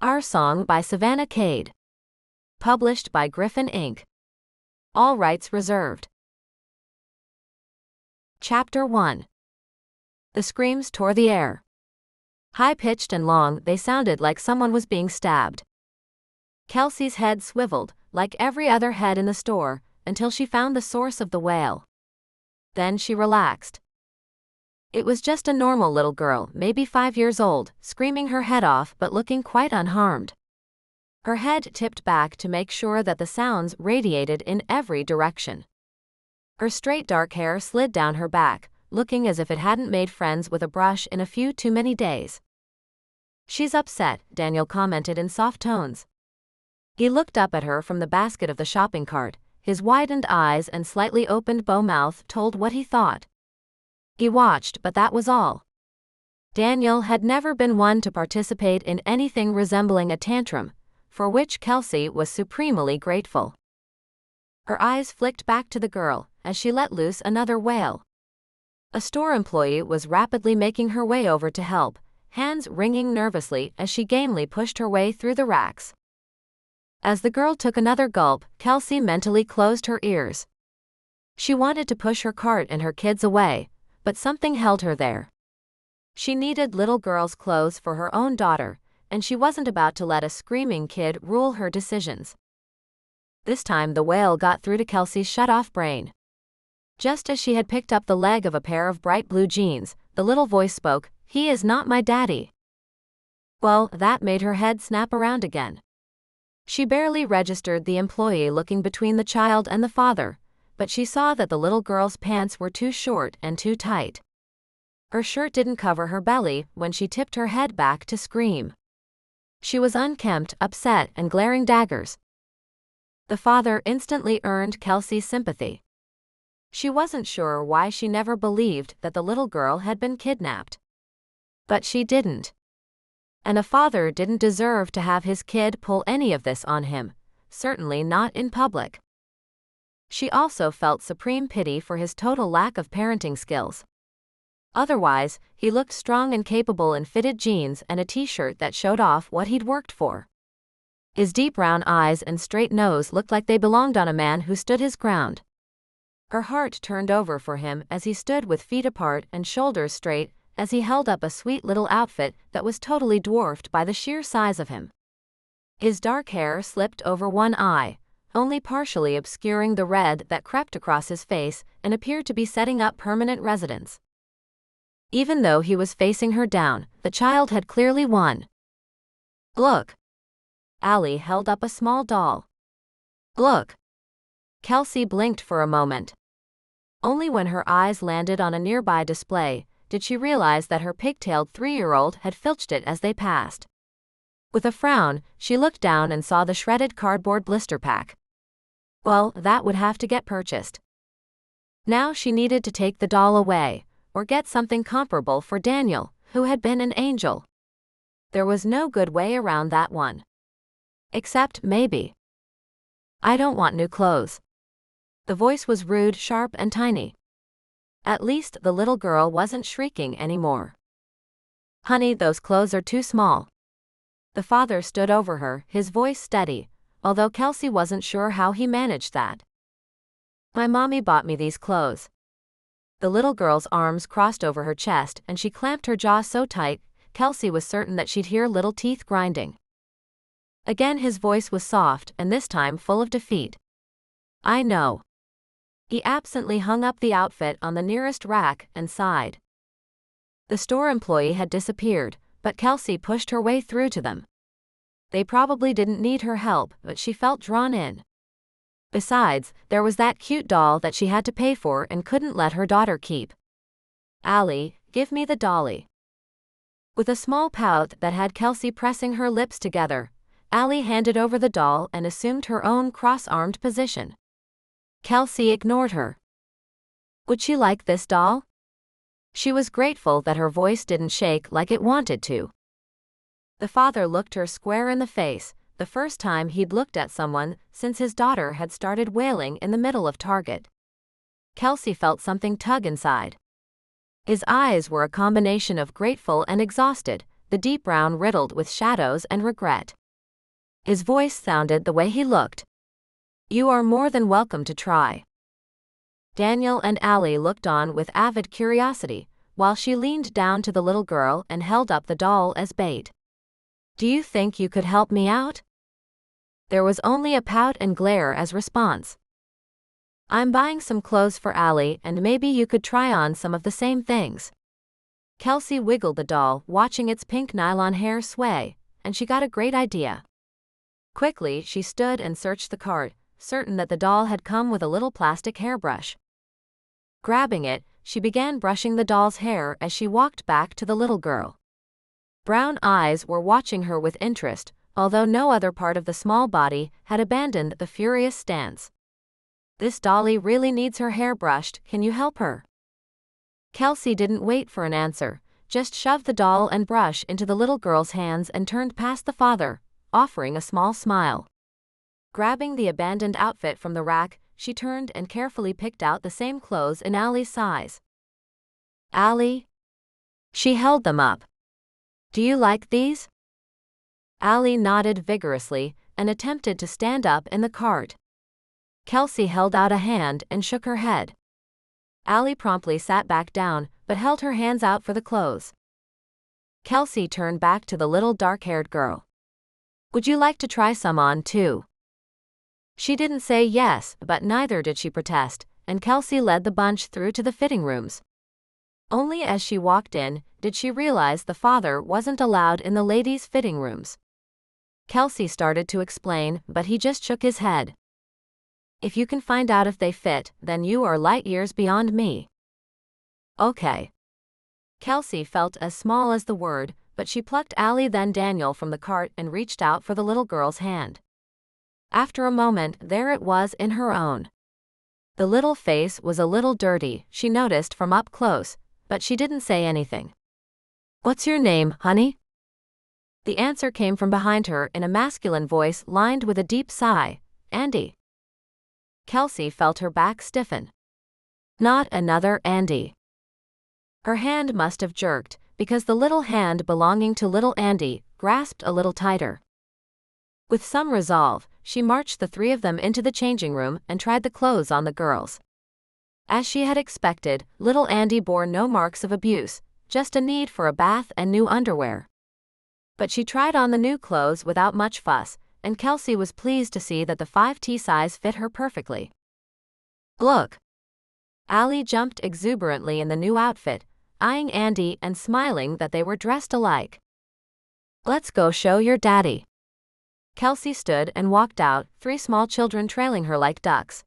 Our Song by Savannah Cade. Published by Griffin Inc. All rights reserved. Chapter 1. The screams tore the air. High-pitched and long, they sounded like someone was being stabbed. Kelsey's head swiveled, like every other head in the store, until she found the source of the wail. Then she relaxed. It was just a normal little girl, maybe 5 years old, screaming her head off but looking quite unharmed. Her head tipped back to make sure that the sounds radiated in every direction. Her straight dark hair slid down her back, looking as if it hadn't made friends with a brush in a few too many days. "She's upset," Daniel commented in soft tones. He looked up at her from the basket of the shopping cart. His widened eyes and slightly opened bow mouth told what he thought. He watched, but that was all. Daniel had never been one to participate in anything resembling a tantrum, for which Kelsey was supremely grateful. Her eyes flicked back to the girl as she let loose another wail. A store employee was rapidly making her way over to help, hands wringing nervously as she gamely pushed her way through the racks. As the girl took another gulp, Kelsey mentally closed her ears. She wanted to push her cart and her kids away, but something held her there. She needed little girl's clothes for her own daughter, and she wasn't about to let a screaming kid rule her decisions. This time the wail got through to Kelsey's shut-off brain. Just as she had picked up the leg of a pair of bright blue jeans, the little voice spoke, "He is not my daddy." Well, that made her head snap around again. She barely registered the employee looking between the child and the father, but she saw that the little girl's pants were too short and too tight. Her shirt didn't cover her belly when she tipped her head back to scream. She was unkempt, upset, and glaring daggers. The father instantly earned Kelsey's sympathy. She wasn't sure why she never believed that the little girl had been kidnapped. But she didn't. And a father didn't deserve to have his kid pull any of this on him, certainly not in public. She also felt supreme pity for his total lack of parenting skills. Otherwise, he looked strong and capable in fitted jeans and a t-shirt that showed off what he'd worked for. His deep brown eyes and straight nose looked like they belonged on a man who stood his ground. Her heart turned over for him as he stood with feet apart and shoulders straight as he held up a sweet little outfit that was totally dwarfed by the sheer size of him. His dark hair slipped over one eye, only partially obscuring the red that crept across his face and appeared to be setting up permanent residence. Even though he was facing her down, the child had clearly won. "Look." Allie held up a small doll. "Look." Kelsey blinked for a moment. Only when her eyes landed on a nearby display did she realize that her pigtailed 3-year-old had filched it as they passed. With a frown, she looked down and saw the shredded cardboard blister pack. Well, that would have to get purchased. Now she needed to take the doll away, or get something comparable for Daniel, who had been an angel. There was no good way around that one. Except maybe. "I don't want new clothes." The voice was rude, sharp, and tiny. At least the little girl wasn't shrieking anymore. "Honey, those clothes are too small." The father stood over her, his voice steady, although Kelsey wasn't sure how he managed that. "My mommy bought me these clothes." The little girl's arms crossed over her chest and she clamped her jaw so tight, Kelsey was certain that she'd hear little teeth grinding. Again his voice was soft and this time full of defeat. "I know." He absently hung up the outfit on the nearest rack and sighed. The store employee had disappeared, but Kelsey pushed her way through to them. They probably didn't need her help, but she felt drawn in. Besides, there was that cute doll that she had to pay for and couldn't let her daughter keep. "Allie, give me the dolly." With a small pout that had Kelsey pressing her lips together, Allie handed over the doll and assumed her own cross-armed position. Kelsey ignored her. Would she like this doll? She was grateful that her voice didn't shake like it wanted to. The father looked her square in the face, the first time he'd looked at someone since his daughter had started wailing in the middle of Target. Kelsey felt something tug inside. His eyes were a combination of grateful and exhausted, the deep brown riddled with shadows and regret. His voice sounded the way he looked. "You are more than welcome to try." Daniel and Allie looked on with avid curiosity, while she leaned down to the little girl and held up the doll as bait. "Do you think you could help me out?" There was only a pout and glare as response. "I'm buying some clothes for Allie, and maybe you could try on some of the same things." Kelsey wiggled the doll, watching its pink nylon hair sway, and she got a great idea. Quickly, she stood and searched the cart, certain that the doll had come with a little plastic hairbrush. Grabbing it, she began brushing the doll's hair as she walked back to the little girl. Brown eyes were watching her with interest, although no other part of the small body had abandoned the furious stance. "This dolly really needs her hair brushed, can you help her?" Kelsey didn't wait for an answer, just shoved the doll and brush into the little girl's hands and turned past the father, offering a small smile. Grabbing the abandoned outfit from the rack, she turned and carefully picked out the same clothes in Allie's size. "Allie?" She held them up. "Do you like these?" Allie nodded vigorously and attempted to stand up in the cart. Kelsey held out a hand and shook her head. Allie promptly sat back down, but held her hands out for the clothes. Kelsey turned back to the little dark-haired girl. "Would you like to try some on, too?" She didn't say yes, but neither did she protest, and Kelsey led the bunch through to the fitting rooms. Only as she walked in, did she realize the father wasn't allowed in the ladies' fitting rooms. Kelsey started to explain, but he just shook his head. "If you can find out if they fit, then you are light years beyond me." "Okay." Kelsey felt as small as the word, but she plucked Allie then Daniel from the cart and reached out for the little girl's hand. After a moment, there it was in her own. The little face was a little dirty, she noticed from up close, but she didn't say anything. "What's your name, honey?" The answer came from behind her in a masculine voice lined with a deep sigh. "Andy." Kelsey felt her back stiffen. Not another Andy. Her hand must have jerked, because the little hand belonging to little Andy grasped a little tighter. With some resolve, she marched the three of them into the changing room and tried the clothes on the girls. As she had expected, little Andy bore no marks of abuse, just a need for a bath and new underwear. But she tried on the new clothes without much fuss, and Kelsey was pleased to see that the 5T size fit her perfectly. "Look!" Allie jumped exuberantly in the new outfit, eyeing Andy and smiling that they were dressed alike. "Let's go show your daddy." Kelsey stood and walked out, three small children trailing her like ducks.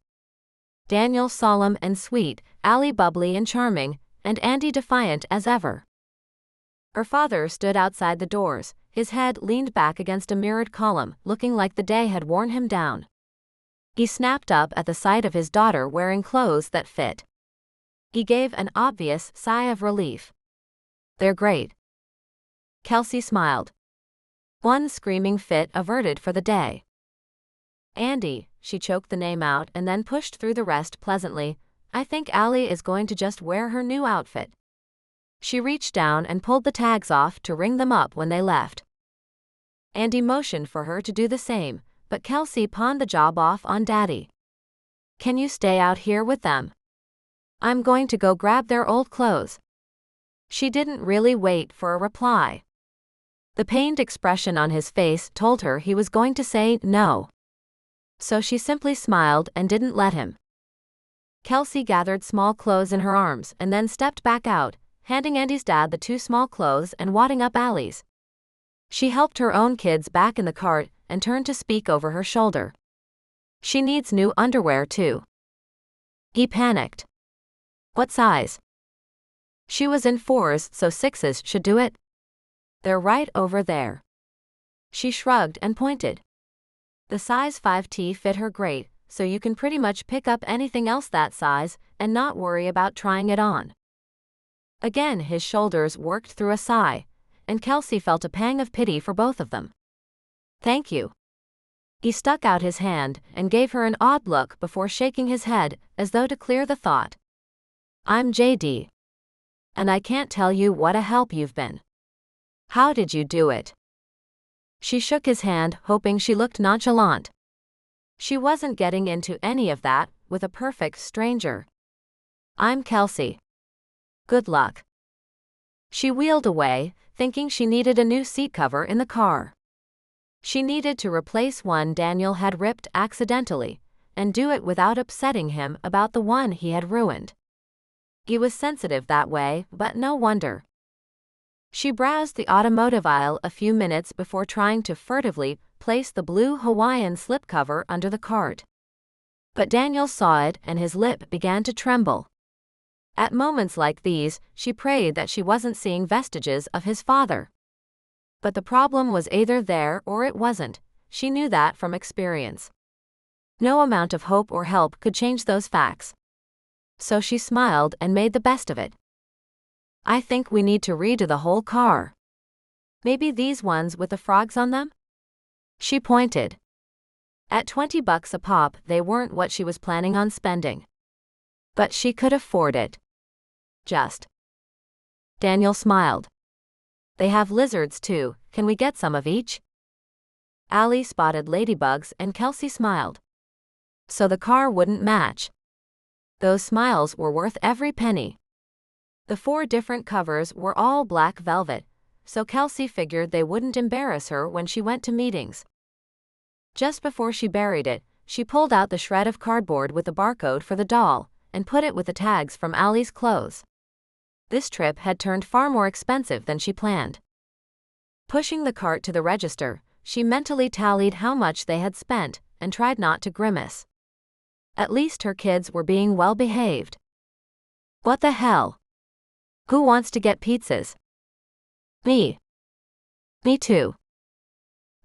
Daniel solemn and sweet, Allie bubbly and charming, and Andy defiant as ever. Her father stood outside the doors, his head leaned back against a mirrored column, looking like the day had worn him down. He snapped up at the sight of his daughter wearing clothes that fit. He gave an obvious sigh of relief. "They're great." Kelsey smiled. One screaming fit averted for the day. "Andy," she choked the name out and then pushed through the rest pleasantly, "I think Allie is going to just wear her new outfit." She reached down and pulled the tags off to ring them up when they left. Andy motioned for her to do the same, but Kelsey pawned the job off on Daddy. "Can you stay out here with them? I'm going to go grab their old clothes." She didn't really wait for a reply. The pained expression on his face told her he was going to say no. So she simply smiled and didn't let him. Kelsey gathered small clothes in her arms and then stepped back out, handing Andy's dad the two small clothes and wadding up Allie's. She helped her own kids back in the cart and turned to speak over her shoulder. "She needs new underwear too." He panicked. "What size?" She was in 4s, so 6s should do it. "They're right over there." She shrugged and pointed. The size 5T fit her great, so you can pretty much pick up anything else that size and not worry about trying it on. Again his shoulders worked through a sigh, and Kelsey felt a pang of pity for both of them. "Thank you." He stuck out his hand and gave her an odd look before shaking his head as though to clear the thought. "I'm JD. And I can't tell you what a help you've been." How did you do it? She shook his hand, hoping she looked nonchalant. She wasn't getting into any of that with a perfect stranger. I'm Kelsey. Good luck. She wheeled away, thinking she needed a new seat cover in the car. She needed to replace one Daniel had ripped accidentally, and do it without upsetting him about the one he had ruined. He was sensitive that way, but no wonder. She browsed the automotive aisle a few minutes before trying to furtively place the blue Hawaiian slipcover under the cart. But Daniel saw it and his lip began to tremble. At moments like these, she prayed that she wasn't seeing vestiges of his father. But the problem was either there or it wasn't. She knew that from experience. No amount of hope or help could change those facts. So she smiled and made the best of it. I think we need to redo the whole car. Maybe these ones with the frogs on them? She pointed. At $20 a pop, they weren't what she was planning on spending. But she could afford it. Just. Daniel smiled. They have lizards too, can we get some of each? Allie spotted ladybugs and Kelsey smiled. So the car wouldn't match. Those smiles were worth every penny. The 4 different covers were all black velvet, so Kelsey figured they wouldn't embarrass her when she went to meetings. Just before she buried it, she pulled out the shred of cardboard with the barcode for the doll and put it with the tags from Allie's clothes. This trip had turned far more expensive than she planned. Pushing the cart to the register, she mentally tallied how much they had spent and tried not to grimace. At least her kids were being well behaved. What the hell? Who wants to get pizzas? Me. Me too.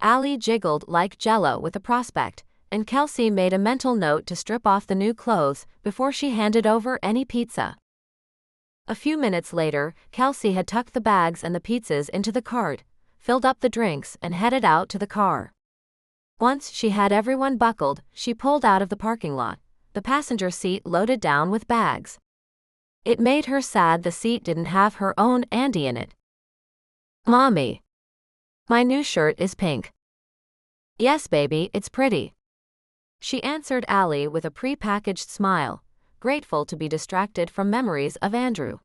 Allie jiggled like Jell-O with the prospect, and Kelsey made a mental note to strip off the new clothes before she handed over any pizza. A few minutes later, Kelsey had tucked the bags and the pizzas into the cart, filled up the drinks, and headed out to the car. Once she had everyone buckled, she pulled out of the parking lot, the passenger seat loaded down with bags. It made her sad the seat didn't have her own Andy in it. Mommy. My new shirt is pink. Yes, baby, it's pretty. She answered Allie with a pre-packaged smile, grateful to be distracted from memories of Andrew.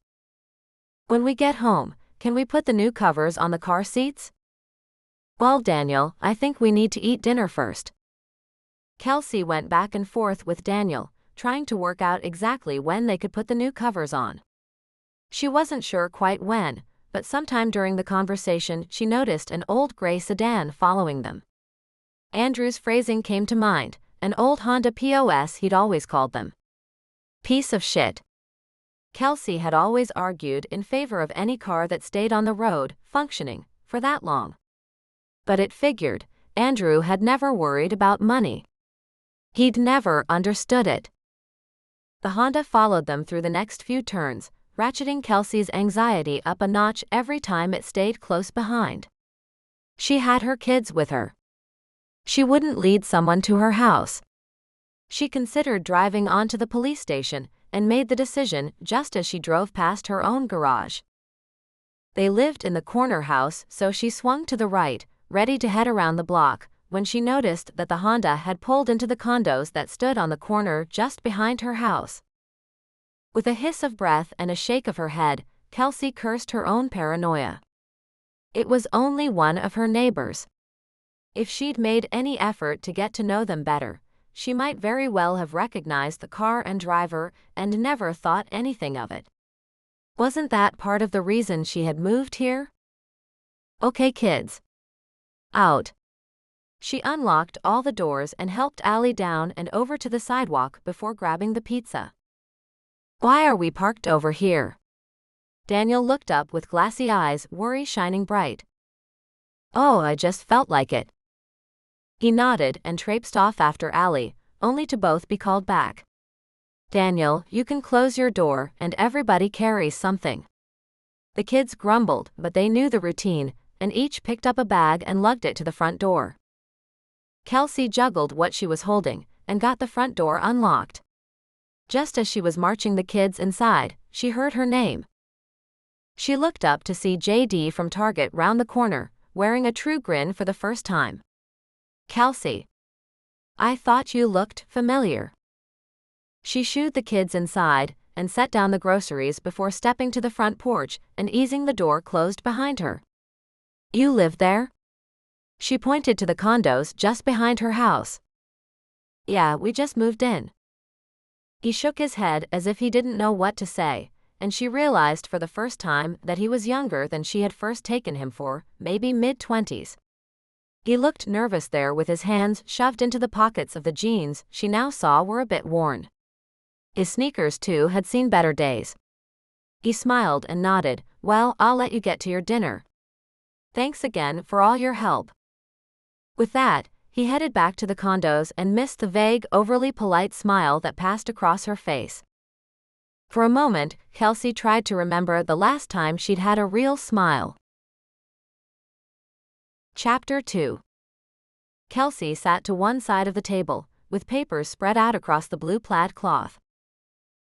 When we get home, can we put the new covers on the car seats? Well, Daniel, I think we need to eat dinner first. Kelsey went back and forth with Daniel, trying to work out exactly when they could put the new covers on. She wasn't sure quite when, but sometime during the conversation she noticed an old gray sedan following them. Andrew's phrasing came to mind, an old Honda POS he'd always called them. Piece of shit. Kelsey had always argued in favor of any car that stayed on the road, functioning, for that long. But it figured, Andrew had never worried about money. He'd never understood it. The Honda followed them through the next few turns, ratcheting Kelsey's anxiety up a notch every time it stayed close behind. She had her kids with her. She wouldn't lead someone to her house. She considered driving on to the police station and made the decision just as she drove past her own garage. They lived in the corner house, so she swung to the right, ready to head around the block, when she noticed that the Honda had pulled into the condos that stood on the corner just behind her house. With a hiss of breath and a shake of her head, Kelsey cursed her own paranoia. It was only one of her neighbors. If she'd made any effort to get to know them better, she might very well have recognized the car and driver and never thought anything of it. Wasn't that part of the reason she had moved here? Okay, kids. Out. She unlocked all the doors and helped Allie down and over to the sidewalk before grabbing the pizza. Why are we parked over here? Daniel looked up with glassy eyes, worry shining bright. Oh, I just felt like it. He nodded and traipsed off after Allie, only to both be called back. Daniel, you can close your door and everybody carries something. The kids grumbled, but they knew the routine, and each picked up a bag and lugged it to the front door. Kelsey juggled what she was holding and got the front door unlocked. Just as she was marching the kids inside, she heard her name. She looked up to see JD from Target round the corner, wearing a true grin for the first time. Kelsey. I thought you looked familiar. She shooed the kids inside and set down the groceries before stepping to the front porch and easing the door closed behind her. You live there? She pointed to the condos just behind her house. Yeah, we just moved in. He shook his head as if he didn't know what to say, and she realized for the first time that he was younger than she had first taken him for, maybe mid-20s. He looked nervous there with his hands shoved into the pockets of the jeans she now saw were a bit worn. His sneakers, too, had seen better days. He smiled and nodded. Well, I'll let you get to your dinner. Thanks again for all your help. With that, he headed back to the condos and missed the vague, overly polite smile that passed across her face. For a moment, Kelsey tried to remember the last time she'd had a real smile. Chapter 2. Kelsey sat to one side of the table, with papers spread out across the blue plaid cloth.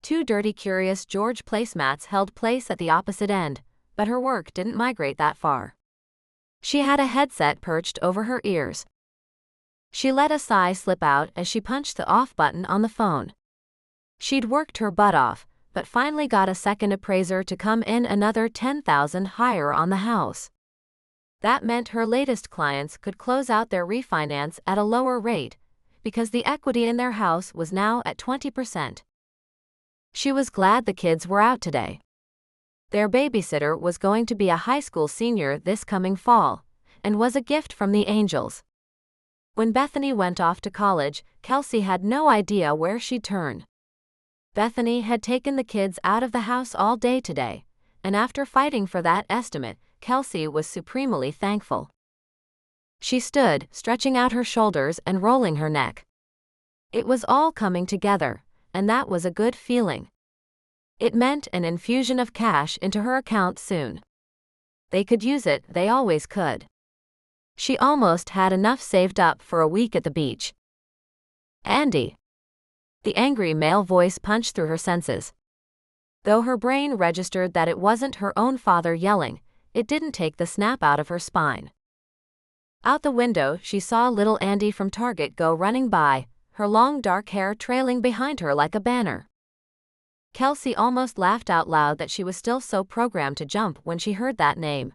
Two dirty, curious George placemats held place at the opposite end, but her work didn't migrate that far. She had a headset perched over her ears. She let a sigh slip out as she punched the off button on the phone. She'd worked her butt off, but finally got a second appraiser to come in another $10,000 higher on the house. That meant her latest clients could close out their refinance at a lower rate, because the equity in their house was now at 20%. She was glad the kids were out today. Their babysitter was going to be a high school senior this coming fall, and was a gift from the angels. When Bethany went off to college, Kelsey had no idea where she'd turn. Bethany had taken the kids out of the house all day today, and after fighting for that estimate, Kelsey was supremely thankful. She stood, stretching out her shoulders and rolling her neck. It was all coming together, and that was a good feeling. It meant an infusion of cash into her account soon. They could use it, they always could. She almost had enough saved up for a week at the beach. Andy. The angry male voice punched through her senses. Though her brain registered that it wasn't her own father yelling, it didn't take the snap out of her spine. Out the window, she saw little Andy from Target go running by, her long dark hair trailing behind her like a banner. Kelsey almost laughed out loud that she was still so programmed to jump when she heard that name.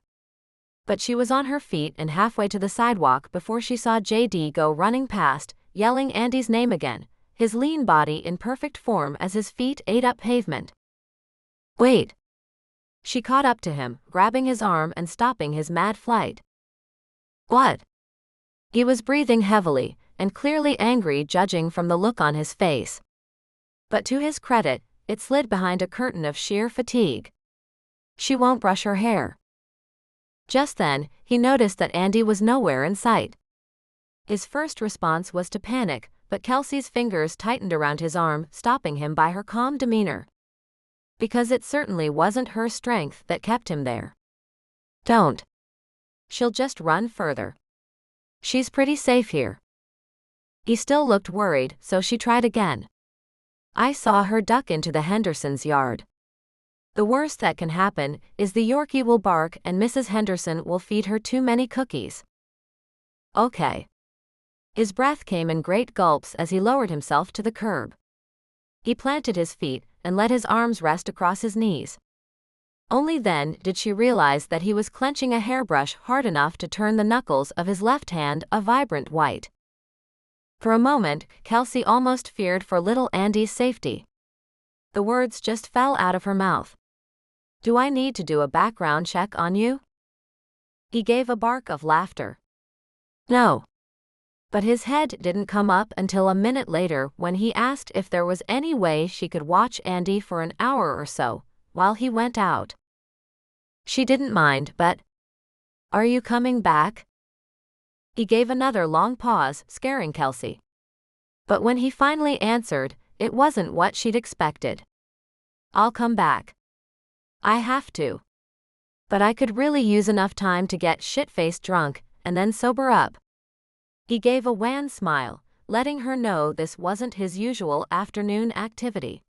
But she was on her feet and halfway to the sidewalk before she saw JD go running past, yelling Andy's name again, his lean body in perfect form as his feet ate up pavement. Wait. She caught up to him, grabbing his arm and stopping his mad flight. What? He was breathing heavily, and clearly angry judging from the look on his face. But to his credit, it slid behind a curtain of sheer fatigue. She won't brush her hair. Just then, he noticed that Andy was nowhere in sight. His first response was to panic, but Kelsey's fingers tightened around his arm, stopping him by her calm demeanor. Because it certainly wasn't her strength that kept him there. Don't. She'll just run further. She's pretty safe here. He still looked worried, so she tried again. I saw her duck into the Hendersons' yard. The worst that can happen is the Yorkie will bark and Mrs. Henderson will feed her too many cookies. Okay. His breath came in great gulps as he lowered himself to the curb. He planted his feet and let his arms rest across his knees. Only then did she realize that he was clenching a hairbrush hard enough to turn the knuckles of his left hand a vibrant white. For a moment, Kelsey almost feared for little Andy's safety. The words just fell out of her mouth. Do I need to do a background check on you? He gave a bark of laughter. No. But his head didn't come up until a minute later when he asked if there was any way she could watch Andy for an hour or so, while he went out. She didn't mind, but... Are you coming back? He gave another long pause, scaring Kelsey. But when he finally answered, it wasn't what she'd expected. I'll come back. I have to. But I could really use enough time to get shit-faced drunk, and then sober up. He gave a wan smile, letting her know this wasn't his usual afternoon activity.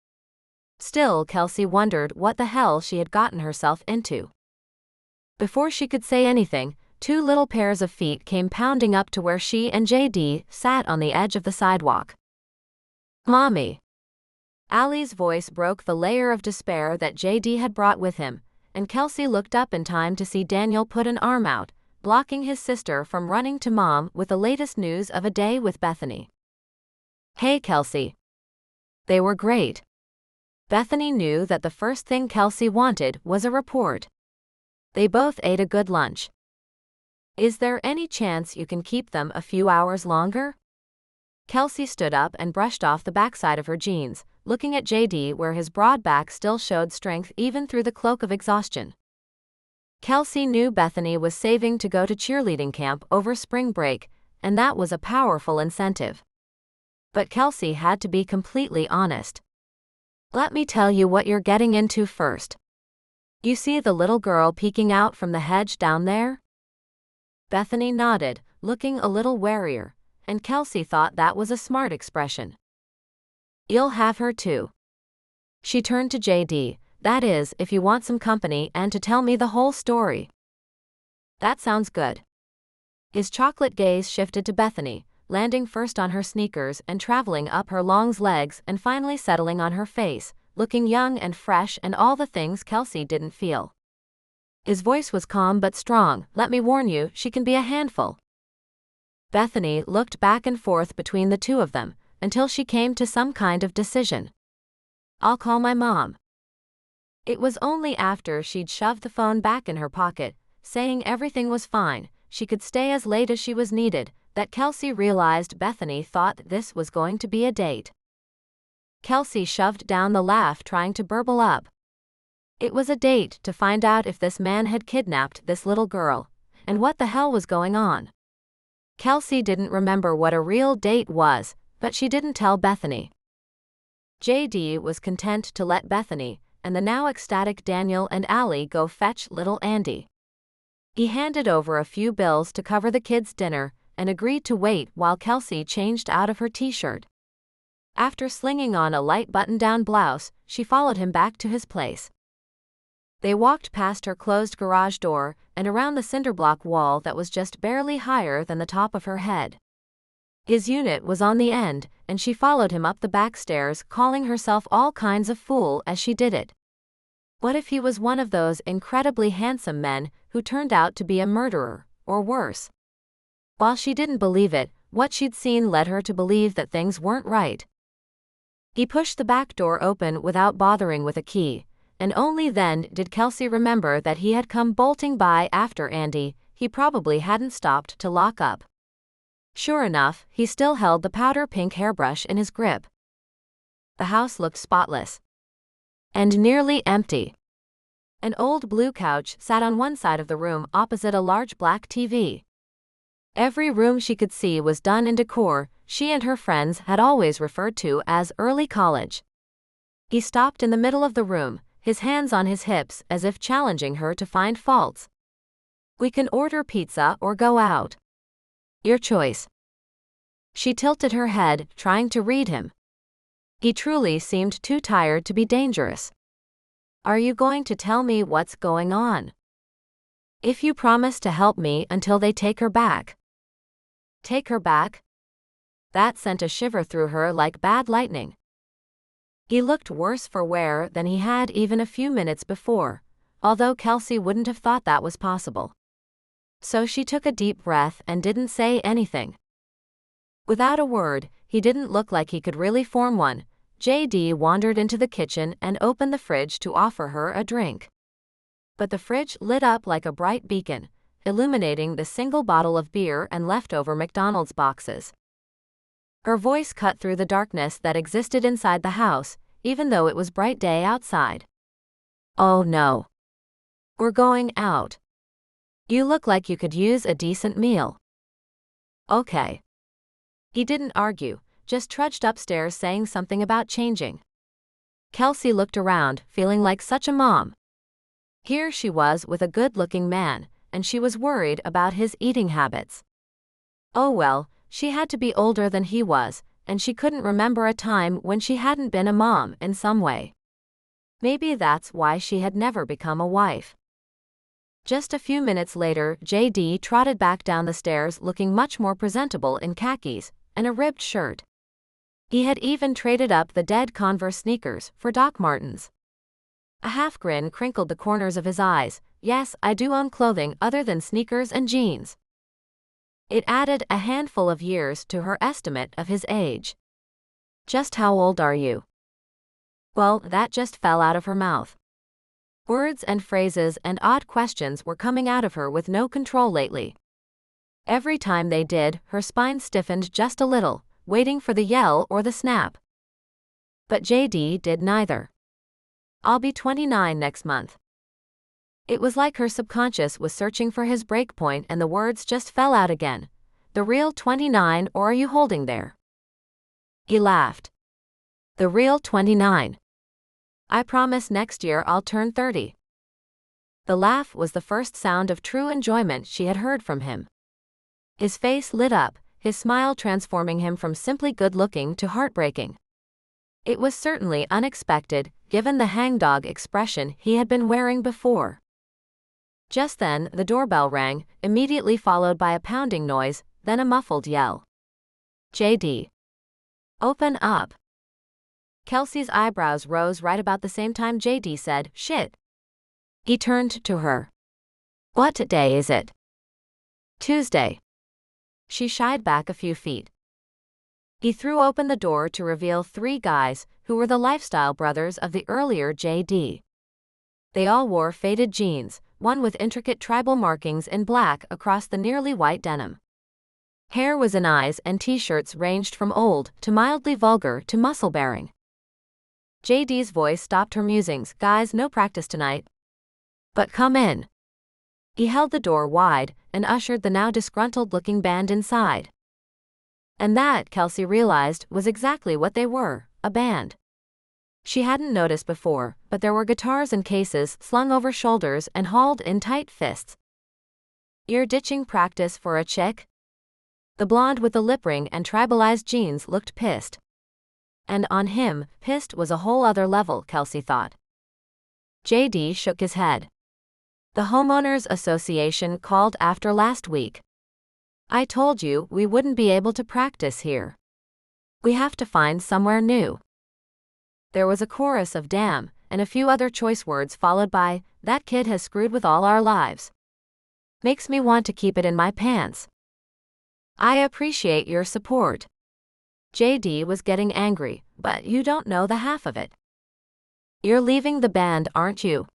Still, Kelsey wondered what the hell she had gotten herself into. Before she could say anything, two little pairs of feet came pounding up to where she and JD sat on the edge of the sidewalk. "Mommy." Allie's voice broke the layer of despair that JD had brought with him, and Kelsey looked up in time to see Daniel put an arm out, blocking his sister from running to Mom with the latest news of a day with Bethany. "Hey, Kelsey." They were great. Bethany knew that the first thing Kelsey wanted was a report. They both ate a good lunch. "Is there any chance you can keep them a few hours longer?" Kelsey stood up and brushed off the backside of her jeans, looking at JD where his broad back still showed strength even through the cloak of exhaustion. Kelsey knew Bethany was saving to go to cheerleading camp over spring break, and that was a powerful incentive. But Kelsey had to be completely honest. "Let me tell you what you're getting into first. You see the little girl peeking out from the hedge down there?" Bethany nodded, looking a little warier, and Kelsey thought that was a smart expression. "You'll have her too." She turned to JD, "That is, if you want some company and to tell me the whole story." "That sounds good." His chocolate gaze shifted to Bethany, landing first on her sneakers and traveling up her long legs and finally settling on her face, looking young and fresh and all the things Kelsey didn't feel. His voice was calm but strong. "Let me warn you, she can be a handful." Bethany looked back and forth between the two of them, until she came to some kind of decision. "I'll call my mom." It was only after she'd shoved the phone back in her pocket, saying everything was fine, she could stay as late as she was needed, that Kelsey realized Bethany thought this was going to be a date. Kelsey shoved down the laugh, trying to burble up. It was a date to find out if this man had kidnapped this little girl, and what the hell was going on. Kelsey didn't remember what a real date was, but she didn't tell Bethany. JD was content to let Bethany and the now ecstatic Daniel and Allie go fetch little Andy. He handed over a few bills to cover the kids' dinner and agreed to wait while Kelsey changed out of her t-shirt. After slinging on a light button-down blouse, she followed him back to his place. They walked past her closed garage door and around the cinderblock wall that was just barely higher than the top of her head. His unit was on the end, and she followed him up the back stairs, calling herself all kinds of fool as she did it. What if he was one of those incredibly handsome men who turned out to be a murderer, or worse? While she didn't believe it, what she'd seen led her to believe that things weren't right. He pushed the back door open without bothering with a key, and only then did Kelsey remember that he had come bolting by after Andy. He probably hadn't stopped to lock up. Sure enough, he still held the powder-pink hairbrush in his grip. The house looked spotless and nearly empty. An old blue couch sat on one side of the room opposite a large black TV. Every room she could see was done in decor she and her friends had always referred to as early college. He stopped in the middle of the room, his hands on his hips as if challenging her to find faults. "We can order pizza or go out. Your choice." She tilted her head, trying to read him. He truly seemed too tired to be dangerous. "Are you going to tell me what's going on? If you promise to help me until they take her back." Take her back? That sent a shiver through her like bad lightning. He looked worse for wear than he had even a few minutes before, although Kelsey wouldn't have thought that was possible. So she took a deep breath and didn't say anything. Without a word, he didn't look like he could really form one. JD wandered into the kitchen and opened the fridge to offer her a drink. But the fridge lit up like a bright beacon, illuminating the single bottle of beer and leftover McDonald's boxes. Her voice cut through the darkness that existed inside the house, even though it was bright day outside. "Oh no. We're going out. You look like you could use a decent meal." "Okay." He didn't argue, just trudged upstairs saying something about changing. Kelsey looked around, feeling like such a mom. Here she was with a good-looking man, and she was worried about his eating habits. Oh well, she had to be older than he was, and she couldn't remember a time when she hadn't been a mom in some way. Maybe that's why she had never become a wife. Just a few minutes later, JD trotted back down the stairs looking much more presentable in khakis and a ribbed shirt. He had even traded up the dead Converse sneakers for Doc Martens. A half grin crinkled the corners of his eyes. Yes, I do own clothing other than sneakers and jeans. It added a handful of years to her estimate of his age. Just how old are you? Well, that just fell out of her mouth. Words and phrases and odd questions were coming out of her with no control lately. Every time they did, her spine stiffened just a little, waiting for the yell or the snap. But JD did neither. I'll be 29 next month. It was like her subconscious was searching for his breakpoint and the words just fell out again. The real 29, or are you holding there? He laughed. The real 29. I promise next year I'll turn 30. The laugh was the first sound of true enjoyment she had heard from him. His face lit up, his smile transforming him from simply good-looking to heartbreaking. It was certainly unexpected, given the hangdog expression he had been wearing before. Just then, the doorbell rang, immediately followed by a pounding noise, then a muffled yell. JD. Open up. Kelsey's eyebrows rose right about the same time JD said, shit. He turned to her. What day is it? Tuesday. She shied back a few feet. He threw open the door to reveal three guys, who were the lifestyle brothers of the earlier JD. They all wore faded jeans, one with intricate tribal markings in black across the nearly white denim. Hair was in eyes and t-shirts ranged from old to mildly vulgar to muscle-bearing. JD's voice stopped her musings. Guys, no practice tonight. But come in. He held the door wide and ushered the now disgruntled-looking band inside. And that, Kelsey realized, was exactly what they were, a band. She hadn't noticed before, but there were guitars in cases slung over shoulders and hauled in tight fists. You're ditching practice for a chick? The blonde with the lip ring and tribalized jeans looked pissed. And on him, pissed was a whole other level, Kelsey thought. JD shook his head. The Homeowners Association called after last week. I told you we wouldn't be able to practice here. We have to find somewhere new. There was a chorus of damn, and a few other choice words followed by, that kid has screwed with all our lives. Makes me want to keep it in my pants. I appreciate your support. JD was getting angry, but you don't know the half of it. You're leaving the band, aren't you?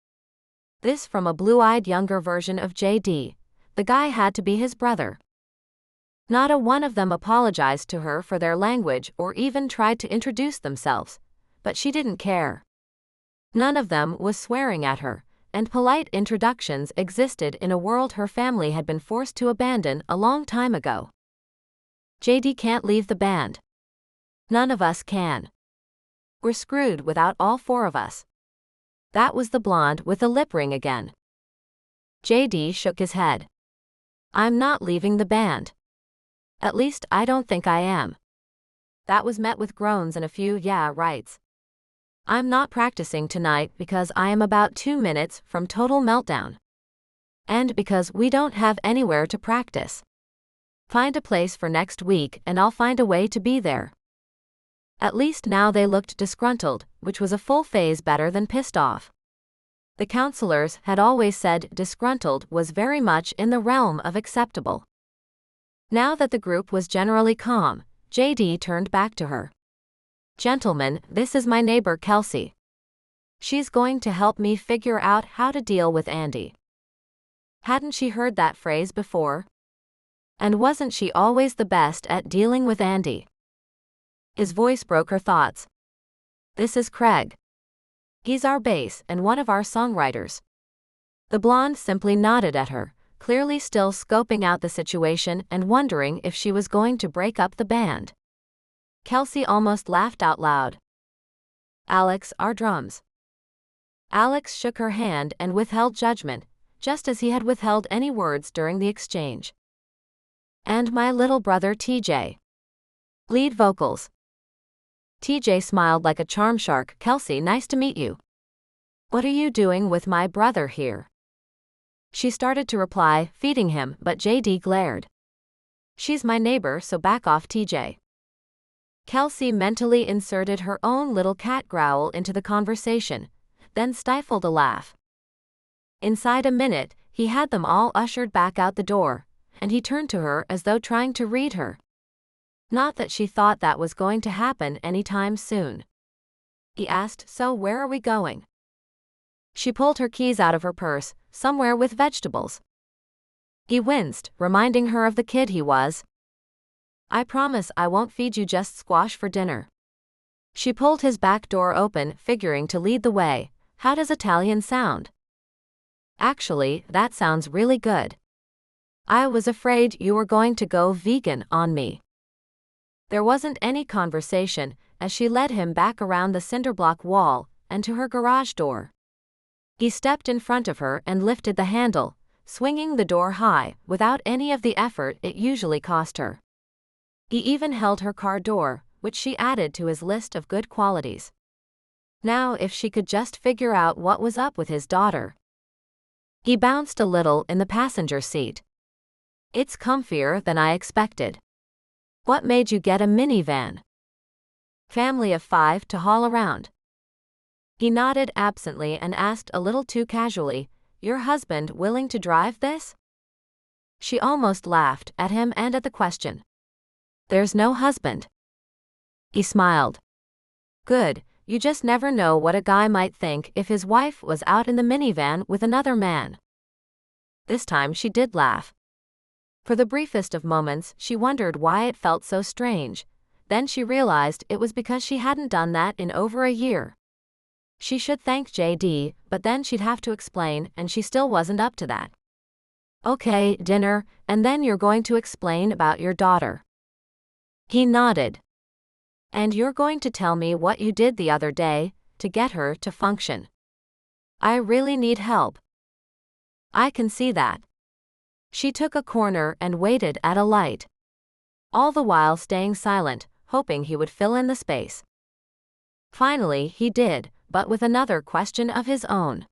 This from a blue-eyed younger version of JD. The guy had to be his brother. Not a one of them apologized to her for their language or even tried to introduce themselves, but she didn't care. None of them was swearing at her, and polite introductions existed in a world her family had been forced to abandon a long time ago. JD can't leave the band. None of us can. We're screwed without all four of us. That was the blonde with the lip ring again. JD shook his head. I'm not leaving the band. At least I don't think I am. That was met with groans and a few yeah rights. I'm not practicing tonight because I am about 2 minutes from total meltdown. And because we don't have anywhere to practice. Find a place for next week and I'll find a way to be there. At least now they looked disgruntled, which was a full phase better than pissed off. The counselors had always said disgruntled was very much in the realm of acceptable. Now that the group was generally calm, JD turned back to her. Gentlemen, this is my neighbor Kelsey. She's going to help me figure out how to deal with Andy. Hadn't she heard that phrase before? And wasn't she always the best at dealing with Andy? His voice broke her thoughts. This is Craig. He's our bass and one of our songwriters. The blonde simply nodded at her, clearly still scoping out the situation and wondering if she was going to break up the band. Kelsey almost laughed out loud. Alex, our drums. Alex shook her hand and withheld judgment, just as he had withheld any words during the exchange. And my little brother TJ. Lead vocals. TJ smiled like a charm shark. Kelsey, nice to meet you. What are you doing with my brother here? She started to reply, feeding him, but JD glared. She's my neighbor, so back off, TJ. Kelsey mentally inserted her own little cat growl into the conversation, then stifled a laugh. Inside a minute, he had them all ushered back out the door, and he turned to her as though trying to read her. Not that she thought that was going to happen anytime soon. He asked, "So where are we going?" She pulled her keys out of her purse, "Somewhere with vegetables." He winced, reminding her of the kid he was. "I promise I won't feed you just squash for dinner." She pulled his back door open, figuring to lead the way. How does Italian sound? Actually, that sounds really good. I was afraid you were going to go vegan on me. There wasn't any conversation as she led him back around the cinderblock wall and to her garage door. He stepped in front of her and lifted the handle, swinging the door high without any of the effort it usually cost her. He even held her car door, which she added to his list of good qualities. Now if she could just figure out what was up with his daughter. He bounced a little in the passenger seat. "It's comfier than I expected. What made you get a minivan?" "Family of 5 to haul around." He nodded absently and asked a little too casually, "Your husband willing to drive this?" She almost laughed at him and at the question. "There's no husband." He smiled. "Good, you just never know what a guy might think if his wife was out in the minivan with another man." This time she did laugh. For the briefest of moments she wondered why it felt so strange, then she realized it was because she hadn't done that in over a year. She should thank JD, but then she'd have to explain, and she still wasn't up to that. "Okay, dinner, and then you're going to explain about your daughter." He nodded. "And you're going to tell me what you did the other day to get her to function." "I really need help." "I can see that." She took a corner and waited at a light, all the while staying silent, hoping he would fill in the space. Finally he did, but with another question of his own.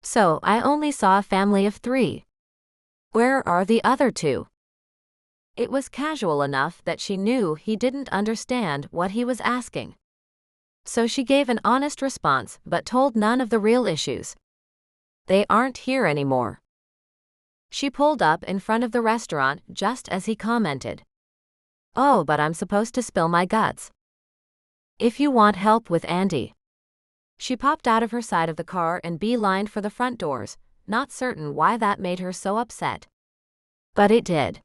"So I only saw a family of 3. Where are the other 2? It was casual enough that she knew he didn't understand what he was asking. So she gave an honest response but told none of the real issues. "They aren't here anymore." She pulled up in front of the restaurant just as he commented, "Oh, but I'm supposed to spill my guts." "If you want help with Andy." She popped out of her side of the car and beelined for the front doors, not certain why that made her so upset. But it did.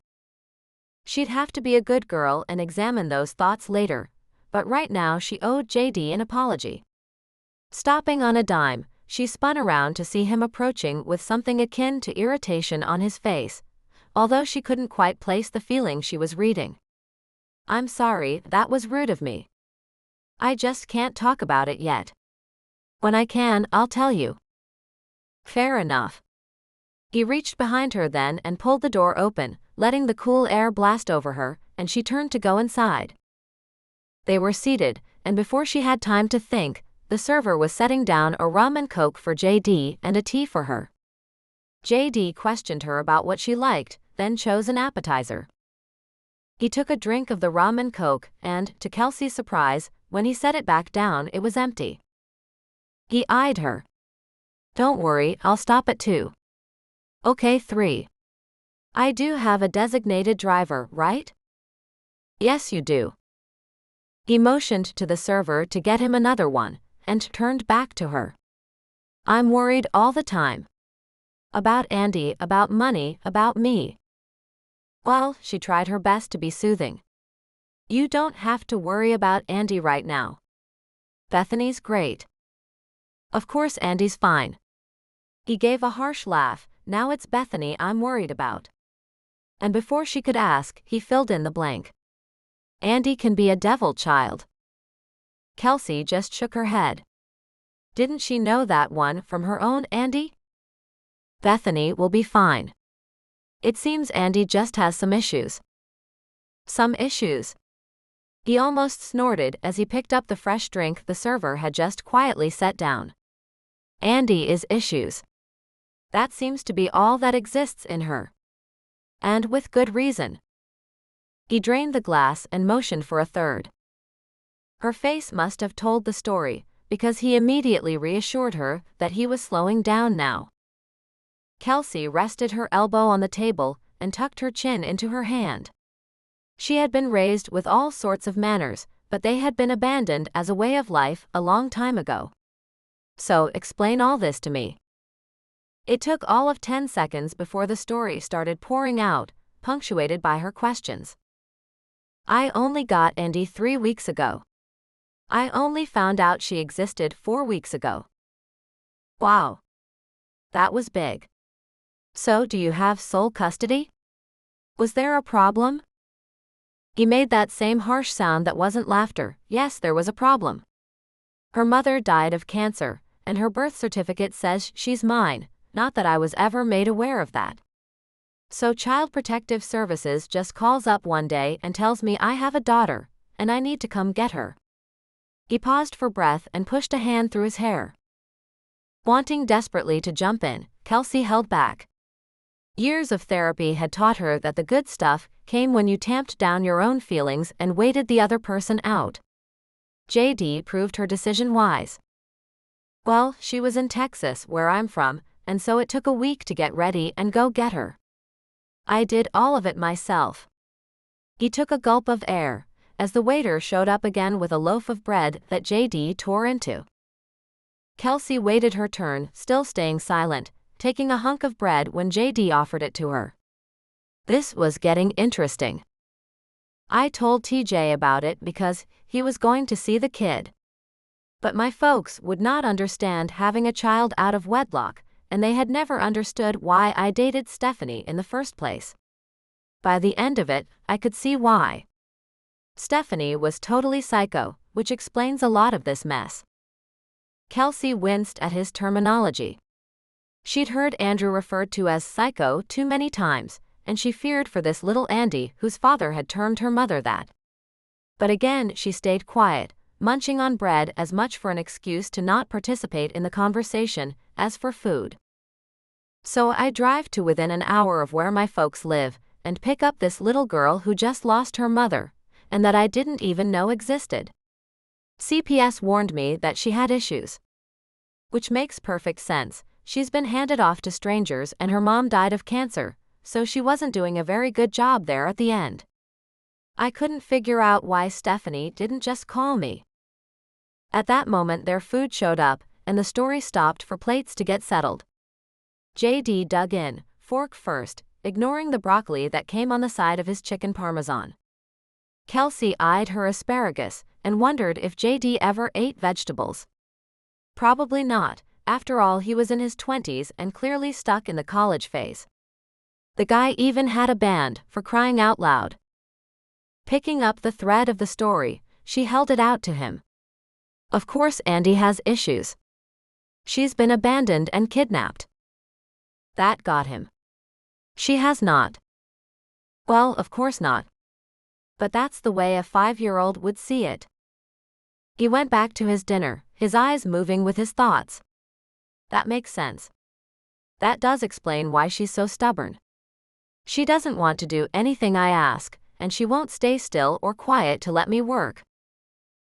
She'd have to be a good girl and examine those thoughts later, but right now she owed JD an apology. Stopping on a dime, she spun around to see him approaching with something akin to irritation on his face, although she couldn't quite place the feeling she was reading. "I'm sorry, that was rude of me. I just can't talk about it yet. When I can, I'll tell you." "Fair enough." He reached behind her then and pulled the door open, letting the cool air blast over her, and she turned to go inside. They were seated, and before she had time to think, the server was setting down a rum and coke for JD and a tea for her. JD questioned her about what she liked, then chose an appetizer. He took a drink of the rum and coke, and, to Kelsey's surprise, when he set it back down, it was empty. He eyed her. "Don't worry, I'll stop at 2. "Okay, 3. I do have a designated driver, right?" "Yes, you do." He motioned to the server to get him another one, and turned back to her. "I'm worried all the time. About Andy, about money, about me." Well, she tried her best to be soothing. "You don't have to worry about Andy right now. Bethany's great. Of course Andy's fine." He gave a harsh laugh. "Now it's Bethany I'm worried about." And before she could ask, he filled in the blank. "Andy can be a devil child." Kelsey just shook her head. Didn't she know that one from her own Andy? "Bethany will be fine. It seems Andy just has some issues." "Some issues?" He almost snorted as he picked up the fresh drink the server had just quietly set down. Andy is issues. That seems to be all that exists in her. And with good reason. He drained the glass and motioned for a third. Her face must have told the story, because he immediately reassured her that he was slowing down now. Kelsey rested her elbow on the table and tucked her chin into her hand. She had been raised with all sorts of manners, but they had been abandoned as a way of life a long time ago. So, explain all this to me. It took all of 10 seconds before the story started pouring out, punctuated by her questions. I only got Andy 3 weeks ago. I only found out she existed 4 weeks ago. Wow. That was big. So, do you have sole custody? Was there a problem? He made that same harsh sound that wasn't laughter. Yes, there was a problem. Her mother died of cancer, and her birth certificate says she's mine, not that I was ever made aware of that. So Child Protective Services just calls up one day and tells me I have a daughter, and I need to come get her. He paused for breath and pushed a hand through his hair. Wanting desperately to jump in, Kelsey held back. Years of therapy had taught her that the good stuff came when you tamped down your own feelings and waited the other person out. JD proved her decision wise. Well, she was in Texas, where I'm from, and so it took a week to get ready and go get her. I did all of it myself. He took a gulp of air, as the waiter showed up again with a loaf of bread that JD tore into. Kelsey waited her turn, still staying silent, taking a hunk of bread when JD offered it to her. This was getting interesting. I told TJ about it because he was going to see the kid. But my folks would not understand having a child out of wedlock, and they had never understood why I dated Stephanie in the first place. By the end of it, I could see why. Stephanie was totally psycho, which explains a lot of this mess. Kelsey winced at his terminology. She'd heard Andrew referred to as psycho too many times, and she feared for this little Andy whose father had termed her mother that. But again she stayed quiet, munching on bread as much for an excuse to not participate in the conversation as for food. So I drive to within an hour of where my folks live and pick up this little girl who just lost her mother, and that I didn't even know existed. CPS warned me that she had issues. Which makes perfect sense. She's been handed off to strangers and her mom died of cancer, so she wasn't doing a very good job there at the end. I couldn't figure out why Stephanie didn't just call me. At that moment their food showed up, and the story stopped for plates to get settled. JD dug in, fork first, ignoring the broccoli that came on the side of his chicken parmesan. Kelsey eyed her asparagus and wondered if JD ever ate vegetables. Probably not. After all, he was in his 20s and clearly stuck in the college phase. The guy even had a band, for crying out loud. Picking up the thread of the story, she held it out to him. Of course Andy has issues. She's been abandoned and kidnapped. That got him. She has not. Well, of course not. But that's the way a 5-year-old would see it. He went back to his dinner, his eyes moving with his thoughts. That makes sense. That does explain why she's so stubborn. She doesn't want to do anything I ask, and she won't stay still or quiet to let me work.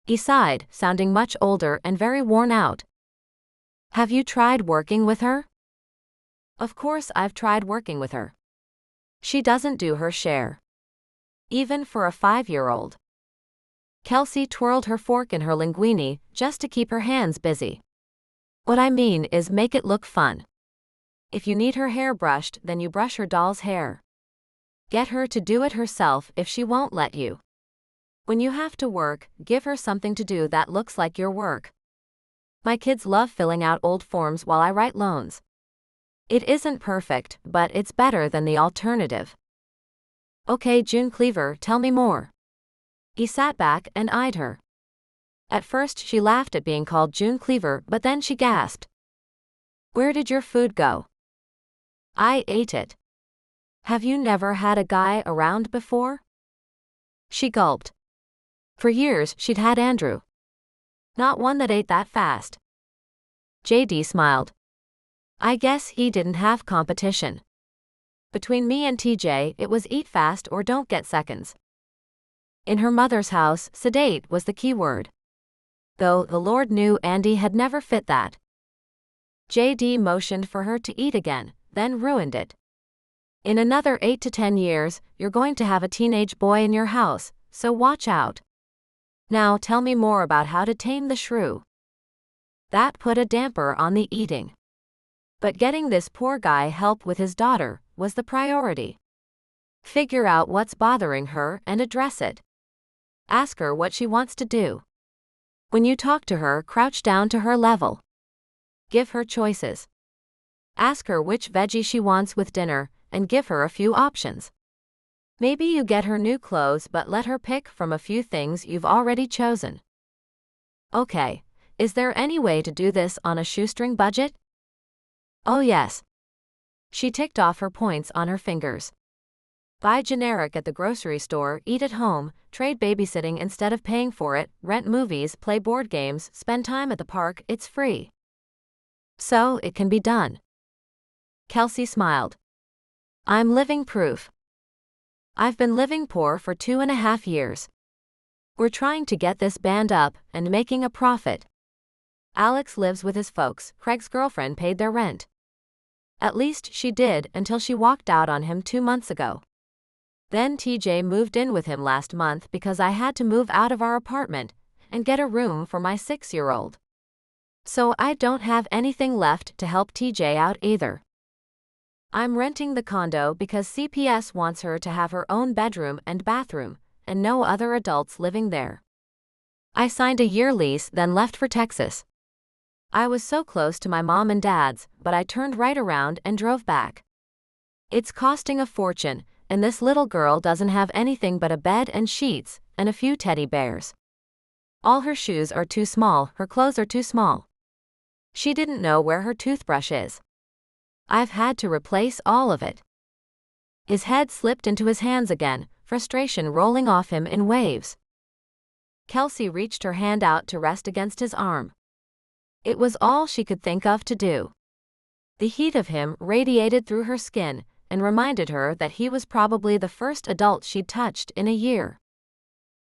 He sighed, sounding much older and very worn out. Have you tried working with her? Of course I've tried working with her. She doesn't do her share. Even for a 5-year-old. Kelsey twirled her fork in her linguine just to keep her hands busy. What I mean is make it look fun. If you need her hair brushed, then you brush her doll's hair. Get her to do it herself if she won't let you. When you have to work, give her something to do that looks like your work. My kids love filling out old forms while I write loans. It isn't perfect, but it's better than the alternative. Okay, June Cleaver, tell me more. He sat back and eyed her. At first she laughed at being called June Cleaver, but then she gasped. Where did your food go? I ate it. Have you never had a guy around before? She gulped. For years she'd had Andrew. Not one that ate that fast. JD smiled. I guess he didn't have competition. Between me and TJ, it was eat fast or don't get seconds. In her mother's house, sedate was the key word. Though the Lord knew Andy had never fit that. JD motioned for her to eat again, then ruined it. In another 8 to 10 years, you're going to have a teenage boy in your house, so watch out. Now tell me more about how to tame the shrew. That put a damper on the eating. But getting this poor guy help with his daughter was the priority. Figure out what's bothering her and address it. Ask her what she wants to do. When you talk to her, crouch down to her level. Give her choices. Ask her which veggie she wants with dinner, and give her a few options. Maybe you get her new clothes but let her pick from a few things you've already chosen. Okay, is there any way to do this on a shoestring budget? Oh yes. She ticked off her points on her fingers. Buy generic at the grocery store, eat at home, trade babysitting instead of paying for it, rent movies, play board games, spend time at the park, it's free. So, it can be done. Kelsey smiled. I'm living proof. I've been living poor for 2.5 years. We're trying to get this band up and making a profit. Alex lives with his folks. Craig's girlfriend paid their rent. At least she did until she walked out on him 2 months ago. Then TJ moved in with him last month because I had to move out of our apartment and get a room for my 6-year-old. So I don't have anything left to help TJ out either. I'm renting the condo because CPS wants her to have her own bedroom and bathroom, and no other adults living there. I signed a year lease, then left for Texas. I was so close to my mom and dad's, but I turned right around and drove back. It's costing a fortune, and this little girl doesn't have anything but a bed and sheets, and a few teddy bears. All her shoes are too small, her clothes are too small. She didn't know where her toothbrush is. I've had to replace all of it. His head slipped into his hands again, frustration rolling off him in waves. Kelsey reached her hand out to rest against his arm. It was all she could think of to do. The heat of him radiated through her skin and reminded her that he was probably the first adult she'd touched in a year.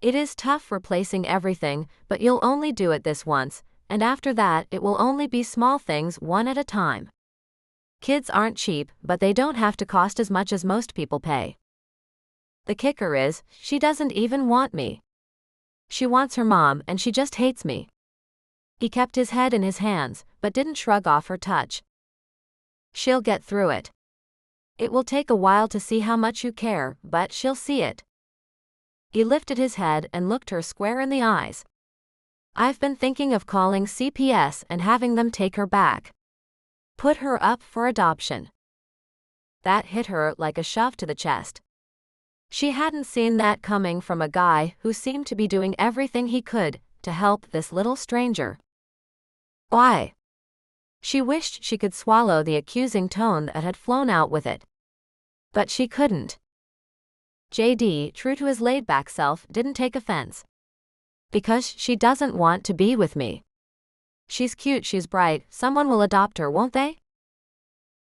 It is tough replacing everything, but you'll only do it this once, and after that it will only be small things one at a time. Kids aren't cheap, but they don't have to cost as much as most people pay. The kicker is, she doesn't even want me. She wants her mom and she just hates me. He kept his head in his hands, but didn't shrug off her touch. She'll get through it. It will take a while to see how much you care, but she'll see it. He lifted his head and looked her square in the eyes. I've been thinking of calling CPS and having them take her back. Put her up for adoption. That hit her like a shove to the chest. She hadn't seen that coming from a guy who seemed to be doing everything he could to help this little stranger. Why? She wished she could swallow the accusing tone that had flown out with it. But she couldn't. JD, true to his laid-back self, didn't take offense. Because she doesn't want to be with me. She's cute, she's bright, someone will adopt her, won't they?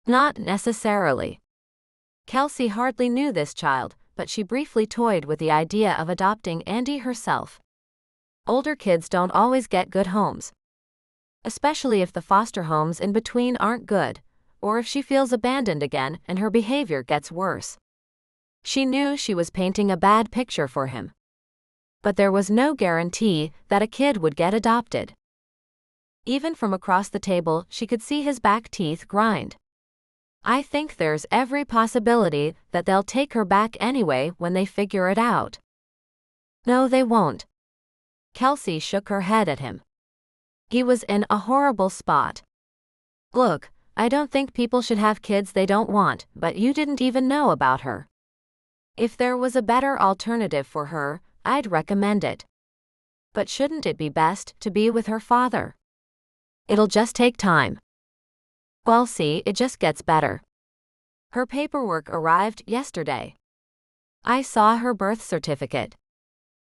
Not necessarily. Kelsey hardly knew this child, but she briefly toyed with the idea of adopting Andy herself. Older kids don't always get good homes. Especially if the foster homes in between aren't good, or if she feels abandoned again and her behavior gets worse. She knew she was painting a bad picture for him. But there was no guarantee that a kid would get adopted. Even from across the table, she could see his back teeth grind. I think there's every possibility that they'll take her back anyway when they figure it out. No, they won't. Kelsey shook her head at him. He was in a horrible spot. Look, I don't think people should have kids they don't want, but you didn't even know about her. If there was a better alternative for her, I'd recommend it. But shouldn't it be best to be with her father? It'll just take time. Well, see, it just gets better. Her paperwork arrived yesterday. I saw her birth certificate.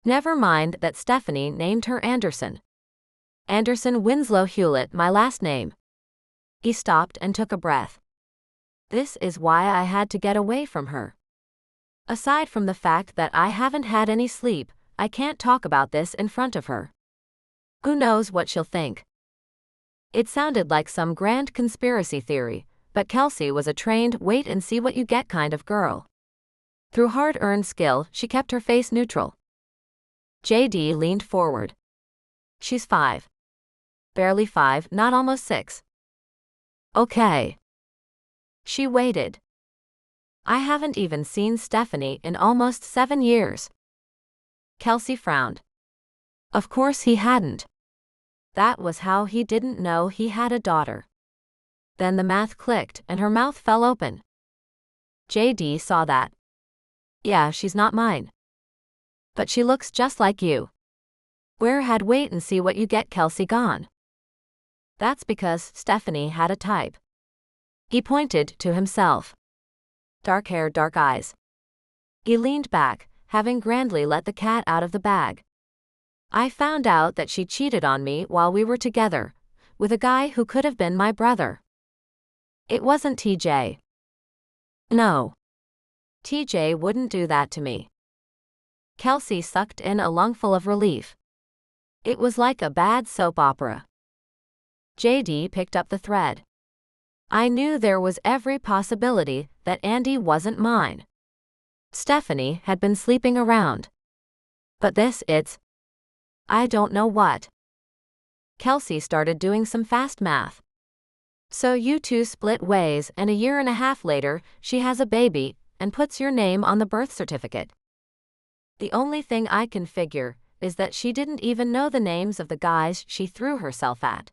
Never mind that Stephanie named her Anderson. Anderson Winslow Hewlett, my last name. He stopped and took a breath. This is why I had to get away from her. Aside from the fact that I haven't had any sleep, I can't talk about this in front of her. Who knows what she'll think? It sounded like some grand conspiracy theory, but Kelsey was a trained wait-and-see-what-you-get kind of girl. Through hard-earned skill, she kept her face neutral. JD leaned forward. She's 5. Barely 5, not almost 6. Okay. She waited. I haven't even seen Stephanie in almost 7 years. Kelsey frowned. Of course he hadn't. That was how he didn't know he had a daughter. Then the math clicked and her mouth fell open. JD saw that. Yeah, she's not mine. But she looks just like you. Where had wait and see what you get Kelsey gone? That's because Stephanie had a type. He pointed to himself. Dark hair, dark eyes. He leaned back, having grandly let the cat out of the bag. I found out that she cheated on me while we were together, with a guy who could have been my brother. It wasn't TJ. No. TJ wouldn't do that to me. Kelsey sucked in a lungful of relief. It was like a bad soap opera. JD picked up the thread. I knew there was every possibility that Andy wasn't mine. Stephanie had been sleeping around. But I don't know what. Kelsey started doing some fast math. So you two split ways and a year and a half later, she has a baby and puts your name on the birth certificate. The only thing I can figure is that she didn't even know the names of the guys she threw herself at.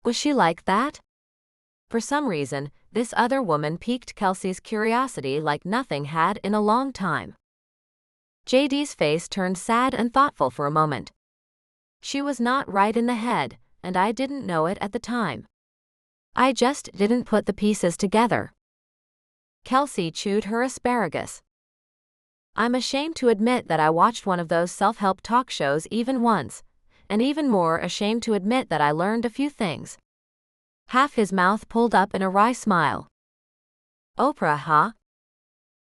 Was she like that? For some reason, this other woman piqued Kelsey's curiosity like nothing had in a long time. JD's face turned sad and thoughtful for a moment. She was not right in the head, and I didn't know it at the time. I just didn't put the pieces together. Kelsey chewed her asparagus. I'm ashamed to admit that I watched one of those self-help talk shows even once, and even more ashamed to admit that I learned a few things. Half his mouth pulled up in a wry smile. Oprah, huh?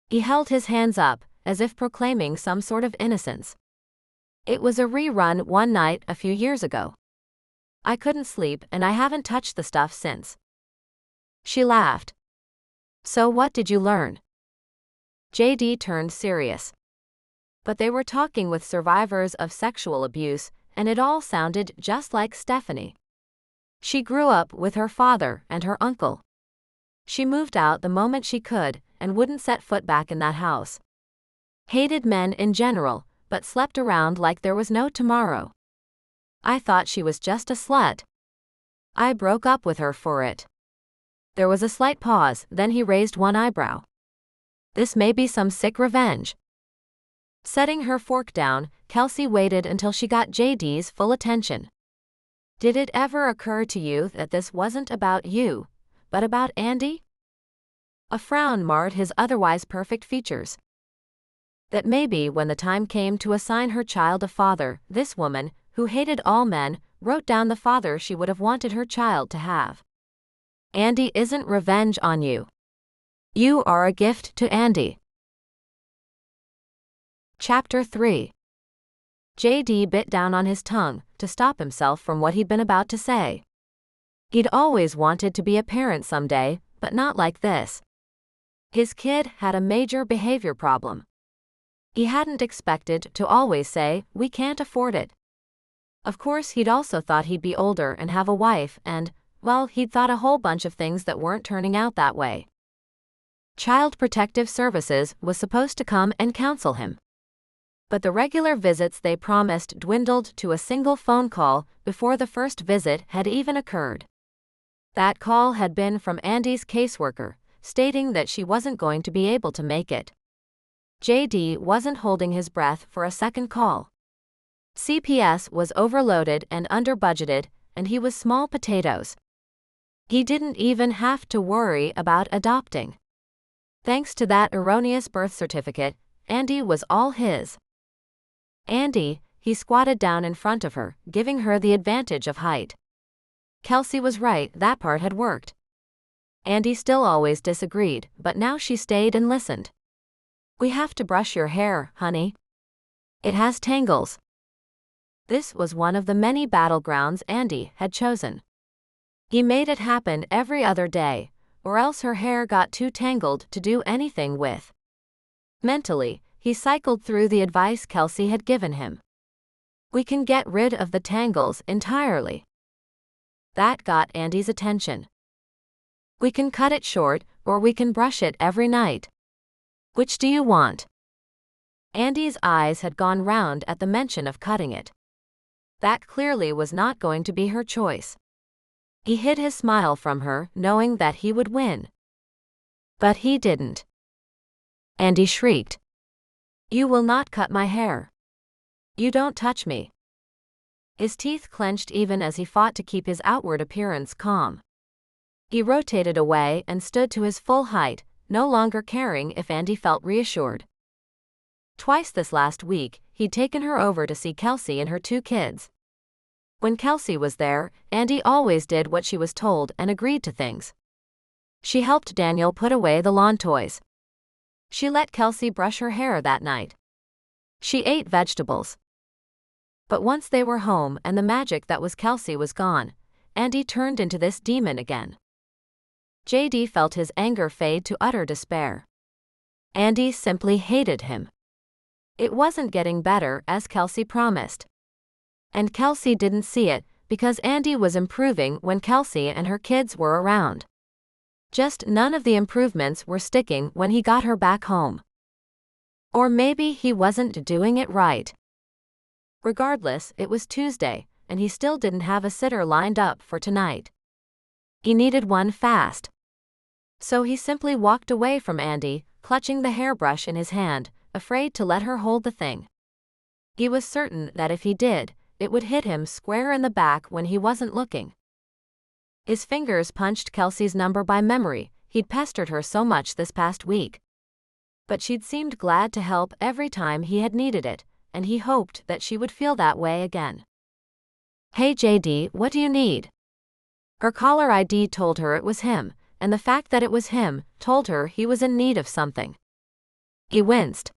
He held his hands up, as if proclaiming some sort of innocence. It was a rerun one night a few years ago. I couldn't sleep and I haven't touched the stuff since. She laughed. So what did you learn? JD turned serious. But they were talking with survivors of sexual abuse, and it all sounded just like Stephanie. She grew up with her father and her uncle. She moved out the moment she could and wouldn't set foot back in that house. Hated men in general, but slept around like there was no tomorrow. I thought she was just a slut. I broke up with her for it. There was a slight pause, then he raised one eyebrow. This may be some sick revenge. Setting her fork down, Kelsey waited until she got JD's full attention. Did it ever occur to you that this wasn't about you, but about Andy? A frown marred his otherwise perfect features. That maybe when the time came to assign her child a father, this woman, who hated all men, wrote down the father she would have wanted her child to have. Andy isn't revenge on you. You are a gift to Andy. Chapter 3. JD bit down on his tongue to stop himself from what he'd been about to say. He'd always wanted to be a parent someday, but not like this. His kid had a major behavior problem. He hadn't expected to always say, "We can't afford it." Of course, he'd also thought he'd be older and have a wife and, well, he'd thought a whole bunch of things that weren't turning out that way. Child Protective Services was supposed to come and counsel him. But the regular visits they promised dwindled to a single phone call before the first visit had even occurred. That call had been from Andy's caseworker, stating that she wasn't going to be able to make it. JD wasn't holding his breath for a second call. CPS was overloaded and under-budgeted, and he was small potatoes. He didn't even have to worry about adopting. Thanks to that erroneous birth certificate, Andy was all his. Andy, he squatted down in front of her, giving her the advantage of height. Kelsey was right, that part had worked. Andy still always disagreed, but now she stayed and listened. We have to brush your hair, honey. It has tangles. This was one of the many battlegrounds Andy had chosen. He made it happen every other day, or else her hair got too tangled to do anything with. Mentally, he cycled through the advice Kelsey had given him. We can get rid of the tangles entirely. That got Andy's attention. We can cut it short, or we can brush it every night. Which do you want? Andy's eyes had gone round at the mention of cutting it. That clearly was not going to be her choice. He hid his smile from her, knowing that he would win. But he didn't. Andy shrieked. You will not cut my hair. You don't touch me. His teeth clenched even as he fought to keep his outward appearance calm. He rotated away and stood to his full height, no longer caring if Andy felt reassured. Twice this last week, he'd taken her over to see Kelsey and her 2 kids. When Kelsey was there, Andy always did what she was told and agreed to things. She helped Daniel put away the lawn toys. She let Kelsey brush her hair that night. She ate vegetables. But once they were home and the magic that was Kelsey was gone, Andy turned into this demon again. JD felt his anger fade to utter despair. Andy simply hated him. It wasn't getting better as Kelsey promised. And Kelsey didn't see it, because Andy was improving when Kelsey and her kids were around. Just none of the improvements were sticking when he got her back home. Or maybe he wasn't doing it right. Regardless, it was Tuesday, and he still didn't have a sitter lined up for tonight. He needed one fast. So he simply walked away from Andy, clutching the hairbrush in his hand, afraid to let her hold the thing. He was certain that if he did, it would hit him square in the back when he wasn't looking. His fingers punched Kelsey's number by memory, he'd pestered her so much this past week. But she'd seemed glad to help every time he had needed it, and he hoped that she would feel that way again. Hey JD, what do you need? Her caller ID told her it was him, and the fact that it was him told her he was in need of something. He winced.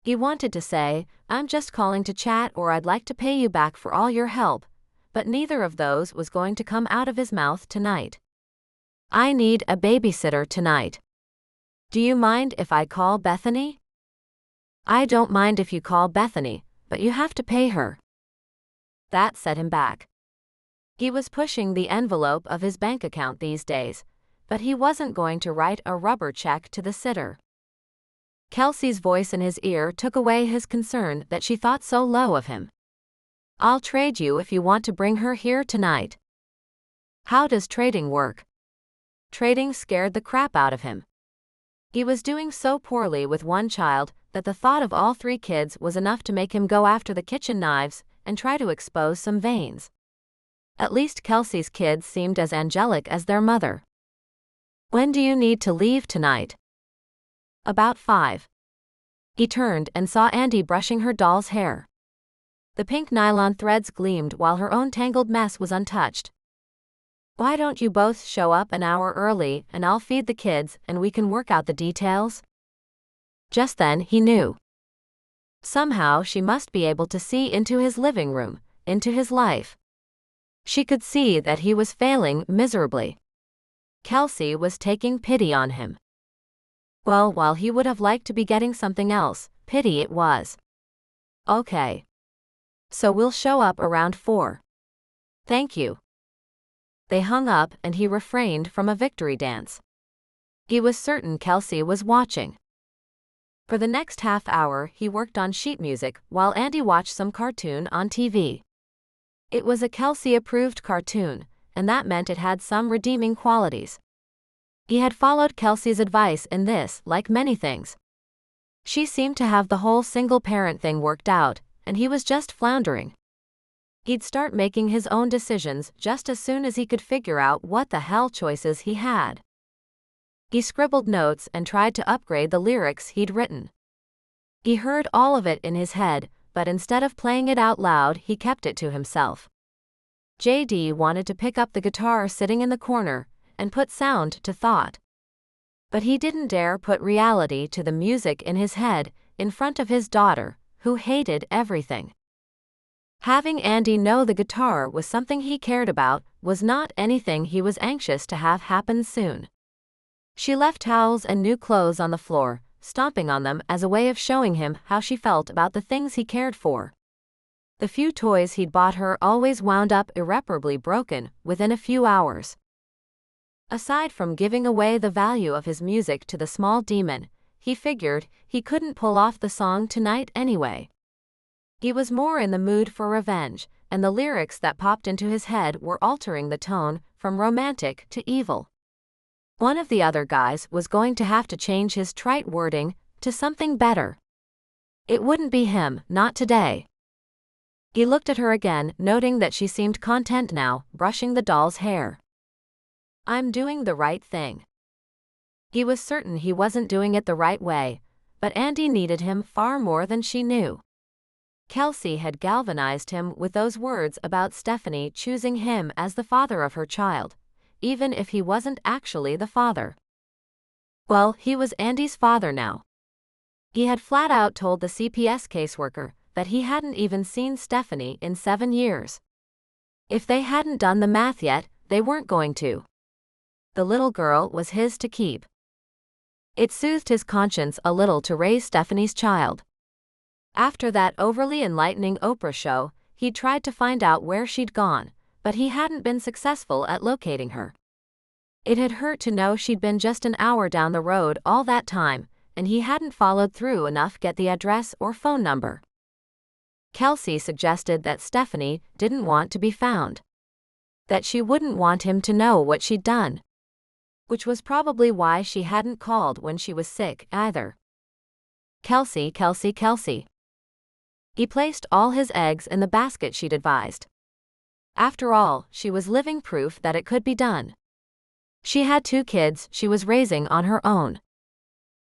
He wanted to say, I'm just calling to chat or I'd like to pay you back for all your help, but neither of those was going to come out of his mouth tonight. I need a babysitter tonight. Do you mind if I call Bethany? I don't mind if you call Bethany, but you have to pay her. That set him back. He was pushing the envelope of his bank account these days, but he wasn't going to write a rubber check to the sitter. Kelsey's voice in his ear took away his concern that she thought so low of him. I'll trade you if you want to bring her here tonight. How does trading work? Trading scared the crap out of him. He was doing so poorly with one child that the thought of all 3 kids was enough to make him go after the kitchen knives and try to expose some veins. At least Kelsey's kids seemed as angelic as their mother. When do you need to leave tonight? About 5. He turned and saw Andy brushing her doll's hair. The pink nylon threads gleamed while her own tangled mess was untouched. Why don't you both show up an hour early and I'll feed the kids and we can work out the details? Just then he knew. Somehow she must be able to see into his living room, into his life. She could see that he was failing miserably. Kelsey was taking pity on him. Well, while he would have liked to be getting something else, pity it was. Okay. So we'll show up around 4. Thank you. They hung up and he refrained from a victory dance. He was certain Kelsey was watching. For the next half hour he worked on sheet music while Andy watched some cartoon on TV. It was a Kelsey-approved cartoon, and that meant it had some redeeming qualities. He had followed Kelsey's advice in this, like many things. She seemed to have the whole single-parent thing worked out, and he was just floundering. He'd start making his own decisions just as soon as he could figure out what the hell choices he had. He scribbled notes and tried to upgrade the lyrics he'd written. He heard all of it in his head, but instead of playing it out loud he kept it to himself. JD wanted to pick up the guitar sitting in the corner and put sound to thought. But he didn't dare put reality to the music in his head in front of his daughter, who hated everything. Having Andy know the guitar was something he cared about was not anything he was anxious to have happen soon. She left towels and new clothes on the floor, stomping on them as a way of showing him how she felt about the things he cared for. The few toys he'd bought her always wound up irreparably broken within a few hours. Aside from giving away the value of his music to the small demon, he figured he couldn't pull off the song tonight anyway. He was more in the mood for revenge, and the lyrics that popped into his head were altering the tone from romantic to evil. One of the other guys was going to have to change his trite wording to something better. It wouldn't be him, not today. He looked at her again, noting that she seemed content now, brushing the doll's hair. I'm doing the right thing. He was certain he wasn't doing it the right way, but Andy needed him far more than she knew. Kelsey had galvanized him with those words about Stephanie choosing him as the father of her child, even if he wasn't actually the father. Well, he was Andy's father now. He had flat out told the CPS caseworker that he hadn't even seen Stephanie in 7 years. If they hadn't done the math yet, they weren't going to. The little girl was his to keep. It soothed his conscience a little to raise Stephanie's child. After that overly enlightening Oprah show, he'd tried to find out where she'd gone, but he hadn't been successful at locating her. It had hurt to know she'd been just an hour down the road all that time, and he hadn't followed through enough to get the address or phone number. Kelsey suggested that Stephanie didn't want to be found. That she wouldn't want him to know what she'd done. Which was probably why she hadn't called when she was sick either. Kelsey, Kelsey, Kelsey. He placed all his eggs in the basket she'd advised. After all, she was living proof that it could be done. She had 2 kids she was raising on her own.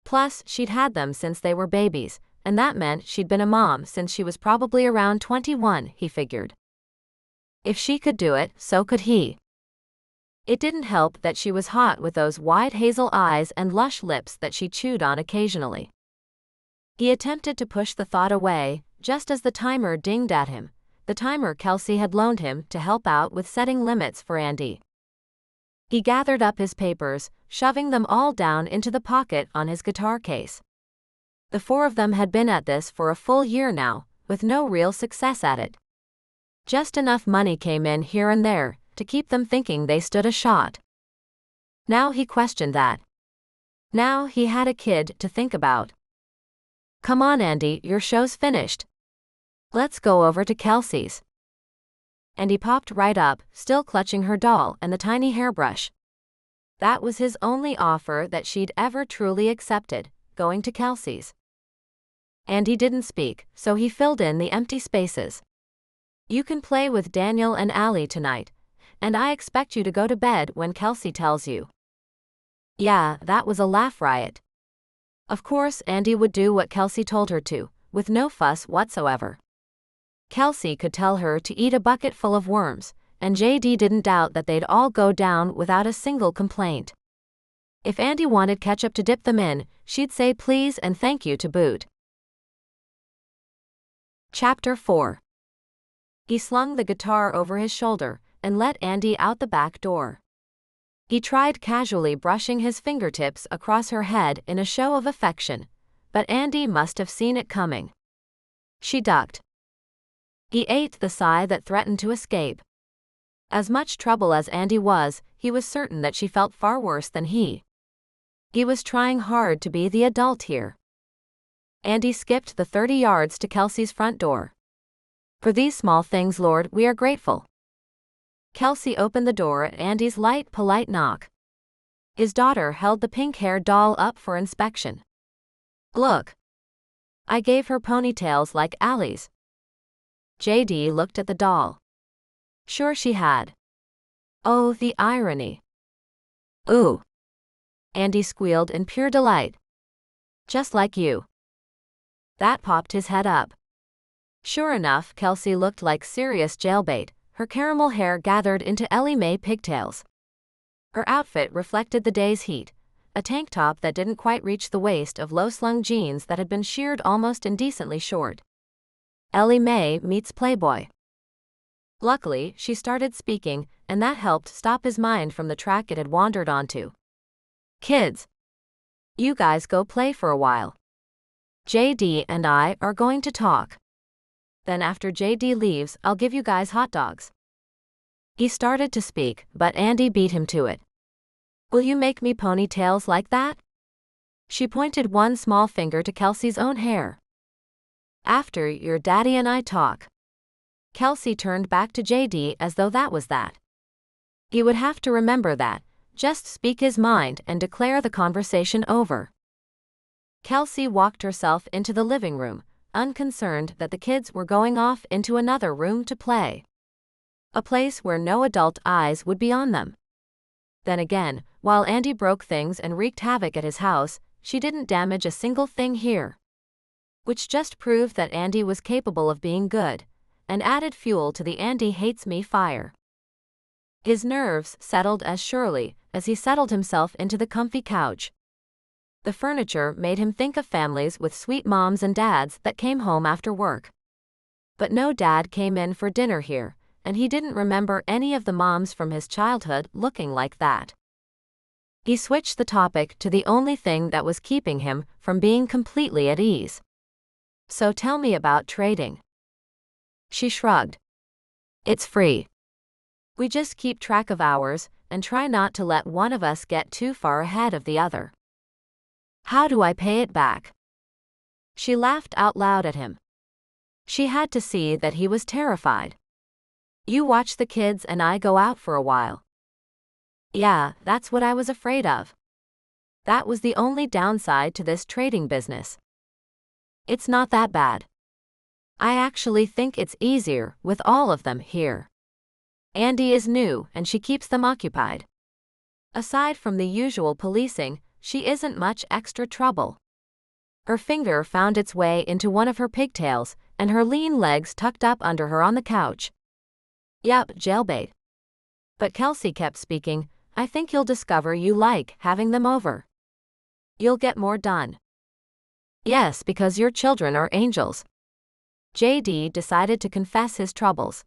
Plus, she'd had them since they were babies, and that meant she'd been a mom since she was probably around 21, he figured. If she could do it, so could he. It didn't help that she was hot with those wide hazel eyes and lush lips that she chewed on occasionally. He attempted to push the thought away, just as the timer dinged at him, the timer Kelsey had loaned him to help out with setting limits for Andy. He gathered up his papers, shoving them all down into the pocket on his guitar case. The 4 of them had been at this for a full year now, with no real success at it. Just enough money came in here and there to keep them thinking they stood a shot. Now he questioned that. Now he had a kid to think about. Come on, Andy, your show's finished. Let's go over to Kelsey's. And he popped right up, still clutching her doll and the tiny hairbrush. That was his only offer that she'd ever truly accepted, going to Kelsey's. Andy didn't speak, so he filled in the empty spaces. You can play with Daniel and Allie tonight, and I expect you to go to bed when Kelsey tells you. Yeah, that was a laugh riot. Of course, Andy would do what Kelsey told her to, with no fuss whatsoever. Kelsey could tell her to eat a bucket full of worms, and JD didn't doubt that they'd all go down without a single complaint. If Andy wanted ketchup to dip them in, she'd say please and thank you to boot. Chapter 4. He slung the guitar over his shoulder and let Andy out the back door. He tried casually brushing his fingertips across her head in a show of affection, but Andy must have seen it coming. She ducked. He ate the sigh that threatened to escape. As much trouble as Andy was, he was certain that she felt far worse than he. He was trying hard to be the adult here. Andy skipped the 30 yards to Kelsey's front door. For these small things, Lord, we are grateful. Kelsey opened the door at Andy's light, polite knock. His daughter held the pink-haired doll up for inspection. Look. I gave her ponytails like Allie's. JD looked at the doll. Sure she had. Oh, the irony. Ooh. Andy squealed in pure delight. Just like you. That popped his head up. Sure enough, Kelsey looked like serious jailbait, her caramel hair gathered into Ellie Mae pigtails. Her outfit reflected the day's heat, a tank top that didn't quite reach the waist of low-slung jeans that had been sheared almost indecently short. Ellie Mae meets Playboy. Luckily, she started speaking, and that helped stop his mind from the track it had wandered onto. Kids, you guys go play for a while. JD and I are going to talk. Then after JD leaves, I'll give you guys hot dogs. He started to speak, but Andy beat him to it. Will you make me ponytails like that? She pointed one small finger to Kelsey's own hair. After your daddy and I talk. Kelsey turned back to JD as though that was that. He would have to remember that, just speak his mind and declare the conversation over. Kelsey walked herself into the living room, unconcerned that the kids were going off into another room to play. A place where no adult eyes would be on them. Then again, while Andy broke things and wreaked havoc at his house, she didn't damage a single thing here. Which just proved that Andy was capable of being good, and added fuel to the Andy hates me fire. His nerves settled as surely as he settled himself into the comfy couch. The furniture made him think of families with sweet moms and dads that came home after work. But no dad came in for dinner here, and he didn't remember any of the moms from his childhood looking like that. He switched the topic to the only thing that was keeping him from being completely at ease. So tell me about trading. She shrugged. It's free. We just keep track of hours and try not to let one of us get too far ahead of the other. How do I pay it back? She laughed out loud at him. She had to see that he was terrified. You watch the kids and I go out for a while. Yeah, that's what I was afraid of. That was the only downside to this trading business. It's not that bad. I actually think it's easier with all of them here. Andy is new and she keeps them occupied. Aside from the usual policing, she isn't much extra trouble. Her finger found its way into one of her pigtails, and her lean legs tucked up under her on the couch. Yup, jailbait. But Kelsey kept speaking, I think you'll discover you like having them over. You'll get more done. Yes, because your children are angels. JD decided to confess his troubles.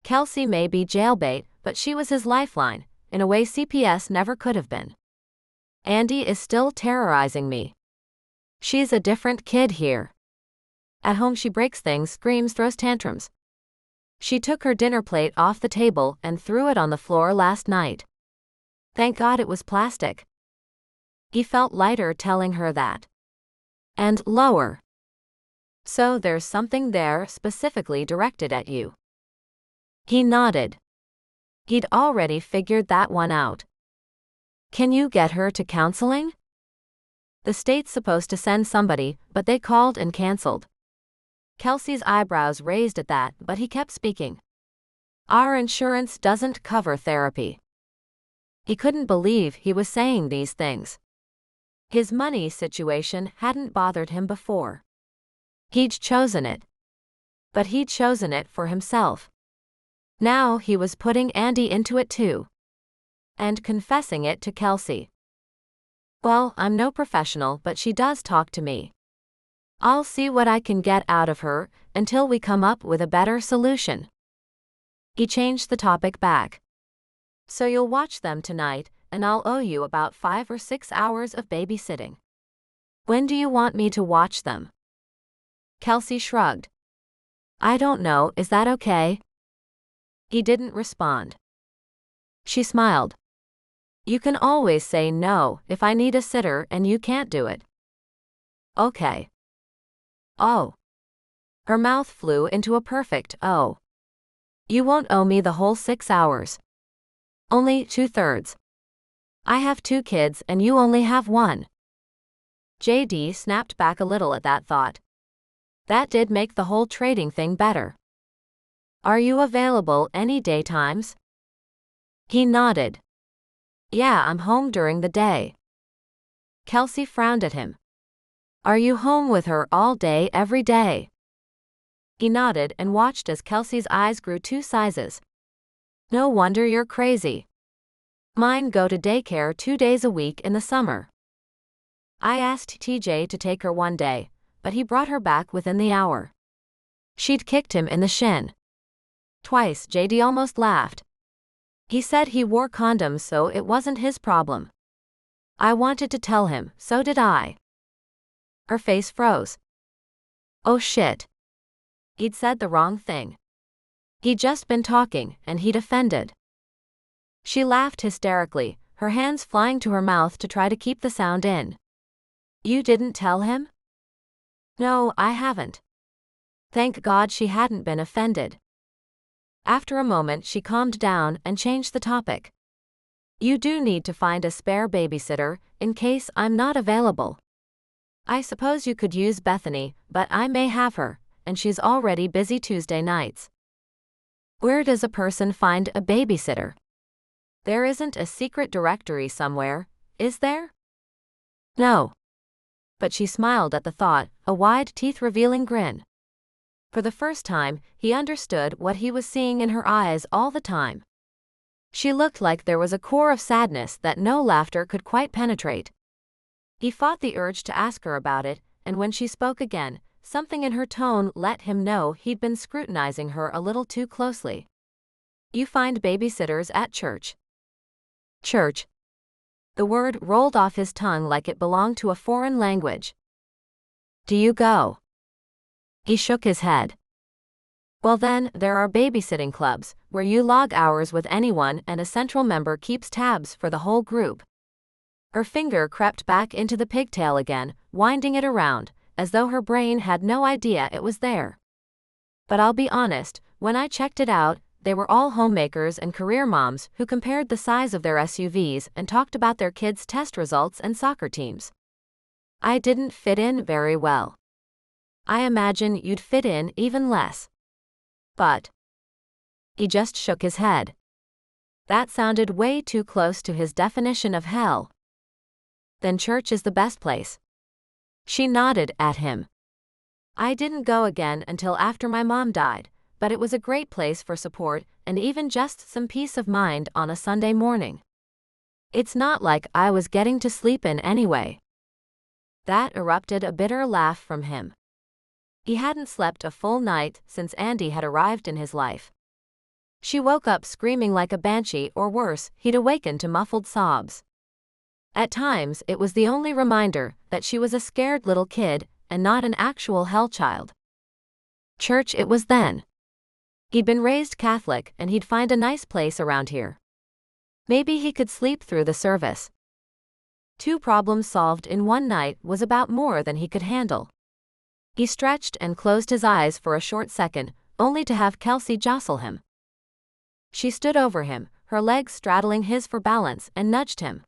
Kelsey may be jailbait, but she was his lifeline, in a way CPS never could have been. Andy is still terrorizing me. She's a different kid here. At home she breaks things, screams, throws tantrums. She took her dinner plate off the table and threw it on the floor last night. Thank God it was plastic. He felt lighter telling her that. And lower. So there's something there specifically directed at you. He nodded. He'd already figured that one out. Can you get her to counseling? The state's supposed to send somebody, but they called and canceled. Kelsey's eyebrows raised at that, but he kept speaking. Our insurance doesn't cover therapy. He couldn't believe he was saying these things. His money situation hadn't bothered him before. He'd chosen it. But he'd chosen it for himself. Now he was putting Andy into it too. And confessing it to Kelsey. Well, I'm no professional, but she does talk to me. I'll see what I can get out of her until we come up with a better solution. He changed the topic back. So you'll watch them tonight, and I'll owe you about 5 or 6 hours of babysitting. When do you want me to watch them? Kelsey shrugged. I don't know, is that okay? He didn't respond. She smiled. You can always say no if I need a sitter and you can't do it. Okay. Oh. Her mouth flew into a perfect oh. You won't owe me the whole 6 hours. Only 2/3. I have 2 kids and you only have 1. JD snapped back a little at that thought. That did make the whole trading thing better. Are you available any daytimes? He nodded. Yeah, I'm home during the day. Kelsey frowned at him. Are you home with her all day every day? He nodded and watched as Kelsey's eyes grew 2 sizes. No wonder you're crazy. Mine go to daycare 2 days a week in the summer. I asked TJ to take her one day, but he brought her back within the hour. She'd kicked him in the shin. Twice. JD almost laughed. He said he wore condoms, so it wasn't his problem. I wanted to tell him, so did I. Her face froze. Oh shit. He'd said the wrong thing. He'd just been talking, and he'd offended. She laughed hysterically, her hands flying to her mouth to try to keep the sound in. You didn't tell him? No, I haven't. Thank God she hadn't been offended. After a moment she calmed down and changed the topic. You do need to find a spare babysitter, in case I'm not available. I suppose you could use Bethany, but I may have her, and she's already busy Tuesday nights. Where does a person find a babysitter? There isn't a secret directory somewhere, is there? No. But she smiled at the thought, a wide teeth-revealing grin. For the first time, he understood what he was seeing in her eyes all the time. She looked like there was a core of sadness that no laughter could quite penetrate. He fought the urge to ask her about it, and when she spoke again, something in her tone let him know he'd been scrutinizing her a little too closely. You find babysitters at church. Church. The word rolled off his tongue like it belonged to a foreign language. Do you go? He shook his head. Well then, there are babysitting clubs, where you log hours with anyone and a central member keeps tabs for the whole group. Her finger crept back into the pigtail again, winding it around, as though her brain had no idea it was there. But I'll be honest, when I checked it out, they were all homemakers and career moms who compared the size of their SUVs and talked about their kids' test results and soccer teams. I didn't fit in very well. I imagine you'd fit in even less. But he just shook his head. That sounded way too close to his definition of hell. Then church is the best place. She nodded at him. I didn't go again until after my mom died, but it was a great place for support and even just some peace of mind on a Sunday morning. It's not like I was getting to sleep in anyway. That erupted a bitter laugh from him. He hadn't slept a full night since Andy had arrived in his life. She woke up screaming like a banshee, or worse, he'd awakened to muffled sobs. At times, it was the only reminder that she was a scared little kid and not an actual hell child. Church it was then. He'd been raised Catholic and he'd find a nice place around here. Maybe he could sleep through the service. 2 problems solved in one night was about more than he could handle. He stretched and closed his eyes for a short second, only to have Kelsey jostle him. She stood over him, her legs straddling his for balance, and nudged him.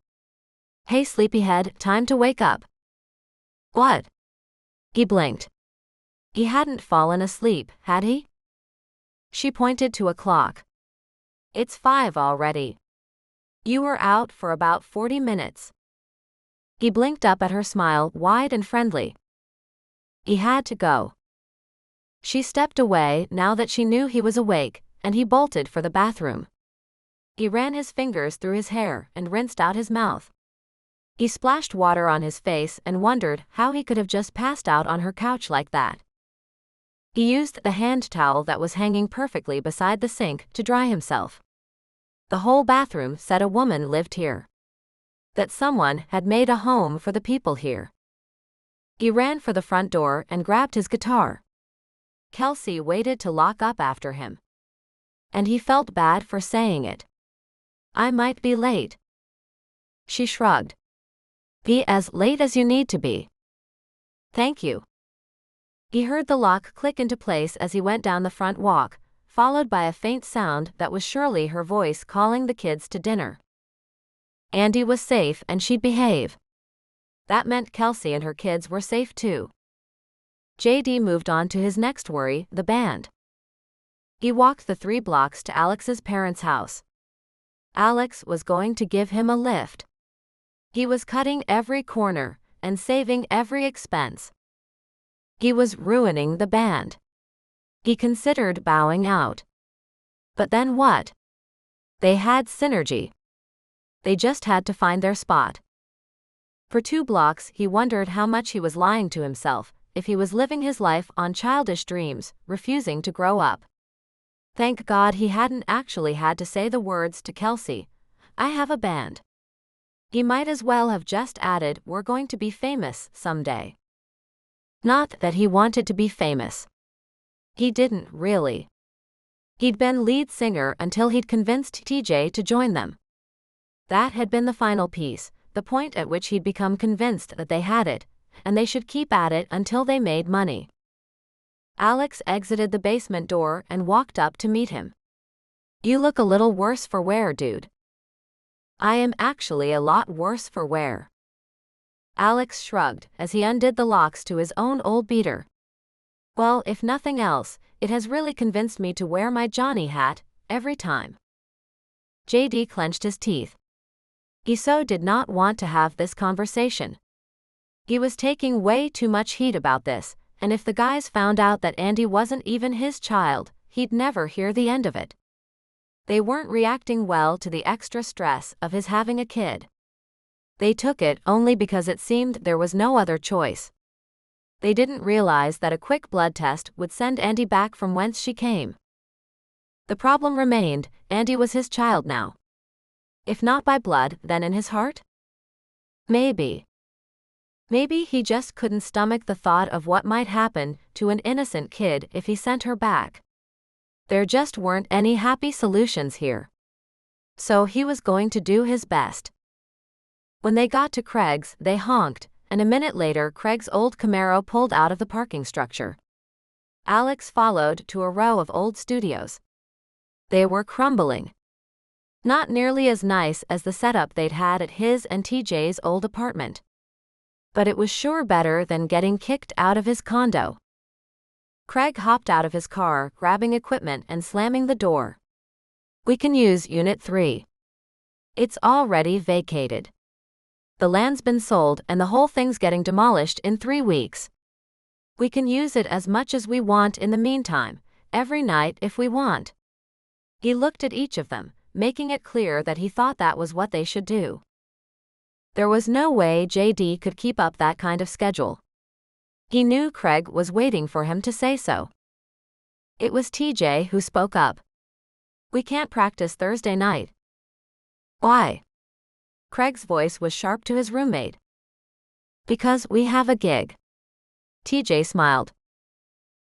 Hey sleepyhead, time to wake up. What? He blinked. He hadn't fallen asleep, had he? She pointed to a clock. It's 5 already. You were out for about 40 minutes. He blinked up at her smile, wide and friendly. He had to go. She stepped away now that she knew he was awake, and he bolted for the bathroom. He ran his fingers through his hair and rinsed out his mouth. He splashed water on his face and wondered how he could have just passed out on her couch like that. He used the hand towel that was hanging perfectly beside the sink to dry himself. The whole bathroom said a woman lived here. That someone had made a home for the people here. He ran for the front door and grabbed his guitar. Kelsey waited to lock up after him. And he felt bad for saying it. I might be late. She shrugged. Be as late as you need to be. Thank you. He heard the lock click into place as he went down the front walk, followed by a faint sound that was surely her voice calling the kids to dinner. Andy was safe and she'd behave. That meant Kelsey and her kids were safe too. JD moved on to his next worry, the band. He walked the 3 blocks to Alex's parents' house. Alex was going to give him a lift. He was cutting every corner and saving every expense. He was ruining the band. He considered bowing out. But then what? They had synergy. They just had to find their spot. For 2 blocks, he wondered how much he was lying to himself, if he was living his life on childish dreams, refusing to grow up. Thank God he hadn't actually had to say the words to Kelsey, "I have a band." He might as well have just added, "We're going to be famous someday." Not that he wanted to be famous. He didn't really. He'd been lead singer until he'd convinced TJ to join them. That had been the final piece, the point at which he'd become convinced that they had it, and they should keep at it until they made money. Alex exited the basement door and walked up to meet him. "You look a little worse for wear, dude." "I am actually a lot worse for wear." Alex shrugged as he undid the locks to his own old beater. "Well, if nothing else, it has really convinced me to wear my Johnny hat every time." JD clenched his teeth. He so did not want to have this conversation. He was taking way too much heat about this, and if the guys found out that Andy wasn't even his child, he'd never hear the end of it. They weren't reacting well to the extra stress of his having a kid. They took it only because it seemed there was no other choice. They didn't realize that a quick blood test would send Andy back from whence she came. The problem remained, Andy was his child now. If not by blood, then in his heart? Maybe he just couldn't stomach the thought of what might happen to an innocent kid if he sent her back. There just weren't any happy solutions here. So he was going to do his best. When they got to Craig's, they honked, and a minute later Craig's old Camaro pulled out of the parking structure. Alex followed to a row of old studios. They were crumbling. Not nearly as nice as the setup they'd had at his and TJ's old apartment. But it was sure better than getting kicked out of his condo. Craig hopped out of his car, grabbing equipment and slamming the door. "We can use Unit 3. It's already vacated. The land's been sold and the whole thing's getting demolished in 3 weeks. We can use it as much as we want in the meantime, every night if we want." He looked at each of them, making it clear that he thought that was what they should do. There was no way JD could keep up that kind of schedule. He knew Craig was waiting for him to say so. It was TJ who spoke up. "We can't practice Thursday night." "Why?" Craig's voice was sharp to his roommate. "Because we have a gig." TJ smiled.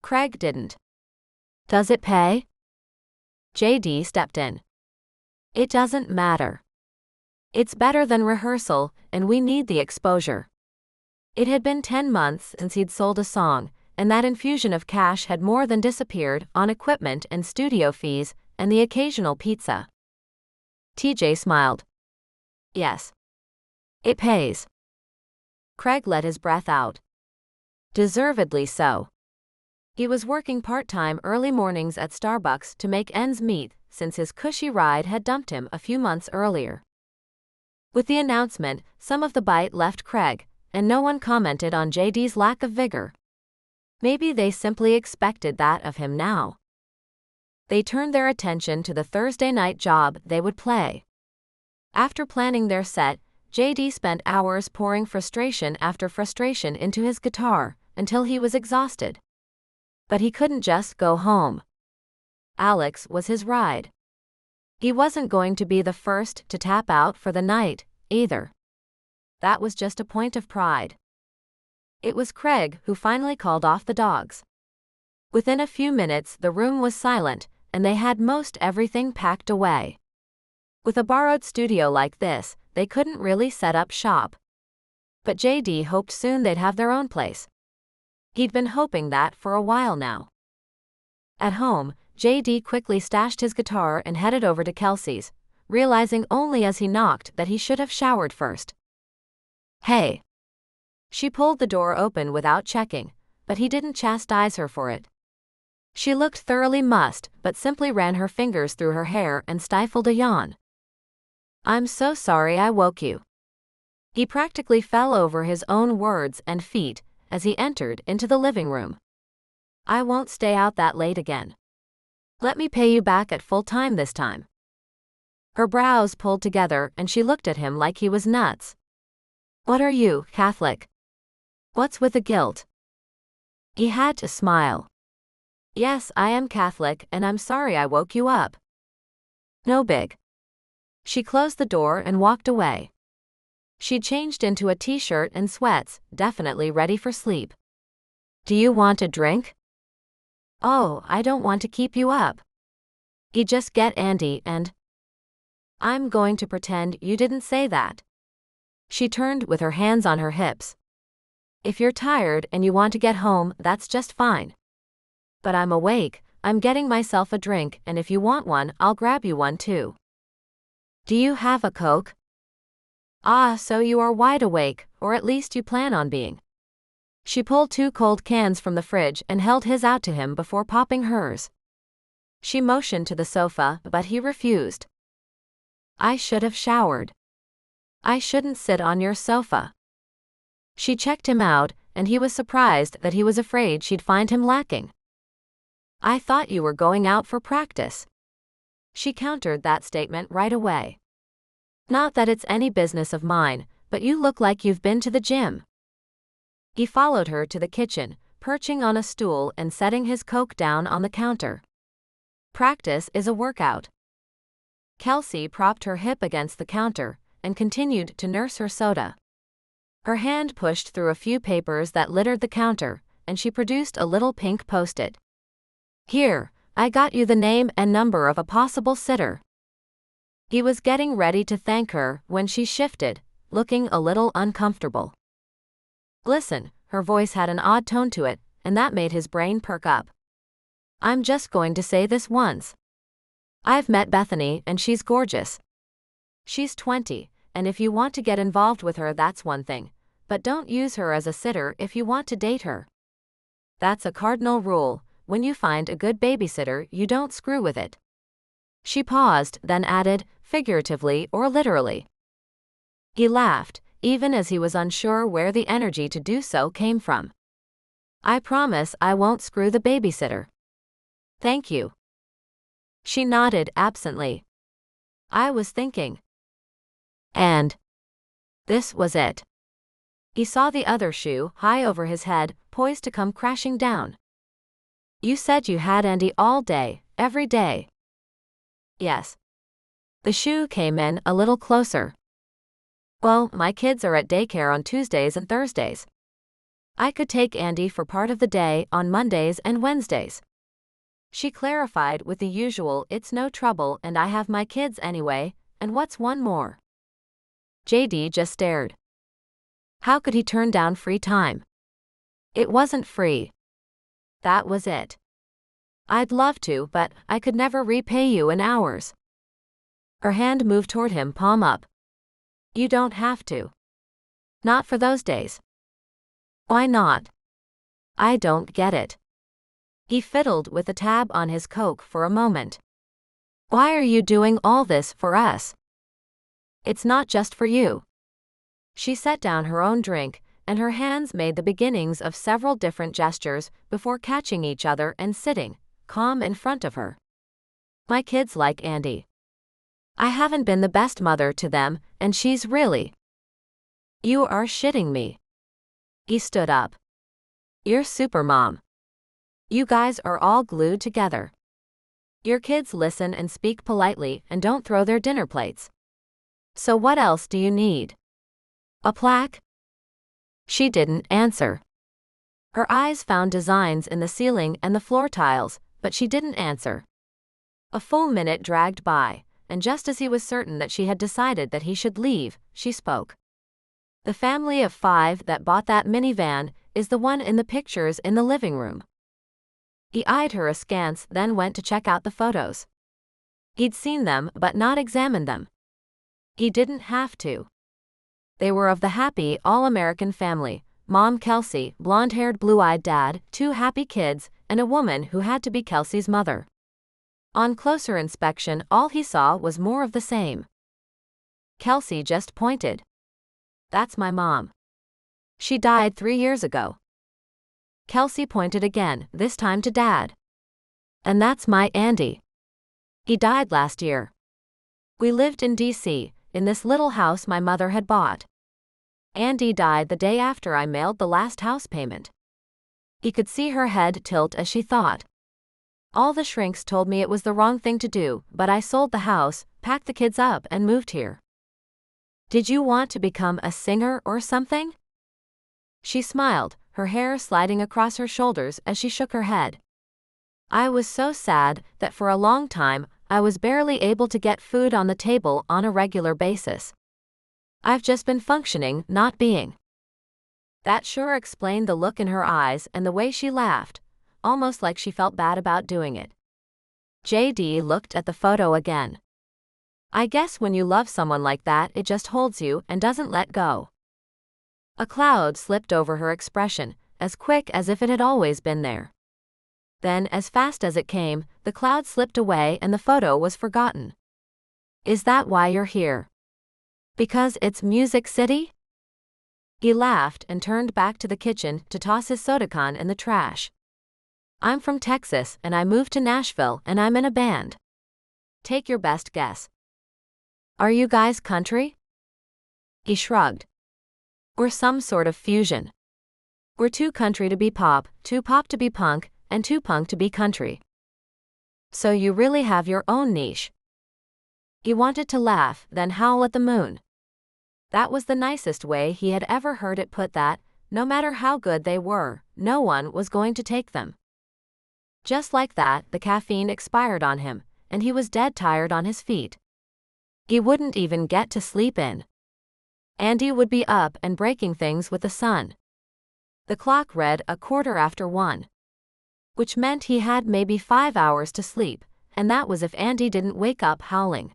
Craig didn't. "Does it pay?" JD stepped in. "It doesn't matter. It's better than rehearsal, and we need the exposure." It had been 10 months since he'd sold a song, and that infusion of cash had more than disappeared on equipment and studio fees and the occasional pizza. TJ smiled. "Yes. It pays." Craig let his breath out. Deservedly so. He was working part-time early mornings at Starbucks to make ends meet since his cushy ride had dumped him a few months earlier. With the announcement, some of the bite left Craig, and no one commented on JD's lack of vigor. Maybe they simply expected that of him now. They turned their attention to the Thursday night job they would play. After planning their set, JD spent hours pouring frustration after frustration into his guitar, until he was exhausted. But he couldn't just go home. Alex was his ride. He wasn't going to be the first to tap out for the night, either. That was just a point of pride. It was Craig who finally called off the dogs. Within a few minutes the room was silent, and they had most everything packed away. With a borrowed studio like this, they couldn't really set up shop. But JD hoped soon they'd have their own place. He'd been hoping that for a while now. At home, JD quickly stashed his guitar and headed over to Kelsey's, realizing only as he knocked that he should have showered first. "Hey." She pulled the door open without checking, but he didn't chastise her for it. She looked thoroughly mussed, but simply ran her fingers through her hair and stifled a yawn. "I'm so sorry I woke you." He practically fell over his own words and feet as he entered into the living room. I won't stay out that late again. Let me pay you back at full time this time. Her brows pulled together and she looked at him like he was nuts. What are you, Catholic? What's with the guilt? He had to smile. Yes, I am Catholic and I'm sorry I woke you up. No big. She closed the door and walked away. She'd changed into a t-shirt and sweats, definitely ready for sleep. Do you want a drink? Oh, I don't want to keep you up. You just get Andy and... I'm going to pretend you didn't say that. She turned with her hands on her hips. If you're tired and you want to get home, that's just fine. But I'm awake, I'm getting myself a drink, and if you want one, I'll grab you one too. Do you have a Coke? Ah, so you are wide awake, or at least you plan on being. She pulled 2 cold cans from the fridge and held his out to him before popping hers. She motioned to the sofa, but he refused. I should have showered. I shouldn't sit on your sofa. She checked him out, and he was surprised that he was afraid she'd find him lacking. I thought you were going out for practice. She countered that statement right away. Not that it's any business of mine, but you look like you've been to the gym. He followed her to the kitchen, perching on a stool and setting his Coke down on the counter. Practice is a workout. Kelsey propped her hip against the counter and continued to nurse her soda. Her hand pushed through a few papers that littered the counter, and she produced a little pink post-it. Here, I got you the name and number of a possible sitter. He was getting ready to thank her when she shifted, looking a little uncomfortable. Listen, her voice had an odd tone to it, and that made his brain perk up. I'm just going to say this once. I've met Bethany and she's gorgeous. She's 20, and if you want to get involved with her, that's one thing, but don't use her as a sitter if you want to date her. That's a cardinal rule. When you find a good babysitter, you don't screw with it. She paused, then added, figuratively or literally. He laughed, even as he was unsure where the energy to do so came from. I promise I won't screw the babysitter. Thank you. She nodded absently. I was thinking. And this was it. He saw the other shoe, high over his head, poised to come crashing down. You said you had Andy all day, every day. Yes. The shoe came in a little closer. Well, my kids are at daycare on Tuesdays and Thursdays. I could take Andy for part of the day on Mondays and Wednesdays. She clarified with the usual, it's no trouble and I have my kids anyway, and what's one more? JD just stared. How could he turn down free time? It wasn't free. That was it. I'd love to, but I could never repay you in hours. Her hand moved toward him, palm up. You don't have to. Not for those days. Why not? I don't get it. He fiddled with the tab on his Coke for a moment. Why are you doing all this for us? It's not just for you. She set down her own drink, and her hands made the beginnings of several different gestures before catching each other and sitting, calm in front of her. My kids like Andy. I haven't been the best mother to them, and she's really... You are shitting me. He stood up. You're super mom. You guys are all glued together. Your kids listen and speak politely and don't throw their dinner plates. So what else do you need? A plaque? She didn't answer. Her eyes found designs in the ceiling and the floor tiles, but she didn't answer. A full minute dragged by, and just as he was certain that she had decided that he should leave, she spoke. The family of 5 that bought that minivan is the one in the pictures in the living room. He eyed her askance, then went to check out the photos. He'd seen them but not examined them. He didn't have to. They were of the happy, all-American family, Mom Kelsey, blonde-haired blue-eyed dad, 2 happy kids, and a woman who had to be Kelsey's mother. On closer inspection, all he saw was more of the same. Kelsey just pointed. That's my mom. She died 3 years ago. Kelsey pointed again, this time to Dad. And that's my Andy. He died last year. We lived in D.C., in this little house my mother had bought. Andy died the day after I mailed the last house payment. He could see her head tilt as she thought. All the shrinks told me it was the wrong thing to do, but I sold the house, packed the kids up, and moved here. Did you want to become a singer or something? She smiled, her hair sliding across her shoulders as she shook her head. I was so sad that for a long time I was barely able to get food on the table on a regular basis. I've just been functioning, not being. That sure explained the look in her eyes and the way she laughed, almost like she felt bad about doing it. JD looked at the photo again. I guess when you love someone like that, it just holds you and doesn't let go. A cloud slipped over her expression, as quick as if it had always been there. Then, as fast as it came, the cloud slipped away and the photo was forgotten. Is that why you're here? Because it's Music City? He laughed and turned back to the kitchen to toss his soda can in the trash. I'm from Texas and I moved to Nashville and I'm in a band. Take your best guess. Are you guys country? He shrugged. We're some sort of fusion. We're too country to be pop, too pop to be punk, and too punk to be country. So you really have your own niche. He wanted to laugh, then howl at the moon. That was the nicest way he had ever heard it put, that, no matter how good they were, no one was going to take them. Just like that, the caffeine expired on him, and he was dead tired on his feet. He wouldn't even get to sleep in. Andy would be up and breaking things with the sun. The clock read 1:15, which meant he had maybe 5 hours to sleep, and that was if Andy didn't wake up howling.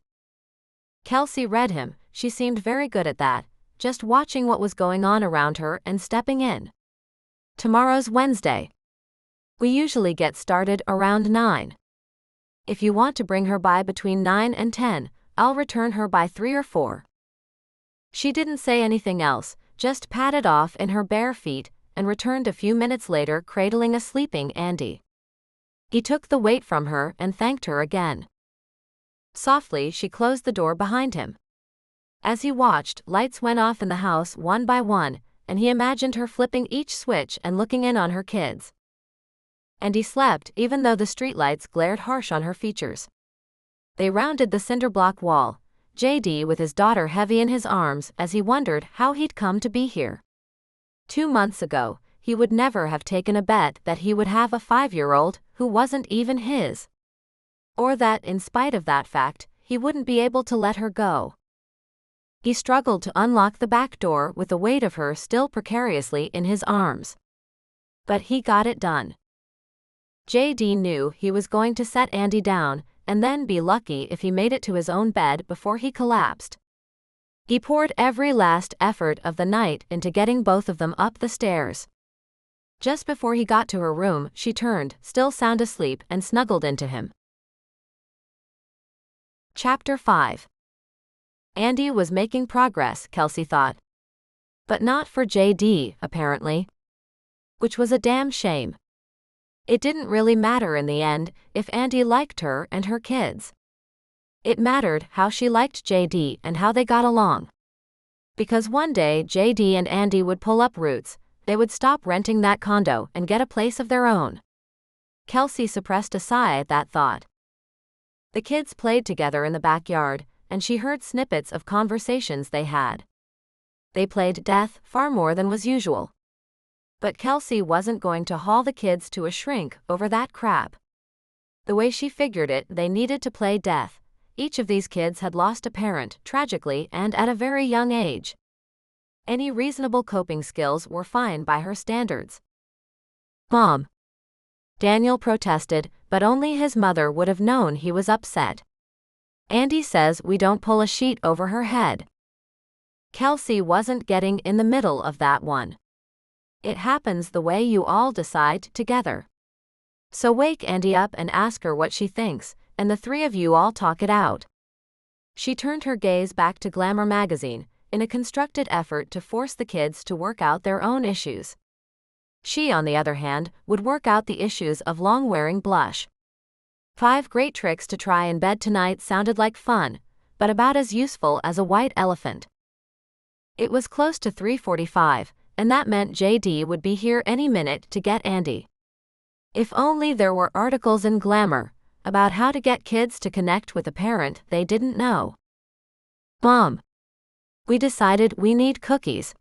Kelsey read him. She seemed very good at that, just watching what was going on around her and stepping in. Tomorrow's Wednesday. We usually get started around 9. If you want to bring her by between 9 and 10, I'll return her by 3 or 4. She didn't say anything else, just padded off in her bare feet and returned a few minutes later cradling a sleeping Andy. He took the weight from her and thanked her again. Softly, she closed the door behind him. As he watched, lights went off in the house one by one, and he imagined her flipping each switch and looking in on her kids. And he slept even though the streetlights glared harsh on her features. They rounded the cinder block wall, JD with his daughter heavy in his arms as he wondered how he'd come to be here. 2 months ago, he would never have taken a bet that he would have a 5-year-old who wasn't even his. Or that, in spite of that fact, he wouldn't be able to let her go. He struggled to unlock the back door with the weight of her still precariously in his arms. But he got it done. JD knew he was going to set Andy down, and then be lucky if he made it to his own bed before he collapsed. He poured every last effort of the night into getting both of them up the stairs. Just before he got to her room, she turned, still sound asleep, and snuggled into him. Chapter 5. Andy was making progress, Kelsey thought. But not for JD, apparently. Which was a damn shame. It didn't really matter in the end if Andy liked her and her kids. It mattered how she liked JD and how they got along. Because one day JD and Andy would pull up roots, they would stop renting that condo and get a place of their own. Kelsey suppressed a sigh at that thought. The kids played together in the backyard, and she heard snippets of conversations they had. They played death far more than was usual. But Kelsey wasn't going to haul the kids to a shrink over that crap. The way she figured it, they needed to play death. Each of these kids had lost a parent, tragically and at a very young age. Any reasonable coping skills were fine by her standards. Mom. Daniel protested, but only his mother would have known he was upset. Andy says we don't pull a sheet over her head. Kelsey wasn't getting in the middle of that one. It happens the way you all decide together. So wake Andy up and ask her what she thinks, and the 3 of you all talk it out. She turned her gaze back to Glamour magazine, in a constructed effort to force the kids to work out their own issues. She, on the other hand, would work out the issues of long-wearing blush. 5 great tricks to try in bed tonight sounded like fun, but about as useful as a white elephant. It was close to 3:45, and that meant JD would be here any minute to get Andy. If only there were articles in Glamour about how to get kids to connect with a parent they didn't know. Mom, we decided we need cookies.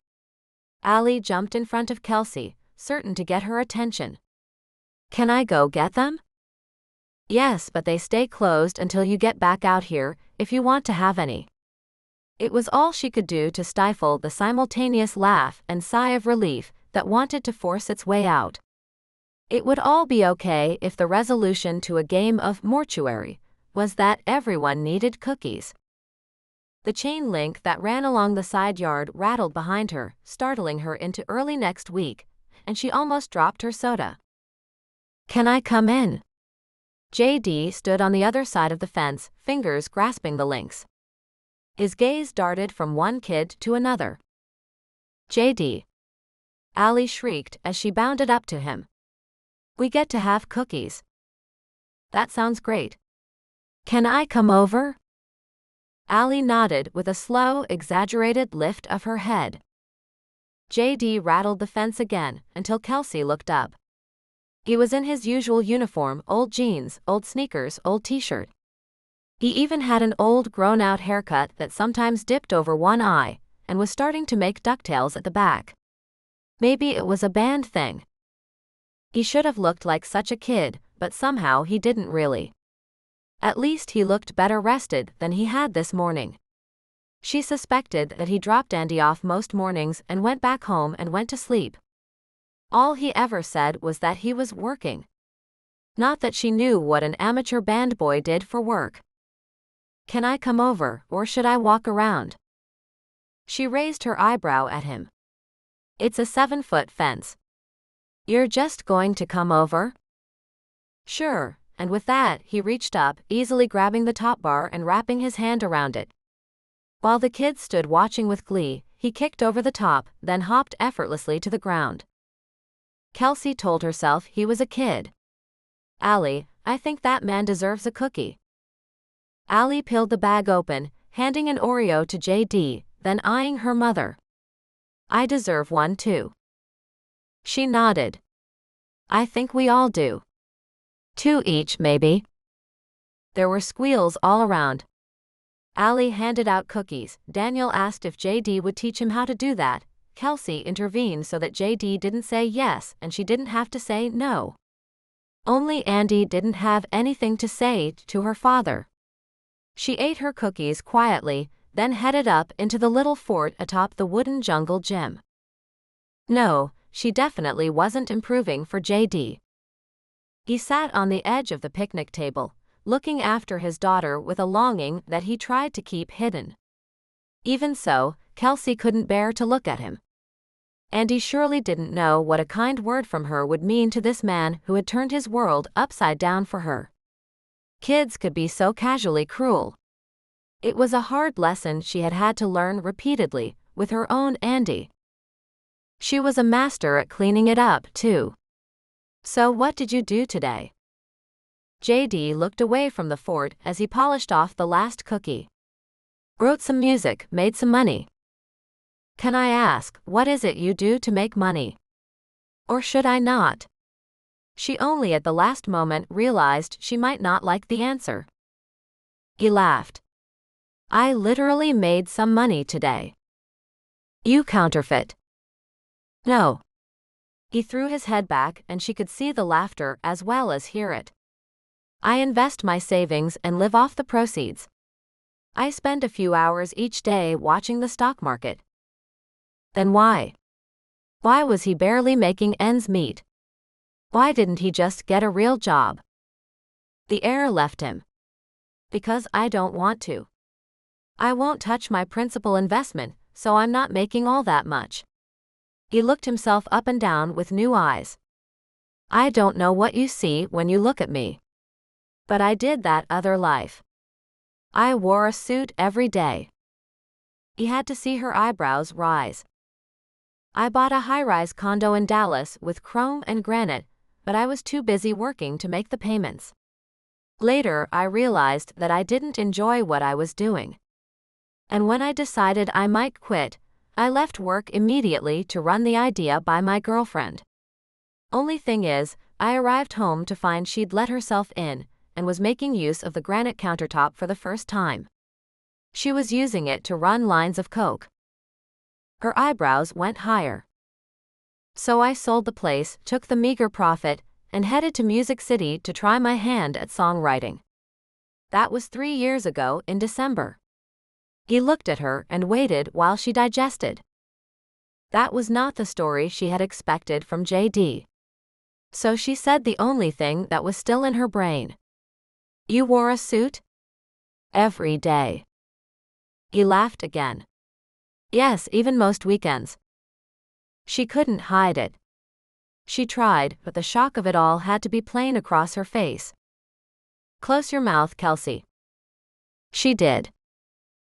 Allie jumped in front of Kelsey, certain to get her attention. Can I go get them? Yes, but they stay closed until you get back out here, if you want to have any. It was all she could do to stifle the simultaneous laugh and sigh of relief that wanted to force its way out. It would all be okay if the resolution to a game of mortuary was that everyone needed cookies. The chain link that ran along the side yard rattled behind her, startling her into early next week, and she almost dropped her soda. Can I come in? JD stood on the other side of the fence, fingers grasping the links. His gaze darted from one kid to another. JD. Allie shrieked as she bounded up to him. We get to have cookies. That sounds great. Can I come over? Allie nodded with a slow, exaggerated lift of her head. JD rattled the fence again until Kelsey looked up. He was in his usual uniform, old jeans, old sneakers, old t-shirt. He even had an old grown-out haircut that sometimes dipped over one eye and was starting to make ducktails at the back. Maybe it was a band thing. He should have looked like such a kid, but somehow he didn't really. At least he looked better rested than he had this morning. She suspected that he dropped Andy off most mornings and went back home and went to sleep. All he ever said was that he was working. Not that she knew what an amateur band boy did for work. Can I come over, or should I walk around? She raised her eyebrow at him. It's a 7-foot fence. You're just going to come over? Sure, and with that, he reached up, easily grabbing the top bar and wrapping his hand around it. While the kids stood watching with glee, he kicked over the top, then hopped effortlessly to the ground. Kelsey told herself he was a kid. Allie, I think that man deserves a cookie. Allie peeled the bag open, handing an Oreo to JD, then eyeing her mother. I deserve one too. She nodded. I think we all do. 2 each, maybe. There were squeals all around. Allie handed out cookies. Daniel asked if JD would teach him how to do that. Kelsey intervened so that JD didn't say yes and she didn't have to say no. Only Andy didn't have anything to say to her father. She ate her cookies quietly, then headed up into the little fort atop the wooden jungle gym. No, she definitely wasn't improving for JD. He sat on the edge of the picnic table, looking after his daughter with a longing that he tried to keep hidden. Even so, Kelsey couldn't bear to look at him. Andy surely didn't know what a kind word from her would mean to this man who had turned his world upside down for her. Kids could be so casually cruel. It was a hard lesson she had had to learn repeatedly, with her own Andy. She was a master at cleaning it up, too. So what did you do today? JD looked away from the fort as he polished off the last cookie. Wrote some music, made some money. Can I ask, what is it you do to make money? Or should I not? She only at the last moment realized she might not like the answer. He laughed. I literally made some money today. You counterfeit. No. He threw his head back and she could see the laughter as well as hear it. I invest my savings and live off the proceeds. I spend a few hours each day watching the stock market. Then why? Why was he barely making ends meet? Why didn't he just get a real job? The air left him. Because I don't want to. I won't touch my principal investment, so I'm not making all that much. He looked himself up and down with new eyes. I don't know what you see when you look at me. But I did that other life. I wore a suit every day. He had to see her eyebrows rise. I bought a high-rise condo in Dallas with chrome and granite, but I was too busy working to make the payments. Later, I realized that I didn't enjoy what I was doing. And when I decided I might quit, I left work immediately to run the idea by my girlfriend. Only thing is, I arrived home to find she'd let herself in and was making use of the granite countertop for the first time. She was using it to run lines of coke. Her eyebrows went higher. So I sold the place, took the meager profit, and headed to Music City to try my hand at songwriting. That was 3 years ago in December. He looked at her and waited while she digested. That was not the story she had expected from JD. So she said the only thing that was still in her brain. You wore a suit? Every day. He laughed again. Yes, even most weekends. She couldn't hide it. She tried, but the shock of it all had to be plain across her face. Close your mouth, Kelsey. She did.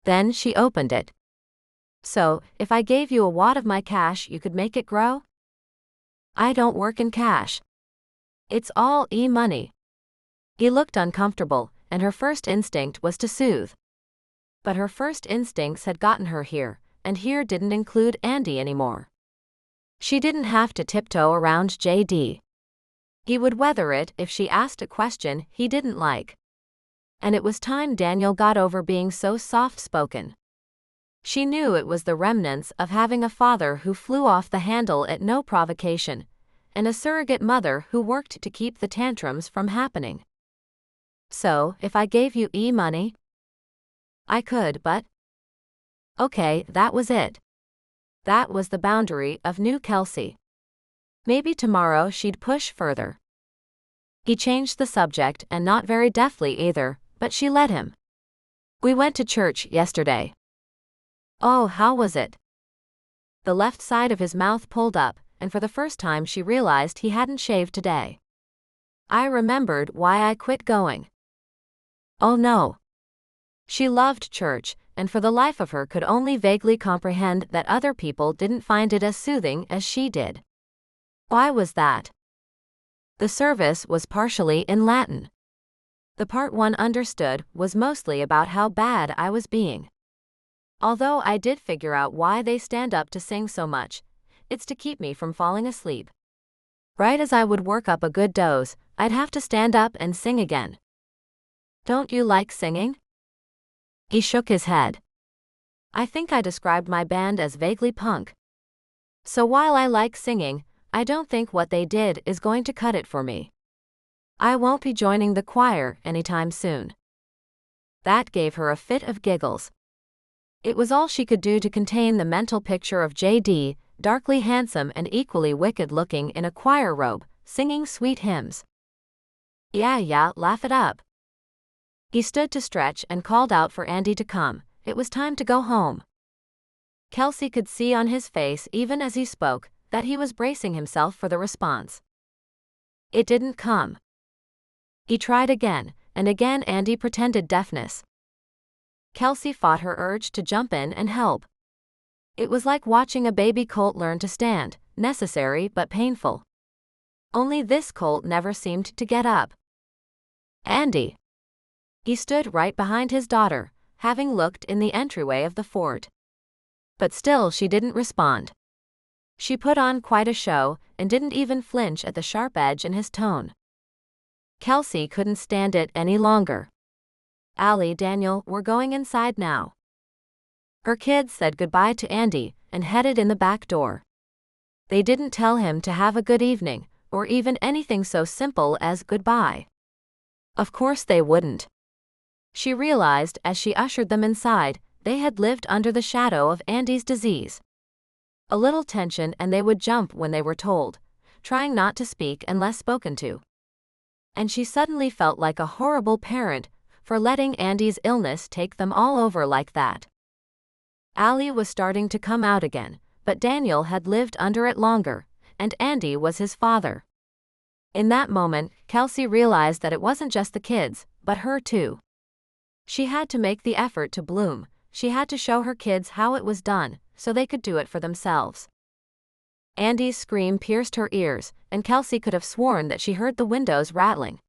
Then she opened it. So, if I gave you a wad of my cash, you could make it grow? I don't work in cash. It's all e-money. He looked uncomfortable, and her first instinct was to soothe. But her first instincts had gotten her here, and here didn't include Andy anymore. She didn't have to tiptoe around JD. He would weather it if she asked a question he didn't like. And it was time Daniel got over being so soft-spoken. She knew it was the remnants of having a father who flew off the handle at no provocation, and a surrogate mother who worked to keep the tantrums from happening. So, if I gave you e-money? I could, but... Okay, that was it. That was the boundary of new Kelsey. Maybe tomorrow she'd push further. He changed the subject, and not very deftly either, but she let him. We went to church yesterday. Oh, how was it? The left side of his mouth pulled up, and for the first time she realized he hadn't shaved today. I remembered why I quit going. Oh no. She loved church, and for the life of her could only vaguely comprehend that other people didn't find it as soothing as she did. Why was that? The service was partially in Latin. The part one understood was mostly about how bad I was being. Although I did figure out why they stand up to sing so much, it's to keep me from falling asleep. Right as I would work up a good doze, I'd have to stand up and sing again. Don't you like singing? He shook his head. I think I described my band as vaguely punk. So while I like singing, I don't think what they did is going to cut it for me. I won't be joining the choir anytime soon. That gave her a fit of giggles. It was all she could do to contain the mental picture of JD, darkly handsome and equally wicked-looking in a choir robe, singing sweet hymns. Yeah, laugh it up. He stood to stretch and called out for Andy to come. It was time to go home. Kelsey could see on his face even as he spoke that he was bracing himself for the response. It didn't come. He tried again, and again Andy pretended deafness. Kelsey fought her urge to jump in and help. It was like watching a baby colt learn to stand, necessary but painful. Only this colt never seemed to get up. Andy. He stood right behind his daughter, having looked in the entryway of the fort. But still she didn't respond. She put on quite a show and didn't even flinch at the sharp edge in his tone. Kelsey couldn't stand it any longer. Allie, Daniel, we're going inside now. Her kids said goodbye to Andy and headed in the back door. They didn't tell him to have a good evening, or even anything so simple as goodbye. Of course they wouldn't. She realized as she ushered them inside, they had lived under the shadow of Andy's disease. A little tension and they would jump when they were told, trying not to speak unless spoken to. And she suddenly felt like a horrible parent for letting Andy's illness take them all over like that. Allie was starting to come out again, but Daniel had lived under it longer, and Andy was his father. In that moment, Kelsey realized that it wasn't just the kids, but her too. She had to make the effort to bloom. She had to show her kids how it was done, so they could do it for themselves. Andy's scream pierced her ears, and Kelsey could have sworn that she heard the windows rattling.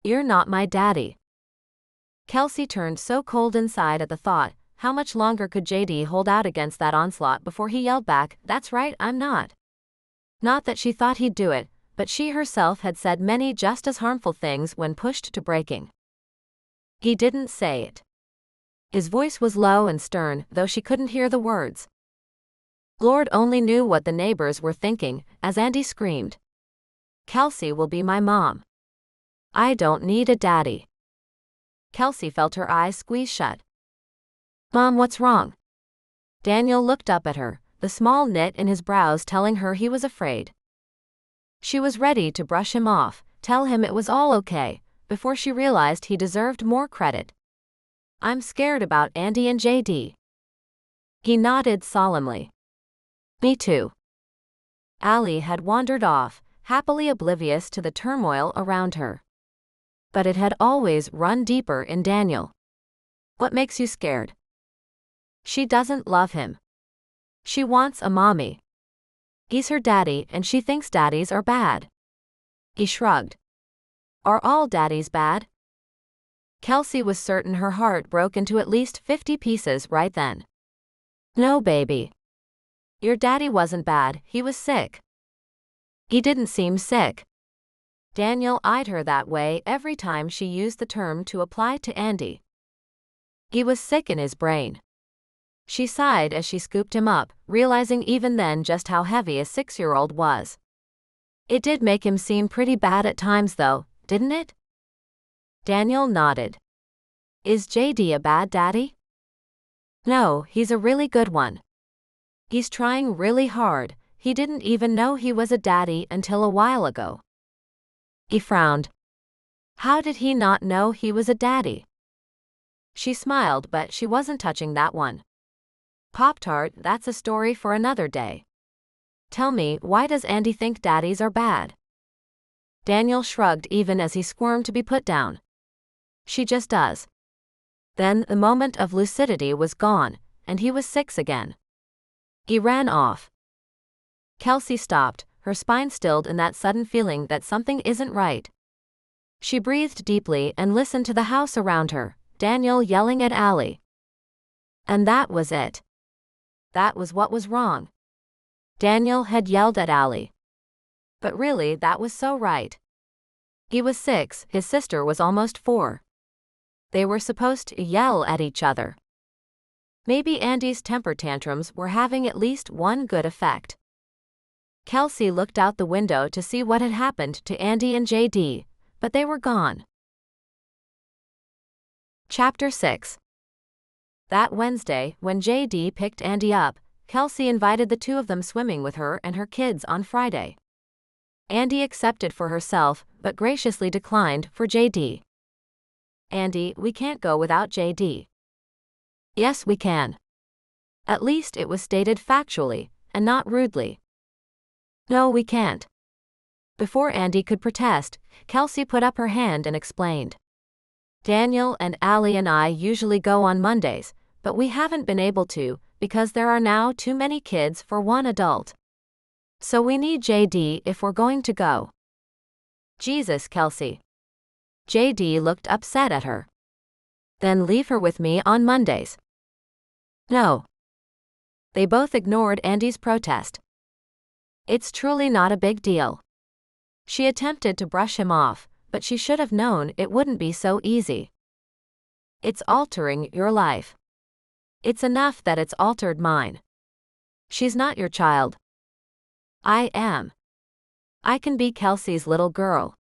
"You're not my daddy." Kelsey turned so cold inside at the thought. How much longer could JD hold out against that onslaught before he yelled back, "That's right, I'm not." Not that she thought he'd do it, but she herself had said many just as harmful things when pushed to breaking. He didn't say it. His voice was low and stern, though she couldn't hear the words. Lord only knew what the neighbors were thinking, as Andy screamed, "Kelsey will be my mom. I don't need a daddy." Kelsey felt her eyes squeeze shut. "Mom, what's wrong?" Daniel looked up at her, the small knit in his brows telling her he was afraid. She was ready to brush him off, tell him it was all okay, before she realized he deserved more credit. "I'm scared about Andy and JD." He nodded solemnly. "Me too." Allie had wandered off, happily oblivious to the turmoil around her. But it had always run deeper in Daniel. "What makes you scared?" "She doesn't love him. She wants a mommy. He's her daddy and she thinks daddies are bad." He shrugged. "Are all daddies bad?" Kelsey was certain her heart broke into at least 50 pieces right then. "No, baby. Your daddy wasn't bad, he was sick." "He didn't seem sick." Daniel eyed her that way every time she used the term to apply to Andy. "He was sick in his brain." She sighed as she scooped him up, realizing even then just how heavy a 6-year-old was. "It did make him seem pretty bad at times though, didn't it?" Daniel nodded. "Is JD a bad daddy?" "No, he's a really good one. He's trying really hard. He didn't even know he was a daddy until a while ago." He frowned. How did he not know he was a daddy? She smiled, but she wasn't touching that one. "Pop-Tart, that's a story for another day. Tell me, why does Andy think daddies are bad?" Daniel shrugged even as he squirmed to be put down. "She just does." Then the moment of lucidity was gone, and he was 6 again. He ran off. Kelsey stopped, her spine stilled in that sudden feeling that something isn't right. She breathed deeply and listened to the house around her, Daniel yelling at Allie. And that was it. That was what was wrong. Daniel had yelled at Allie. But really, that was so right. He was 6, his sister was almost 4. They were supposed to yell at each other. Maybe Andy's temper tantrums were having at least one good effect. Kelsey looked out the window to see what had happened to Andy and JD, but they were gone. Chapter 6. That Wednesday, when JD picked Andy up, Kelsey invited the two of them swimming with her and her kids on Friday. Andy accepted for herself, but graciously declined for JD. "Andy, we can't go without JD." "Yes, we can." At least it was stated factually, and not rudely. "No, we can't." Before Andy could protest, Kelsey put up her hand and explained. "Daniel and Allie and I usually go on Mondays, but we haven't been able to because there are now too many kids for one adult. So we need JD if we're going to go." "Jesus, Kelsey." JD looked upset at her. "Then leave her with me on Mondays." "No." They both ignored Andy's protest. "It's truly not a big deal." She attempted to brush him off, but she should have known it wouldn't be so easy. "It's altering your life. It's enough that it's altered mine. She's not your child." "I am. I can be Kelsey's little girl."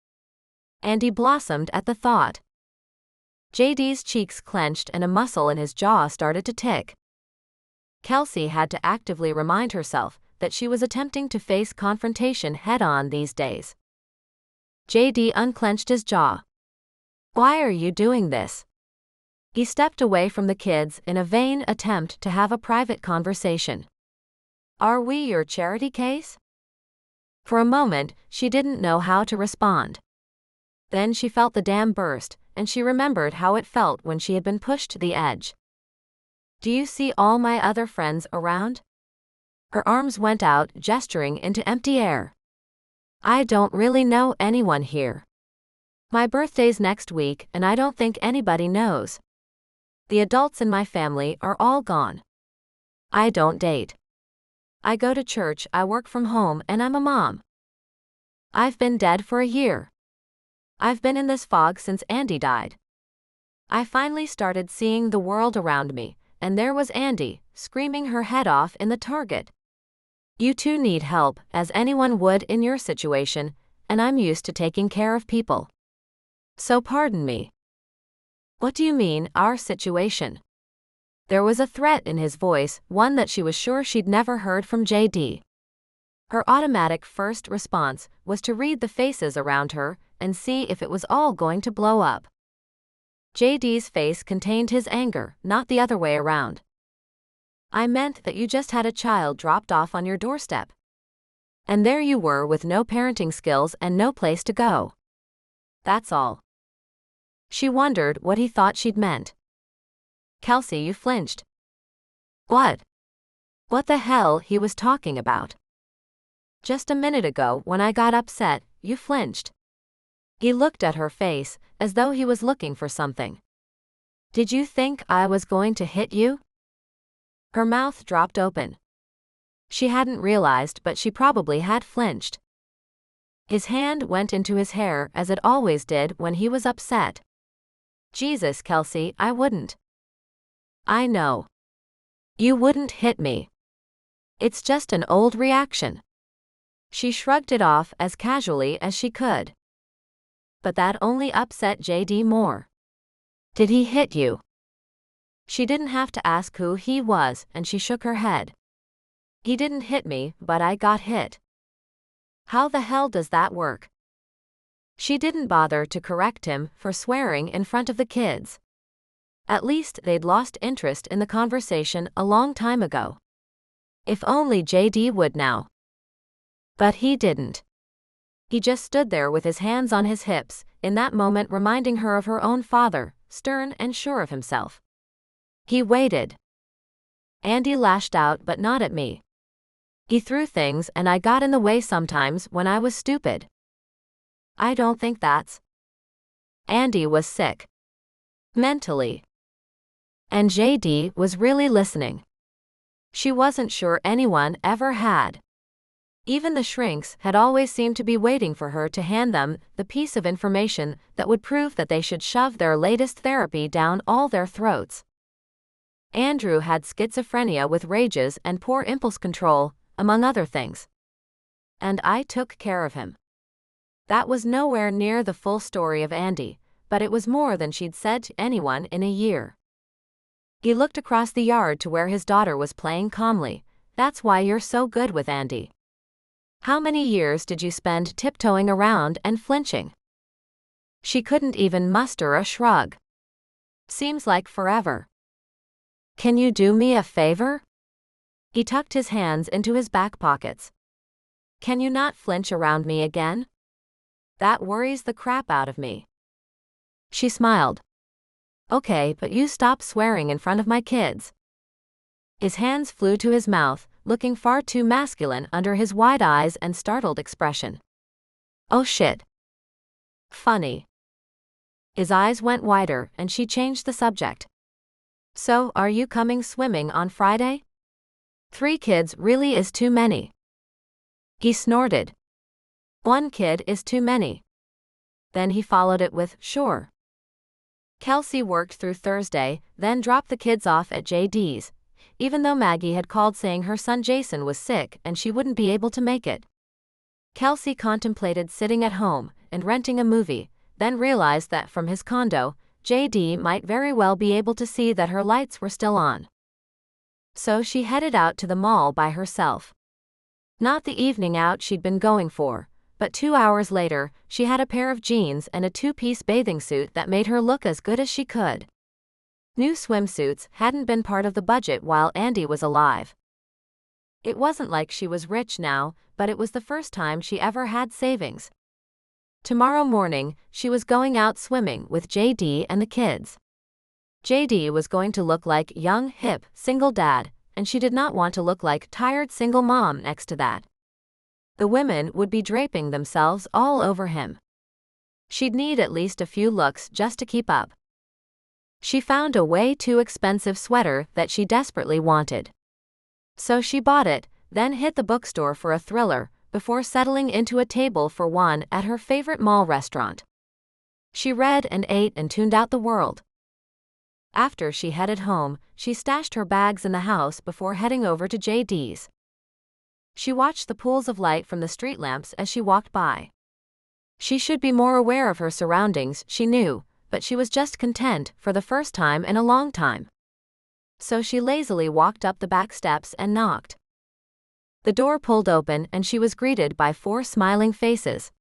Andy blossomed at the thought. JD's cheeks clenched and a muscle in his jaw started to tick. Kelsey had to actively remind herself that she was attempting to face confrontation head-on these days. JD unclenched his jaw. "Why are you doing this?" He stepped away from the kids in a vain attempt to have a private conversation. "Are we your charity case?" For a moment, she didn't know how to respond. Then she felt the dam burst, and she remembered how it felt when she had been pushed to the edge. "Do you see all my other friends around?" Her arms went out, gesturing into empty air. I don't really know anyone here. My birthday's next week, and I don't think anybody knows. The adults in my family are all gone. I don't date. I go to church, I work from home, and I'm a mom. I've been dead for a year. I've been in this fog since Andy died. I finally started seeing the world around me, and there was Andy, screaming her head off in the Target. You too need help, as anyone would in your situation, and I'm used to taking care of people. So pardon me. What do you mean, our situation? There was a threat in his voice, one that she was sure she'd never heard from JD. Her automatic first response was to read the faces around her and see if it was all going to blow up. JD's face contained his anger, not the other way around. I meant that you just had a child dropped off on your doorstep. And there you were with no parenting skills and no place to go. That's all. She wondered what he thought she'd meant. Kelsey, you flinched. What? What the hell he was talking about? Just a minute ago, when I got upset, you flinched. He looked at her face, as though he was looking for something. Did you think I was going to hit you? Her mouth dropped open. She hadn't realized, but she probably had flinched. His hand went into his hair, as it always did when he was upset. Jesus, Kelsey, I wouldn't. I know. You wouldn't hit me. It's just an old reaction. She shrugged it off as casually as she could. But that only upset JD more. Did he hit you? She didn't have to ask who he was, and she shook her head. He didn't hit me, but I got hit. How the hell does that work? She didn't bother to correct him for swearing in front of the kids. At least they'd lost interest in the conversation a long time ago. If only JD would now. But he didn't. He just stood there with his hands on his hips, in that moment reminding her of her own father, stern and sure of himself. He waited. Andy lashed out, but not at me. He threw things and I got in the way sometimes when I was stupid. I don't think that's. Andy was sick. Mentally. And JD was really listening. She wasn't sure anyone ever had. Even the shrinks had always seemed to be waiting for her to hand them the piece of information that would prove that they should shove their latest therapy down all their throats. Andrew had schizophrenia with rages and poor impulse control, among other things. And I took care of him. That was nowhere near the full story of Andy, but it was more than she'd said to anyone in a year. He looked across the yard to where his daughter was playing calmly. That's why you're so good with Andy. How many years did you spend tiptoeing around and flinching? She couldn't even muster a shrug. Seems like forever. Can you do me a favor? He tucked his hands into his back pockets. Can you not flinch around me again? That worries the crap out of me. She smiled. Okay, but you stop swearing in front of my kids. His hands flew to his mouth, looking far too masculine under his wide eyes and startled expression. Oh shit. Funny. His eyes went wider and she changed the subject. So, are you coming swimming on Friday? 3 kids really is too many. He snorted. 1 kid is too many. Then he followed it with, sure. Kelsey worked through Thursday, then dropped the kids off at JD's, even though Maggie had called saying her son Jason was sick and she wouldn't be able to make it. Kelsey contemplated sitting at home and renting a movie, then realized that from his condo, JD might very well be able to see that her lights were still on. So she headed out to the mall by herself. Not the evening out she'd been going for, but 2 hours later, she had a pair of jeans and a 2-piece bathing suit that made her look as good as she could. New swimsuits hadn't been part of the budget while Andy was alive. It wasn't like she was rich now, but it was the first time she ever had savings. Tomorrow morning, she was going out swimming with JD and the kids. JD was going to look like young, hip, single dad, and she did not want to look like tired single mom next to that. The women would be draping themselves all over him. She'd need at least a few looks just to keep up. She found a way too expensive sweater that she desperately wanted. So she bought it, then hit the bookstore for a thriller, before settling into a table for one at her favorite mall restaurant. She read and ate and tuned out the world. After she headed home, she stashed her bags in the house before heading over to JD's. She watched the pools of light from the street lamps as she walked by. She should be more aware of her surroundings, she knew, but she was just content for the first time in a long time. So she lazily walked up the back steps and knocked. The door pulled open and she was greeted by 4 smiling faces.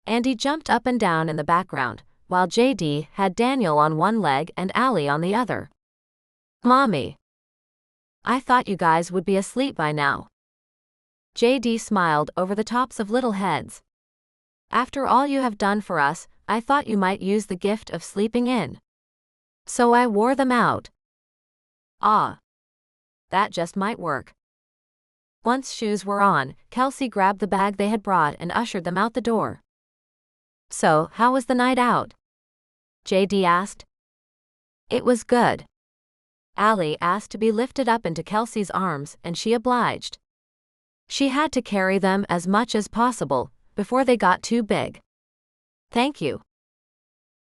Andy jumped up and down in the background, while JD had Daniel on one leg and Allie on the other. "Mommy. I thought you guys would be asleep by now." JD smiled over the tops of little heads. "After all you have done for us, I thought you might use the gift of sleeping in. So I wore them out." "Ah. That just might work." Once shoes were on, Kelsey grabbed the bag they had brought and ushered them out the door. "So, how was the night out?" JD asked. "It was good." Allie asked to be lifted up into Kelsey's arms and she obliged. She had to carry them as much as possible, before they got too big. "Thank you."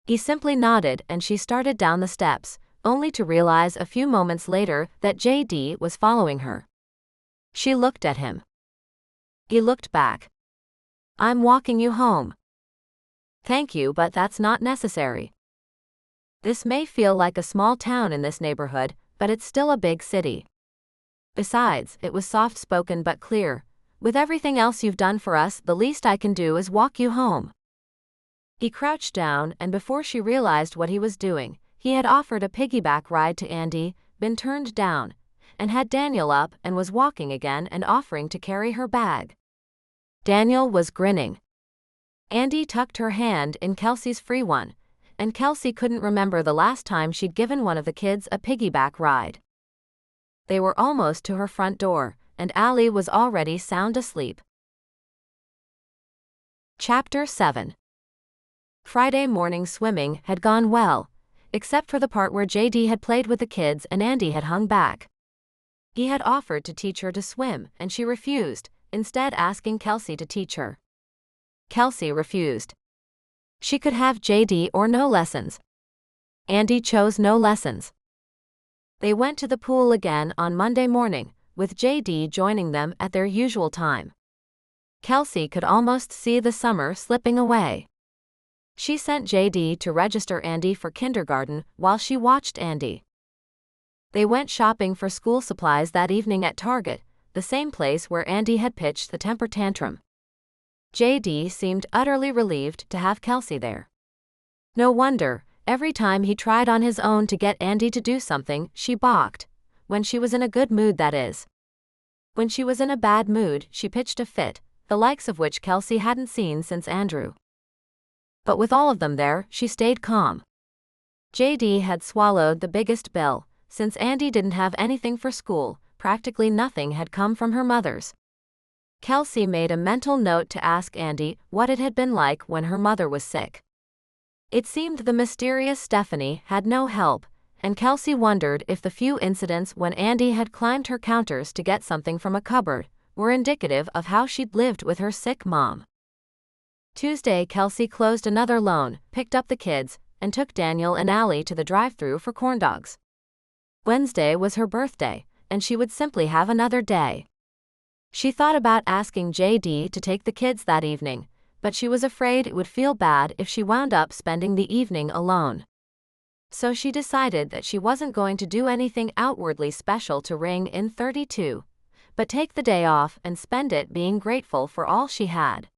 He simply nodded and she started down the steps, only to realize a few moments later that JD was following her. She looked at him. He looked back. "I'm walking you home." "Thank you, but that's not necessary." This may feel like a small town in this neighborhood, but it's still a big city. Besides, it was soft-spoken but clear. "With everything else you've done for us, the least I can do is walk you home." He crouched down, and before she realized what he was doing, he had offered a piggyback ride to Andy, been turned down, and had Daniel up and was walking again and offering to carry her bag. Daniel was grinning. Andy tucked her hand in Kelsey's free one, and Kelsey couldn't remember the last time she'd given one of the kids a piggyback ride. They were almost to her front door, and Allie was already sound asleep. Chapter 7. Friday morning swimming had gone well, except for the part where JD had played with the kids and Andy had hung back. He had offered to teach her to swim, and she refused, instead asking Kelsey to teach her. Kelsey refused. She could have JD or no lessons. Andy chose no lessons. They went to the pool again on Monday morning, with JD joining them at their usual time. Kelsey could almost see the summer slipping away. She sent JD to register Andy for kindergarten while she watched Andy. They went shopping for school supplies that evening at Target, the same place where Andy had pitched the temper tantrum. JD seemed utterly relieved to have Kelsey there. No wonder, every time he tried on his own to get Andy to do something, she balked. When she was in a good mood, that is. When she was in a bad mood, she pitched a fit, the likes of which Kelsey hadn't seen since Andrew. But with all of them there, she stayed calm. JD had swallowed the biggest bill. Since Andy didn't have anything for school, practically nothing had come from her mother's. Kelsey made a mental note to ask Andy what it had been like when her mother was sick. It seemed the mysterious Stephanie had no help, and Kelsey wondered if the few incidents when Andy had climbed her counters to get something from a cupboard were indicative of how she'd lived with her sick mom. Tuesday, Kelsey closed another loan, picked up the kids, and took Daniel and Allie to the drive-thru for corn dogs. Wednesday was her birthday, and she would simply have another day. She thought about asking JD to take the kids that evening, but she was afraid it would feel bad if she wound up spending the evening alone. So she decided that she wasn't going to do anything outwardly special to ring in 32, but take the day off and spend it being grateful for all she had.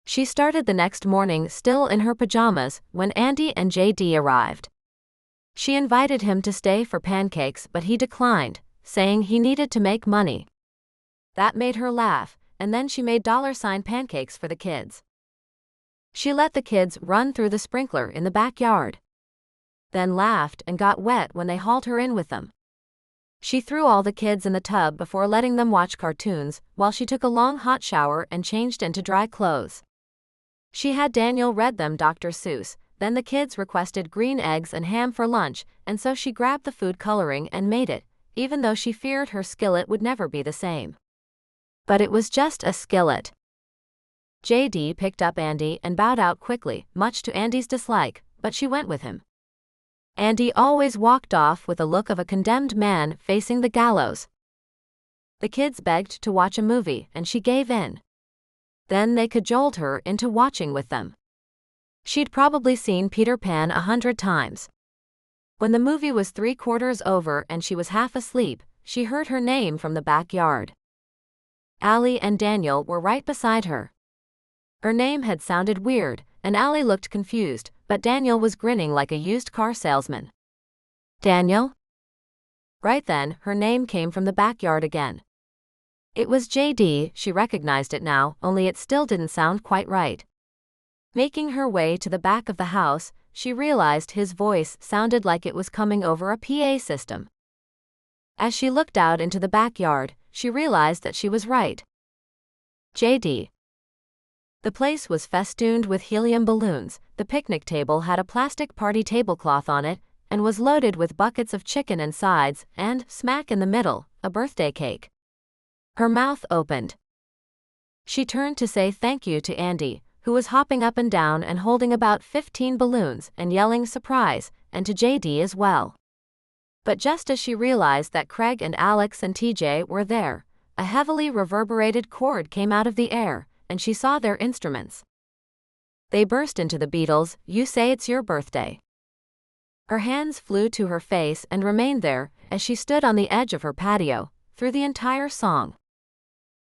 She started the next morning still in her pajamas when Andy and JD arrived. She invited him to stay for pancakes, but he declined, saying he needed to make money. That made her laugh, and then she made $ pancakes for the kids. She let the kids run through the sprinkler in the backyard. Then laughed and got wet when they hauled her in with them. She threw all the kids in the tub before letting them watch cartoons, while she took a long hot shower and changed into dry clothes. She had Daniel read them Dr. Seuss, then the kids requested green eggs and ham for lunch, and so she grabbed the food coloring and made it, even though she feared her skillet would never be the same. But it was just a skillet. JD picked up Andy and bowed out quickly, much to Andy's dislike, but she went with him. Andy always walked off with a look of a condemned man facing the gallows. The kids begged to watch a movie, and she gave in. Then they cajoled her into watching with them. She'd probably seen Peter Pan 100 times. When the movie was 3/4 over and she was half asleep, she heard her name from the backyard. Allie and Daniel were right beside her. Her name had sounded weird, and Allie looked confused, but Daniel was grinning like a used car salesman. Daniel? Right then, her name came from the backyard again. It was JD, she recognized it now, only it still didn't sound quite right. Making her way to the back of the house, she realized his voice sounded like it was coming over a PA system. As she looked out into the backyard, she realized that she was right. JD. The place was festooned with helium balloons, the picnic table had a plastic party tablecloth on it, and was loaded with buckets of chicken and sides, and, smack in the middle, a birthday cake. Her mouth opened. She turned to say thank you to Andy, who was hopping up and down and holding about 15 balloons and yelling surprise, and to JD as well. But just as she realized that Craig and Alex and TJ were there, a heavily reverberated chord came out of the air, and she saw their instruments. They burst into the Beatles' "You Say It's Your Birthday." Her hands flew to her face and remained there, as she stood on the edge of her patio, through the entire song.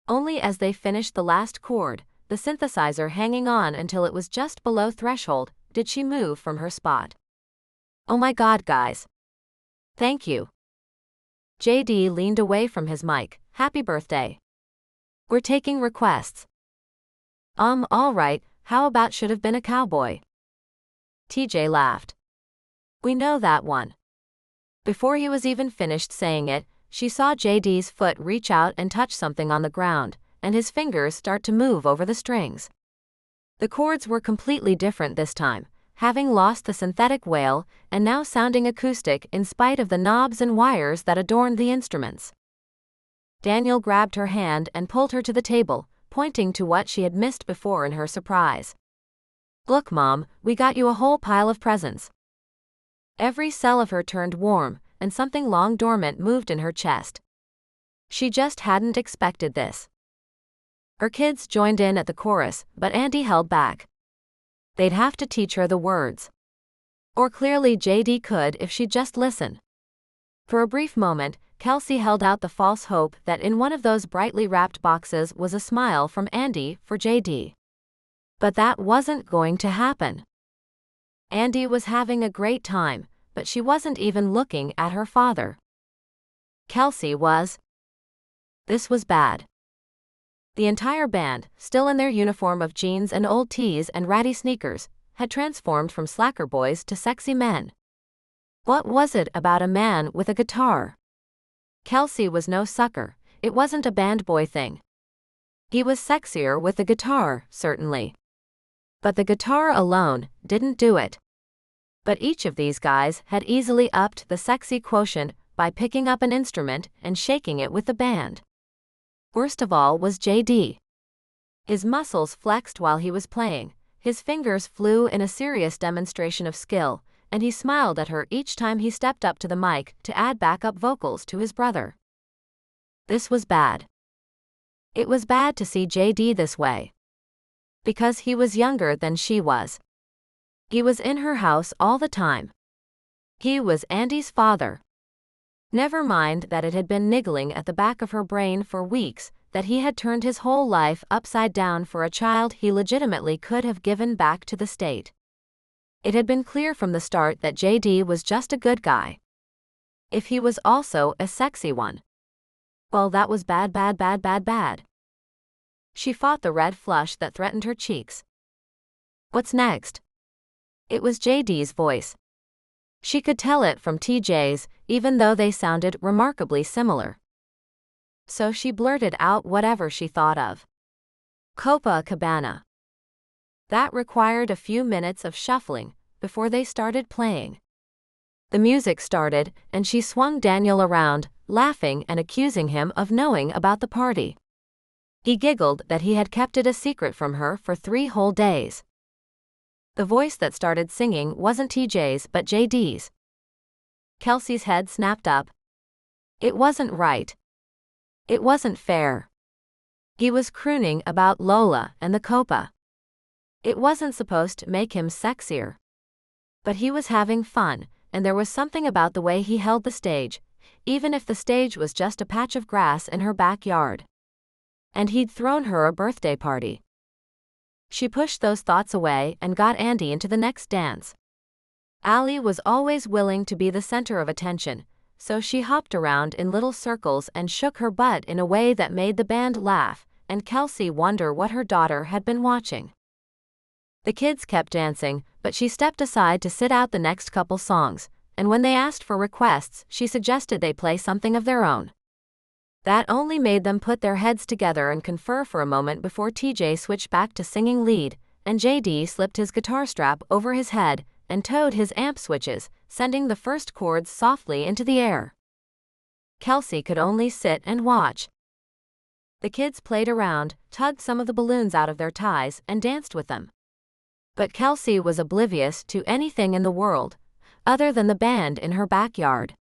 Only as they finished the last chord, the synthesizer hanging on until it was just below threshold, did she move from her spot. "Oh my God, guys. Thank you." JD leaned away from his mic. "Happy birthday. We're taking requests." All right, how about should have been a cowboy?" TJ laughed. "We know that one." Before he was even finished saying it, she saw JD's foot reach out and touch something on the ground, and his fingers start to move over the strings. The chords were completely different this time, having lost the synthetic wail and now sounding acoustic in spite of the knobs and wires that adorned the instruments. Daniel grabbed her hand and pulled her to the table, pointing to what she had missed before in her surprise. "Look, Mom, we got you a whole pile of presents." Every cell of her turned warm, and something long dormant moved in her chest. She just hadn't expected this. Her kids joined in at the chorus, but Andy held back. They'd have to teach her the words. Or clearly JD could if she'd just listen. For a brief moment, Kelsey held out the false hope that in one of those brightly wrapped boxes was a smile from Andy for JD. But that wasn't going to happen. Andy was having a great time, but she wasn't even looking at her father. Kelsey was. This was bad. The entire band, still in their uniform of jeans and old tees and ratty sneakers, had transformed from slacker boys to sexy men. What was it about a man with a guitar? Kelsey was no sucker, it wasn't a band boy thing. He was sexier with the guitar, certainly. But the guitar alone didn't do it. But each of these guys had easily upped the sexy quotient by picking up an instrument and shaking it with the band. Worst of all was JD. His muscles flexed while he was playing, his fingers flew in a serious demonstration of skill, and he smiled at her each time he stepped up to the mic to add backup vocals to his brother. This was bad. It was bad to see JD this way. Because he was younger than she was. He was in her house all the time. He was Andy's father. Never mind that it had been niggling at the back of her brain for weeks that he had turned his whole life upside down for a child he legitimately could have given back to the state. It had been clear from the start that JD was just a good guy. If he was also a sexy one, well, that was bad, bad, bad, bad, bad. She fought the red flush that threatened her cheeks. What's next? It was JD's voice. She could tell it from TJ's, even though they sounded remarkably similar. So she blurted out whatever she thought of. Copacabana. That required a few minutes of shuffling before they started playing. The music started, and she swung Daniel around, laughing and accusing him of knowing about the party. He giggled that he had kept it a secret from her for 3 whole days. The voice that started singing wasn't TJ's but JD's. Kelsey's head snapped up. It wasn't right. It wasn't fair. He was crooning about Lola and the Copa. It wasn't supposed to make him sexier. But he was having fun, and there was something about the way he held the stage, even if the stage was just a patch of grass in her backyard. And he'd thrown her a birthday party. She pushed those thoughts away and got Andy into the next dance. Allie was always willing to be the center of attention, so she hopped around in little circles and shook her butt in a way that made the band laugh, and Kelsey wonder what her daughter had been watching. The kids kept dancing, but she stepped aside to sit out the next couple songs, and when they asked for requests, she suggested they play something of their own. That only made them put their heads together and confer for a moment before TJ switched back to singing lead, and JD slipped his guitar strap over his head and towed his amp switches, sending the first chords softly into the air. Kelsey could only sit and watch. The kids played around, tugged some of the balloons out of their ties, and danced with them. But Kelsey was oblivious to anything in the world, other than the band in her backyard.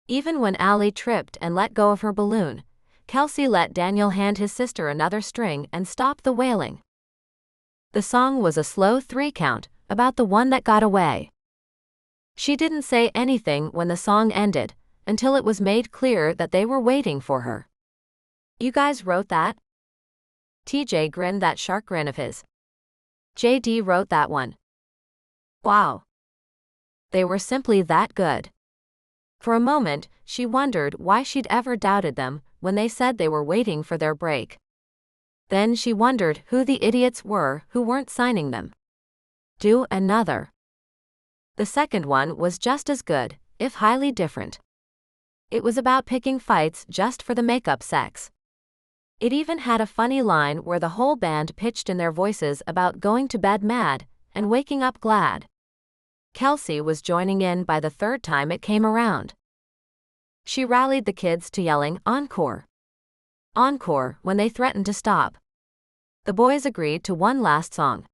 Even when Allie tripped and let go of her balloon, Kelsey let Daniel hand his sister another string and stop the wailing. The song was a slow 3-count, about the one that got away. She didn't say anything when the song ended, until it was made clear that they were waiting for her. You guys wrote that? TJ grinned that shark grin of his. JD wrote that one. Wow. They were simply that good. For a moment, she wondered why she'd ever doubted them when they said they were waiting for their break. Then she wondered who the idiots were who weren't signing them. Do another. The second one was just as good, if highly different. It was about picking fights just for the makeup sex. It even had a funny line where the whole band pitched in their voices about going to bed mad and waking up glad. Kelsey was joining in by the 3rd time it came around. She rallied the kids to yelling, "Encore! Encore!" when they threatened to stop. The boys agreed to one last song.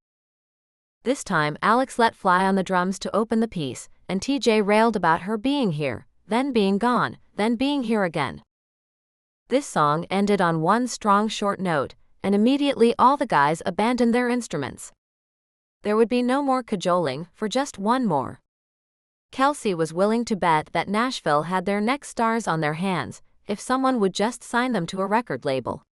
This time Alex let fly on the drums to open the piece, and TJ railed about her being here, then being gone, then being here again. This song ended on one strong short note, and immediately all the guys abandoned their instruments. There would be no more cajoling for just one more. Kelsey was willing to bet that Nashville had their next stars on their hands if someone would just sign them to a record label.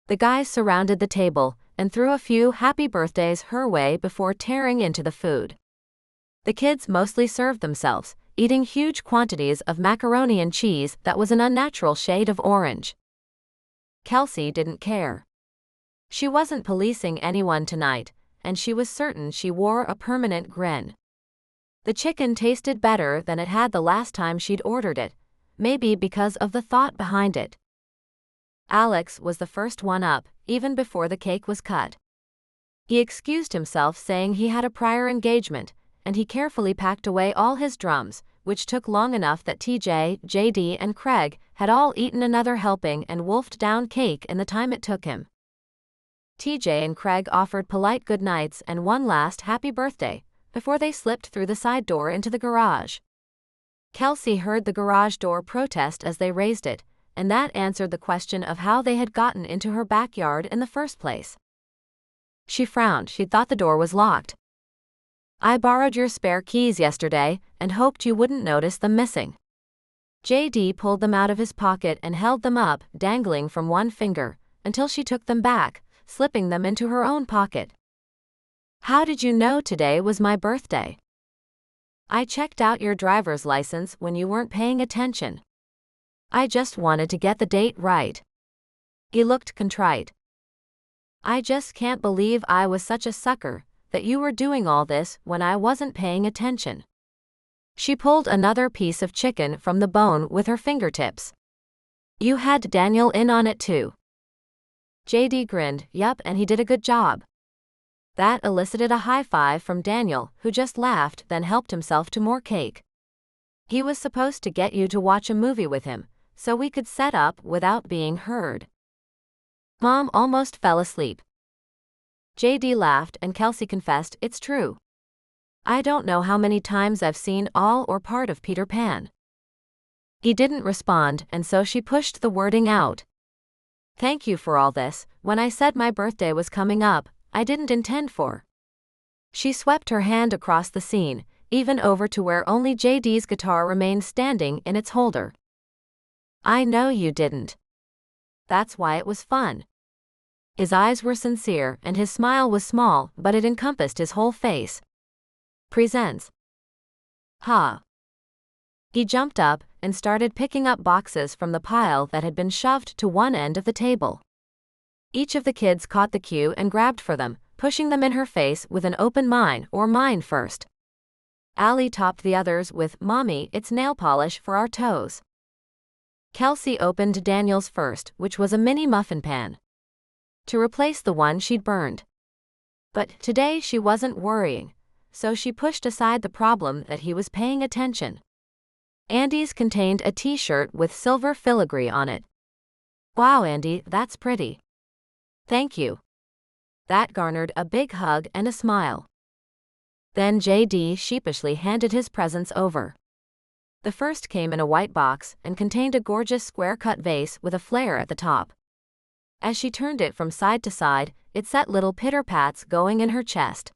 The guys surrounded the table and threw a few happy birthdays her way before tearing into the food. The kids mostly served themselves, eating huge quantities of macaroni and cheese that was an unnatural shade of orange. Kelsey didn't care. She wasn't policing anyone tonight, and she was certain she wore a permanent grin. The chicken tasted better than it had the last time she'd ordered it, maybe because of the thought behind it. Alex was the first one up, even before the cake was cut. He excused himself saying he had a prior engagement, and he carefully packed away all his drums, which took long enough that TJ, JD, and Craig had all eaten another helping and wolfed down cake in the time it took him. TJ and Craig offered polite goodnights and one last happy birthday before they slipped through the side door into the garage. Kelsey heard the garage door protest as they raised it, and that answered the question of how they had gotten into her backyard in the first place. She frowned. She thought the door was locked. I borrowed your spare keys yesterday and hoped you wouldn't notice them missing. JD pulled them out of his pocket and held them up, dangling from one finger, until she took them back, slipping them into her own pocket. How did you know today was my birthday? I checked out your driver's license when you weren't paying attention. I just wanted to get the date right. He looked contrite. I just can't believe I was such a sucker that you were doing all this when I wasn't paying attention. She pulled another piece of chicken from the bone with her fingertips. You had Daniel in on it too. JD grinned. Yup, and he did a good job. That elicited a high five from Daniel, who just laughed, then helped himself to more cake. He was supposed to get you to watch a movie with him, so we could set up without being heard. Mom almost fell asleep. JD laughed and Kelsey confessed, it's true. I don't know how many times I've seen all or part of Peter Pan. He didn't respond, and so she pushed the wording out. Thank you for all this. When I said my birthday was coming up, I didn't intend for. She swept her hand across the scene, even over to where only JD's guitar remained standing in its holder. I know you didn't. That's why it was fun. His eyes were sincere and his smile was small, but it encompassed his whole face. Presents. Ha. He jumped up and started picking up boxes from the pile that had been shoved to one end of the table. Each of the kids caught the cue and grabbed for them, pushing them in her face with an open mine or mine first. Allie topped the others with, Mommy, it's nail polish for our toes. Kelsey opened Daniel's first, which was a mini muffin pan, to replace the one she'd burned. But today she wasn't worrying, so she pushed aside the problem that he was paying attention. Andy's contained a t-shirt with silver filigree on it. Wow, Andy, that's pretty. Thank you. That garnered a big hug and a smile. Then JD sheepishly handed his presents over. The first came in a white box and contained a gorgeous square-cut vase with a flare at the top. As she turned it from side to side, it set little pitter-pats going in her chest.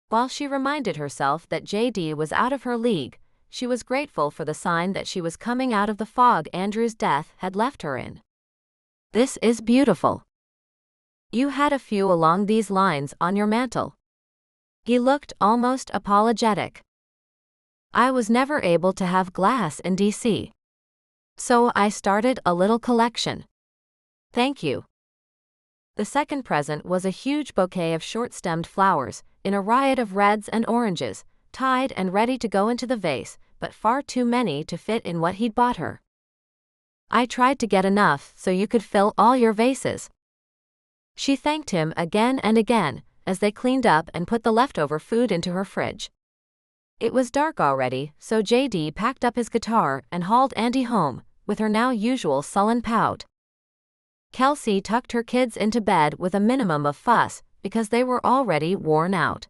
While she reminded herself that JD was out of her league, she was grateful for the sign that she was coming out of the fog Andrew's death had left her in. This is beautiful. You had a few along these lines on your mantle. He looked almost apologetic. I was never able to have glass in DC. So I started a little collection. Thank you. The second present was a huge bouquet of short-stemmed flowers, in a riot of reds and oranges, tied and ready to go into the vase, but far too many to fit in what he'd bought her. I tried to get enough so you could fill all your vases. She thanked him again and again, as they cleaned up and put the leftover food into her fridge. It was dark already, so JD packed up his guitar and hauled Andy home, with her now usual sullen pout. Kelsey tucked her kids into bed with a minimum of fuss, because they were already worn out.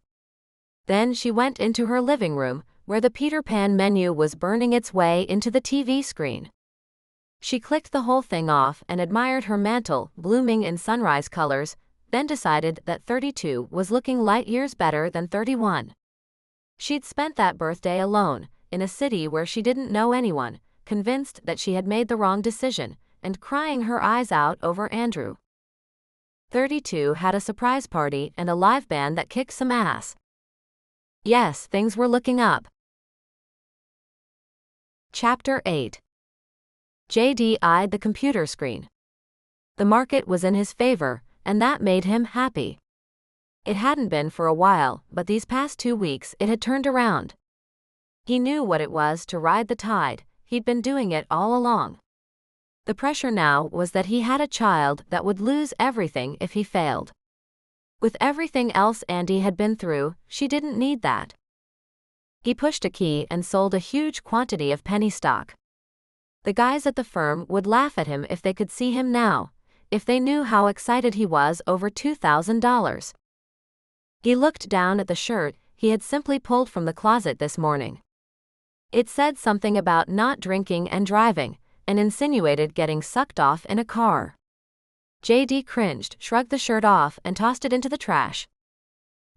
Then she went into her living room, where the Peter Pan menu was burning its way into the TV screen. She clicked the whole thing off and admired her mantle, blooming in sunrise colors, then decided that 32 was looking light years better than 31. She'd spent that birthday alone, in a city where she didn't know anyone, convinced that she had made the wrong decision, and crying her eyes out over Andrew. 32 had a surprise party and a live band that kicked some ass. Yes, things were looking up. Chapter 8. JD eyed the computer screen. The market was in his favor, and that made him happy. It hadn't been for a while, but these past 2 weeks it had turned around. He knew what it was to ride the tide, he'd been doing it all along. The pressure now was that he had a child that would lose everything if he failed. With everything else Andy had been through, she didn't need that. He pushed a key and sold a huge quantity of penny stock. The guys at the firm would laugh at him if they could see him now, if they knew how excited he was over $2,000. He looked down at the shirt he had simply pulled from the closet this morning. It said something about not drinking and driving, and insinuated getting sucked off in a car. JD cringed, shrugged the shirt off, and tossed it into the trash.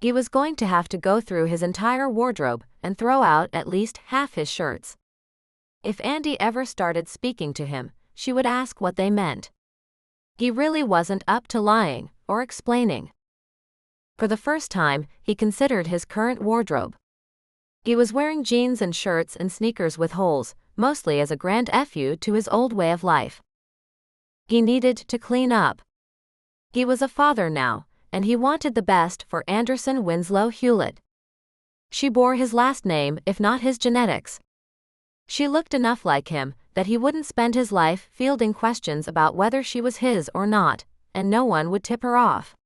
He was going to have to go through his entire wardrobe and throw out at least half his shirts. If Andy ever started speaking to him, she would ask what they meant. He really wasn't up to lying or explaining. For the first time, he considered his current wardrobe. He was wearing jeans and shirts and sneakers with holes, mostly as a grand FU to his old way of life. He needed to clean up. He was a father now, and he wanted the best for Anderson Winslow Hewlett. She bore his last name, if not his genetics. She looked enough like him that he wouldn't spend his life fielding questions about whether she was his or not, and no one would tip her off.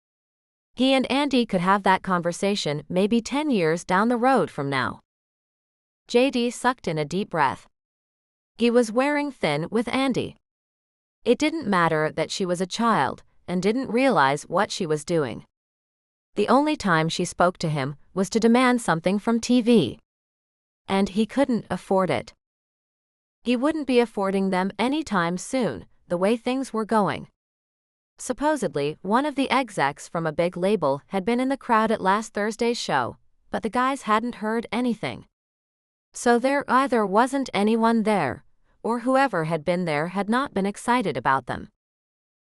He and Andy could have that conversation maybe 10 years down the road from now. JD sucked in a deep breath. He was wearing thin with Andy. It didn't matter that she was a child and didn't realize what she was doing. The only time she spoke to him was to demand something from TV. And he couldn't afford it. He wouldn't be affording them anytime soon, the way things were going. Supposedly, one of the execs from a big label had been in the crowd at last Thursday's show, but the guys hadn't heard anything. So there either wasn't anyone there, or whoever had been there had not been excited about them.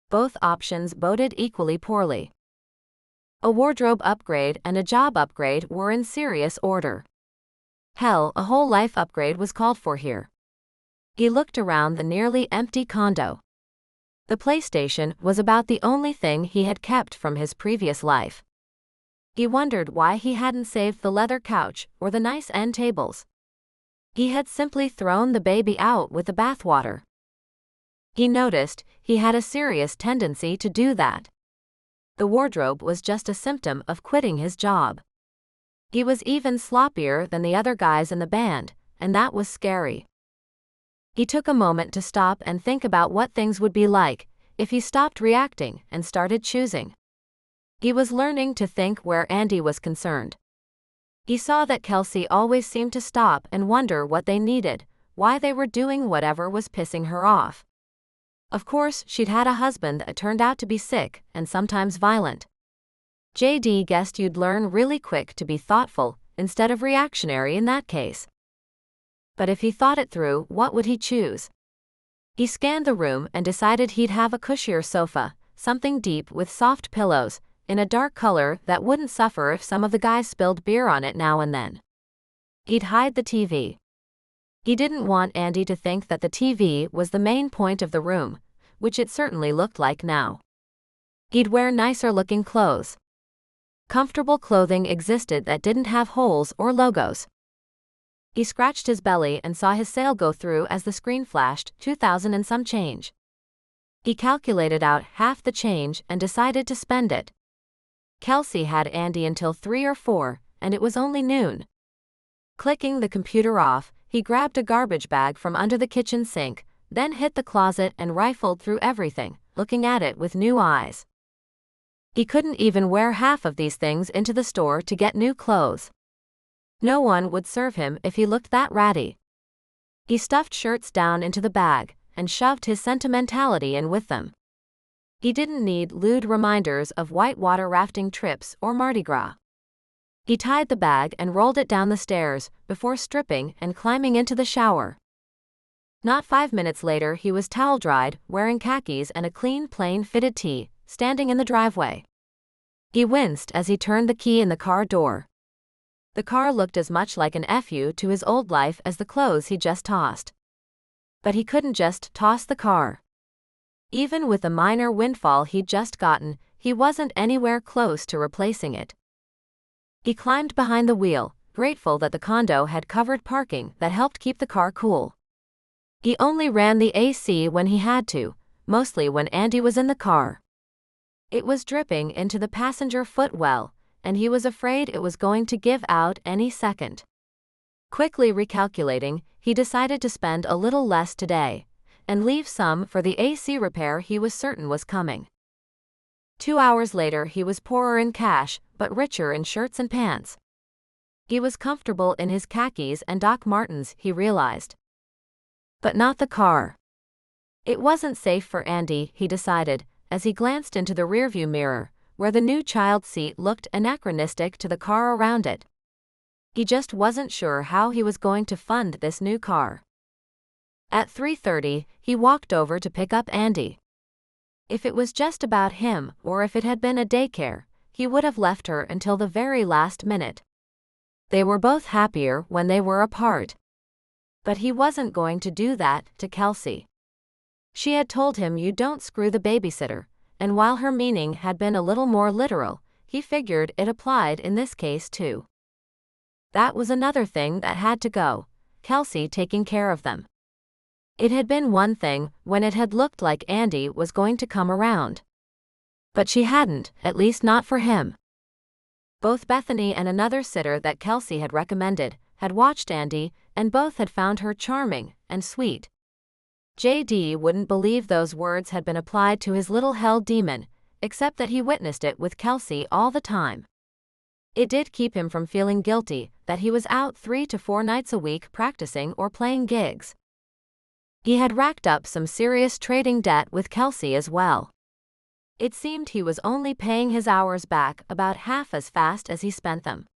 Both options boded equally poorly. A wardrobe upgrade and a job upgrade were in serious order. Hell, a whole life upgrade was called for here. He looked around the nearly empty condo. The PlayStation was about the only thing he had kept from his previous life. He wondered why he hadn't saved the leather couch or the nice end tables. He had simply thrown the baby out with the bathwater. He noticed he had a serious tendency to do that. The wardrobe was just a symptom of quitting his job. He was even sloppier than the other guys in the band, and that was scary. He took a moment to stop and think about what things would be like if he stopped reacting and started choosing. He was learning to think where Andy was concerned. He saw that Kelsey always seemed to stop and wonder what they needed, why they were doing whatever was pissing her off. Of course, she'd had a husband that turned out to be sick and sometimes violent. JD guessed you'd learn really quick to be thoughtful instead of reactionary in that case. But if he thought it through, what would he choose? He scanned the room and decided he'd have a cushier sofa, something deep with soft pillows, in a dark color that wouldn't suffer if some of the guys spilled beer on it now and then. He'd hide the TV. He didn't want Andy to think that the TV was the main point of the room, which it certainly looked like now. He'd wear nicer-looking clothes. Comfortable clothing existed that didn't have holes or logos. He scratched his belly and saw his sale go through as the screen flashed 2,000 and some change. He calculated out half the change and decided to spend it. Kelsey had Andy until 3 or 4, and it was only noon. Clicking the computer off, he grabbed a garbage bag from under the kitchen sink, then hit the closet and rifled through everything, looking at it with new eyes. He couldn't even wear half of these things into the store to get new clothes. No one would serve him if he looked that ratty. He stuffed shirts down into the bag and shoved his sentimentality in with them. He didn't need lewd reminders of whitewater rafting trips or Mardi Gras. He tied the bag and rolled it down the stairs before stripping and climbing into the shower. Not 5 minutes later, he was towel-dried, wearing khakis and a clean plain fitted tee, standing in the driveway. He winced as he turned the key in the car door. The car looked as much like an FU to his old life as the clothes he just tossed. But he couldn't just toss the car. Even with the minor windfall he'd just gotten, he wasn't anywhere close to replacing it. He climbed behind the wheel, grateful that the condo had covered parking that helped keep the car cool. He only ran the AC when he had to, mostly when Andy was in the car. It was dripping into the passenger footwell, and he was afraid it was going to give out any second. Quickly recalculating, he decided to spend a little less today, and leave some for the AC repair he was certain was coming. 2 hours later, he was poorer in cash, but richer in shirts and pants. He was comfortable in his khakis and Doc Martens, he realized. But not the car. It wasn't safe for Andy, he decided, as he glanced into the rearview mirror, where the new child seat looked anachronistic to the car around it. He just wasn't sure how he was going to fund this new car. At 3:30, he walked over to pick up Andy. If it was just about him, or if it had been a daycare, he would have left her until the very last minute. They were both happier when they were apart. But he wasn't going to do that to Kelsey. She had told him you don't screw the babysitter, and while her meaning had been a little more literal, he figured it applied in this case too. That was another thing that had to go, Kelsey taking care of them. It had been one thing when it had looked like Andy was going to come around. But she hadn't, at least not for him. Both Bethany and another sitter that Kelsey had recommended had watched Andy, and both had found her charming and sweet. JD wouldn't believe those words had been applied to his little hell demon, except that he witnessed it with Kelsey all the time. It did keep him from feeling guilty that he was out 3 to 4 nights a week practicing or playing gigs. He had racked up some serious trading debt with Kelsey as well. It seemed he was only paying his hours back about half as fast as he spent them.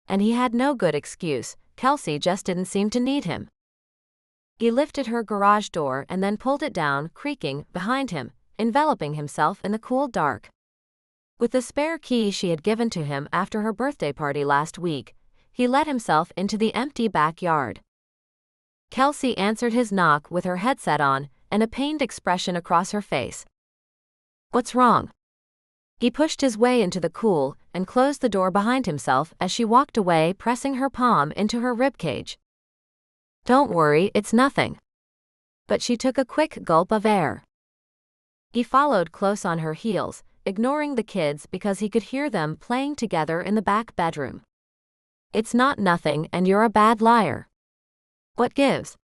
And he had no good excuse, Kelsey just didn't seem to need him. He lifted her garage door and then pulled it down, creaking, behind him, enveloping himself in the cool dark. With the spare key she had given to him after her birthday party last week, he let himself into the empty backyard. Kelsey answered his knock with her headset on and a pained expression across her face. "What's wrong?" He pushed his way into the cool and closed the door behind himself as she walked away, pressing her palm into her ribcage. "Don't worry, it's nothing." But she took a quick gulp of air. He followed close on her heels, ignoring the kids because he could hear them playing together in the back bedroom. "It's not nothing and you're a bad liar." "What gives?"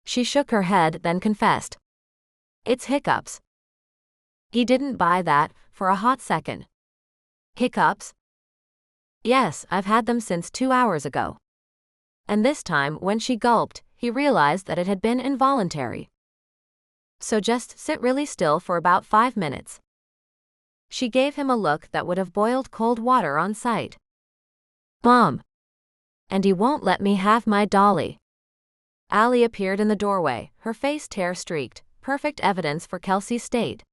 She shook her head, then confessed. "It's hiccups." He didn't buy that for a hot second. "Hiccups?" "Yes, I've had them since 2 hours ago." And this time, when she gulped, he realized that it had been involuntary. "So just sit really still for about 5 minutes." She gave him a look that would have boiled cold water on sight. "Mom. And he won't let me have my dolly." Allie appeared in the doorway, her face tear-streaked, perfect evidence for Kelsey's state.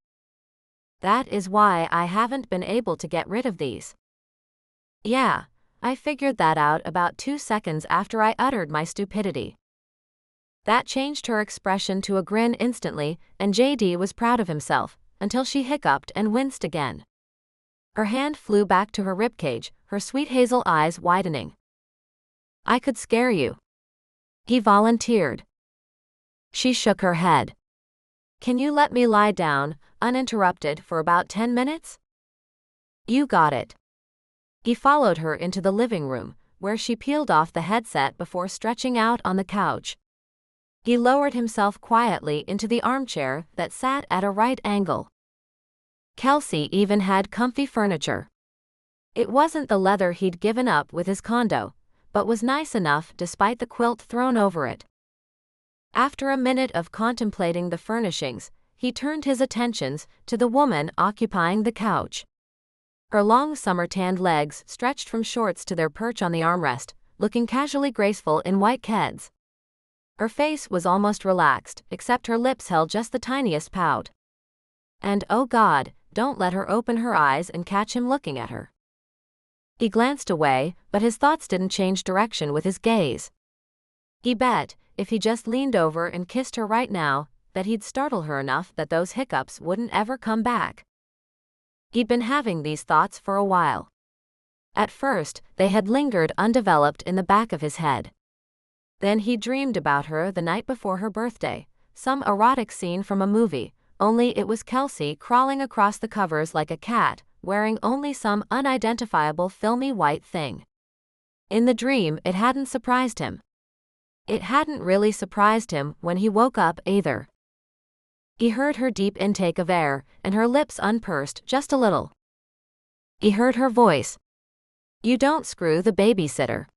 "That is why I haven't been able to get rid of these." "Yeah, I figured that out about 2 seconds after I uttered my stupidity." That changed her expression to a grin instantly, and JD was proud of himself, until she hiccuped and winced again. Her hand flew back to her ribcage, her sweet hazel eyes widening. "I could scare you," he volunteered. She shook her head. "Can you let me lie down, uninterrupted, for about 10 minutes? "You got it." He followed her into the living room, where she peeled off the headset before stretching out on the couch. He lowered himself quietly into the armchair that sat at a right angle. Kelsey even had comfy furniture. It wasn't the leather he'd given up with his condo, but was nice enough despite the quilt thrown over it. After a minute of contemplating the furnishings, he turned his attentions to the woman occupying the couch. Her long summer-tanned legs stretched from shorts to their perch on the armrest, looking casually graceful in white keds. Her face was almost relaxed, except her lips held just the tiniest pout. And oh God, don't let her open her eyes and catch him looking at her. He glanced away, but his thoughts didn't change direction with his gaze. He bet, if he just leaned over and kissed her right now, that he'd startle her enough that those hiccups wouldn't ever come back. He'd been having these thoughts for a while. At first, they had lingered undeveloped in the back of his head. Then he dreamed about her the night before her birthday, some erotic scene from a movie, only it was Kelsey crawling across the covers like a cat, wearing only some unidentifiable filmy white thing. In the dream, it hadn't surprised him. It hadn't really surprised him when he woke up either. He heard her deep intake of air, and her lips unpursed just a little. He heard her voice. "You don't screw the babysitter."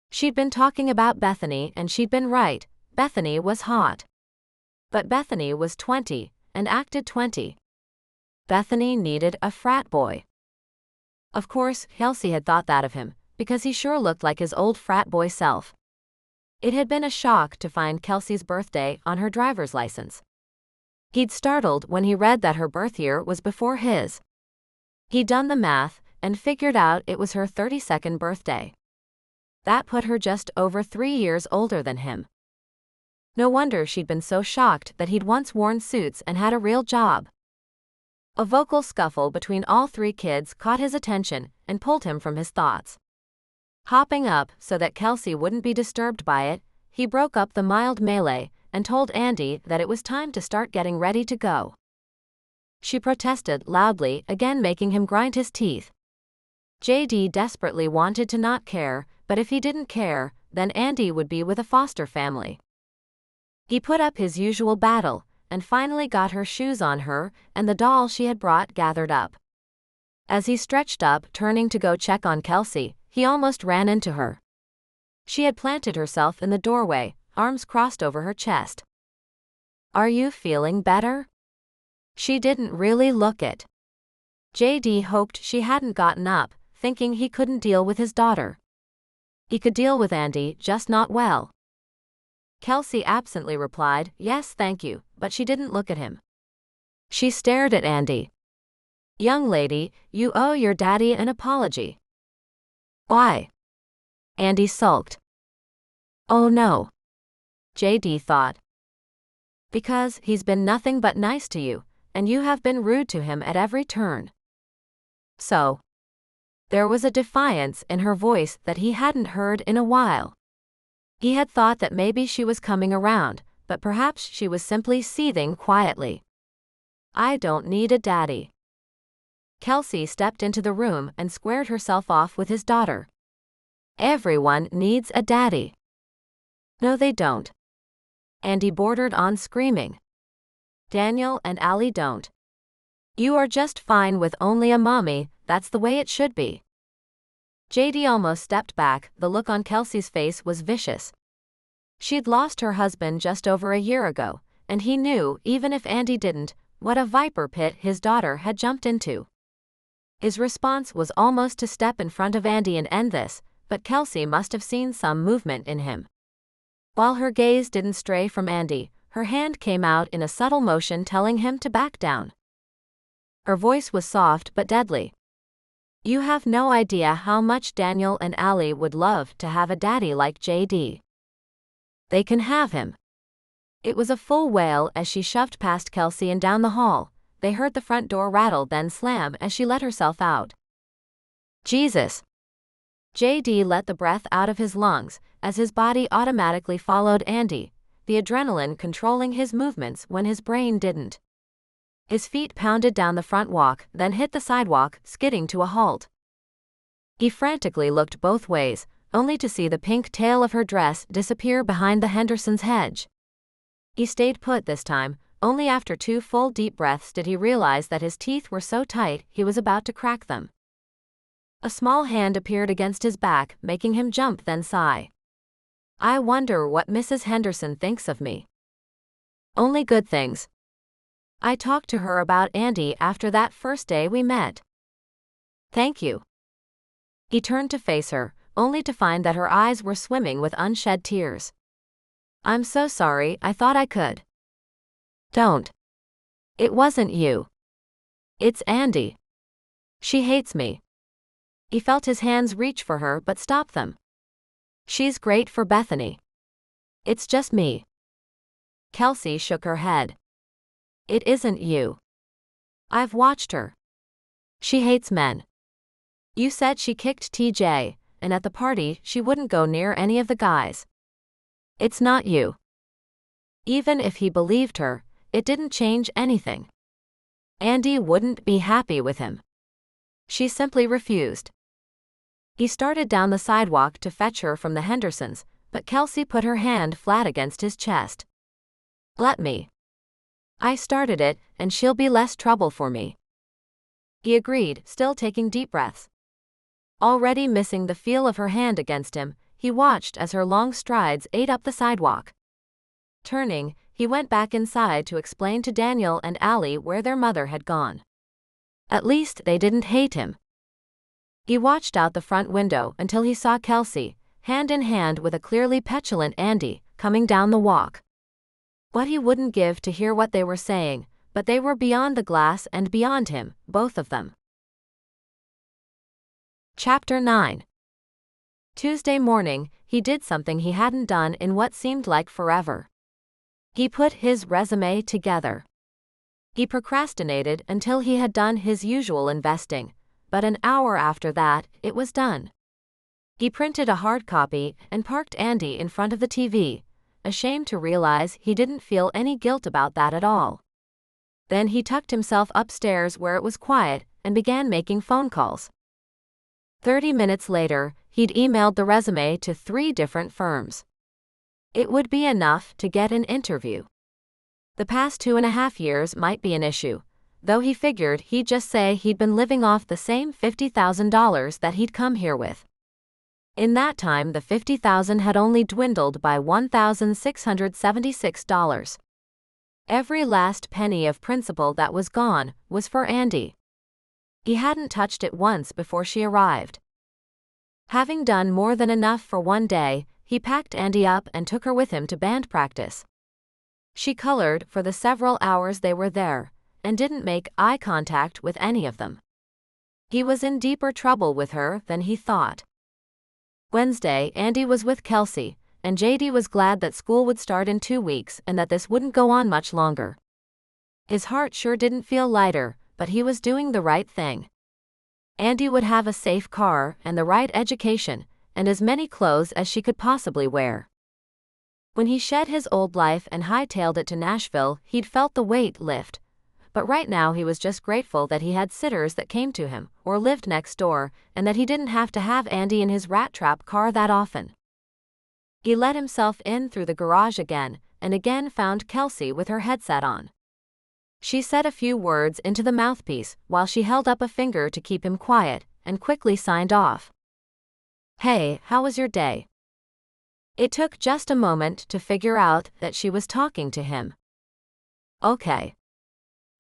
She'd been talking about Bethany, and she'd been right. Bethany was hot. But Bethany was 20, and acted 20. Bethany needed a frat boy. Of course, Kelsey had thought that of him, because he sure looked like his old frat boy self. It had been a shock to find Kelsey's birthday on her driver's license. He'd startled when he read that her birth year was before his. He'd done the math and figured out it was her 32nd birthday. That put her just over 3 years older than him. No wonder she'd been so shocked that he'd once worn suits and had a real job. A vocal scuffle between all 3 kids caught his attention and pulled him from his thoughts. Hopping up so that Kelsey wouldn't be disturbed by it, he broke up the mild melee and told Andy that it was time to start getting ready to go. She protested loudly, again making him grind his teeth. JD desperately wanted to not care, but if he didn't care, then Andy would be with a foster family. He put up his usual battle, and finally got her shoes on her and the doll she had brought gathered up. As he stretched up, turning to go check on Kelsey, he almost ran into her. She had planted herself in the doorway, arms crossed over her chest. "Are you feeling better?" She didn't really look it. JD hoped she hadn't gotten up, thinking he couldn't deal with his daughter. He could deal with Andy, just not well. Kelsey absently replied, "Yes, thank you," but she didn't look at him. She stared at Andy. "Young lady, you owe your daddy an apology." "Why?" Andy sulked. "Oh no," JD thought. "Because he's been nothing but nice to you, and you have been rude to him at every turn." "So?" There was a defiance in her voice that he hadn't heard in a while. He had thought that maybe she was coming around, but perhaps she was simply seething quietly. "I don't need a daddy." Kelsey stepped into the room and squared herself off with his daughter. "Everyone needs a daddy." "No, they don't." Andy bordered on screaming. "Daniel and Allie don't. You are just fine with only a mommy, that's the way it should be." JD almost stepped back, the look on Kelsey's face was vicious. She'd lost her husband just over a year ago, and he knew, even if Andy didn't, what a viper pit his daughter had jumped into. His response was almost to step in front of Andy and end this, but Kelsey must have seen some movement in him. While her gaze didn't stray from Andy, her hand came out in a subtle motion telling him to back down. Her voice was soft but deadly. "You have no idea how much Daniel and Allie would love to have a daddy like JD. They can have him." It was a full wail as she shoved past Kelsey and down the hall. They heard the front door rattle then slam as she let herself out. "Jesus!" JD let the breath out of his lungs as his body automatically followed Andy, the adrenaline controlling his movements when his brain didn't. His feet pounded down the front walk, then hit the sidewalk, skidding to a halt. He frantically looked both ways, only to see the pink tail of her dress disappear behind the Henderson's hedge. He stayed put this time. Only after 2 full deep breaths did he realize that his teeth were so tight he was about to crack them. A small hand appeared against his back, making him jump then sigh. "I wonder what Mrs. Henderson thinks of me." "Only good things. I talked to her about Andy after that first day we met." "Thank you." He turned to face her, only to find that her eyes were swimming with unshed tears. "I'm so sorry, I thought I could." "Don't. It wasn't you. It's Andy. She hates me." He felt his hands reach for her but stopped them. "She's great for Bethany. It's just me." Kelsey shook her head. "It isn't you. I've watched her. She hates men. You said she kicked TJ, and at the party she wouldn't go near any of the guys. It's not you." Even if he believed her, it didn't change anything. Andy wouldn't be happy with him. She simply refused. He started down the sidewalk to fetch her from the Hendersons, but Kelsey put her hand flat against his chest. "Let me. I started it, and she'll be less trouble for me." He agreed, still taking deep breaths. Already missing the feel of her hand against him, he watched as her long strides ate up the sidewalk. Turning, he went back inside to explain to Daniel and Allie where their mother had gone. At least they didn't hate him. He watched out the front window until he saw Kelsey, hand in hand with a clearly petulant Andy, coming down the walk. What he wouldn't give to hear what they were saying, but they were beyond the glass and beyond him, both of them. Chapter 9. Tuesday morning, he did something he hadn't done in what seemed like forever. He put his resume together. He procrastinated until he had done his usual investing, but an hour after that, it was done. He printed a hard copy and parked Andy in front of the TV, ashamed to realize he didn't feel any guilt about that at all. Then he tucked himself upstairs where it was quiet and began making phone calls. 30 minutes later, he'd emailed the resume to 3 different firms. It would be enough to get an interview. The past 2.5 years might be an issue, though he figured he'd just say he'd been living off the same $50,000 that he'd come here with. In that time, the $50,000 had only dwindled by $1,676. Every last penny of principal that was gone was for Andy. He hadn't touched it once before she arrived. Having done more than enough for one day, he packed Andy up and took her with him to band practice. She colored for the several hours they were there, and didn't make eye contact with any of them. He was in deeper trouble with her than he thought. Wednesday, Andy was with Kelsey, and JD was glad that school would start in 2 weeks and that this wouldn't go on much longer. His heart sure didn't feel lighter, but he was doing the right thing. Andy would have a safe car and the right education, and as many clothes as she could possibly wear. When he shed his old life and hightailed it to Nashville, he'd felt the weight lift. But right now he was just grateful that he had sitters that came to him, or lived next door, and that he didn't have to have Andy in his rat trap car that often. He let himself in through the garage again, and again found Kelsey with her headset on. She said a few words into the mouthpiece while she held up a finger to keep him quiet, and quickly signed off. "Hey, how was your day?" It took just a moment to figure out that she was talking to him. "Okay."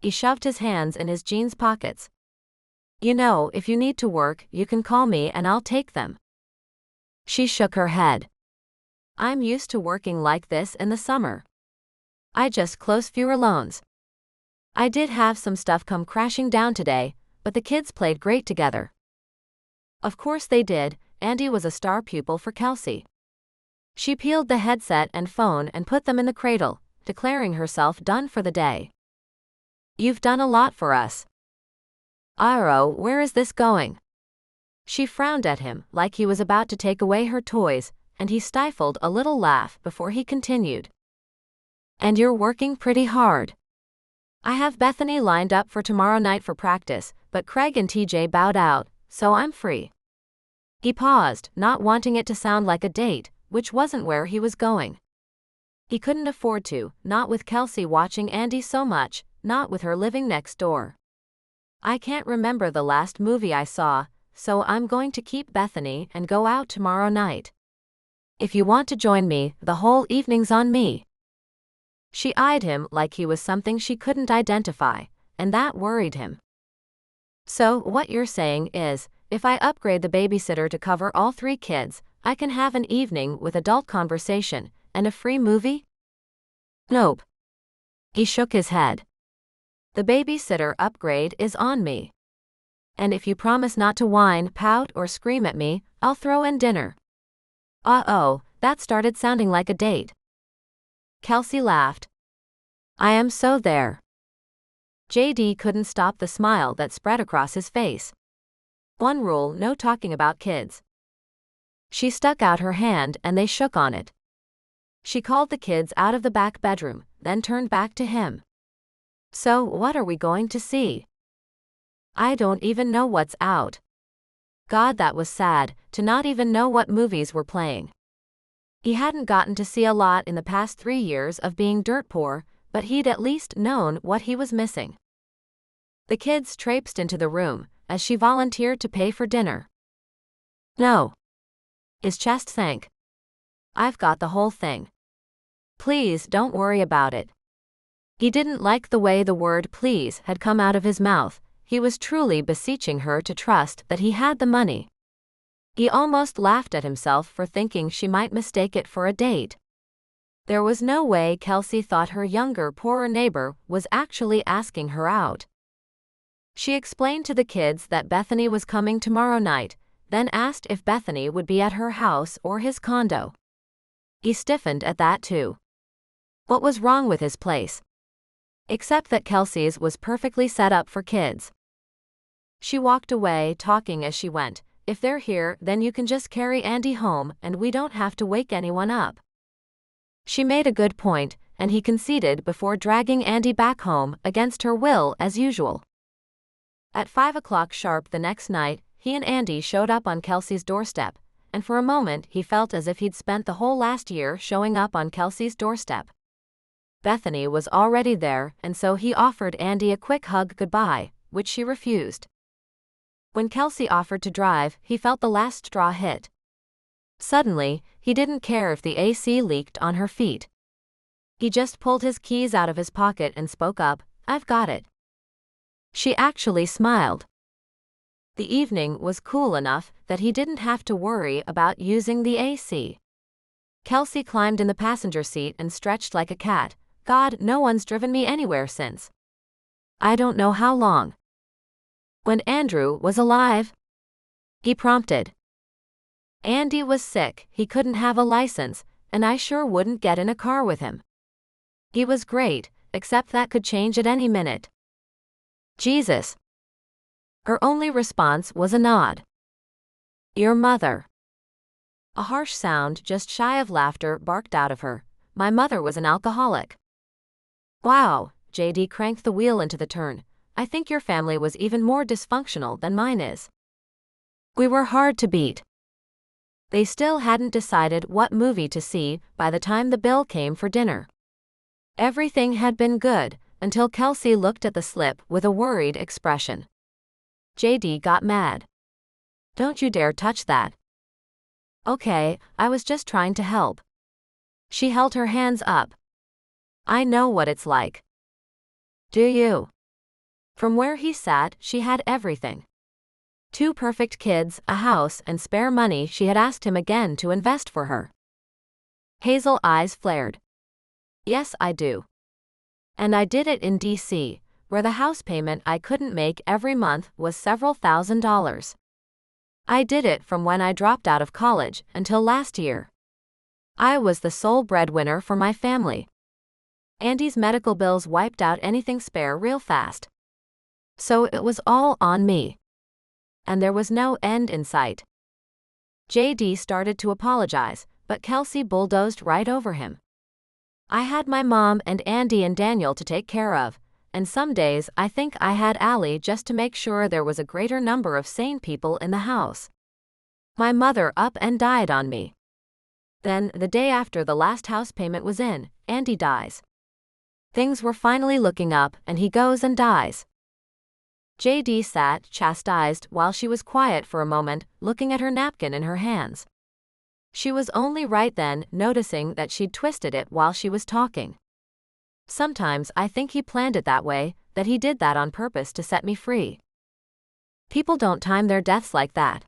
He shoved his hands in his jeans pockets. "You know, if you need to work, you can call me and I'll take them." She shook her head. "I'm used to working like this in the summer. I just close fewer loans. I did have some stuff come crashing down today, but the kids played great together." Of course they did. Andy was a star pupil for Kelsey. She peeled the headset and phone and put them in the cradle, declaring herself done for the day. "You've done a lot for us." "Iro, where is this going?" She frowned at him like he was about to take away her toys, and he stifled a little laugh before he continued. "And you're working pretty hard. I have Bethany lined up for tomorrow night for practice, but Craig and TJ bowed out, so I'm free." He paused, not wanting it to sound like a date, which wasn't where he was going. He couldn't afford to, not with Kelsey watching Andy so much, not with her living next door. "I can't remember the last movie I saw, so I'm going to keep Bethany and go out tomorrow night. If you want to join me, the whole evening's on me." She eyed him like he was something she couldn't identify, and that worried him. "So, what you're saying is, if I upgrade the babysitter to cover all 3 kids, I can have an evening with adult conversation and a free movie?" "Nope." He shook his head. "The babysitter upgrade is on me. And if you promise not to whine, pout, or scream at me, I'll throw in dinner." Uh-oh, that started sounding like a date. Kelsey laughed. "I am so there." JD couldn't stop the smile that spread across his face. One rule: no talking about kids. She stuck out her hand and they shook on it. She called the kids out of the back bedroom, then turned back to him. "So, what are we going to see?" "I don't even know what's out." God, that was sad, to not even know what movies were playing. He hadn't gotten to see a lot in the past 3 years of being dirt poor, but he'd at least known what he was missing. The kids traipsed into the room as she volunteered to pay for dinner. "No." His chest sank. "I've got the whole thing. Please don't worry about it." He didn't like the way the word please had come out of his mouth. He was truly beseeching her to trust that he had the money. He almost laughed at himself for thinking she might mistake it for a date. There was no way Kelsey thought her younger, poorer neighbor was actually asking her out. She explained to the kids that Bethany was coming tomorrow night, then asked if Bethany would be at her house or his condo. He stiffened at that too. What was wrong with his place? Except that Kelsey's was perfectly set up for kids. She walked away, talking as she went, If they're here, then you can just carry Andy home and we don't have to wake anyone up. She made a good point, and he conceded before dragging Andy back home, against her will as usual. At 5 o'clock sharp the next night, he and Andy showed up on Kelsey's doorstep, and for a moment he felt as if he'd spent the whole last year showing up on Kelsey's doorstep. Bethany was already there, and so he offered Andy a quick hug goodbye, which she refused. When Kelsey offered to drive, he felt the last straw hit. Suddenly, he didn't care if the AC leaked on her feet. He just pulled his keys out of his pocket and spoke up, "I've got it." She actually smiled. The evening was cool enough that he didn't have to worry about using the AC. Kelsey climbed in the passenger seat and stretched like a cat. "God, no one's driven me anywhere since I don't know how long." "When Andrew was alive?" he prompted. "Andy was sick, he couldn't have a license, and I sure wouldn't get in a car with him. He was great, except that could change at any minute." "Jesus." Her only response was a nod. "Your mother." A harsh sound just shy of laughter barked out of her. "My mother was an alcoholic." "Wow," JD cranked the wheel into the turn. "I think your family was even more dysfunctional than mine is." "We were hard to beat." They still hadn't decided what movie to see by the time the bill came for dinner. Everything had been good, until Kelsey looked at the slip with a worried expression. JD got mad. "Don't you dare touch that." "Okay, I was just trying to help." She held her hands up. "I know what it's like." "Do you?" From where he sat, she had everything. 2 perfect kids, a house, and spare money she had asked him again to invest for her. Hazel eyes flared. "Yes, I do. And I did it in D.C., where the house payment I couldn't make every month was several $1,000s. I did it from when I dropped out of college until last year. I was the sole breadwinner for my family. Andy's medical bills wiped out anything spare real fast. So it was all on me. And there was no end in sight." JD started to apologize, but Kelsey bulldozed right over him. "I had my mom and Andy and Daniel to take care of, and some days I think I had Allie just to make sure there was a greater number of sane people in the house. My mother up and died on me. Then, the day after the last house payment was in, Andy dies. Things were finally looking up, and he goes and dies." JD sat, chastised, while she was quiet for a moment, looking at her napkin in her hands. She was only right then noticing that she'd twisted it while she was talking. "Sometimes I think he planned it that way, that he did that on purpose to set me free. People don't time their deaths like that."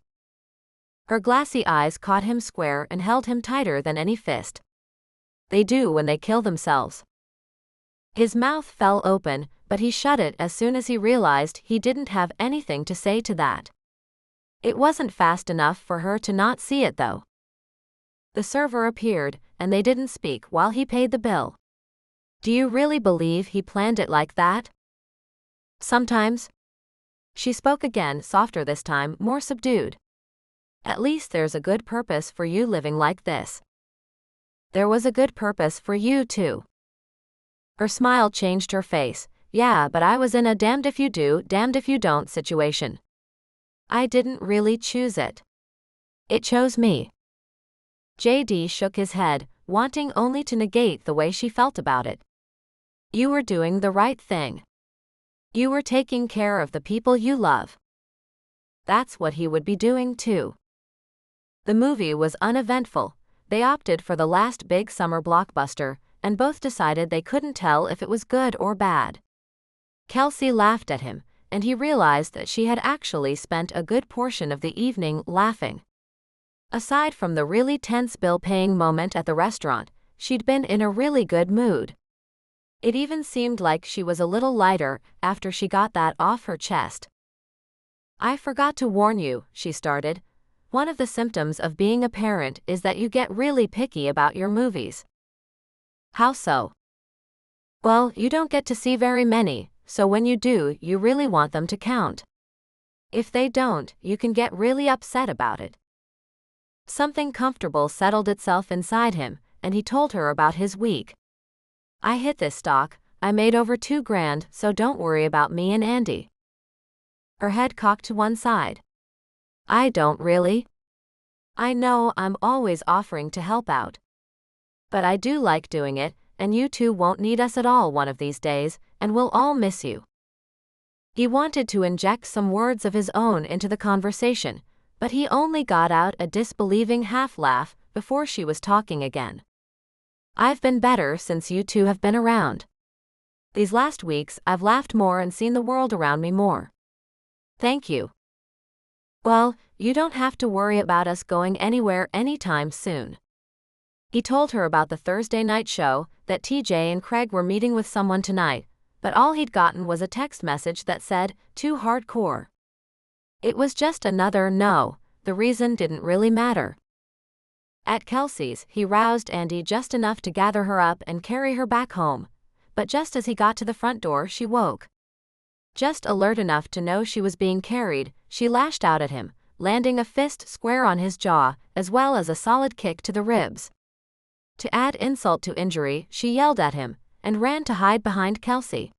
Her glassy eyes caught him square and held him tighter than any fist. "They do when they kill themselves." His mouth fell open, but he shut it as soon as he realized he didn't have anything to say to that. It wasn't fast enough for her to not see it though. The server appeared, and they didn't speak while he paid the bill. "Do you really believe he planned it like that?" "Sometimes." She spoke again, softer this time, more subdued. "At least there's a good purpose for you living like this." "There was a good purpose for you too." Her smile changed her face. "Yeah, but I was in a damned if you do, damned if you don't situation. I didn't really choose it. It chose me." JD shook his head, wanting only to negate the way she felt about it. "You were doing the right thing. You were taking care of the people you love. That's what he would be doing too." The movie was uneventful. They opted for the last big summer blockbuster, and both decided they couldn't tell if it was good or bad. Kelsey laughed at him, and he realized that she had actually spent a good portion of the evening laughing. Aside from the really tense bill-paying moment at the restaurant, she'd been in a really good mood. It even seemed like she was a little lighter after she got that off her chest. "I forgot to warn you," she started. "One of the symptoms of being a parent is that you get really picky about your movies." "How so?" "Well, you don't get to see very many, so when you do, you really want them to count." If they don't, you can get really upset about it. Something comfortable settled itself inside him, and he told her about his week. I hit this stock, I made over $2,000, so don't worry about me and Andy. Her head cocked to one side. I don't really. I know I'm always offering to help out. But I do like doing it, and you two won't need us at all one of these days, and we'll all miss you. He wanted to inject some words of his own into the conversation, but he only got out a disbelieving half-laugh before she was talking again. I've been better since you two have been around. These last weeks I've laughed more and seen the world around me more. Thank you. Well, you don't have to worry about us going anywhere anytime soon. He told her about the Thursday night show, that TJ and Craig were meeting with someone tonight, but all he'd gotten was a text message that said, "Too hardcore." It was just another no, the reason didn't really matter. At Kelsey's, he roused Andy just enough to gather her up and carry her back home, but just as he got to the front door she woke. Just alert enough to know she was being carried, she lashed out at him, landing a fist square on his jaw, as well as a solid kick to the ribs. To add insult to injury, she yelled at him, and ran to hide behind Kelsey.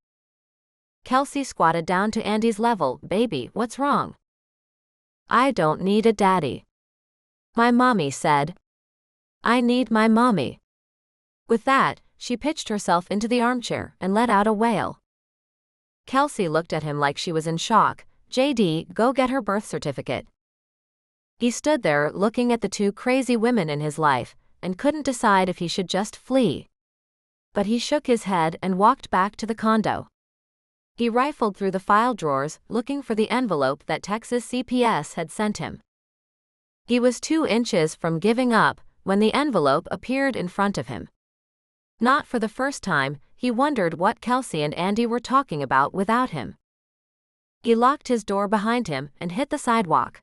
Kelsey squatted down to Andy's level. "Baby, what's wrong?" "I don't need a daddy. My mommy said. I need my mommy." With that, she pitched herself into the armchair and let out a wail. Kelsey looked at him like she was in shock. "JD, go get her birth certificate." He stood there looking at the two crazy women in his life, and couldn't decide if he should just flee. But he shook his head and walked back to the condo. He rifled through the file drawers, looking for the envelope that Texas CPS had sent him. He was 2 inches from giving up when the envelope appeared in front of him. Not for the first time, he wondered what Kelsey and Andy were talking about without him. He locked his door behind him and hit the sidewalk.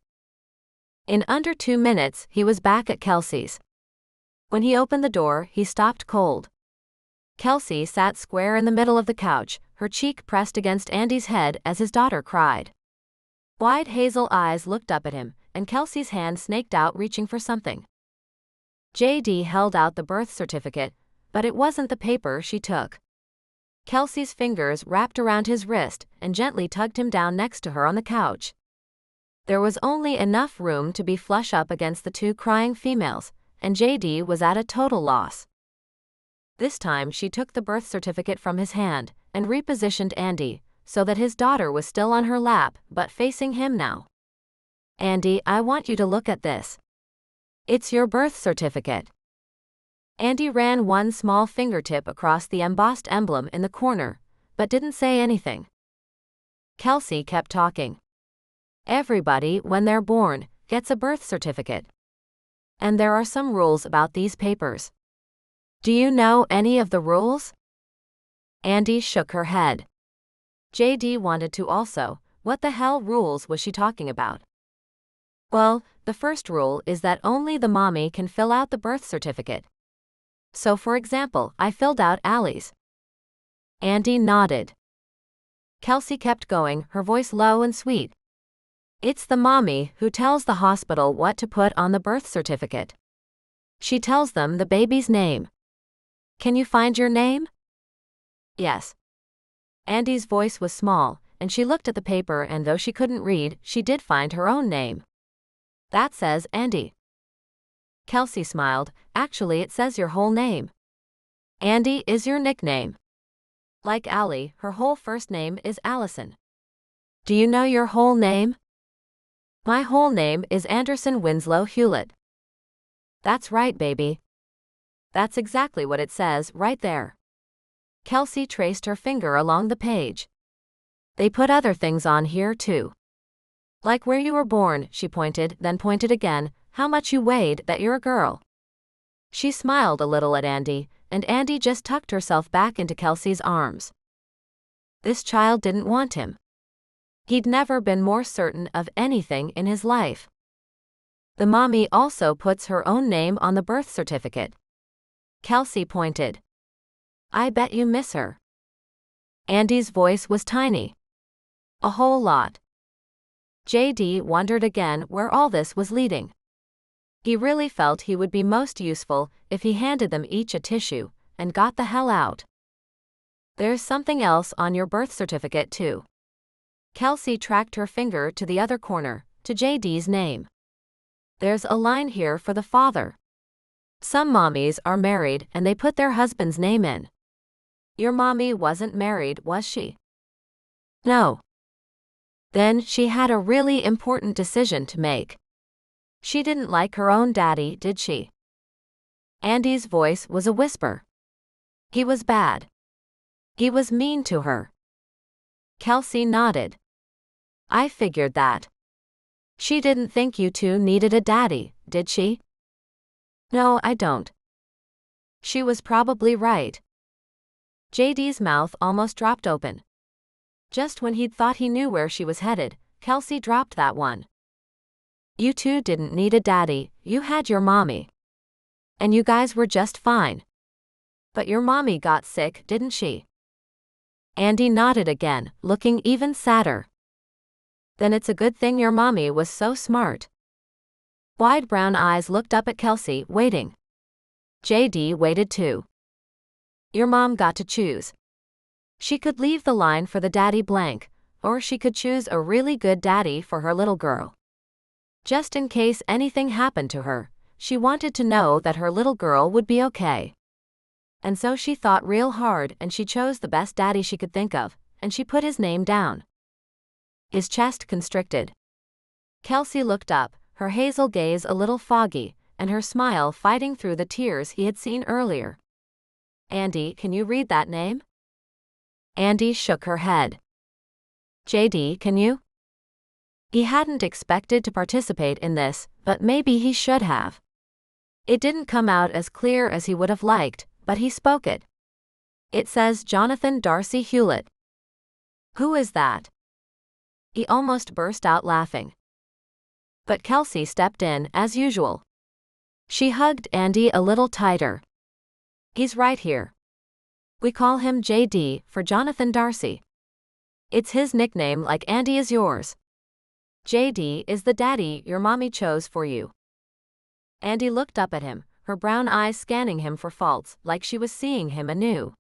In under 2 minutes, he was back at Kelsey's. When he opened the door, he stopped cold. Kelsey sat square in the middle of the couch, her cheek pressed against Andy's head as his daughter cried. Wide hazel eyes looked up at him, and Kelsey's hand snaked out reaching for something. JD held out the birth certificate, but it wasn't the paper she took. Kelsey's fingers wrapped around his wrist and gently tugged him down next to her on the couch. There was only enough room to be flush up against the 2 crying females, and JD was at a total loss. This time she took the birth certificate from his hand and repositioned Andy so that his daughter was still on her lap but facing him now. "Andy, I want you to look at this. It's your birth certificate." Andy ran one small fingertip across the embossed emblem in the corner, but didn't say anything. Kelsey kept talking. "Everybody, when they're born, gets a birth certificate. And there are some rules about these papers. Do you know any of the rules?" Andy shook her head. JD wanted to also. What the hell rules was she talking about? Well, the first rule is that only the mommy can fill out the birth certificate. So for example, I filled out Allie's. Andy nodded. Kelsey kept going, her voice low and sweet. "It's the mommy who tells the hospital what to put on the birth certificate. She tells them the baby's name. Can you find your name?" "Yes." Andy's voice was small, and she looked at the paper, and though she couldn't read, she did find her own name. "That says Andy." Kelsey smiled. "Actually, it says your whole name. Andy is your nickname. Like Allie, her whole first name is Allison. Do you know your whole name?" "My whole name is Anderson Winslow Hewlett." "That's right, baby. That's exactly what it says right there." Kelsey traced her finger along the page. "They put other things on here too. Like where you were born," she pointed, then pointed again, "how much you weighed, that you're a girl." She smiled a little at Andy, and Andy just tucked herself back into Kelsey's arms. This child didn't want him. He'd never been more certain of anything in his life. The mommy also puts her own name on the birth certificate. Kelsey pointed. "I bet you miss her." Andy's voice was tiny. "A whole lot." JD wondered again where all this was leading. He really felt he would be most useful if he handed them each a tissue and got the hell out. There's something else on your birth certificate too. Kelsey tracked her finger to the other corner, to JD's name. There's a line here for the father. Some mommies are married and they put their husband's name in. Your mommy wasn't married, was she? No. Then she had a really important decision to make. She didn't like her own daddy, did she? Andy's voice was a whisper. He was bad. He was mean to her. Kelsey nodded. I figured that. She didn't think you two needed a daddy, did she? No, I don't. She was probably right. JD's mouth almost dropped open. Just when he'd thought he knew where she was headed, Kelsey dropped that one. You two didn't need a daddy, you had your mommy. And you guys were just fine. But your mommy got sick, didn't she? Andy nodded again, looking even sadder. Then it's a good thing your mommy was so smart. Wide brown eyes looked up at Kelsey, waiting. JD waited too. Your mom got to choose. She could leave the line for the daddy blank, or she could choose a really good daddy for her little girl. Just in case anything happened to her, she wanted to know that her little girl would be okay. And so she thought real hard and she chose the best daddy she could think of, and she put his name down. His chest constricted. Kelsey looked up, her hazel gaze a little foggy, and her smile fighting through the tears he had seen earlier. Andy, can you read that name? Andy shook her head. JD, can you? He hadn't expected to participate in this, but maybe he should have. It didn't come out as clear as he would have liked, but he spoke it. It says Jonathan Darcy Hewlett. Who is that? He almost burst out laughing. But Kelsey stepped in, as usual. She hugged Andy a little tighter. He's right here. We call him JD for Jonathan Darcy. It's his nickname like Andy is yours. JD is the daddy your mommy chose for you. Andy looked up at him, her brown eyes scanning him for faults, like she was seeing him anew.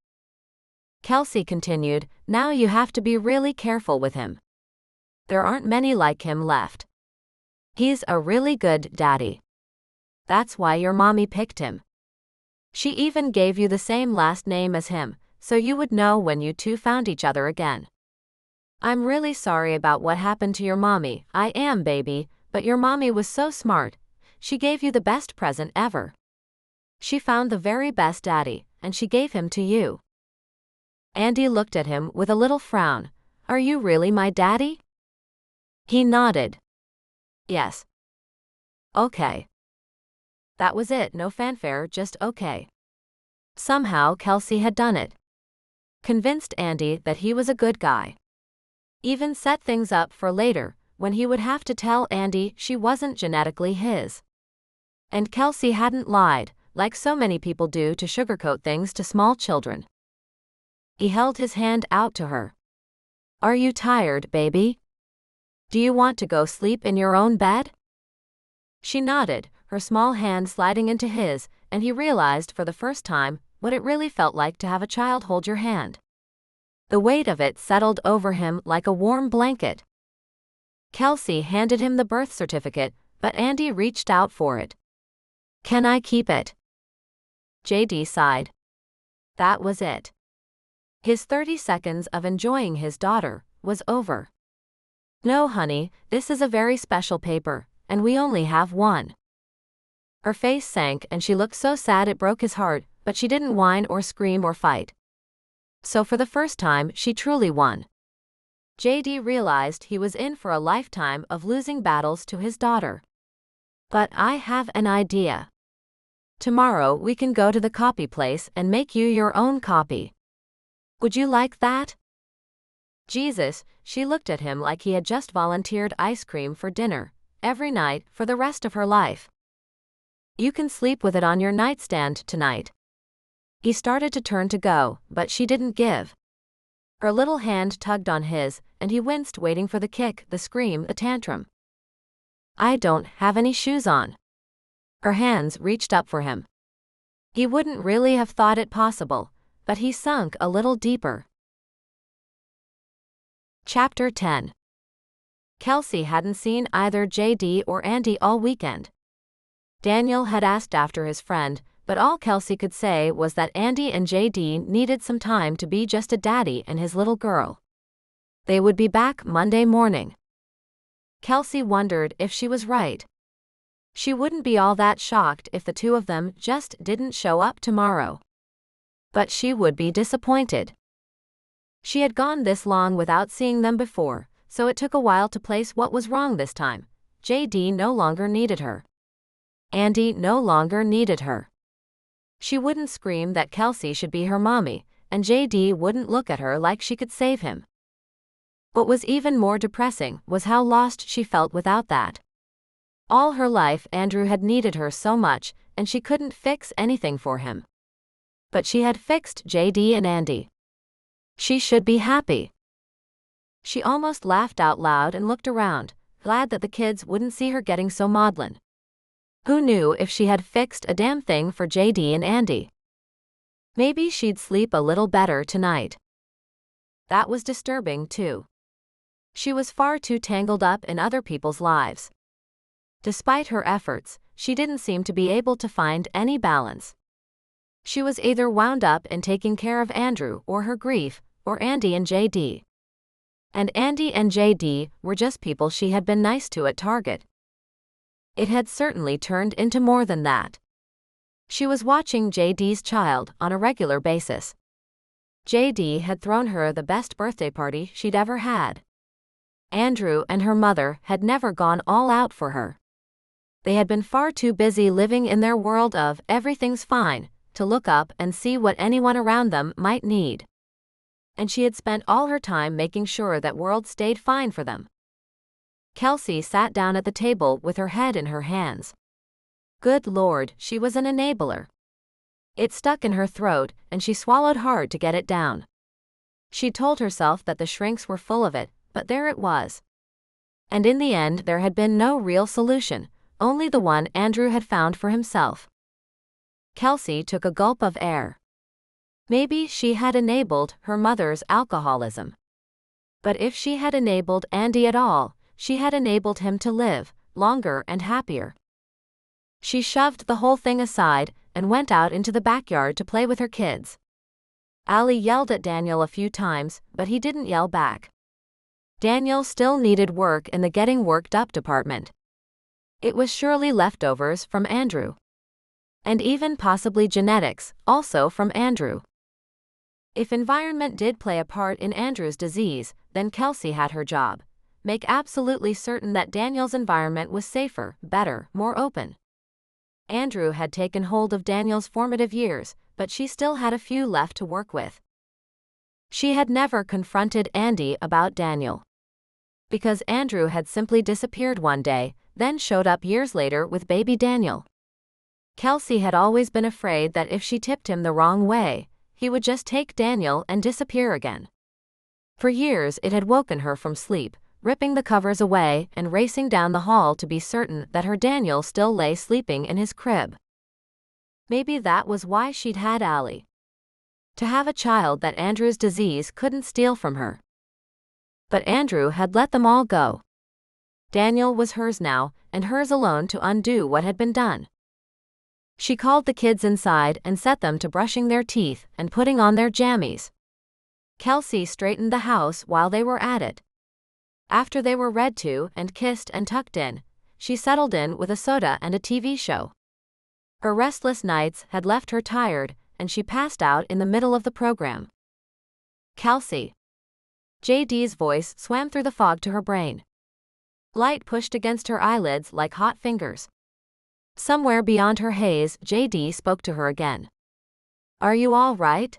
Kelsey continued, now you have to be really careful with him. There aren't many like him left. He's a really good daddy. That's why your mommy picked him. She even gave you the same last name as him, so you would know when you two found each other again. I'm really sorry about what happened to your mommy, I am, baby, but your mommy was so smart. She gave you the best present ever. She found the very best daddy, and she gave him to you. Andy looked at him with a little frown. Are you really my daddy? He nodded. Yes. Okay. That was it, no fanfare, just okay. Somehow Kelsey had done it. Convinced Andy that he was a good guy. Even set things up for later, when he would have to tell Andy she wasn't genetically his. And Kelsey hadn't lied, like so many people do to sugarcoat things to small children. He held his hand out to her. Are you tired, baby? Do you want to go sleep in your own bed? She nodded, her small hand sliding into his, and he realized for the first time what it really felt like to have a child hold your hand. The weight of it settled over him like a warm blanket. Kelsey handed him the birth certificate, but Andy reached out for it. Can I keep it? JD sighed. That was it. His 30 seconds of enjoying his daughter was over. No, honey, this is a very special paper, and we only have one. Her face sank and she looked so sad it broke his heart, but she didn't whine or scream or fight. So for the first time, she truly won. JD realized he was in for a lifetime of losing battles to his daughter. But I have an idea. Tomorrow we can go to the copy place and make you your own copy. Would you like that? Jesus, she looked at him like he had just volunteered ice cream for dinner, every night for the rest of her life. You can sleep with it on your nightstand tonight. He started to turn to go, but she didn't give. Her little hand tugged on his, and he winced, waiting for the kick, the scream, the tantrum. "I don't have any shoes on." Her hands reached up for him. He wouldn't really have thought it possible, but he sunk a little deeper. Chapter 10. Kelsey hadn't seen either JD or Andy all weekend. Daniel had asked after his friend, but all Kelsey could say was that Andy and JD needed some time to be just a daddy and his little girl. They would be back Monday morning. Kelsey wondered if she was right. She wouldn't be all that shocked if the two of them just didn't show up tomorrow. But she would be disappointed. She had gone this long without seeing them before, so it took a while to place what was wrong this time. JD no longer needed her. Andy no longer needed her. She wouldn't scream that Kelsey should be her mommy, and JD wouldn't look at her like she could save him. What was even more depressing was how lost she felt without that. All her life Andrew had needed her so much, and she couldn't fix anything for him. But she had fixed JD and Andy. She should be happy. She almost laughed out loud and looked around, glad that the kids wouldn't see her getting so maudlin. Who knew if she had fixed a damn thing for JD and Andy? Maybe she'd sleep a little better tonight. That was disturbing too. She was far too tangled up in other people's lives. Despite her efforts, she didn't seem to be able to find any balance. She was either wound up in taking care of Andrew or her grief, or Andy and JD. And Andy and JD were just people she had been nice to at Target. It had certainly turned into more than that. She was watching JD's child on a regular basis. JD had thrown her the best birthday party she'd ever had. Andrew and her mother had never gone all out for her. They had been far too busy living in their world of everything's fine to look up and see what anyone around them might need. And she had spent all her time making sure that world stayed fine for them. Kelsey sat down at the table with her head in her hands. Good Lord, she was an enabler. It stuck in her throat, and she swallowed hard to get it down. She told herself that the shrinks were full of it, but there it was. And in the end there had been no real solution, only the one Andrew had found for himself. Kelsey took a gulp of air. Maybe she had enabled her mother's alcoholism. But if she had enabled Andy at all, she had enabled him to live longer and happier. She shoved the whole thing aside and went out into the backyard to play with her kids. Allie yelled at Daniel a few times, but he didn't yell back. Daniel still needed work in the getting worked up department. It was surely leftovers from Andrew. And even possibly genetics, also from Andrew. If environment did play a part in Andrew's disease, then Kelsey had her job. Make absolutely certain that Daniel's environment was safer, better, more open. Andrew had taken hold of Daniel's formative years, but she still had a few left to work with. She had never confronted Andy about Daniel. Because Andrew had simply disappeared one day, then showed up years later with baby Daniel. Kelsey had always been afraid that if she tipped him the wrong way, he would just take Daniel and disappear again. For years it had woken her from sleep, ripping the covers away and racing down the hall to be certain that her Daniel still lay sleeping in his crib. Maybe that was why she'd had Allie. To have a child that Andrew's disease couldn't steal from her. But Andrew had let them all go. Daniel was hers now, and hers alone to undo what had been done. She called the kids inside and set them to brushing their teeth and putting on their jammies. Kelsey straightened the house while they were at it. After they were read to and kissed and tucked in, she settled in with a soda and a TV show. Her restless nights had left her tired, and she passed out in the middle of the program. Kelsey. JD's voice swam through the fog to her brain. Light pushed against her eyelids like hot fingers. Somewhere beyond her haze, JD spoke to her again. Are you all right?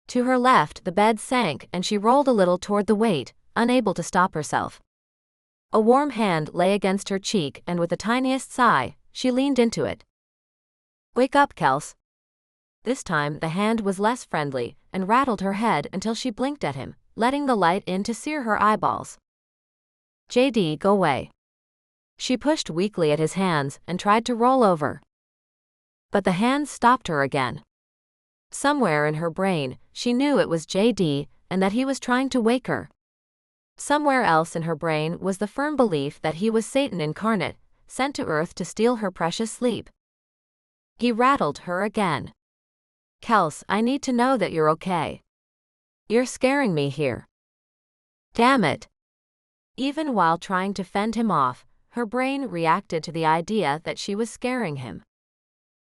To her left, the bed sank and she rolled a little toward the weight, unable to stop herself. A warm hand lay against her cheek, and with the tiniest sigh, she leaned into it. Wake up, Kels. This time the hand was less friendly and rattled her head until she blinked at him, letting the light in to sear her eyeballs. JD, go away. She pushed weakly at his hands and tried to roll over. But the hands stopped her again. Somewhere in her brain, she knew it was JD and that he was trying to wake her. Somewhere else in her brain was the firm belief that he was Satan incarnate, sent to Earth to steal her precious sleep. He rattled her again. Kels, I need to know that you're okay. You're scaring me here. Damn it. Even while trying to fend him off, her brain reacted to the idea that she was scaring him.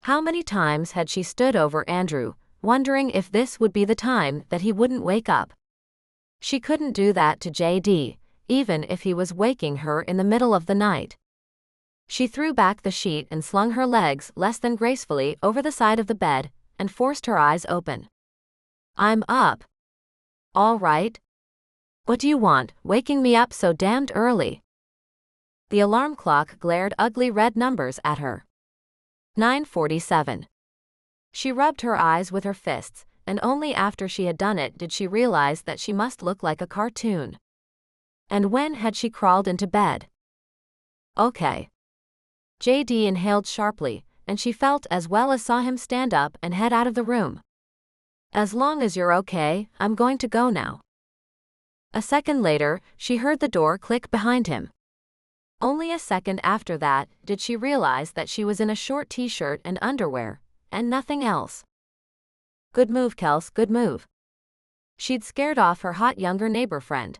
How many times had she stood over Andrew, wondering if this would be the time that he wouldn't wake up? She couldn't do that to JD, even if he was waking her in the middle of the night. She threw back the sheet and slung her legs less than gracefully over the side of the bed and forced her eyes open. I'm up. All right. What do you want, waking me up so damned early? The alarm clock glared ugly red numbers at her. 9:47. She rubbed her eyes with her fists, and only after she had done it did she realize that she must look like a cartoon. And when had she crawled into bed? Okay. JD inhaled sharply, and she felt as well as saw him stand up and head out of the room. As long as you're okay, I'm going to go now. A second later, she heard the door click behind him. Only a second after that did she realize that she was in a short t-shirt and underwear, and nothing else. Good move, Kels, good move. She'd scared off her hot younger neighbor friend.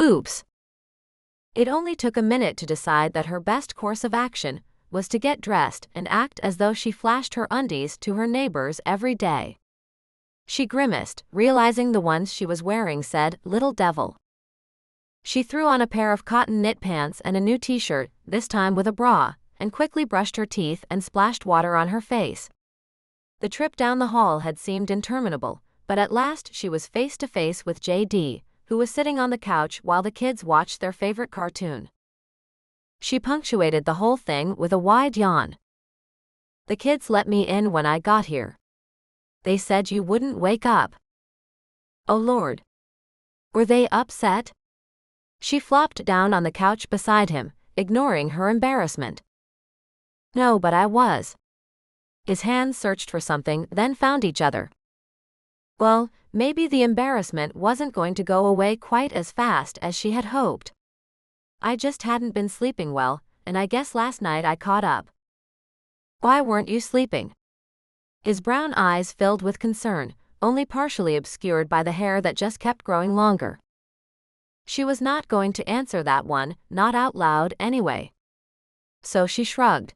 Oops. It only took a minute to decide that her best course of action was to get dressed and act as though she flashed her undies to her neighbors every day. She grimaced, realizing the ones she was wearing said, "Little devil." She threw on a pair of cotton knit pants and a new t-shirt, this time with a bra, and quickly brushed her teeth and splashed water on her face. The trip down the hall had seemed interminable, but at last she was face to face with JD, who was sitting on the couch while the kids watched their favorite cartoon. She punctuated the whole thing with a wide yawn. The kids let me in when I got here. They said you wouldn't wake up. Oh Lord. Were they upset? She flopped down on the couch beside him, ignoring her embarrassment. No, but I was. His hands searched for something, then found each other. Well, maybe the embarrassment wasn't going to go away quite as fast as she had hoped. I just hadn't been sleeping well, and I guess last night I caught up. Why weren't you sleeping? His brown eyes filled with concern, only partially obscured by the hair that just kept growing longer. She was not going to answer that one, not out loud anyway. So she shrugged.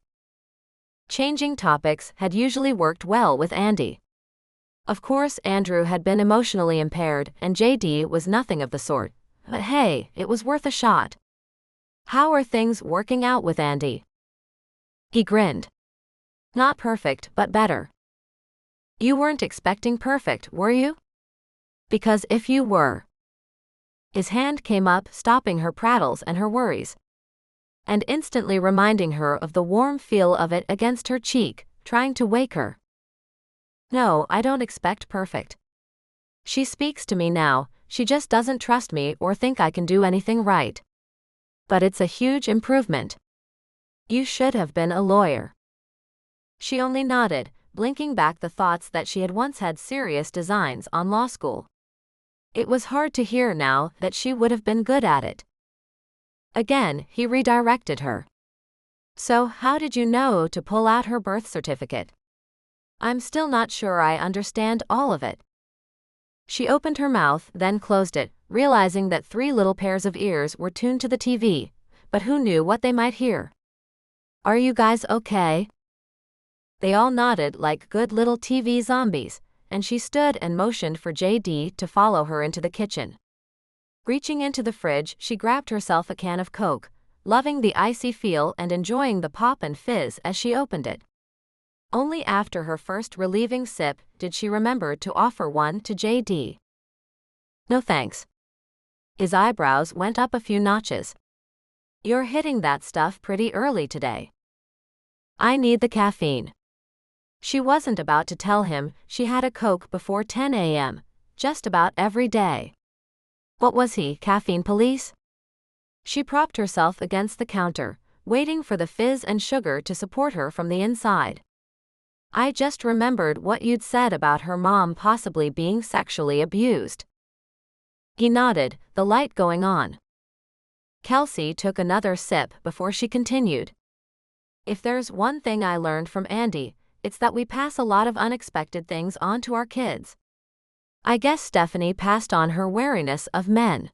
Changing topics had usually worked well with Andy. Of course, Andrew had been emotionally impaired and JD was nothing of the sort, but hey, it was worth a shot. How are things working out with Andy? He grinned. Not perfect, but better. You weren't expecting perfect, were you? Because if you were. His hand came up, stopping her prattles and her worries, and instantly reminding her of the warm feel of it against her cheek, trying to wake her. No, I don't expect perfect. She speaks to me now, she just doesn't trust me or think I can do anything right. But it's a huge improvement. You should have been a lawyer. She only nodded, blinking back the thoughts that she had once had serious designs on law school. It was hard to hear now that she would have been good at it. Again, he redirected her. So how did you know to pull out her birth certificate? I'm still not sure I understand all of it. She opened her mouth, then closed it, realizing that 3 little pairs of ears were tuned to the TV, but who knew what they might hear? Are you guys okay? They all nodded like good little TV zombies, and she stood and motioned for JD to follow her into the kitchen. Reaching into the fridge, she grabbed herself a can of Coke, loving the icy feel and enjoying the pop and fizz as she opened it. Only after her first relieving sip did she remember to offer one to JD. No thanks. His eyebrows went up a few notches. You're hitting that stuff pretty early today. I need the caffeine. She wasn't about to tell him she had a Coke before 10 a.m., just about every day. What was he, caffeine police? She propped herself against the counter, waiting for the fizz and sugar to support her from the inside. I just remembered what you'd said about her mom possibly being sexually abused. He nodded, the light going on. Kelsey took another sip before she continued. If there's one thing I learned from Andy, it's that we pass a lot of unexpected things on to our kids. I guess Stephanie passed on her wariness of men.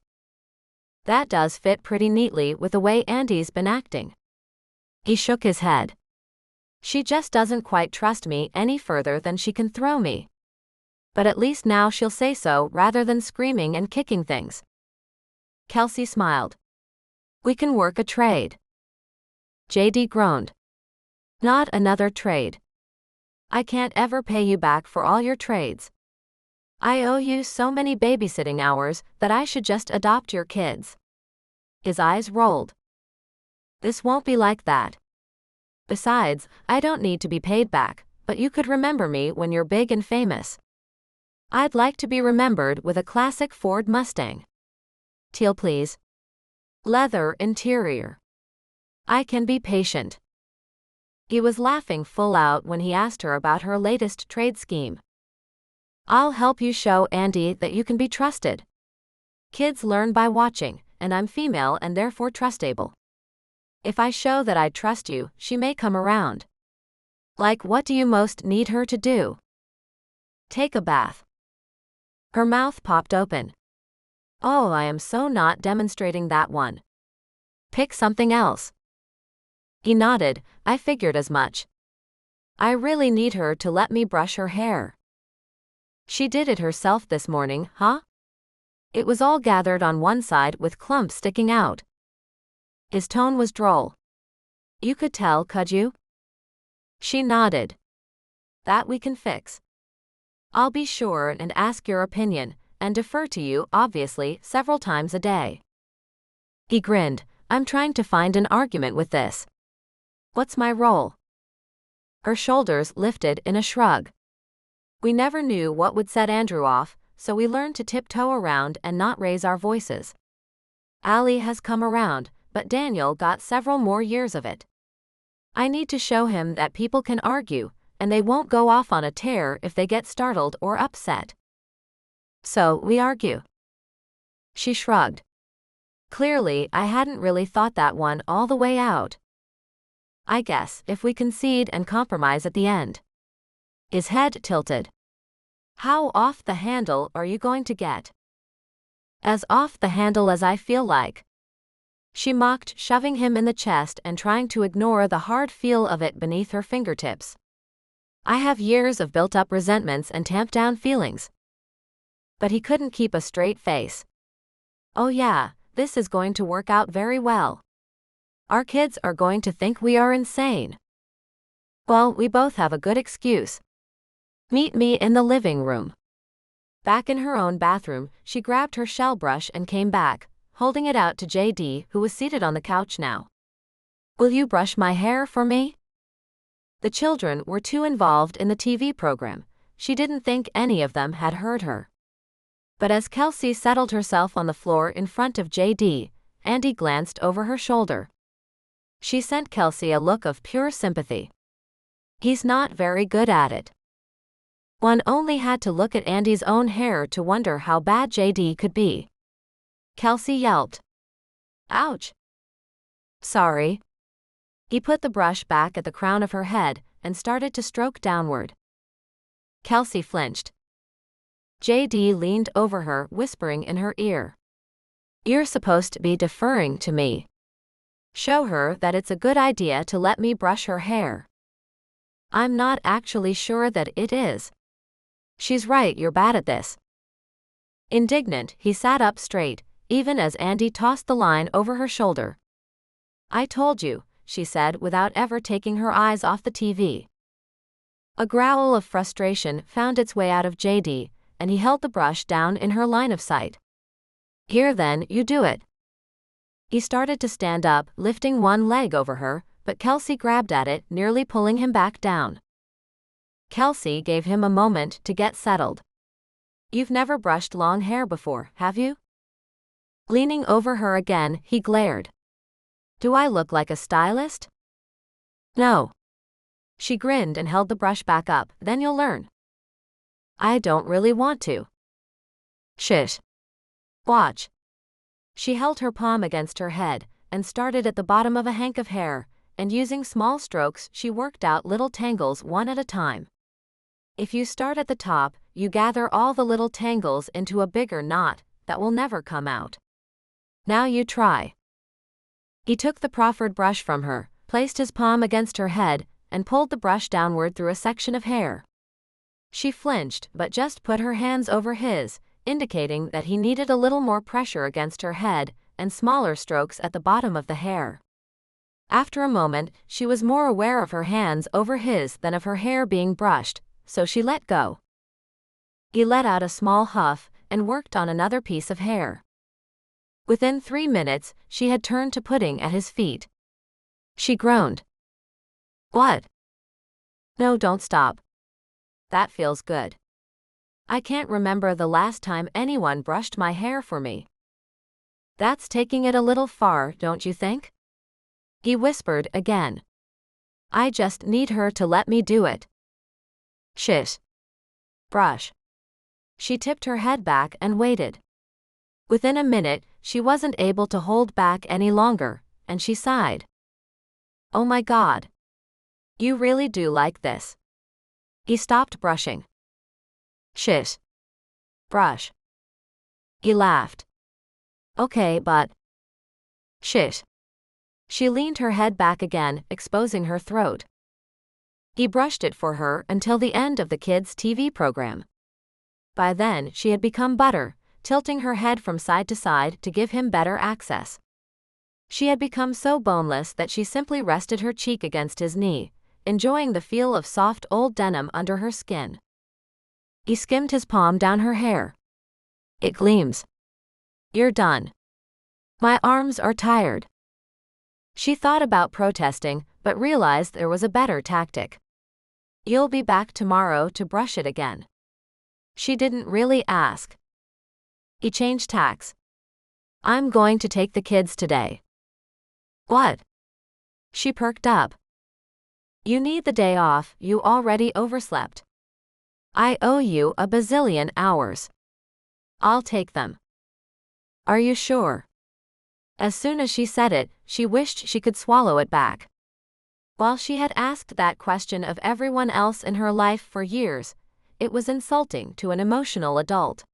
That does fit pretty neatly with the way Andy's been acting. He shook his head. She just doesn't quite trust me any further than she can throw me. But at least now she'll say so rather than screaming and kicking things. Kelsey smiled. We can work a trade. JD groaned. Not another trade. I can't ever pay you back for all your trades. I owe you so many babysitting hours that I should just adopt your kids. His eyes rolled. This won't be like that. Besides, I don't need to be paid back, but you could remember me when you're big and famous. I'd like to be remembered with a classic Ford Mustang. Teal, please. Leather interior. I can be patient. He was laughing full out when he asked her about her latest trade scheme. I'll help you show Andy that you can be trusted. Kids learn by watching, and I'm female and therefore trustable. If I show that I trust you, she may come around. Like, what do you most need her to do? Take a bath. Her mouth popped open. Oh, I am so not demonstrating that one. Pick something else. He nodded, I figured as much. I really need her to let me brush her hair. She did it herself this morning, huh? It was all gathered on one side with clumps sticking out. His tone was droll. You could tell, could you? She nodded. That we can fix. I'll be sure and ask your opinion, and defer to you, obviously, several times a day. He grinned. I'm trying to find an argument with this. What's my role? Her shoulders lifted in a shrug. We never knew what would set Andrew off, so we learned to tiptoe around and not raise our voices. Allie has come around, but Daniel got several more years of it. I need to show him that people can argue, and they won't go off on a tear if they get startled or upset. So, we argue. She shrugged. Clearly, I hadn't really thought that one all the way out. I guess, if we concede and compromise at the end. His head tilted. How off the handle are you going to get? As off the handle as I feel like. She mocked, shoving him in the chest and trying to ignore the hard feel of it beneath her fingertips. I have years of built-up resentments and tamped-down feelings. But he couldn't keep a straight face. Oh yeah, this is going to work out very well. Our kids are going to think we are insane. Well, we both have a good excuse. Meet me in the living room. Back in her own bathroom, she grabbed her shell brush and came back, holding it out to JD, who was seated on the couch now. Will you brush my hair for me? The children were too involved in the TV program. She didn't think any of them had heard her. But as Kelsey settled herself on the floor in front of JD, Andy glanced over her shoulder. She sent Kelsey a look of pure sympathy. He's not very good at it. One only had to look at Andy's own hair to wonder how bad JD could be. Kelsey yelped. Ouch. Sorry. He put the brush back at the crown of her head and started to stroke downward. Kelsey flinched. JD leaned over her, whispering in her ear. You're supposed to be deferring to me. Show her that it's a good idea to let me brush her hair. I'm not actually sure that it is. She's right, you're bad at this. Indignant, he sat up straight, even as Andy tossed the line over her shoulder. I told you, she said without ever taking her eyes off the TV. A growl of frustration found its way out of JD, and he held the brush down in her line of sight. Here then, you do it. He started to stand up, lifting one leg over her, but Kelsey grabbed at it, nearly pulling him back down. Kelsey gave him a moment to get settled. You've never brushed long hair before, have you? Leaning over her again, he glared. Do I look like a stylist? No. She grinned and held the brush back up. Then you'll learn. I don't really want to. Shush. Watch. She held her palm against her head and started at the bottom of a hank of hair, and using small strokes she worked out little tangles one at a time. If you start at the top, you gather all the little tangles into a bigger knot that will never come out. Now you try. He took the proffered brush from her, placed his palm against her head, and pulled the brush downward through a section of hair. She flinched but just put her hands over his, indicating that he needed a little more pressure against her head and smaller strokes at the bottom of the hair. After a moment, she was more aware of her hands over his than of her hair being brushed, so she let go. He let out a small huff and worked on another piece of hair. Within 3 minutes, she had turned to pudding at his feet. She groaned. What? No, don't stop. That feels good. I can't remember the last time anyone brushed my hair for me. That's taking it a little far, don't you think? He whispered again. I just need her to let me do it. Shish. Brush. She tipped her head back and waited. Within a minute, she wasn't able to hold back any longer, and she sighed. Oh my God. You really do like this. He stopped brushing. Shish. Brush. He laughed. Okay, but. Shish. She leaned her head back again, exposing her throat. He brushed it for her until the end of the kids' TV program. By then, she had become butter, tilting her head from side to side to give him better access. She had become so boneless that she simply rested her cheek against his knee, enjoying the feel of soft old denim under her skin. He skimmed his palm down her hair. It gleams. You're done. My arms are tired. She thought about protesting, but realized there was a better tactic. You'll be back tomorrow to brush it again. She didn't really ask. He changed tacks. I'm going to take the kids today. What? She perked up. You need the day off, you already overslept. I owe you a bazillion hours. I'll take them. Are you sure? As soon as she said it, she wished she could swallow it back. While she had asked that question of everyone else in her life for years, it was insulting to an emotional adult.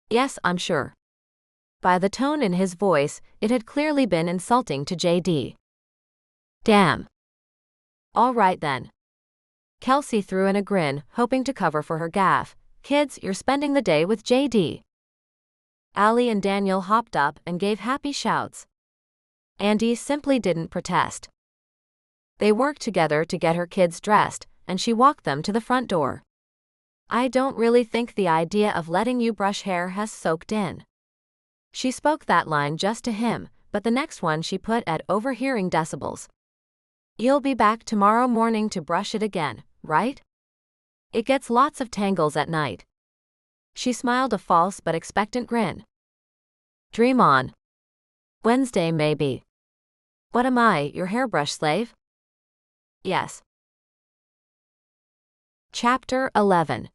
Yes, I'm sure. By the tone in his voice, it had clearly been insulting to JD. Damn. All right then. Kelsey threw in a grin, hoping to cover for her gaffe. Kids, you're spending the day with JD. Allie and Daniel hopped up and gave happy shouts. Andy simply didn't protest. They worked together to get her kids dressed, and she walked them to the front door. I don't really think the idea of letting you brush hair has soaked in. She spoke that line just to him, but the next one she put at overhearing decibels. You'll be back tomorrow morning to brush it again, right? It gets lots of tangles at night. She smiled a false but expectant grin. Dream on. Wednesday maybe. What am I, your hairbrush slave? Yes. Chapter 11.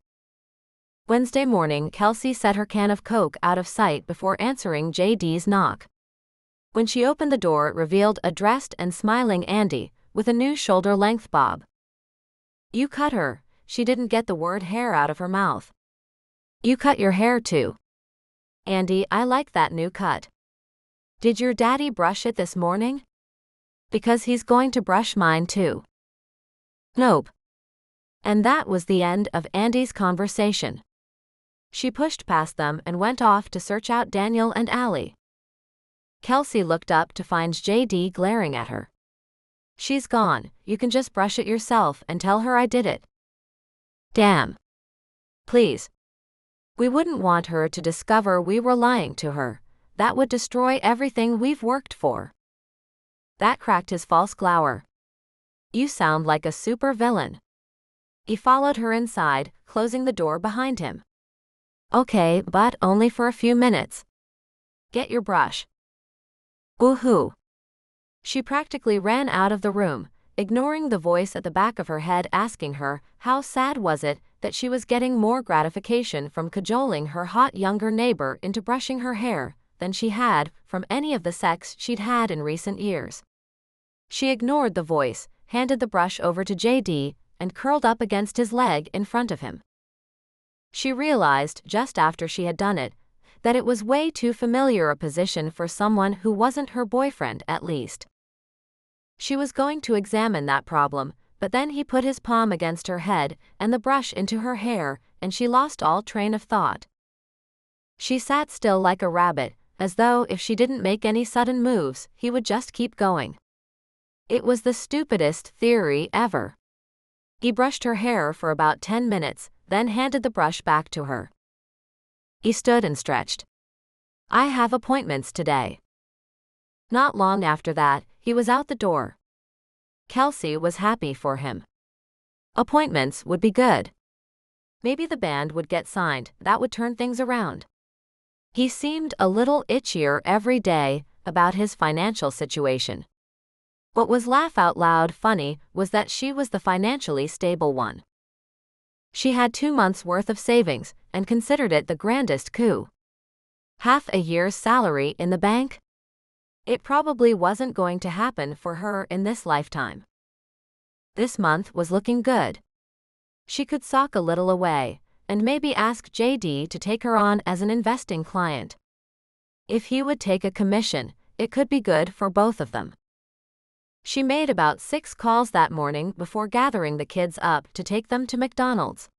Wednesday morning, Kelsey set her can of Coke out of sight before answering JD's knock. When she opened the door, it revealed a dressed and smiling Andy, with a new shoulder-length bob. You cut her. She didn't get the word hair out of her mouth. You cut your hair too. Andy, I like that new cut. Did your daddy brush it this morning? Because he's going to brush mine too. Nope. And that was the end of Andy's conversation. She pushed past them and went off to search out Daniel and Allie. Kelsey looked up to find JD glaring at her. She's gone, you can just brush it yourself and tell her I did it. Damn. Please. We wouldn't want her to discover we were lying to her. That would destroy everything we've worked for. That cracked his false glower. You sound like a super villain. He followed her inside, closing the door behind him. Okay, but only for a few minutes. Get your brush. Woohoo. She practically ran out of the room, ignoring the voice at the back of her head asking her how sad was it that she was getting more gratification from cajoling her hot younger neighbor into brushing her hair than she had from any of the sex she'd had in recent years. She ignored the voice, handed the brush over to JD, and curled up against his leg in front of him. She realized, just after she had done it, that it was way too familiar a position for someone who wasn't her boyfriend, at least. She was going to examine that problem, but then he put his palm against her head and the brush into her hair, and she lost all train of thought. She sat still like a rabbit, as though if she didn't make any sudden moves, he would just keep going. It was the stupidest theory ever. He brushed her hair for about 10 minutes, then handed the brush back to her. He stood and stretched. I have appointments today. Not long after that, he was out the door. Kelsey was happy for him. Appointments would be good. Maybe the band would get signed, that would turn things around. He seemed a little itchier every day about his financial situation. What was laugh out loud funny was that she was the financially stable one. She had 2 months' worth of savings and considered it the grandest coup. Half a year's salary in the bank? It probably wasn't going to happen for her in this lifetime. This month was looking good. She could sock a little away and maybe ask JD to take her on as an investing client. If he would take a commission, it could be good for both of them. She made about 6 calls that morning before gathering the kids up to take them to McDonald's.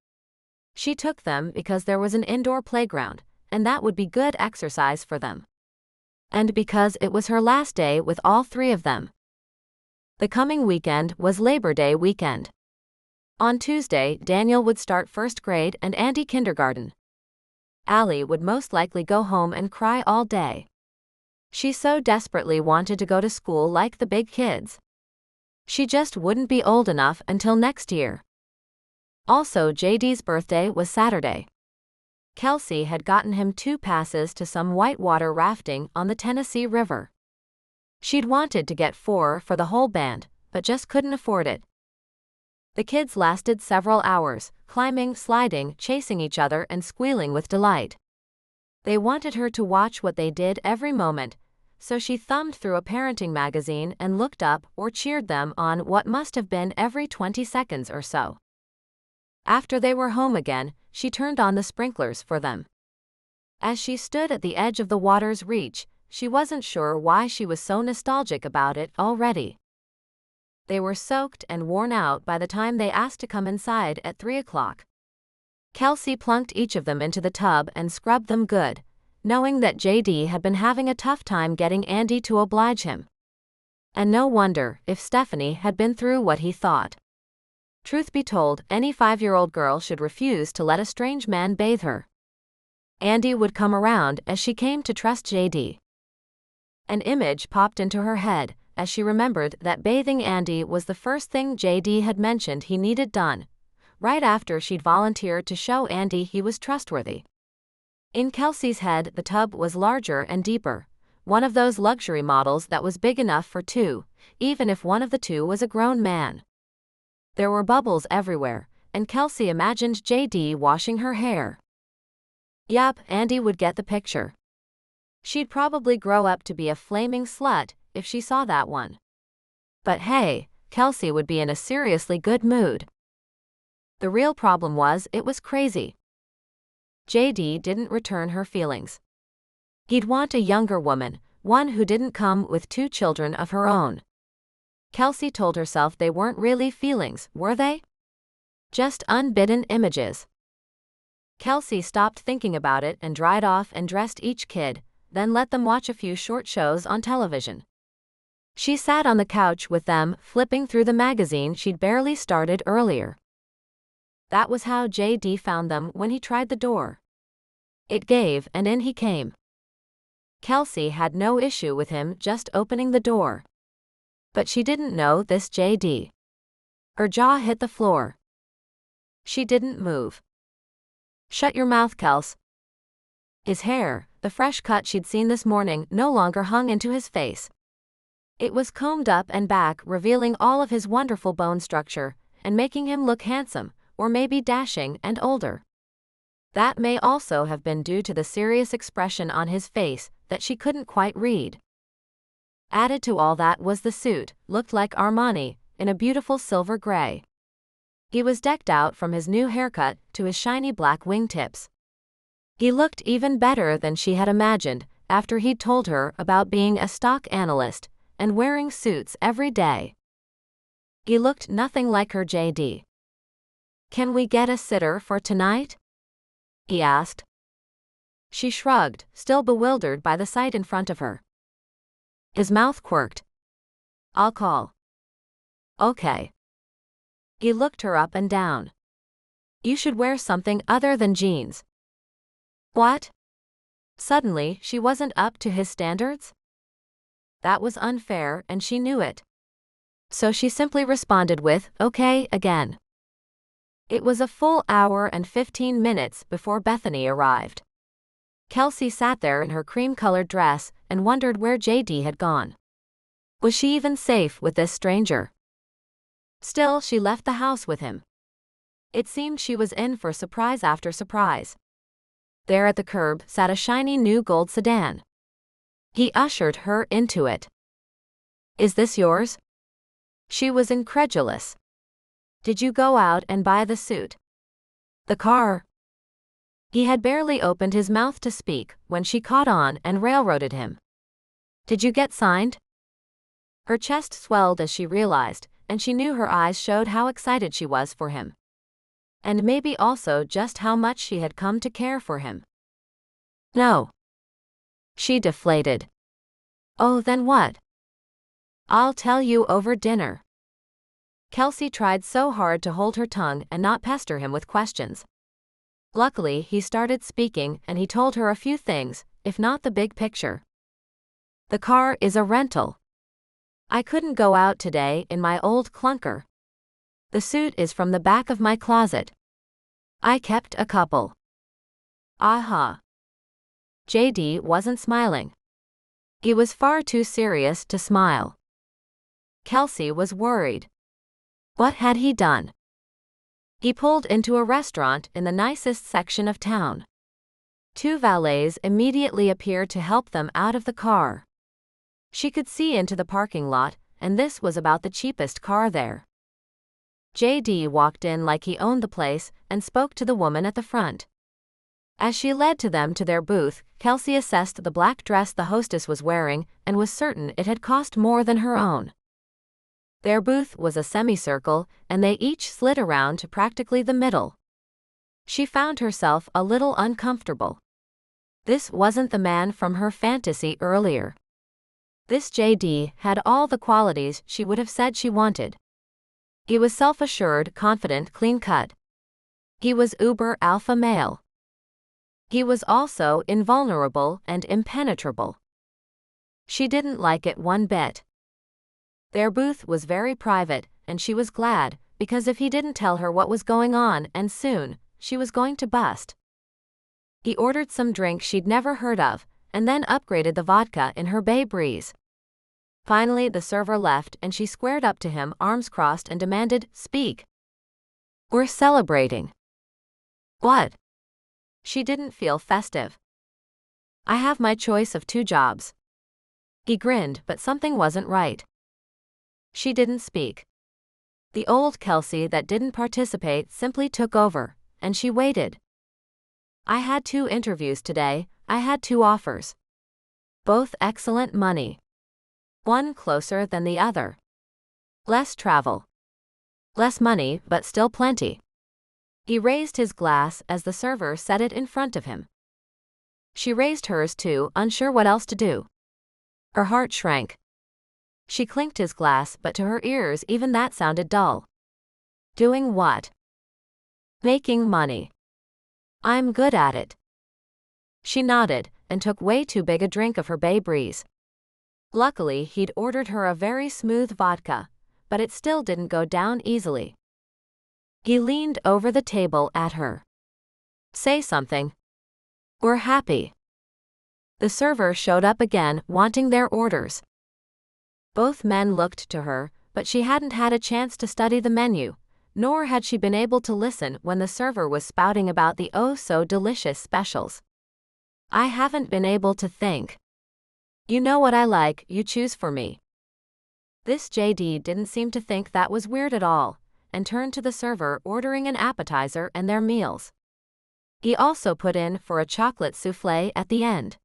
She took them because there was an indoor playground, and that would be good exercise for them. And because it was her last day with all 3 of them. The coming weekend was Labor Day weekend. On Tuesday, Daniel would start 1st grade and Andy kindergarten. Allie would most likely go home and cry all day. She so desperately wanted to go to school like the big kids. She just wouldn't be old enough until next year. Also, JD's birthday was Saturday. Kelsey had gotten him 2 passes to some whitewater rafting on the Tennessee River. She'd wanted to get 4 for the whole band, but just couldn't afford it. The kids lasted several hours, climbing, sliding, chasing each other and squealing with delight. They wanted her to watch what they did every moment, so she thumbed through a parenting magazine and looked up or cheered them on what must have been every 20 seconds or so. After they were home again, she turned on the sprinklers for them. As she stood at the edge of the water's reach, she wasn't sure why she was so nostalgic about it already. They were soaked and worn out by the time they asked to come inside at 3 o'clock. Kelsey plunked each of them into the tub and scrubbed them good, knowing that JD had been having a tough time getting Andy to oblige him. And no wonder if Stephanie had been through what he thought. Truth be told, any 5-year-old girl should refuse to let a strange man bathe her. Andy would come around as she came to trust JD. An image popped into her head as she remembered that bathing Andy was the first thing JD had mentioned he needed done, right after she'd volunteered to show Andy he was trustworthy. In Kelsey's head, the tub was larger and deeper, one of those luxury models that was big enough for 2, even if one of the 2 was a grown man. There were bubbles everywhere, and Kelsey imagined JD washing her hair. Yup, Andy would get the picture. She'd probably grow up to be a flaming slut if she saw that one. But hey, Kelsey would be in a seriously good mood. The real problem was it was crazy. JD didn't return her feelings. He'd want a younger woman, one who didn't come with 2 children of her own. Kelsey told herself they weren't really feelings, were they? Just unbidden images. Kelsey stopped thinking about it and dried off and dressed each kid, then let them watch a few short shows on television. She sat on the couch with them, flipping through the magazine she'd barely started earlier. That was how JD found them when he tried the door. It gave, and in he came. Kelsey had no issue with him just opening the door. But she didn't know this JD. Her jaw hit the floor. She didn't move. Shut your mouth, Kels. His hair, the fresh cut she'd seen this morning, no longer hung into his face. It was combed up and back, revealing all of his wonderful bone structure, and making him look handsome, or maybe dashing and older. That may also have been due to the serious expression on his face that she couldn't quite read. Added to all that was the suit, looked like Armani, in a beautiful silver gray. He was decked out from his new haircut to his shiny black wingtips. He looked even better than she had imagined after he'd told her about being a stock analyst and wearing suits every day. He looked nothing like her JD. Can we get a sitter for tonight? He asked. She shrugged, still bewildered by the sight in front of her. His mouth quirked. I'll call. Okay. He looked her up and down. You should wear something other than jeans. What? Suddenly, she wasn't up to his standards? That was unfair, and she knew it. So she simply responded with, okay, again. It was a full hour and 15 minutes before Bethany arrived. Kelsey sat there in her cream-colored dress and wondered where JD had gone. Was she even safe with this stranger? Still, she left the house with him. It seemed she was in for surprise after surprise. There at the curb sat a shiny new gold sedan. He ushered her into it. Is this yours? She was incredulous. Did you go out and buy the suit? The car? He had barely opened his mouth to speak when she caught on and railroaded him. Did you get signed? Her chest swelled as she realized, and she knew her eyes showed how excited she was for him. And maybe also just how much she had come to care for him. No. She deflated. Oh, then what? I'll tell you over dinner. Kelsey tried so hard to hold her tongue and not pester him with questions. Luckily, he started speaking and he told her a few things, if not the big picture. The car is a rental. I couldn't go out today in my old clunker. The suit is from the back of my closet. I kept a couple. Aha. JD wasn't smiling. He was far too serious to smile. Kelsey was worried. What had he done? He pulled into a restaurant in the nicest section of town. Two valets immediately appeared to help them out of the car. She could see into the parking lot, and this was about the cheapest car there. JD walked in like he owned the place and spoke to the woman at the front. As she led to them to their booth, Kelsey assessed the black dress the hostess was wearing and was certain it had cost more than her own. Their booth was a semicircle, and they each slid around to practically the middle. She found herself a little uncomfortable. This wasn't the man from her fantasy earlier. This JD had all the qualities she would have said she wanted. He was self-assured, confident, clean-cut. He was uber alpha male. He was also invulnerable and impenetrable. She didn't like it one bit. Their booth was very private, and she was glad, because if he didn't tell her what was going on, and soon, she was going to bust. He ordered some drink she'd never heard of, and then upgraded the vodka in her Bay Breeze. Finally, the server left and she squared up to him, arms crossed, and demanded, "Speak. We're celebrating." What? She didn't feel festive. I have my choice of 2 jobs. He grinned, but something wasn't right. She didn't speak. The old Kelsey that didn't participate simply took over, and she waited. I had 2 interviews today, I had 2 offers. Both excellent money. One closer than the other. Less travel. Less money, but still plenty. He raised his glass as the server set it in front of him. She raised hers too, unsure what else to do. Her heart shrank. She clinked his glass, but to her ears even that sounded dull. Doing what? Making money. I'm good at it. She nodded, and took way too big a drink of her Bay Breeze. Luckily, he'd ordered her a very smooth vodka, but it still didn't go down easily. He leaned over the table at her. Say something. We're happy. The server showed up again, wanting their orders. Both men looked to her, but she hadn't had a chance to study the menu, nor had she been able to listen when the server was spouting about the oh-so-delicious specials. I haven't been able to think. You know what I like, you choose for me. This JD didn't seem to think that was weird at all, and turned to the server ordering an appetizer and their meals. He also put in for a chocolate souffle at the end.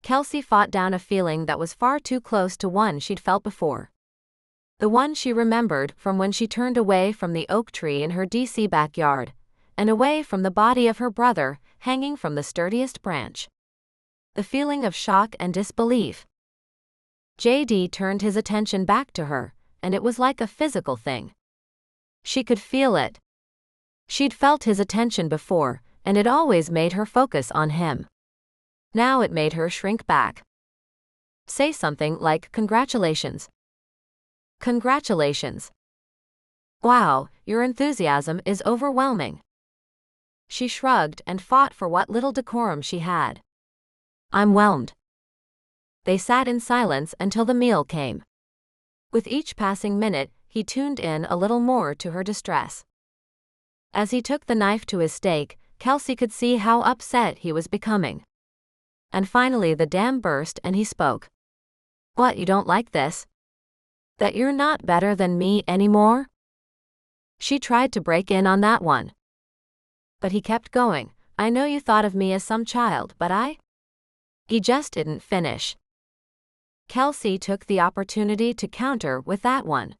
Kelsey fought down a feeling that was far too close to one she'd felt before. The one she remembered from when she turned away from the oak tree in her DC backyard, and away from the body of her brother hanging from the sturdiest branch. The feeling of shock and disbelief. JD turned his attention back to her, and it was like a physical thing. She could feel it. She'd felt his attention before, and it always made her focus on him. Now it made her shrink back. Say something like, congratulations. Congratulations. Wow, your enthusiasm is overwhelming. She shrugged and fought for what little decorum she had. I'm whelmed. They sat in silence until the meal came. With each passing minute, he tuned in a little more to her distress. As he took the knife to his steak, Kelsey could see how upset he was becoming. And finally the dam burst and he spoke. What, you don't like this? That you're not better than me anymore? She tried to break in on that one. But he kept going. I know you thought of me as some child, but He just didn't finish. Kelsey took the opportunity to counter with that one.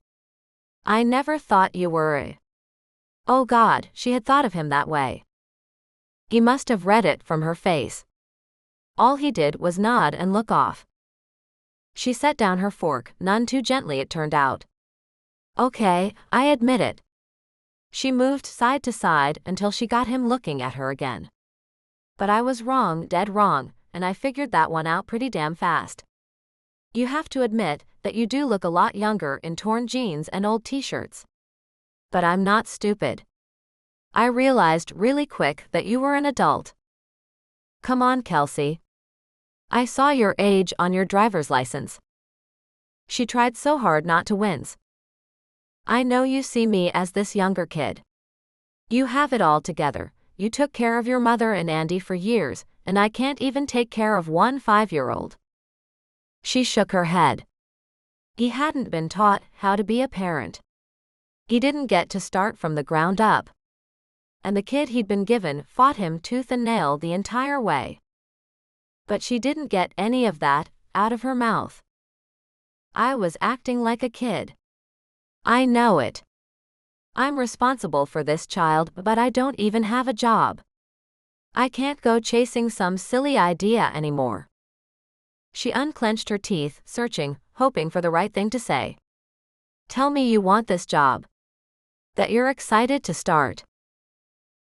I never thought you were Oh God, she had thought of him that way. He must have read it from her face. All he did was nod and look off. She set down her fork, none too gently it turned out. Okay, I admit it. She moved side to side until she got him looking at her again. But I was wrong, dead wrong, and I figured that one out pretty damn fast. You have to admit that you do look a lot younger in torn jeans and old t-shirts. But I'm not stupid. I realized really quick that you were an adult. Come on, Kelsey. I saw your age on your driver's license. She tried so hard not to wince. I know you see me as this younger kid. You have it all together. You took care of your mother and Andy for years, and I can't even take care of one 5-year-old. She shook her head. He hadn't been taught how to be a parent. He didn't get to start from the ground up. And the kid he'd been given fought him tooth and nail the entire way. But she didn't get any of that out of her mouth. I was acting like a kid. I know it. I'm responsible for this child, but I don't even have a job. I can't go chasing some silly idea anymore. She unclenched her teeth, searching, hoping for the right thing to say. Tell me you want this job. That you're excited to start.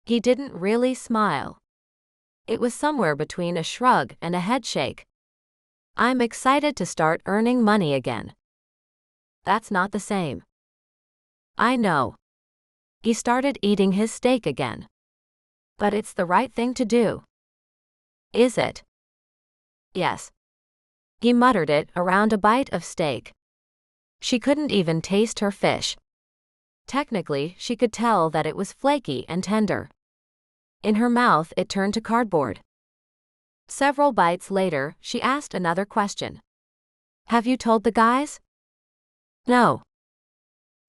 He didn't really smile. It was somewhere between a shrug and a headshake. I'm excited to start earning money again. That's not the same. I know. He started eating his steak again. But it's the right thing to do. Is it? Yes. He muttered it around a bite of steak. She couldn't even taste her fish. Technically, she could tell that it was flaky and tender. In her mouth, it turned to cardboard. Several bites later, she asked another question. Have you told the guys? No.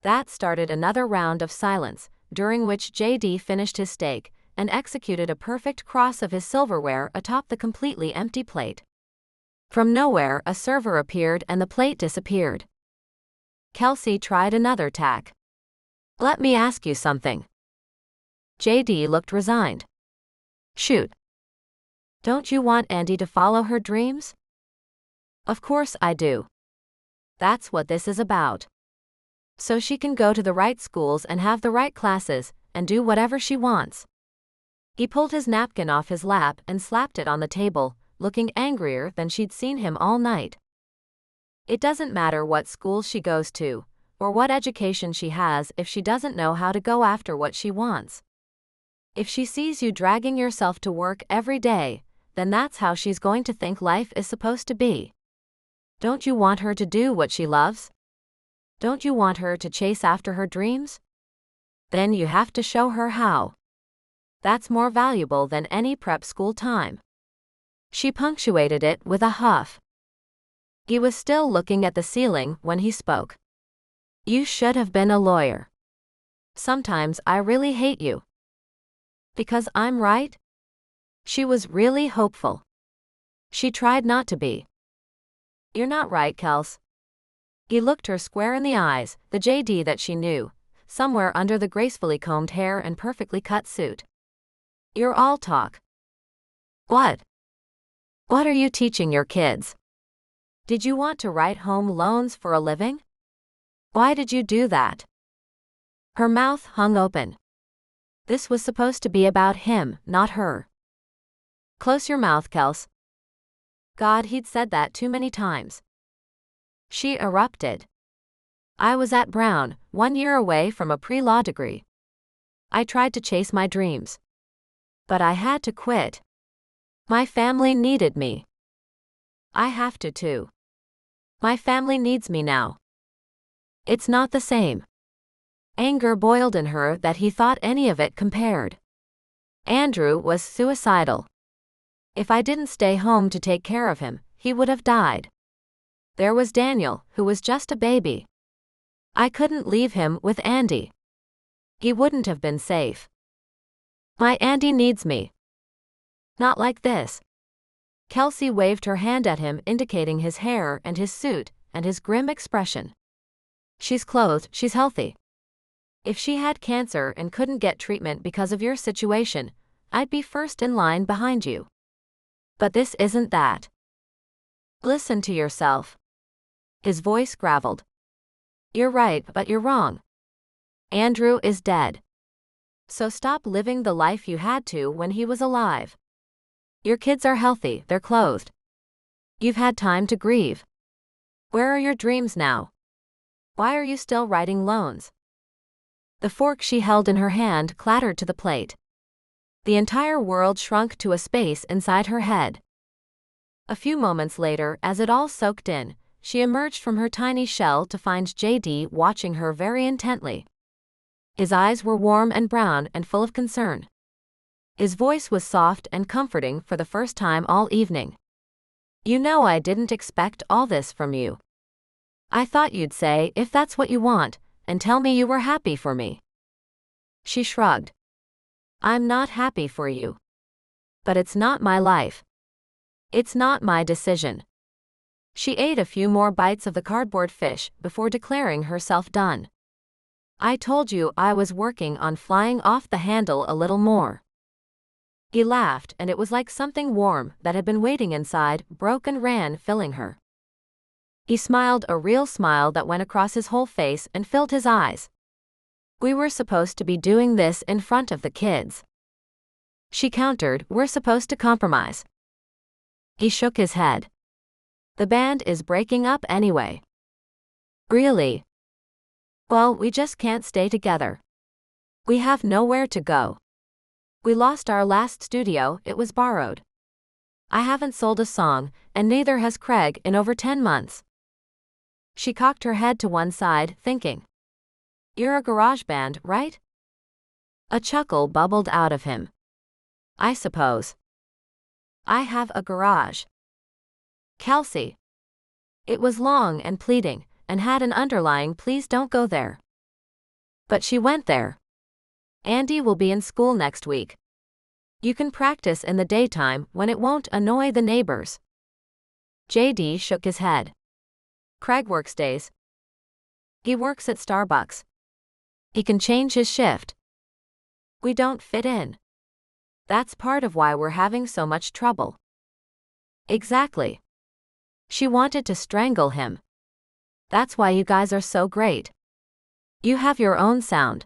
That started another round of silence, during which JD finished his steak and executed a perfect cross of his silverware atop the completely empty plate. From nowhere, a server appeared and the plate disappeared. Kelsey tried another tack. Let me ask you something. JD looked resigned. Shoot. Don't you want Andy to follow her dreams? Of course I do. That's what this is about. So she can go to the right schools and have the right classes, and do whatever she wants. He pulled his napkin off his lap and slapped it on the table, looking angrier than she'd seen him all night. It doesn't matter what school she goes to, or what education she has if she doesn't know how to go after what she wants. If she sees you dragging yourself to work every day, then that's how she's going to think life is supposed to be. Don't you want her to do what she loves? Don't you want her to chase after her dreams? Then you have to show her how. That's more valuable than any prep school time. She punctuated it with a huff. He was still looking at the ceiling when he spoke. You should have been a lawyer. Sometimes I really hate you. Because I'm right? She was really hopeful. She tried not to be. You're not right, Kels. He looked her square in the eyes, the JD that she knew, somewhere under the gracefully combed hair and perfectly cut suit. You're all talk. What? What are you teaching your kids? Did you want to write home loans for a living? Why did you do that? Her mouth hung open. This was supposed to be about him, not her. Close your mouth, Kels. God, he'd said that too many times. She erupted. I was at Brown, 1 year away from a pre-law degree. I tried to chase my dreams. But I had to quit. My family needed me. I have to too. My family needs me now. It's not the same. Anger boiled in her that he thought any of it compared. Andrew was suicidal. If I didn't stay home to take care of him, he would have died. There was Daniel, who was just a baby. I couldn't leave him with Andy. He wouldn't have been safe. My Andy needs me. Not like this. Kelsey waved her hand at him, indicating his hair and his suit and his grim expression. She's clothed, she's healthy. If she had cancer and couldn't get treatment because of your situation, I'd be first in line behind you. But this isn't that. Listen to yourself. His voice graveled. You're right, but you're wrong. Andrew is dead. So stop living the life you had to when he was alive. Your kids are healthy, they're clothed. You've had time to grieve. Where are your dreams now? Why are you still writing loans? The fork she held in her hand clattered to the plate. The entire world shrunk to a space inside her head. A few moments later, as it all soaked in, she emerged from her tiny shell to find JD watching her very intently. His eyes were warm and brown and full of concern. His voice was soft and comforting for the first time all evening. You know, I didn't expect all this from you. I thought you'd say, if that's what you want, and tell me you were happy for me. She shrugged. I'm not happy for you. But it's not my life. It's not my decision. She ate a few more bites of the cardboard fish before declaring herself done. I told you I was working on flying off the handle a little more. He laughed, and it was like something warm that had been waiting inside broke and ran, filling her. He smiled, a real smile that went across his whole face and filled his eyes. We were supposed to be doing this in front of the kids. She countered, we're supposed to compromise. He shook his head. The band is breaking up anyway. Really? Well, we just can't stay together. We have nowhere to go. We lost our last studio, it was borrowed. I haven't sold a song, and neither has Craig in over 10 months. She cocked her head to one side, thinking. You're a garage band, right? A chuckle bubbled out of him. I suppose. I have a garage. Kelsey. It was long and pleading, and had an underlying please don't go there. But she went there. Andy will be in school next week. You can practice in the daytime when it won't annoy the neighbors. JD shook his head. Craig works days. He works at Starbucks. He can change his shift. We don't fit in. That's part of why we're having so much trouble. Exactly. She wanted to strangle him. That's why you guys are so great. You have your own sound.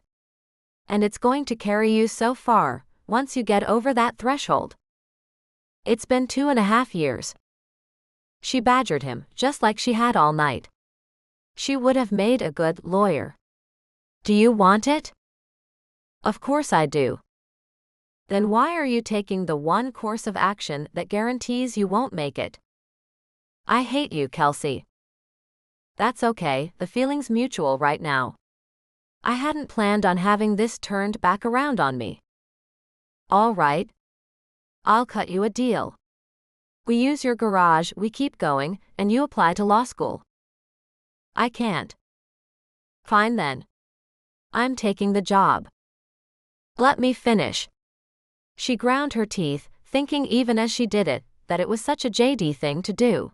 And it's going to carry you so far, once you get over that threshold. It's been 2.5 years. She badgered him, just like she had all night. She would have made a good lawyer. Do you want it? Of course I do. Then why are you taking the one course of action that guarantees you won't make it? I hate you, Kelsey. That's okay, the feeling's mutual right now. I hadn't planned on having this turned back around on me. All right. I'll cut you a deal. We use your garage, we keep going, and you apply to law school. I can't. Fine then. I'm taking the job. Let me finish. She ground her teeth, thinking even as she did it, that it was such a JD thing to do.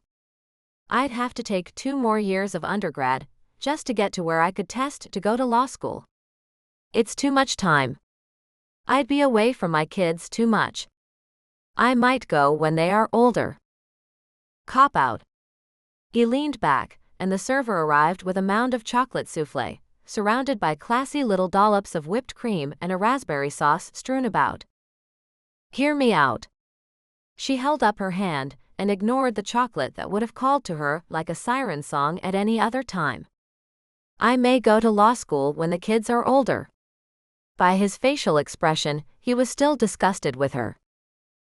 I'd have to take 2 more years of undergrad, just to get to where I could test to go to law school. It's too much time. I'd be away from my kids too much. I might go when they are older. Cop out. He leaned back, and the server arrived with a mound of chocolate soufflé, surrounded by classy little dollops of whipped cream and a raspberry sauce strewn about. Hear me out. She held up her hand and ignored the chocolate that would have called to her like a siren song at any other time. I may go to law school when the kids are older. By his facial expression, he was still disgusted with her.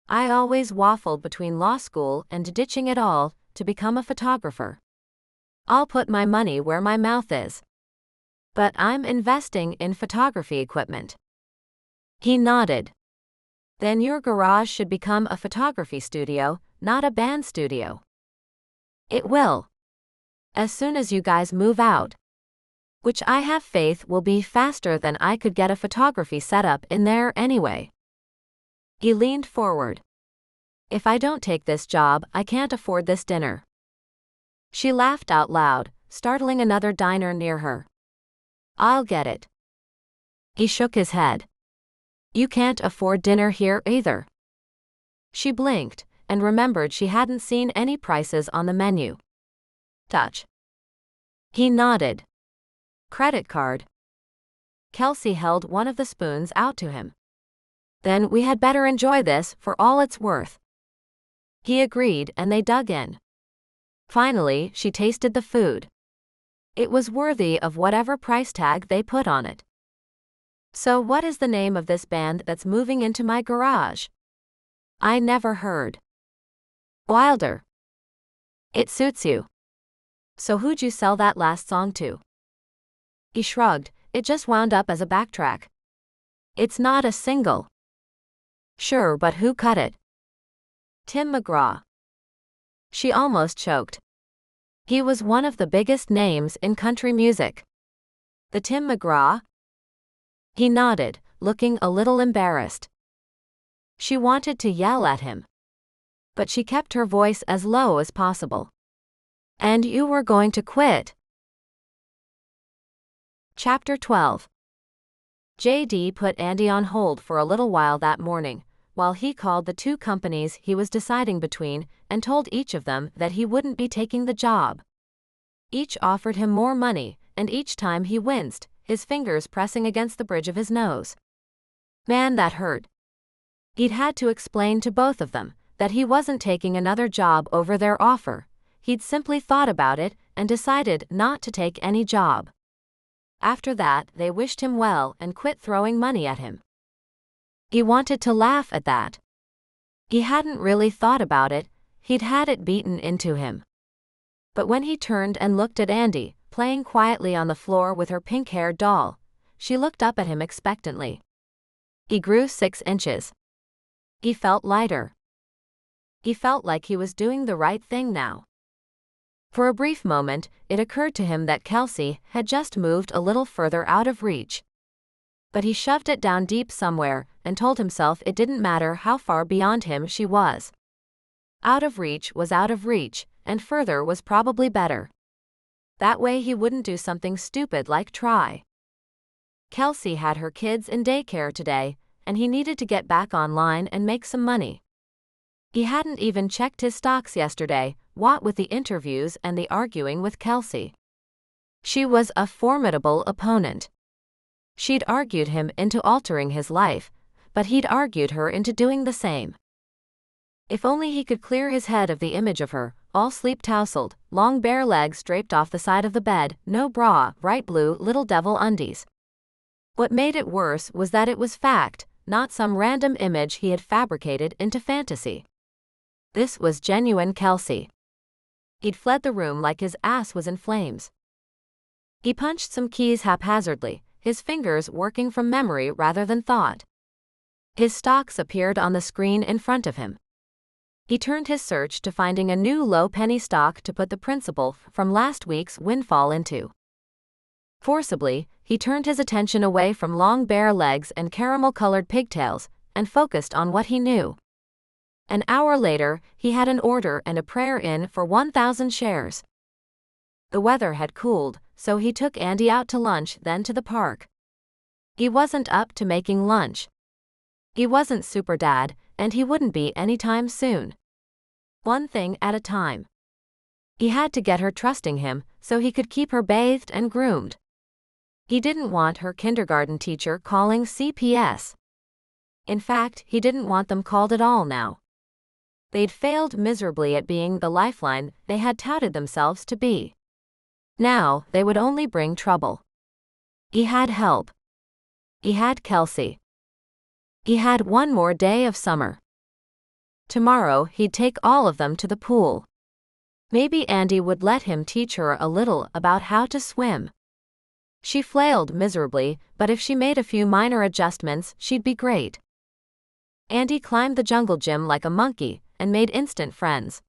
I always waffled between law school and ditching it all to become a photographer. I'll put my money where my mouth is. But I'm investing in photography equipment. He nodded. Then your garage should become a photography studio, not a band studio. It will. As soon as you guys move out. Which I have faith will be faster than I could get a photography setup in there anyway. He leaned forward. If I don't take this job, I can't afford this dinner. She laughed out loud, startling another diner near her. I'll get it. He shook his head. You can't afford dinner here either. She blinked and remembered she hadn't seen any prices on the menu. Touch. He nodded. Credit card. Kelsey held one of the spoons out to him. Then we had better enjoy this for all it's worth. He agreed and they dug in. Finally, she tasted the food. It was worthy of whatever price tag they put on it. So what is the name of this band that's moving into my garage? I never heard. Wilder. It suits you. So who'd you sell that last song to? He shrugged, it just wound up as a backtrack. It's not a single. Sure, but who cut it? Tim McGraw. She almost choked. He was one of the biggest names in country music. The Tim McGraw? He nodded, looking a little embarrassed. She wanted to yell at him. But she kept her voice as low as possible. And you were going to quit? Chapter 12. JD put Andy on hold for a little while that morning, while he called the 2 companies he was deciding between and told each of them that he wouldn't be taking the job. Each offered him more money, and each time he winced, his fingers pressing against the bridge of his nose. Man, that hurt. He'd had to explain to both of them that he wasn't taking another job over their offer. He'd simply thought about it and decided not to take any job. After that, they wished him well and quit throwing money at him. He wanted to laugh at that. He hadn't really thought about it, he'd had it beaten into him. But when he turned and looked at Andy, playing quietly on the floor with her pink-haired doll, she looked up at him expectantly. He grew 6 inches. He felt lighter. He felt like he was doing the right thing now. For a brief moment, it occurred to him that Kelsey had just moved a little further out of reach. But he shoved it down deep somewhere and told himself it didn't matter how far beyond him she was. Out of reach was out of reach, and further was probably better. That way he wouldn't do something stupid like try. Kelsey had her kids in daycare today, and he needed to get back online and make some money. He hadn't even checked his stocks yesterday, what with the interviews and the arguing with Kelsey. She was a formidable opponent. She'd argued him into altering his life, but he'd argued her into doing the same. If only he could clear his head of the image of her, all sleep-tousled, long bare legs draped off the side of the bed, no bra, bright blue little devil undies. What made it worse was that it was fact, not some random image he had fabricated into fantasy. This was genuine Kelsey. He'd fled the room like his ass was in flames. He punched some keys haphazardly, his fingers working from memory rather than thought. His stocks appeared on the screen in front of him. He turned his search to finding a new low-penny stock to put the principal from last week's windfall into. Forcibly, he turned his attention away from long bare legs and caramel-colored pigtails, and focused on what he knew. An hour later, he had an order and a prayer in for 1,000 shares. The weather had cooled, so he took Andy out to lunch, then to the park. He wasn't up to making lunch. He wasn't super dad, and he wouldn't be anytime soon. One thing at a time. He had to get her trusting him, so he could keep her bathed and groomed. He didn't want her kindergarten teacher calling CPS. In fact, he didn't want them called at all now. They'd failed miserably at being the lifeline they had touted themselves to be. Now, they would only bring trouble. He had help. He had Kelsey. He had one more day of summer. Tomorrow, he'd take all of them to the pool. Maybe Andy would let him teach her a little about how to swim. She flailed miserably, but if she made a few minor adjustments, she'd be great. Andy climbed the jungle gym like a monkey and made instant friends.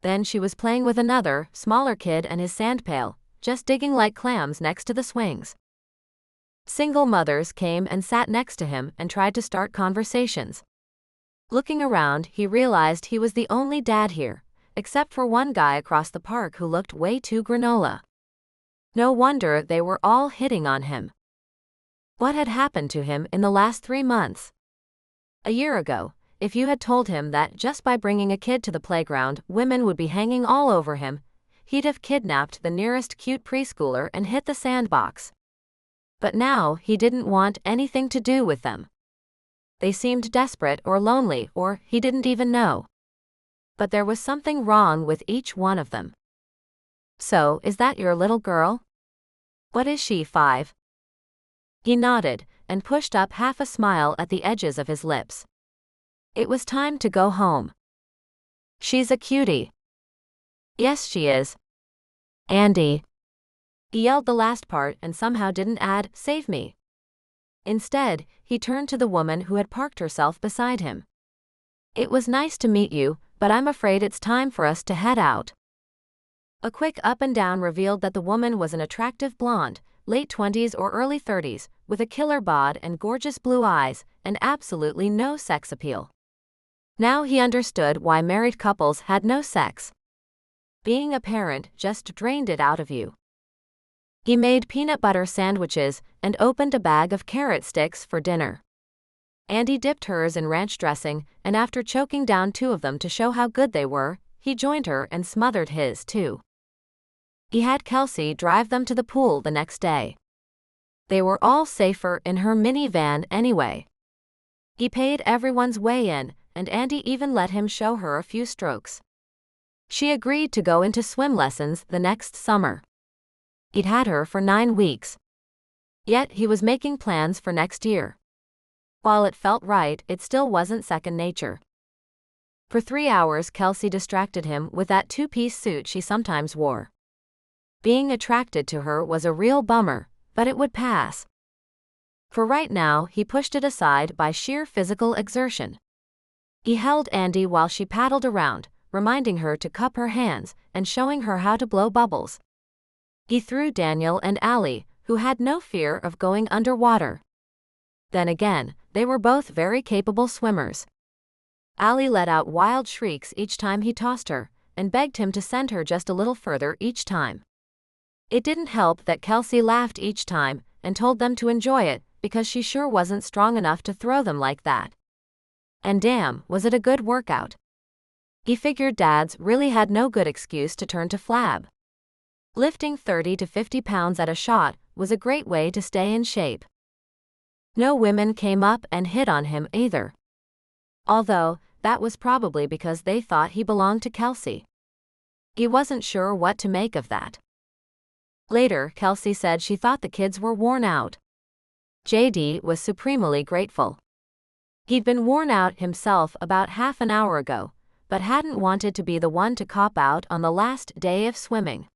Then she was playing with another, smaller kid and his sand pail, just digging like clams next to the swings. Single mothers came and sat next to him and tried to start conversations. Looking around, he realized he was the only dad here, except for one guy across the park who looked way too granola. No wonder they were all hitting on him. What had happened to him in the last 3 months? A year ago, if you had told him that just by bringing a kid to the playground, women would be hanging all over him, he'd have kidnapped the nearest cute preschooler and hit the sandbox. But now he didn't want anything to do with them. They seemed desperate or lonely, or he didn't even know. But there was something wrong with each one of them. So, is that your little girl? What is she, 5? He nodded, and pushed up half a smile at the edges of his lips. It was time to go home. She's a cutie. Yes, she is. Andy. He yelled the last part and somehow didn't add, "Save me." Instead, he turned to the woman who had parked herself beside him. It was nice to meet you, but I'm afraid it's time for us to head out. A quick up and down revealed that the woman was an attractive blonde, late 20s or early 30s, with a killer bod and gorgeous blue eyes, and absolutely no sex appeal. Now he understood why married couples had no sex. Being a parent just drained it out of you. He made peanut butter sandwiches and opened a bag of carrot sticks for dinner. Andy dipped hers in ranch dressing, and after choking down 2 of them to show how good they were, he joined her and smothered his too. He had Kelsey drive them to the pool the next day. They were all safer in her minivan anyway. He paid everyone's way in, and Andy even let him show her a few strokes. She agreed to go into swim lessons the next summer. He'd had her for 9 weeks. Yet he was making plans for next year. While it felt right, it still wasn't second nature. For 3 hours, Kelsey distracted him with that 2-piece suit she sometimes wore. Being attracted to her was a real bummer, but it would pass. For right now, he pushed it aside by sheer physical exertion. He held Andy while she paddled around, reminding her to cup her hands and showing her how to blow bubbles. He threw Daniel and Allie, who had no fear of going underwater. Then again, they were both very capable swimmers. Allie let out wild shrieks each time he tossed her, and begged him to send her just a little further each time. It didn't help that Kelsey laughed each time and told them to enjoy it, because she sure wasn't strong enough to throw them like that. And damn, was it a good workout. He figured dads really had no good excuse to turn to flab. Lifting 30 to 50 pounds at a shot was a great way to stay in shape. No women came up and hit on him either. Although, that was probably because they thought he belonged to Kelsey. He wasn't sure what to make of that. Later, Kelsey said she thought the kids were worn out. JD was supremely grateful. He'd been worn out himself about half an hour ago, but hadn't wanted to be the one to cop out on the last day of swimming.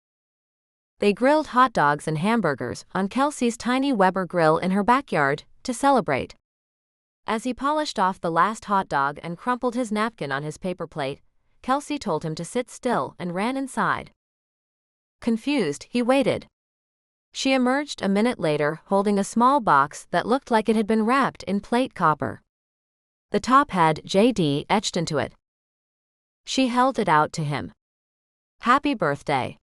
They grilled hot dogs and hamburgers on Kelsey's tiny Weber grill in her backyard to celebrate. As he polished off the last hot dog and crumpled his napkin on his paper plate, Kelsey told him to sit still and ran inside. Confused, he waited. She emerged a minute later holding a small box that looked like it had been wrapped in plate copper. The top had JD etched into it. She held it out to him. "Happy birthday."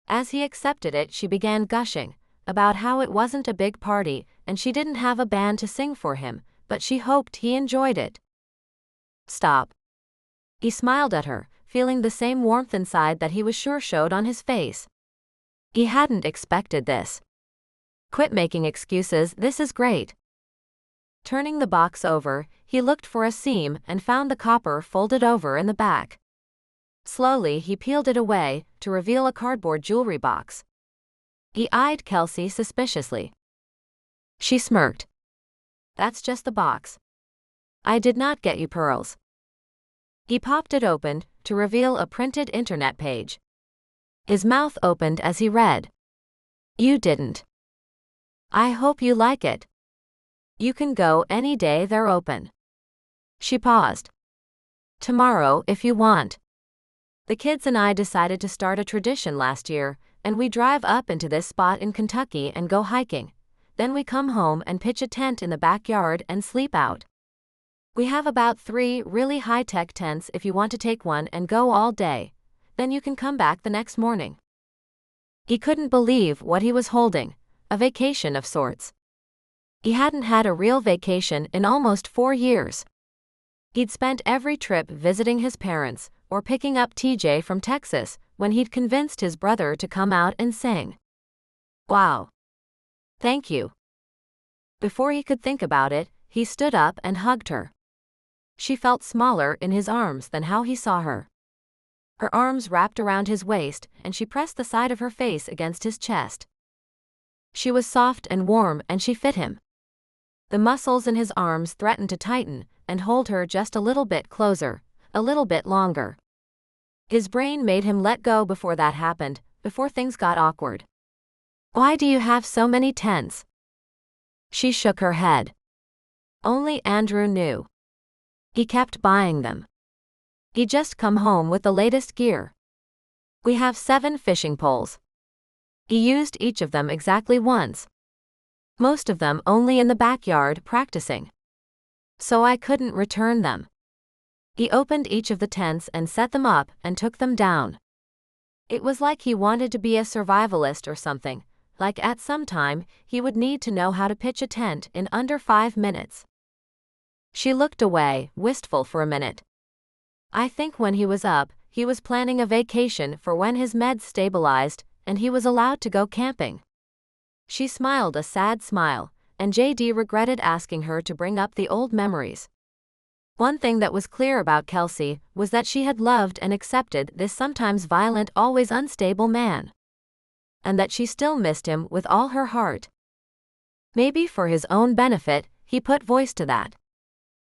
As he accepted it, she began gushing about how it wasn't a big party and she didn't have a band to sing for him, but she hoped he enjoyed it. "Stop." He smiled at her, feeling the same warmth inside that he was sure showed on his face. He hadn't expected this. "Quit making excuses, this is great." Turning the box over, he looked for a seam and found the copper folded over in the back. Slowly, he peeled it away to reveal a cardboard jewelry box. He eyed Kelsey suspiciously. She smirked. "That's just the box. I did not get you pearls." He popped it open to reveal a printed internet page. His mouth opened as he read. "You didn't. I hope you like it. You can go any day they're open." She paused. "Tomorrow if you want. The kids and I decided to start a tradition last year, and we drive up into this spot in Kentucky and go hiking. Then we come home and pitch a tent in the backyard and sleep out. We have about 3 really high-tech tents if you want to take one and go all day. Then you can come back the next morning." He couldn't believe what he was holding, a vacation of sorts. He hadn't had a real vacation in almost 4 years. He'd spent every trip visiting his parents or picking up TJ from Texas when he'd convinced his brother to come out and sing. "Wow. Thank you." Before he could think about it, he stood up and hugged her. She felt smaller in his arms than how he saw her. Her arms wrapped around his waist and she pressed the side of her face against his chest. She was soft and warm and she fit him. The muscles in his arms threatened to tighten and hold her just a little bit closer, a little bit longer. His brain made him let go before that happened, before things got awkward. "Why do you have so many tents?" She shook her head. Only Andrew knew. He kept buying them. He'd just come home with the latest gear. "We have 7 fishing poles. He used each of them exactly once. Most of them only in the backyard practicing. So I couldn't return them." He opened each of the tents and set them up and took them down. It was like he wanted to be a survivalist or something, like at some time he would need to know how to pitch a tent in under 5 minutes. She looked away, wistful for a minute. I think when he was up, he was planning a vacation for when his meds stabilized and he was allowed to go camping. She smiled a sad smile, and JD regretted asking her to bring up the old memories. One thing that was clear about Kelsey was that she had loved and accepted this sometimes violent, always unstable man. And that she still missed him with all her heart. Maybe for his own benefit, he put voice to that.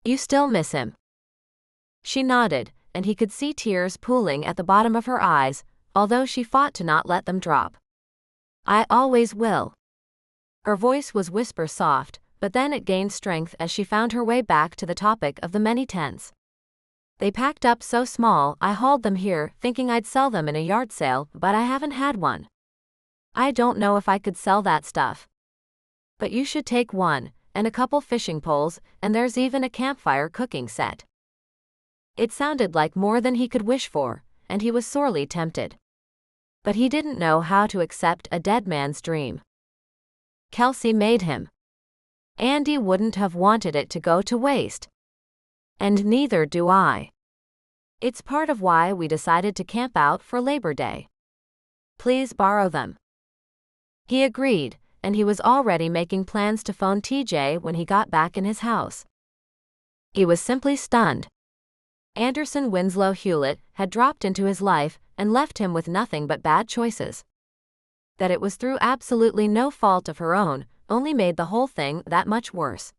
"You still miss him?" She nodded, and he could see tears pooling at the bottom of her eyes, although she fought to not let them drop. "I always will." Her voice was whisper soft, but then it gained strength as she found her way back to the topic of the many tents. "They packed up so small, I hauled them here thinking I'd sell them in a yard sale, but I haven't had one. I don't know if I could sell that stuff. But you should take one, and a couple fishing poles, and there's even a campfire cooking set." It sounded like more than he could wish for, and he was sorely tempted. But he didn't know how to accept a dead man's dream. Kelsey made him. Andy wouldn't have wanted it to go to waste. And neither do I. It's part of why we decided to camp out for Labor Day. Please borrow them. He agreed, and he was already making plans to phone TJ when he got back in his house. He was simply stunned. Anderson Winslow Hewlett had dropped into his life and left him with nothing but bad choices. That it was through absolutely no fault of her own only made the whole thing that much worse.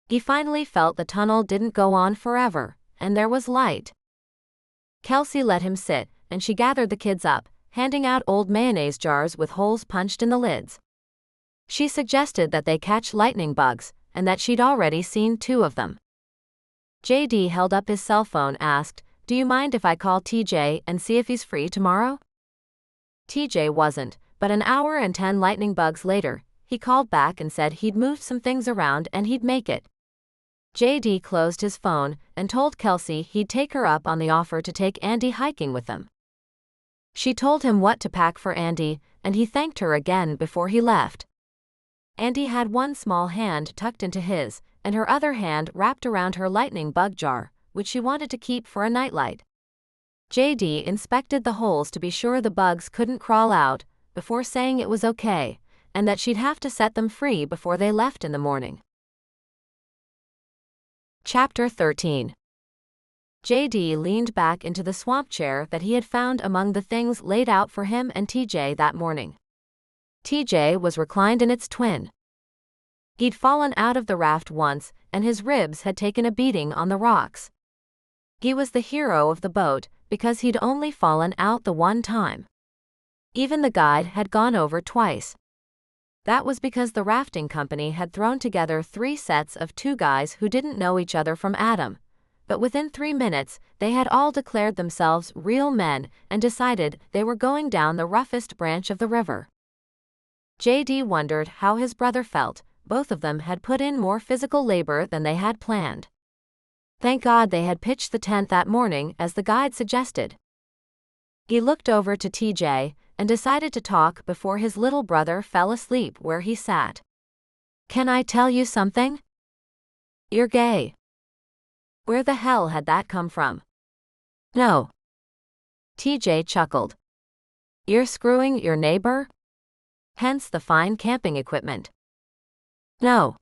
He finally felt the tunnel didn't go on forever, and there was light. Kelsey let him sit, and she gathered the kids up, handing out old mayonnaise jars with holes punched in the lids. She suggested that they catch lightning bugs, and that she'd already seen 2 of them. JD held up his cell phone, asked, "Do you mind if I call TJ and see if he's free tomorrow?" TJ wasn't, but an hour and 10 lightning bugs later, he called back and said he'd moved some things around and he'd make it. JD closed his phone and told Kelsey he'd take her up on the offer to take Andy hiking with them. She told him what to pack for Andy, and he thanked her again before he left. Andy had one small hand tucked into his, and her other hand wrapped around her lightning bug jar, which she wanted to keep for a nightlight. JD inspected the holes to be sure the bugs couldn't crawl out, before saying it was okay, and that she'd have to set them free before they left in the morning. Chapter 13. JD leaned back into the swamp chair that he had found among the things laid out for him and TJ that morning. TJ was reclined in its twin. He'd fallen out of the raft once, and his ribs had taken a beating on the rocks. He was the hero of the boat, because he'd only fallen out the one time. Even the guide had gone over twice. That was because the rafting company had thrown together 3 sets of 2 guys who didn't know each other from Adam. But within 3 minutes, they had all declared themselves real men and decided they were going down the roughest branch of the river. JD wondered how his brother felt. Both of them had put in more physical labor than they had planned. Thank God they had pitched the tent that morning as the guide suggested. He looked over to TJ and decided to talk before his little brother fell asleep where he sat. "Can I tell you something? You're gay." Where the hell had that come from? "No." TJ chuckled. "You're screwing your neighbor? Hence the fine camping equipment." "No."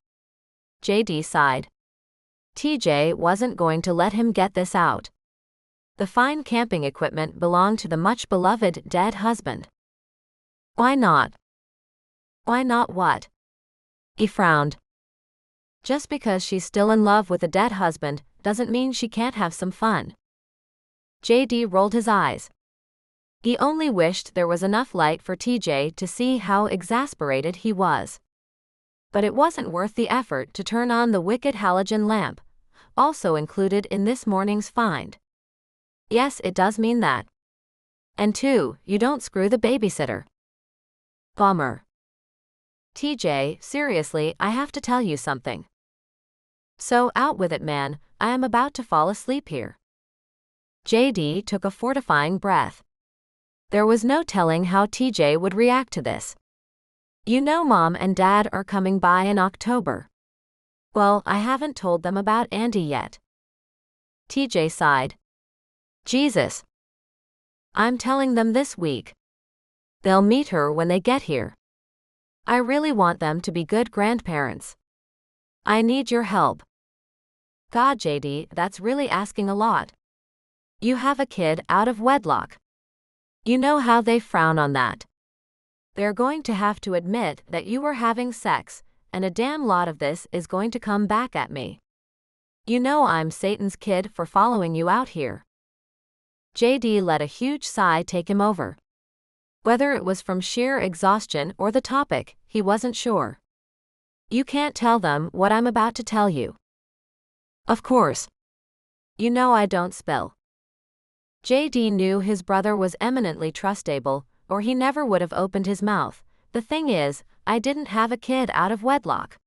JD sighed. TJ wasn't going to let him get this out. The fine camping equipment belonged to the much-beloved dead husband. "Why not?" "Why not what?" He frowned. "Just because she's still in love with a dead husband doesn't mean she can't have some fun." JD rolled his eyes. He only wished there was enough light for TJ to see how exasperated he was. But it wasn't worth the effort to turn on the wicked halogen lamp, also included in this morning's find. Yes, it does mean that. And 2, you don't screw the babysitter. Bummer. TJ, seriously, I have to tell you something. So out with it, man, I am about to fall asleep here. JD took a fortifying breath. There was no telling how TJ would react to this. You know Mom and Dad are coming by in October. Well, I haven't told them about Andy yet. TJ sighed. Jesus. I'm telling them this week. They'll meet her when they get here. I really want them to be good grandparents. I need your help. God, JD, that's really asking a lot. You have a kid out of wedlock. You know how they frown on that. They're going to have to admit that you were having sex, and a damn lot of this is going to come back at me. You know I'm Satan's kid for following you out here. JD let a huge sigh take him over. Whether it was from sheer exhaustion or the topic, he wasn't sure. You can't tell them what I'm about to tell you. Of course. You know I don't spill. JD knew his brother was eminently trustable, or he never would have opened his mouth. The thing is, I didn't have a kid out of wedlock.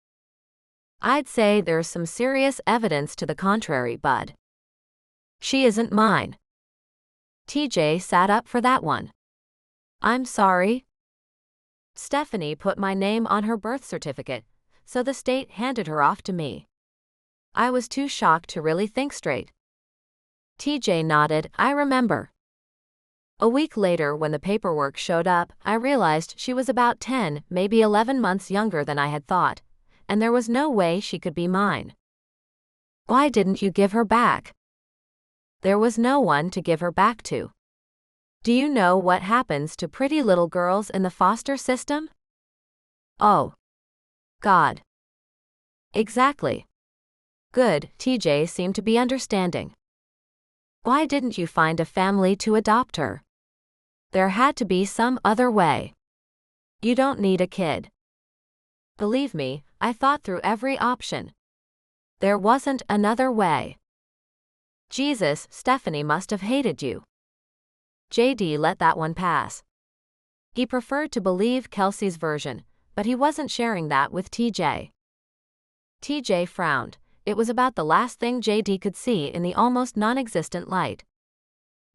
I'd say there's some serious evidence to the contrary, bud. She isn't mine. TJ sat up for that one. I'm sorry. Stephanie put my name on her birth certificate, so the state handed her off to me. I was too shocked to really think straight. TJ nodded. I remember. A week later, when the paperwork showed up, I realized she was about 10, maybe 11 months younger than I had thought, and there was no way she could be mine. Why didn't you give her back? There was no one to give her back to. Do you know what happens to pretty little girls in the foster system? Oh, God. Exactly. Good, TJ seemed to be understanding. Why didn't you find a family to adopt her? There had to be some other way. You don't need a kid. Believe me, I thought through every option. There wasn't another way. Jesus, Stephanie must have hated you. JD let that one pass. He preferred to believe Kelsey's version, but he wasn't sharing that with TJ. TJ frowned. It was about the last thing JD could see in the almost non-existent light.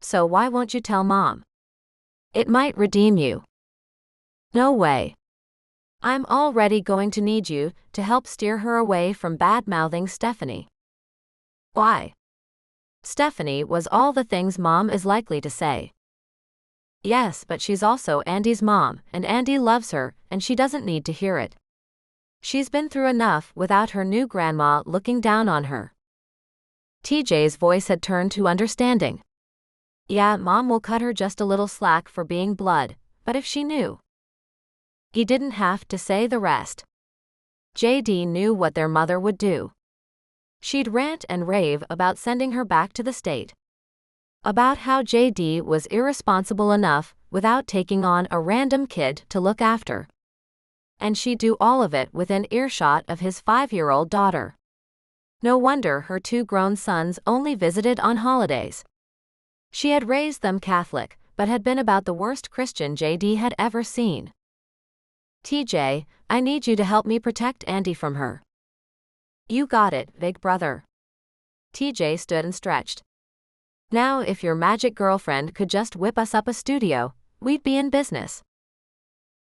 So why won't you tell Mom? It might redeem you. No way. I'm already going to need you to help steer her away from bad-mouthing Stephanie. Why? Stephanie was all the things Mom is likely to say. Yes, but she's also Andy's mom, and Andy loves her, and she doesn't need to hear it. She's been through enough without her new grandma looking down on her. TJ's voice had turned to understanding. Yeah, Mom will cut her just a little slack for being blood, but if she knew. He didn't have to say the rest. JD knew what their mother would do. She'd rant and rave about sending her back to the state. About how JD was irresponsible enough without taking on a random kid to look after. And she'd do all of it within earshot of his 5-year-old daughter. No wonder her 2 grown sons only visited on holidays. She had raised them Catholic, but had been about the worst Christian JD had ever seen. TJ, I need you to help me protect Andy from her. You got it, big brother. TJ stood and stretched. Now if your magic girlfriend could just whip us up a studio, we'd be in business.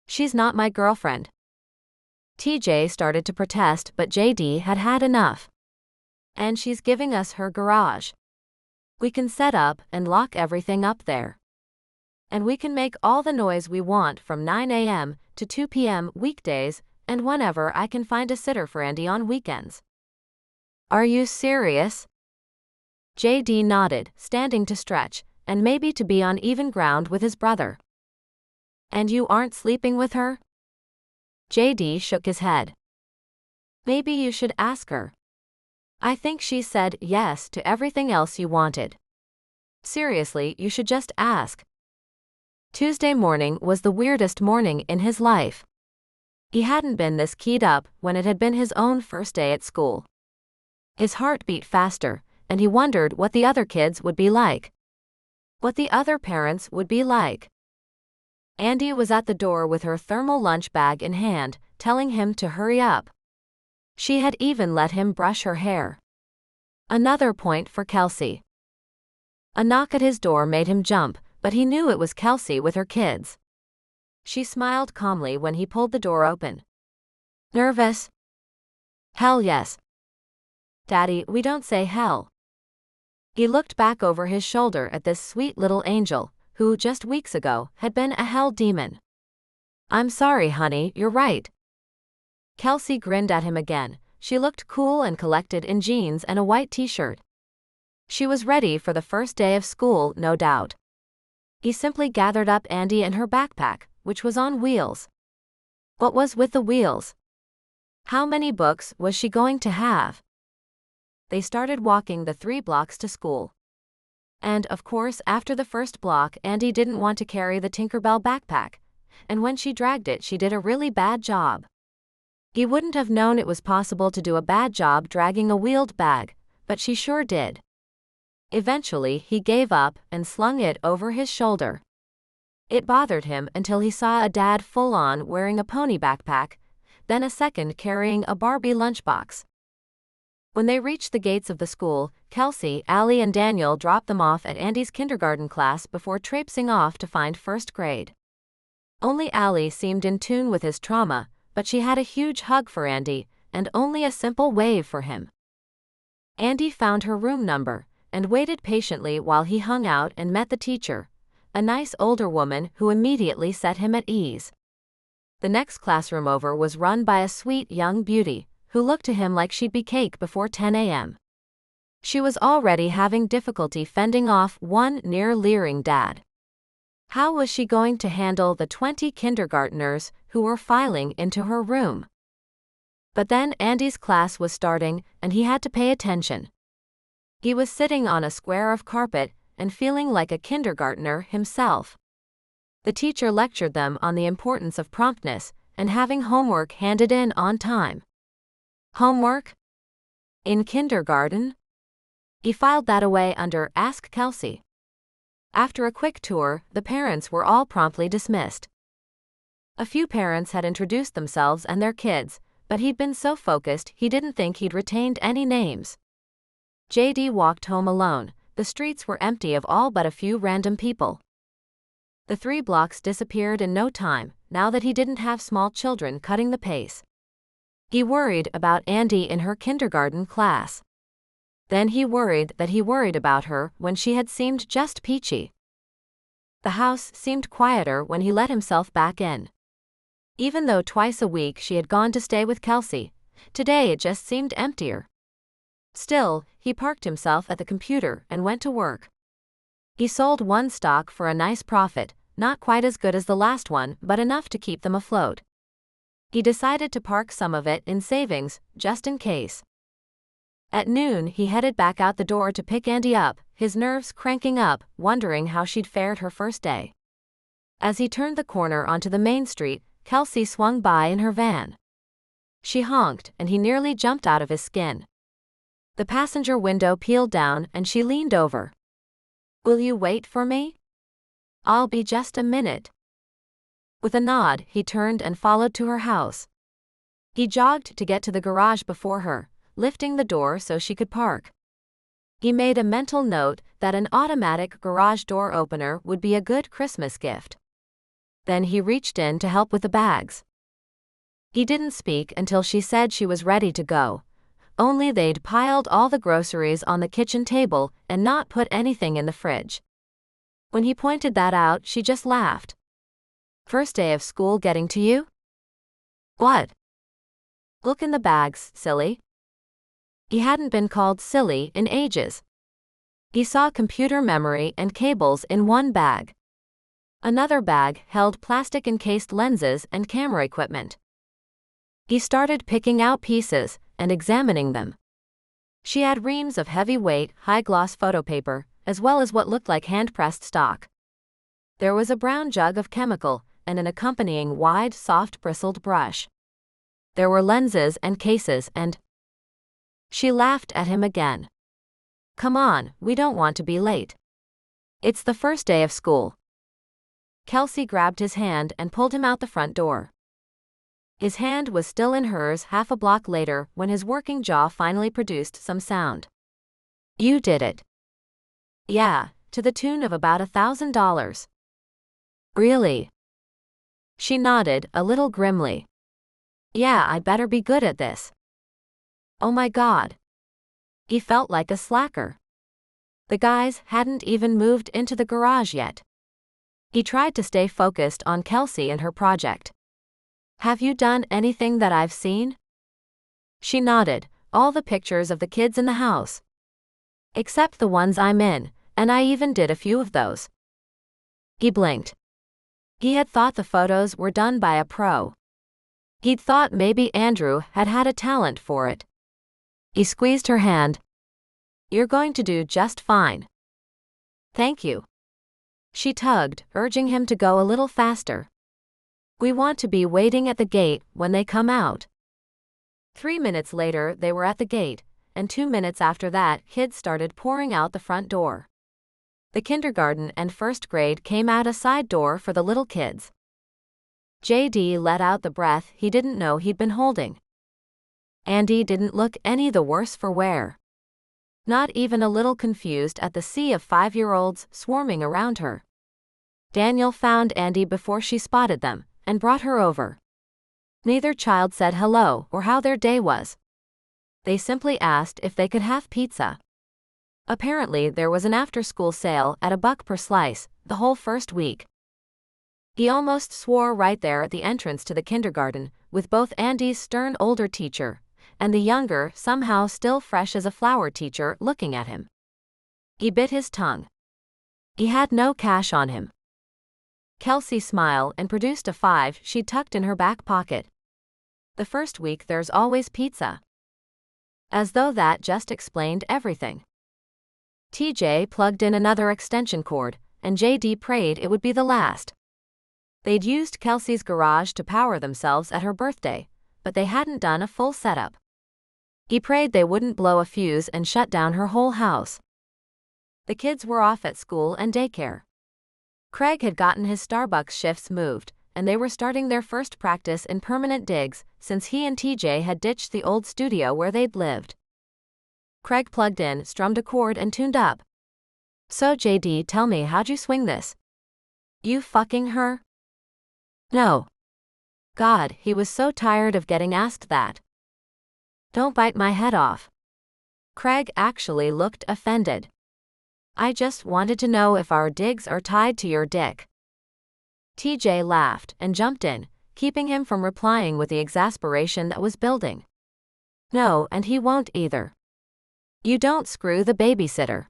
She's not my girlfriend. TJ started to protest, but JD had had enough. And she's giving us her garage. We can set up and lock everything up there. And we can make all the noise we want from 9 a.m. to 2 p.m. weekdays, and whenever I can find a sitter for Andy on weekends. Are you serious? JD nodded, standing to stretch, and maybe to be on even ground with his brother. And you aren't sleeping with her? JD shook his head. Maybe you should ask her. I think she said yes to everything else you wanted. Seriously, you should just ask. Tuesday morning was the weirdest morning in his life. He hadn't been this keyed up when it had been his own first day at school. His heart beat faster, and he wondered what the other kids would be like. What the other parents would be like. Andy was at the door with her thermal lunch bag in hand, telling him to hurry up. She had even let him brush her hair. Another point for Kelsey. A knock at his door made him jump, but he knew it was Kelsey with her kids. She smiled calmly when he pulled the door open. Nervous? Hell yes. Daddy, we don't say hell. He looked back over his shoulder at this sweet little angel, who, just weeks ago, had been a hell demon. I'm sorry, honey, you're right. Kelsey grinned at him again. She looked cool and collected in jeans and a white t-shirt. She was ready for the first day of school, no doubt. He simply gathered up Andy and her backpack, which was on wheels. What was with the wheels? How many books was she going to have? They started walking the 3 blocks to school. And, of course, after the first block, Andy didn't want to carry the Tinkerbell backpack, and when she dragged it, she did a really bad job. He wouldn't have known it was possible to do a bad job dragging a wheeled bag, but she sure did. Eventually, he gave up and slung it over his shoulder. It bothered him until he saw a dad full-on wearing a pony backpack, then a second carrying a Barbie lunchbox. When they reached the gates of the school, Kelsey, Allie, and Daniel dropped them off at Andy's kindergarten class before traipsing off to find first grade. Only Allie seemed in tune with his trauma, but she had a huge hug for Andy, and only a simple wave for him. Andy found her room number, and waited patiently while he hung out and met the teacher, a nice older woman who immediately set him at ease. The next classroom over was run by a sweet young beauty, who looked to him like she'd be cake before 10 a.m. She was already having difficulty fending off one near-leering dad. How was she going to handle the 20 kindergartners who were filing into her room? But then Andy's class was starting, and he had to pay attention. He was sitting on a square of carpet and feeling like a kindergartner himself. The teacher lectured them on the importance of promptness and having homework handed in on time. Homework? In kindergarten? He filed that away under Ask Kelsey. After a quick tour, the parents were all promptly dismissed. A few parents had introduced themselves and their kids, but he'd been so focused he didn't think he'd retained any names. JD walked home alone. The streets were empty of all but a few random people. The 3 blocks disappeared in no time, now that he didn't have small children cutting the pace. He worried about Andy in her kindergarten class. Then he worried that he worried about her when she had seemed just peachy. The house seemed quieter when he let himself back in. Even though twice a week she had gone to stay with Kelsey, today it just seemed emptier. Still, he parked himself at the computer and went to work. He sold one stock for a nice profit, not quite as good as the last one, but enough to keep them afloat. He decided to park some of it in savings, just in case. At noon, he headed back out the door to pick Andy up, his nerves cranking up, wondering how she'd fared her first day. As he turned the corner onto the main street, Kelsey swung by in her van. She honked, and he nearly jumped out of his skin. The passenger window peeled down, and she leaned over. "Will you wait for me?" "I'll be just a minute." With a nod, he turned and followed to her house. He jogged to get to the garage before her, lifting the door so she could park. He made a mental note that an automatic garage door opener would be a good Christmas gift. Then he reached in to help with the bags. He didn't speak until she said she was ready to go. Only they'd piled all the groceries on the kitchen table and not put anything in the fridge. When he pointed that out, she just laughed. "First day of school getting to you?" "What?" "Look in the bags, silly." He hadn't been called silly in ages. He saw computer memory and cables in one bag. Another bag held plastic-encased lenses and camera equipment. He started picking out pieces and examining them. She had reams of heavyweight, high-gloss photo paper, as well as what looked like hand-pressed stock. There was a brown jug of chemical and an accompanying wide, soft bristled brush. There were lenses and cases and... She laughed at him again. "Come on, we don't want to be late. It's the first day of school." Kelsey grabbed his hand and pulled him out the front door. His hand was still in hers half a block later when his working jaw finally produced some sound. "You did it." "Yeah, to the tune of about $1,000. "Really?" She nodded, a little grimly. "Yeah, I better be good at this." Oh my God. He felt like a slacker. The guys hadn't even moved into the garage yet. He tried to stay focused on Kelsey and her project. "Have you done anything that I've seen?" She nodded. "All the pictures of the kids in the house. Except the ones I'm in, and I even did a few of those." He blinked. He had thought the photos were done by a pro. He'd thought maybe Andrew had had a talent for it. He squeezed her hand. "You're going to do just fine." "Thank you." She tugged, urging him to go a little faster. "We want to be waiting at the gate when they come out." 3 minutes later they were at the gate, and 2 minutes after that kids started pouring out the front door. The kindergarten and first grade came out a side door for the little kids. JD let out the breath he didn't know he'd been holding. Andy didn't look any the worse for wear. Not even a little confused at the sea of 5-year-olds swarming around her. Daniel found Andy before she spotted them, and brought her over. Neither child said hello or how their day was. They simply asked if they could have pizza. Apparently there was an after-school sale at $1 per slice, the whole first week. He almost swore right there at the entrance to the kindergarten, with both Andy's stern older teacher and the younger, somehow still fresh as a flower teacher, looking at him. He bit his tongue. He had no cash on him. Kelsey smiled and produced a 5 she'd tucked in her back pocket. The first week there's always pizza. As though that just explained everything. TJ plugged in another extension cord, and JD prayed it would be the last. They'd used Kelsey's garage to power themselves at her birthday, but they hadn't done a full setup. He prayed they wouldn't blow a fuse and shut down her whole house. The kids were off at school and daycare. Craig had gotten his Starbucks shifts moved, and they were starting their first practice in permanent digs since he and TJ had ditched the old studio where they'd lived. Craig plugged in, strummed a chord, and tuned up. "So JD, tell me, how'd you swing this? You fucking her?" "No." God, he was so tired of getting asked that. "Don't bite my head off." Craig actually looked offended. "I just wanted to know if our digs are tied to your dick." TJ laughed and jumped in, keeping him from replying with the exasperation that was building. "No, and he won't either. You don't screw the babysitter.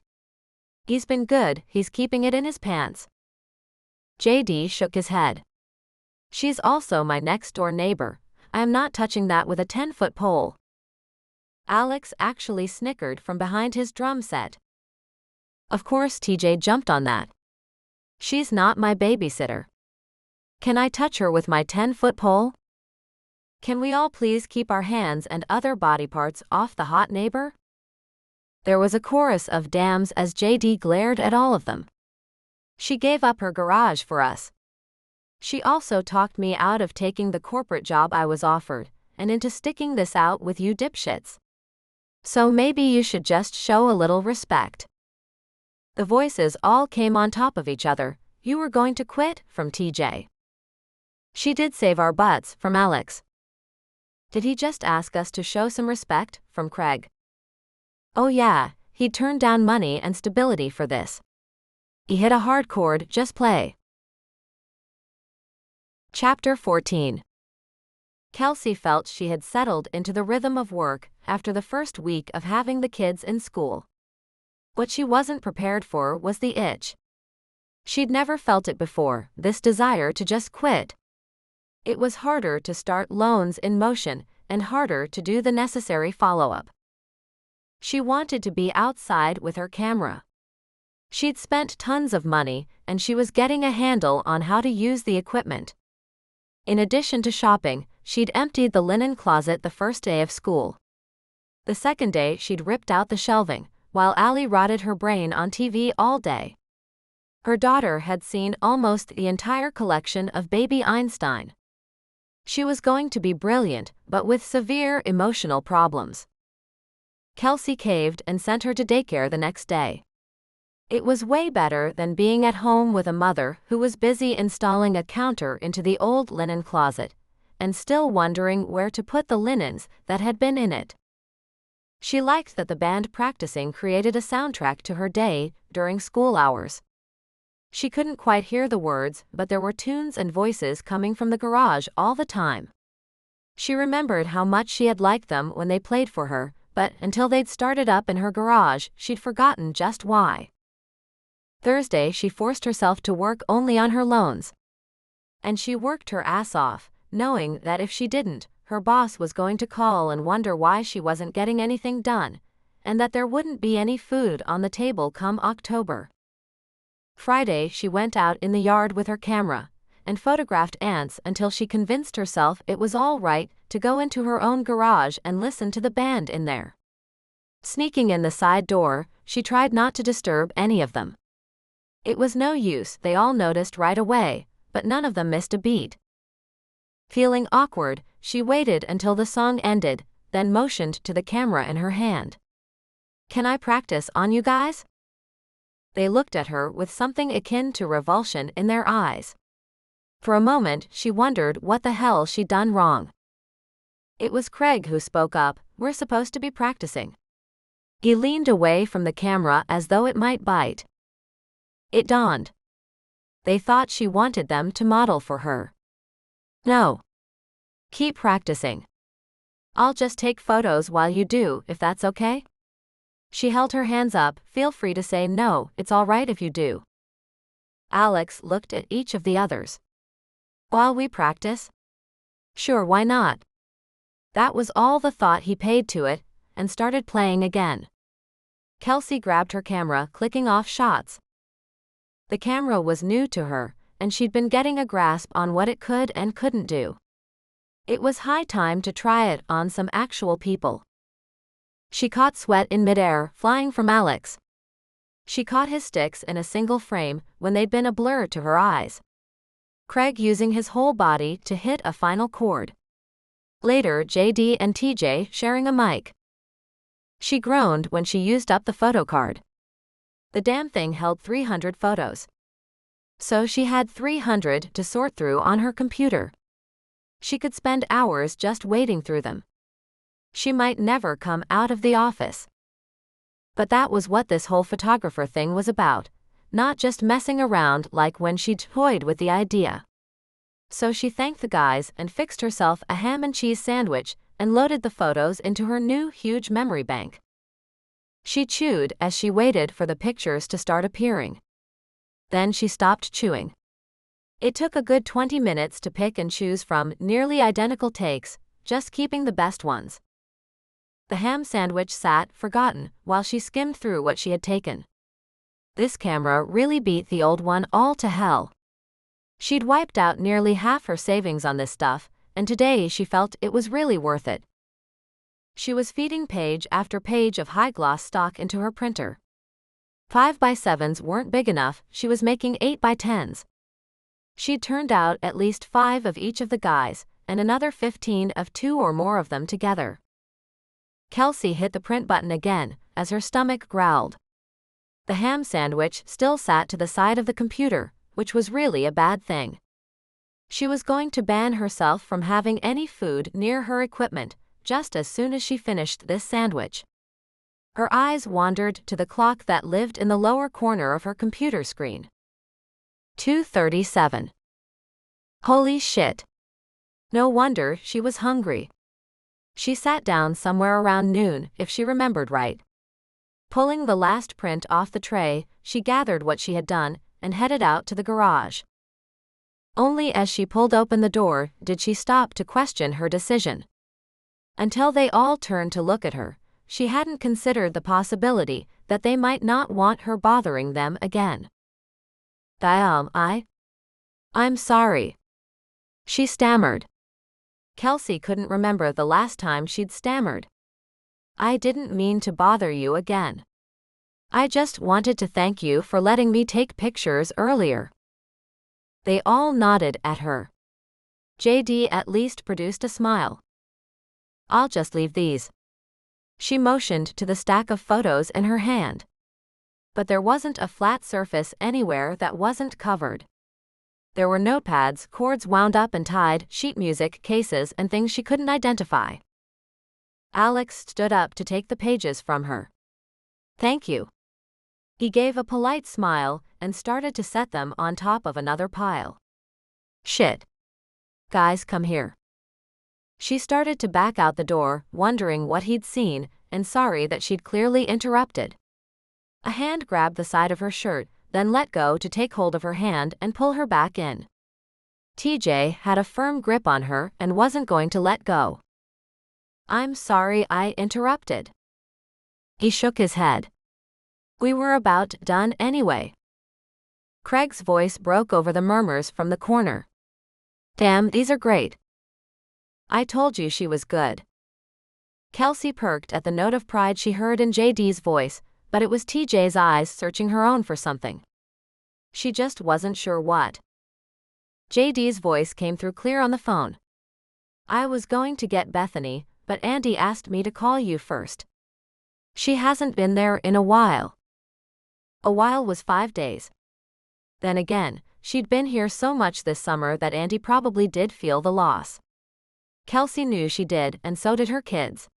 He's been good, he's keeping it in his pants." JD shook his head. "She's also my next-door neighbor. I am not touching that with a 10-foot pole." Alex actually snickered from behind his drum set. Of course TJ jumped on that. "She's not my babysitter. Can I touch her with my 10-foot pole? Can we all please keep our hands and other body parts off the hot neighbor?" There was a chorus of damns as JD glared at all of them. "She gave up her garage for us. She also talked me out of taking the corporate job I was offered, and into sticking this out with you dipshits. So maybe you should just show a little respect." The voices all came on top of each other. "You were going to quit?" from TJ. "She did save our butts," from Alex. "Did he just ask us to show some respect?" from Craig. "Oh yeah, he turned down money and stability for this. He hit a hard chord, just play." Chapter 14. Kelsey felt she had settled into the rhythm of work after the first week of having the kids in school. What she wasn't prepared for was the itch. She'd never felt it before, this desire to just quit. It was harder to start loans in motion and harder to do the necessary follow-up. She wanted to be outside with her camera. She'd spent tons of money, and she was getting a handle on how to use the equipment. In addition to shopping, she'd emptied the linen closet the first day of school. The second day she'd ripped out the shelving, while Allie rotted her brain on TV all day. Her daughter had seen almost the entire collection of Baby Einstein. She was going to be brilliant, but with severe emotional problems. Kelsey caved and sent her to daycare the next day. It was way better than being at home with a mother who was busy installing a counter into the old linen closet, and still wondering where to put the linens that had been in it. She liked that the band practicing created a soundtrack to her day during school hours. She couldn't quite hear the words, but there were tunes and voices coming from the garage all the time. She remembered how much she had liked them when they played for her, but until they'd started up in her garage, she'd forgotten just why. Thursday she forced herself to work only on her loans. And she worked her ass off, knowing that if she didn't, her boss was going to call and wonder why she wasn't getting anything done, and that there wouldn't be any food on the table come October. Friday she went out in the yard with her camera, and photographed ants until she convinced herself it was all right to go into her own garage and listen to the band in there. Sneaking in the side door, she tried not to disturb any of them. It was no use, they all noticed right away, but none of them missed a beat. Feeling awkward, she waited until the song ended, then motioned to the camera in her hand. "Can I practice on you guys?" They looked at her with something akin to revulsion in their eyes. For a moment she wondered what the hell she'd done wrong. It was Craig who spoke up, "We're supposed to be practicing." He leaned away from the camera as though it might bite. It dawned. They thought she wanted them to model for her. "No. Keep practicing." I'll just take photos while you do, if that's okay? She held her hands up. Feel free to say no, it's all right if you do. Alex looked at each of the others. While we practice? Sure, why not? That was all the thought he paid to it, and started playing again. Kelsey grabbed her camera, clicking off shots. The camera was new to her, and she'd been getting a grasp on what it could and couldn't do. It was high time to try it on some actual people. She caught sweat in midair, flying from Alex. She caught his sticks in a single frame when they'd been a blur to her eyes. Craig using his whole body to hit a final chord. Later, JD and TJ sharing a mic. She groaned when she used up the photo card. The damn thing held 300 photos. So she had 300 to sort through on her computer. She could spend hours just wading through them. She might never come out of the office. But that was what this whole photographer thing was about, not just messing around like when she'd toyed with the idea. So she thanked the guys and fixed herself a ham and cheese sandwich and loaded the photos into her new huge memory bank. She chewed as she waited for the pictures to start appearing. Then she stopped chewing. It took a good 20 minutes to pick and choose from nearly identical takes, just keeping the best ones. The ham sandwich sat forgotten while she skimmed through what she had taken. This camera really beat the old one all to hell. She'd wiped out nearly half her savings on this stuff, and today she felt it was really worth it. She was feeding page after page of high-gloss stock into her printer. 5x7s weren't big enough, she was making 8x10s. She'd turned out at least 5 of each of the guys, and another 15 of 2 or more of them together. Kelsey hit the print button again, as her stomach growled. The ham sandwich still sat to the side of the computer, which was really a bad thing. She was going to ban herself from having any food near her equipment, just as soon as she finished this sandwich. Her eyes wandered to the clock that lived in the lower corner of her computer screen. 2:37. Holy shit. No wonder she was hungry. She sat down somewhere around noon, if she remembered right. Pulling the last print off the tray, she gathered what she had done and headed out to the garage. Only as she pulled open the door did she stop to question her decision. Until they all turned to look at her, she hadn't considered the possibility that they might not want her bothering them again. I'm sorry. She stammered. Kelsey couldn't remember the last time she'd stammered. I didn't mean to bother you again. I just wanted to thank you for letting me take pictures earlier. They all nodded at her. JD at least produced a smile. I'll just leave these. She motioned to the stack of photos in her hand. But there wasn't a flat surface anywhere that wasn't covered. There were notepads, cords wound up and tied, sheet music, cases, and things she couldn't identify. Alex stood up to take the pages from her. Thank you. He gave a polite smile and started to set them on top of another pile. Shit. Guys, come here. She started to back out the door, wondering what he'd seen, and sorry that she'd clearly interrupted. A hand grabbed the side of her shirt, then let go to take hold of her hand and pull her back in. TJ had a firm grip on her and wasn't going to let go. I'm sorry I interrupted. He shook his head. We were about done anyway. Craig's voice broke over the murmurs from the corner. Damn, these are great. I told you she was good. Kelsey perked at the note of pride she heard in JD's voice, but it was TJ's eyes searching her own for something. She just wasn't sure what. JD's voice came through clear on the phone. I was going to get Bethany, but Andy asked me to call you first. She hasn't been there in a while. A while was 5 days. Then again, she'd been here so much this summer that Andy probably did feel the loss. Kelsey knew she did, and so did her kids.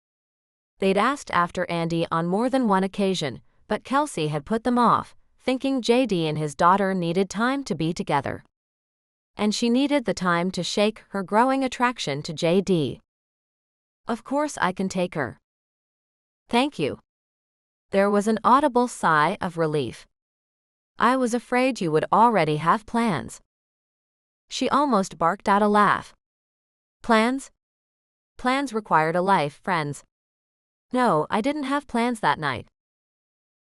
They'd asked after Andy on more than one occasion, but Kelsey had put them off, thinking JD and his daughter needed time to be together. And she needed the time to shake her growing attraction to JD. Of course I can take her. Thank you. There was an audible sigh of relief. I was afraid you would already have plans. She almost barked out a laugh. Plans? Plans required a life, friends. No, I didn't have plans that night.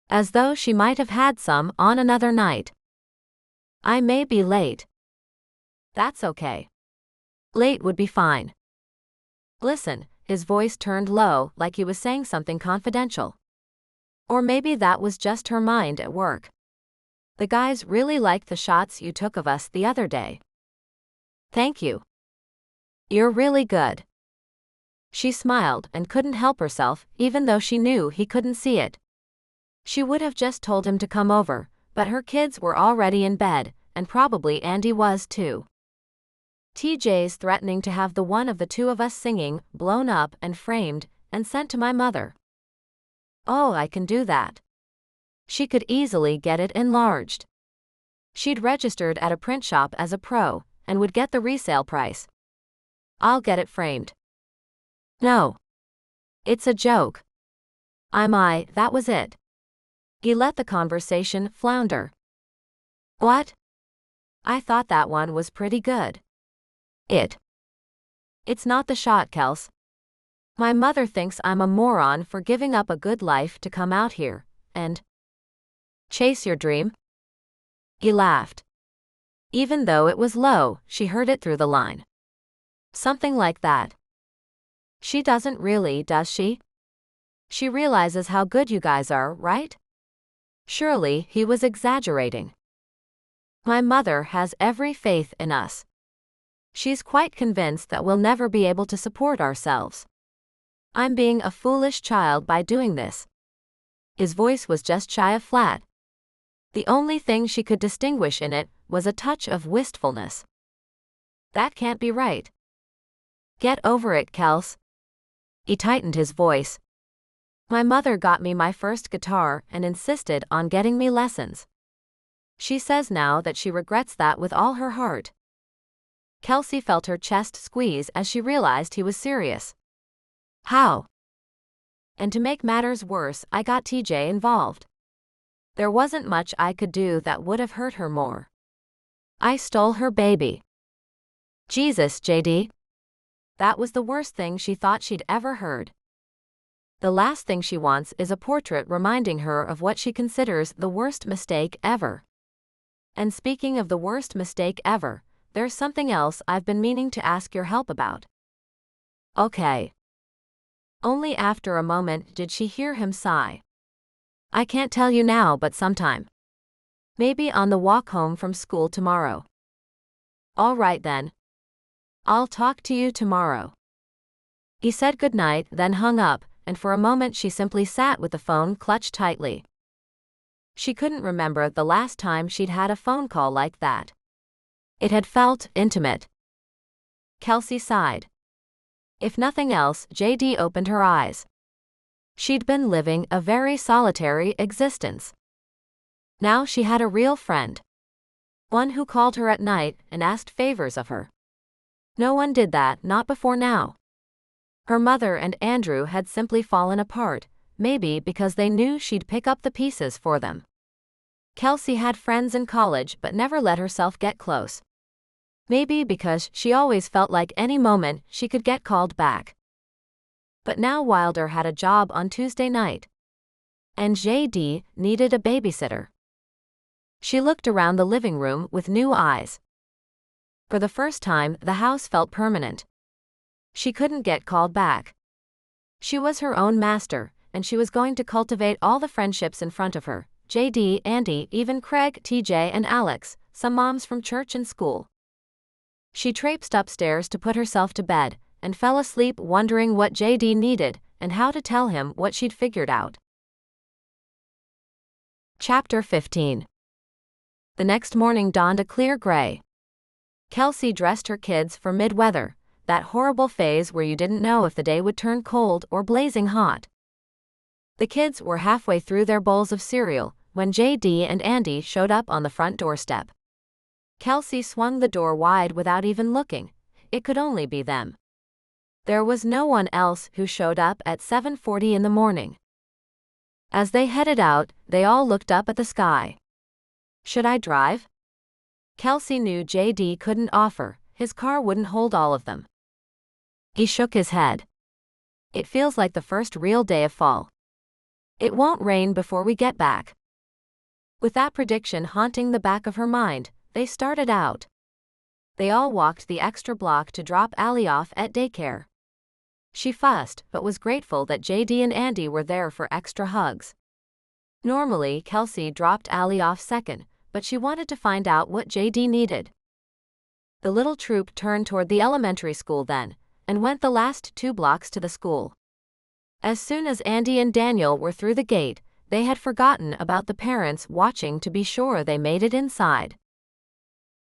As though she might have had some on another night. I may be late. That's okay. Late would be fine. Listen, his voice turned low like he was saying something confidential. Or maybe that was just her mind at work. The guys really liked the shots you took of us the other day. Thank you. You're really good. She smiled and couldn't help herself, even though she knew he couldn't see it. She would have just told him to come over, but her kids were already in bed, and probably Andy was too. TJ's threatening to have the one of the two of us singing blown up and framed and sent to my mother. Oh, I can do that. She could easily get it enlarged. She'd registered at a print shop as a pro and would get the resale price. I'll get it framed. No. It's a joke. That was it. He let the conversation flounder. What? I thought that one was pretty good. It's not the shot, Kels. My mother thinks I'm a moron for giving up a good life to come out here and chase your dream. He laughed. Even though it was low, she heard it through the line. Something like that. She doesn't really, does she? She realizes how good you guys are, right? Surely he was exaggerating. My mother has every faith in us. She's quite convinced that we'll never be able to support ourselves. I'm being a foolish child by doing this. His voice was just shy of flat. The only thing she could distinguish in it was a touch of wistfulness. That can't be right. Get over it, Kels. He tightened his voice. My mother got me my first guitar and insisted on getting me lessons. She says now that she regrets that with all her heart. Kelsey felt her chest squeeze as she realized he was serious. How? And to make matters worse, I got TJ involved. There wasn't much I could do that would have hurt her more. I stole her baby. Jesus, JD. That was the worst thing she thought she'd ever heard. The last thing she wants is a portrait reminding her of what she considers the worst mistake ever. And speaking of the worst mistake ever, there's something else I've been meaning to ask your help about. Okay. Only after a moment did she hear him sigh. I can't tell you now, but sometime. Maybe on the walk home from school tomorrow. All right then. I'll talk to you tomorrow. He said goodnight, then hung up, and for a moment she simply sat with the phone clutched tightly. She couldn't remember the last time she'd had a phone call like that. It had felt intimate. Kelsey sighed. If nothing else, JD opened her eyes. She'd been living a very solitary existence. Now she had a real friend. One who called her at night and asked favors of her. No one did that, not before now. Her mother and Andrew had simply fallen apart, maybe because they knew she'd pick up the pieces for them. Kelsey had friends in college but never let herself get close. Maybe because she always felt like any moment she could get called back. But now Wilder had a job on Tuesday night. And JD needed a babysitter. She looked around the living room with new eyes. For the first time, the house felt permanent. She couldn't get called back. She was her own master, and she was going to cultivate all the friendships in front of her, JD, Andy, even Craig, TJ, and Alex, some moms from church and school. She traipsed upstairs to put herself to bed, and fell asleep wondering what JD needed, and how to tell him what she'd figured out. Chapter 15. The next morning dawned a clear gray. Kelsey dressed her kids for mid-weather, that horrible phase where you didn't know if the day would turn cold or blazing hot. The kids were halfway through their bowls of cereal when JD and Andy showed up on the front doorstep. Kelsey swung the door wide without even looking. It could only be them. There was no one else who showed up at 7:40 in the morning. As they headed out, they all looked up at the sky. Should I drive? Kelsey knew JD couldn't offer, his car wouldn't hold all of them. He shook his head. It feels like the first real day of fall. It won't rain before we get back. With that prediction haunting the back of her mind, they started out. They all walked the extra block to drop Allie off at daycare. She fussed, but was grateful that JD and Andy were there for extra hugs. Normally, Kelsey dropped Allie off second, but she wanted to find out what JD needed. The little troop turned toward the elementary school then, and went the last 2 blocks to the school. As soon as Andy and Daniel were through the gate, they had forgotten about the parents watching to be sure they made it inside.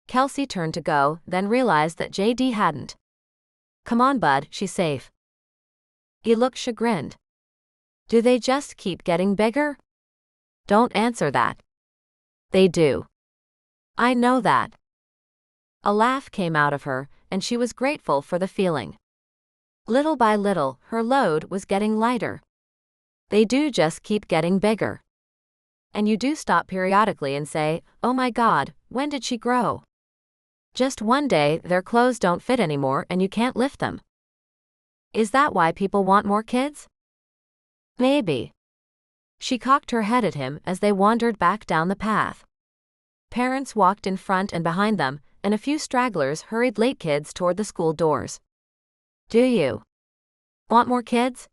Kelsey turned to go, then realized that JD hadn't. Come on, bud, she's safe. He looked chagrined. Do they just keep getting bigger? Don't answer that. They do. I know that. A laugh came out of her, and she was grateful for the feeling. Little by little, her load was getting lighter. They do just keep getting bigger. And you do stop periodically and say, oh my God, when did she grow? Just one day, their clothes don't fit anymore and you can't lift them. Is that why people want more kids? Maybe. She cocked her head at him as they wandered back down the path. Parents walked in front and behind them, and a few stragglers hurried late kids toward the school doors. Do you want more kids?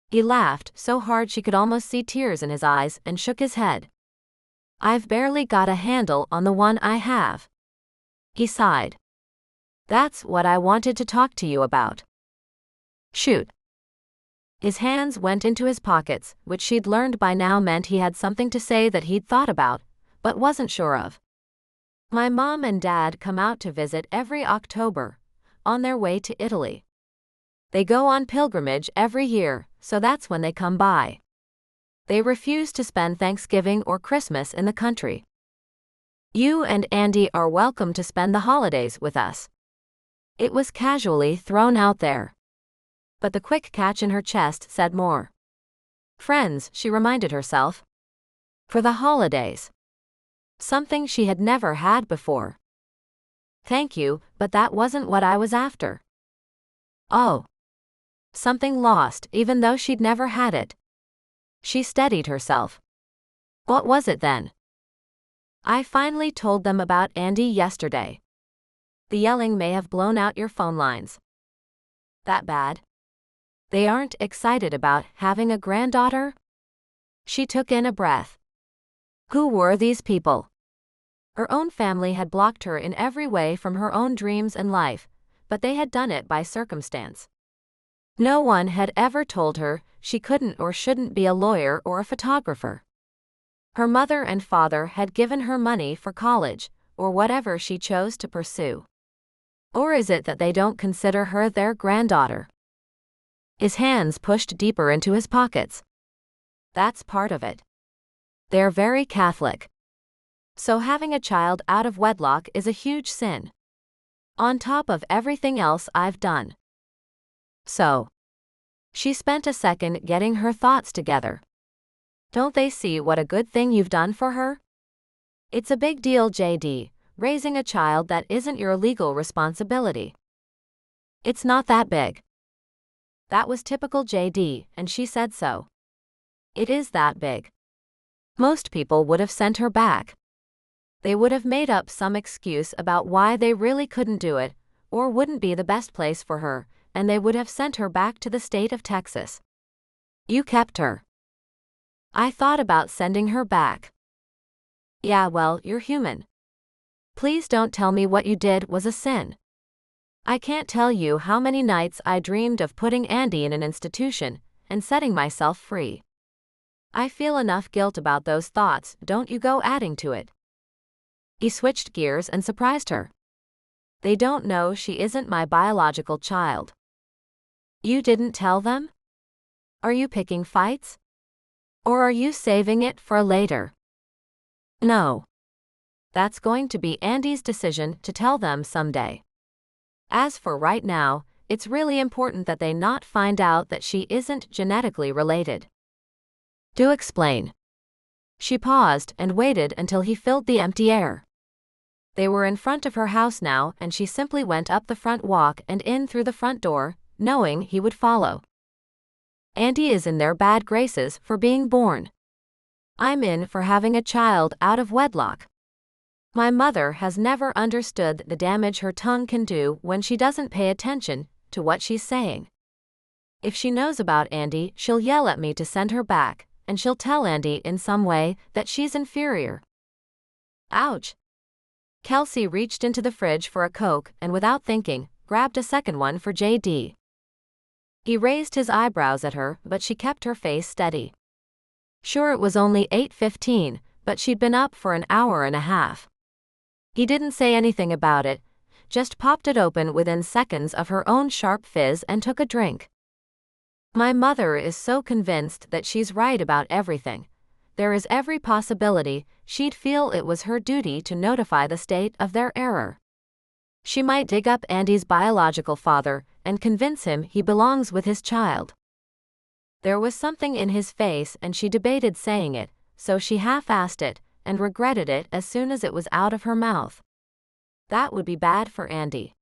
He laughed so hard she could almost see tears in his eyes and shook his head. I've barely got a handle on the one I have. He sighed. That's what I wanted to talk to you about. Shoot. His hands went into his pockets, which she'd learned by now meant he had something to say that he'd thought about, but wasn't sure of. My mom and dad come out to visit every October, on their way to Italy. They go on pilgrimage every year, so that's when they come by. They refuse to spend Thanksgiving or Christmas in the country. You and Andy are welcome to spend the holidays with us. It was casually thrown out there. But the quick catch in her chest said more. Friends, she reminded herself. For the holidays. Something she had never had before. Thank you, but that wasn't what I was after. Oh. Something lost, even though she'd never had it. She steadied herself. What was it then? I finally told them about Andy yesterday. The yelling may have blown out your phone lines. That bad? They aren't excited about having a granddaughter? She took in a breath. Who were these people? Her own family had blocked her in every way from her own dreams and life, but they had done it by circumstance. No one had ever told her she couldn't or shouldn't be a lawyer or a photographer. Her mother and father had given her money for college, or whatever she chose to pursue. Or is it that they don't consider her their granddaughter? His hands pushed deeper into his pockets. That's part of it. They're very Catholic. So having a child out of wedlock is a huge sin. On top of everything else I've done. So. She spent a second getting her thoughts together. Don't they see what a good thing you've done for her? It's a big deal, JD, raising a child that isn't your legal responsibility. It's not that big. That was typical JD, and she said so. It is that big. Most people would have sent her back. They would have made up some excuse about why they really couldn't do it, or wouldn't be the best place for her, and they would have sent her back to the state of Texas. You kept her. I thought about sending her back. Yeah, well, you're human. Please don't tell me what you did was a sin. I can't tell you how many nights I dreamed of putting Andy in an institution and setting myself free. I feel enough guilt about those thoughts, don't you go adding to it. He switched gears and surprised her. They don't know she isn't my biological child. You didn't tell them? Are you picking fights? Or are you saving it for later? No. That's going to be Andy's decision to tell them someday. As for right now, it's really important that they not find out that she isn't genetically related. Do explain. She paused and waited until he filled the empty air. They were in front of her house now, and she simply went up the front walk and in through the front door, knowing he would follow. Andy is in their bad graces for being born. I'm in for having a child out of wedlock. My mother has never understood the damage her tongue can do when she doesn't pay attention to what she's saying. If she knows about Andy, she'll yell at me to send her back, and she'll tell Andy in some way that she's inferior. Ouch. Kelsey reached into the fridge for a Coke and without thinking, grabbed a second one for JD. He raised his eyebrows at her, but she kept her face steady. Sure, it was only 8:15, but she'd been up for an hour and a half. He didn't say anything about it, just popped it open within seconds of her own sharp fizz and took a drink. My mother is so convinced that she's right about everything. There is every possibility she'd feel it was her duty to notify the state of their error. She might dig up Andy's biological father and convince him he belongs with his child. There was something in his face and she debated saying it, so she half-assed it and regretted it as soon as it was out of her mouth. That would be bad for Andy.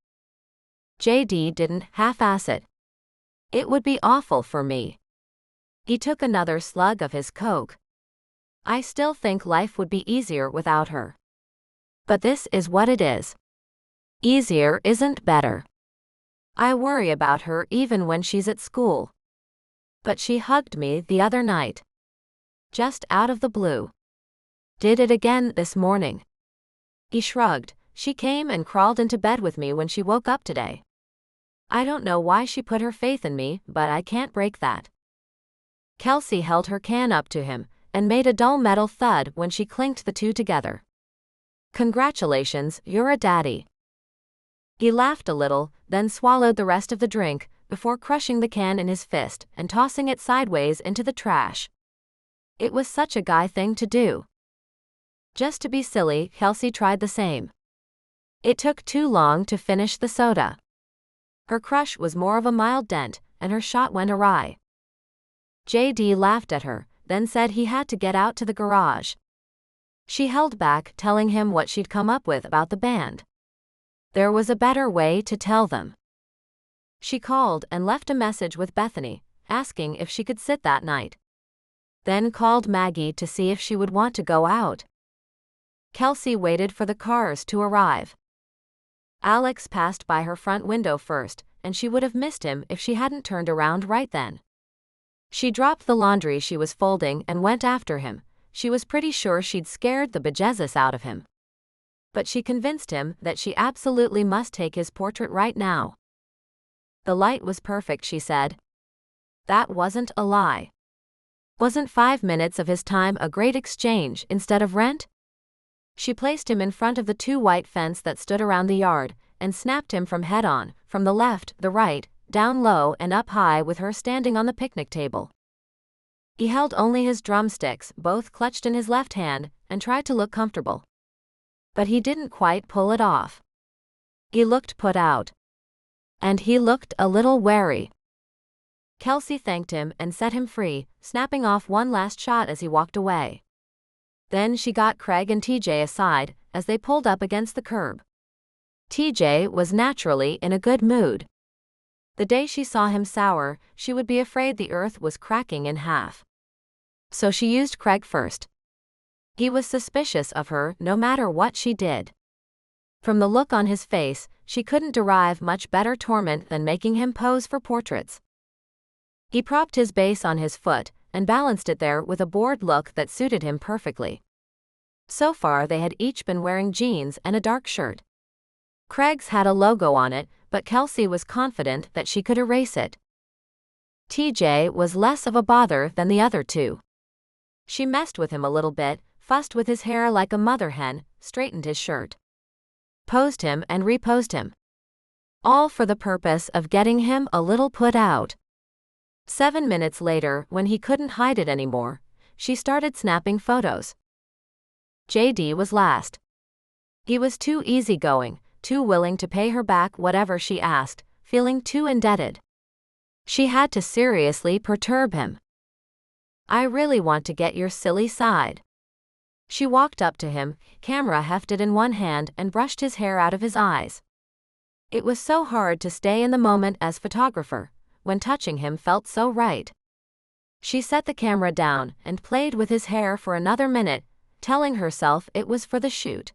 JD didn't half-ass it. It would be awful for me. He took another slug of his Coke. I still think life would be easier without her. But this is what it is. Easier isn't better. I worry about her even when she's at school. But she hugged me the other night. Just out of the blue. Did it again this morning. He shrugged. She came and crawled into bed with me when she woke up today. I don't know why she put her faith in me, but I can't break that. Kelsey held her can up to him and made a dull metal thud when she clinked the two together. Congratulations, you're a daddy. He laughed a little, then swallowed the rest of the drink before crushing the can in his fist and tossing it sideways into the trash. It was such a guy thing to do. Just to be silly, Kelsey tried the same. It took too long to finish the soda. Her crush was more of a mild dent, and her shot went awry. JD laughed at her, then said he had to get out to the garage. She held back, telling him what she'd come up with about the band. There was a better way to tell them. She called and left a message with Bethany, asking if she could sit that night. Then called Maggie to see if she would want to go out. Kelsey waited for the cars to arrive. Alex passed by her front window first, and she would have missed him if she hadn't turned around right then. She dropped the laundry she was folding and went after him. She was pretty sure she'd scared the bejesus out of him. But she convinced him that she absolutely must take his portrait right now. The light was perfect, she said. That wasn't a lie. Wasn't 5 minutes of his time a great exchange instead of rent? She placed him in front of the two white fence that stood around the yard, and snapped him from head on, from the left, the right, down low and up high with her standing on the picnic table. He held only his drumsticks, both clutched in his left hand, and tried to look comfortable. But he didn't quite pull it off. He looked put out. And he looked a little wary. Kelsey thanked him and set him free, snapping off one last shot as he walked away. Then she got Craig and TJ aside, as they pulled up against the curb. TJ was naturally in a good mood. The day she saw him sour, she would be afraid the earth was cracking in half. So she used Craig first. He was suspicious of her no matter what she did. From the look on his face, she couldn't derive much better torment than making him pose for portraits. He propped his bass on his foot and balanced it there with a bored look that suited him perfectly. So far they had each been wearing jeans and a dark shirt. Craig's had a logo on it, but Kelsey was confident that she could erase it. TJ was less of a bother than the other two. She messed with him a little bit, fussed with his hair like a mother hen, straightened his shirt. Posed him and reposed him. All for the purpose of getting him a little put out. 7 minutes later, when he couldn't hide it anymore, she started snapping photos. JD was last. He was too easygoing, too willing to pay her back whatever she asked, feeling too indebted. She had to seriously perturb him. I really want to get your silly side. She walked up to him, camera hefted in one hand, and brushed his hair out of his eyes. It was so hard to stay in the moment as photographer, when touching him felt so right. She set the camera down and played with his hair for another minute, telling herself it was for the shoot.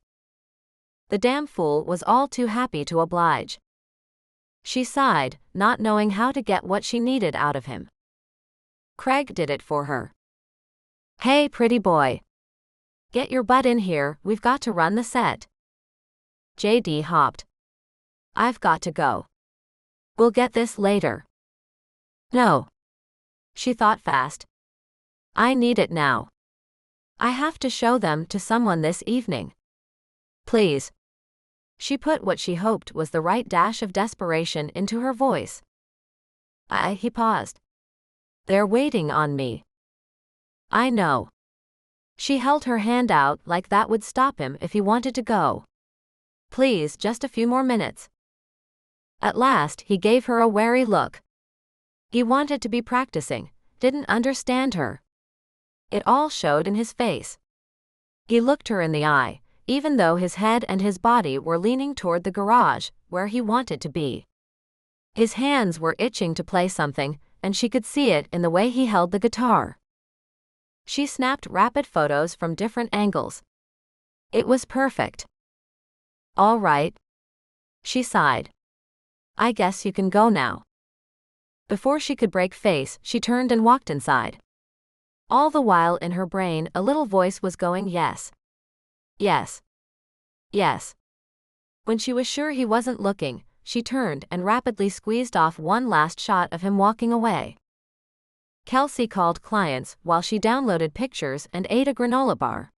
The damn fool was all too happy to oblige. She sighed, not knowing how to get what she needed out of him. Craig did it for her. Hey, pretty boy. Get your butt in here, we've got to run the set. JD hopped. I've got to go. We'll get this later. No. She thought fast. I need it now. I have to show them to someone this evening. Please. She put what she hoped was the right dash of desperation into her voice. He paused. They're waiting on me. I know. She held her hand out like that would stop him if he wanted to go. Please, just a few more minutes. At last, he gave her a wary look. He wanted to be practicing, didn't understand her. It all showed in his face. He looked her in the eye, even though his head and his body were leaning toward the garage, where he wanted to be. His hands were itching to play something, and she could see it in the way he held the guitar. She snapped rapid photos from different angles. It was perfect. All right. She sighed. I guess you can go now. Before she could break face, she turned and walked inside. All the while in her brain a little voice was going yes. Yes. Yes. When she was sure he wasn't looking, she turned and rapidly squeezed off one last shot of him walking away. Kelsey called clients while she downloaded pictures and ate a granola bar.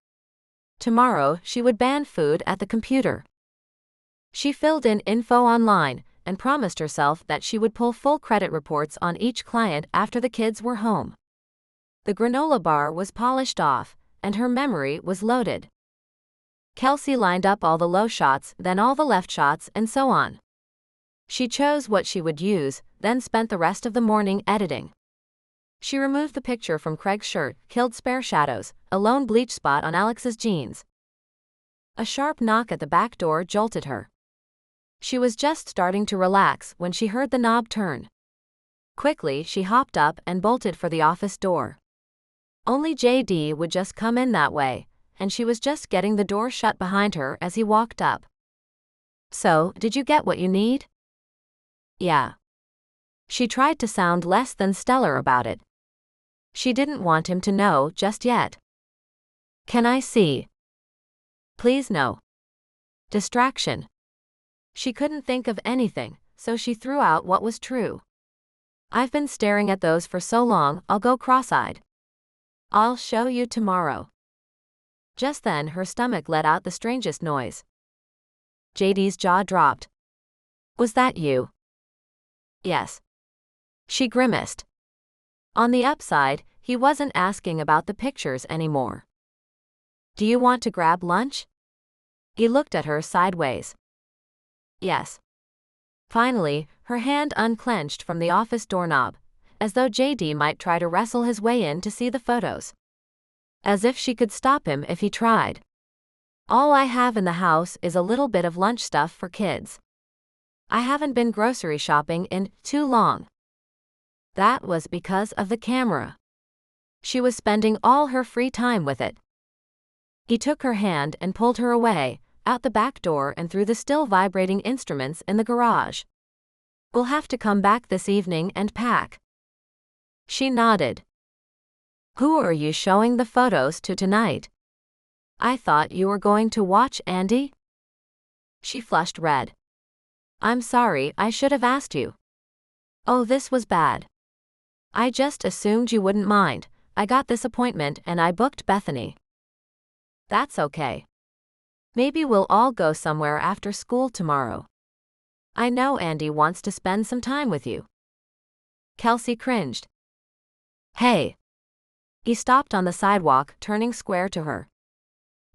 Tomorrow she would ban food at the computer. She filled in info online and promised herself that she would pull full credit reports on each client after the kids were home. The granola bar was polished off, and her memory was loaded. Kelsey lined up all the low shots, then all the left shots, and so on. She chose what she would use, then spent the rest of the morning editing. She removed the picture from Craig's shirt, killed spare shadows, a lone bleach spot on Alex's jeans. A sharp knock at the back door jolted her. She was just starting to relax when she heard the knob turn. Quickly, she hopped up and bolted for the office door. Only JD would just come in that way, and she was just getting the door shut behind her as he walked up. So, did you get what you need? Yeah. She tried to sound less than stellar about it. She didn't want him to know just yet. Can I see? Please no. Distraction. She couldn't think of anything, so she threw out what was true. I've been staring at those for so long, I'll go cross-eyed. I'll show you tomorrow. Just then her stomach let out the strangest noise. JD's jaw dropped. Was that you? Yes. She grimaced. On the upside, he wasn't asking about the pictures anymore. Do you want to grab lunch? He looked at her sideways. Yes. Finally, her hand unclenched from the office doorknob, as though JD might try to wrestle his way in to see the photos. As if she could stop him if he tried. All I have in the house is a little bit of lunch stuff for kids. I haven't been grocery shopping in too long. That was because of the camera. She was spending all her free time with it. He took her hand and pulled her away, out the back door and through the still vibrating instruments in the garage. We'll have to come back this evening and pack. She nodded. Who are you showing the photos to tonight? I thought you were going to watch Andy? She flushed red. I'm sorry, I should have asked you. Oh, this was bad. I just assumed you wouldn't mind. I got this appointment and I booked Bethany. That's okay. Maybe we'll all go somewhere after school tomorrow. I know Andy wants to spend some time with you. Kelsey cringed. Hey. He stopped on the sidewalk, turning square to her.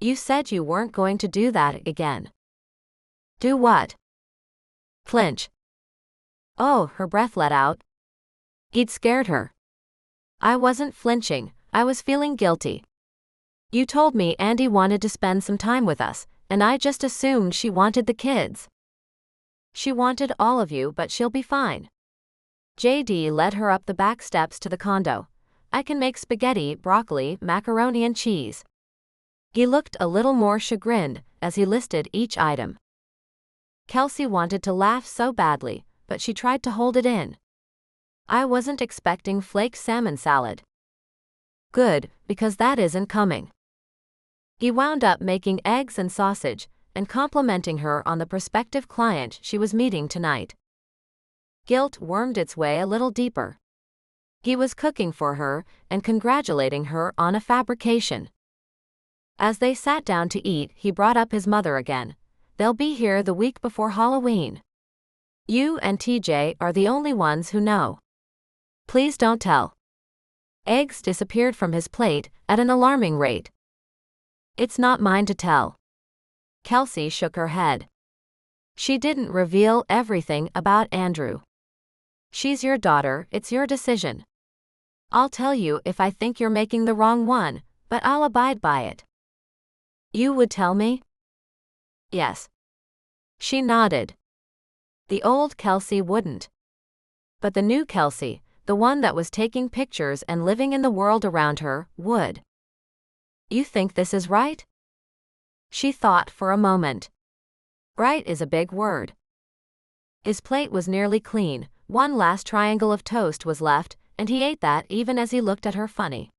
You said you weren't going to do that again. Do what? Flinch. Oh, her breath let out. He'd scared her. I wasn't flinching, I was feeling guilty. You told me Andy wanted to spend some time with us, and I just assumed she wanted the kids. She wanted all of you, but she'll be fine. JD led her up the back steps to the condo. I can make spaghetti, broccoli, macaroni and cheese. He looked a little more chagrined as he listed each item. Kelsey wanted to laugh so badly, but she tried to hold it in. I wasn't expecting flake salmon salad. Good, because that isn't coming. He wound up making eggs and sausage, and complimenting her on the prospective client she was meeting tonight. Guilt wormed its way a little deeper. He was cooking for her and congratulating her on a fabrication. As they sat down to eat, he brought up his mother again. They'll be here the week before Halloween. You and TJ are the only ones who know. Please don't tell. Eggs disappeared from his plate at an alarming rate. It's not mine to tell. Kelsey shook her head. She didn't reveal everything about Andrew. She's your daughter, it's your decision. I'll tell you if I think you're making the wrong one, but I'll abide by it. You would tell me? Yes. She nodded. The old Kelsey wouldn't. But the new Kelsey, the one that was taking pictures and living in the world around her, would. You think this is right? She thought for a moment. Right is a big word. His plate was nearly clean, one last triangle of toast was left, and he ate that even as he looked at her funny.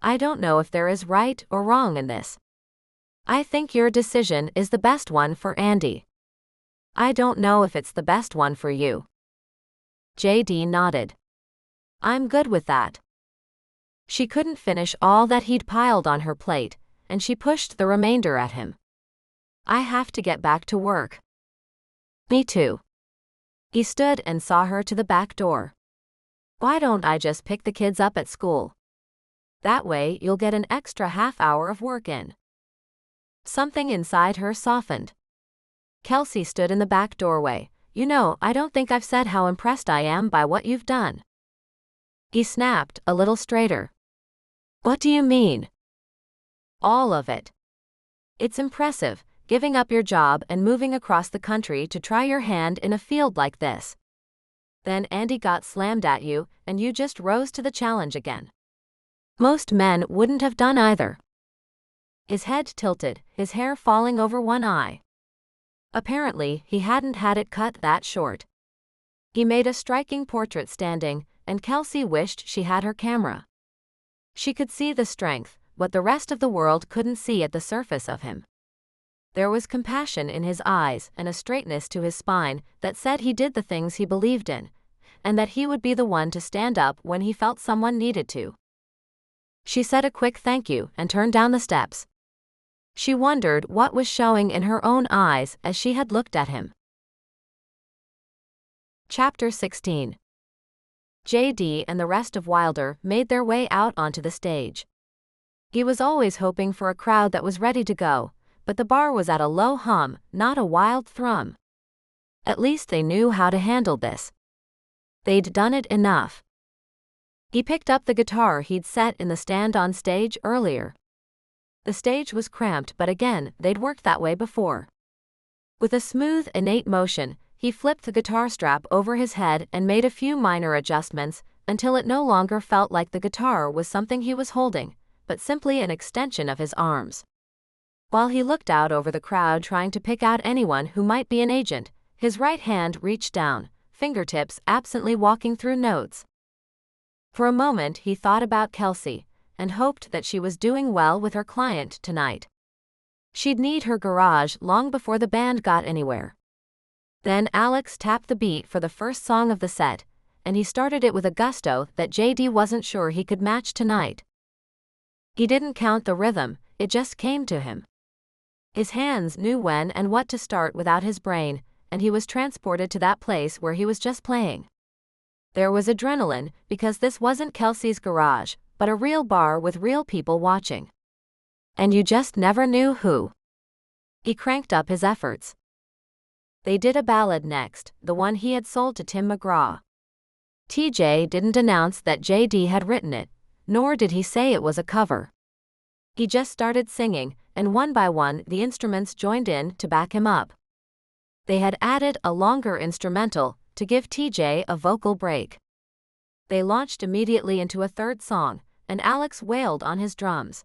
I don't know if there is right or wrong in this. I think your decision is the best one for Andy. I don't know if it's the best one for you. JD nodded. I'm good with that. She couldn't finish all that he'd piled on her plate, and she pushed the remainder at him. I have to get back to work. Me too. He stood and saw her to the back door. Why don't I just pick the kids up at school? That way you'll get an extra half hour of work in. Something inside her softened. Kelsey stood in the back doorway. You know, I don't think I've said how impressed I am by what you've done. He snapped, a little straighter. What do you mean? All of it. It's impressive, giving up your job and moving across the country to try your hand in a field like this. Then Andy got slammed at you, and you just rose to the challenge again. Most men wouldn't have done either. His head tilted, his hair falling over one eye. Apparently, he hadn't had it cut that short. He made a striking portrait standing, and Kelsey wished she had her camera. She could see the strength, what the rest of the world couldn't see at the surface of him. There was compassion in his eyes and a straightness to his spine that said he did the things he believed in, and that he would be the one to stand up when he felt someone needed to. She said a quick thank you and turned down the steps. She wondered what was showing in her own eyes as she had looked at him. Chapter 16. JD and the rest of Wilder made their way out onto the stage. He was always hoping for a crowd that was ready to go, but the bar was at a low hum, not a wild thrum. At least they knew how to handle this. They'd done it enough. He picked up the guitar he'd set in the stand on stage earlier. The stage was cramped, but again, they'd worked that way before. With a smooth, innate motion, he flipped the guitar strap over his head and made a few minor adjustments until it no longer felt like the guitar was something he was holding, but simply an extension of his arms. While he looked out over the crowd trying to pick out anyone who might be an agent, his right hand reached down, fingertips absently walking through notes. For a moment he thought about Kelsey, and hoped that she was doing well with her client tonight. She'd need her garage long before the band got anywhere. Then Alex tapped the beat for the first song of the set, and he started it with a gusto that JD wasn't sure he could match tonight. He didn't count the rhythm, it just came to him. His hands knew when and what to start without his brain, and he was transported to that place where he was just playing. There was adrenaline, because this wasn't Kelsey's garage, but a real bar with real people watching. And you just never knew who. He cranked up his efforts. They did a ballad next, the one he had sold to Tim McGraw. TJ didn't announce that JD had written it, nor did he say it was a cover. He just started singing, and one by one the instruments joined in to back him up. They had added a longer instrumental to give TJ a vocal break. They launched immediately into a third song, and Alex wailed on his drums.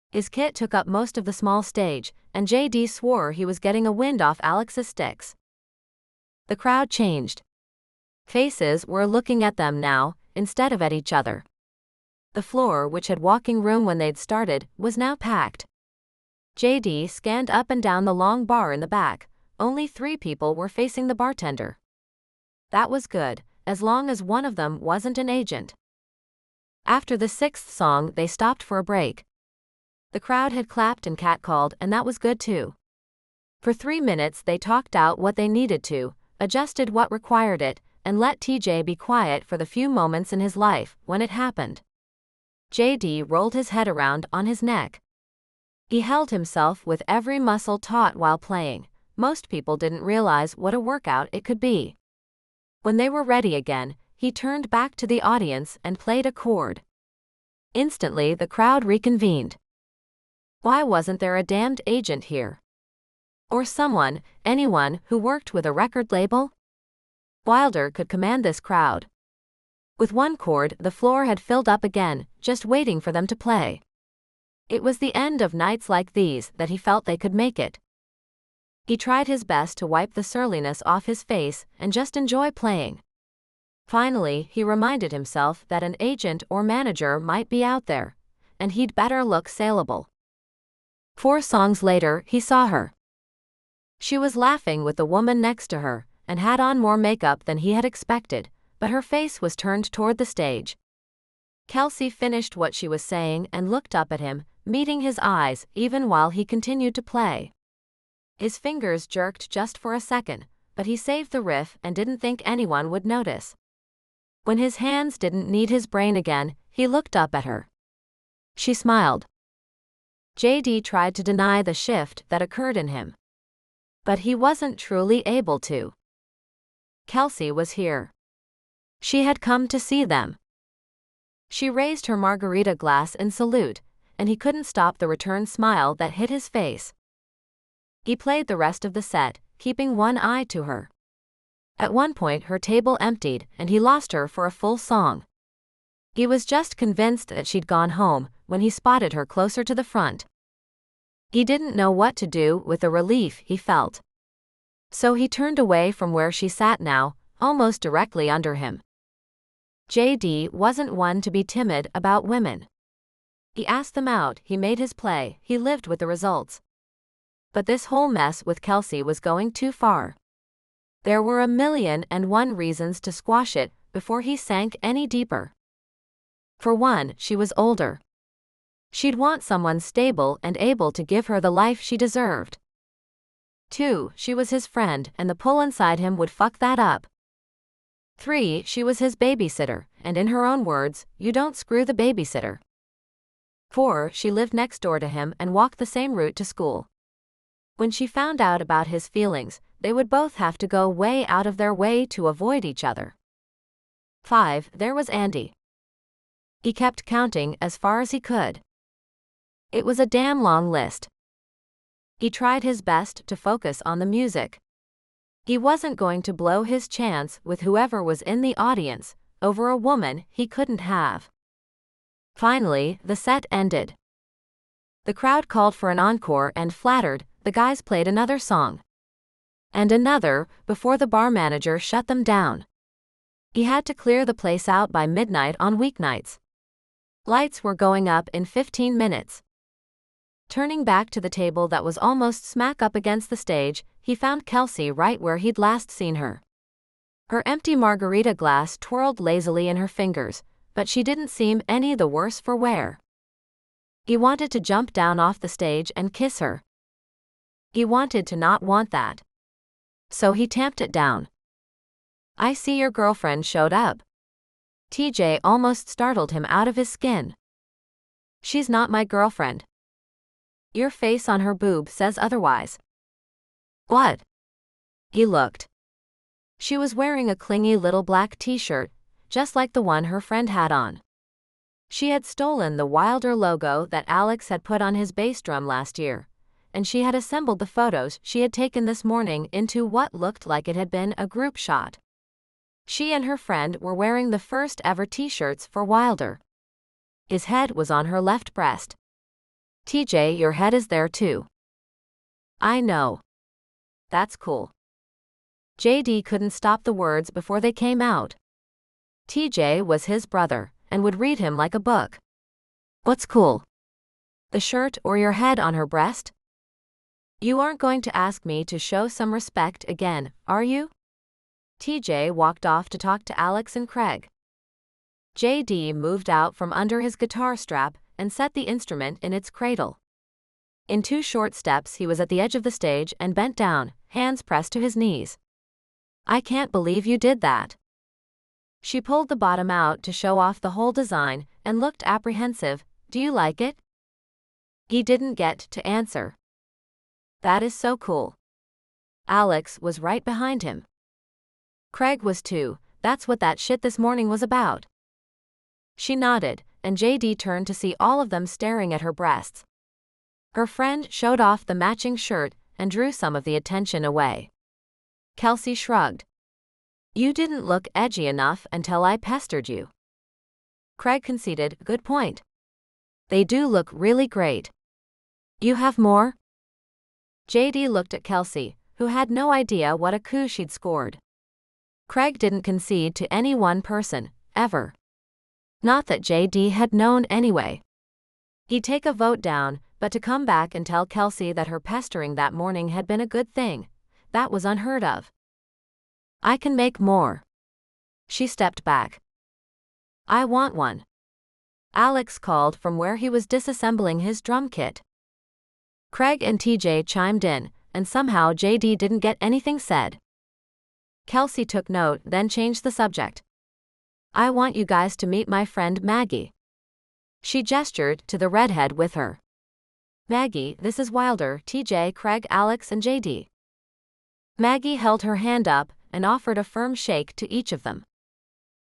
His kit took up most of the small stage, and JD swore he was getting a wind off Alex's sticks. The crowd changed. Faces were looking at them now, instead of at each other. The floor, which had walking room when they'd started, was now packed. JD scanned up and down the long bar in the back. Only 3 people were facing the bartender. That was good, as long as one of them wasn't an agent. After the 6th song, they stopped for a break. The crowd had clapped and catcalled, and that was good too. For 3 minutes they talked out what they needed to, adjusted what required it, and let TJ be quiet for the few moments in his life when it happened. JD rolled his head around on his neck. He held himself with every muscle taut while playing. Most people didn't realize what a workout it could be. When they were ready again, he turned back to the audience and played a chord. Instantly the crowd reconvened. Why wasn't there a damned agent here? Or someone, anyone, who worked with a record label? Wilder could command this crowd. With one chord, the floor had filled up again, just waiting for them to play. It was the end of nights like these that he felt they could make it. He tried his best to wipe the surliness off his face and just enjoy playing. Finally, he reminded himself that an agent or manager might be out there, and he'd better look saleable. 4 songs later, he saw her. She was laughing with the woman next to her, and had on more makeup than he had expected, but her face was turned toward the stage. Kelsey finished what she was saying and looked up at him, meeting his eyes even while he continued to play. His fingers jerked just for a second, but he saved the riff and didn't think anyone would notice. When his hands didn't need his brain again, he looked up at her. She smiled. JD tried to deny the shift that occurred in him. But he wasn't truly able to. Kelsey was here. She had come to see them. She raised her margarita glass in salute, and he couldn't stop the return smile that hit his face. He played the rest of the set, keeping one eye to her. At one point her table emptied, and he lost her for a full song. He was just convinced that she'd gone home when he spotted her closer to the front. He didn't know what to do with the relief he felt. So he turned away from where she sat now, almost directly under him. JD wasn't one to be timid about women. He asked them out, he made his play, he lived with the results. But this whole mess with Kelsey was going too far. There were 1,000,001 reasons to squash it before he sank any deeper. For one, she was older. She'd want someone stable and able to give her the life she deserved. 2, she was his friend, and the pull inside him would fuck that up. 3, she was his babysitter, and in her own words, you don't screw the babysitter. 4, she lived next door to him and walked the same route to school. When she found out about his feelings, they would both have to go way out of their way to avoid each other. 5, there was Andy. He kept counting as far as he could. It was a damn long list. He tried his best to focus on the music. He wasn't going to blow his chance with whoever was in the audience over a woman he couldn't have. Finally, the set ended. The crowd called for an encore and flattered, the guys played another song. And another, before the bar manager shut them down. He had to clear the place out by midnight on weeknights. Lights were going up in 15 minutes. Turning back to the table that was almost smack up against the stage, he found Kelsey right where he'd last seen her. Her empty margarita glass twirled lazily in her fingers, but she didn't seem any the worse for wear. He wanted to jump down off the stage and kiss her. He wanted to not want that. So he tamped it down. I see your girlfriend showed up. TJ almost startled him out of his skin. She's not my girlfriend. Your face on her boob says otherwise. What? He looked. She was wearing a clingy little black t-shirt, just like the one her friend had on. She had stolen the Wilder logo that Alex had put on his bass drum last year, and she had assembled the photos she had taken this morning into what looked like it had been a group shot. She and her friend were wearing the first ever t-shirts for Wilder. His head was on her left breast. "TJ, your head is there too." "I know. That's cool." JD couldn't stop the words before they came out. TJ was his brother, and would read him like a book. "What's cool? The shirt or your head on her breast? You aren't going to ask me to show some respect again, are you?" TJ walked off to talk to Alex and Craig. JD moved out from under his guitar strap and set the instrument in its cradle. In 2 short steps he was at the edge of the stage and bent down, hands pressed to his knees. "I can't believe you did that." She pulled the bottom out to show off the whole design and looked apprehensive. "Do you like it?" He didn't get to answer. "That is so cool." Alex was right behind him. Craig was too. "That's what that shit this morning was about." She nodded, and JD turned to see all of them staring at her breasts. Her friend showed off the matching shirt and drew some of the attention away. Kelsey shrugged. "You didn't look edgy enough until I pestered you." Craig conceded. "Good point. They do look really great. You have more?" JD looked at Kelsey, who had no idea what a coup she'd scored. Craig didn't concede to any one person, ever. Not that JD had known anyway. He'd take a vote down, but to come back and tell Kelsey that her pestering that morning had been a good thing, that was unheard of. "I can make more." She stepped back. "I want one." Alex called from where he was disassembling his drum kit. Craig and TJ chimed in, and somehow JD didn't get anything said. Kelsey took note, then changed the subject. "I want you guys to meet my friend Maggie." She gestured to the redhead with her. "Maggie, this is Wilder, TJ, Craig, Alex, and JD." Maggie held her hand up and offered a firm shake to each of them.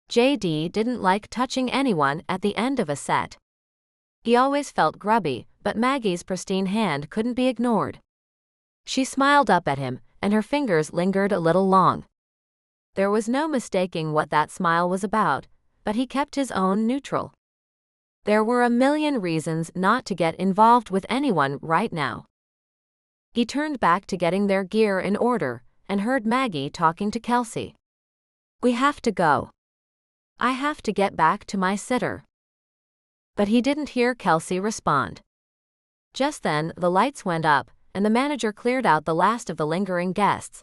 JD didn't like touching anyone at the end of a set. He always felt grubby, but Maggie's pristine hand couldn't be ignored. She smiled up at him, and her fingers lingered a little long. There was no mistaking what that smile was about, but he kept his own neutral. There were a million reasons not to get involved with anyone right now. He turned back to getting their gear in order and heard Maggie talking to Kelsey. "We have to go. I have to get back to my sitter." But he didn't hear Kelsey respond. Just then, the lights went up, and the manager cleared out the last of the lingering guests.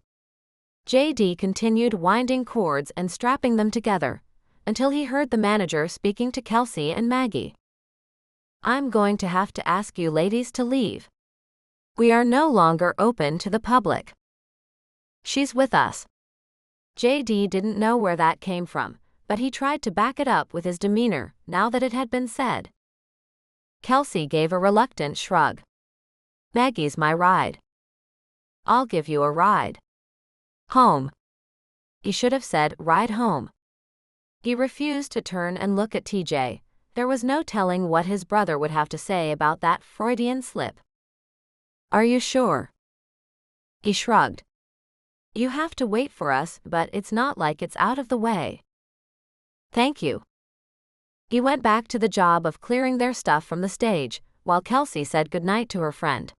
JD continued winding cords and strapping them together, until he heard the manager speaking to Kelsey and Maggie. "I'm going to have to ask you ladies to leave. We are no longer open to the public." "She's with us." JD didn't know where that came from, but he tried to back it up with his demeanor now that it had been said. Kelsey gave a reluctant shrug. "Maggie's my ride." "I'll give you a ride." "Home." He should have said ride home. He refused to turn and look at TJ. There was no telling what his brother would have to say about that Freudian slip. "Are you sure?" He shrugged. "You have to wait for us, but it's not like it's out of the way." "Thank you." He went back to the job of clearing their stuff from the stage, while Kelsey said goodnight to her friend.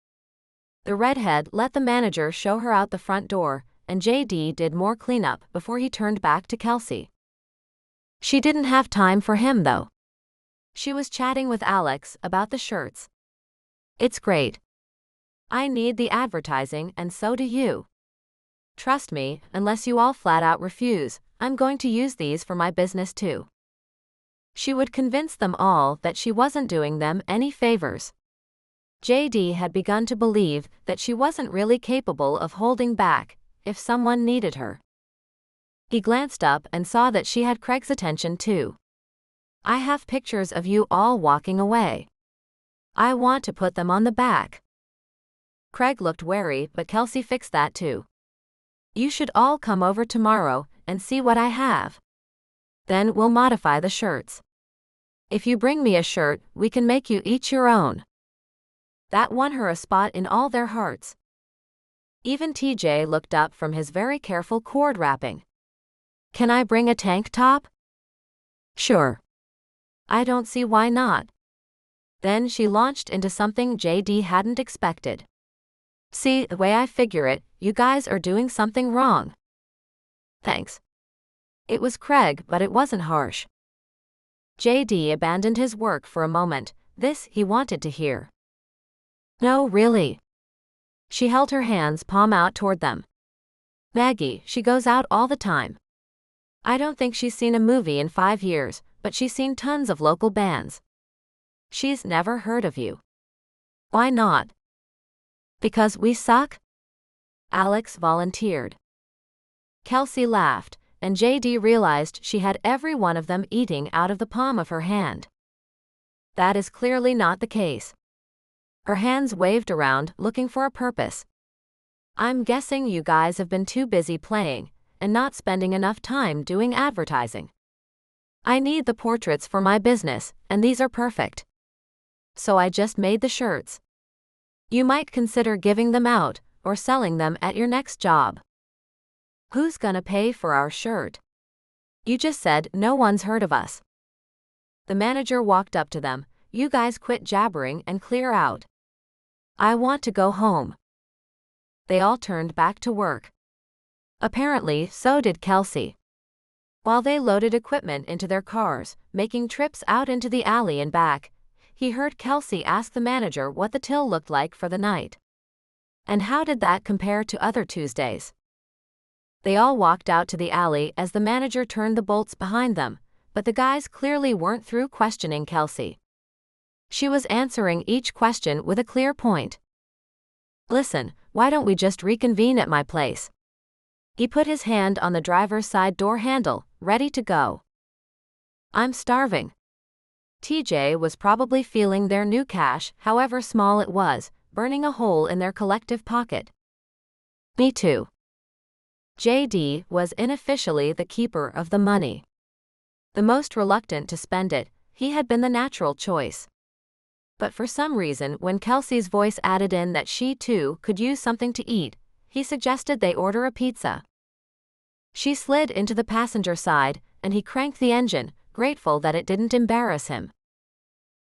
The redhead let the manager show her out the front door, and JD did more cleanup before he turned back to Kelsey. She didn't have time for him, though. She was chatting with Alex about the shirts. "It's great. I need the advertising, and so do you. Trust me, unless you all flat out refuse, I'm going to use these for my business too." She would convince them all that she wasn't doing them any favors. JD had begun to believe that she wasn't really capable of holding back if someone needed her. He glanced up and saw that she had Craig's attention too. "I have pictures of you all walking away. I want to put them on the back." Craig looked wary, but Kelsey fixed that too. You should all come over tomorrow and see what I have. Then we'll modify the shirts. If you bring me a shirt, we can make you each your own. That won her a spot in all their hearts. Even TJ looked up from his very careful cord wrapping. Can I bring a tank top? Sure. I don't see why not. Then she launched into something JD hadn't expected. See, the way I figure it, you guys are doing something wrong. Thanks. It was Craig, but it wasn't harsh. JD abandoned his work for a moment. This he wanted to hear. No, really. She held her hands palm out toward them. Maggie, she goes out all the time. I don't think she's seen a movie in 5 years, but she's seen tons of local bands. She's never heard of you. Why not? Because we suck? Alex volunteered. Kelsey laughed, and JD realized she had every one of them eating out of the palm of her hand. That is clearly not the case. Her hands waved around, looking for a purpose. I'm guessing you guys have been too busy playing, and not spending enough time doing advertising. I need the portraits for my business, and these are perfect. So I just made the shirts. You might consider giving them out, or selling them at your next job. Who's gonna pay for our shirt? You just said no one's heard of us. The manager walked up to them. You guys quit jabbering and clear out. I want to go home. They all turned back to work. Apparently, so did Kelsey. While they loaded equipment into their cars, making trips out into the alley and back, he heard Kelsey ask the manager what the till looked like for the night. And how did that compare to other Tuesdays? They all walked out to the alley as the manager turned the bolts behind them, but the guys clearly weren't through questioning Kelsey. She was answering each question with a clear point. Listen, why don't we just reconvene at my place? He put his hand on the driver's side door handle, ready to go. I'm starving. TJ was probably feeling their new cash, however small it was, burning a hole in their collective pocket. Me too. JD was unofficially the keeper of the money. The most reluctant to spend it, he had been the natural choice. But for some reason, when Kelsey's voice added in that she too could use something to eat, he suggested they order a pizza. She slid into the passenger side, and he cranked the engine, grateful that it didn't embarrass him.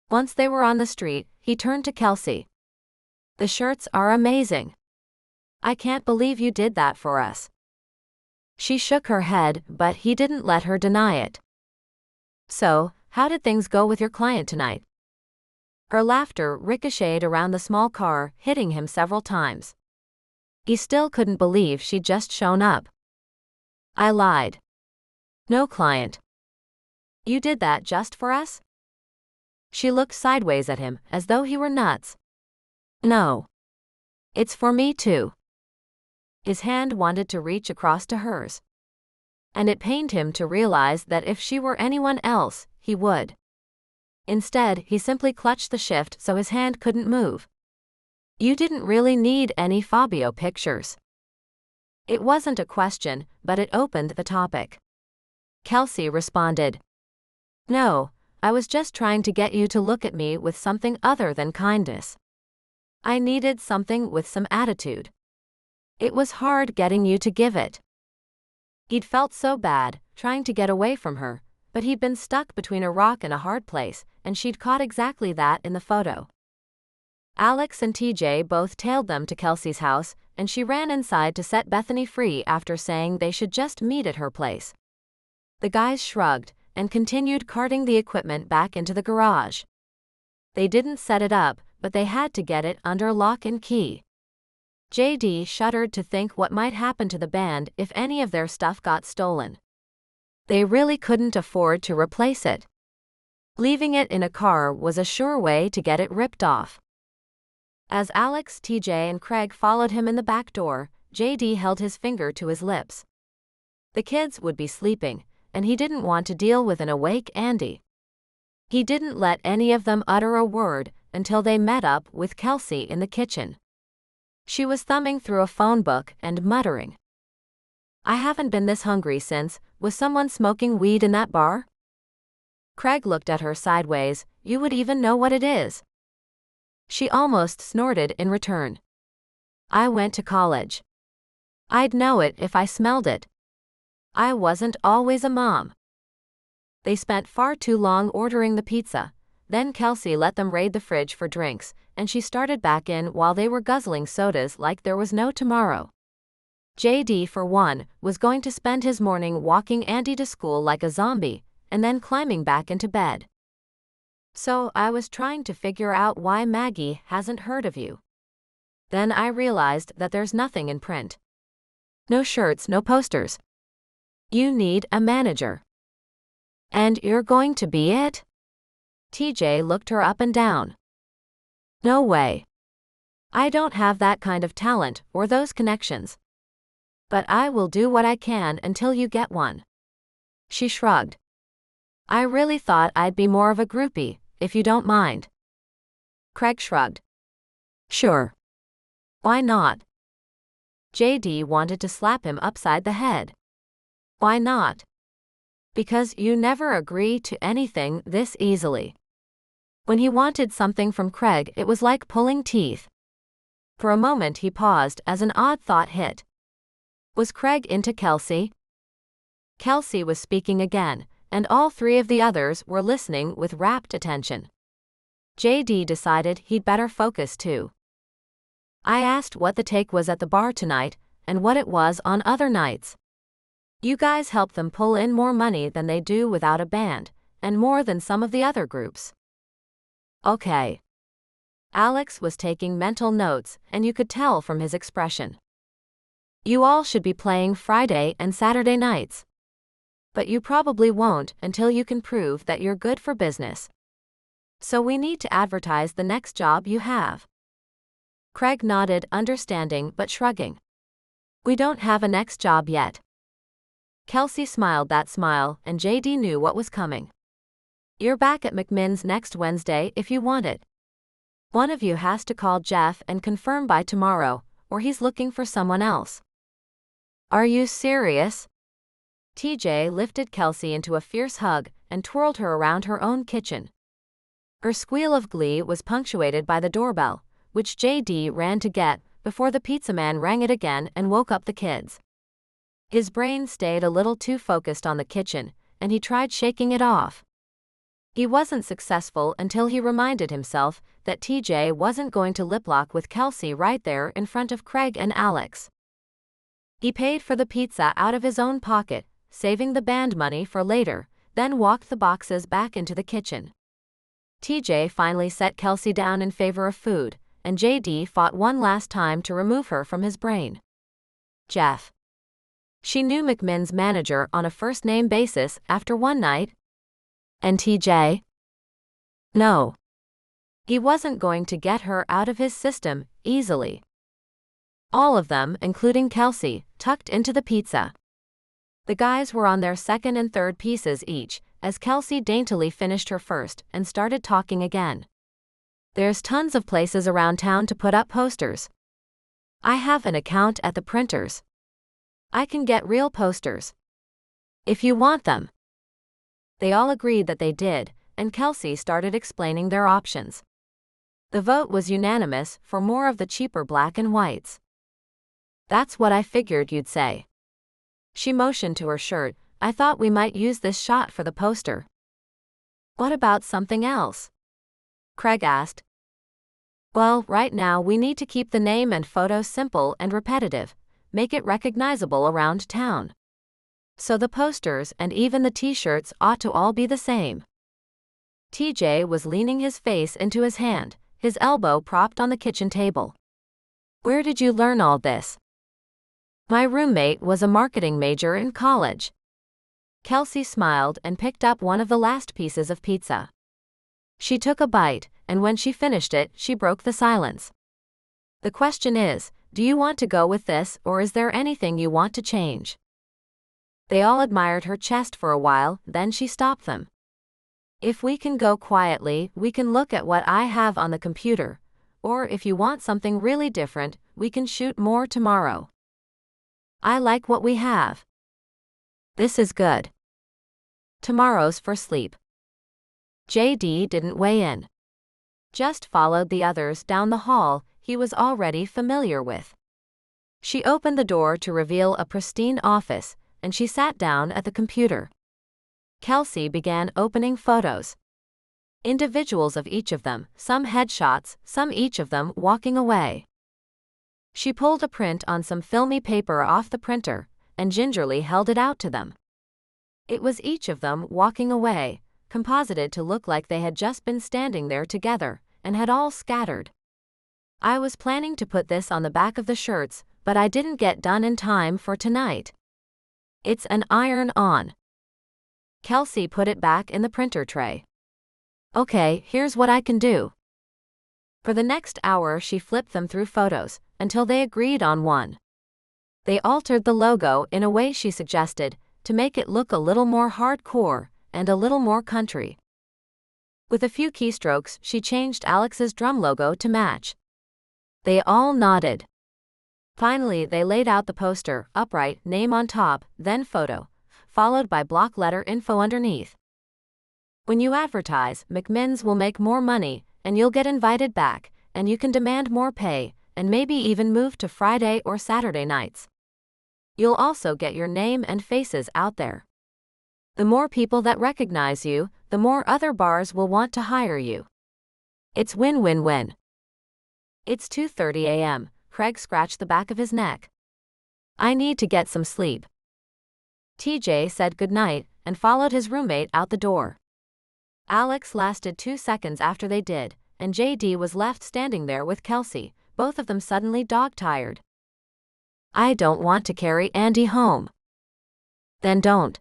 Once they were on the street, he turned to Kelsey. The shirts are amazing. I can't believe you did that for us. She shook her head, but he didn't let her deny it. So, how did things go with your client tonight? Her laughter ricocheted around the small car, hitting him several times. He still couldn't believe she'd just shown up. I lied. No client. You did that just for us? She looked sideways at him, as though he were nuts. No. It's for me too. His hand wanted to reach across to hers. And it pained him to realize that if she were anyone else, he would. Instead, he simply clutched the shift so his hand couldn't move. You didn't really need any Fabio pictures. It wasn't a question, but it opened the topic. Kelsey responded. No, I was just trying to get you to look at me with something other than kindness. I needed something with some attitude. It was hard getting you to give it. He'd felt so bad, trying to get away from her, but he'd been stuck between a rock and a hard place, and she'd caught exactly that in the photo. Alex and TJ both tailed them to Kelsey's house, and she ran inside to set Bethany free after saying they should just meet at her place. The guys shrugged, and continued carting the equipment back into the garage. They didn't set it up, but they had to get it under lock and key. JD shuddered to think what might happen to the band if any of their stuff got stolen. They really couldn't afford to replace it. Leaving it in a car was a sure way to get it ripped off. As Alex, TJ, and Craig followed him in the back door, JD held his finger to his lips. The kids would be sleeping, and he didn't want to deal with an awake Andy. He didn't let any of them utter a word until they met up with Kelsey in the kitchen. She was thumbing through a phone book and muttering. I haven't been this hungry since. Was someone smoking weed in that bar? Craig looked at her sideways. You would even know what it is. She almost snorted in return. I went to college. I'd know it if I smelled it. I wasn't always a mom. They spent far too long ordering the pizza. Then Kelsey let them raid the fridge for drinks, and she started back in while they were guzzling sodas like there was no tomorrow. JD, for one, was going to spend his morning walking Andy to school like a zombie, and then climbing back into bed. So I was trying to figure out why Maggie hasn't heard of you. Then I realized that there's nothing in print. No shirts, no posters. You need a manager. And you're going to be it? TJ looked her up and down. No way. I don't have that kind of talent or those connections. But I will do what I can until you get one. She shrugged. I really thought I'd be more of a groupie, if you don't mind. Craig shrugged. Sure. Why not? JD wanted to slap him upside the head. Why not? Because you never agree to anything this easily. When he wanted something from Craig, it was like pulling teeth. For a moment he paused as an odd thought hit. Was Craig into Kelsey? Kelsey was speaking again, and all three of the others were listening with rapt attention. JD decided he'd better focus too. I asked what the take was at the bar tonight, and what it was on other nights. You guys help them pull in more money than they do without a band, and more than some of the other groups. Okay. Alex was taking mental notes, and you could tell from his expression. You all should be playing Friday and Saturday nights. But you probably won't until you can prove that you're good for business. So we need to advertise the next job you have. Craig nodded, understanding but shrugging. We don't have a next job yet. Kelsey smiled that smile, and JD knew what was coming. You're back at McMinn's next Wednesday if you want it. One of you has to call Jeff and confirm by tomorrow, or he's looking for someone else. Are you serious? TJ lifted Kelsey into a fierce hug and twirled her around her own kitchen. Her squeal of glee was punctuated by the doorbell, which JD ran to get before the pizza man rang it again and woke up the kids. His brain stayed a little too focused on the kitchen, and he tried shaking it off. He wasn't successful until he reminded himself that TJ wasn't going to lip-lock with Kelsey right there in front of Craig and Alex. He paid for the pizza out of his own pocket, saving the band money for later, then walked the boxes back into the kitchen. TJ finally set Kelsey down in favor of food, and JD fought one last time to remove her from his brain. Jeff. She knew McMinn's manager on a first-name basis after one night. And TJ? No. He wasn't going to get her out of his system easily. All of them, including Kelsey, tucked into the pizza. The guys were on their second and third pieces each, as Kelsey daintily finished her first and started talking again. There's tons of places around town to put up posters. I have an account at the printers. I can get real posters. If you want them. They all agreed that they did, and Kelsey started explaining their options. The vote was unanimous for more of the cheaper black and whites. That's what I figured you'd say. She motioned to her shirt. I thought we might use this shot for the poster. What about something else? Craig asked. Well, right now we need to keep the name and photo simple and repetitive, make it recognizable around town. So the posters and even the t-shirts ought to all be the same. TJ was leaning his face into his hand, his elbow propped on the kitchen table. Where did you learn all this? My roommate was a marketing major in college. Kelsey smiled and picked up one of the last pieces of pizza. She took a bite, and when she finished it, she broke the silence. The question is, do you want to go with this, or is there anything you want to change? They all admired her chest for a while, then she stopped them. If we can go quietly, we can look at what I have on the computer, or if you want something really different, we can shoot more tomorrow. I like what we have. This is good. Tomorrow's for sleep. JD didn't weigh in. Just followed the others down the hall he was already familiar with. She opened the door to reveal a pristine office, and she sat down at the computer. Kelsey began opening photos. Individuals of each of them, some headshots, some each of them walking away. She pulled a print on some filmy paper off the printer, and gingerly held it out to them. It was each of them walking away, composited to look like they had just been standing there together, and had all scattered. I was planning to put this on the back of the shirts, but I didn't get done in time for tonight. It's an iron-on. Kelsey put it back in the printer tray. Okay, here's what I can do. For the next hour she flipped them through photos, until they agreed on one. They altered the logo in a way she suggested, to make it look a little more hardcore, and a little more country. With a few keystrokes she changed Alex's drum logo to match. They all nodded. Finally they laid out the poster, upright, name on top, then photo, followed by block letter info underneath. When you advertise, McMinn's will make more money, and you'll get invited back, and you can demand more pay, and maybe even move to Friday or Saturday nights. You'll also get your name and faces out there. The more people that recognize you, the more other bars will want to hire you. It's win-win-win. It's 2:30 a.m. Craig scratched the back of his neck. I need to get some sleep. TJ said goodnight and followed his roommate out the door. Alex lasted 2 seconds after they did, and JD was left standing there with Kelsey, both of them suddenly dog-tired. I don't want to carry Andy home. Then don't.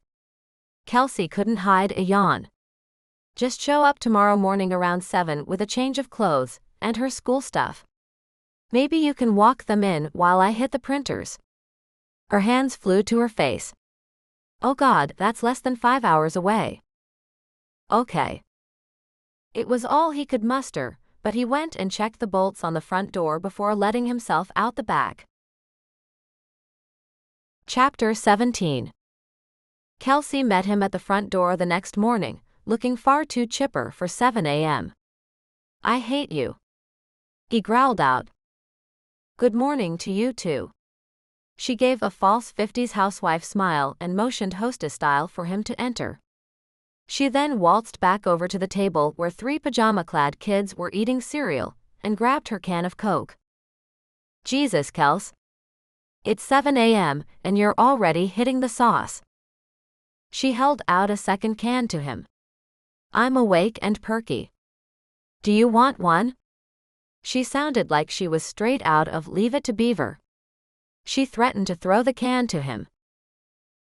Kelsey couldn't hide a yawn. Just show up tomorrow morning around 7 with a change of clothes and her school stuff. Maybe you can walk them in while I hit the printers. Her hands flew to her face. Oh God, that's less than 5 hours away. Okay. It was all he could muster, but he went and checked the bolts on the front door before letting himself out the back. Chapter 17. Kelsey met him at the front door the next morning, looking far too chipper for 7 a.m. I hate you. He growled out. Good morning to you too. She gave a false 50s housewife smile and motioned hostess style for him to enter. She then waltzed back over to the table where 3 pajama-clad kids were eating cereal, and grabbed her can of Coke. Jesus, Kels. It's 7 a.m., and you're already hitting the sauce. She held out a second can to him. I'm awake and perky. Do you want one? She sounded like she was straight out of Leave It to Beaver. She threatened to throw the can to him.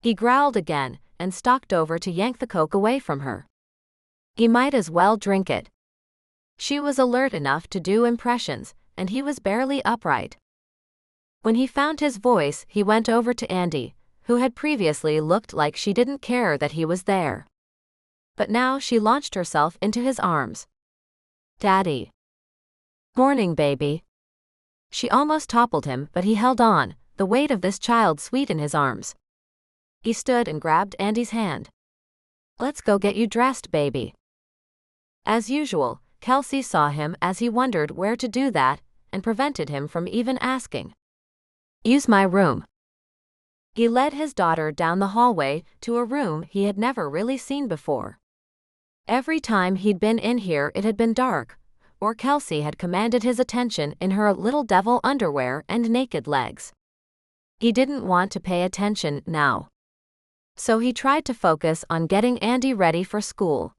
He growled again, and stalked over to yank the Coke away from her. He might as well drink it. She was alert enough to do impressions, and he was barely upright. When he found his voice, he went over to Andy, who had previously looked like she didn't care that he was there. But now she launched herself into his arms. Daddy. Morning, baby. She almost toppled him, but he held on, the weight of this child sweet in his arms. He stood and grabbed Andy's hand. Let's go get you dressed, baby. As usual, Kelsey saw him as he wondered where to do that, and prevented him from even asking. Use my room. He led his daughter down the hallway to a room he had never really seen before. Every time he'd been in here it had been dark, or Kelsey had commanded his attention in her little devil underwear and naked legs. He didn't want to pay attention now. So he tried to focus on getting Andy ready for school.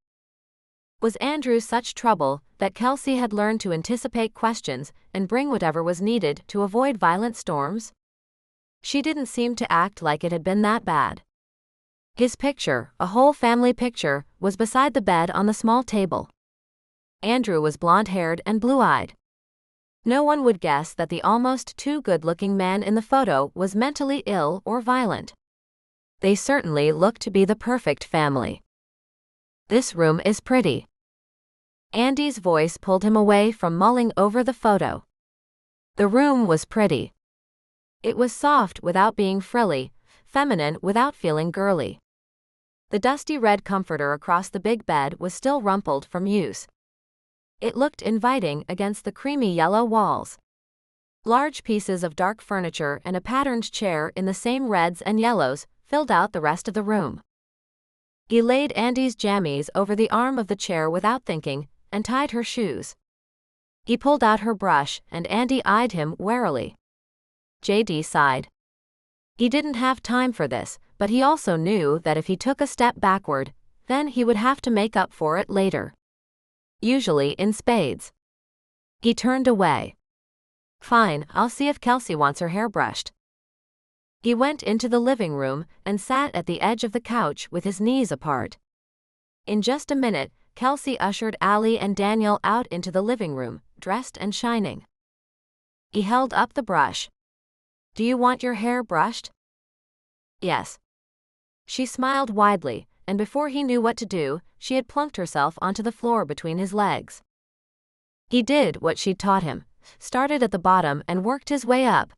Was Andrew such trouble that Kelsey had learned to anticipate questions and bring whatever was needed to avoid violent storms? She didn't seem to act like it had been that bad. His picture, a whole family picture, was beside the bed on the small table. Andrew was blonde-haired and blue-eyed. No one would guess that the almost too good-looking man in the photo was mentally ill or violent. They certainly looked to be the perfect family. This room is pretty. Andy's voice pulled him away from mulling over the photo. The room was pretty. It was soft without being frilly, feminine without feeling girly. The dusty red comforter across the big bed was still rumpled from use. It looked inviting against the creamy yellow walls. Large pieces of dark furniture and a patterned chair in the same reds and yellows filled out the rest of the room. He laid Andy's jammies over the arm of the chair without thinking and tied her shoes. He pulled out her brush and Andy eyed him warily. JD sighed. He didn't have time for this, but he also knew that if he took a step backward, then he would have to make up for it later. Usually in spades. He turned away. Fine, I'll see if Kelsey wants her hair brushed. He went into the living room and sat at the edge of the couch with his knees apart. In just a minute, Kelsey ushered Allie and Daniel out into the living room, dressed and shining. He held up the brush. Do you want your hair brushed? Yes. She smiled widely, and before he knew what to do, she had plunked herself onto the floor between his legs. He did what she'd taught him, started at the bottom and worked his way up.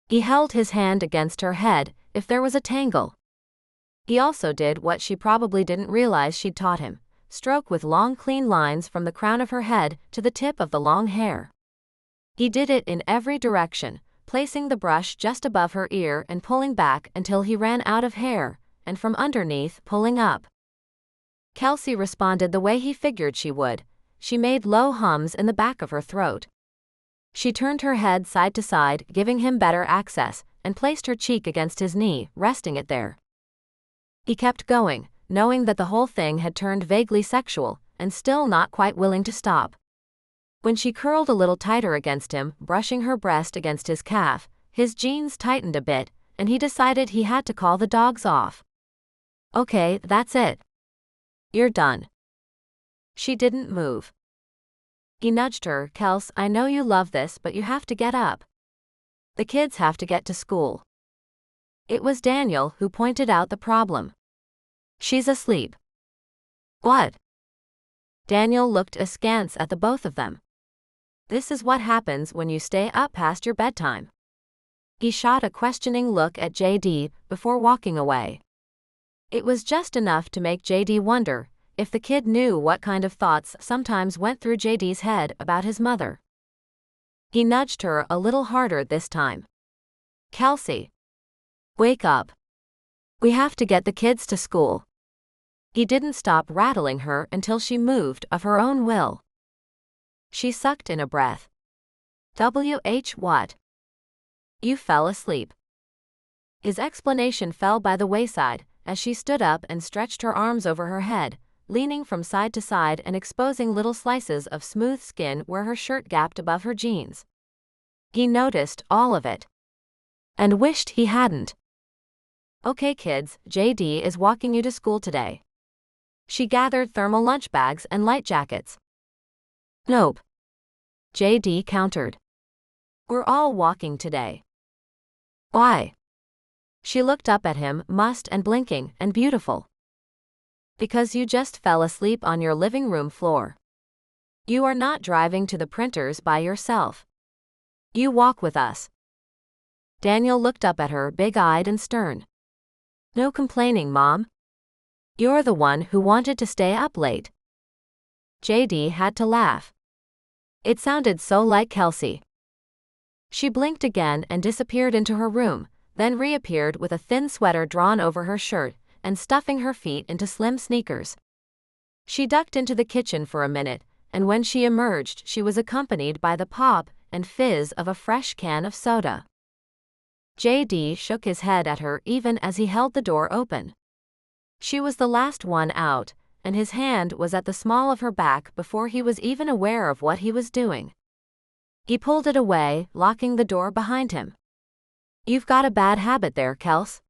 He held his hand against her head if there was a tangle. He also did what she probably didn't realize she'd taught him, stroke with long clean lines from the crown of her head to the tip of the long hair. He did it in every direction, placing the brush just above her ear and pulling back until he ran out of hair, and from underneath pulling up. Kelsey responded the way he figured she would. She made low hums in the back of her throat. She turned her head side to side, giving him better access, and placed her cheek against his knee, resting it there. He kept going, knowing that the whole thing had turned vaguely sexual, and still not quite willing to stop. When she curled a little tighter against him, brushing her breast against his calf, his jeans tightened a bit, and he decided he had to call the dogs off. Okay, that's it. You're done. She didn't move. He nudged her. Kels, I know you love this, but you have to get up. The kids have to get to school. It was Daniel who pointed out the problem. She's asleep. What? Daniel looked askance at the both of them. This is what happens when you stay up past your bedtime. He shot a questioning look at JD before walking away. It was just enough to make JD wonder if the kid knew what kind of thoughts sometimes went through JD's head about his mother. He nudged her a little harder this time. Kelsey. Wake up. We have to get the kids to school. He didn't stop rattling her until she moved of her own will. She sucked in a breath. What? You fell asleep. His explanation fell by the wayside as she stood up and stretched her arms over her head, leaning from side to side and exposing little slices of smooth skin where her shirt gapped above her jeans. He noticed all of it. And wished he hadn't. Okay kids, JD is walking you to school today. She gathered thermal lunch bags and light jackets. Nope. JD countered. We're all walking today. Why? She looked up at him, mussed and blinking and beautiful. Because you just fell asleep on your living room floor. You are not driving to the printers by yourself. You walk with us. Daniel looked up at her, big-eyed and stern. No complaining, Mom. You're the one who wanted to stay up late. JD had to laugh. It sounded so like Kelsey. She blinked again and disappeared into her room, then reappeared with a thin sweater drawn over her shirt and stuffing her feet into slim sneakers. She ducked into the kitchen for a minute, and when she emerged she was accompanied by the pop and fizz of a fresh can of soda. JD shook his head at her even as he held the door open. She was the last one out, and his hand was at the small of her back before he was even aware of what he was doing. He pulled it away, locking the door behind him. You've got a bad habit there, Kels.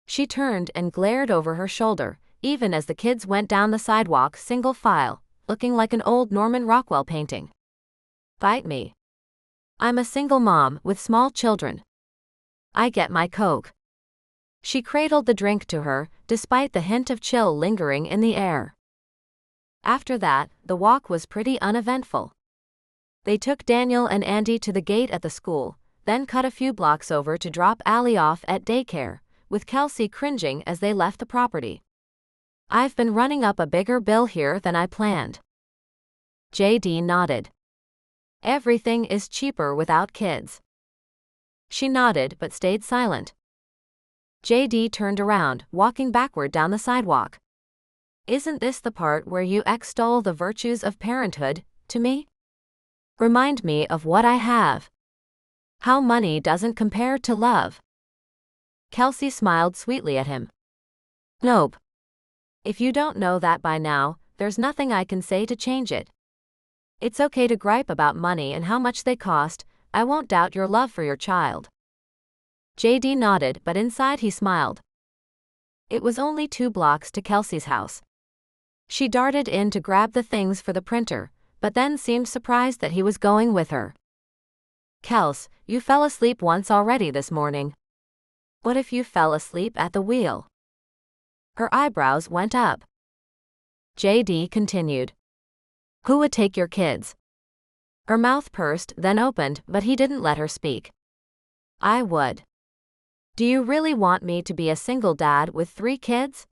She turned and glared over her shoulder, even as the kids went down the sidewalk single file, looking like an old Norman Rockwell painting. Bite me. I'm a single mom with small children. I get my Coke. She cradled the drink to her, despite the hint of chill lingering in the air. After that, the walk was pretty uneventful. They took Daniel and Andy to the gate at the school, then cut a few blocks over to drop Allie off at daycare, with Kelsey cringing as they left the property. "I've been running up a bigger bill here than I planned." JD nodded. "Everything is cheaper without kids." She nodded but stayed silent. JD turned around, walking backward down the sidewalk. "Isn't this the part where you extol the virtues of parenthood to me? Remind me of what I have. How money doesn't compare to love." Kelsey smiled sweetly at him. "Nope. If you don't know that by now, there's nothing I can say to change it. It's okay to gripe about money and how much they cost. I won't doubt your love for your child." JD nodded, but inside he smiled. It was only 2 blocks to Kelsey's house. She darted in to grab the things for the printer, but then seemed surprised that he was going with her. "Kels, you fell asleep once already this morning. What if you fell asleep at the wheel?" Her eyebrows went up. JD continued. "Who would take your kids?" Her mouth pursed, then opened, but he didn't let her speak. "I would." "Do you really want me to be a single dad with 3 kids?"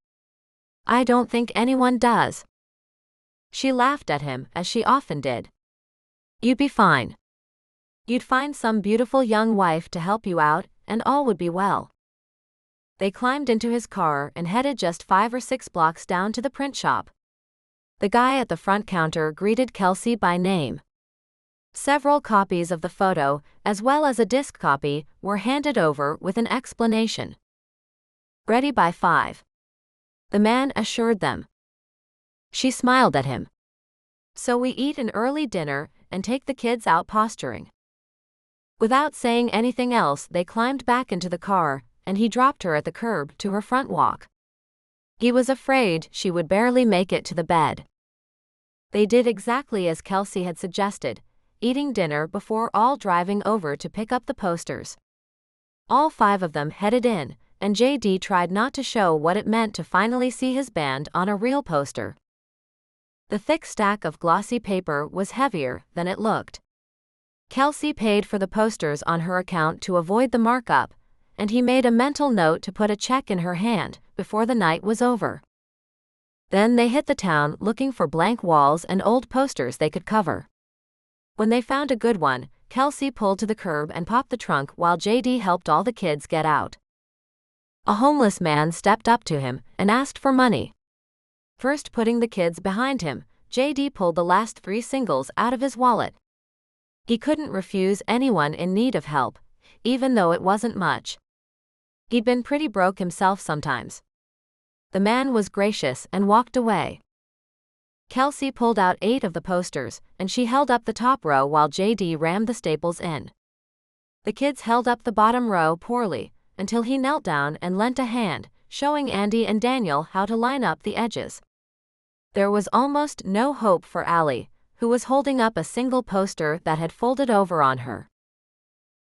"I don't think anyone does." She laughed at him, as she often did. "You'd be fine. You'd find some beautiful young wife to help you out, and all would be well." They climbed into his car and headed just 5 or 6 blocks down to the print shop. The guy at the front counter greeted Kelsey by name. Several copies of the photo, as well as a disc copy, were handed over with an explanation. "Ready by 5. The man assured them. She smiled at him. "So we eat an early dinner and take the kids out posturing." Without saying anything else, they climbed back into the car, and he dropped her at the curb to her front walk. He was afraid she would barely make it to the bed. They did exactly as Kelsey had suggested, eating dinner before all driving over to pick up the posters. All 5 of them headed in, and JD tried not to show what it meant to finally see his band on a real poster. The thick stack of glossy paper was heavier than it looked. Kelsey paid for the posters on her account to avoid the markup, and he made a mental note to put a check in her hand before the night was over. Then they hit the town looking for blank walls and old posters they could cover. When they found a good one, Kelsey pulled to the curb and popped the trunk while JD helped all the kids get out. A homeless man stepped up to him and asked for money. First putting the kids behind him, JD pulled the last 3 singles out of his wallet. He couldn't refuse anyone in need of help, even though it wasn't much. He'd been pretty broke himself sometimes. The man was gracious and walked away. Kelsey pulled out 8 of the posters, and she held up the top row while JD rammed the staples in. The kids held up the bottom row poorly, until he knelt down and lent a hand, showing Andy and Daniel how to line up the edges. There was almost no hope for Allie, who was holding up a single poster that had folded over on her.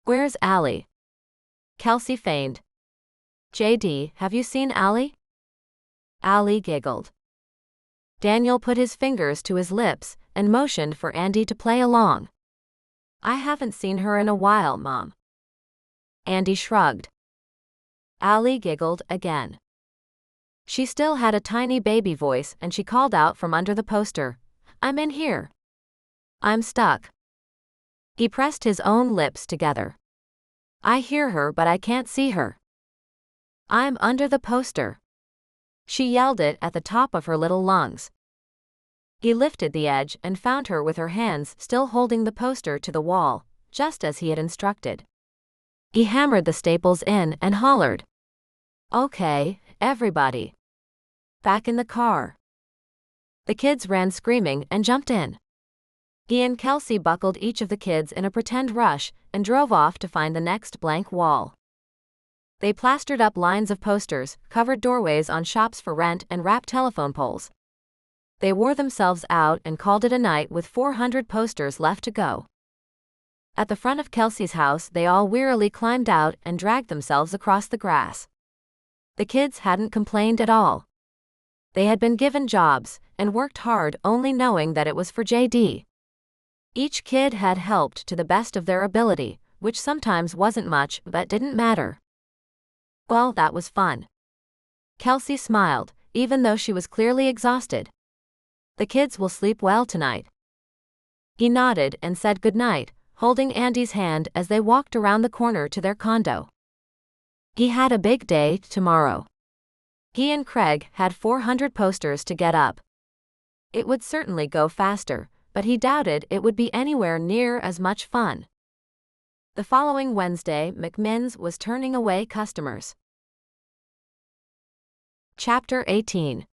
"Where's Allie?" Kelsey feigned. "JD, have you seen Allie?" Allie giggled. Daniel put his fingers to his lips and motioned for Andy to play along. "I haven't seen her in a while, Mom." Andy shrugged. Allie giggled again. She still had a tiny baby voice, and she called out from under the poster, "I'm in here. I'm stuck." He pressed his own lips together. "I hear her, but I can't see her. I'm under the poster." She yelled it at the top of her little lungs. He lifted the edge and found her with her hands still holding the poster to the wall, just as he had instructed. He hammered the staples in and hollered, "Okay, everybody. Back in the car." The kids ran screaming and jumped in. He and Kelsey buckled each of the kids in a pretend rush and drove off to find the next blank wall. They plastered up lines of posters, covered doorways on shops for rent, and wrapped telephone poles. They wore themselves out and called it a night with 400 posters left to go. At the front of Kelsey's house, they all wearily climbed out and dragged themselves across the grass. The kids hadn't complained at all. They had been given jobs and worked hard, only knowing that it was for JD. Each kid had helped to the best of their ability, which sometimes wasn't much but didn't matter. Well, that was fun. Kelsey smiled, even though she was clearly exhausted. The kids will sleep well tonight. He nodded and said goodnight, holding Andy's hand as they walked around the corner to their condo. He had a big day tomorrow. He and Craig had 400 posters to get up. It would certainly go faster, but he doubted it would be anywhere near as much fun. The following Wednesday, McMinn's was turning away customers. Chapter 18.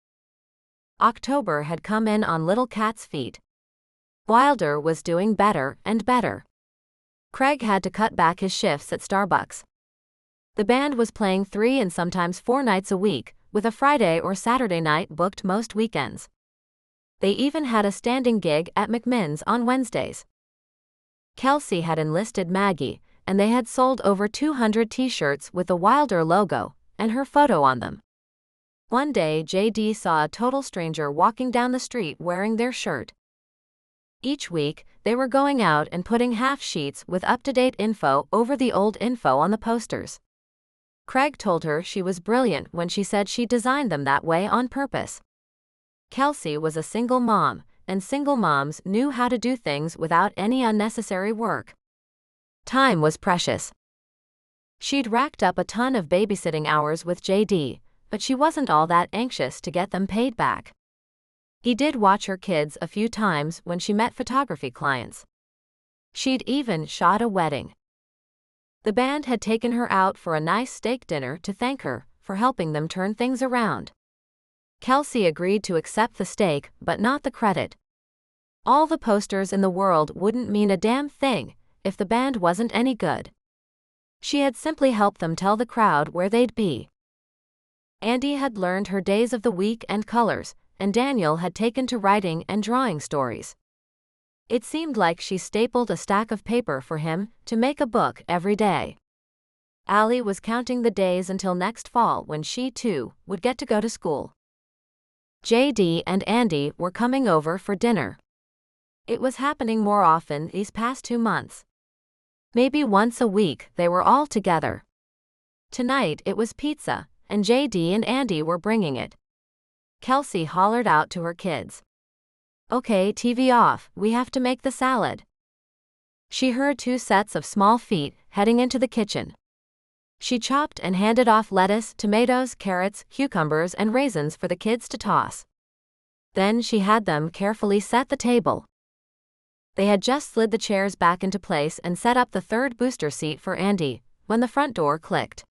October had come in on little Cat's feet. Wilder was doing better and better. Craig had to cut back his shifts at Starbucks. The band was playing 3 and sometimes 4 nights a week, with a Friday or Saturday night booked most weekends. They even had a standing gig at McMinn's on Wednesdays. Kelsey had enlisted Maggie, and they had sold over 200 t-shirts with the Wilder logo and her photo on them. One day JD saw a total stranger walking down the street wearing their shirt. Each week, they were going out and putting half sheets with up-to-date info over the old info on the posters. Craig told her she was brilliant when she said she designed them that way on purpose. Kelsey was a single mom, and single moms knew how to do things without any unnecessary work. Time was precious. She'd racked up a ton of babysitting hours with JD, but she wasn't all that anxious to get them paid back. He did watch her kids a few times when she met photography clients. She'd even shot a wedding. The band had taken her out for a nice steak dinner to thank her for helping them turn things around. Kelsey agreed to accept the steak, but not the credit. All the posters in the world wouldn't mean a damn thing if the band wasn't any good. She had simply helped them tell the crowd where they'd be. Andy had learned her days of the week and colors, and Daniel had taken to writing and drawing stories. It seemed like she stapled a stack of paper for him to make a book every day. Allie was counting the days until next fall when she, too, would get to go to school. JD and Andy were coming over for dinner. It was happening more often these past 2 months. Maybe once a week they were all together. Tonight it was pizza, and JD and Andy were bringing it. Kelsey hollered out to her kids. "Okay, TV off, we have to make the salad." She heard 2 sets of small feet heading into the kitchen. She chopped and handed off lettuce, tomatoes, carrots, cucumbers, and raisins for the kids to toss. Then she had them carefully set the table. They had just slid the chairs back into place and set up the 3rd booster seat for Andy when the front door clicked.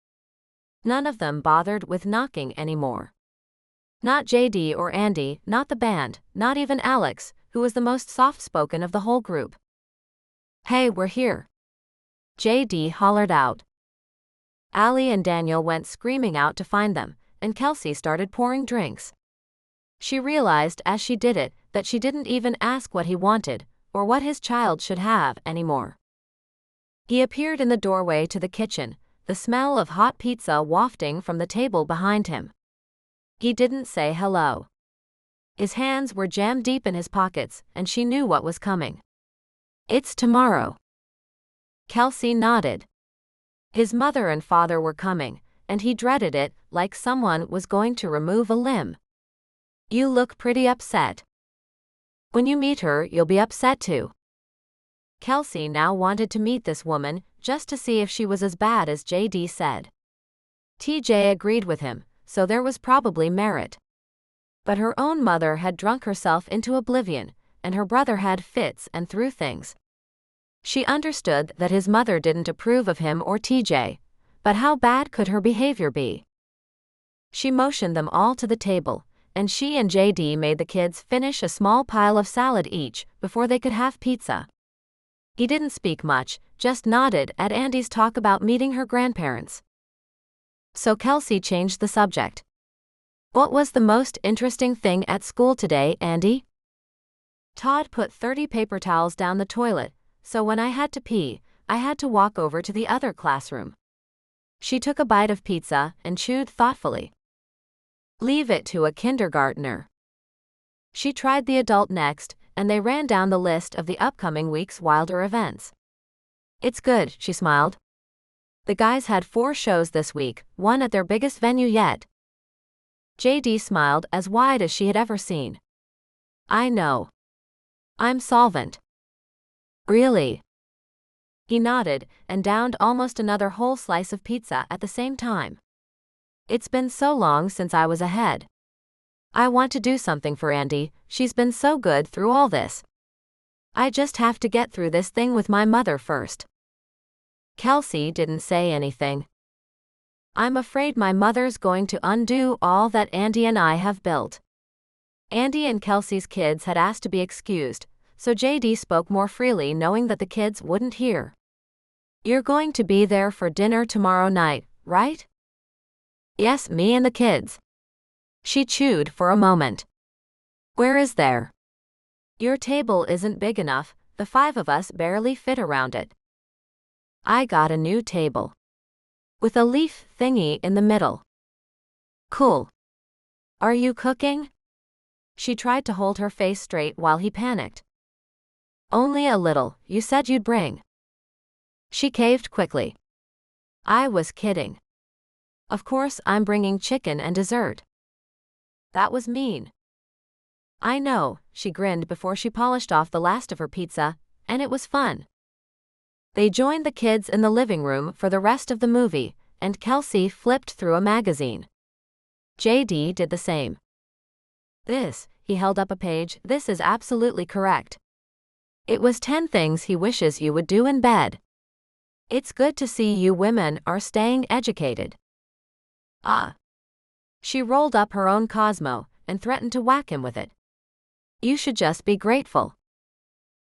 None of them bothered with knocking anymore. Not JD or Andy, not the band, not even Alex, who was the most soft-spoken of the whole group. "Hey, we're here," JD hollered out. Allie and Daniel went screaming out to find them, and Kelsey started pouring drinks. She realized as she did it that she didn't even ask what he wanted or what his child should have anymore. He appeared in the doorway to the kitchen, the smell of hot pizza wafting from the table behind him. He didn't say hello. His hands were jammed deep in his pockets, and she knew what was coming. "It's tomorrow." Kelsey nodded. His mother and father were coming, and he dreaded it like someone was going to remove a limb. "You look pretty upset." "When you meet her, you'll be upset too." Kelsey now wanted to meet this woman just to see if she was as bad as JD said. TJ agreed with him, so there was probably merit. But her own mother had drunk herself into oblivion, and her brother had fits and threw things. She understood that his mother didn't approve of him or TJ, but how bad could her behavior be? She motioned them all to the table, and she and JD made the kids finish a small pile of salad each before they could have pizza. He didn't speak much, just nodded at Andy's talk about meeting her grandparents. So Kelsey changed the subject. "What was the most interesting thing at school today, Andy?" "Todd put 30 paper towels down the toilet, so when I had to pee, I had to walk over to the other classroom." She took a bite of pizza and chewed thoughtfully. "Leave it to a kindergartner." She tried the adult next, and they ran down the list of the upcoming week's Wilder events. It's good, she smiled. The guys had 4 shows this week, one at their biggest venue yet. JD smiled as wide as she had ever seen. I know. I'm solvent. Really? He nodded and downed almost another whole slice of pizza at the same time. It's been so long since I was ahead. I want to do something for Andy, she's been so good through all this. I just have to get through this thing with my mother first. Kelsey didn't say anything. I'm afraid my mother's going to undo all that Andy and I have built. Andy and Kelsey's kids had asked to be excused, so JD spoke more freely knowing that the kids wouldn't hear. You're going to be there for dinner tomorrow night, right? Yes, me and the kids. She chewed for a moment. Where is there? Your table isn't big enough, the 5 of us barely fit around it. I got a new table. With a leaf thingy in the middle. Cool. Are you cooking? She tried to hold her face straight while he panicked. Only a little, you said you'd bring. She caved quickly. I was kidding. Of course I'm bringing chicken and dessert. That was mean. I know, she grinned before she polished off the last of her pizza, and it was fun. They joined the kids in the living room for the rest of the movie, and Kelsey flipped through a magazine. JD did the same. This, he held up a page, this is absolutely correct. It was 10 things he wishes you would do in bed. It's good to see you women are staying educated. Ah. She rolled up her own Cosmo and threatened to whack him with it. You should just be grateful.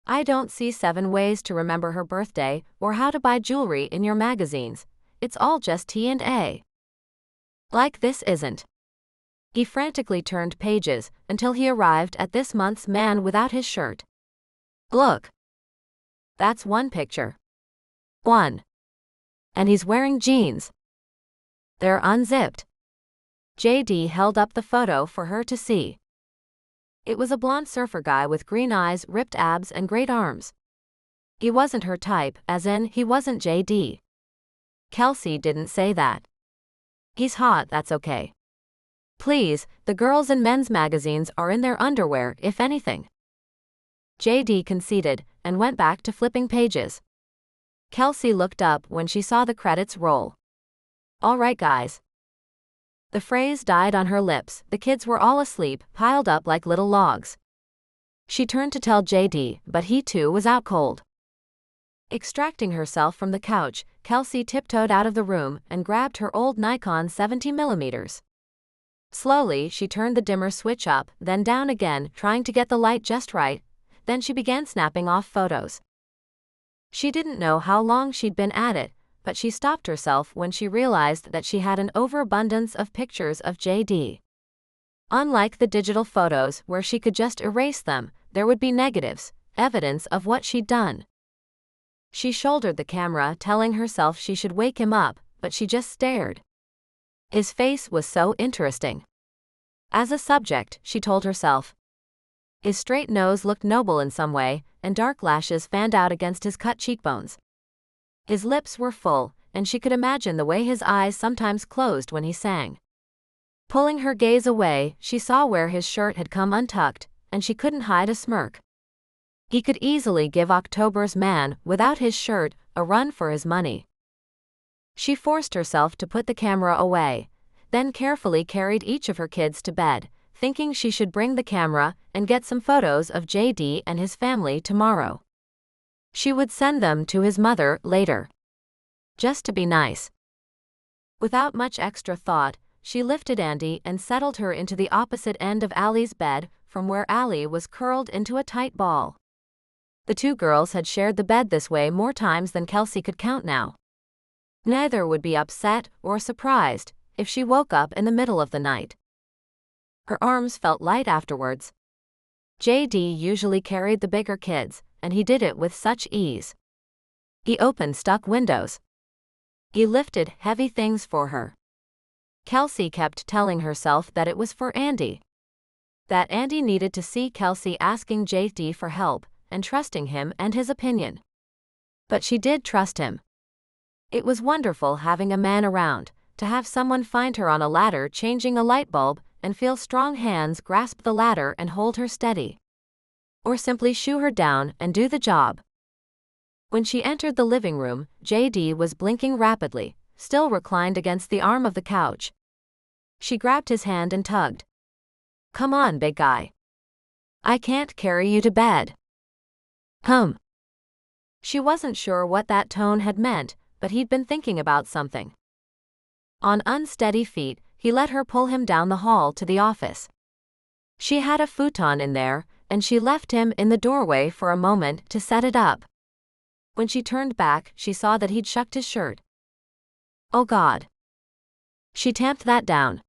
I don't see 7 ways to remember her birthday or how to buy jewelry in your magazines. It's all just T&A. Like this isn't. He frantically turned pages until he arrived at this month's man without his shirt. Look. That's one picture. 1. And he's wearing jeans. They're unzipped. JD held up the photo for her to see. It was a blonde surfer guy with green eyes, ripped abs, and great arms. He wasn't her type, as in, he wasn't JD. Kelsey didn't say that. He's hot, that's okay. Please, the girls in men's magazines are in their underwear, if anything. JD conceded and went back to flipping pages. Kelsey looked up when she saw the credits roll. All right, guys. The phrase died on her lips, the kids were all asleep, piled up like little logs. She turned to tell JD, but he too was out cold. Extracting herself from the couch, Kelsey tiptoed out of the room and grabbed her old Nikon 70mm. Slowly, she turned the dimmer switch up, then down again, trying to get the light just right, then she began snapping off photos. She didn't know how long she'd been at it, but she stopped herself when she realized that she had an overabundance of pictures of JD. Unlike the digital photos where she could just erase them, there would be negatives, evidence of what she'd done. She shouldered the camera, telling herself she should wake him up, but she just stared. His face was so interesting. As a subject, she told herself. His straight nose looked noble in some way, and dark lashes fanned out against his cut cheekbones. His lips were full, and she could imagine the way his eyes sometimes closed when he sang. Pulling her gaze away, she saw where his shirt had come untucked, and she couldn't hide a smirk. He could easily give October's man, without his shirt, a run for his money. She forced herself to put the camera away, then carefully carried each of her kids to bed, thinking she should bring the camera and get some photos of JD and his family tomorrow. She would send them to his mother later. Just to be nice. Without much extra thought, she lifted Andy and settled her into the opposite end of Allie's bed, from where Allie was curled into a tight ball. The 2 girls had shared the bed this way more times than Kelsey could count now. Neither would be upset or surprised if she woke up in the middle of the night. Her arms felt light afterwards. JD usually carried the bigger kids, and he did it with such ease. He opened stuck windows. He lifted heavy things for her. Kelsey kept telling herself that it was for Andy. That Andy needed to see Kelsey asking JD for help and trusting him and his opinion. But she did trust him. It was wonderful having a man around, to have someone find her on a ladder changing a light bulb and feel strong hands grasp the ladder and hold her steady. Or simply shoo her down and do the job. When she entered the living room, JD was blinking rapidly, still reclined against the arm of the couch. She grabbed his hand and tugged. "Come on, big guy. I can't carry you to bed." She wasn't sure what that tone had meant, but he'd been thinking about something. On unsteady feet, he let her pull him down the hall to the office. She had a futon in there, and she left him in the doorway for a moment to set it up. When she turned back, she saw that he'd shucked his shirt. Oh God. She tamped that down.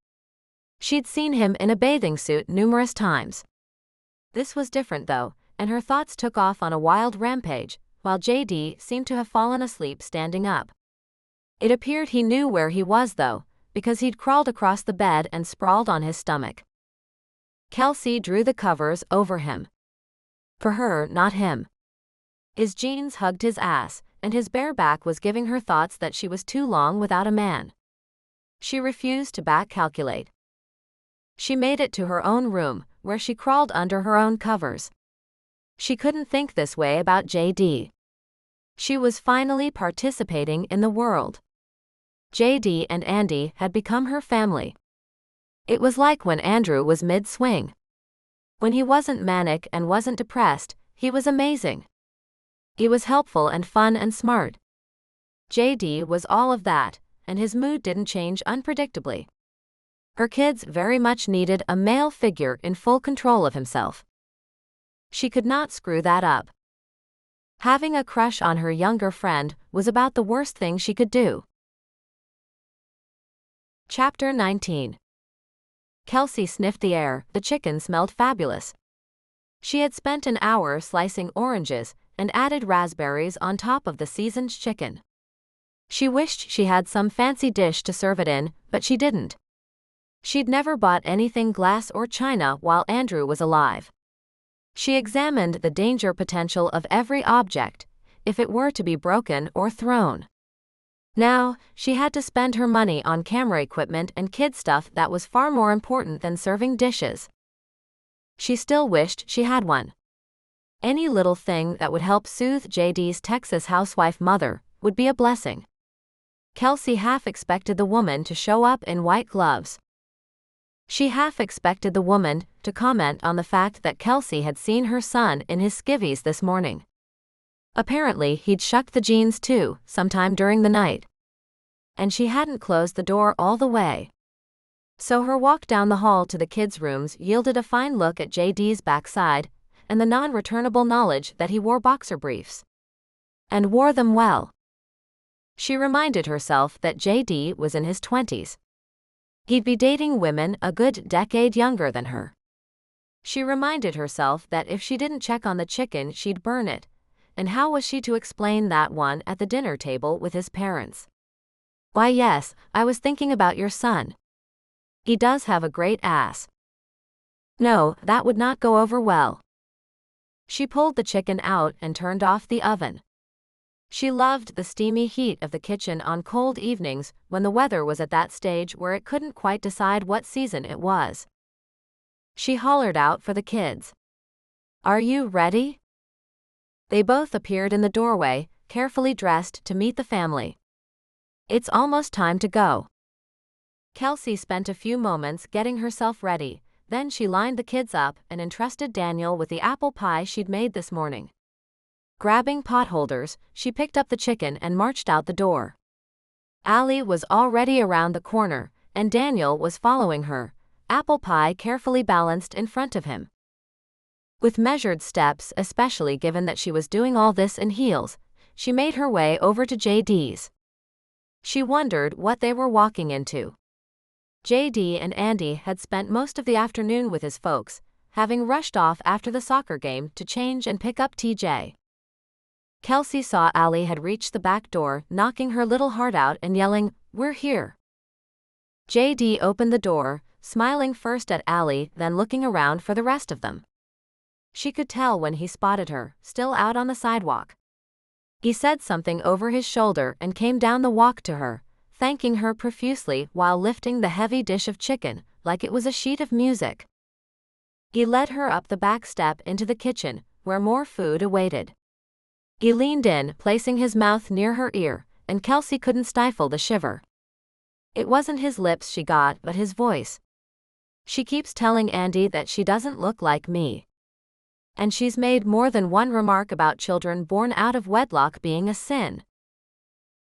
She'd seen him in a bathing suit numerous times. This was different though, and her thoughts took off on a wild rampage, while JD seemed to have fallen asleep standing up. It appeared he knew where he was though, because he'd crawled across the bed and sprawled on his stomach. Kelsey drew the covers over him. For her, not him. His jeans hugged his ass, and his bare back was giving her thoughts that she was too long without a man. She refused to back calculate. She made it to her own room, where she crawled under her own covers. She couldn't think this way about JD. She was finally participating in the world. JD and Andy had become her family. It was like when Andrew was mid-swing. When he wasn't manic and wasn't depressed, he was amazing. He was helpful and fun and smart. JD was all of that, and his mood didn't change unpredictably. Her kids very much needed a male figure in full control of himself. She could not screw that up. Having a crush on her younger friend was about the worst thing she could do. Chapter 19. Kelsey sniffed the air. The chicken smelled fabulous. She had spent an hour slicing oranges and added raspberries on top of the seasoned chicken. She wished she had some fancy dish to serve it in, but she didn't. She'd never bought anything glass or china while Andrew was alive. She examined the danger potential of every object, if it were to be broken or thrown. Now, she had to spend her money on camera equipment and kid stuff that was far more important than serving dishes. She still wished she had one. Any little thing that would help soothe JD's Texas housewife mother would be a blessing. Kelsey half expected the woman to show up in white gloves. She half expected the woman to comment on the fact that Kelsey had seen her son in his skivvies this morning. Apparently he'd shucked the jeans too, sometime during the night. And she hadn't closed the door all the way. So her walk down the hall to the kids' rooms yielded a fine look at JD's backside, and the non-returnable knowledge that he wore boxer briefs. And wore them well. She reminded herself that JD was in his 20s. He'd be dating women a good decade younger than her. She reminded herself that if she didn't check on the chicken, she'd burn it, and how was she to explain that one at the dinner table with his parents? Why yes, I was thinking about your son. He does have a great ass. No, that would not go over well. She pulled the chicken out and turned off the oven. She loved the steamy heat of the kitchen on cold evenings when the weather was at that stage where it couldn't quite decide what season it was. She hollered out for the kids. "Are you ready?" They both appeared in the doorway, carefully dressed to meet the family. "It's almost time to go." Kelsey spent a few moments getting herself ready, then she lined the kids up and entrusted Daniel with the apple pie she'd made this morning. Grabbing potholders, she picked up the chicken and marched out the door. Allie was already around the corner, and Daniel was following her, apple pie carefully balanced in front of him. With measured steps, especially given that she was doing all this in heels, she made her way over to JD's. She wondered what they were walking into. JD and Andy had spent most of the afternoon with his folks, having rushed off after the soccer game to change and pick up TJ. Kelsey saw Allie had reached the back door, knocking her little heart out and yelling, "We're here." JD opened the door, smiling first at Allie, then looking around for the rest of them. She could tell when he spotted her, still out on the sidewalk. He said something over his shoulder and came down the walk to her, thanking her profusely while lifting the heavy dish of chicken like it was a sheet of music. He led her up the back step into the kitchen, where more food awaited. He leaned in, placing his mouth near her ear, and Kelsey couldn't stifle the shiver. It wasn't his lips she got, but his voice. She keeps telling Andy that she doesn't look like me. And she's made more than one remark about children born out of wedlock being a sin.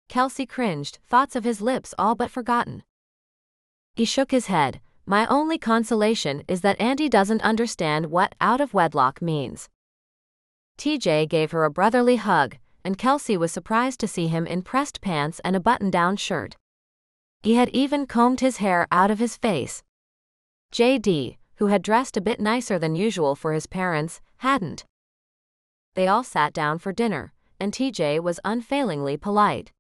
Kelsey cringed, thoughts of his lips all but forgotten. He shook his head. My only consolation is that Andy doesn't understand what out of wedlock means. TJ gave her a brotherly hug, and Kelsey was surprised to see him in pressed pants and a button-down shirt. He had even combed his hair out of his face. JD, who had dressed a bit nicer than usual for his parents, hadn't. They all sat down for dinner, and TJ was unfailingly polite.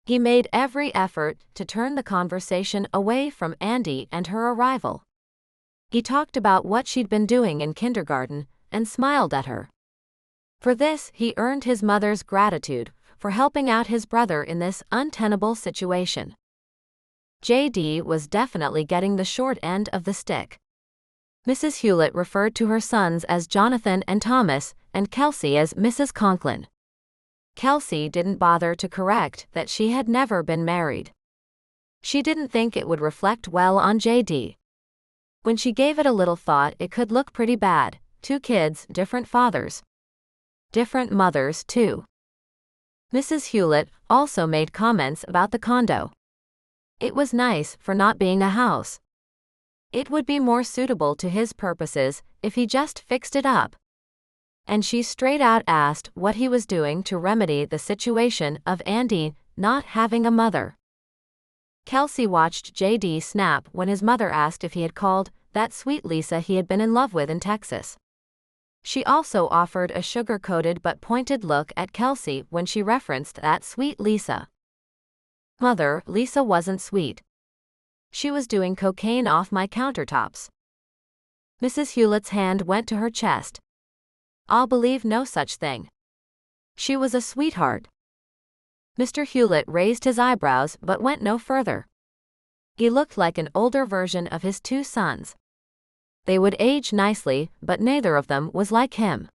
He made every effort to turn the conversation away from Andy and her arrival. He talked about what she'd been doing in kindergarten, and smiled at her. For this, he earned his mother's gratitude for helping out his brother in this untenable situation. JD was definitely getting the short end of the stick. Mrs. Hewlett referred to her sons as Jonathan and Thomas, and Kelsey as Mrs. Conklin. Kelsey didn't bother to correct that she had never been married. She didn't think it would reflect well on JD. When she gave it a little thought, it could look pretty bad. 2 kids, different fathers. Different mothers, too. Mrs. Hewlett also made comments about the condo. It was nice for not being a house. It would be more suitable to his purposes if he just fixed it up. And she straight out asked what he was doing to remedy the situation of Andy not having a mother. Kelsey watched JD snap when his mother asked if he had called that sweet Lisa he had been in love with in Texas. She also offered a sugar-coated but pointed look at Kelsey when she referenced that sweet Lisa. Mother, Lisa wasn't sweet. She was doing cocaine off my countertops. Mrs. Hewlett's hand went to her chest. I'll believe no such thing. She was a sweetheart. Mr. Hewlett raised his eyebrows but went no further. He looked like an older version of his 2 sons. They would age nicely, but neither of them was like him.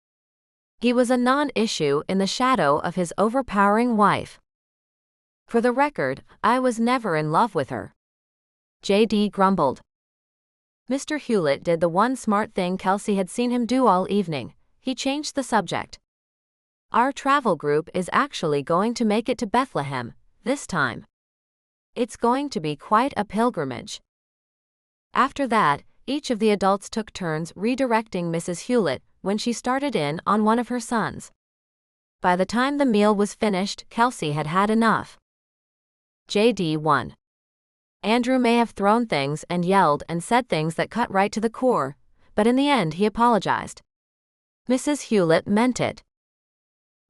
He was a non-issue in the shadow of his overpowering wife. For the record, I was never in love with her. JD grumbled. Mr. Hewlett did the one smart thing Kelsey had seen him do all evening. He changed the subject. Our travel group is actually going to make it to Bethlehem, this time. It's going to be quite a pilgrimage. After that, each of the adults took turns redirecting Mrs. Hewlett when she started in on one of her sons. By the time the meal was finished, Kelsey had had enough. JD 1. Andrew may have thrown things and yelled and said things that cut right to the core, but in the end he apologized. Mrs. Hewlett meant it.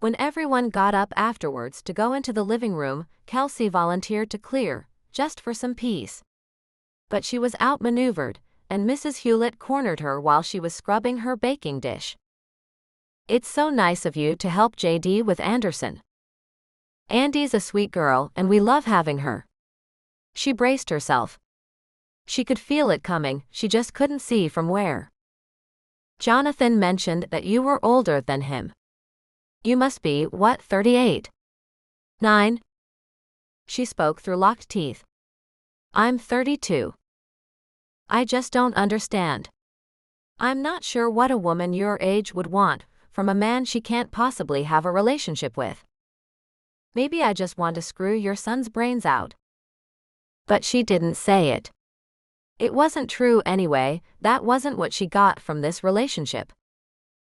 When everyone got up afterwards to go into the living room, Kelsey volunteered to clear, just for some peace. But she was outmaneuvered, and Mrs. Hewlett cornered her while she was scrubbing her baking dish. It's so nice of you to help JD with Anderson. Andy's a sweet girl and we love having her. She braced herself. She could feel it coming, she just couldn't see from where. Jonathan mentioned that you were older than him. You must be, what, 38? 9? She spoke through locked teeth. I'm 32. I just don't understand. I'm not sure what a woman your age would want from a man she can't possibly have a relationship with. Maybe I just want to screw your son's brains out. But she didn't say it. It wasn't true anyway, that wasn't what she got from this relationship.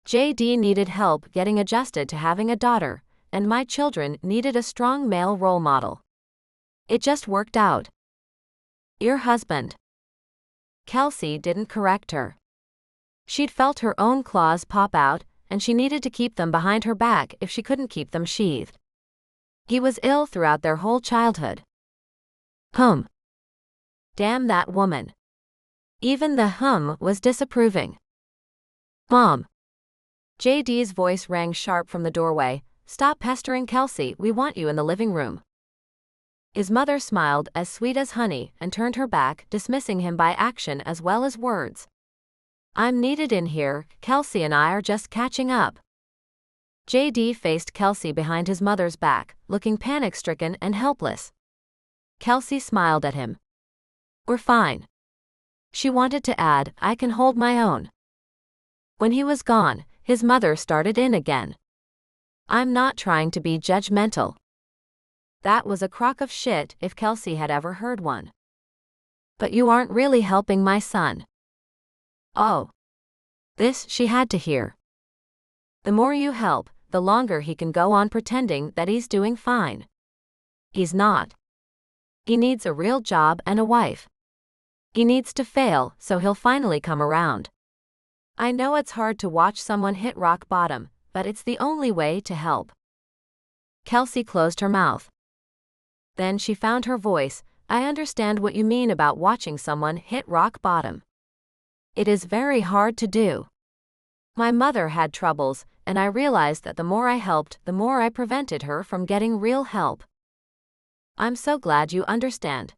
JD needed help getting adjusted to having a daughter, and my children needed a strong male role model. It just worked out. Your husband. Kelsey didn't correct her. She'd felt her own claws pop out, and she needed to keep them behind her back if she couldn't keep them sheathed. He was ill throughout their whole childhood. Damn that woman. Even the was disapproving. Mom. JD's voice rang sharp from the doorway. "Stop pestering Kelsey, we want you in the living room." His mother smiled as sweet as honey and turned her back, dismissing him by action as well as words. "I'm needed in here, Kelsey and I are just catching up." JD faced Kelsey behind his mother's back, looking panic-stricken and helpless. Kelsey smiled at him. "We're fine." She wanted to add, "I can hold my own." When he was gone, his mother started in again. "I'm not trying to be judgmental." That was a crock of shit if Kelsey had ever heard one. "But you aren't really helping my son." Oh. This she had to hear. "The more you help, the longer he can go on pretending that he's doing fine. He's not. He needs a real job and a wife. He needs to fail so he'll finally come around. I know it's hard to watch someone hit rock bottom, but it's the only way to help." Kelsey closed her mouth. Then she found her voice. "I understand what you mean about watching someone hit rock bottom. It is very hard to do. My mother had troubles, and I realized that the more I helped, the more I prevented her from getting real help. I'm so glad you understand."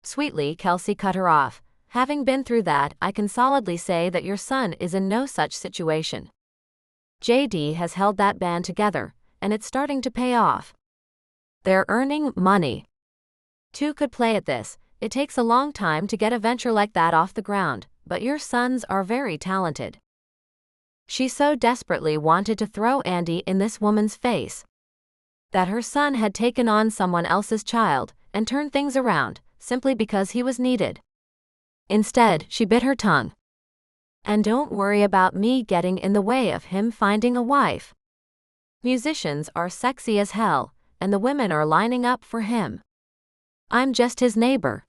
Sweetly, Kelsey cut her off. "Having been through that, I can solidly say that your son is in no such situation. JD has held that band together, and it's starting to pay off. They're earning money. Two could play at this. It takes a long time to get a venture like that off the ground, but your sons are very talented." She so desperately wanted to throw Andy in this woman's face. That her son had taken on someone else's child and turned things around simply because he was needed. Instead, she bit her tongue. "And don't worry about me getting in the way of him finding a wife. Musicians are sexy as hell, and the women are lining up for him. I'm just his neighbor."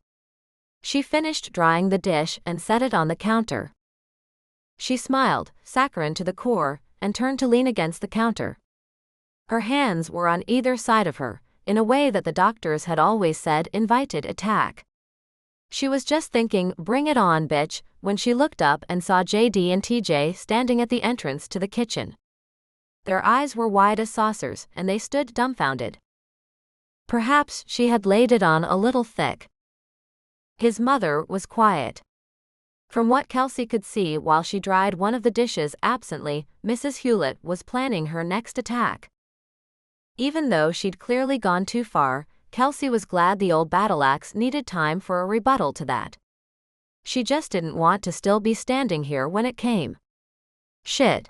She finished drying the dish and set it on the counter. She smiled, saccharine to the core, and turned to lean against the counter. Her hands were on either side of her, in a way that the doctors had always said invited attack. She was just thinking, "Bring it on, bitch," when she looked up and saw JD and TJ standing at the entrance to the kitchen. Their eyes were wide as saucers, and they stood dumbfounded. Perhaps she had laid it on a little thick. His mother was quiet. From what Kelsey could see while she dried one of the dishes absently, Mrs. Hewlett was planning her next attack. Even though she'd clearly gone too far, Kelsey was glad the old battle-axe needed time for a rebuttal to that. She just didn't want to still be standing here when it came. Shit.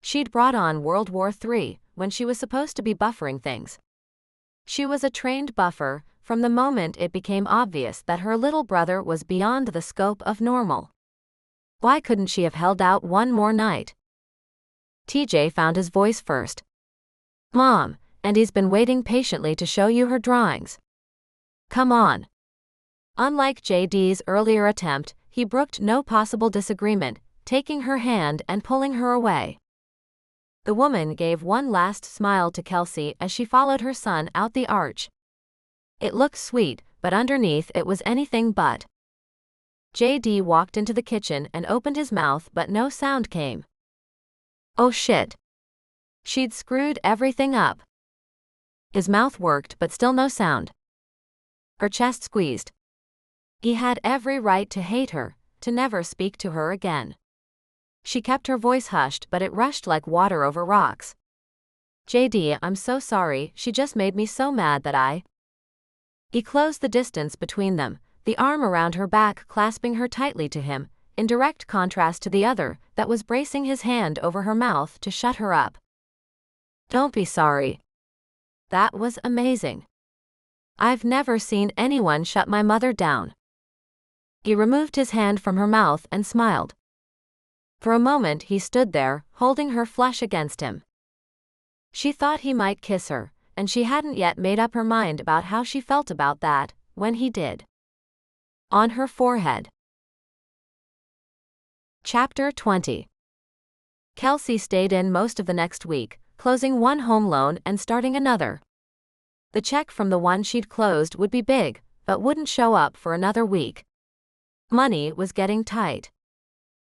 She'd brought on World War III when she was supposed to be buffering things. She was a trained buffer from the moment it became obvious that her little brother was beyond the scope of normal. Why couldn't she have held out one more night? TJ found his voice first. "Mom, Andy's been waiting patiently to show you her drawings. Come on." Unlike JD's earlier attempt, he brooked no possible disagreement, taking her hand and pulling her away. The woman gave one last smile to Kelsey as she followed her son out the arch. It looked sweet, but underneath it was anything but. JD walked into the kitchen and opened his mouth, but no sound came. Oh shit. She'd screwed everything up. His mouth worked, but still no sound. Her chest squeezed. He had every right to hate her, to never speak to her again. She kept her voice hushed, but it rushed like water over rocks. JD, I'm so sorry, she just made me so mad that I... He closed the distance between them, the arm around her back clasping her tightly to him, in direct contrast to the other that was bracing his hand over her mouth to shut her up. Don't be sorry. That was amazing. I've never seen anyone shut my mother down. He removed his hand from her mouth and smiled. For a moment he stood there, holding her flush against him. She thought he might kiss her, and she hadn't yet made up her mind about how she felt about that, when he did. On her forehead. Chapter 20. Kelsey stayed in most of the next week, closing one home loan and starting another. The check from the one she'd closed would be big, but wouldn't show up for another week. Money was getting tight.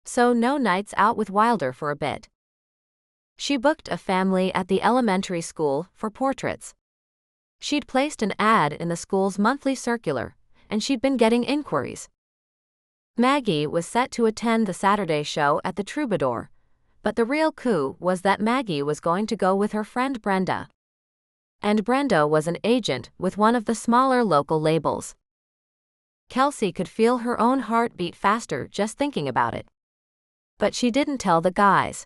So no nights out with Wilder for a bit. She booked a family at the elementary school for portraits. She'd placed an ad in the school's monthly circular, and she'd been getting inquiries. Maggie was set to attend the Saturday show at the Troubadour, but the real coup was that Maggie was going to go with her friend Brenda. And Brenda was an agent with one of the smaller local labels. Kelsey could feel her own heart beat faster just thinking about it. But she didn't tell the guys.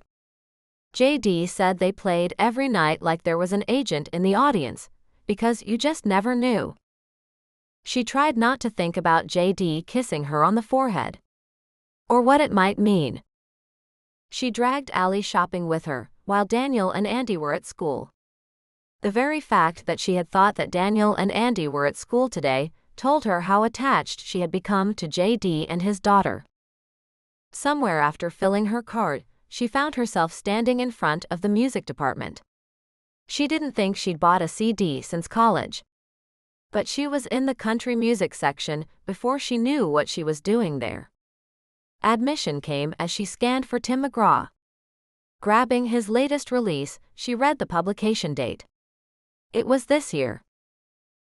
JD said they played every night like there was an agent in the audience, because you just never knew. She tried not to think about JD kissing her on the forehead, or what it might mean. She dragged Allie shopping with her, while Daniel and Andy were at school. The very fact that she had thought that Daniel and Andy were at school today told her how attached she had become to JD and his daughter. Somewhere after filling her cart, she found herself standing in front of the music department. She didn't think she'd bought a CD since college. But she was in the country music section before she knew what she was doing there. Admission came as she scanned for Tim McGraw. Grabbing his latest release, she read the publication date. It was this year.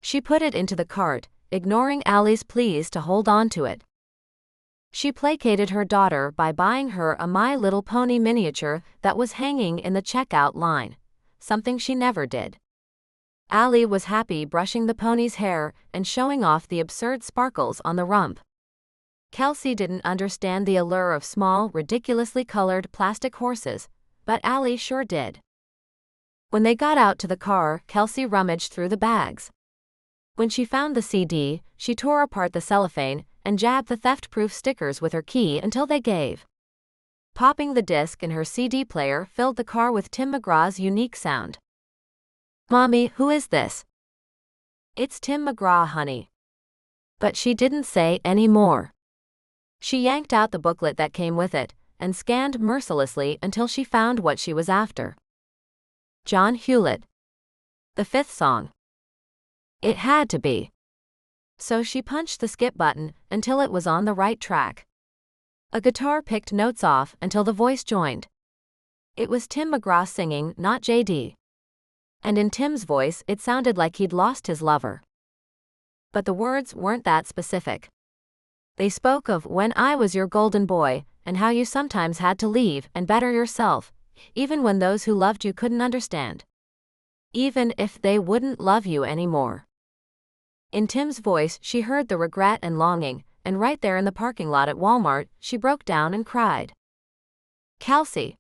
She put it into the cart, ignoring Allie's pleas to hold on to it. She placated her daughter by buying her a My Little Pony miniature that was hanging in the checkout line, something she never did. Allie was happy brushing the pony's hair and showing off the absurd sparkles on the rump. Kelsey didn't understand the allure of small, ridiculously colored plastic horses, but Allie sure did. When they got out to the car, Kelsey rummaged through the bags. When she found the CD, she tore apart the cellophane and jabbed the theft-proof stickers with her key until they gave. Popping the disc in her CD player filled the car with Tim McGraw's unique sound. "Mommy, who is this?" "It's Tim McGraw, honey." But she didn't say any more. She yanked out the booklet that came with it and scanned mercilessly until she found what she was after. John Hewlett. The fifth song. It had to be. So she punched the skip button until it was on the right track. A guitar picked notes off until the voice joined. It was Tim McGraw singing, not JD. And in Tim's voice, it sounded like he'd lost his lover. But the words weren't that specific. They spoke of when I was your golden boy, and how you sometimes had to leave and better yourself, even when those who loved you couldn't understand. Even if they wouldn't love you anymore. In Tim's voice, she heard the regret and longing, and right there in the parking lot at Walmart, she broke down and cried. Kelsey.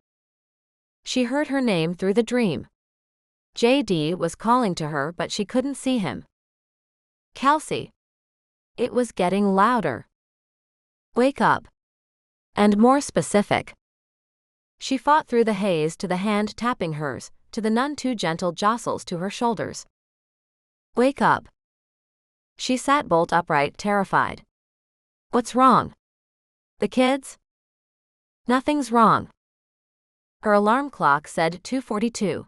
She heard her name through the dream. JD was calling to her, but she couldn't see him. Kelsey. It was getting louder. Wake up. And more specific. She fought through the haze to the hand tapping hers, to the none too gentle jostles to her shoulders. Wake up. She sat bolt upright, terrified. What's wrong? The kids? Nothing's wrong. Her alarm clock said 2:42.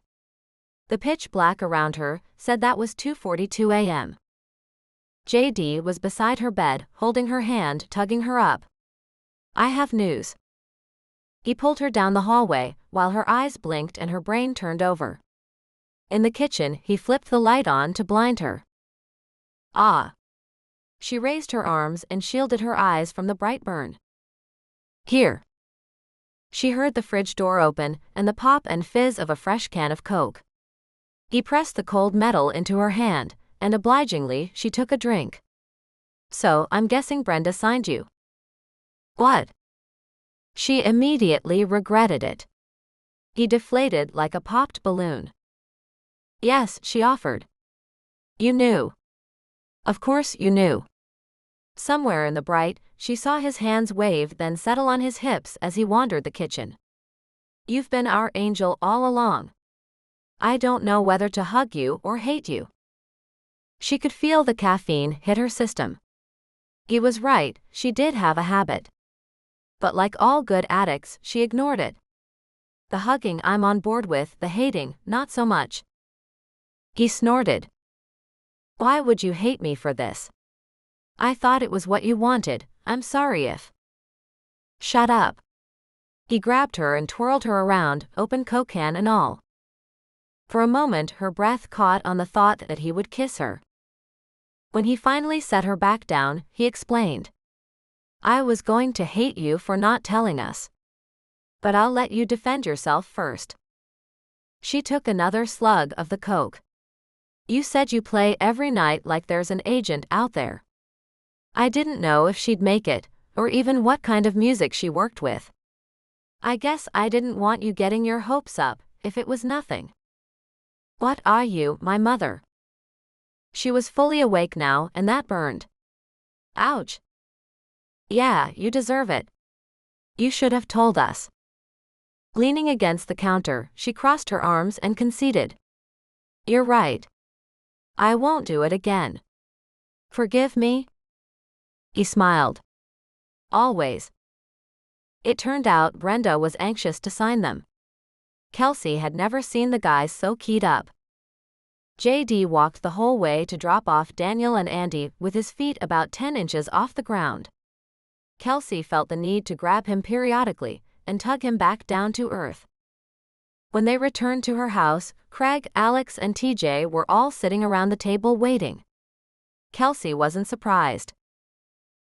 The pitch black around her said that was 2:42 a.m. JD was beside her bed, holding her hand, tugging her up. I have news. He pulled her down the hallway, while her eyes blinked and her brain turned over. In the kitchen, he flipped the light on to blind her. Ah. She raised her arms and shielded her eyes from the bright burn. Here. She heard the fridge door open and the pop and fizz of a fresh can of Coke. He pressed the cold metal into her hand, and obligingly she took a drink. So, I'm guessing Brenda signed you. What? She immediately regretted it. He deflated like a popped balloon. Yes, she offered. You knew. Of course you knew. Somewhere in the bright, she saw his hands wave then settle on his hips as he wandered the kitchen. You've been our angel all along. I don't know whether to hug you or hate you. She could feel the caffeine hit her system. He was right, she did have a habit. But like all good addicts, she ignored it. The hugging I'm on board with, the hating, not so much. He snorted. Why would you hate me for this? I thought it was what you wanted, I'm sorry if. Shut up. He grabbed her and twirled her around, open Coke can and all. For a moment her breath caught on the thought that he would kiss her. When he finally set her back down, he explained. I was going to hate you for not telling us. But I'll let you defend yourself first. She took another slug of the Coke. You said you play every night like there's an agent out there. I didn't know if she'd make it, or even what kind of music she worked with. I guess I didn't want you getting your hopes up, if it was nothing. What are you, my mother? She was fully awake now, and that burned. Ouch. Yeah, you deserve it. You should have told us. Leaning against the counter, she crossed her arms and conceded. You're right. I won't do it again. Forgive me? He smiled. Always. It turned out Brenda was anxious to sign them. Kelsey had never seen the guys so keyed up. JD walked the whole way to drop off Daniel and Andy with his feet about 10 inches off the ground. Kelsey felt the need to grab him periodically and tug him back down to earth. When they returned to her house, Craig, Alex, and TJ were all sitting around the table waiting. Kelsey wasn't surprised.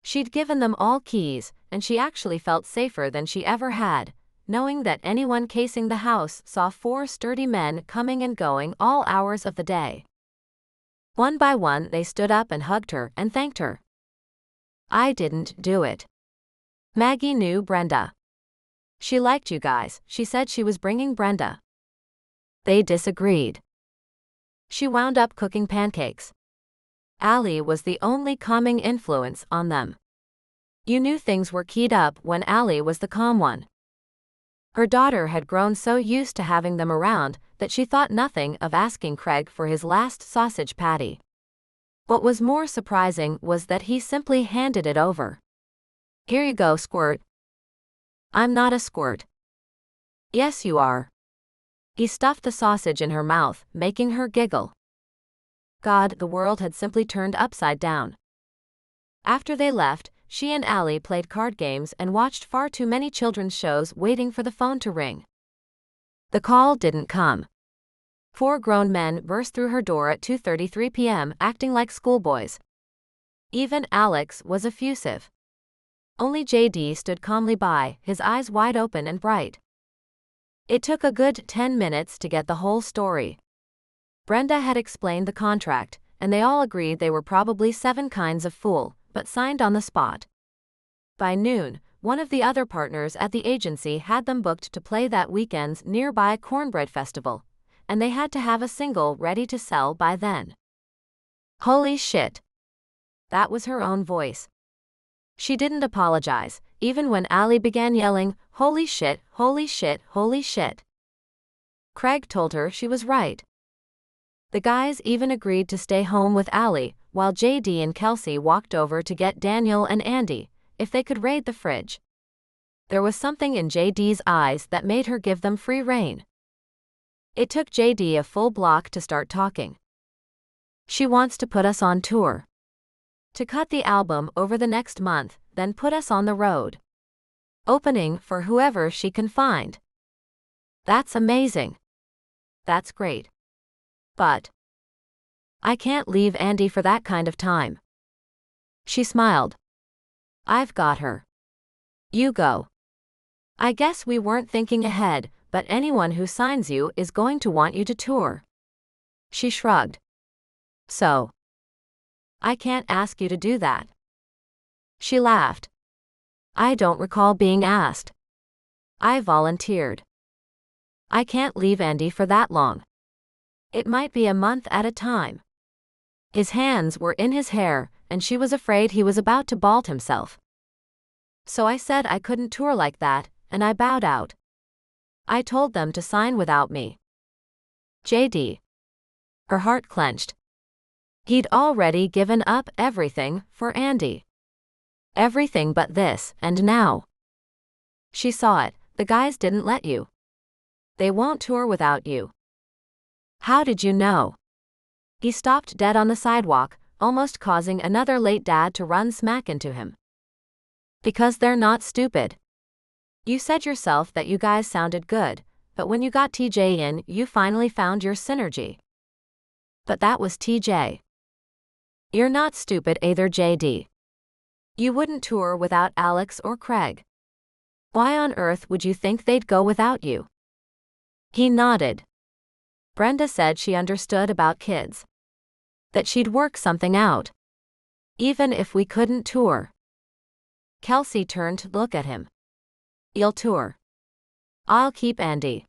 She'd given them all keys, and she actually felt safer than she ever had, knowing that anyone casing the house saw 4 sturdy men coming and going all hours of the day. One by one they stood up and hugged her and thanked her. I didn't do it. Maggie knew Brenda. She liked you guys, she said she was bringing Brenda. They disagreed. She wound up cooking pancakes. Allie was the only calming influence on them. You knew things were keyed up when Allie was the calm one. Her daughter had grown so used to having them around that she thought nothing of asking Craig for his last sausage patty. What was more surprising was that he simply handed it over. Here you go, squirt. I'm not a squirt. Yes, you are. He stuffed the sausage in her mouth, making her giggle. God, the world had simply turned upside down. After they left, she and Allie played card games and watched far too many children's shows waiting for the phone to ring. The call didn't come. 4 grown men burst through her door at 2:33 p.m. acting like schoolboys. Even Alex was effusive. Only JD stood calmly by, his eyes wide open and bright. It took a good 10 minutes to get the whole story. Brenda had explained the contract, and they all agreed they were probably 7 kinds of fool, but signed on the spot. By noon, one of the other partners at the agency had them booked to play that weekend's nearby cornbread festival, and they had to have a single ready to sell by then. Holy shit. That was her own voice. She didn't apologize, even when Allie began yelling, holy shit, holy shit, holy shit. Craig told her she was right. The guys even agreed to stay home with Allie, while JD and Kelsey walked over to get Daniel and Andy, if they could raid the fridge. There was something in JD's eyes that made her give them free rein. It took JD a full block to start talking. She wants to put us on tour. To cut the album over the next month, then put us on the road. Opening for whoever she can find. That's amazing. That's great. But I can't leave Andy for that kind of time. She smiled. I've got her. You go. I guess we weren't thinking ahead, but anyone who signs you is going to want you to tour. She shrugged. So I can't ask you to do that. She laughed. I don't recall being asked. I volunteered. I can't leave Andy for that long. It might be a month at a time. His hands were in his hair, and she was afraid he was about to bald himself. So I said I couldn't tour like that, and I bowed out. I told them to sign without me. JD. Her heart clenched. He'd already given up everything for Andy. Everything but this, and now. She saw it, the guys didn't let you. They won't tour without you. How did you know? He stopped dead on the sidewalk, almost causing another late dad to run smack into him. Because they're not stupid. You said yourself that you guys sounded good, but when you got TJ in, you finally found your synergy. But that was TJ. You're not stupid either, JD. You wouldn't tour without Alex or Craig. Why on earth would you think they'd go without you? He nodded. Brenda said she understood about kids. That she'd work something out. Even if we couldn't tour. Kelsey turned to look at him. You'll tour. I'll keep Andy.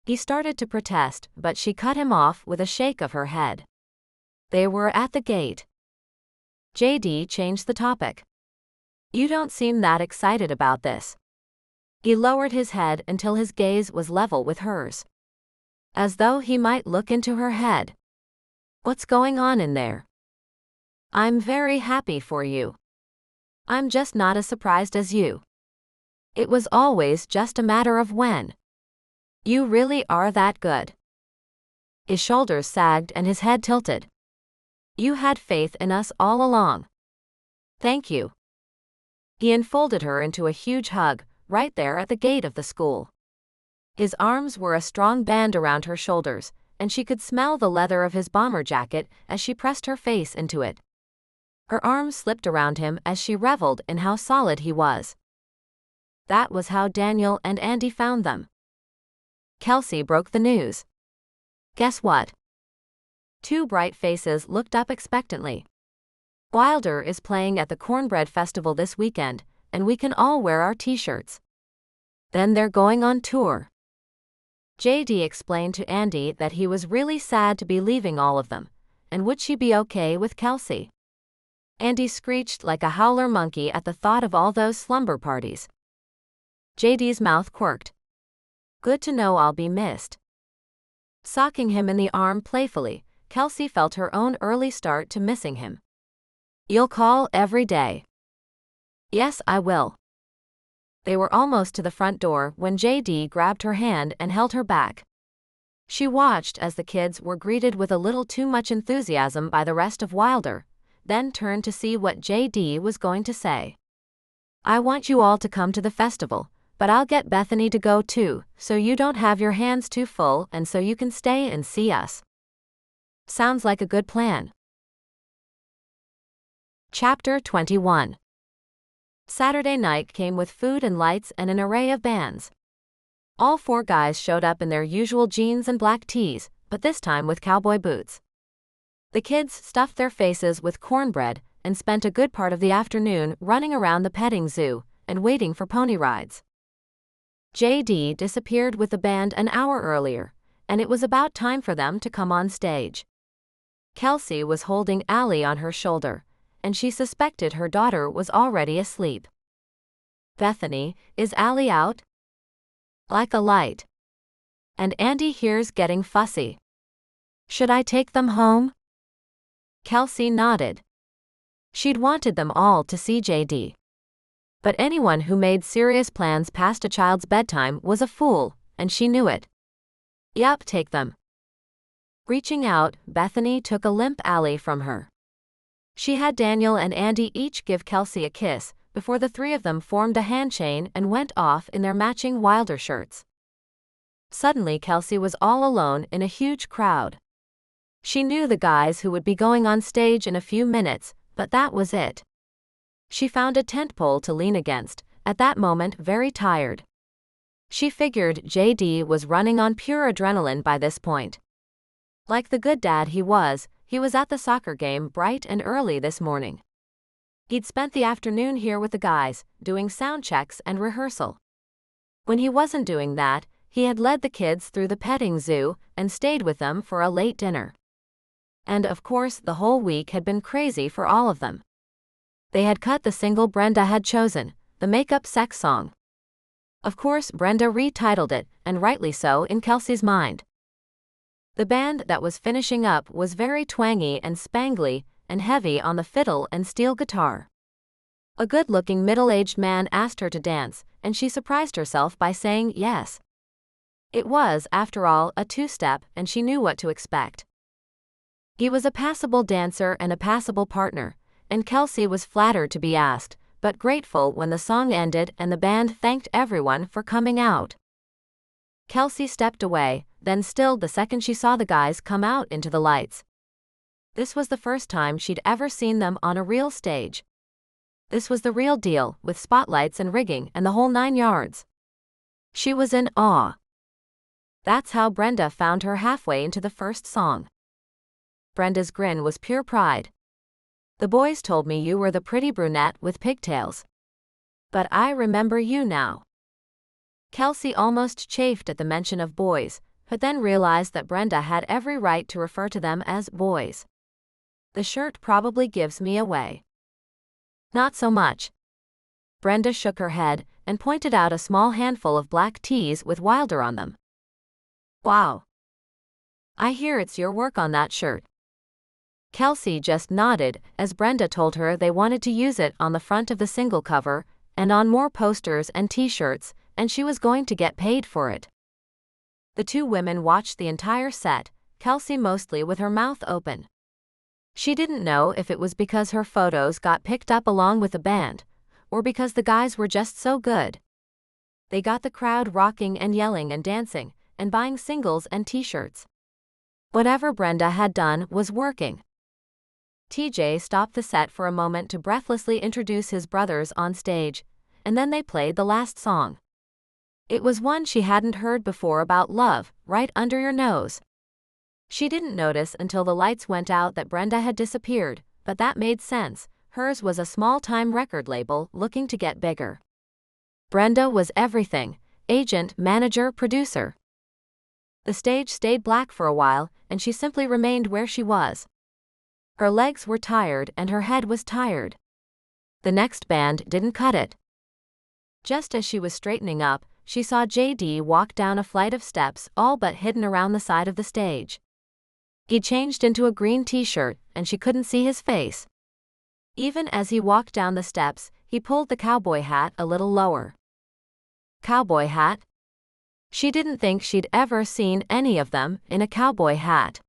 He started to protest, but she cut him off with a shake of her head. They were at the gate. JD changed the topic. You don't seem that excited about this. He lowered his head until his gaze was level with hers. As though he might look into her head. What's going on in there? I'm very happy for you. I'm just not as surprised as you. It was always just a matter of when. You really are that good. His shoulders sagged and his head tilted. You had faith in us all along. Thank you. He enfolded her into a huge hug, right there at the gate of the school. His arms were a strong band around her shoulders, and she could smell the leather of his bomber jacket as she pressed her face into it. Her arms slipped around him as she reveled in how solid he was. That was how Daniel and Andy found them. Kelsey broke the news. Guess what? Two bright faces looked up expectantly. Wilder is playing at the Cornbread Festival this weekend, and we can all wear our t-shirts. Then they're going on tour. JD explained to Andy that he was really sad to be leaving all of them, and would she be okay with Kelsey? Andy screeched like a howler monkey at the thought of all those slumber parties. JD's mouth quirked. Good to know I'll be missed. Socking him in the arm playfully, Kelsey felt her own early start to missing him. You'll call every day. Yes, I will. They were almost to the front door when JD grabbed her hand and held her back. She watched as the kids were greeted with a little too much enthusiasm by the rest of Wilder, then turned to see what JD was going to say. I want you all to come to the festival, but I'll get Bethany to go too, so you don't have your hands too full and so you can stay and see us. Sounds like a good plan. Chapter 21. Saturday night came with food and lights and an array of bands. All four guys showed up in their usual jeans and black tees, but this time with cowboy boots. The kids stuffed their faces with cornbread and spent a good part of the afternoon running around the petting zoo and waiting for pony rides. JD disappeared with the band an hour earlier, and it was about time for them to come on stage. Kelsey was holding Allie on her shoulder, and she suspected her daughter was already asleep. Bethany, is Allie out? Like a light. And Andy here's getting fussy. Should I take them home? Kelsey nodded. She'd wanted them all to see JD. But anyone who made serious plans past a child's bedtime was a fool, and she knew it. Yup, take them. Reaching out, Bethany took a limp Allie from her. She had Daniel and Andy each give Kelsey a kiss before the three of them formed a handchain and went off in their matching Wilder shirts. Suddenly Kelsey was all alone in a huge crowd. She knew the guys who would be going on stage in a few minutes, but that was it. She found a tent pole to lean against, at that moment very tired. She figured JD was running on pure adrenaline by this point. Like the good dad he was at the soccer game bright and early this morning. He'd spent the afternoon here with the guys, doing sound checks and rehearsal. When he wasn't doing that, he had led the kids through the petting zoo and stayed with them for a late dinner. And of course the whole week had been crazy for all of them. They had cut the single Brenda had chosen, the make-up sex song. Of course Brenda retitled it, and rightly so in Kelsey's mind. The band that was finishing up was very twangy and spangly and heavy on the fiddle and steel guitar. A good-looking middle-aged man asked her to dance, and she surprised herself by saying yes. It was, after all, a two-step, and she knew what to expect. He was a passable dancer and a passable partner, and Kelsey was flattered to be asked, but grateful when the song ended and the band thanked everyone for coming out. Kelsey stepped away, then stilled the second she saw the guys come out into the lights. This was the first time she'd ever seen them on a real stage. This was the real deal, with spotlights and rigging and the whole 9 yards. She was in awe. That's how Brenda found her halfway into the first song. Brenda's grin was pure pride. The boys told me you were the pretty brunette with pigtails. But I remember you now. Kelsey almost chafed at the mention of boys, but then realized that Brenda had every right to refer to them as boys. The shirt probably gives me away. Not so much. Brenda shook her head and pointed out a small handful of black tees with Wilder on them. Wow. I hear it's your work on that shirt. Kelsey just nodded as Brenda told her they wanted to use it on the front of the single cover and on more posters and t-shirts, and she was going to get paid for it. The two women watched the entire set, Kelsey mostly with her mouth open. She didn't know if it was because her photos got picked up along with the band, or because the guys were just so good. They got the crowd rocking and yelling and dancing, and buying singles and t-shirts. Whatever Brenda had done was working. TJ stopped the set for a moment to breathlessly introduce his brothers on stage, and then they played the last song. It was one she hadn't heard before about love, right under your nose. She didn't notice until the lights went out that Brenda had disappeared, but that made sense. Hers was a small-time record label looking to get bigger. Brenda was everything: agent, manager, producer. The stage stayed black for a while, and she simply remained where she was. Her legs were tired and her head was tired. The next band didn't cut it. Just as she was straightening up, she saw JD walk down a flight of steps, all but hidden around the side of the stage. He changed into a green t-shirt, and she couldn't see his face. Even as he walked down the steps, he pulled the cowboy hat a little lower. Cowboy hat? She didn't think she'd ever seen any of them in a cowboy hat.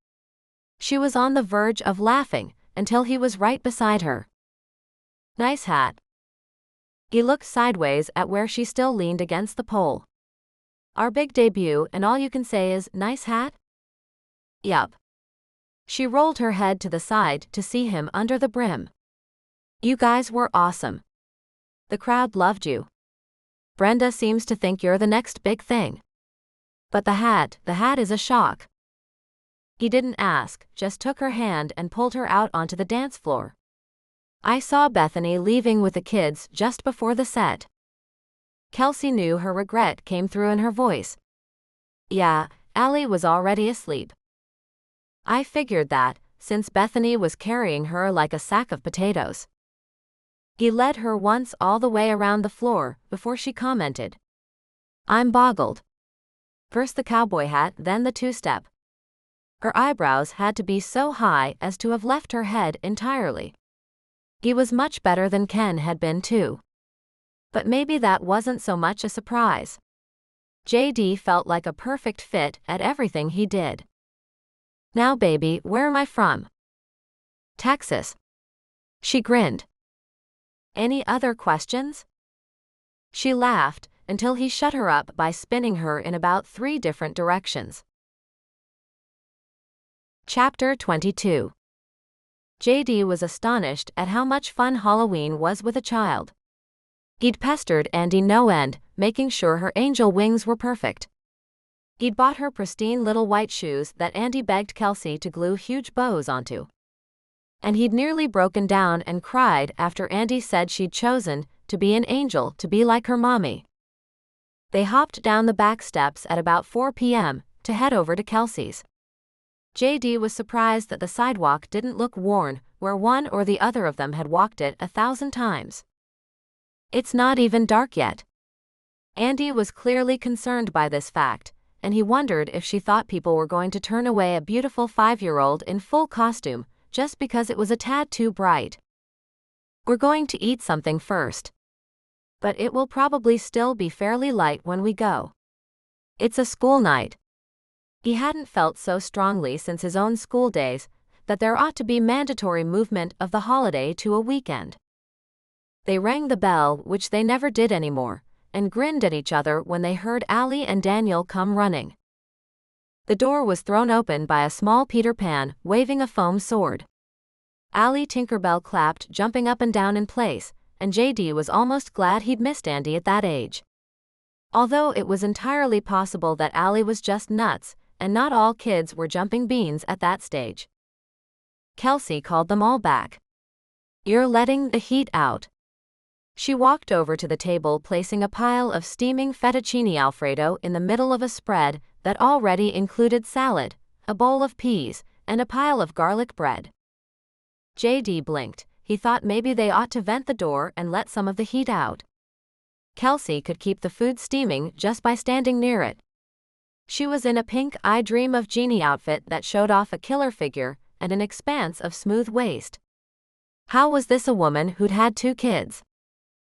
She was on the verge of laughing until he was right beside her. Nice hat. He looked sideways at where she still leaned against the pole. Our big debut, and all you can say is, nice hat? Yup. She rolled her head to the side to see him under the brim. You guys were awesome. The crowd loved you. Brenda seems to think you're the next big thing. But the hat is a shock. He didn't ask, just took her hand and pulled her out onto the dance floor. I saw Bethany leaving with the kids just before the set. Kelsey knew her regret came through in her voice. Yeah, Allie was already asleep. I figured that, since Bethany was carrying her like a sack of potatoes. He led her once all the way around the floor before she commented. I'm boggled. First the cowboy hat, then the two-step. Her eyebrows had to be so high as to have left her head entirely. He was much better than Ken had been too. But maybe that wasn't so much a surprise. JD felt like a perfect fit at everything he did. Now baby, where am I from? Texas. She grinned. Any other questions? She laughed until he shut her up by spinning her in about 3 different directions. Chapter 22. JD was astonished at how much fun Halloween was with a child. He'd pestered Andy no end, making sure her angel wings were perfect. He'd bought her pristine little white shoes that Andy begged Kelsey to glue huge bows onto. And he'd nearly broken down and cried after Andy said she'd chosen to be an angel to be like her mommy. They hopped down the back steps at about 4 p.m. to head over to Kelsey's. JD was surprised that the sidewalk didn't look worn where one or the other of them had walked it 1,000 times. It's not even dark yet. Andy was clearly concerned by this fact, and he wondered if she thought people were going to turn away a beautiful 5-year-old in full costume just because it was a tad too bright. We're going to eat something first. But it will probably still be fairly light when we go. It's a school night. He hadn't felt so strongly since his own school days that there ought to be mandatory movement of the holiday to a weekend. They rang the bell, which they never did anymore, and grinned at each other when they heard Allie and Daniel come running. The door was thrown open by a small Peter Pan, waving a foam sword. Allie Tinkerbell clapped, jumping up and down in place, and JD was almost glad he'd missed Andy at that age. Although it was entirely possible that Allie was just nuts, and not all kids were jumping beans at that stage. Kelsey called them all back. "You're letting the heat out." She walked over to the table, placing a pile of steaming fettuccine alfredo in the middle of a spread that already included salad, a bowl of peas, and a pile of garlic bread. JD blinked. He thought maybe they ought to vent the door and let some of the heat out. Kelsey could keep the food steaming just by standing near it. She was in a pink I Dream of Jeannie outfit that showed off a killer figure and an expanse of smooth waist. How was this a woman who'd had 2 kids?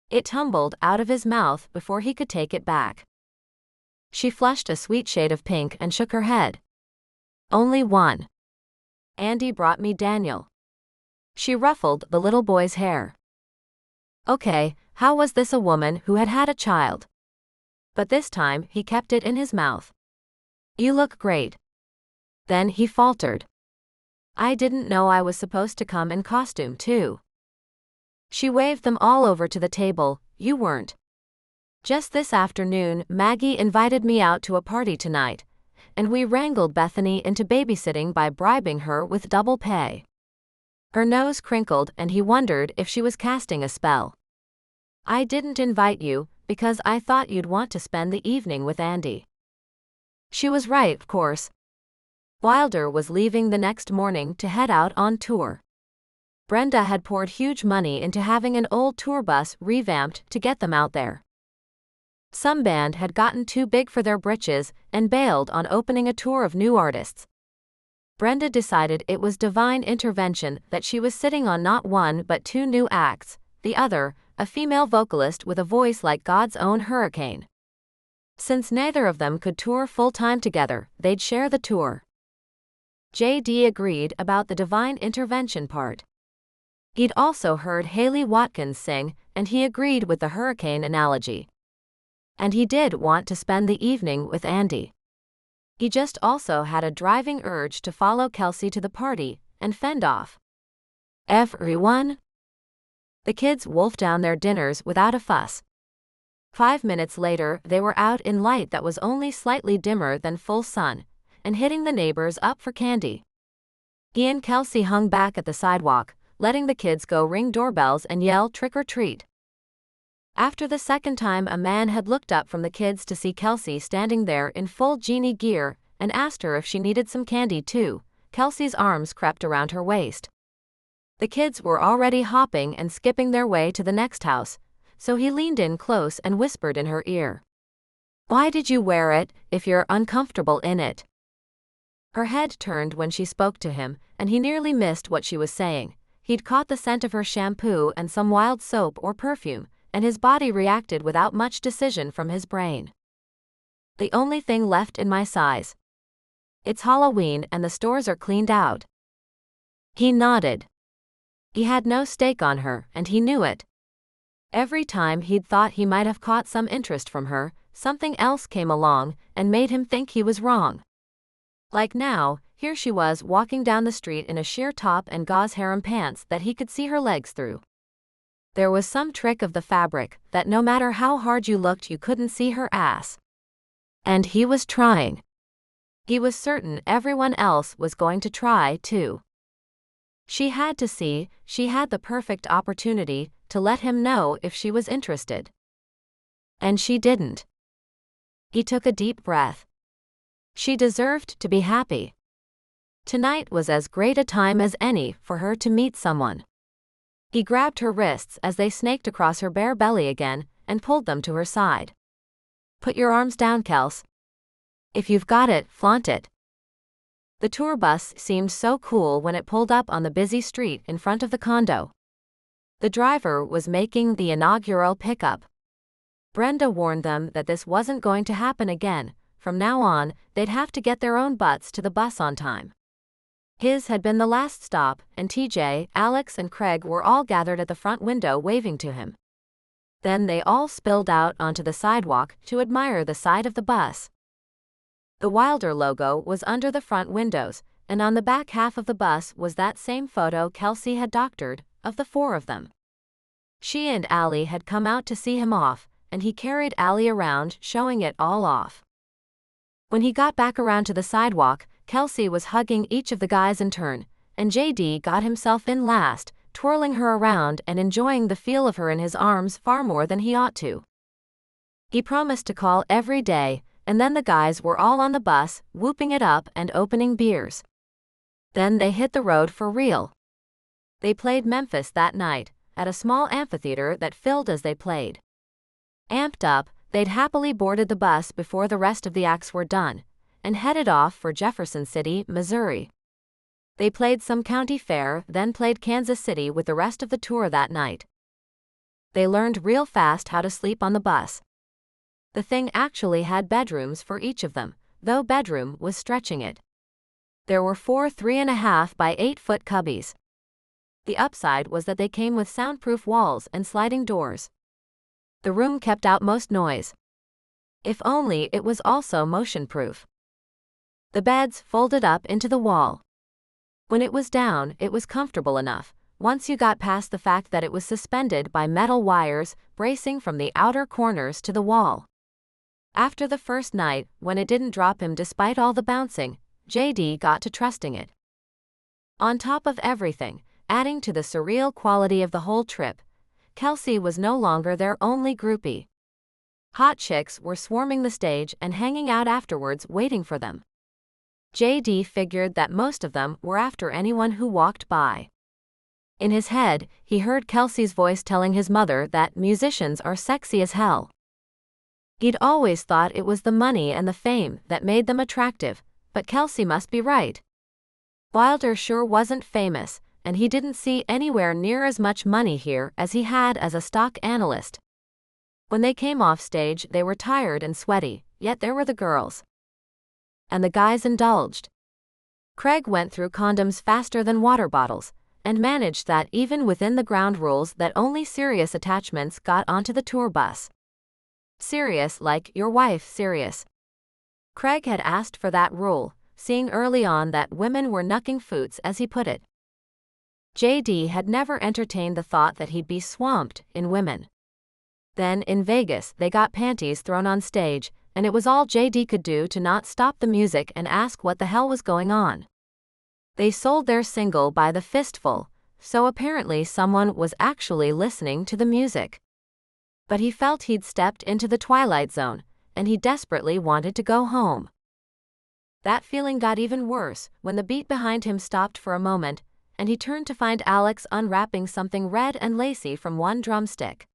It tumbled out of his mouth before he could take it back. She flushed a sweet shade of pink and shook her head. "Only one. Andy brought me Daniel." She ruffled the little boy's hair. Okay, how was this a woman who had had a child? But this time he kept it in his mouth. "You look great." Then he faltered. "I didn't know I was supposed to come in costume too." She waved them all over to the table. "You weren't. Just this afternoon, Maggie invited me out to a party tonight, and we wrangled Bethany into babysitting by bribing her with double pay." Her nose crinkled and he wondered if she was casting a spell. "I didn't invite you, because I thought you'd want to spend the evening with Andy." She was right, of course. Wilder was leaving the next morning to head out on tour. Brenda had poured huge money into having an old tour bus revamped to get them out there. Some band had gotten too big for their britches and bailed on opening a tour of new artists. Brenda decided it was divine intervention that she was sitting on not one but 2 new acts, the other, a female vocalist with a voice like God's own hurricane. Since neither of them could tour full-time together, they'd share the tour. JD agreed about the divine intervention part. He'd also heard Haley Watkins sing, and he agreed with the hurricane analogy. And he did want to spend the evening with Andy. He just also had a driving urge to follow Kelsey to the party and fend off everyone. The kids wolfed down their dinners without a fuss. 5 minutes later, they were out in light that was only slightly dimmer than full sun, and hitting the neighbors up for candy. He and Kelsey hung back at the sidewalk, letting the kids go ring doorbells and yell trick or treat. After the second time, a man had looked up from the kids to see Kelsey standing there in full genie gear and asked her if she needed some candy too. Kelsey's arms crept around her waist. The kids were already hopping and skipping their way to the next house, so he leaned in close and whispered in her ear, "Why did you wear it, if you're uncomfortable in it?" Her head turned when she spoke to him, and he nearly missed what she was saying. He'd caught the scent of her shampoo and some wild soap or perfume, and his body reacted without much decision from his brain. "The only thing left in my size. It's Halloween and the stores are cleaned out." He nodded. He had no stake on her, and he knew it. Every time he'd thought he might have caught some interest from her, something else came along and made him think he was wrong. Like now, here she was walking down the street in a sheer top and gauze harem pants that he could see her legs through. There was some trick of the fabric that no matter how hard you looked you couldn't see her ass. And he was trying. He was certain everyone else was going to try too. She had to see, she had the perfect opportunity to let him know if she was interested. And she didn't. He took a deep breath. She deserved to be happy. Tonight was as great a time as any for her to meet someone. He grabbed her wrists as they snaked across her bare belly again and pulled them to her side. "Put your arms down, Kels. If you've got it, flaunt it." The tour bus seemed so cool when it pulled up on the busy street in front of the condo. The driver was making the inaugural pickup. Brenda warned them that this wasn't going to happen again. From now on, they'd have to get their own butts to the bus on time. His had been the last stop, and TJ, Alex and Craig were all gathered at the front window waving to him. Then they all spilled out onto the sidewalk to admire the side of the bus. The Wilder logo was under the front windows, and on the back half of the bus was that same photo Kelsey had doctored, of the four of them. She and Allie had come out to see him off, and he carried Allie around, showing it all off. When he got back around to the sidewalk, Kelsey was hugging each of the guys in turn, and JD got himself in last, twirling her around and enjoying the feel of her in his arms far more than he ought to. He promised to call every day, and then the guys were all on the bus, whooping it up and opening beers. Then they hit the road for real. They played Memphis that night, at a small amphitheater that filled as they played. Amped up, they'd happily boarded the bus before the rest of the acts were done, and headed off for Jefferson City, Missouri. They played some county fair, then played Kansas City with the rest of the tour that night. They learned real fast how to sleep on the bus. The thing actually had bedrooms for each of them, though bedroom was stretching it. There were 4 3.5 by 8 foot cubbies. The upside was that they came with soundproof walls and sliding doors. The room kept out most noise. If only it was also motion-proof. The beds folded up into the wall. When it was down, it was comfortable enough, once you got past the fact that it was suspended by metal wires bracing from the outer corners to the wall. After the first night, when it didn't drop him despite all the bouncing, JD got to trusting it. On top of everything, adding to the surreal quality of the whole trip, Kelsey was no longer their only groupie. Hot chicks were swarming the stage and hanging out afterwards waiting for them. JD figured that most of them were after anyone who walked by. In his head, he heard Kelsey's voice telling his mother that musicians are sexy as hell. He'd always thought it was the money and the fame that made them attractive, but Kelsey must be right. Wilder sure wasn't famous, and he didn't see anywhere near as much money here as he had as a stock analyst. When they came off stage, they were tired and sweaty, yet there were the girls. And the guys indulged. Craig went through condoms faster than water bottles, and managed that even within the ground rules that only serious attachments got onto the tour bus. Serious like your wife serious. Craig had asked for that rule, seeing early on that women were knucking foots, as he put it. JD had never entertained the thought that he'd be swamped in women. Then, in Vegas, they got panties thrown on stage, and it was all JD could do to not stop the music and ask what the hell was going on. They sold their single by the fistful, so apparently someone was actually listening to the music. But he felt he'd stepped into the twilight zone, and he desperately wanted to go home. That feeling got even worse when the beat behind him stopped for a moment, and he turned to find Alex unwrapping something red and lacy from one drumstick.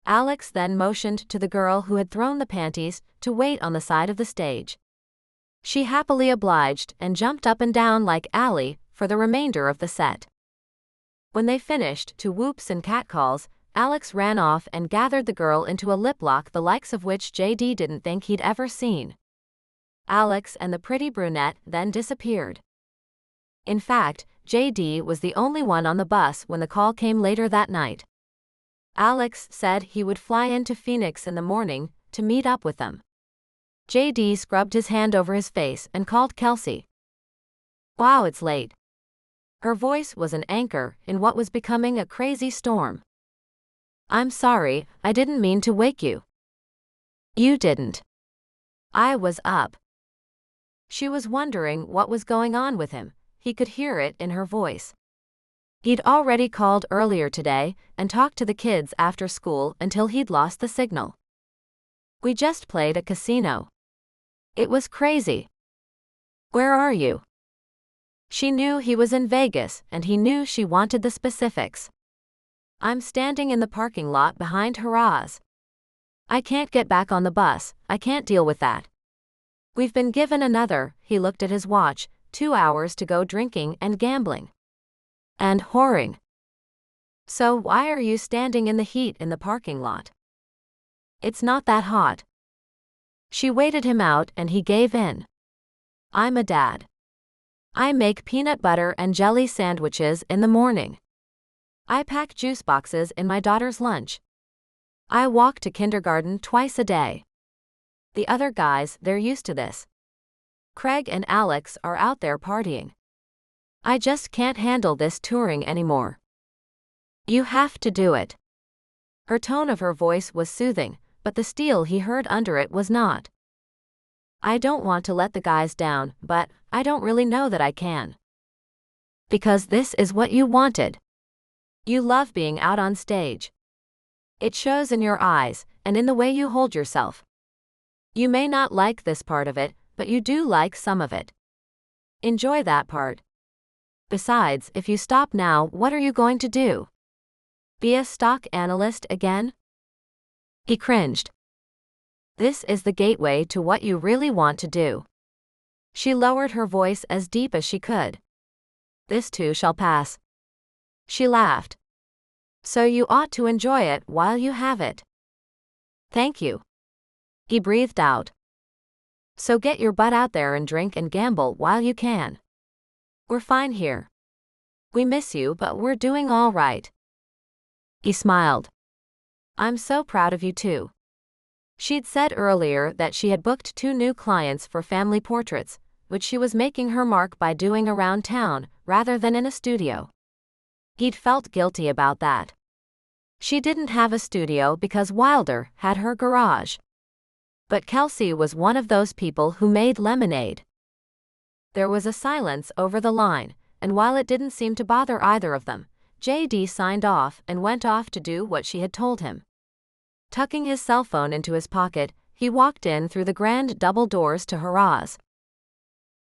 Alex then motioned to the girl who had thrown the panties to wait on the side of the stage. She happily obliged and jumped up and down like Allie for the remainder of the set. When they finished, to whoops and catcalls, Alex ran off and gathered the girl into a lip lock the likes of which JD didn't think he'd ever seen. Alex and the pretty brunette then disappeared. In fact, JD was the only one on the bus when the call came later that night. Alex said he would fly into Phoenix in the morning to meet up with them. JD scrubbed his hand over his face and called Kelsey. "Wow, it's late." Her voice was an anchor in what was becoming a crazy storm. "I'm sorry, I didn't mean to wake you." "You didn't." "I was up." She was wondering what was going on with him. He could hear it in her voice. He'd already called earlier today and talked to the kids after school until he'd lost the signal. "We just played a casino. It was crazy." "Where are you?" She knew he was in Vegas, and he knew she wanted the specifics. "I'm standing in the parking lot behind Harrah's. I can't get back on the bus, I can't deal with that. We've been given another," he looked at his watch, 2 hours to go drinking and gambling. And whoring. "So why are you standing in the heat in the parking lot?" "It's not that hot." She waited him out and he gave in. "I'm a dad." I make peanut butter and jelly sandwiches in the morning. I pack juice boxes in my daughter's lunch. I walk to kindergarten twice a day. The other guys, they're used to this. Craig and Alex are out there partying. I just can't handle this touring anymore. You have to do it. Her tone of her voice was soothing, but the steel he heard under it was not. I don't want to let the guys down, but I don't really know that I can. Because this is what you wanted. You love being out on stage. It shows in your eyes, and in the way you hold yourself. You may not like this part of it, but you do like some of it. Enjoy that part. Besides, if you stop now, what are you going to do? Be a stock analyst again? He cringed. This is the gateway to what you really want to do. She lowered her voice as deep as she could. This too shall pass. She laughed. So you ought to enjoy it while you have it. Thank you. He breathed out. So get your butt out there and drink and gamble while you can. We're fine here. We miss you, but we're doing all right. He smiled. I'm so proud of you too. She'd said earlier that she had booked 2 new clients for family portraits, which she was making her mark by doing around town, rather than in a studio. He'd felt guilty about that. She didn't have a studio because Wilder had her garage. But Kelsey was one of those people who made lemonade. There was a silence over the line, and while it didn't seem to bother either of them, JD signed off and went off to do what she had told him. Tucking his cell phone into his pocket, he walked in through the grand double doors to Harrah's.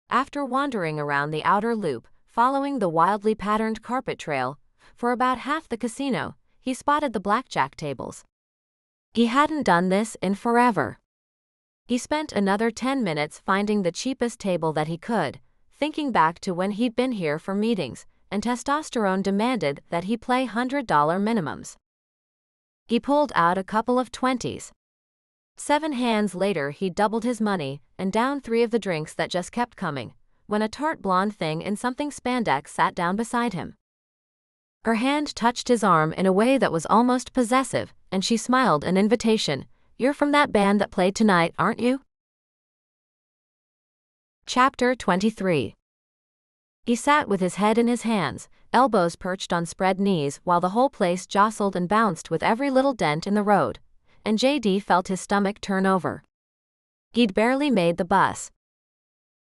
After wandering around the outer loop, following the wildly patterned carpet trail, for about half the casino, he spotted the blackjack tables. He hadn't done this in forever. He spent another 10 minutes finding the cheapest table that he could, thinking back to when he'd been here for meetings, and testosterone demanded that he play $100 minimums. He pulled out a couple of 20s. 7 hands later he doubled his money and downed 3 of the drinks that just kept coming, when a tart blonde thing in something spandex sat down beside him. Her hand touched his arm in a way that was almost possessive, and she smiled an invitation. You're from that band that played tonight, aren't you? Chapter 23. He sat with his head in his hands, elbows perched on spread knees while the whole place jostled and bounced with every little dent in the road, and JD felt his stomach turn over. He'd barely made the bus.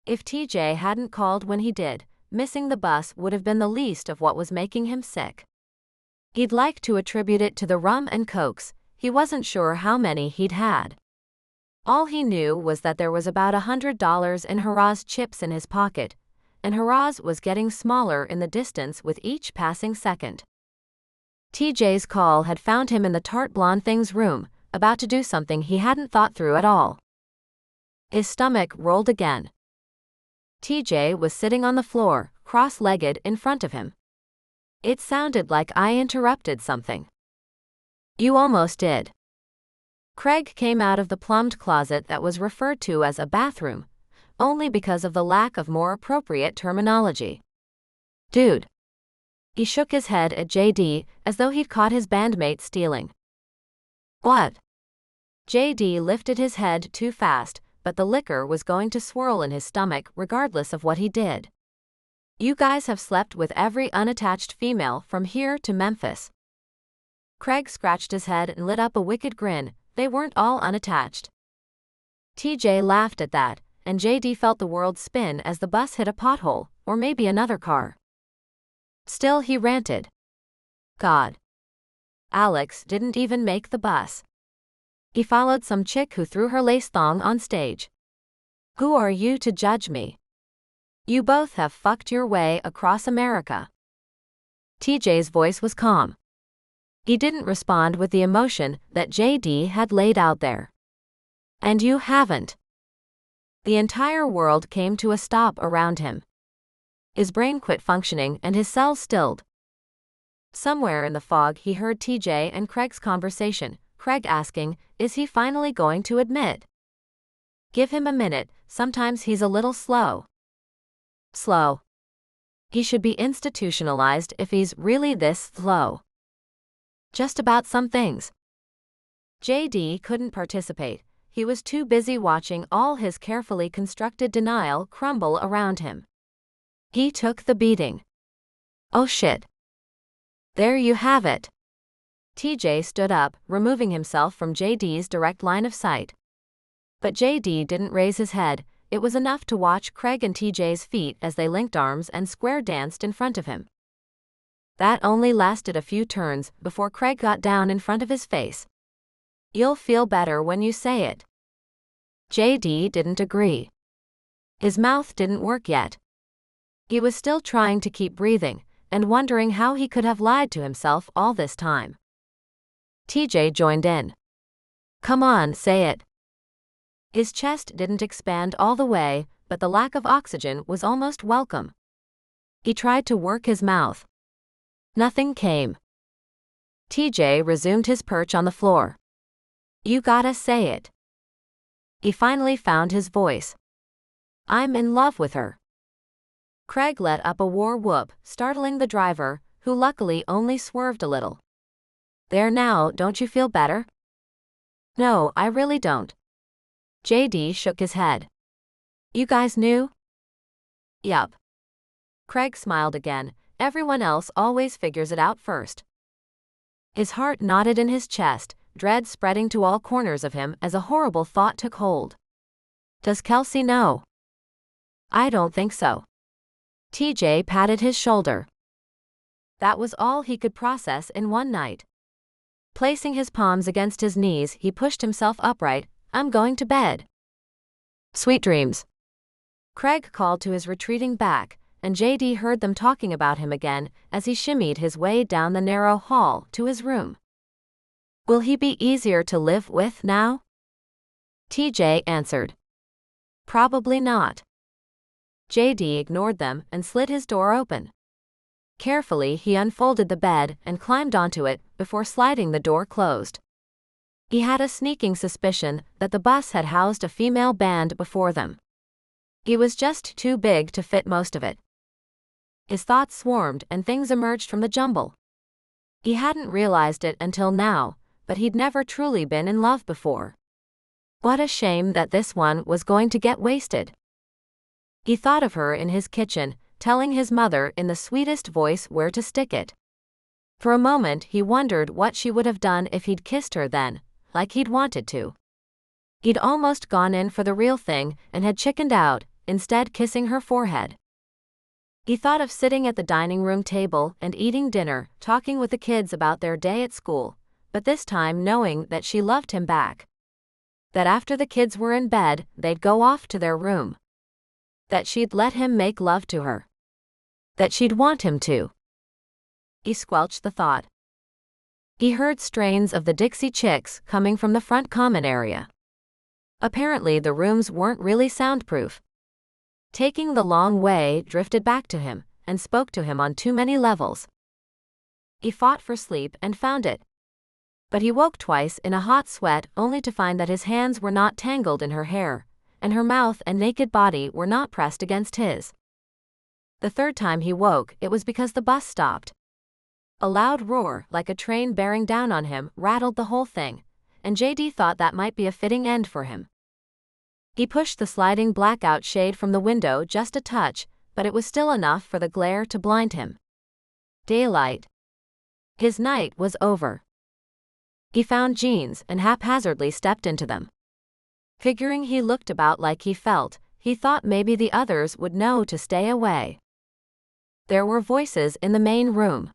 If TJ hadn't called when he did, missing the bus would have been the least of what was making him sick. He'd like to attribute it to the rum and cokes. He wasn't sure how many he'd had. All he knew was that there was about $100 in Harrah's chips in his pocket, and Harrah's was getting smaller in the distance with each passing second. TJ's call had found him in the tart blonde thing's room, about to do something he hadn't thought through at all. His stomach rolled again. TJ was sitting on the floor, cross-legged in front of him. It sounded like I interrupted something. You almost did. Craig came out of the plumbed closet that was referred to as a bathroom, only because of the lack of more appropriate terminology. Dude. He shook his head at JD as though he'd caught his bandmate stealing. What? JD lifted his head too fast, but the liquor was going to swirl in his stomach regardless of what he did. You guys have slept with every unattached female from here to Memphis. Craig scratched his head and lit up a wicked grin. They weren't all unattached. TJ laughed at that, and JD felt the world spin as the bus hit a pothole, or maybe another car. Still he ranted. God. Alex didn't even make the bus. He followed some chick who threw her lace thong on stage. Who are you to judge me? You both have fucked your way across America. TJ's voice was calm. He didn't respond with the emotion that JD had laid out there. And you haven't. The entire world came to a stop around him. His brain quit functioning and his cells stilled. Somewhere in the fog he heard TJ and Craig's conversation, Craig asking, is he finally going to admit? Give him a minute, sometimes he's a little slow. Slow. He should be institutionalized if he's really this slow. Just about some things. JD couldn't participate. He was too busy watching all his carefully constructed denial crumble around him. He took the beating. Oh shit. There you have it. TJ stood up, removing himself from JD's direct line of sight. But JD didn't raise his head. It was enough to watch Craig and TJ's feet as they linked arms and square danced in front of him. That only lasted a few turns before Craig got down in front of his face. You'll feel better when you say it. JD didn't agree. His mouth didn't work yet. He was still trying to keep breathing and wondering how he could have lied to himself all this time. TJ joined in. Come on, say it. His chest didn't expand all the way, but the lack of oxygen was almost welcome. He tried to work his mouth. Nothing came. TJ resumed his perch on the floor. You gotta say it. He finally found his voice. I'm in love with her. Craig let up a war whoop, startling the driver, who luckily only swerved a little. There now, don't you feel better? No, I really don't. JD shook his head. You guys knew? Yup. Craig smiled again. Everyone else always figures it out first. His heart knotted in his chest, dread spreading to all corners of him as a horrible thought took hold. Does Kelsey know? I don't think so. TJ patted his shoulder. That was all he could process in one night. Placing his palms against his knees, he pushed himself upright. I'm going to bed. Sweet dreams. Craig called to his retreating back, and JD heard them talking about him again as he shimmied his way down the narrow hall to his room. Will he be easier to live with now? TJ answered. Probably not. JD ignored them and slid his door open. Carefully, he unfolded the bed and climbed onto it before sliding the door closed. He had a sneaking suspicion that the bus had housed a female band before them. He was just too big to fit most of it. His thoughts swarmed and things emerged from the jumble. He hadn't realized it until now, but he'd never truly been in love before. What a shame that this one was going to get wasted. He thought of her in his kitchen, telling his mother in the sweetest voice where to stick it. For a moment he wondered what she would have done if he'd kissed her then, like he'd wanted to. He'd almost gone in for the real thing and had chickened out, instead kissing her forehead. He thought of sitting at the dining room table and eating dinner, talking with the kids about their day at school, but this time knowing that she loved him back. That after the kids were in bed, they'd go off to their room. That she'd let him make love to her. That she'd want him to. He squelched the thought. He heard strains of the Dixie Chicks coming from the front common area. Apparently the rooms weren't really soundproof. Taking the long way drifted back to him and spoke to him on too many levels. He fought for sleep and found it. But he woke twice in a hot sweat only to find that his hands were not tangled in her hair, and her mouth and naked body were not pressed against his. The third time he woke, it was because the bus stopped. A loud roar, like a train bearing down on him, rattled the whole thing, and JD thought that might be a fitting end for him. He pushed the sliding blackout shade from the window just a touch, but it was still enough for the glare to blind him. Daylight. His night was over. He found jeans and haphazardly stepped into them. Figuring he looked about like he felt, he thought maybe the others would know to stay away. There were voices in the main room.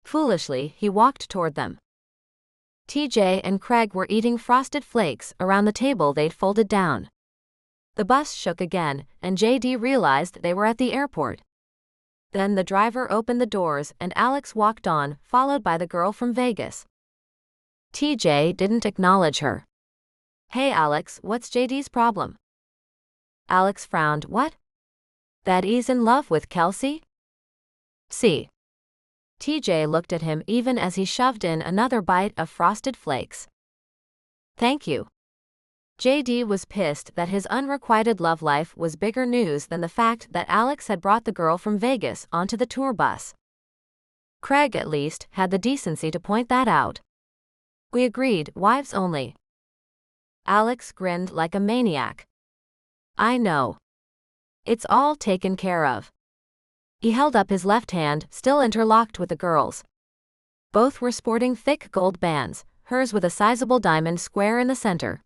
Foolishly, he walked toward them. TJ and Craig were eating frosted flakes around the table they'd folded down. The bus shook again, and JD realized they were at the airport. Then the driver opened the doors and Alex walked on, followed by the girl from Vegas. TJ didn't acknowledge her. Hey Alex, what's JD's problem? Alex frowned. What? That he's in love with Kelsey? See. TJ looked at him even as he shoved in another bite of frosted flakes. Thank you. JD was pissed that his unrequited love life was bigger news than the fact that Alex had brought the girl from Vegas onto the tour bus. Craig, at least, had the decency to point that out. We agreed, wives only. Alex grinned like a maniac. I know. It's all taken care of. He held up his left hand, still interlocked with the girl's. Both were sporting thick gold bands, hers with a sizable diamond square in the center.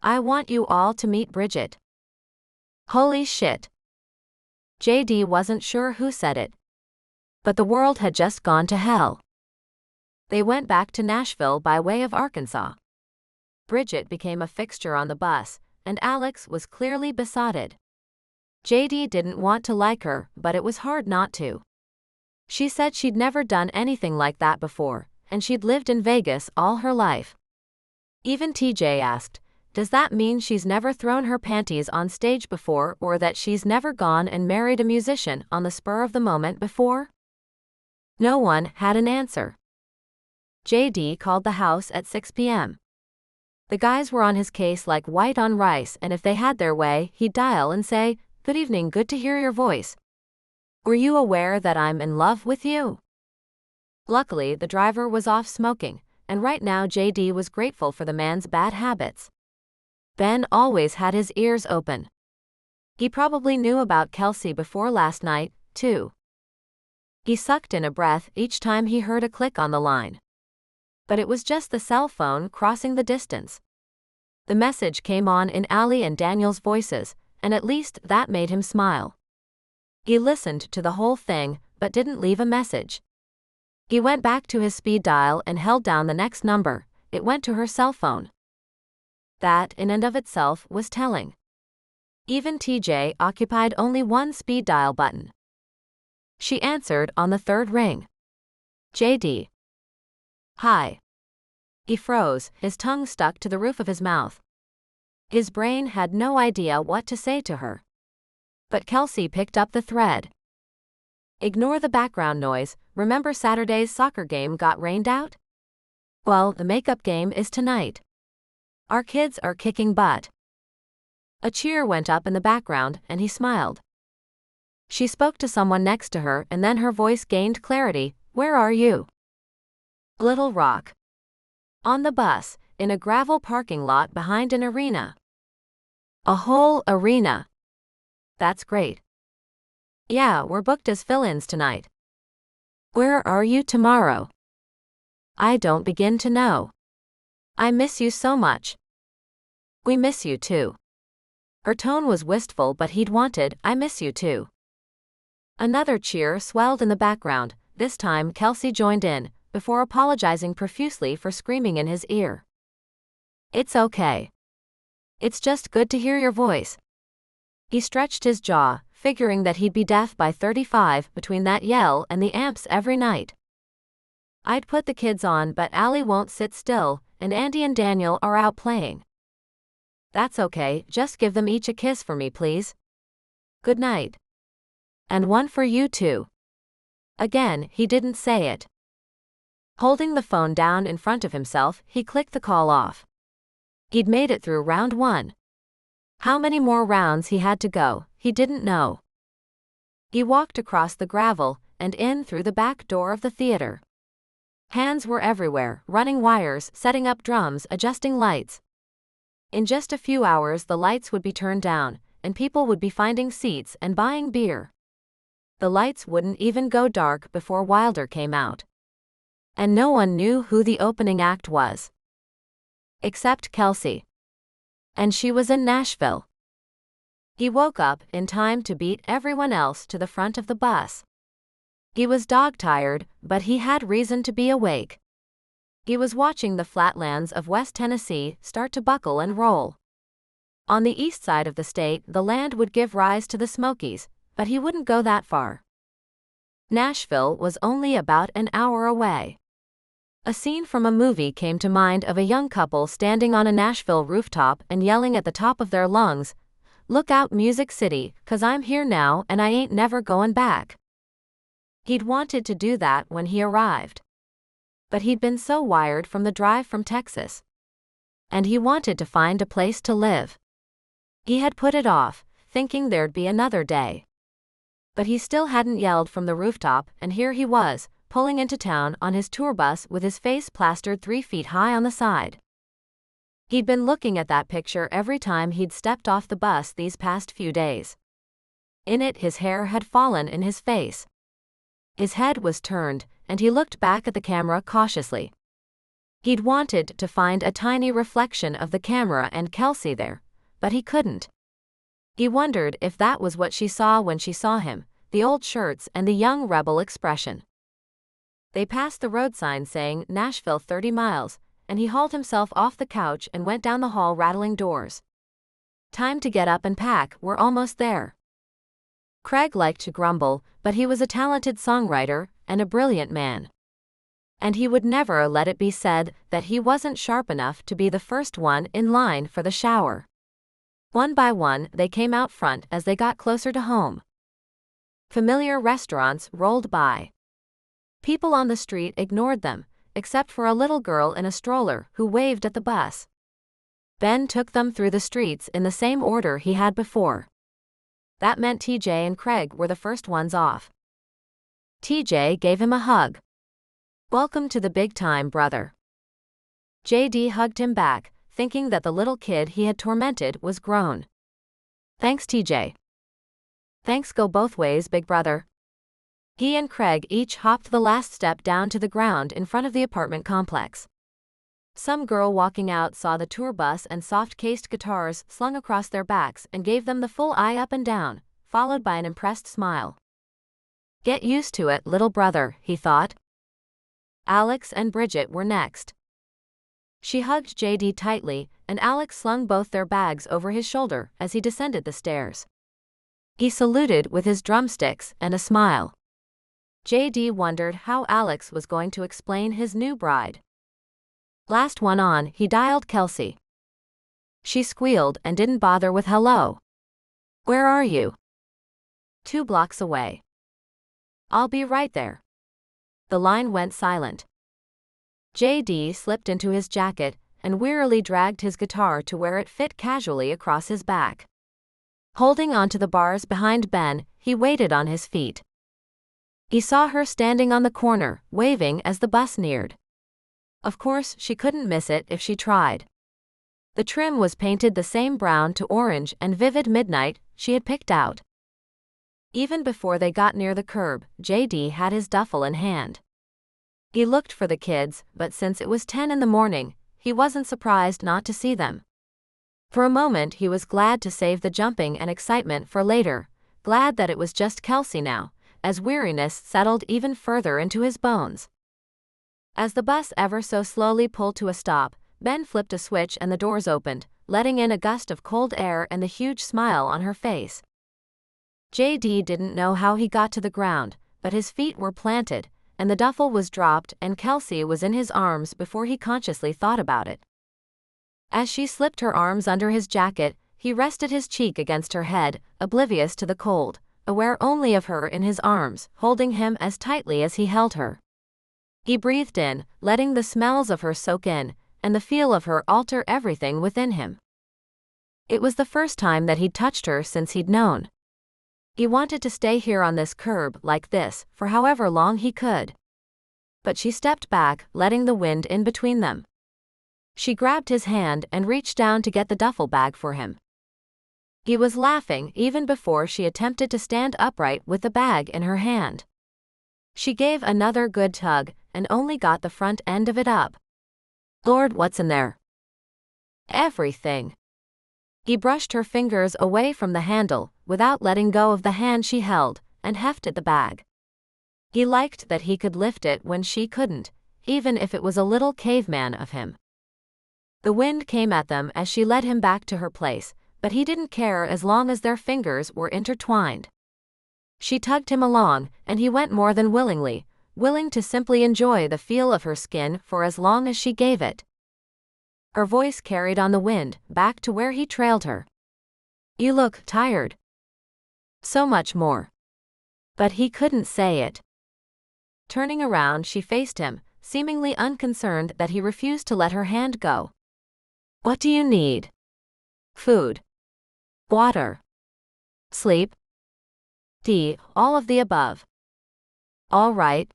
I want you all to meet Bridget. Holy shit. JD wasn't sure who said it. But the world had just gone to hell. They went back to Nashville by way of Arkansas. Bridget became a fixture on the bus, and Alex was clearly besotted. JD didn't want to like her, but it was hard not to. She said she'd never done anything like that before, and she'd lived in Vegas all her life. Even TJ asked, does that mean she's never thrown her panties on stage before, or that she's never gone and married a musician on the spur of the moment before? No one had an answer. JD called the house at 6 p.m. The guys were on his case like white on rice, and if they had their way, he'd dial and say, "Good evening, good to hear your voice. Were you aware that I'm in love with you?" Luckily, the driver was off smoking, and right now JD was grateful for the man's bad habits. Ben always had his ears open. He probably knew about Kelsey before last night, too. He sucked in a breath each time he heard a click on the line. But it was just the cell phone crossing the distance. The message came on in Allie and Daniel's voices, and at least that made him smile. He listened to the whole thing, but didn't leave a message. He went back to his speed dial and held down the next number. It went to her cell phone. That, in and of itself, was telling. Even TJ occupied only one speed dial button. She answered on the third ring. JD. Hi. He froze, his tongue stuck to the roof of his mouth. His brain had no idea what to say to her. But Kelsey picked up the thread. Ignore the background noise. Remember Saturday's soccer game got rained out? Well, the makeup game is tonight. Our kids are kicking butt. A cheer went up in the background, and he smiled. She spoke to someone next to her, and then her voice gained clarity. Where are you? Little Rock. On the bus, in a gravel parking lot behind an arena. A whole arena. That's great. Yeah, we're booked as fill-ins tonight. Where are you tomorrow? I don't begin to know. I miss you so much. We miss you too. Her tone was wistful, but he'd wanted, I miss you too. Another cheer swelled in the background. This time Kelsey joined in, before apologizing profusely for screaming in his ear. It's okay. It's just good to hear your voice. He stretched his jaw, figuring that he'd be deaf by 35 between that yell and the amps every night. I'd put the kids on, but Allie won't sit still, and Andy and Daniel are out playing. That's okay, just give them each a kiss for me, please. Good night. And one for you too. Again, he didn't say it. Holding the phone down in front of himself, he clicked the call off. He'd made it through round 1. How many more rounds he had to go, he didn't know. He walked across the gravel, and in through the back door of the theater. Hands were everywhere, running wires, setting up drums, adjusting lights. In just a few hours the lights would be turned down, and people would be finding seats and buying beer. The lights wouldn't even go dark before Wilder came out. And no one knew who the opening act was. Except Kelsey. And she was in Nashville. He woke up in time to beat everyone else to the front of the bus. He was dog-tired, but he had reason to be awake. He was watching the flatlands of West Tennessee start to buckle and roll. On the east side of the state, the land would give rise to the Smokies, but he wouldn't go that far. Nashville was only about an hour away. A scene from a movie came to mind of a young couple standing on a Nashville rooftop and yelling at the top of their lungs, "Look out, Music City, 'cause I'm here now and I ain't never going back." He'd wanted to do that when he arrived. But he'd been so wired from the drive from Texas. and he wanted to find a place to live. He had put it off, thinking there'd be another day. But he still hadn't yelled from the rooftop, and here he was, pulling into town on his tour bus with his face plastered 3 feet high on the side. He'd been looking at that picture every time he'd stepped off the bus these past few days. In it, his hair had fallen in his face. His head was turned, and he looked back at the camera cautiously. He'd wanted to find a tiny reflection of the camera and Kelsey there, but he couldn't. He wondered if that was what she saw when she saw him, the old shirts and the young rebel expression. They passed the road sign saying Nashville 30 miles, and he hauled himself off the couch and went down the hall rattling doors. Time to get up and pack, we're almost there. Craig liked to grumble, but he was a talented songwriter and a brilliant man. And he would never let it be said that he wasn't sharp enough to be the first one in line for the shower. One by one, they came out front as they got closer to home. Familiar restaurants rolled by. People on the street ignored them, except for a little girl in a stroller who waved at the bus. Ben took them through the streets in the same order he had before. That meant TJ and Craig were the first ones off. TJ gave him a hug. "Welcome to the big time, brother." JD hugged him back, thinking that the little kid he had tormented was grown. "Thanks, TJ." "Thanks go both ways, big brother." He and Craig each hopped the last step down to the ground in front of the apartment complex. Some girl walking out saw the tour bus and soft-cased guitars slung across their backs and gave them the full eye up and down, followed by an impressed smile. "Get used to it, little brother," he thought. Alex and Bridget were next. She hugged JD tightly, and Alex slung both their bags over his shoulder as he descended the stairs. He saluted with his drumsticks and a smile. JD wondered how Alex was going to explain his new bride. Last one on, he dialed Kelsey. She squealed and didn't bother with hello. "Where are you?" "2 blocks away." "I'll be right there." The line went silent. JD slipped into his jacket and wearily dragged his guitar to where it fit casually across his back. Holding onto the bars behind Ben, he waited on his feet. He saw her standing on the corner, waving as the bus neared. Of course, she couldn't miss it if she tried. The trim was painted the same brown to orange and vivid midnight she had picked out. Even before they got near the curb, JD had his duffel in hand. He looked for the kids, but since it was 10 in the morning, he wasn't surprised not to see them. For a moment he was glad to save the jumping and excitement for later, glad that it was just Kelsey now, as weariness settled even further into his bones. As the bus ever so slowly pulled to a stop, Ben flipped a switch and the doors opened, letting in a gust of cold air and the huge smile on her face. JD didn't know how he got to the ground, but his feet were planted, and the duffel was dropped and Kelsey was in his arms before he consciously thought about it. As she slipped her arms under his jacket, he rested his cheek against her head, oblivious to the cold, aware only of her in his arms, holding him as tightly as he held her. He breathed in, letting the smells of her soak in, and the feel of her alter everything within him. It was the first time that he'd touched her since he'd known. He wanted to stay here on this curb like this for however long he could. But she stepped back, letting the wind in between them. She grabbed his hand and reached down to get the duffel bag for him. He was laughing even before she attempted to stand upright with the bag in her hand. She gave another good tug and only got the front end of it up. "Lord, what's in there?" "Everything." He brushed her fingers away from the handle, without letting go of the hand she held, and hefted the bag. He liked that he could lift it when she couldn't, even if it was a little caveman of him. The wind came at them as she led him back to her place, but he didn't care as long as their fingers were intertwined. She tugged him along, and he went more than willingly, willing to simply enjoy the feel of her skin for as long as she gave it. Her voice carried on the wind, back to where he trailed her. "You look tired." So much more. But he couldn't say it. Turning around, she faced him, seemingly unconcerned that he refused to let her hand go. What do you need? Food. Water. Sleep. D. All of the above. All right.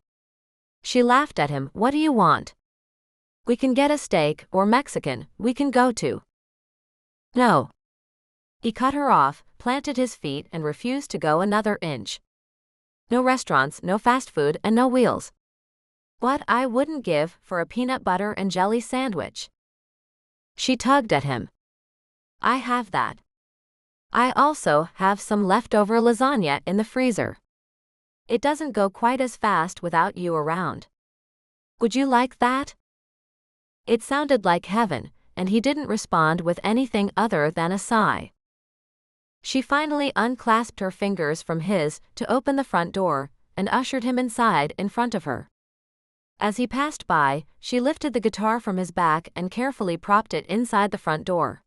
She laughed at him. What do you want? We can get a steak or Mexican we can go to. No. He cut her off, planted his feet, and refused to go another inch. No restaurants, no fast food, and no wheels. What I wouldn't give for a peanut butter and jelly sandwich. She tugged at him. I have that. I also have some leftover lasagna in the freezer. It doesn't go quite as fast without you around. Would you like that? It sounded like heaven, and he didn't respond with anything other than a sigh. She finally unclasped her fingers from his to open the front door, and ushered him inside in front of her. As he passed by, she lifted the guitar from his back and carefully propped it inside the front door.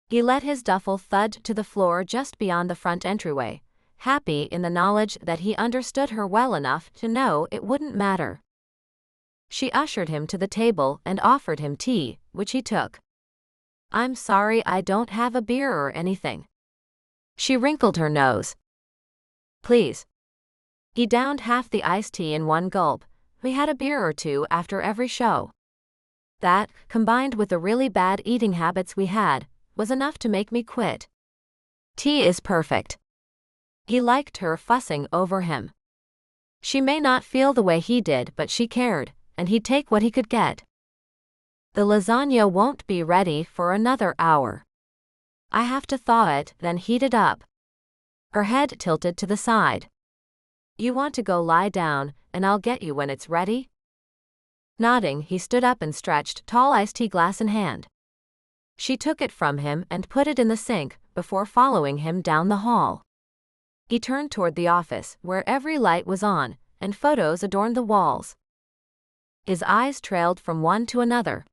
He let his duffel thud to the floor just beyond the front entryway, happy in the knowledge that he understood her well enough to know it wouldn't matter. She ushered him to the table and offered him tea, which he took. I'm sorry I don't have a beer or anything. She wrinkled her nose. Please. He downed half the iced tea in one gulp. We had a beer or two after every show. That, combined with the really bad eating habits we had, was enough to make me quit. Tea is perfect. He liked her fussing over him. She may not feel the way he did, but she cared, and he'd take what he could get. The lasagna won't be ready for another hour. I have to thaw it, then heat it up. Her head tilted to the side. You want to go lie down, and I'll get you when it's ready? Nodding, he stood up and stretched, tall iced tea glass in hand. She took it from him and put it in the sink before following him down the hall. He turned toward the office, where every light was on, and photos adorned the walls. His eyes trailed from one to another.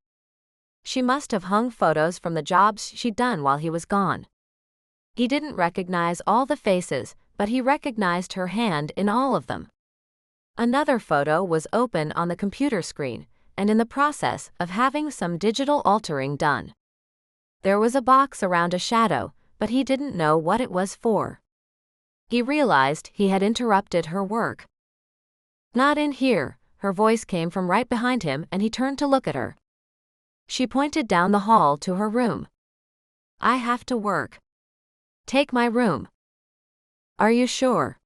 She must have hung photos from the jobs she'd done while he was gone. He didn't recognize all the faces, but he recognized her hand in all of them. Another photo was open on the computer screen, and in the process of having some digital altering done. There was a box around a shadow, but he didn't know what it was for. He realized he had interrupted her work. Not in here, her voice came from right behind him, and he turned to look at her. She pointed down the hall to her room. I have to work. Take my room. Are you sure?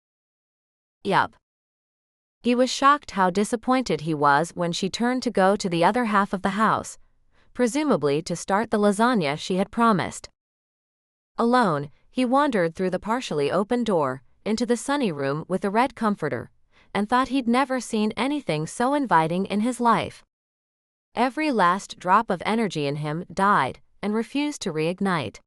Yup. He was shocked how disappointed he was when she turned to go to the other half of the house, presumably to start the lasagna she had promised. Alone, he wandered through the partially open door, into the sunny room with the red comforter, and thought he'd never seen anything so inviting in his life. Every last drop of energy in him died and refused to reignite.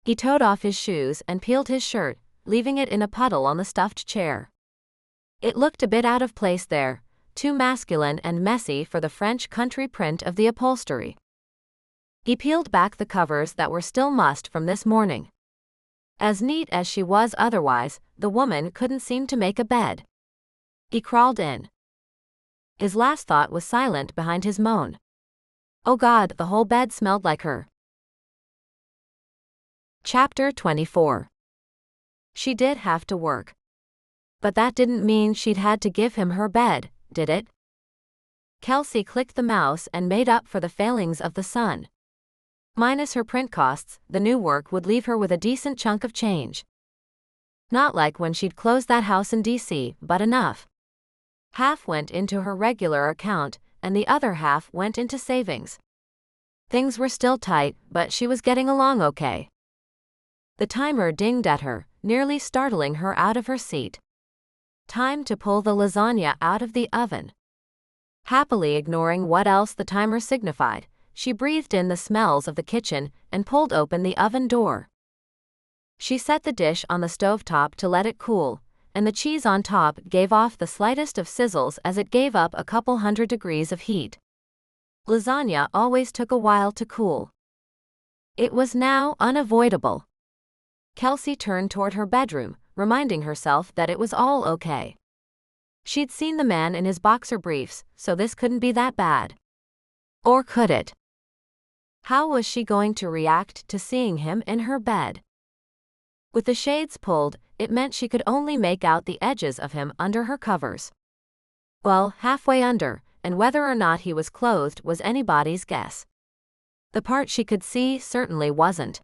He toed off his shoes and peeled his shirt, leaving it in a puddle on the stuffed chair. It looked a bit out of place there, too masculine and messy for the French country print of the upholstery. He peeled back the covers that were still mussed from this morning. As neat as she was otherwise, the woman couldn't seem to make a bed. He crawled in. His last thought was silent behind his moan. Oh God, the whole bed smelled like her. Chapter 24. She did have to work. But that didn't mean she'd had to give him her bed, did it? Kelsey clicked the mouse and made up for the failings of the son. Minus her print costs, the new work would leave her with a decent chunk of change. Not like when she'd closed that house in DC, but enough. Half went into her regular account, and the other half went into savings. Things were still tight, but she was getting along okay. The timer dinged at her, nearly startling her out of her seat. Time to pull the lasagna out of the oven. Happily ignoring what else the timer signified, she breathed in the smells of the kitchen and pulled open the oven door. She set the dish on the stovetop to let it cool, and the cheese on top gave off the slightest of sizzles as it gave up a couple 100 degrees of heat. Lasagna always took a while to cool. It was now unavoidable. Kelsey turned toward her bedroom, reminding herself that it was all okay. She'd seen the man in his boxer briefs, so this couldn't be that bad. Or could it? How was she going to react to seeing him in her bed? With the shades pulled, it meant she could only make out the edges of him under her covers. Well, halfway under, and whether or not he was clothed was anybody's guess. The part she could see certainly wasn't.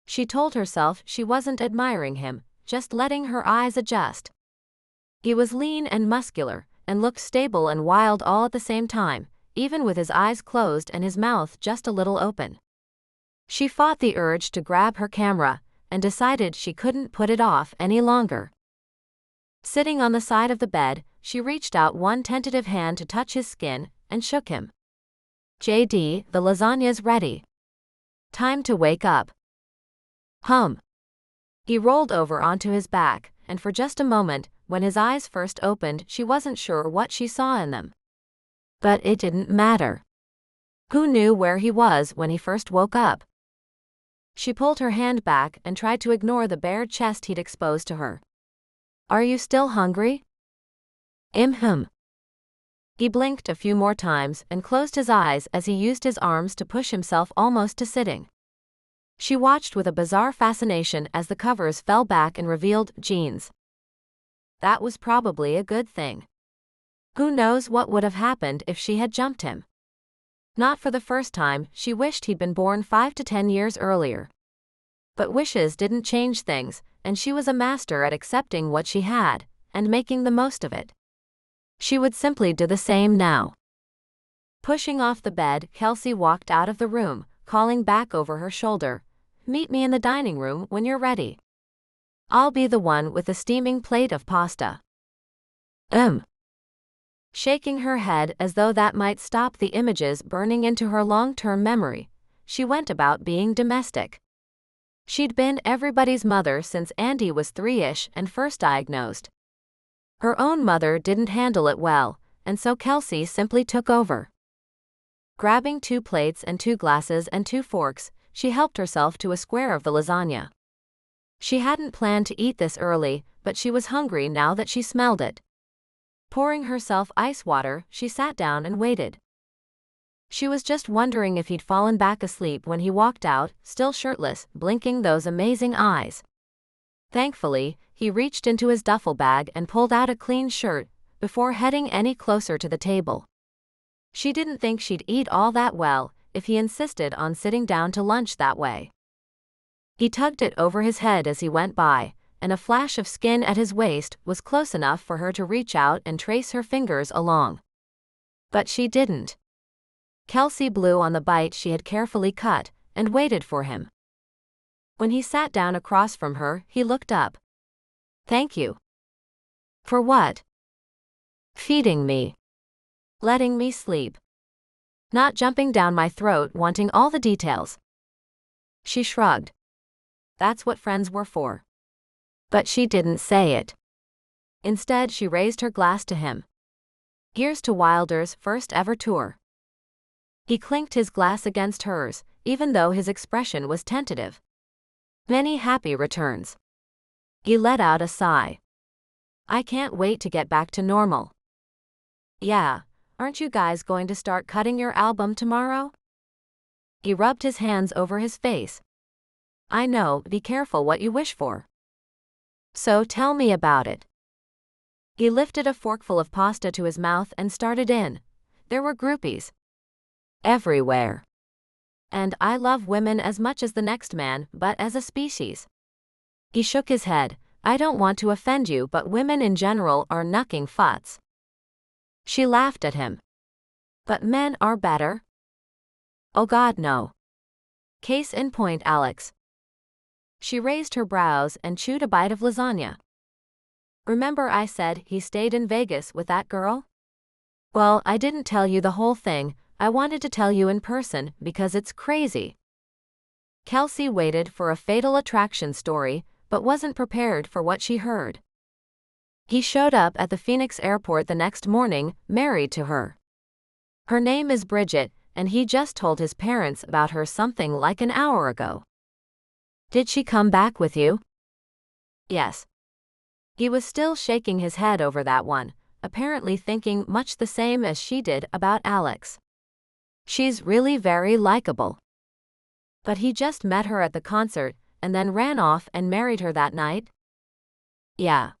She told herself she wasn't admiring him, just letting her eyes adjust. He was lean and muscular, and looked stable and wild all at the same time, even with his eyes closed and his mouth just a little open. She fought the urge to grab her camera, and decided she couldn't put it off any longer. Sitting on the side of the bed, she reached out one tentative hand to touch his skin, and shook him. JD, the lasagna's ready. Time to wake up. Hum. He rolled over onto his back, and for just a moment, when his eyes first opened, she wasn't sure what she saw in them. But it didn't matter. Who knew where he was when he first woke up? She pulled her hand back and tried to ignore the bare chest he'd exposed to her. Are you still hungry? Him. He blinked a few more times and closed his eyes as he used his arms to push himself almost to sitting. She watched with a bizarre fascination as the covers fell back and revealed jeans. That was probably a good thing. Who knows what would have happened if she had jumped him? Not for the first time, she wished he'd been born 5 to 10 years earlier. But wishes didn't change things, and she was a master at accepting what she had, and making the most of it. She would simply do the same now. Pushing off the bed, Kelsey walked out of the room, calling back over her shoulder, "Meet me in the dining room when you're ready. I'll be the one with the steaming plate of pasta." Shaking her head as though that might stop the images burning into her long-term memory, she went about being domestic. She'd been everybody's mother since Andy was 3-ish and first diagnosed. Her own mother didn't handle it well, and so Kelsey simply took over. Grabbing 2 plates and 2 glasses and 2 forks, she helped herself to a square of the lasagna. She hadn't planned to eat this early, but she was hungry now that she smelled it. Pouring herself ice water, she sat down and waited. She was just wondering if he'd fallen back asleep when he walked out, still shirtless, blinking those amazing eyes. Thankfully, he reached into his duffel bag and pulled out a clean shirt, before heading any closer to the table. She didn't think she'd eat all that well if he insisted on sitting down to lunch that way. He tugged it over his head as he went by, and a flash of skin at his waist was close enough for her to reach out and trace her fingers along. But she didn't. Kelsey blew on the bite she had carefully cut, and waited for him. When he sat down across from her, he looked up. "Thank you." "For what?" "Feeding me. Letting me sleep. Not jumping down my throat wanting all the details." She shrugged. That's what friends were for. But she didn't say it. Instead, she raised her glass to him. "Here's to Wilder's first ever tour." He clinked his glass against hers, even though his expression was tentative. "Many happy returns." He let out a sigh. "I can't wait to get back to normal." "Yeah, aren't you guys going to start cutting your album tomorrow?" He rubbed his hands over his face. "I know, be careful what you wish for. So tell me about it." He lifted a forkful of pasta to his mouth and started in. There were groupies everywhere. And I love women as much as the next man, but as a species. He shook his head. "I don't want to offend you, but women in general are knucking futs." She laughed at him. "But men are better?" "Oh God, no. Case in point, Alex." She raised her brows and chewed a bite of lasagna. "Remember I said he stayed in Vegas with that girl? Well, I didn't tell you the whole thing. I wanted to tell you in person because it's crazy." Kelsey waited for a fatal attraction story, but wasn't prepared for what she heard. He showed up at the Phoenix airport the next morning, married to her. Her name is Bridget, and he just told his parents about her something like an hour ago. "Did she come back with you?" "Yes." He was still shaking his head over that one, apparently thinking much the same as she did about Alex. She's really very likable. But he just met her at the concert, and then ran off and married her that night? Yeah.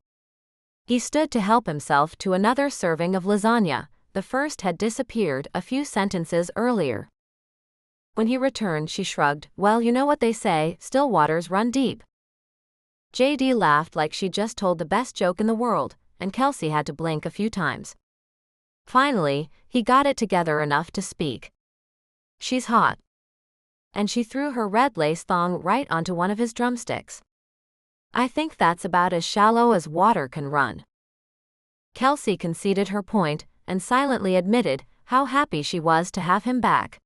He stood to help himself to another serving of lasagna. The first had disappeared a few sentences earlier. When he returned, she shrugged. Well, you know what they say, still waters run deep. JD laughed like she just told the best joke in the world, and Kelsey had to blink a few times. Finally, he got it together enough to speak. She's hot. And she threw her red lace thong right onto one of his drumsticks. I think that's about as shallow as water can run. Kelsey conceded her point and silently admitted how happy she was to have him back.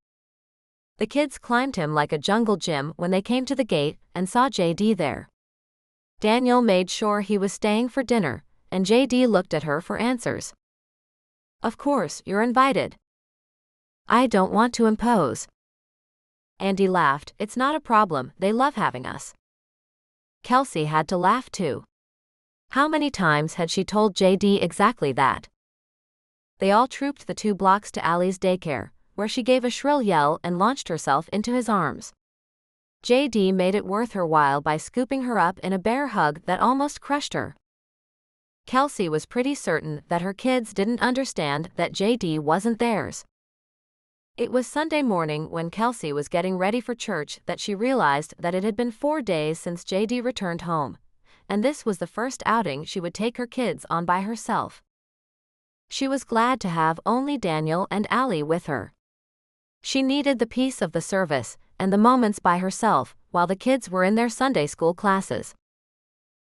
The kids climbed him like a jungle gym when they came to the gate and saw JD there. Daniel made sure he was staying for dinner, and JD looked at her for answers. Of course, you're invited. I don't want to impose. Andy laughed. It's not a problem, they love having us. Kelsey had to laugh too. How many times had she told JD exactly that? They all trooped the 2 blocks to Allie's daycare, where she gave a shrill yell and launched herself into his arms. JD made it worth her while by scooping her up in a bear hug that almost crushed her. Kelsey was pretty certain that her kids didn't understand that JD wasn't theirs. It was Sunday morning when Kelsey was getting ready for church that she realized that it had been 4 days since JD returned home, and this was the first outing she would take her kids on by herself. She was glad to have only Daniel and Allie with her. She needed the peace of the service and the moments by herself while the kids were in their Sunday school classes.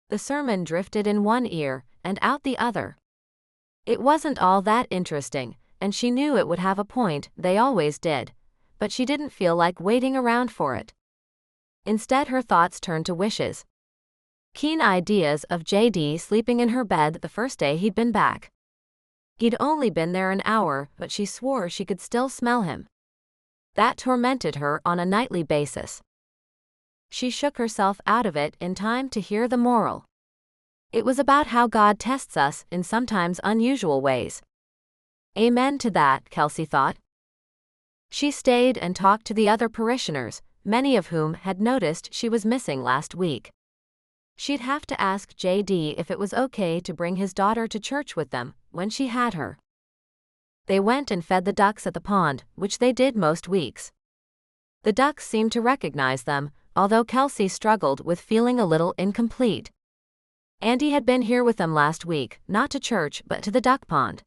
The sermon drifted in one ear and out the other. It wasn't all that interesting, and she knew it would have a point, they always did, but she didn't feel like waiting around for it. Instead, her thoughts turned to wishes. Keen ideas of JD sleeping in her bed the first day he'd been back. He'd only been there an hour, but she swore she could still smell him. That tormented her on a nightly basis. She shook herself out of it in time to hear the moral. It was about how God tests us in sometimes unusual ways. Amen to that, Kelsey thought. She stayed and talked to the other parishioners, many of whom had noticed she was missing last week. She'd have to ask JD if it was okay to bring his daughter to church with them when she had her. They went and fed the ducks at the pond, which they did most weeks. The ducks seemed to recognize them, although Kelsey struggled with feeling a little incomplete. Andy had been here with them last week, not to church but to the duck pond.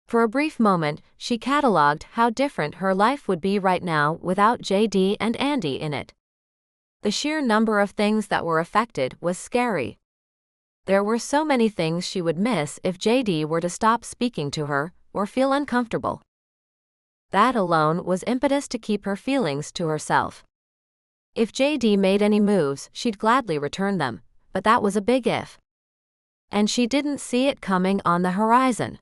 For a brief moment, she cataloged how different her life would be right now without JD and Andy in it. The sheer number of things that were affected was scary. There were so many things she would miss if JD were to stop speaking to her or feel uncomfortable. That alone was impetus to keep her feelings to herself. If JD made any moves, she'd gladly return them, but that was a big if. And she didn't see it coming on the horizon.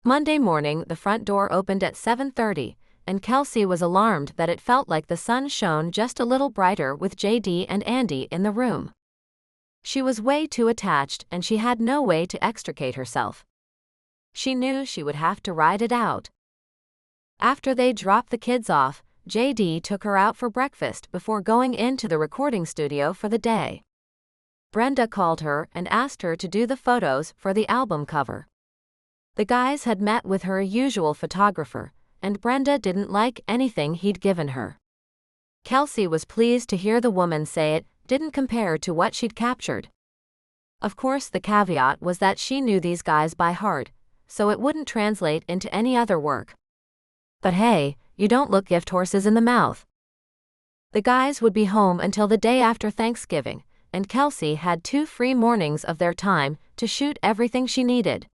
Monday morning, the front door opened at 7:30, and Kelsey was alarmed that it felt like the sun shone just a little brighter with JD and Andy in the room. She was way too attached and she had no way to extricate herself. She knew she would have to ride it out. After they dropped the kids off, JD took her out for breakfast before going into the recording studio for the day. Brenda called her and asked her to do the photos for the album cover. The guys had met with her usual photographer, and Brenda didn't like anything he'd given her. Kelsey was pleased to hear the woman say it didn't compare to what she'd captured. Of course, the caveat was that she knew these guys by heart, so it wouldn't translate into any other work. But hey, you don't look gift horses in the mouth. The guys would be home until the day after Thanksgiving, and Kelsey had 2 free mornings of their time to shoot everything she needed.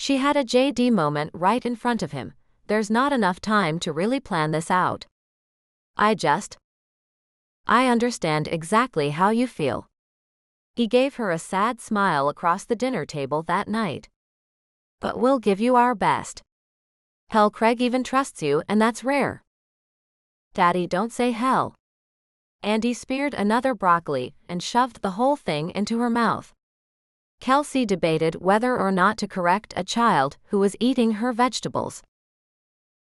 She had a JD moment right in front of him. There's not enough time to really plan this out. I understand exactly how you feel. He gave her a sad smile across the dinner table that night. But we'll give you our best. Hell, Craig even trusts you, and that's rare. Daddy, don't say hell. Andy speared another broccoli and shoved the whole thing into her mouth. Kelsey debated whether or not to correct a child who was eating her vegetables.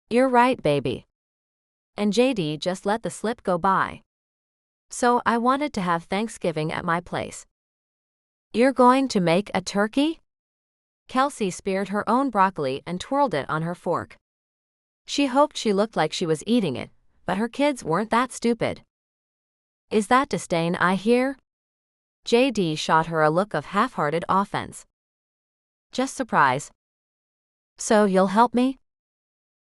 You're right, baby. And JD just let the slip go by. So I wanted to have Thanksgiving at my place. You're going to make a turkey? Kelsey speared her own broccoli and twirled it on her fork. She hoped she looked like she was eating it, but her kids weren't that stupid. Is that disdain I hear? JD shot her a look of half-hearted offense. Just surprise. So you'll help me?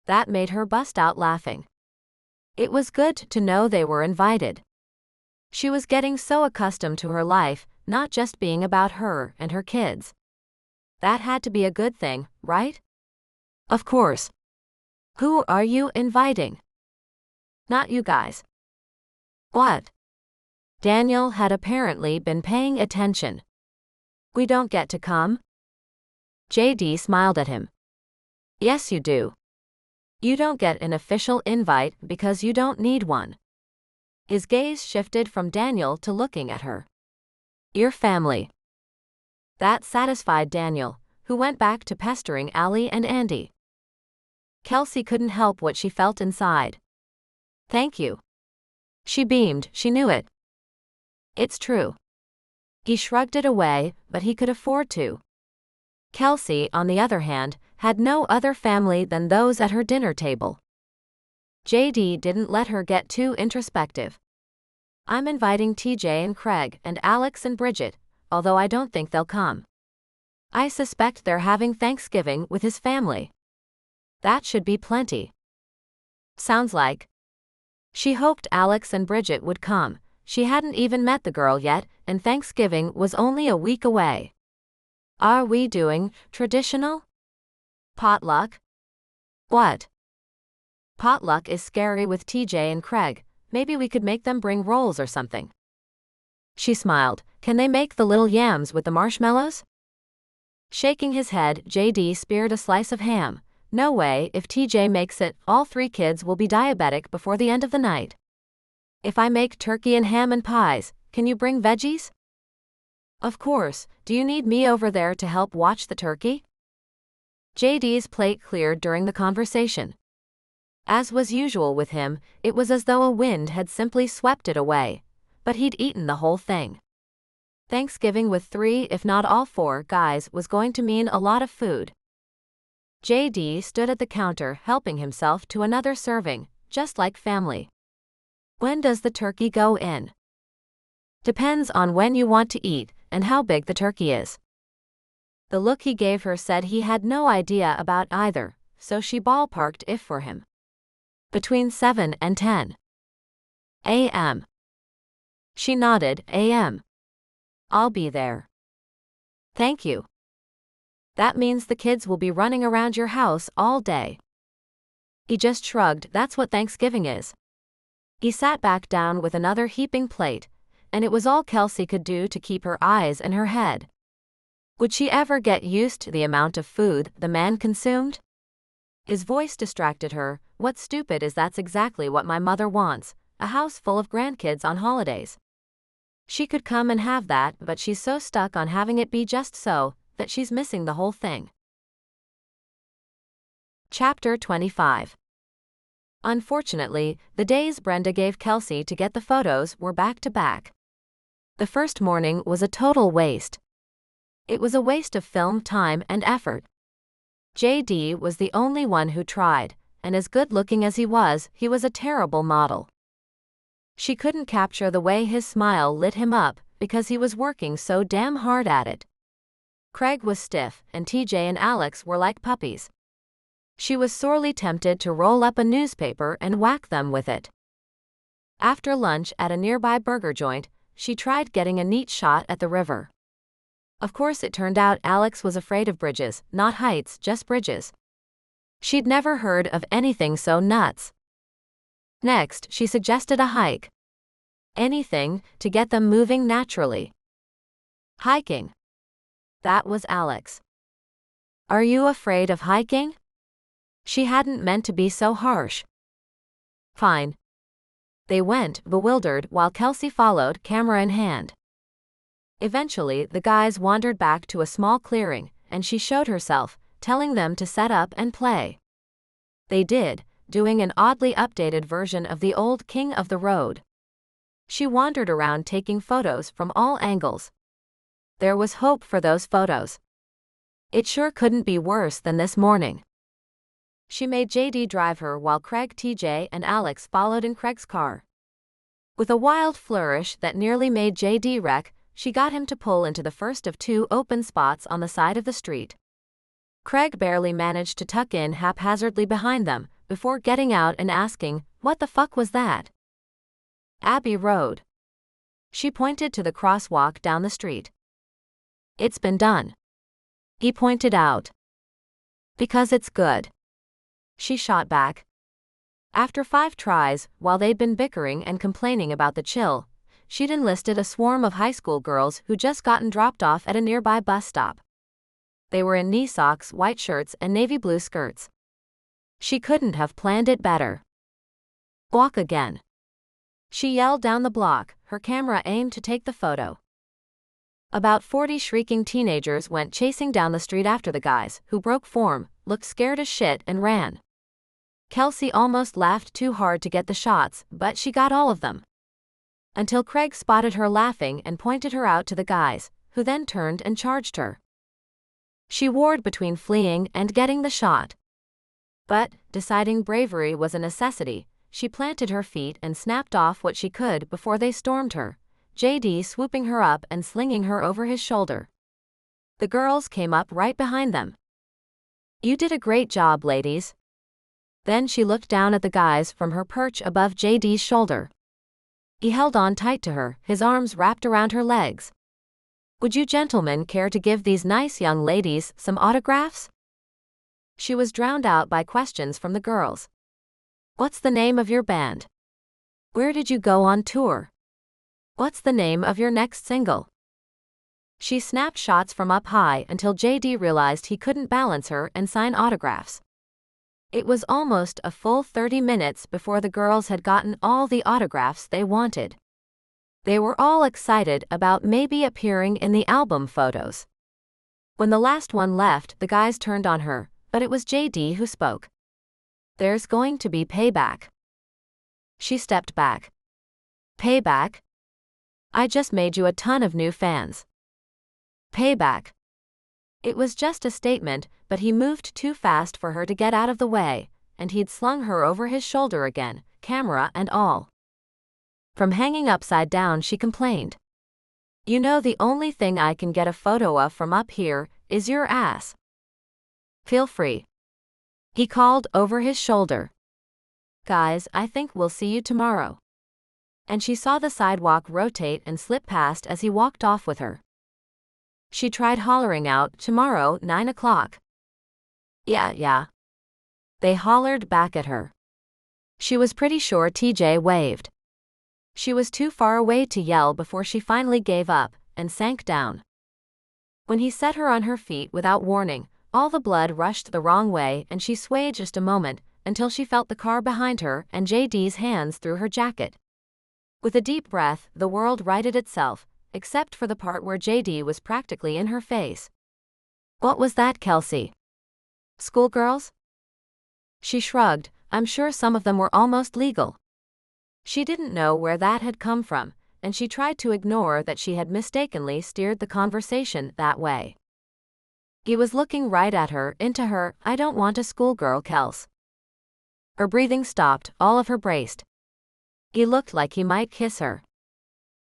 That made her bust out laughing. It was good to know they were invited. She was getting so accustomed to her life, not just being about her and her kids. That had to be a good thing, right? Of course. Who are you inviting? Not you guys. What? Daniel had apparently been paying attention. We don't get to come? JD smiled at him. Yes, you do. You don't get an official invite because you don't need one. His gaze shifted from Daniel to looking at her. Your family. That satisfied Daniel, who went back to pestering Allie and Andy. Kelsey couldn't help what she felt inside. Thank you. She beamed, she knew it. It's true. He shrugged it away, but he could afford to. Kelsey, on the other hand, had no other family than those at her dinner table. JD didn't let her get too introspective. I'm inviting TJ and Craig and Alex and Bridget, although I don't think they'll come. I suspect they're having Thanksgiving with his family. That should be plenty. Sounds like. She hoped Alex and Bridget would come. She hadn't even met the girl yet, and Thanksgiving was only a week away. Are we doing traditional? Potluck? What? Potluck is scary with TJ and Craig. Maybe we could make them bring rolls or something. She smiled. Can they make the little yams with the marshmallows? Shaking his head, JD speared a slice of ham. No way, if TJ makes it, all 3 kids will be diabetic before the end of the night. If I make turkey and ham and pies, can you bring veggies? Of course. Do you need me over there to help watch the turkey? JD's plate cleared during the conversation. As was usual with him, it was as though a wind had simply swept it away. But he'd eaten the whole thing. Thanksgiving with 3, if not all 4, guys was going to mean a lot of food. JD stood at the counter helping himself to another serving, just like family. When does the turkey go in? Depends on when you want to eat and how big the turkey is. The look he gave her said he had no idea about either, so she ballparked if for him. Between 7 and 10 a.m. She nodded, a.m. I'll be there. Thank you. That means the kids will be running around your house all day. He just shrugged. That's what Thanksgiving is. He sat back down with another heaping plate, and it was all Kelsey could do to keep her eyes in her head. Would she ever get used to the amount of food the man consumed? His voice distracted her. What's stupid is that's exactly what my mother wants, a house full of grandkids on holidays. She could come and have that, but she's so stuck on having it be just so, that she's missing the whole thing. Chapter 25. Unfortunately, the days Brenda gave Kelsey to get the photos were back to back. The first morning was a total waste. It was a waste of film time and effort. JD was the only one who tried, and as good-looking as he was a terrible model. She couldn't capture the way his smile lit him up because he was working so damn hard at it. Craig was stiff, and TJ and Alex were like puppies. She was sorely tempted to roll up a newspaper and whack them with it. After lunch at a nearby burger joint, she tried getting a neat shot at the river. Of course it turned out Alex was afraid of bridges, not heights, just bridges. She'd never heard of anything so nuts. Next, she suggested a hike. Anything to get them moving naturally. Hiking. That was Alex. Are you afraid of hiking? She hadn't meant to be so harsh. Fine. They went, bewildered, while Kelsey followed, camera in hand. Eventually, the guys wandered back to a small clearing, and she showed herself, telling them to set up and play. They did, doing an oddly updated version of the old King of the Road. She wandered around taking photos from all angles. There was hope for those photos. It sure couldn't be worse than this morning. She made JD drive her while Craig, TJ, and Alex followed in Craig's car. With a wild flourish that nearly made JD wreck, she got him to pull into the first of two open spots on the side of the street. Craig barely managed to tuck in haphazardly behind them, before getting out and asking, "What the fuck was that?" Abbey Road. She pointed to the crosswalk down the street. "It's been done," he pointed out. "Because it's good," she shot back. After 5 tries, while they'd been bickering and complaining about the chill, she'd enlisted a swarm of high school girls who just gotten dropped off at a nearby bus stop. They were in knee socks, white shirts, and navy blue skirts. She couldn't have planned it better. "Walk again," she yelled down the block, her camera aimed to take the photo. About 40 shrieking teenagers went chasing down the street after the guys, who broke form, looked scared as shit, and ran. Kelsey almost laughed too hard to get the shots, but she got all of them. Until Craig spotted her laughing and pointed her out to the guys, who then turned and charged her. She warred between fleeing and getting the shot. But, deciding bravery was a necessity, she planted her feet and snapped off what she could before they stormed her, JD swooping her up and slinging her over his shoulder. The girls came up right behind them. "You did a great job, ladies." Then she looked down at the guys from her perch above JD's shoulder. He held on tight to her, his arms wrapped around her legs. "Would you gentlemen care to give these nice young ladies some autographs?" She was drowned out by questions from the girls. "What's the name of your band? Where did you go on tour? What's the name of your next single?" She snapped shots from up high until JD realized he couldn't balance her and sign autographs. It was almost a full 30 minutes before the girls had gotten all the autographs they wanted. They were all excited about maybe appearing in the album photos. When the last one left, the guys turned on her, but it was JD who spoke. "There's going to be payback." She stepped back. "Payback? I just made you a ton of new fans." "Payback." It was just a statement, but he moved too fast for her to get out of the way, and he'd slung her over his shoulder again, camera and all. From hanging upside down, she complained. "You know, the only thing I can get a photo of from up here is your ass." "Feel free," he called over his shoulder. "Guys, I think we'll see you tomorrow." And she saw the sidewalk rotate and slip past as he walked off with her. She tried hollering out, "Tomorrow, 9 o'clock. Yeah. They hollered back at her. She was pretty sure TJ waved. She was too far away to yell before she finally gave up and sank down. When he set her on her feet without warning, all the blood rushed the wrong way and she swayed just a moment until she felt the car behind her and JD's hands through her jacket. With a deep breath, the world righted itself, except for the part where JD was practically in her face. "What was that, Kelsey? Schoolgirls?" She shrugged. "I'm sure some of them were almost legal." She didn't know where that had come from, and she tried to ignore that she had mistakenly steered the conversation that way. He was looking right at her, into her. "I don't want a schoolgirl, Kels." Her breathing stopped, all of her braced. He looked like he might kiss her.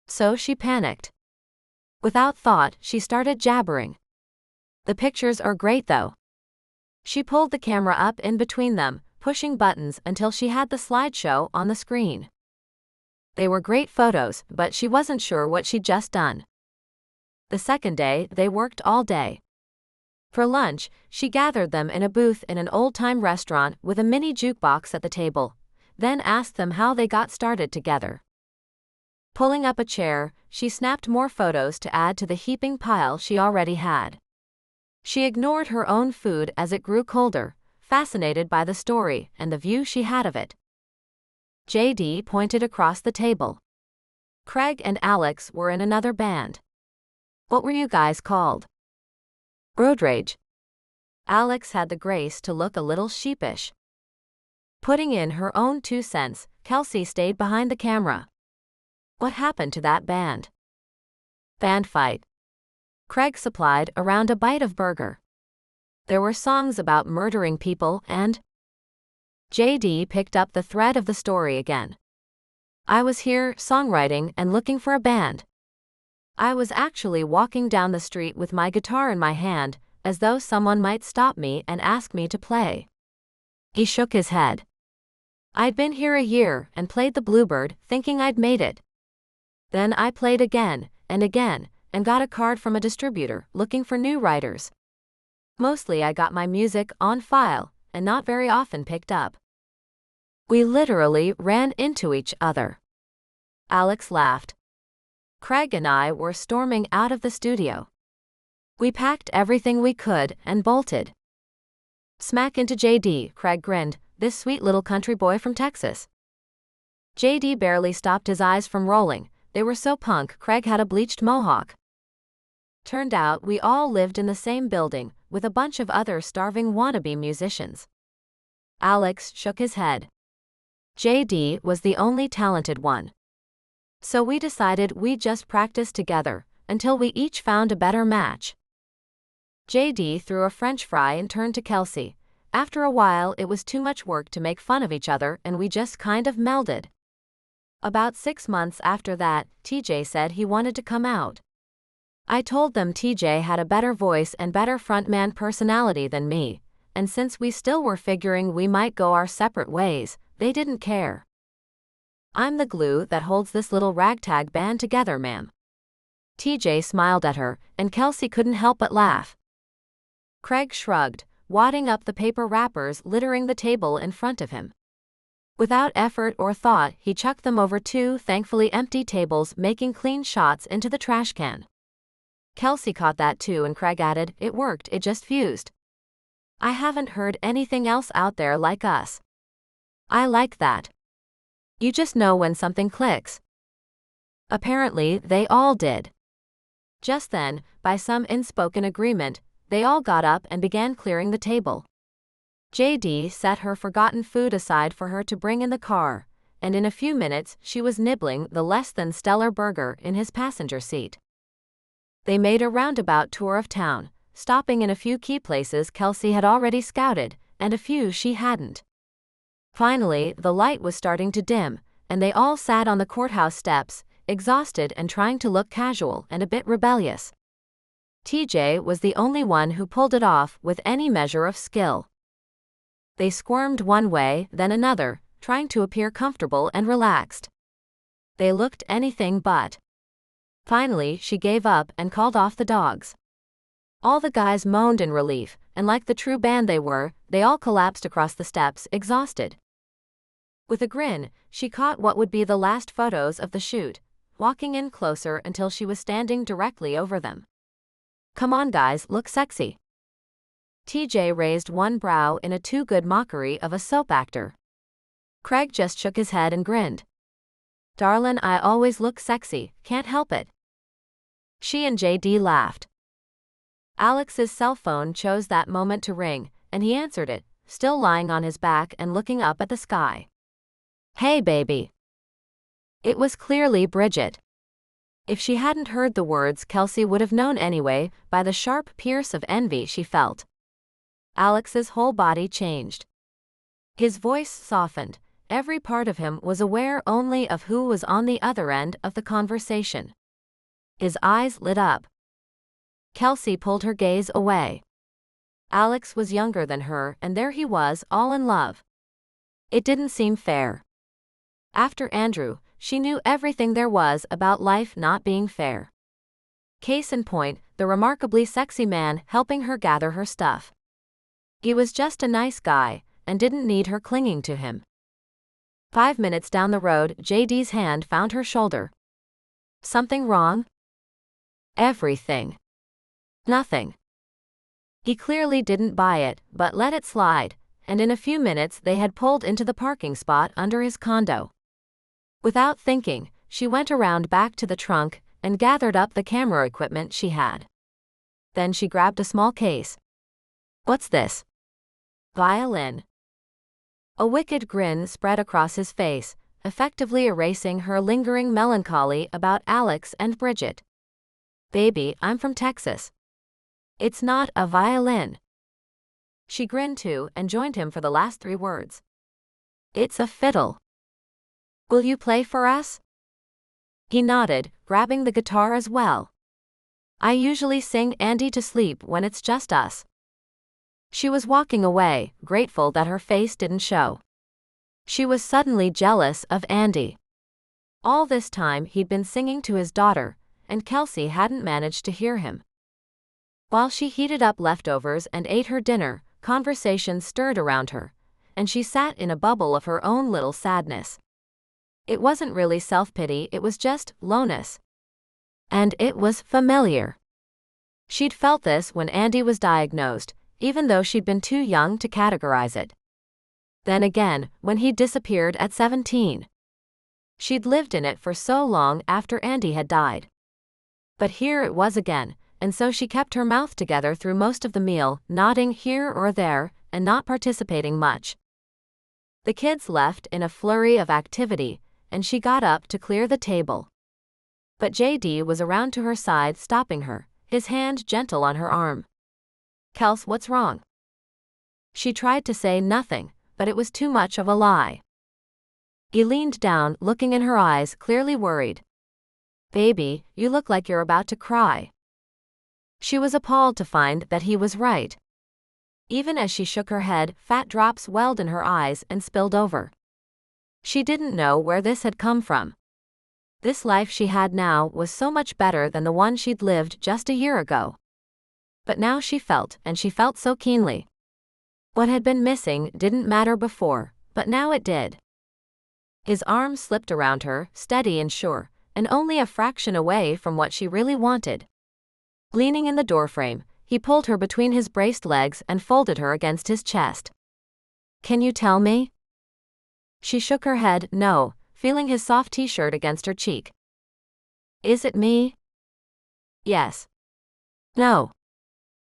So she panicked. Without thought, she started jabbering. "The pictures are great though." She pulled the camera up in between them, pushing buttons until she had the slideshow on the screen. They were great photos, but she wasn't sure what she'd just done. The second day, they worked all day. For lunch, she gathered them in a booth in an old-time restaurant with a mini jukebox at the table, then asked them how they got started together. Pulling up a chair, she snapped more photos to add to the heaping pile she already had. She ignored her own food as it grew colder, fascinated by the story and the view she had of it. JD pointed across the table. Craig and Alex were in another band. "What were you guys called?" "Road Rage." Alex had the grace to look a little sheepish. Putting in her own 2 cents, Kelsey stayed behind the camera. What happened to that band? Band fight. Craig supplied around a bite of burger. There were songs about murdering people and JD picked up the thread of the story again. I was here, songwriting and looking for a band. I was actually walking down the street with my guitar in my hand, as though someone might stop me and ask me to play. He shook his head. I'd been here a year and played the Bluebird, thinking I'd made it. Then I played again, and got a card from a distributor, looking for new writers. Mostly I got my music on file, and not very often picked up. We literally ran into each other. Alex laughed. Craig and I were storming out of the studio. We packed everything we could and bolted. Smack into JD, Craig grinned, this sweet little country boy from Texas. JD barely stopped his eyes from rolling, they were so punk Craig had a bleached mohawk. Turned out we all lived in the same building, with a bunch of other starving wannabe musicians. Alex shook his head. JD was the only talented one. So we decided we'd just practice together, until we each found a better match. JD threw a French fry and turned to Kelsey. After a while it was too much work to make fun of each other and we just kind of melded. About 6 months after that, TJ said he wanted to come out. I told them TJ had a better voice and better frontman personality than me, and since we still were figuring we might go our separate ways, they didn't care. I'm the glue that holds this little ragtag band together, ma'am. TJ smiled at her, and Kelsey couldn't help but laugh. Craig shrugged, wadding up the paper wrappers littering the table in front of him. Without effort or thought, he chucked them over 2 thankfully empty tables, making clean shots into the trash can. Kelsey caught that too, and Craig added, "It worked, it just fused. I haven't heard anything else out there like us. I like that. You just know when something clicks." Apparently, they all did. Just then, by some unspoken agreement, they all got up and began clearing the table. JD set her forgotten food aside for her to bring in the car, and in a few minutes she was nibbling the less than stellar burger in his passenger seat. They made a roundabout tour of town, stopping in a few key places Kelsey had already scouted, and a few she hadn't. Finally, the light was starting to dim, and they all sat on the courthouse steps, exhausted and trying to look casual and a bit rebellious. TJ was the only one who pulled it off with any measure of skill. They squirmed one way, then another, trying to appear comfortable and relaxed. They looked anything but. Finally, she gave up and called off the dogs. All the guys moaned in relief, and like the true band they were, they all collapsed across the steps, exhausted. With a grin, she caught what would be the last photos of the shoot, walking in closer until she was standing directly over them. "Come on guys, look sexy." TJ raised one brow in a too-good mockery of a soap actor. Craig just shook his head and grinned. "Darlin', I always look sexy, can't help it." She and JD laughed. Alex's cell phone chose that moment to ring, and he answered it, still lying on his back and looking up at the sky. "Hey baby." It was clearly Bridget. If she hadn't heard the words, Kelsey would have known anyway, by the sharp pierce of envy she felt. Alex's whole body changed. His voice softened, every part of him was aware only of who was on the other end of the conversation. His eyes lit up. Kelsey pulled her gaze away. Alex was younger than her, and there he was, all in love. It didn't seem fair. After Andrew, she knew everything there was about life not being fair. Case in point, the remarkably sexy man helping her gather her stuff. He was just a nice guy, and didn't need her clinging to him. 5 minutes down the road, JD's hand found her shoulder. Something wrong? Everything. Nothing. He clearly didn't buy it, but let it slide, and in a few minutes they had pulled into the parking spot under his condo. Without thinking, she went around back to the trunk and gathered up the camera equipment she had. Then she grabbed a small case. "What's this?" "Violin." A wicked grin spread across his face, effectively erasing her lingering melancholy about Alex and Bridget. Baby, I'm from Texas. It's not a violin. She grinned too and joined him for the last 3 words. It's a fiddle. Will you play for us? He nodded, grabbing the guitar as well. I usually sing Andy to sleep when it's just us. She was walking away, grateful that her face didn't show. She was suddenly jealous of Andy. All this time he'd been singing to his daughter, and Kelsey hadn't managed to hear him. While she heated up leftovers and ate her dinner, conversation stirred around her, and she sat in a bubble of her own little sadness. It wasn't really self-pity, it was just lowness. And it was familiar. She'd felt this when Andy was diagnosed, even though she'd been too young to categorize it. Then again, when he disappeared at 17. She'd lived in it for so long after Andy had died. But here it was again, and so she kept her mouth together through most of the meal, nodding here or there, and not participating much. The kids left in a flurry of activity, and she got up to clear the table. But JD was around to her side, stopping her, his hand gentle on her arm. Kels, what's wrong? She tried to say nothing, but it was too much of a lie. He leaned down, looking in her eyes, clearly worried. Baby, you look like you're about to cry. She was appalled to find that he was right. Even as she shook her head, fat drops welled in her eyes and spilled over. She didn't know where this had come from. This life she had now was so much better than the one she'd lived just a year ago. But now she felt, and she felt so keenly. What had been missing didn't matter before, but now it did. His arm slipped around her, steady and sure, and only a fraction away from what she really wanted. Leaning in the doorframe, he pulled her between his braced legs and folded her against his chest. Can you tell me? She shook her head, no, feeling his soft t-shirt against her cheek. Is it me? Yes. No.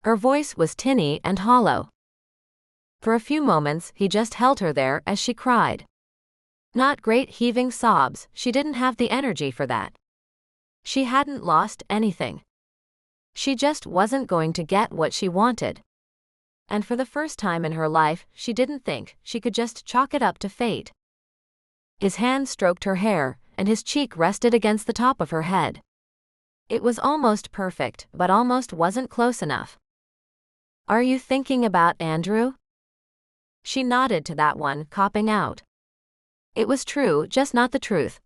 Her voice was tinny and hollow. For a few moments he just held her there as she cried. Not great heaving sobs, she didn't have the energy for that. She hadn't lost anything. She just wasn't going to get what she wanted. And for the first time in her life, she didn't think she could just chalk it up to fate. His hand stroked her hair, and his cheek rested against the top of her head. It was almost perfect, but almost wasn't close enough. Are you thinking about Andrew? She nodded to that one, copping out. It was true, just not the truth.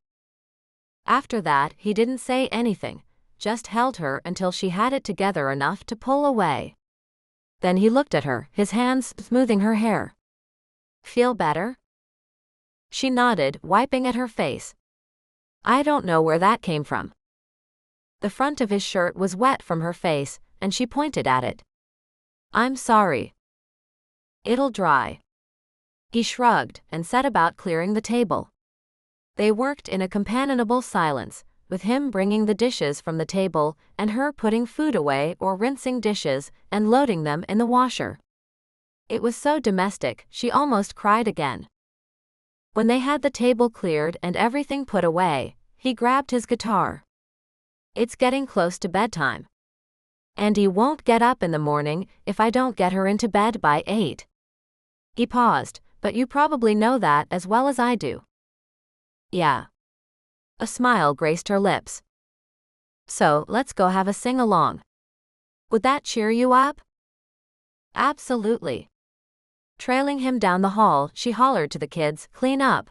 After that, he didn't say anything, just held her until she had it together enough to pull away. Then he looked at her, his hands smoothing her hair. Feel better? She nodded, wiping at her face. I don't know where that came from. The front of his shirt was wet from her face, and she pointed at it. I'm sorry. It'll dry. He shrugged and set about clearing the table. They worked in a companionable silence, with him bringing the dishes from the table and her putting food away or rinsing dishes and loading them in the washer. It was so domestic, she almost cried again. When they had the table cleared and everything put away, he grabbed his guitar. It's getting close to bedtime. Andy won't get up in the morning if I don't get her into bed by 8. He paused, but you probably know that as well as I do. Yeah. A smile graced her lips. So, let's go have a sing-along. Would that cheer you up? Absolutely. Trailing him down the hall, she hollered to the kids, clean up.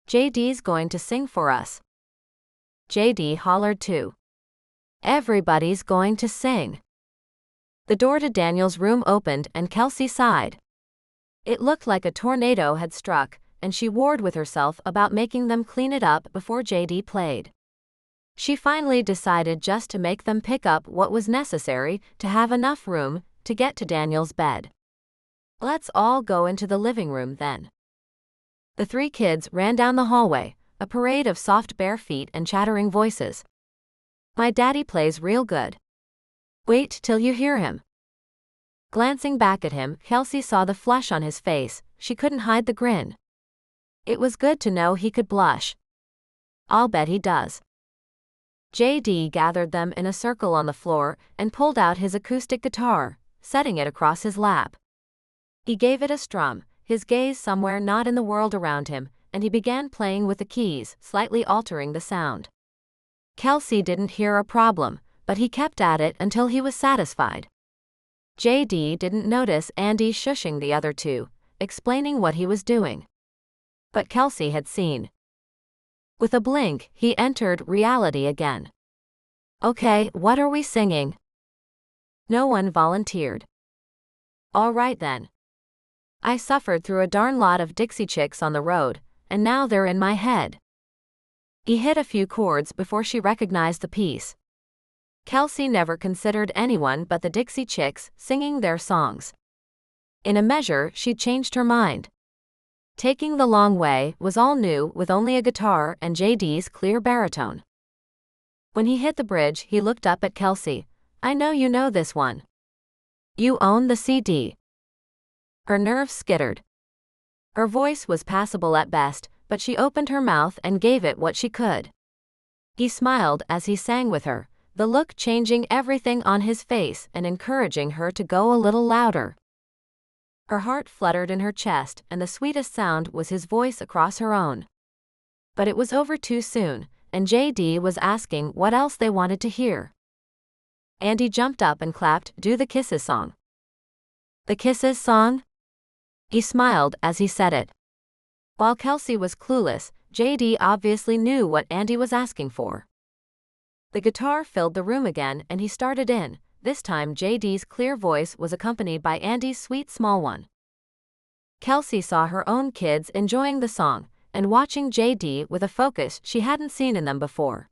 JD's going to sing for us. JD hollered too. Everybody's going to sing. The door to Daniel's room opened and Kelsey sighed. It looked like a tornado had struck, and she warred with herself about making them clean it up before JD played. She finally decided just to make them pick up what was necessary to have enough room to get to Daniel's bed. Let's all go into the living room then. The 3 kids ran down the hallway, a parade of soft bare feet and chattering voices. My daddy plays real good. Wait till you hear him. Glancing back at him, Kelsey saw the flush on his face, she couldn't hide the grin. It was good to know he could blush. I'll bet he does. JD gathered them in a circle on the floor and pulled out his acoustic guitar, setting it across his lap. He gave it a strum, his gaze somewhere not in the world around him, and he began playing with the keys, slightly altering the sound. Kelsey didn't hear a problem, but he kept at it until he was satisfied. JD didn't notice Andy shushing the other two, explaining what he was doing. But Kelsey had seen. With a blink, he entered reality again. Okay, what are we singing? No one volunteered. All right then. I suffered through a darn lot of Dixie Chicks on the road, and now they're in my head. He hit a few chords before she recognized the piece. Kelsey never considered anyone but the Dixie Chicks singing their songs. In a measure, she'd changed her mind. Taking the Long Way was all new with only a guitar and JD's clear baritone. When he hit the bridge, he looked up at Kelsey. I know you know this one. You own the CD. Her nerves skittered. Her voice was passable at best, but she opened her mouth and gave it what she could. He smiled as he sang with her, the look changing everything on his face and encouraging her to go a little louder. Her heart fluttered in her chest, and the sweetest sound was his voice across her own. But it was over too soon, and JD was asking what else they wanted to hear. Andy jumped up and clapped, "Do the Kisses song." The Kisses song? He smiled as he said it. While Kelsey was clueless, JD obviously knew what Andy was asking for. The guitar filled the room again and he started in. This time JD's clear voice was accompanied by Andy's sweet small one. Kelsey saw her own kids enjoying the song and watching JD with a focus she hadn't seen in them before.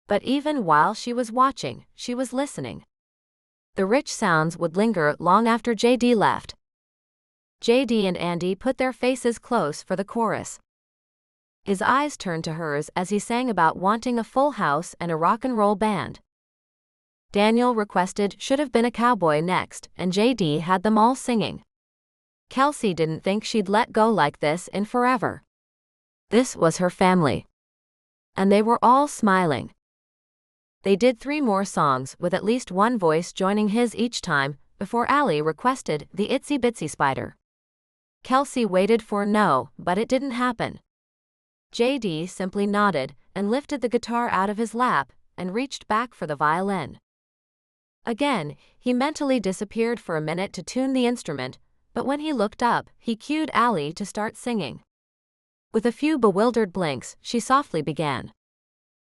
But even while she was watching, she was listening. The rich sounds would linger long after JD left. JD and Andy put their faces close for the chorus. His eyes turned to hers as he sang about wanting a full house and a rock and roll band. Daniel requested "Should Have Been a Cowboy" next, and JD had them all singing. Kelsey didn't think she'd let go like this in forever. This was her family. And they were all smiling. They did 3 more songs with at least one voice joining his each time, before Allie requested "The Itsy Bitsy Spider." Kelsey waited for no, but it didn't happen. JD simply nodded and lifted the guitar out of his lap and reached back for the violin. Again, he mentally disappeared for a minute to tune the instrument, but when he looked up, he cued Allie to start singing. With a few bewildered blinks, she softly began.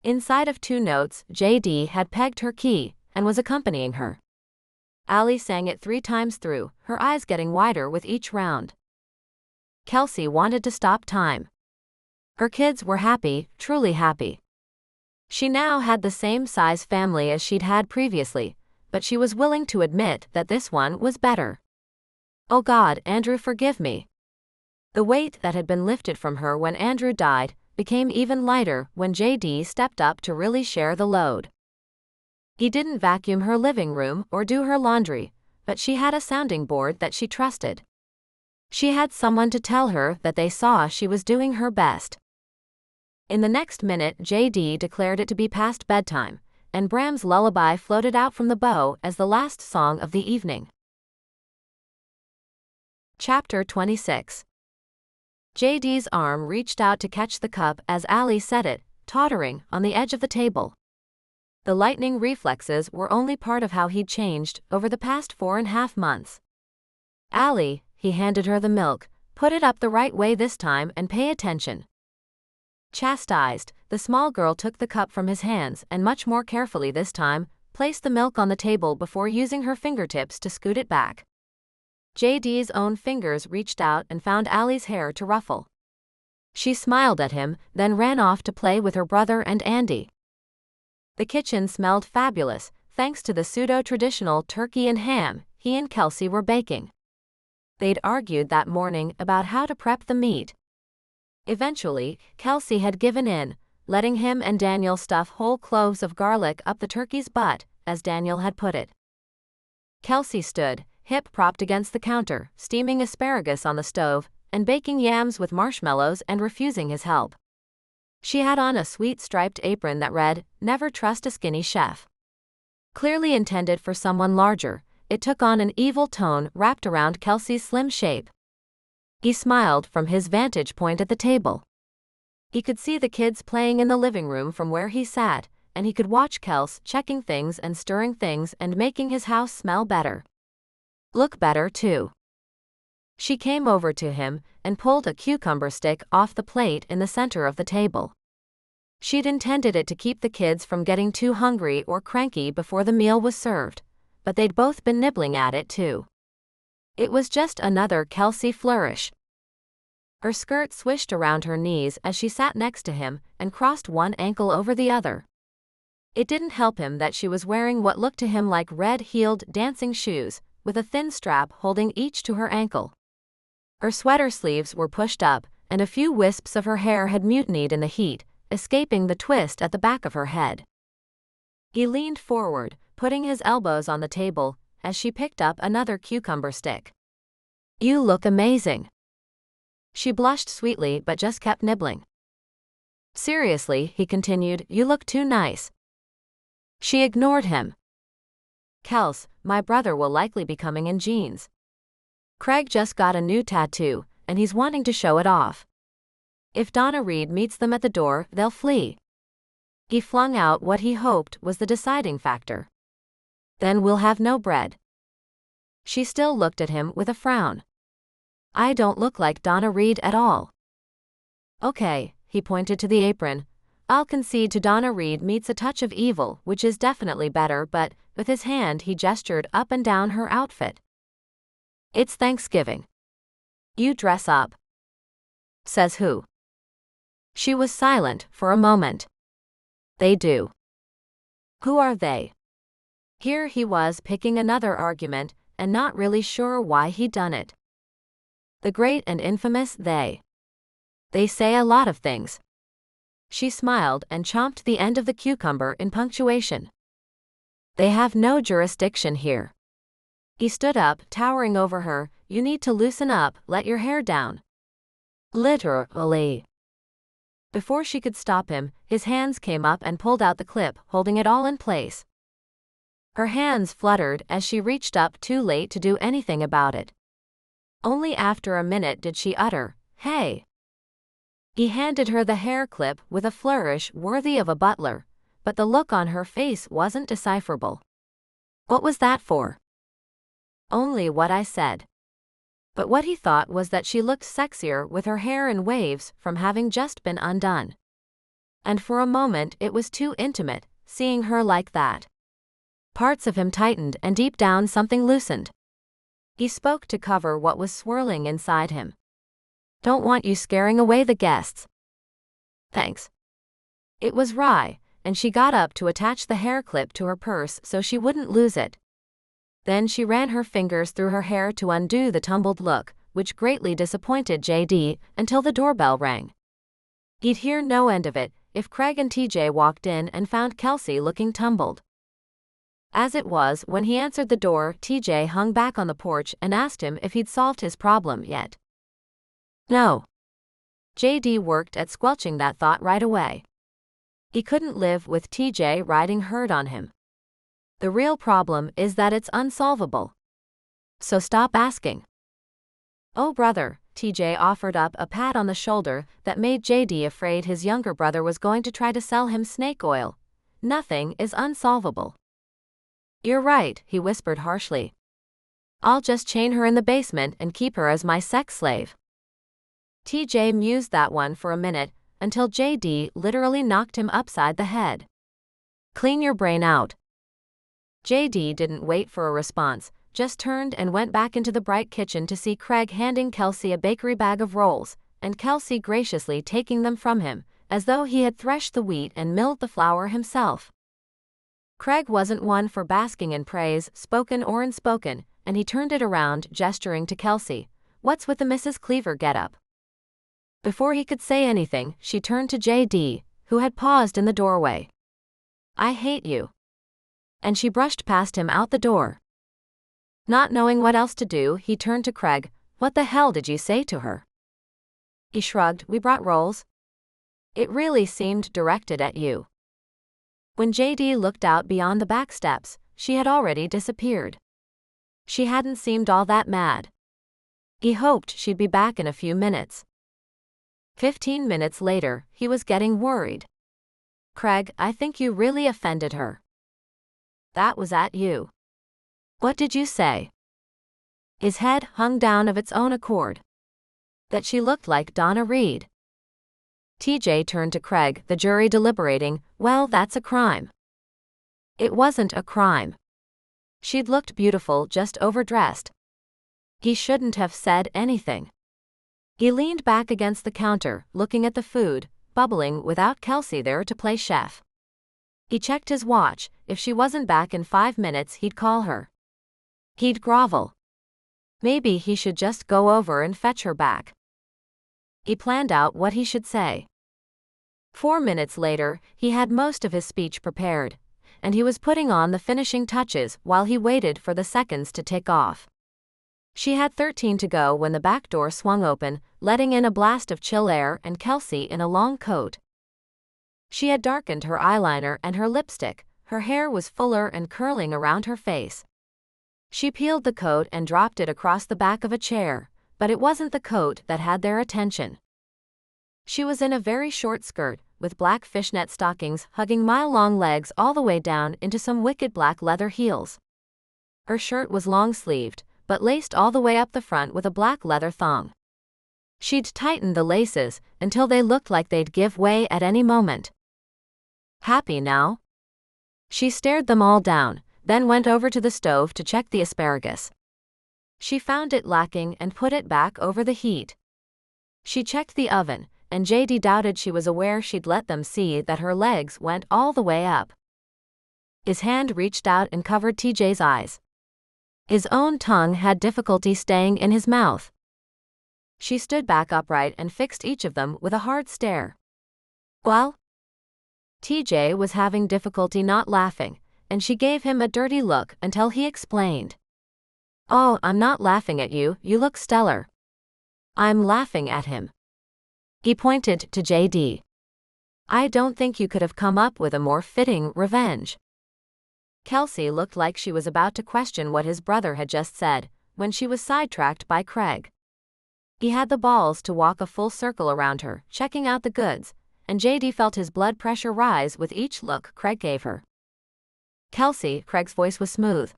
Inside of 2 notes, JD had pegged her key and was accompanying her. Allie sang it 3 times through, her eyes getting wider with each round. Kelsey wanted to stop time. Her kids were happy, truly happy. She now had the same size family as she'd had previously, but she was willing to admit that this one was better. Oh God, Andrew, forgive me. The weight that had been lifted from her when Andrew died became even lighter when JD stepped up to really share the load. He didn't vacuum her living room or do her laundry, but she had a sounding board that she trusted. She had someone to tell her that they saw she was doing her best. In the next minute, JD declared it to be past bedtime, and Bram's lullaby floated out from the bow as the last song of the evening. Chapter 26. JD's arm reached out to catch the cup as Allie said it, tottering on the edge of the table. The lightning reflexes were only part of how he'd changed over the past 4.5 months. Allie, he handed her the milk, put it up the right way this time and pay attention. Chastised, the small girl took the cup from his hands and much more carefully this time, placed the milk on the table before using her fingertips to scoot it back. JD's own fingers reached out and found Allie's hair to ruffle. She smiled at him, then ran off to play with her brother and Andy. The kitchen smelled fabulous, thanks to the pseudo-traditional turkey and ham he and Kelsey were baking. They'd argued that morning about how to prep the meat. Eventually, Kelsey had given in, letting him and Daniel stuff whole cloves of garlic up the turkey's butt, as Daniel had put it. Kelsey stood, hip propped against the counter, steaming asparagus on the stove, and baking yams with marshmallows and refusing his help. She had on a sweet striped apron that read, "Never trust a skinny chef." Clearly intended for someone larger, it took on an evil tone wrapped around Kelsey's slim shape. He smiled from his vantage point at the table. He could see the kids playing in the living room from where he sat, and he could watch Kels checking things and stirring things and making his house smell better. Look better, too. She came over to him and pulled a cucumber stick off the plate in the center of the table. She'd intended it to keep the kids from getting too hungry or cranky before the meal was served, but they'd both been nibbling at it too. It was just another Kelsey flourish. Her skirt swished around her knees as she sat next to him and crossed one ankle over the other. It didn't help him that she was wearing what looked to him like red-heeled dancing shoes, with a thin strap holding each to her ankle. Her sweater sleeves were pushed up, and a few wisps of her hair had mutinied in the heat, escaping the twist at the back of her head. He leaned forward, putting his elbows on the table, as she picked up another cucumber stick. "You look amazing." She blushed sweetly but just kept nibbling. "Seriously," he continued, "you look too nice." She ignored him. "Kels, my brother will likely be coming in jeans. Craig just got a new tattoo, and he's wanting to show it off. If Donna Reed meets them at the door, they'll flee." He flung out what he hoped was the deciding factor. "Then we'll have no bread." She still looked at him with a frown. "I don't look like Donna Reed at all." "Okay," he pointed to the apron. "I'll concede to Donna Reed meets a touch of evil, which is definitely better, but," with his hand he gestured up and down her outfit. "It's Thanksgiving. You dress up." "Says who?" She was silent for a moment. "They do." "Who are they?" Here he was picking another argument, and not really sure why he'd done it. "The great and infamous they. They say a lot of things." She smiled and chomped the end of the cucumber in punctuation. "They have no jurisdiction here." He stood up, towering over her. "You need to loosen up, let your hair down." "Literally." Before she could stop him, his hands came up and pulled out the clip, holding it all in place. Her hands fluttered as she reached up, too late to do anything about it. Only after a minute did she utter, "Hey." He handed her the hair clip with a flourish worthy of a butler, but the look on her face wasn't decipherable. "What was that for?" "Only what I said." But what he thought was that she looked sexier with her hair in waves from having just been undone. And for a moment it was too intimate, seeing her like that. Parts of him tightened and deep down something loosened. He spoke to cover what was swirling inside him. "Don't want you scaring away the guests." "Thanks." It was wry, and she got up to attach the hair clip to her purse so she wouldn't lose it. Then she ran her fingers through her hair to undo the tumbled look, which greatly disappointed JD, until the doorbell rang. He'd hear no end of it if Craig and TJ walked in and found Kelsey looking tumbled. As it was, when he answered the door, TJ hung back on the porch and asked him if he'd solved his problem yet. No. JD worked at squelching that thought right away. He couldn't live with TJ riding herd on him. The real problem is that it's unsolvable. So stop asking. "Oh brother," TJ offered up a pat on the shoulder that made JD afraid his younger brother was going to try to sell him snake oil. "Nothing is unsolvable." "You're right," he whispered harshly. "I'll just chain her in the basement and keep her as my sex slave." TJ mused that one for a minute, until JD literally knocked him upside the head. "Clean your brain out." JD didn't wait for a response, just turned and went back into the bright kitchen to see Craig handing Kelsey a bakery bag of rolls, and Kelsey graciously taking them from him, as though he had threshed the wheat and milled the flour himself. Craig wasn't one for basking in praise, spoken or unspoken, and he turned it around, gesturing to Kelsey. "What's with the Mrs. Cleaver getup?" Before he could say anything, she turned to JD, who had paused in the doorway. "I hate you." And she brushed past him out the door. Not knowing what else to do, he turned to Craig. What the hell did you say to her? He shrugged. We brought rolls. It really seemed directed at you. When JD looked out beyond the back steps, she had already disappeared. She hadn't seemed all that mad. He hoped she'd be back in a few minutes. 15 minutes later, he was getting worried. Craig, I think you really offended her. That was at you. What did you say? His head hung down of its own accord. That she looked like Donna Reed. TJ turned to Craig, the jury deliberating. Well, that's a crime. It wasn't a crime. She'd looked beautiful, just overdressed. He shouldn't have said anything. He leaned back against the counter, looking at the food, bubbling without Kelsey there to play chef. He checked his watch. If she wasn't back in 5 minutes, he'd call her. He'd grovel. Maybe he should just go over and fetch her back. He planned out what he should say. 4 minutes later, he had most of his speech prepared, and he was putting on the finishing touches while he waited for the seconds to tick off. She had 13 to go when the back door swung open, letting in a blast of chill air and Kelsey in a long coat. She had darkened her eyeliner and her lipstick, her hair was fuller and curling around her face. She peeled the coat and dropped it across the back of a chair, but it wasn't the coat that had their attention. She was in a very short skirt, with black fishnet stockings hugging mile-long legs all the way down into some wicked black leather heels. Her shirt was long-sleeved, but laced all the way up the front with a black leather thong. She'd tightened the laces until they looked like they'd give way at any moment. Happy now? She stared them all down, then went over to the stove to check the asparagus. She found it lacking and put it back over the heat. She checked the oven, and JD doubted she was aware she'd let them see that her legs went all the way up. His hand reached out and covered TJ's eyes. His own tongue had difficulty staying in his mouth. She stood back upright and fixed each of them with a hard stare. Well? TJ was having difficulty not laughing, and she gave him a dirty look until he explained. Oh, I'm not laughing at you, you look stellar. I'm laughing at him. He pointed to JD. I don't think you could have come up with a more fitting revenge. Kelsey looked like she was about to question what his brother had just said, when she was sidetracked by Craig. He had the balls to walk a full circle around her, checking out the goods, and JD felt his blood pressure rise with each look Craig gave her. Kelsey, Craig's voice was smooth.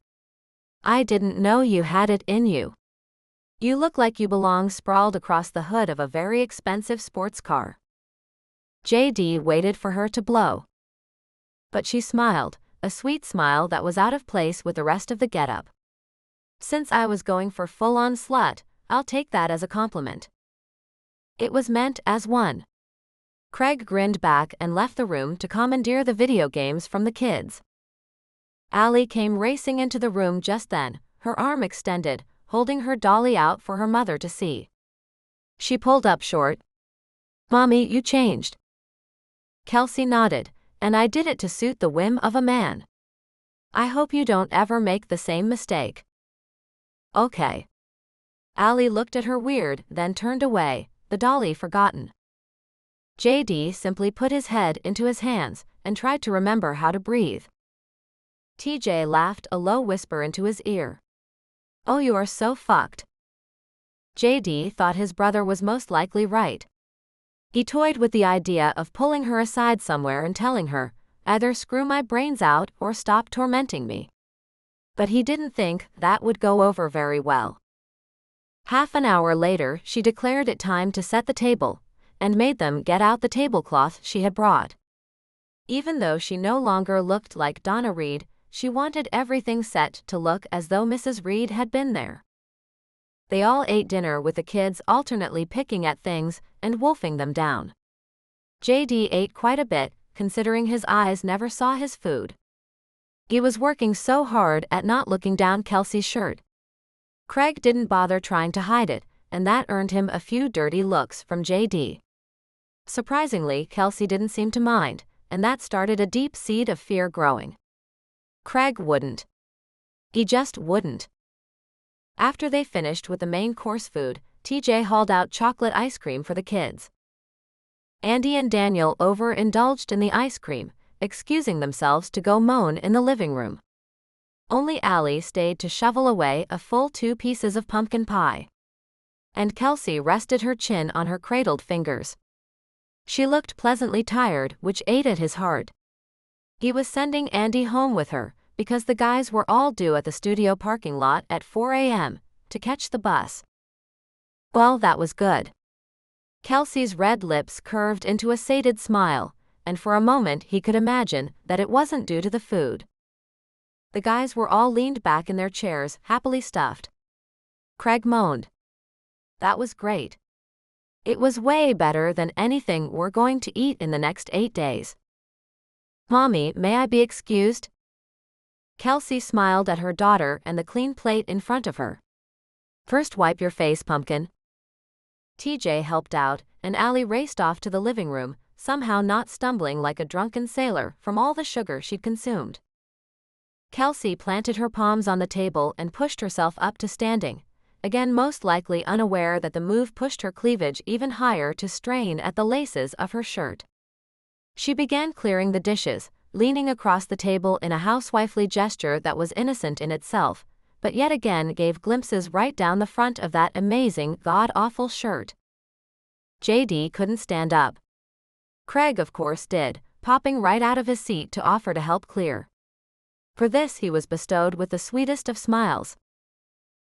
I didn't know you had it in you. You look like you belong sprawled across the hood of a very expensive sports car. JD waited for her to blow. But she smiled, a sweet smile that was out of place with the rest of the getup. Since I was going for full-on slut, I'll take that as a compliment. It was meant as one. Craig grinned back and left the room to commandeer the video games from the kids. Allie came racing into the room just then, her arm extended, holding her dolly out for her mother to see. She pulled up short. Mommy, you changed. Kelsey nodded, and I did it to suit the whim of a man. I hope you don't ever make the same mistake. Okay. Allie looked at her weird, then turned away, the dolly forgotten. JD simply put his head into his hands and tried to remember how to breathe. TJ laughed a low whisper into his ear. Oh, you are so fucked. JD thought his brother was most likely right. He toyed with the idea of pulling her aside somewhere and telling her, either screw my brains out or stop tormenting me. But he didn't think that would go over very well. Half an hour later, she declared it time to set the table, and made them get out the tablecloth she had brought. Even though she no longer looked like Donna Reed, she wanted everything set to look as though Mrs. Reed had been there. They all ate dinner with the kids alternately picking at things and wolfing them down. JD ate quite a bit, considering his eyes never saw his food. He was working so hard at not looking down Kelsey's shirt. Craig didn't bother trying to hide it, and that earned him a few dirty looks from JD. Surprisingly, Kelsey didn't seem to mind, and that started a deep seed of fear growing. Craig wouldn't. He just wouldn't. After they finished with the main course food, TJ hauled out chocolate ice cream for the kids. Andy and Daniel overindulged in the ice cream, excusing themselves to go moan in the living room. Only Allie stayed to shovel away a full 2 pieces of pumpkin pie. And Kelsey rested her chin on her cradled fingers. She looked pleasantly tired, which ate at his heart. He was sending Andy home with her, because the guys were all due at the studio parking lot at 4 a.m. to catch the bus. Well, that was good. Kelsey's red lips curved into a sated smile, and for a moment he could imagine that it wasn't due to the food. The guys were all leaned back in their chairs, happily stuffed. Craig moaned. That was great. It was way better than anything we're going to eat in the next 8 days. Mommy, may I be excused? Kelsey smiled at her daughter and the clean plate in front of her. First wipe your face, pumpkin. TJ helped out, and Allie raced off to the living room, somehow not stumbling like a drunken sailor from all the sugar she'd consumed. Kelsey planted her palms on the table and pushed herself up to standing, again most likely unaware that the move pushed her cleavage even higher to strain at the laces of her shirt. She began clearing the dishes, leaning across the table in a housewifely gesture that was innocent in itself, but yet again gave glimpses right down the front of that amazing, god-awful shirt. JD couldn't stand up. Craig, of course, did, popping right out of his seat to offer to help clear. For this he was bestowed with the sweetest of smiles.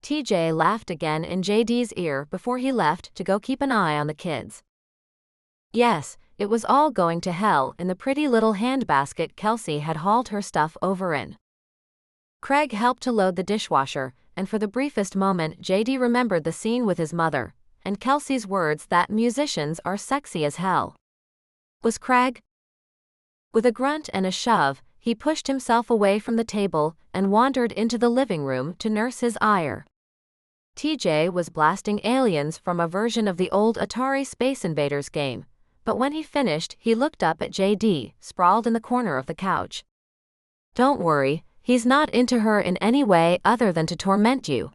TJ laughed again in JD's ear before he left to go keep an eye on the kids. Yes, it was all going to hell in the pretty little handbasket Kelsey had hauled her stuff over in. Craig helped to load the dishwasher, and for the briefest moment JD remembered the scene with his mother, and Kelsey's words that musicians are sexy as hell. Was Craig? With a grunt and a shove, he pushed himself away from the table and wandered into the living room to nurse his ire. TJ was blasting Aliens from a version of the old Atari Space Invaders game, but when he finished he looked up at JD, sprawled in the corner of the couch. Don't worry, he's not into her in any way other than to torment you.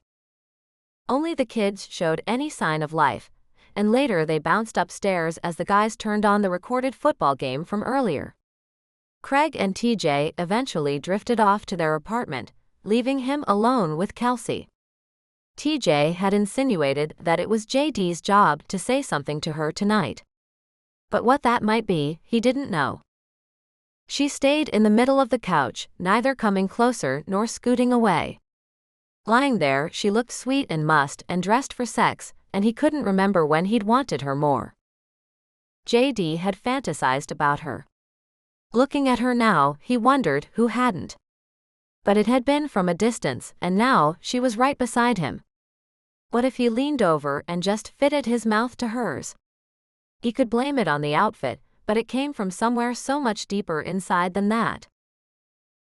Only the kids showed any sign of life, and later they bounced upstairs as the guys turned on the recorded football game from earlier. Craig and TJ eventually drifted off to their apartment, leaving him alone with Kelsey. TJ had insinuated that it was JD's job to say something to her tonight. But what that might be, he didn't know. She stayed in the middle of the couch, neither coming closer nor scooting away. Lying there, she looked sweet and mussed and dressed for sex, and he couldn't remember when he'd wanted her more. JD had fantasized about her. Looking at her now, he wondered who hadn't. But it had been from a distance, and now she was right beside him. What if he leaned over and just fitted his mouth to hers? He could blame it on the outfit, but it came from somewhere so much deeper inside than that.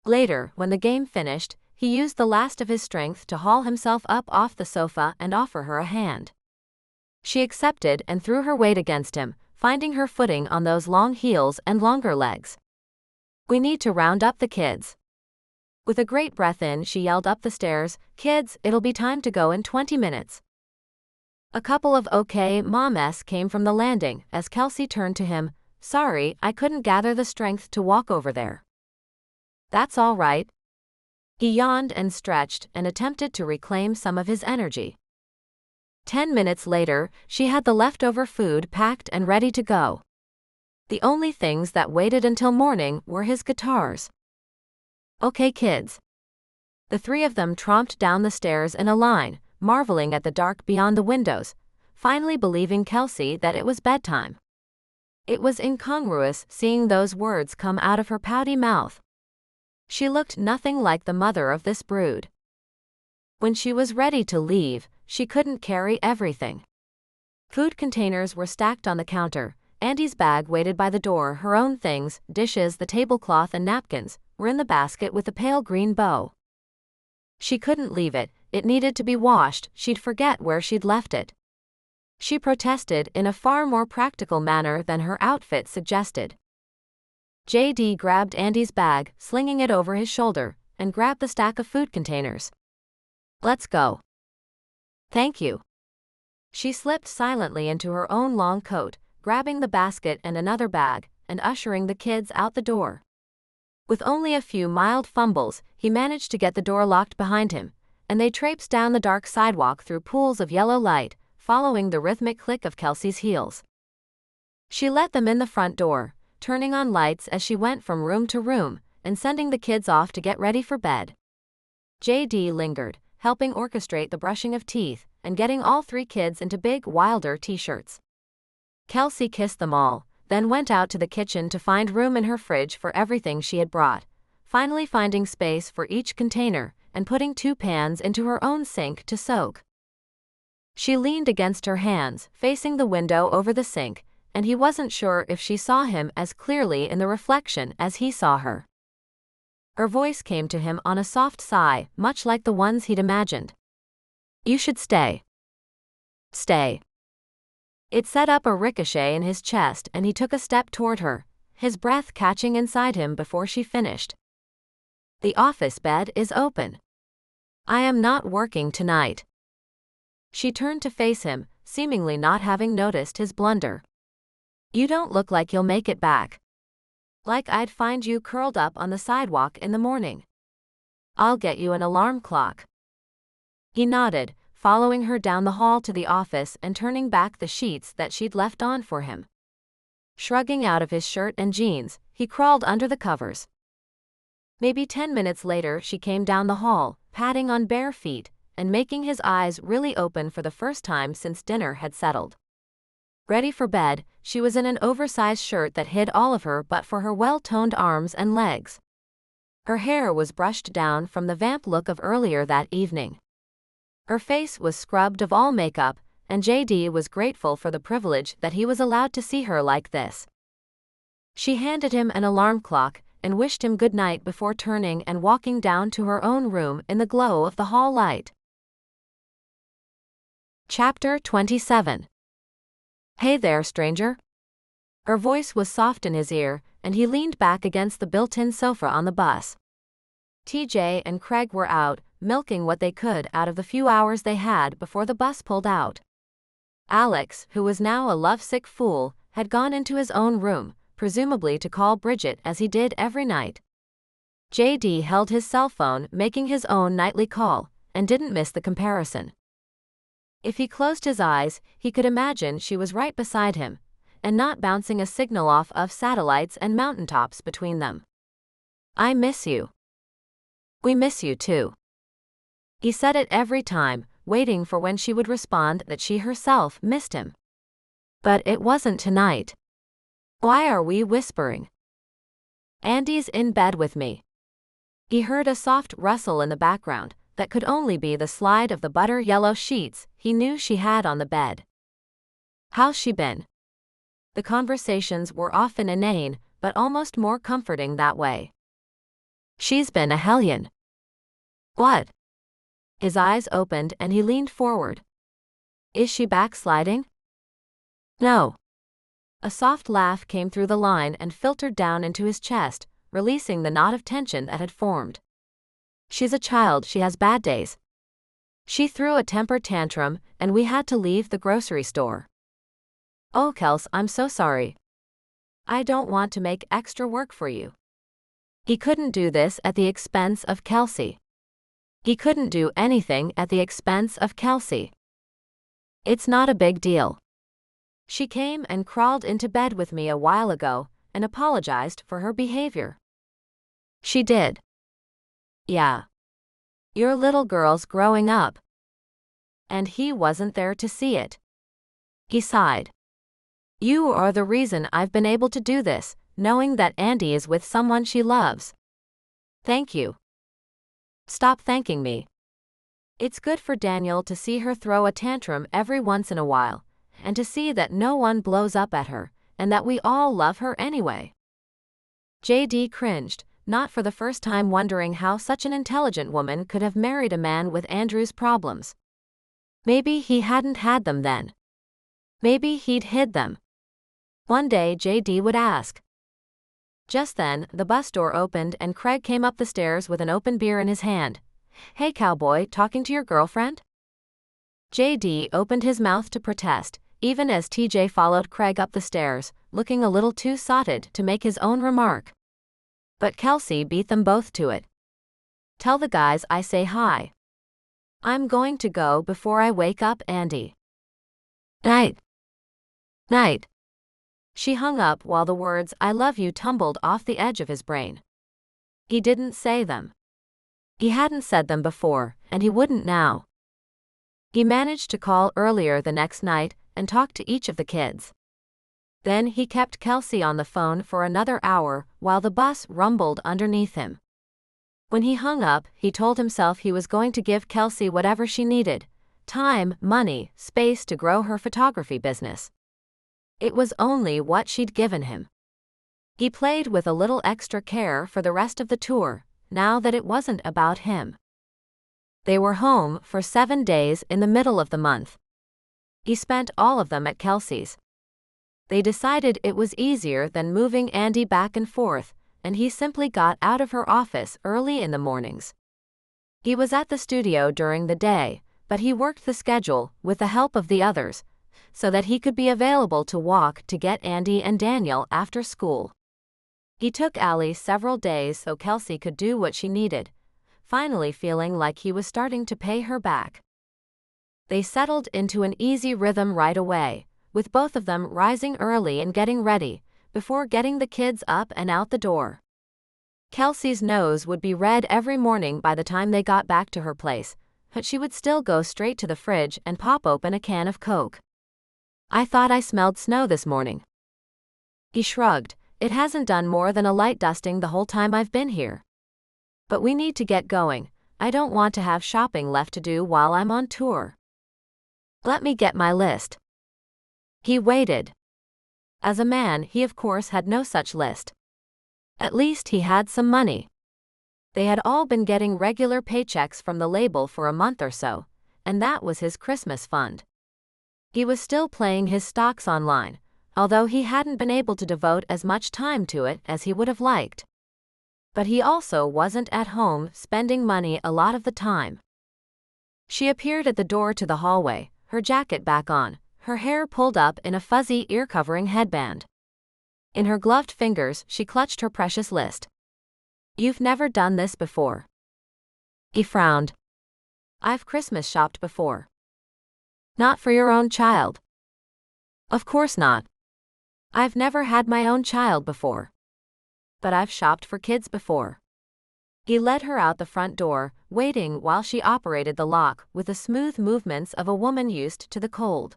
Later, when the game finished, he used the last of his strength to haul himself up off the sofa and offer her a hand. She accepted and threw her weight against him, finding her footing on those long heels and longer legs. We need to round up the kids. With a great breath in, she yelled up the stairs, Kids, it'll be time to go in 20 minutes. A couple of okay mom-s came from the landing as Kelsey turned to him. Sorry, I couldn't gather the strength to walk over there. That's all right. He yawned and stretched and attempted to reclaim some of his energy. 10 minutes later, she had the leftover food packed and ready to go. The only things that waited until morning were his guitars. Okay, kids. The three of them tromped down the stairs in a line, marveling at the dark beyond the windows, finally believing Kelsey that it was bedtime. It was incongruous seeing those words come out of her pouty mouth. She looked nothing like the mother of this brood. When she was ready to leave, she couldn't carry everything. Food containers were stacked on the counter. Andy's bag waited by the door. Her own things, dishes, the tablecloth and napkins, were in the basket with a pale green bow. She couldn't leave it, it needed to be washed, she'd forget where she'd left it. She protested in a far more practical manner than her outfit suggested. JD grabbed Andy's bag, slinging it over his shoulder, and grabbed the stack of food containers. Let's go. Thank you. She slipped silently into her own long coat, grabbing the basket and another bag, and ushering the kids out the door. With only a few mild fumbles, he managed to get the door locked behind him, and they traipsed down the dark sidewalk through pools of yellow light, following the rhythmic click of Kelsey's heels. She let them in the front door, turning on lights as she went from room to room, and sending the kids off to get ready for bed. JD lingered, helping orchestrate the brushing of teeth, and getting all 3 kids into big Wilder t-shirts. Kelsey kissed them all, then went out to the kitchen to find room in her fridge for everything she had brought, finally finding space for each container, and putting 2 pans into her own sink to soak. She leaned against her hands, facing the window over the sink, and he wasn't sure if she saw him as clearly in the reflection as he saw her. Her voice came to him on a soft sigh, much like the ones he'd imagined. You should stay. Stay. It set up a ricochet in his chest, and he took a step toward her, his breath catching inside him before she finished. The office bed is open. I am not working tonight. She turned to face him, seemingly not having noticed his blunder. You don't look like you'll make it back. Like I'd find you curled up on the sidewalk in the morning. I'll get you an alarm clock. He nodded, following her down the hall to the office and turning back the sheets that she'd left on for him. Shrugging out of his shirt and jeans, he crawled under the covers. Maybe 10 minutes later she came down the hall, padding on bare feet, and making his eyes really open for the first time since dinner had settled. Ready for bed, she was in an oversized shirt that hid all of her but for her well-toned arms and legs. Her hair was brushed down from the vamp look of earlier that evening. Her face was scrubbed of all makeup, and JD was grateful for the privilege that he was allowed to see her like this. She handed him an alarm clock and wished him good night before turning and walking down to her own room in the glow of the hall light. Chapter 27. Hey there, stranger. Her voice was soft in his ear, and he leaned back against the built-in sofa on the bus. TJ and Craig were out, milking what they could out of the few hours they had before the bus pulled out. Alex, who was now a lovesick fool, had gone into his own room, presumably to call Bridget as he did every night. JD held his cell phone, making his own nightly call, and didn't miss the comparison. If he closed his eyes, he could imagine she was right beside him, and not bouncing a signal off of satellites and mountaintops between them. I miss you. We miss you too. He said it every time, waiting for when she would respond that she herself missed him. But it wasn't tonight. Why are we whispering? Andy's in bed with me. He heard a soft rustle in the background that could only be the slide of the butter-yellow sheets he knew she had on the bed. How's she been? The conversations were often inane, but almost more comforting that way. She's been a hellion. What? His eyes opened and he leaned forward. Is she backsliding? No. A soft laugh came through the line and filtered down into his chest, releasing the knot of tension that had formed. She's a child, she has bad days. She threw a temper tantrum, and we had to leave the grocery store. Oh, Kels, I'm so sorry. I don't want to make extra work for you. He couldn't do this at the expense of Kelsey. He couldn't do anything at the expense of Kelsey. It's not a big deal. She came and crawled into bed with me a while ago and apologized for her behavior. She did. Yeah. Your little girl's growing up. And he wasn't there to see it. He sighed. You are the reason I've been able to do this, knowing that Andy is with someone she loves. Thank you. Stop thanking me. It's good for Daniel to see her throw a tantrum every once in a while, and to see that no one blows up at her, and that we all love her anyway. JD cringed, not for the first time wondering how such an intelligent woman could have married a man with Andrew's problems. Maybe he hadn't had them then. Maybe he'd hid them. One day JD would ask. Just then, the bus door opened and Craig came up the stairs with an open beer in his hand. Hey cowboy, talking to your girlfriend? JD opened his mouth to protest, even as TJ followed Craig up the stairs, looking a little too sotted to make his own remark. But Kelsey beat them both to it. "Tell the guys I say hi. I'm going to go before I wake up Andy." "Night. Night." She hung up while the words "I love you" tumbled off the edge of his brain. He didn't say them. He hadn't said them before, and he wouldn't now. He managed to call earlier the next night and talk to each of the kids. Then he kept Kelsey on the phone for another hour while the bus rumbled underneath him. When he hung up, he told himself he was going to give Kelsey whatever she needed: time, money, space to grow her photography business. It was only what she'd given him. He played with a little extra care for the rest of the tour, now that it wasn't about him. They were home for 7 days in the middle of the month. He spent all of them at Kelsey's. They decided it was easier than moving Andy back and forth, and he simply got out of her office early in the mornings. He was at the studio during the day, but he worked the schedule with the help of the others, so that he could be available to walk to get Andy and Daniel after school. He took Allie several days so Kelsey could do what she needed, finally feeling like he was starting to pay her back. They settled into an easy rhythm right away, with both of them rising early and getting ready, before getting the kids up and out the door. Kelsey's nose would be red every morning by the time they got back to her place, but she would still go straight to the fridge and pop open a can of Coke. "I thought I smelled snow this morning." He shrugged. "It hasn't done more than a light dusting the whole time I've been here. But we need to get going. I don't want to have shopping left to do while I'm on tour. Let me get my list." He waited. As a man, he of course had no such list. At least he had some money. They had all been getting regular paychecks from the label for a month or so, and that was his Christmas fund. He was still playing his stocks online, although he hadn't been able to devote as much time to it as he would have liked. But he also wasn't at home spending money a lot of the time. She appeared at the door to the hallway, her jacket back on, her hair pulled up in a fuzzy ear-covering headband. In her gloved fingers, she clutched her precious list. "You've never done this before." He frowned. "I've Christmas shopped before." "Not for your own child?" "Of course not. I've never had my own child before. But I've shopped for kids before." He led her out the front door, waiting while she operated the lock with the smooth movements of a woman used to the cold.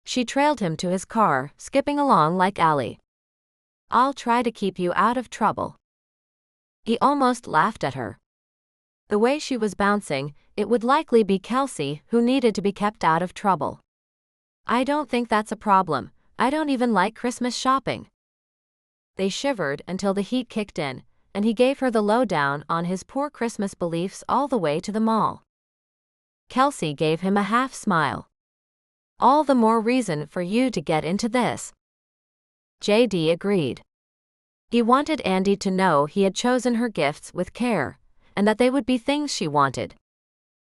She trailed him to his car, skipping along like Allie. "I'll try to keep you out of trouble." He almost laughed at her. The way she was bouncing, it would likely be Kelsey who needed to be kept out of trouble. "I don't think that's a problem. I don't even like Christmas shopping." They shivered until the heat kicked in, and he gave her the lowdown on his poor Christmas beliefs all the way to the mall. Kelsey gave him a half smile. "All the more reason for you to get into this." JD agreed. He wanted Andy to know he had chosen her gifts with care, and that they would be things she wanted.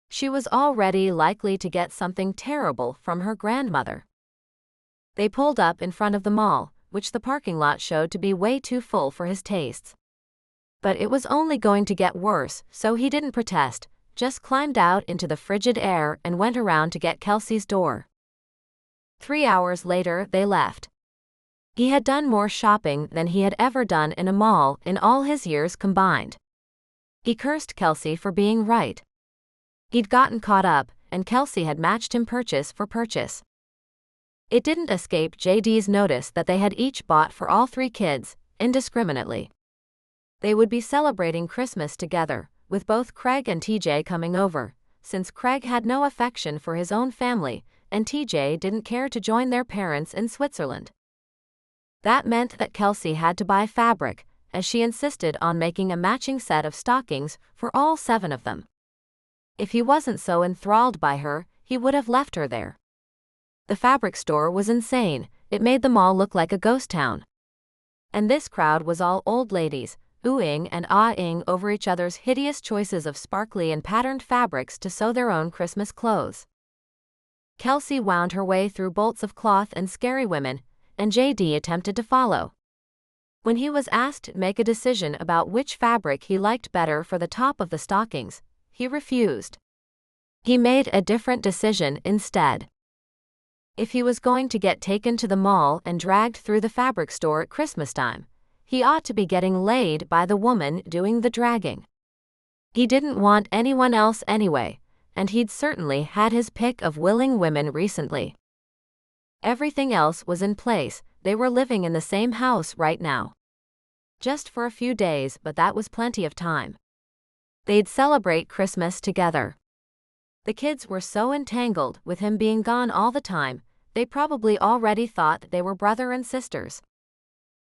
She was already likely to get something terrible from her grandmother. They pulled up in front of the mall, which the parking lot showed to be way too full for his tastes. But it was only going to get worse, so he didn't protest, just climbed out into the frigid air and went around to get Kelsey's door. 3 hours later, they left. He had done more shopping than he had ever done in a mall in all his years combined. He cursed Kelsey for being right. He'd gotten caught up, and Kelsey had matched him purchase for purchase. It didn't escape JD's notice that they had each bought for all 3 kids, indiscriminately. They would be celebrating Christmas together, with both Craig and TJ coming over, since Craig had no affection for his own family, and TJ didn't care to join their parents in Switzerland. That meant that Kelsey had to buy fabric, as she insisted on making a matching set of stockings for all 7 of them. If he wasn't so enthralled by her, he would have left her there. The fabric store was insane. It made the mall look like a ghost town. And this crowd was all old ladies, oohing and ahhing over each other's hideous choices of sparkly and patterned fabrics to sew their own Christmas clothes. Kelsey wound her way through bolts of cloth and scary women, and JD attempted to follow. When he was asked to make a decision about which fabric he liked better for the top of the stockings, he refused. He made a different decision instead. If he was going to get taken to the mall and dragged through the fabric store at Christmas time, he ought to be getting laid by the woman doing the dragging. He didn't want anyone else anyway, and he'd certainly had his pick of willing women recently. Everything else was in place, they were living in the same house right now. Just for a few days, but that was plenty of time. They'd celebrate Christmas together. The kids were so entangled with him being gone all the time, they probably already thought they were brother and sisters.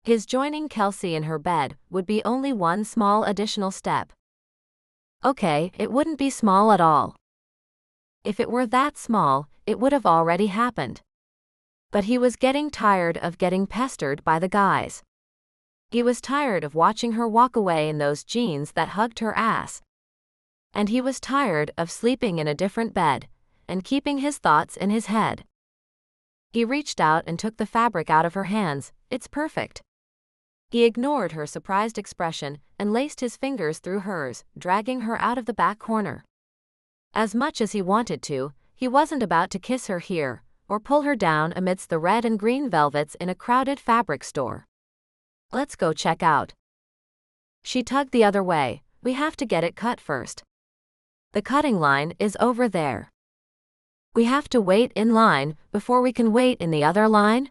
His joining Kelsey in her bed would be only one small additional step. Okay, it wouldn't be small at all. If it were that small, it would have already happened. But he was getting tired of getting pestered by the guys. He was tired of watching her walk away in those jeans that hugged her ass. And he was tired of sleeping in a different bed, and keeping his thoughts in his head. He reached out and took the fabric out of her hands. It's perfect. He ignored her surprised expression and laced his fingers through hers, dragging her out of the back corner. As much as he wanted to, he wasn't about to kiss her here, or pull her down amidst the red and green velvets in a crowded fabric store. Let's go check out. She tugged the other way. We have to get it cut first. The cutting line is over there. We have to wait in line before we can wait in the other line?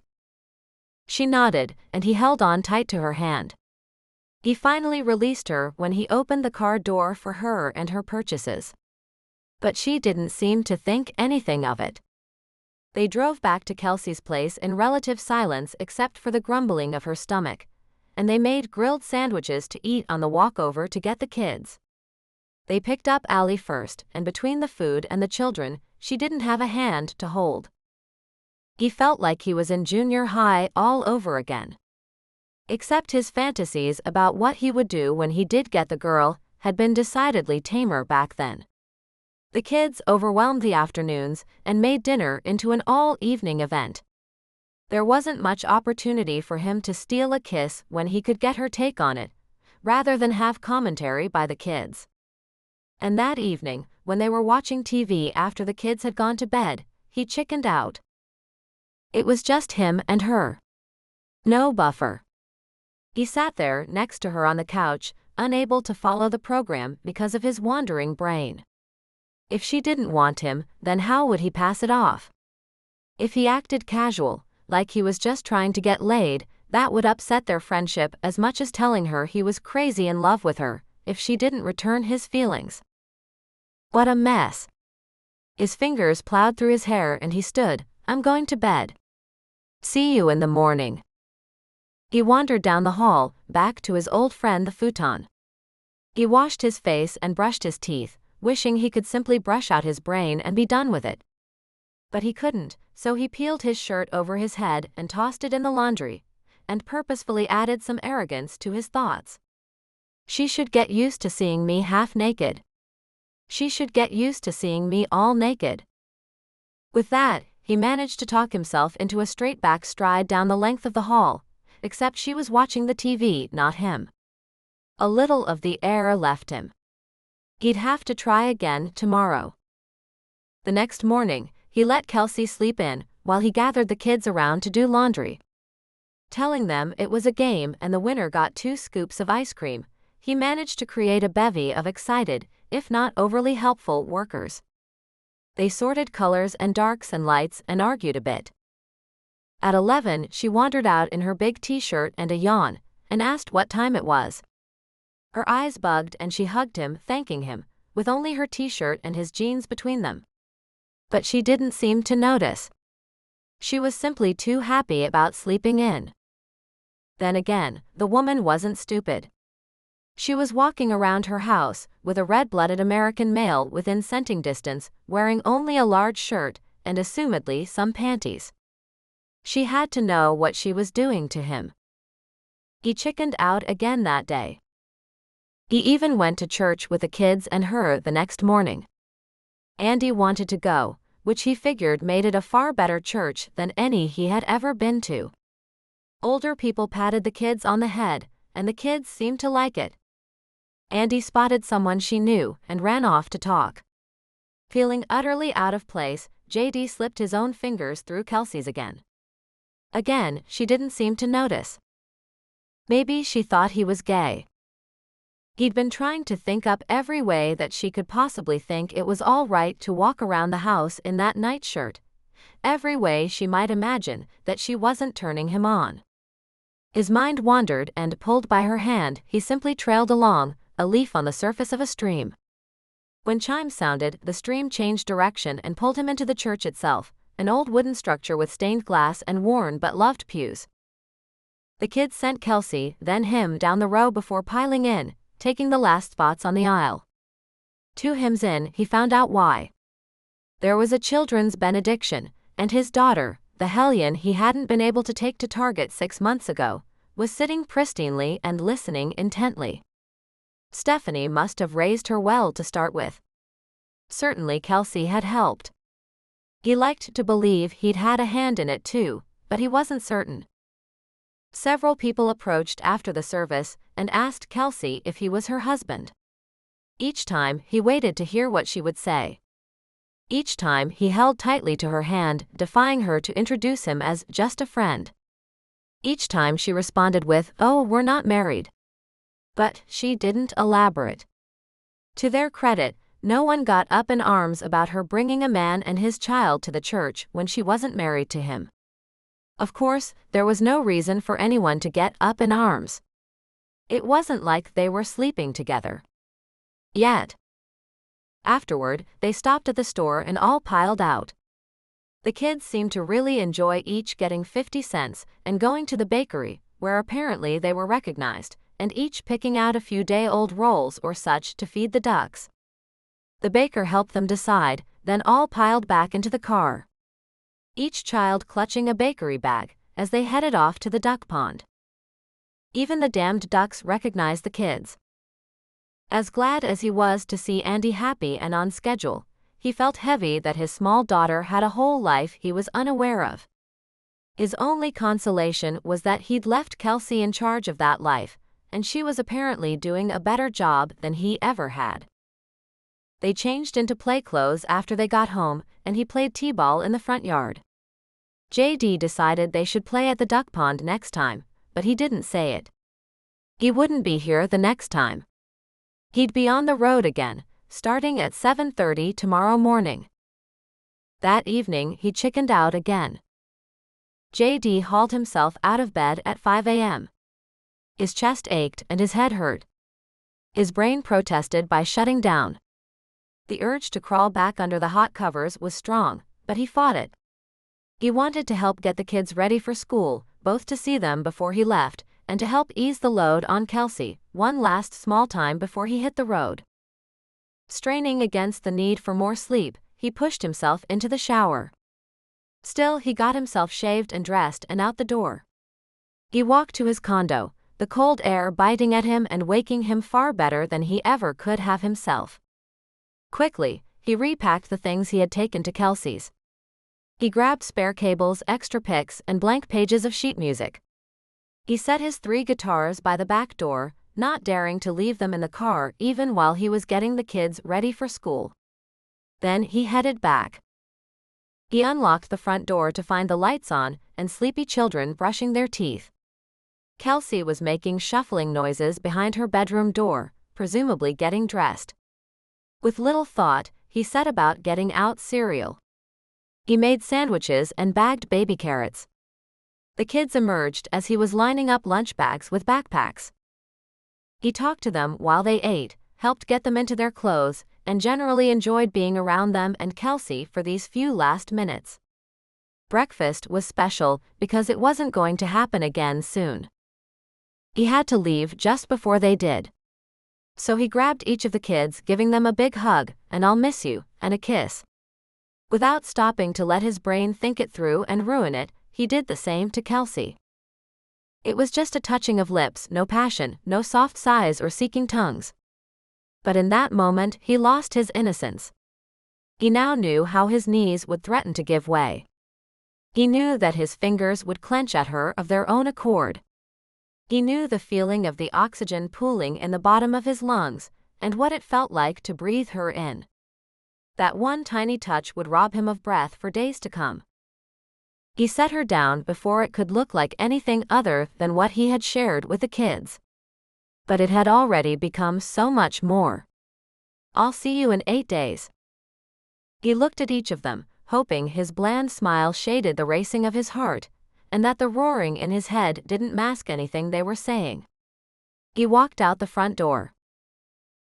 She nodded, and he held on tight to her hand. He finally released her when he opened the car door for her and her purchases. But she didn't seem to think anything of it. They drove back to Kelsey's place in relative silence except for the grumbling of her stomach, and they made grilled sandwiches to eat on the walk over to get the kids. They picked up Allie first, and between the food and the children, she didn't have a hand to hold. He felt like he was in junior high all over again. Except his fantasies about what he would do when he did get the girl had been decidedly tamer back then. The kids overwhelmed the afternoons and made dinner into an all-evening event. There wasn't much opportunity for him to steal a kiss when he could get her take on it, rather than have commentary by the kids. And that evening, when they were watching TV after the kids had gone to bed, he chickened out. It was just him and her. No buffer. He sat there next to her on the couch, unable to follow the program because of his wandering brain. If she didn't want him, then how would he pass it off? If he acted casual, like he was just trying to get laid, that would upset their friendship as much as telling her he was crazy in love with her, if she didn't return his feelings. What a mess. His fingers plowed through his hair and he stood. I'm going to bed. See you in the morning. He wandered down the hall, back to his old friend the futon. He washed his face and brushed his teeth, wishing he could simply brush out his brain and be done with it. But he couldn't, so he peeled his shirt over his head and tossed it in the laundry, and purposefully added some arrogance to his thoughts. She should get used to seeing me half naked. She should get used to seeing me all naked. With that, he managed to talk himself into a straight-back stride down the length of the hall, except she was watching the TV, not him. A little of the air left him. He'd have to try again tomorrow. The next morning, he let Kelsey sleep in while he gathered the kids around to do laundry. Telling them it was a game and the winner got 2 scoops of ice cream, he managed to create a bevy of excited, if not overly helpful, workers. They sorted colors and darks and lights and argued a bit. At 11, she wandered out in her big t-shirt and a yawn, and asked what time it was. Her eyes bugged and she hugged him, thanking him, with only her t-shirt and his jeans between them. But she didn't seem to notice. She was simply too happy about sleeping in. Then again, the woman wasn't stupid. She was walking around her house, with a red-blooded American male within scenting distance, wearing only a large shirt, and assumedly some panties. She had to know what she was doing to him. He chickened out again that day. He even went to church with the kids and her the next morning. Andy wanted to go, which he figured made it a far better church than any he had ever been to. Older people patted the kids on the head, and the kids seemed to like it. Andy spotted someone she knew and ran off to talk. Feeling utterly out of place, JD slipped his own fingers through Kelsey's again. Again, she didn't seem to notice. Maybe she thought he was gay. He'd been trying to think up every way that she could possibly think it was all right to walk around the house in that nightshirt. Every way she might imagine that she wasn't turning him on. His mind wandered, and pulled by her hand, he simply trailed along, a leaf on the surface of a stream. When chimes sounded, the stream changed direction and pulled him into the church itself, an old wooden structure with stained glass and worn but loved pews. The kids sent Kelsey, then him, down the row before piling in, taking the last spots on the aisle. 2 hymns in, he found out why. There was a children's benediction, and his daughter, the hellion he hadn't been able to take to Target 6 months ago, was sitting pristinely and listening intently. Stephanie must have raised her well to start with. Certainly Kelsey had helped. He liked to believe he'd had a hand in it too, but he wasn't certain. Several people approached after the service and asked Kelsey if he was her husband. Each time, he waited to hear what she would say. Each time, he held tightly to her hand, defying her to introduce him as just a friend. Each time she responded with, "Oh, we're not married." But she didn't elaborate. To their credit, no one got up in arms about her bringing a man and his child to the church when she wasn't married to him. Of course, there was no reason for anyone to get up in arms. It wasn't like they were sleeping together. Yet. Afterward, they stopped at the store and all piled out. The kids seemed to really enjoy each getting 50 cents and going to the bakery, where apparently they were recognized, and each picking out a few day-old rolls or such to feed the ducks. The baker helped them decide, then all piled back into the car. Each child clutching a bakery bag, as they headed off to the duck pond. Even the damned ducks recognized the kids. As glad as he was to see Andy happy and on schedule, he felt heavy that his small daughter had a whole life he was unaware of. His only consolation was that he'd left Kelsey in charge of that life, and she was apparently doing a better job than he ever had. They changed into play clothes after they got home, and he played t-ball in the front yard. JD decided they should play at the duck pond next time, but he didn't say it. He wouldn't be here the next time. He'd be on the road again, starting at 7:30 tomorrow morning. That evening, he chickened out again. JD hauled himself out of bed at 5 a.m. His chest ached and his head hurt. His brain protested by shutting down. The urge to crawl back under the hot covers was strong, but he fought it. He wanted to help get the kids ready for school, both to see them before he left, and to help ease the load on Kelsey, one last small time before he hit the road. Straining against the need for more sleep, he pushed himself into the shower. Still, he got himself shaved and dressed and out the door. He walked to his condo, the cold air biting at him and waking him far better than he ever could have himself. Quickly, he repacked the things he had taken to Kelsey's. He grabbed spare cables, extra picks, and blank pages of sheet music. He set his 3 guitars by the back door, not daring to leave them in the car even while he was getting the kids ready for school. Then he headed back. He unlocked the front door to find the lights on and sleepy children brushing their teeth. Kelsey was making shuffling noises behind her bedroom door, presumably getting dressed. With little thought, he set about getting out cereal. He made sandwiches and bagged baby carrots. The kids emerged as he was lining up lunch bags with backpacks. He talked to them while they ate, helped get them into their clothes, and generally enjoyed being around them and Kelsey for these few last minutes. Breakfast was special because it wasn't going to happen again soon. He had to leave just before they did. So he grabbed each of the kids, giving them a big hug, an "I'll miss you," and a kiss. Without stopping to let his brain think it through and ruin it, he did the same to Kelsey. It was just a touching of lips, no passion, no soft sighs or seeking tongues. But in that moment, he lost his innocence. He now knew how his knees would threaten to give way. He knew that his fingers would clench at her of their own accord. He knew the feeling of the oxygen pooling in the bottom of his lungs, and what it felt like to breathe her in. That one tiny touch would rob him of breath for days to come. He set her down before it could look like anything other than what he had shared with the kids. But it had already become so much more. "I'll see you in 8 days." He looked at each of them, hoping his bland smile shaded the racing of his heart, and that the roaring in his head didn't mask anything they were saying. He walked out the front door.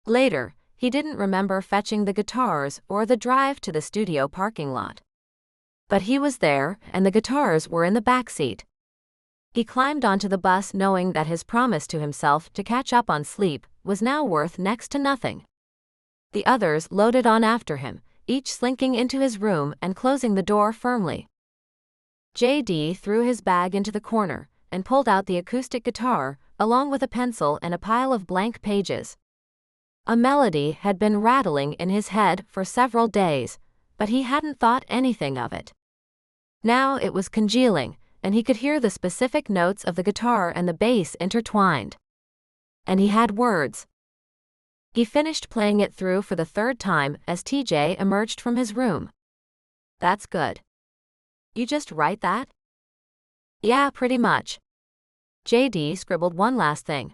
Later, he didn't remember fetching the guitars or the drive to the studio parking lot. But he was there, and the guitars were in the back seat. He climbed onto the bus knowing that his promise to himself to catch up on sleep was now worth next to nothing. The others loaded on after him, each slinking into his room and closing the door firmly. JD threw his bag into the corner and pulled out the acoustic guitar, along with a pencil and a pile of blank pages. A melody had been rattling in his head for several days, but he hadn't thought anything of it. Now it was congealing, and he could hear the specific notes of the guitar and the bass intertwined. And he had words. He finished playing it through for the 3rd time as TJ emerged from his room. "That's good. You just write that?" "Yeah, pretty much." JD scribbled one last thing.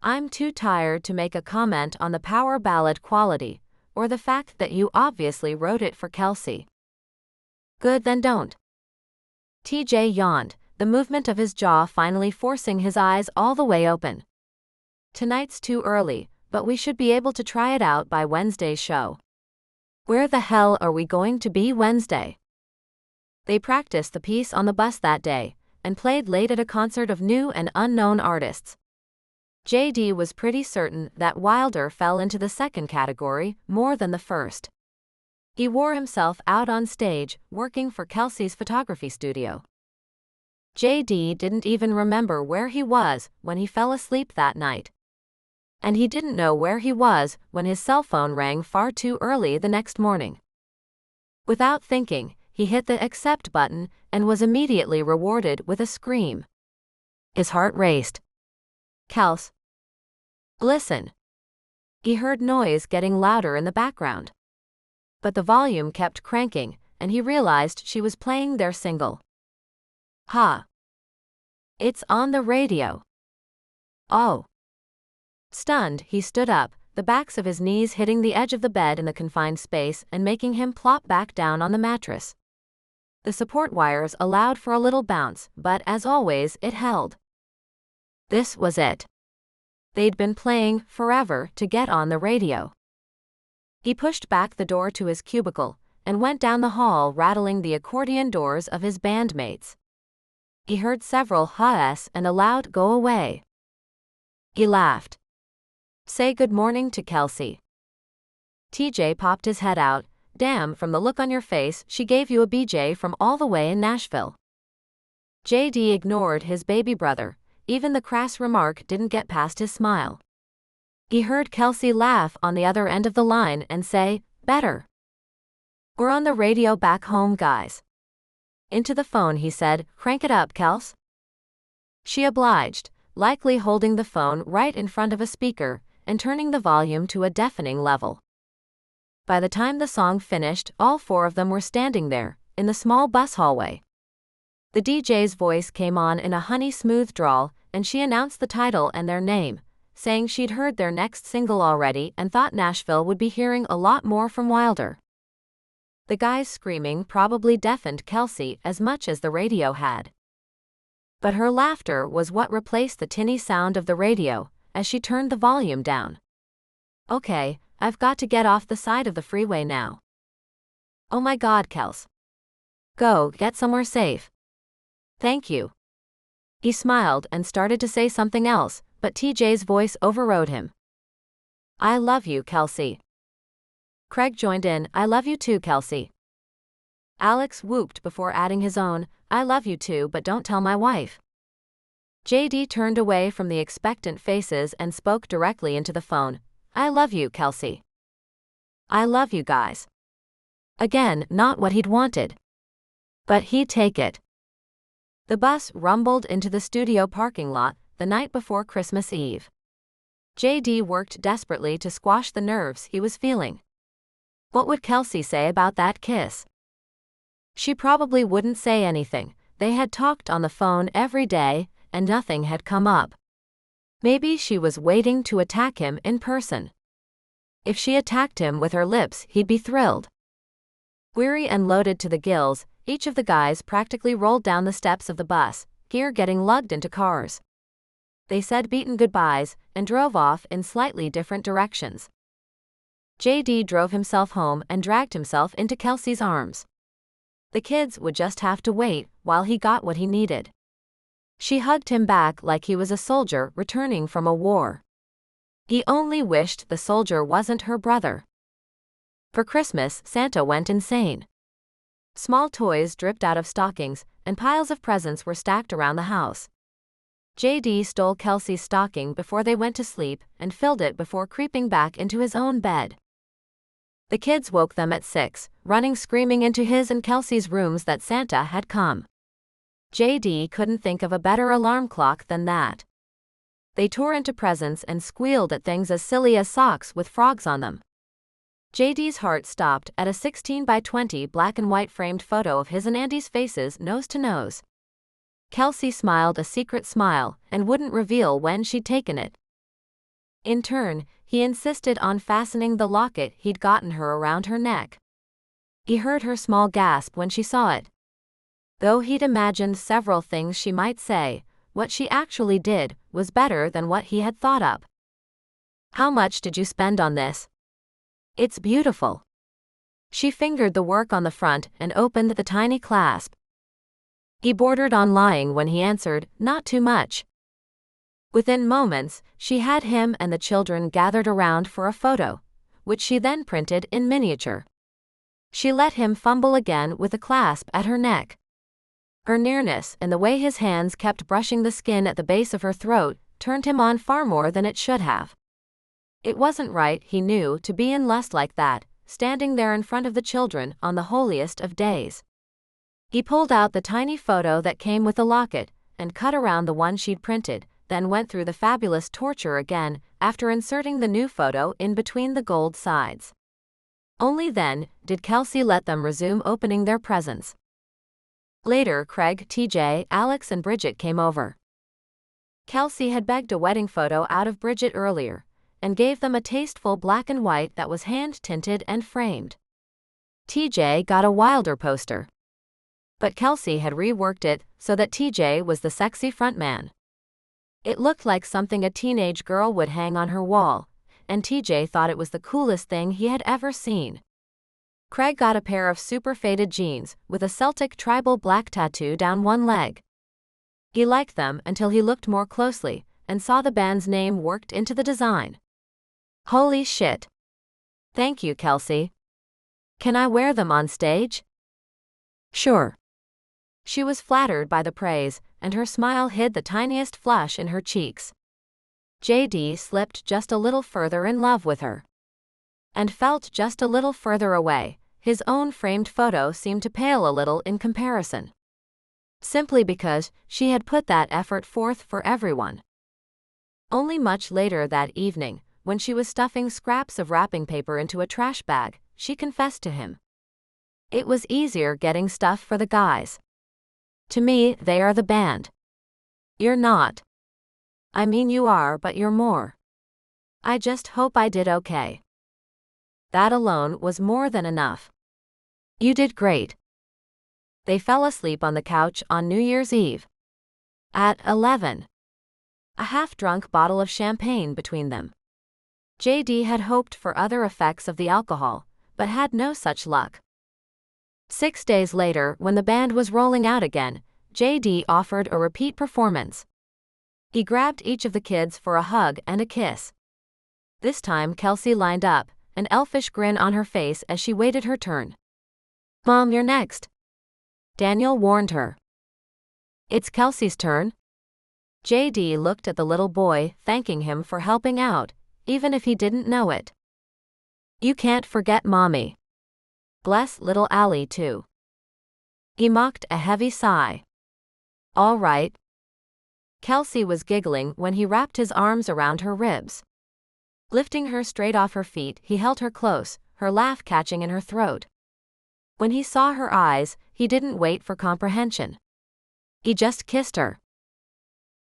"I'm too tired to make a comment on the power ballad quality, or the fact that you obviously wrote it for Kelsey." "Good, then don't." TJ yawned, the movement of his jaw finally forcing his eyes all the way open. "Tonight's too early, but we should be able to try it out by Wednesday's show." "Where the hell are we going to be Wednesday?" They practiced the piece on the bus that day, and played late at a concert of new and unknown artists. JD was pretty certain that Wilder fell into the second category more than the first. He wore himself out on stage, working for Kelsey's photography studio. JD didn't even remember where he was when he fell asleep that night. And he didn't know where he was when his cell phone rang far too early the next morning. Without thinking, he hit the accept button and was immediately rewarded with a scream. His heart raced. "Kels. Listen." He heard noise getting louder in the background. But the volume kept cranking, and he realized she was playing their single. "Huh. It's on the radio." "Oh." Stunned, he stood up, the backs of his knees hitting the edge of the bed in the confined space and making him plop back down on the mattress. The support wires allowed for a little bounce, but as always, it held. This was it. They'd been playing forever to get on the radio. He pushed back the door to his cubicle and went down the hall, rattling the accordion doors of his bandmates. He heard several huh-s and a loud "go away." He laughed. "Say good morning to Kelsey." TJ popped his head out. "Damn, from the look on your face, she gave you a BJ from all the way in Nashville." JD ignored his baby brother. Even the crass remark didn't get past his smile. He heard Kelsey laugh on the other end of the line and say, "Better. We're on the radio back home, guys." Into the phone he said, "Crank it up, Kels." She obliged, likely holding the phone right in front of a speaker and turning the volume to a deafening level. By the time the song finished, all 4 of them were standing there, in the small bus hallway. The DJ's voice came on in a honey-smooth drawl, and she announced the title and their name, saying she'd heard their next single already and thought Nashville would be hearing a lot more from Wilder. The guys screaming probably deafened Kelsey as much as the radio had. But her laughter was what replaced the tinny sound of the radio, as she turned the volume down. "Okay, I've got to get off the side of the freeway now." "Oh my God, Kels. Go, get somewhere safe." "Thank you." He smiled and started to say something else, but TJ's voice overrode him. "I love you, Kelsey." Craig joined in, "I love you too, Kelsey." Alex whooped before adding his own, "I love you too, but don't tell my wife." JD turned away from the expectant faces and spoke directly into the phone, "I love you, Kelsey. I love you guys." Again, not what he'd wanted. But he'd take it. The bus rumbled into the studio parking lot the night before Christmas Eve. JD worked desperately to squash the nerves he was feeling. What would Kelsey say about that kiss? She probably wouldn't say anything. They had talked on the phone every day, and nothing had come up. Maybe she was waiting to attack him in person. If she attacked him with her lips, he'd be thrilled. Weary and loaded to the gills, each of the guys practically rolled down the steps of the bus, gear getting lugged into cars. They said beaten goodbyes and drove off in slightly different directions. JD drove himself home and dragged himself into Kelsey's arms. The kids would just have to wait while he got what he needed. She hugged him back like he was a soldier returning from a war. He only wished the soldier wasn't her brother. For Christmas, Santa went insane. Small toys dripped out of stockings, and piles of presents were stacked around the house. JD stole Kelsey's stocking before they went to sleep and filled it before creeping back into his own bed. The kids woke them at 6, running screaming into his and Kelsey's rooms that Santa had come. JD couldn't think of a better alarm clock than that. They tore into presents and squealed at things as silly as socks with frogs on them. JD's heart stopped at a 16 by 20 black and white framed photo of his and Andy's faces nose to nose. Kelsey smiled a secret smile and wouldn't reveal when she'd taken it. In turn, he insisted on fastening the locket he'd gotten her around her neck. He heard her small gasp when she saw it. Though he'd imagined several things she might say, what she actually did was better than what he had thought up. "How much did you spend on this?" "It's beautiful." She fingered the work on the front and opened the tiny clasp. He bordered on lying when he answered, "Not too much." Within moments, she had him and the children gathered around for a photo, which she then printed in miniature. She let him fumble again with the clasp at her neck. Her nearness and the way his hands kept brushing the skin at the base of her throat turned him on far more than it should have. It wasn't right, he knew, to be in lust like that, standing there in front of the children on the holiest of days. He pulled out the tiny photo that came with the locket and cut around the one she'd printed, then went through the fabulous torture again after inserting the new photo in between the gold sides. Only then did Kelsey let them resume opening their presents. Later, Craig, TJ, Alex and Bridget came over. Kelsey had begged a wedding photo out of Bridget earlier, and gave them a tasteful black and white that was hand-tinted and framed. TJ got a Wilder poster. But Kelsey had reworked it so that TJ was the sexy frontman. It looked like something a teenage girl would hang on her wall, and TJ thought it was the coolest thing he had ever seen. Craig got a pair of super faded jeans with a Celtic tribal black tattoo down one leg. He liked them until he looked more closely and saw the band's name worked into the design. Holy shit. Thank you, Kelsey. Can I wear them on stage? Sure. She was flattered by the praise, and her smile hid the tiniest flush in her cheeks. JD slipped just a little further in love with her. And felt just a little further away. His own framed photo seemed to pale a little in comparison. Simply because she had put that effort forth for everyone. Only much later that evening, when she was stuffing scraps of wrapping paper into a trash bag, she confessed to him. It was easier getting stuff for the guys. To me, they are the band. You're not. I mean, you are, but you're more. I just hope I did okay. That alone was more than enough. You did great. They fell asleep on the couch on New Year's Eve. At 11. A half-drunk bottle of champagne between them. JD had hoped for other effects of the alcohol, but had no such luck. 6 days later, when the band was rolling out again, JD offered a repeat performance. He grabbed each of the kids for a hug and a kiss. This time Kelsey lined up, an elfish grin on her face as she waited her turn. "Mom, you're next," Daniel warned her. "It's Kelsey's turn." JD looked at the little boy, thanking him for helping out, even if he didn't know it. "You can't forget Mommy." Bless little Allie too. He mocked a heavy sigh. All right. Kelsey was giggling when he wrapped his arms around her ribs. Lifting her straight off her feet, he held her close, her laugh catching in her throat. When he saw her eyes, he didn't wait for comprehension. He just kissed her.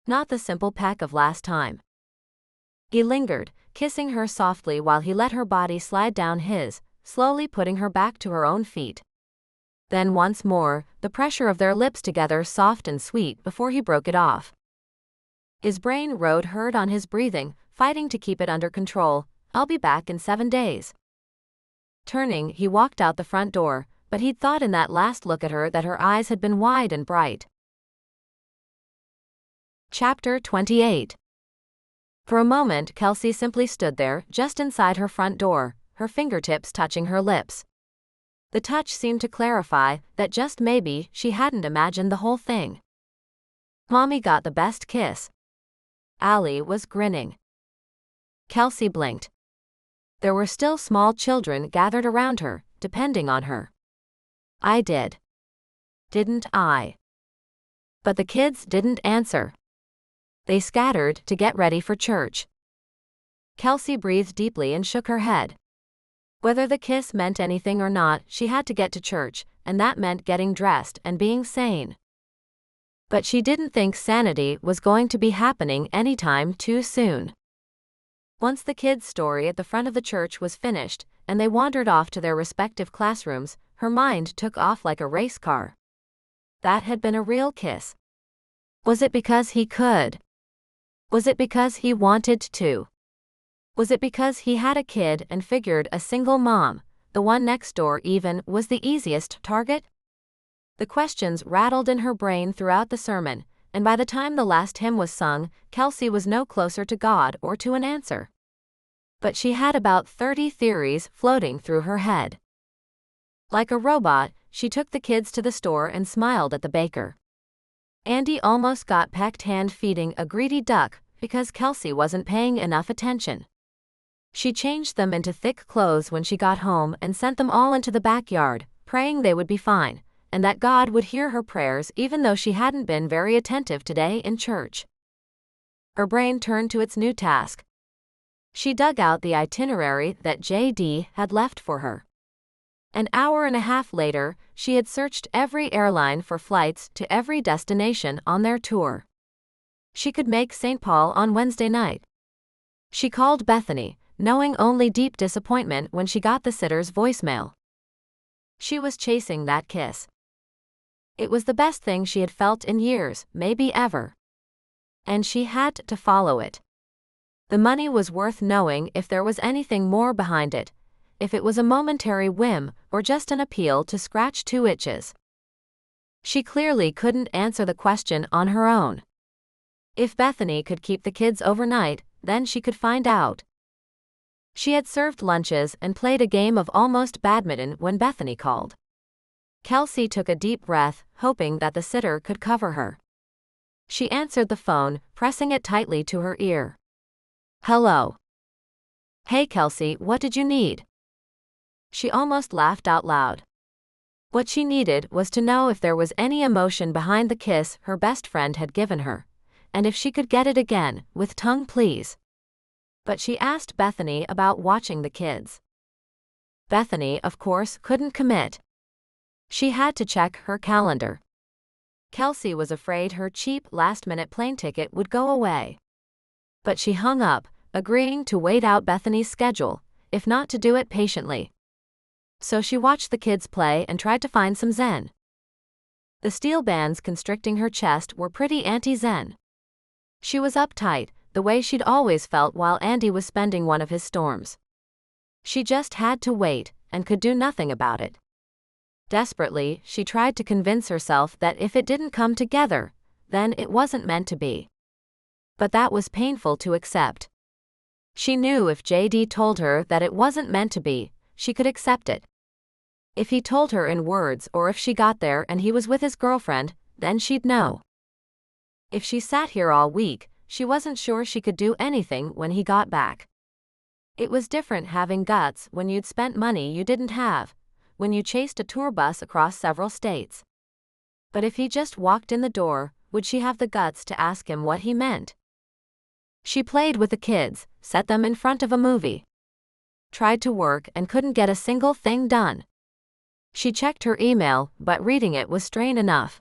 Not the simple peck of last time. He lingered, kissing her softly while he let her body slide down his, slowly putting her back to her own feet. Then once more, the pressure of their lips together soft and sweet before he broke it off. His brain rode herd on his breathing, fighting to keep it under control. I'll be back in 7 days. Turning, he walked out the front door, but he'd thought in that last look at her that her eyes had been wide and bright. Chapter 28. For a moment, Kelsey simply stood there, just inside her front door, her fingertips touching her lips. The touch seemed to clarify that just maybe she hadn't imagined the whole thing. Mommy got the best kiss. Allie was grinning. Kelsey blinked. There were still small children gathered around her, depending on her. I did. Didn't I? But the kids didn't answer. They scattered to get ready for church. Kelsey breathed deeply and shook her head. Whether the kiss meant anything or not, she had to get to church, and that meant getting dressed and being sane. But she didn't think sanity was going to be happening anytime too soon. Once the kids' story at the front of the church was finished, and they wandered off to their respective classrooms, her mind took off like a race car. That had been a real kiss. Was it because he could? Was it because he wanted to? Was it because he had a kid and figured a single mom, the one next door even, was the easiest target? The questions rattled in her brain throughout the sermon, and by the time the last hymn was sung, Kelsey was no closer to God or to an answer. But she had about 30 theories floating through her head. Like a robot, she took the kids to the store and smiled at the baker. Andy almost got pecked hand feeding a greedy duck because Kelsey wasn't paying enough attention. She changed them into thick clothes when she got home and sent them all into the backyard, praying they would be fine, and that God would hear her prayers even though she hadn't been very attentive today in church. Her brain turned to its new task. She dug out the itinerary that JD had left for her. An hour and a half later, she had searched every airline for flights to every destination on their tour. She could make St. Paul on Wednesday night. She called Bethany, knowing only deep disappointment when she got the sitter's voicemail. She was chasing that kiss. It was the best thing she had felt in years, maybe ever. And she had to follow it. The money was worth knowing if there was anything more behind it, if it was a momentary whim or just an appeal to scratch 2 itches. She clearly couldn't answer the question on her own. If Bethany could keep the kids overnight, then she could find out. She had served lunches and played a game of almost badminton when Bethany called. Kelsey took a deep breath, hoping that the sitter could cover her. She answered the phone, pressing it tightly to her ear. Hello. Hey Kelsey, what did you need? She almost laughed out loud. What she needed was to know if there was any emotion behind the kiss her best friend had given her, and if she could get it again, with tongue please. But she asked Bethany about watching the kids. Bethany, of course, couldn't commit. She had to check her calendar. Kelsey was afraid her cheap last-minute plane ticket would go away. But she hung up, agreeing to wait out Bethany's schedule, if not to do it patiently. So she watched the kids play and tried to find some zen. The steel bands constricting her chest were pretty anti-zen. She was uptight, the way she'd always felt while Andy was spending one of his storms. She just had to wait, and could do nothing about it. Desperately, she tried to convince herself that if it didn't come together, then it wasn't meant to be. But that was painful to accept. She knew if JD told her that it wasn't meant to be, she could accept it. If he told her in words or if she got there and he was with his girlfriend, then she'd know. If she sat here all week, she wasn't sure she could do anything when he got back. It was different having guts when you'd spent money you didn't have, when you chased a tour bus across several states. But if he just walked in the door, would she have the guts to ask him what he meant? She played with the kids, set them in front of a movie, tried to work and couldn't get a single thing done. She checked her email, but reading it was strain enough.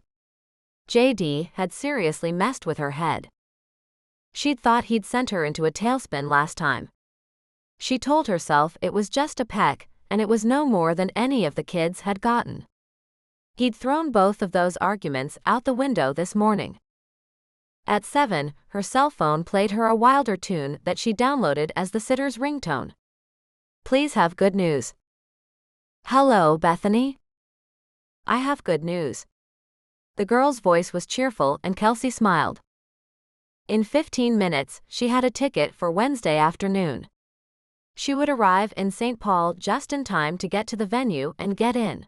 JD had seriously messed with her head. She'd thought he'd sent her into a tailspin last time. She told herself it was just a peck, and it was no more than any of the kids had gotten. He'd thrown both of those arguments out the window this morning. At 7, her cell phone played her a wilder tune that she downloaded as the sitter's ringtone. Please have good news. Hello, Bethany? I have good news. The girl's voice was cheerful and Kelsey smiled. In 15 minutes, she had a ticket for Wednesday afternoon. She would arrive in St. Paul just in time to get to the venue and get in.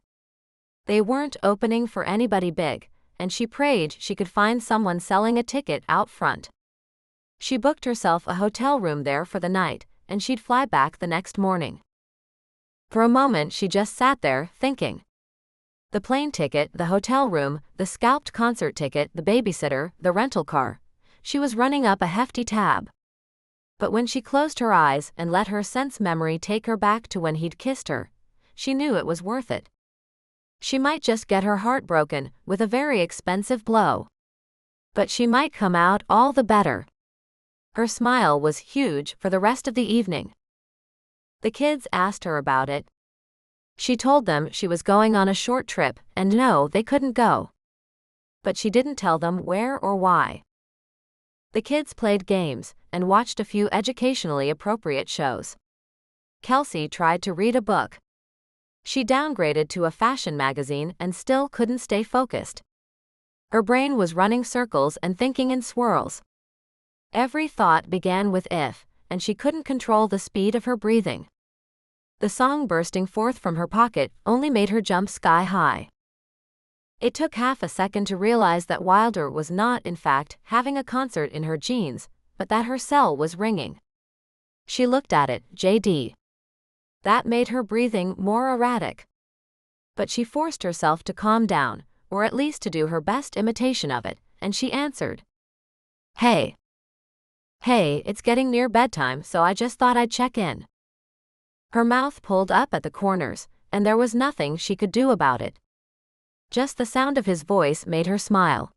They weren't opening for anybody big, and she prayed she could find someone selling a ticket out front. She booked herself a hotel room there for the night, and she'd fly back the next morning. For a moment she just sat there, thinking. The plane ticket, the hotel room, the scalped concert ticket, the babysitter, the rental car. She was running up a hefty tab. But when she closed her eyes and let her sense memory take her back to when he'd kissed her, she knew it was worth it. She might just get her heart broken with a very expensive blow. But she might come out all the better. Her smile was huge for the rest of the evening. The kids asked her about it. She told them she was going on a short trip and no, they couldn't go. But she didn't tell them where or why. The kids played games and watched a few educationally appropriate shows. Kelsey tried to read a book. She downgraded to a fashion magazine and still couldn't stay focused. Her brain was running circles and thinking in swirls. Every thought began with if, and she couldn't control the speed of her breathing. The song bursting forth from her pocket only made her jump sky high. It took half a second to realize that Wilder was not, in fact, having a concert in her jeans, but that her cell was ringing. She looked at it, JD. That made her breathing more erratic. But she forced herself to calm down, or at least to do her best imitation of it, and she answered. Hey. Hey, it's getting near bedtime, so I just thought I'd check in. Her mouth pulled up at the corners, and there was nothing she could do about it. Just the sound of his voice made her smile.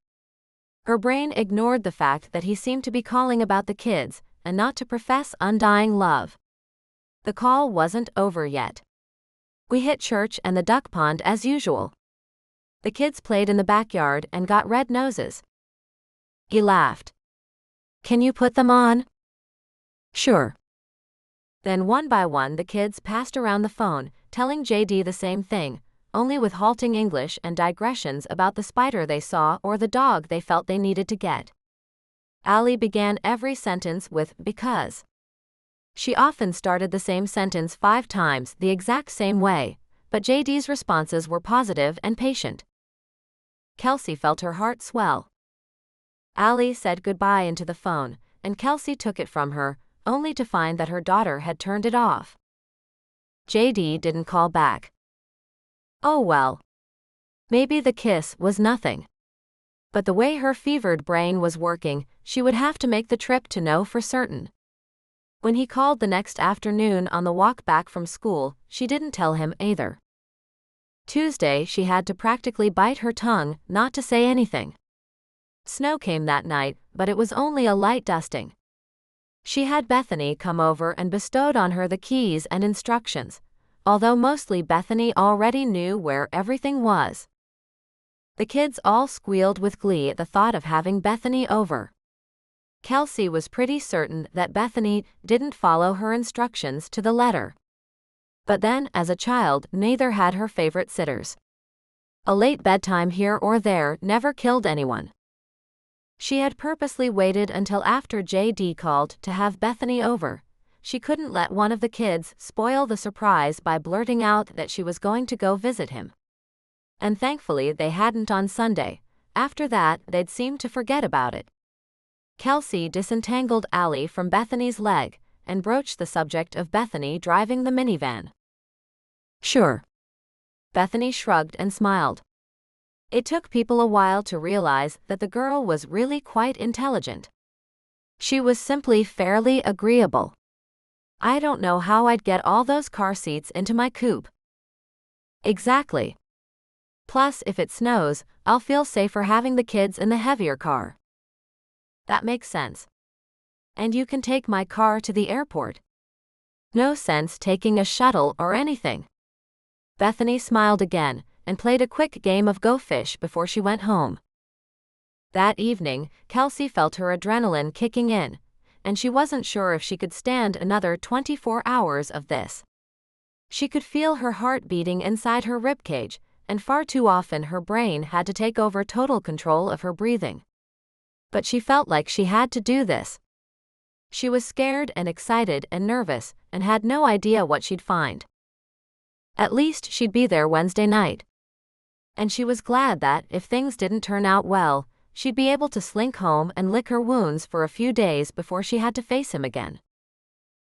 Her brain ignored the fact that he seemed to be calling about the kids, and not to profess undying love. The call wasn't over yet. We hit church and the duck pond as usual. The kids played in the backyard and got red noses. He laughed. Can you put them on? Sure. Then one by one the kids passed around the phone, telling JD the same thing, only with halting English and digressions about the spider they saw or the dog they felt they needed to get. Allie began every sentence with because. She often started the same sentence 5 times the exact same way, but JD's responses were positive and patient. Kelsey felt her heart swell. Allie said goodbye into the phone, and Kelsey took it from her, only to find that her daughter had turned it off. JD didn't call back. Oh well. Maybe the kiss was nothing. But the way her fevered brain was working, she would have to make the trip to know for certain. When he called the next afternoon on the walk back from school, she didn't tell him either. Tuesday she had to practically bite her tongue not to say anything. Snow came that night, but it was only a light dusting. She had Bethany come over and bestowed on her the keys and instructions, although mostly Bethany already knew where everything was. The kids all squealed with glee at the thought of having Bethany over. Kelsey was pretty certain that Bethany didn't follow her instructions to the letter. But then, as a child, neither had her favorite sitters. A late bedtime here or there never killed anyone. She had purposely waited until after JD called to have Bethany over. She couldn't let one of the kids spoil the surprise by blurting out that she was going to go visit him. And thankfully they hadn't on Sunday. After that, they'd seemed to forget about it. Kelsey disentangled Allie from Bethany's leg and broached the subject of Bethany driving the minivan. Sure. Bethany shrugged and smiled. It took people a while to realize that the girl was really quite intelligent. She was simply fairly agreeable. I don't know how I'd get all those car seats into my coupe. Exactly. Plus, if it snows, I'll feel safer having the kids in the heavier car. That makes sense. And you can take my car to the airport. No sense taking a shuttle or anything. Bethany smiled again and played a quick game of Go Fish before she went home. That evening, Kelsey felt her adrenaline kicking in, and she wasn't sure if she could stand another 24 hours of this. She could feel her heart beating inside her ribcage, and far too often her brain had to take over total control of her breathing. But she felt like she had to do this. She was scared and excited and nervous and had no idea what she'd find. At least she'd be there Wednesday night. And she was glad that, if things didn't turn out well, she'd be able to slink home and lick her wounds for a few days before she had to face him again.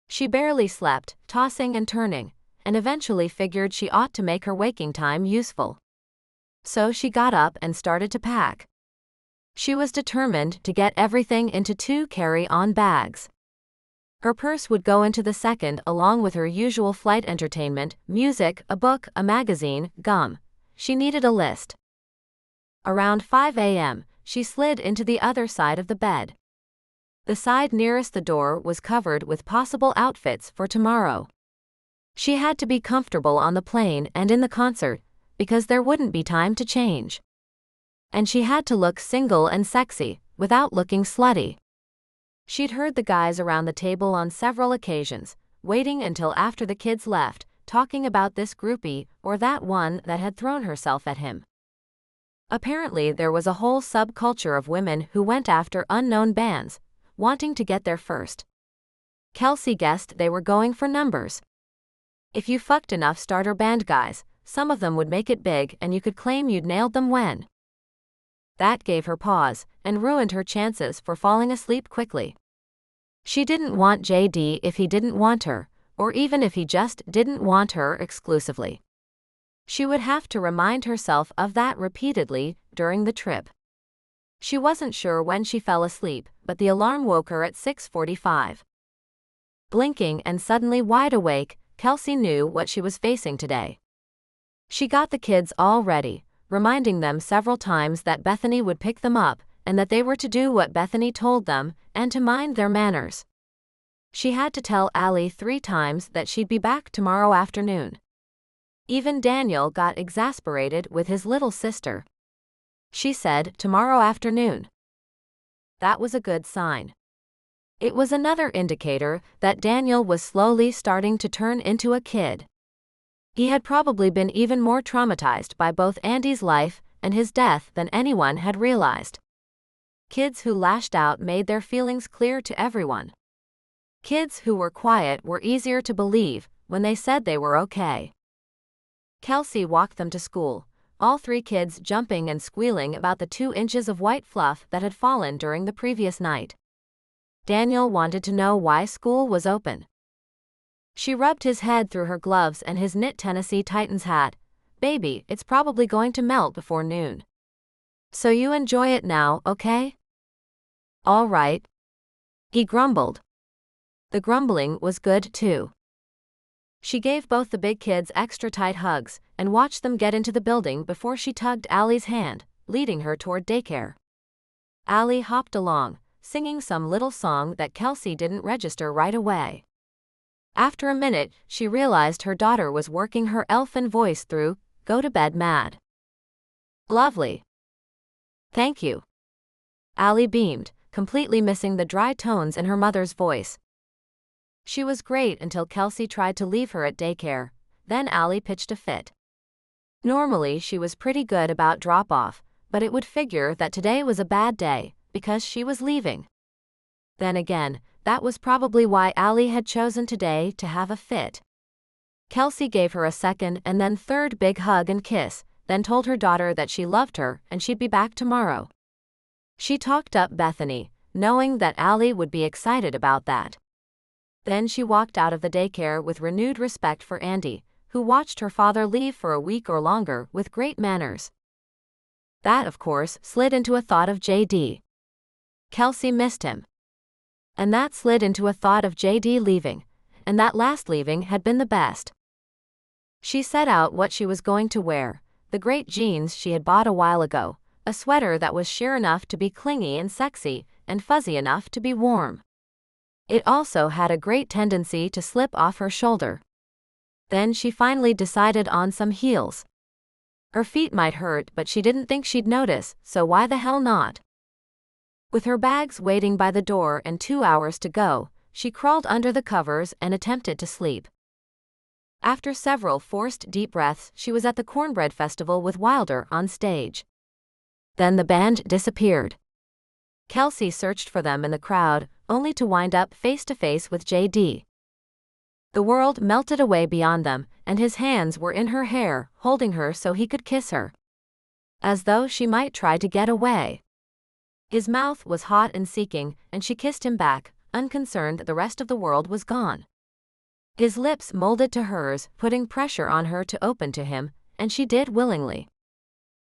She barely slept, tossing and turning, and eventually figured she ought to make her waking time useful. So she got up and started to pack. She was determined to get everything into 2 carry-on bags. Her purse would go into the second along with her usual flight entertainment, music, a book, a magazine, gum. She needed a list. Around 5 a.m., she slid into the other side of the bed. The side nearest the door was covered with possible outfits for tomorrow. She had to be comfortable on the plane and in the concert, because there wouldn't be time to change. And she had to look single and sexy, without looking slutty. She'd heard the guys around the table on several occasions, waiting until after the kids left, talking about this groupie or that one that had thrown herself at him. Apparently there was a whole subculture of women who went after unknown bands, wanting to get there first. Kelsey guessed they were going for numbers. If you fucked enough starter band guys, some of them would make it big and you could claim you'd nailed them when. That gave her pause and ruined her chances for falling asleep quickly. She didn't want JD if he didn't want her, or even if he just didn't want her exclusively. She would have to remind herself of that repeatedly during the trip. She wasn't sure when she fell asleep, but the alarm woke her at 6:45. Blinking and suddenly wide awake, Kelsey knew what she was facing today. She got the kids all ready, reminding them several times that Bethany would pick them up and that they were to do what Bethany told them and to mind their manners. She had to tell Allie 3 times that she'd be back tomorrow afternoon. Even Daniel got exasperated with his little sister. She said, "Tomorrow afternoon." That was a good sign. It was another indicator that Daniel was slowly starting to turn into a kid. He had probably been even more traumatized by both Andy's life and his death than anyone had realized. Kids who lashed out made their feelings clear to everyone. Kids who were quiet were easier to believe when they said they were okay. Kelsey walked them to school, all 3 kids jumping and squealing about the 2 inches of white fluff that had fallen during the previous night. Daniel wanted to know why school was open. She rubbed his head through her gloves and his knit Tennessee Titans hat. "Baby, it's probably going to melt before noon. So you enjoy it now, okay?" "All right," he grumbled. The grumbling was good too. She gave both the big kids extra tight hugs and watched them get into the building before she tugged Allie's hand, leading her toward daycare. Allie hopped along, singing some little song that Kelsey didn't register right away. After a minute, she realized her daughter was working her elfin voice through "Go to Bed Mad." "Lovely. Thank you." Allie beamed, completely missing the dry tones in her mother's voice. She was great until Kelsey tried to leave her at daycare, then Allie pitched a fit. Normally she was pretty good about drop-off, but it would figure that today was a bad day, because she was leaving. Then again, that was probably why Allie had chosen today to have a fit. Kelsey gave her a second and then third big hug and kiss, then told her daughter that she loved her and she'd be back tomorrow. She talked up Bethany, knowing that Allie would be excited about that. Then she walked out of the daycare with renewed respect for Andy, who watched her father leave for a week or longer with great manners. That, of course, slid into a thought of JD. Kelsey missed him. And that slid into a thought of JD leaving, and that last leaving had been the best. She set out what she was going to wear, the great jeans she had bought a while ago, a sweater that was sheer enough to be clingy and sexy, and fuzzy enough to be warm. It also had a great tendency to slip off her shoulder. Then she finally decided on some heels. Her feet might hurt, but she didn't think she'd notice, so why the hell not? With her bags waiting by the door and 2 hours to go, she crawled under the covers and attempted to sleep. After several forced deep breaths, she was at the Cornbread Festival with Wilder on stage. Then the band disappeared. Kelsey searched for them in the crowd, only to wind up face to face with JD. The world melted away beyond them, and his hands were in her hair, holding her so he could kiss her. As though she might try to get away. His mouth was hot and seeking, and she kissed him back, unconcerned that the rest of the world was gone. His lips molded to hers, putting pressure on her to open to him, and she did willingly.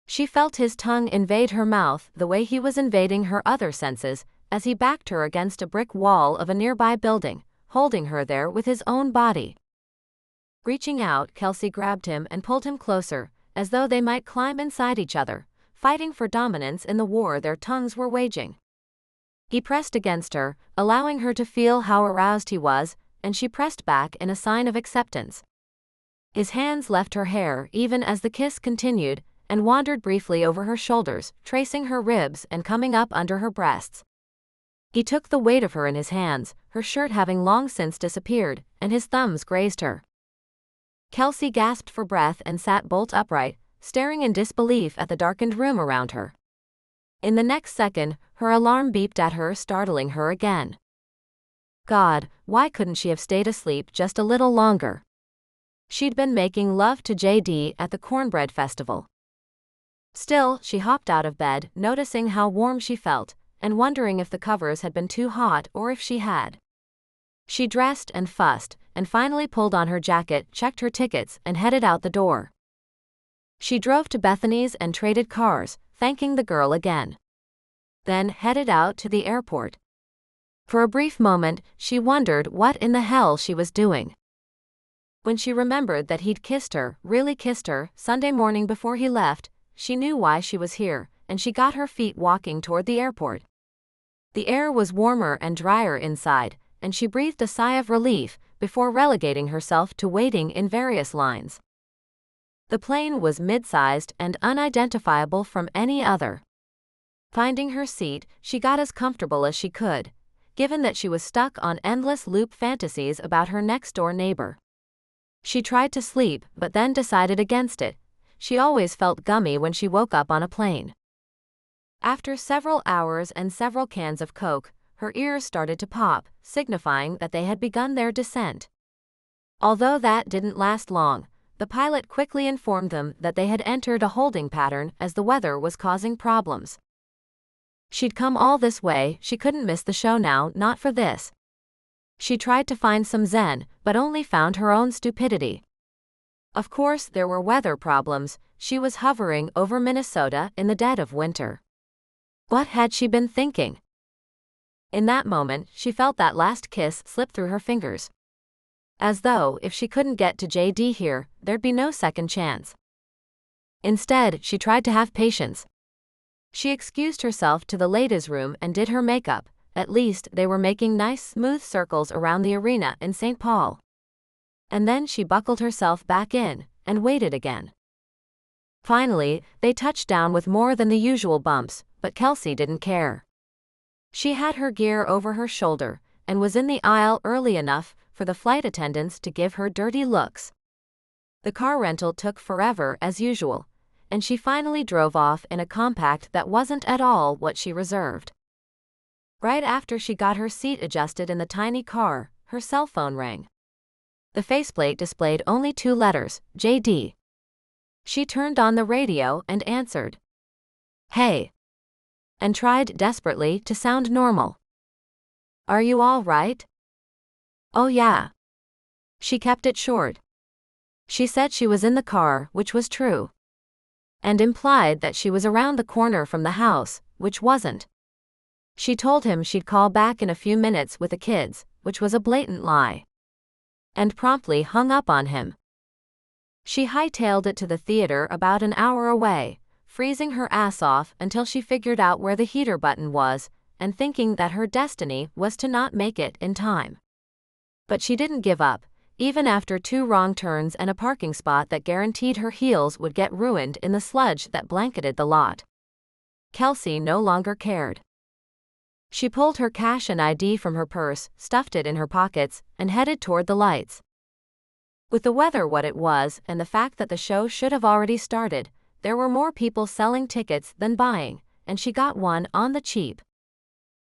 She felt his tongue invade her mouth the way he was invading her other senses, as he backed her against a brick wall of a nearby building, holding her there with his own body. Reaching out, Kelsey grabbed him and pulled him closer, as though they might climb inside each other, fighting for dominance in the war their tongues were waging. He pressed against her, allowing her to feel how aroused he was, and she pressed back in a sign of acceptance. His hands left her hair even as the kiss continued, and wandered briefly over her shoulders, tracing her ribs and coming up under her breasts. He took the weight of her in his hands, her shirt having long since disappeared, and his thumbs grazed her. Kelsey gasped for breath and sat bolt upright, staring in disbelief at the darkened room around her. In the next second, her alarm beeped at her, startling her again. God, why couldn't she have stayed asleep just a little longer? She'd been making love to JD at the Cornbread Festival. Still, she hopped out of bed, noticing how warm she felt, and wondering if the covers had been too hot or if she had. She dressed and fussed, and finally pulled on her jacket, checked her tickets, and headed out the door. She drove to Bethany's and traded cars, thanking the girl again. Then headed out to the airport. For a brief moment, she wondered what in the hell she was doing. When she remembered that he'd kissed her, really kissed her, Sunday morning before he left, she knew why she was here, and she got her feet walking toward the airport. The air was warmer and drier inside, and she breathed a sigh of relief before relegating herself to waiting in various lines. The plane was mid-sized and unidentifiable from any other. Finding her seat, she got as comfortable as she could, given that she was stuck on endless loop fantasies about her next-door neighbor. She tried to sleep, but then decided against it. She always felt gummy when she woke up on a plane. After several hours and several cans of Coke, her ears started to pop, signifying that they had begun their descent. Although that didn't last long, the pilot quickly informed them that they had entered a holding pattern as the weather was causing problems. She'd come all this way, she couldn't miss the show now, not for this. She tried to find some zen, but only found her own stupidity. Of course, there were weather problems. She was hovering over Minnesota in the dead of winter. What had she been thinking? In that moment, she felt that last kiss slip through her fingers. As though, if she couldn't get to JD here, there'd be no second chance. Instead, she tried to have patience. She excused herself to the ladies' room and did her makeup. At least, they were making nice smooth circles around the arena in St. Paul. And then she buckled herself back in, and waited again. Finally, they touched down with more than the usual bumps, but Kelsey didn't care. She had her gear over her shoulder, and was in the aisle early enough for the flight attendants to give her dirty looks. The car rental took forever as usual, and she finally drove off in a compact that wasn't at all what she reserved. Right after she got her seat adjusted in the tiny car, her cell phone rang. The faceplate displayed only 2 letters, JD. She turned on the radio and answered. Hey. And tried desperately to sound normal. Are you all right? Oh yeah. She kept it short. She said she was in the car, which was true, and implied that she was around the corner from the house, which wasn't. She told him she'd call back in a few minutes with the kids, which was a blatant lie, and promptly hung up on him. She hightailed it to the theater about an hour away, freezing her ass off until she figured out where the heater button was, and thinking that her destiny was to not make it in time. But she didn't give up, even after 2 wrong turns and a parking spot that guaranteed her heels would get ruined in the sludge that blanketed the lot. Kelsey no longer cared. She pulled her cash and ID from her purse, stuffed it in her pockets, and headed toward the lights. With the weather what it was and the fact that the show should have already started, there were more people selling tickets than buying, and she got one on the cheap.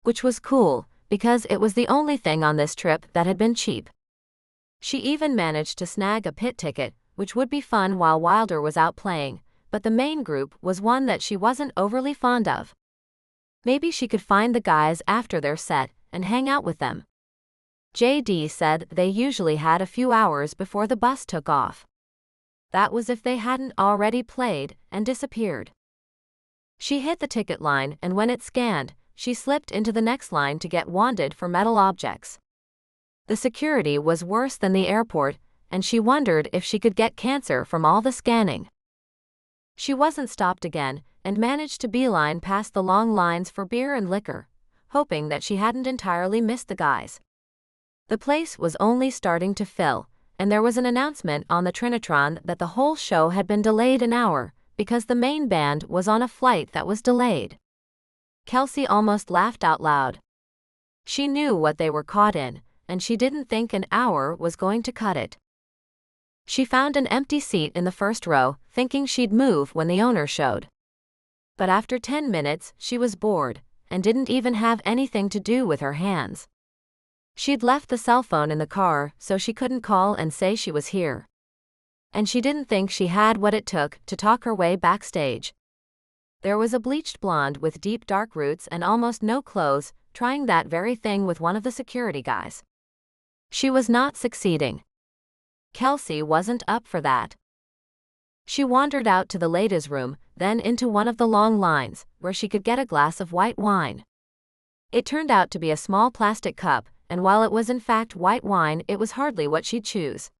Which was cool, because it was the only thing on this trip that had been cheap. She even managed to snag a pit ticket, which would be fun while Wilder was out playing, but the main group was one that she wasn't overly fond of. Maybe she could find the guys after their set and hang out with them. JD said they usually had a few hours before the bus took off. That was if they hadn't already played and disappeared. She hit the ticket line, and when it scanned, she slipped into the next line to get wanded for metal objects. The security was worse than the airport, and she wondered if she could get cancer from all the scanning. She wasn't stopped again, and managed to beeline past the long lines for beer and liquor, hoping that she hadn't entirely missed the guys. The place was only starting to fill, and there was an announcement on the Trinitron that the whole show had been delayed an hour, because the main band was on a flight that was delayed. Kelsey almost laughed out loud. She knew what they were caught in, and she didn't think an hour was going to cut it. She found an empty seat in the first row, thinking she'd move when the owner showed. But after 10 minutes, she was bored, and didn't even have anything to do with her hands. She'd left the cell phone in the car, so she couldn't call and say she was here. And she didn't think she had what it took to talk her way backstage. There was a bleached blonde with deep dark roots and almost no clothes, trying that very thing with one of the security guys. She was not succeeding. Kelsey wasn't up for that. She wandered out to the ladies' room, then into one of the long lines, where she could get a glass of white wine. It turned out to be a small plastic cup, and while it was in fact white wine, it was hardly what she'd choose.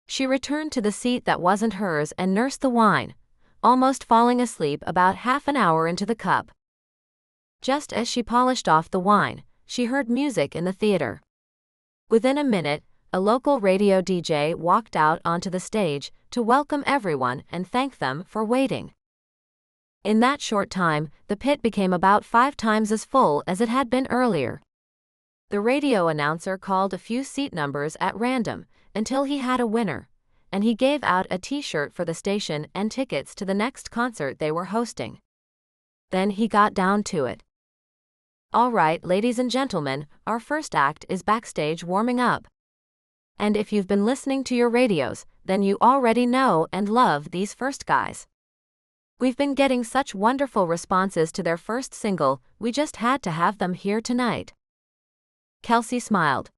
She returned to the seat that wasn't hers and nursed the wine, almost falling asleep about half an hour into the cup. Just as she polished off the wine, she heard music in the theater. Within a minute, a local radio DJ walked out onto the stage to welcome everyone and thank them for waiting. In that short time, the pit became about 5 times as full as it had been earlier. The radio announcer called a few seat numbers at random until he had a winner, and he gave out a t-shirt for the station and tickets to the next concert they were hosting. Then he got down to it. All right, ladies and gentlemen, our first act is backstage warming up. And if you've been listening to your radios, then you already know and love these first guys. We've been getting such wonderful responses to their first single, we just had to have them here tonight. Kelsey smiled.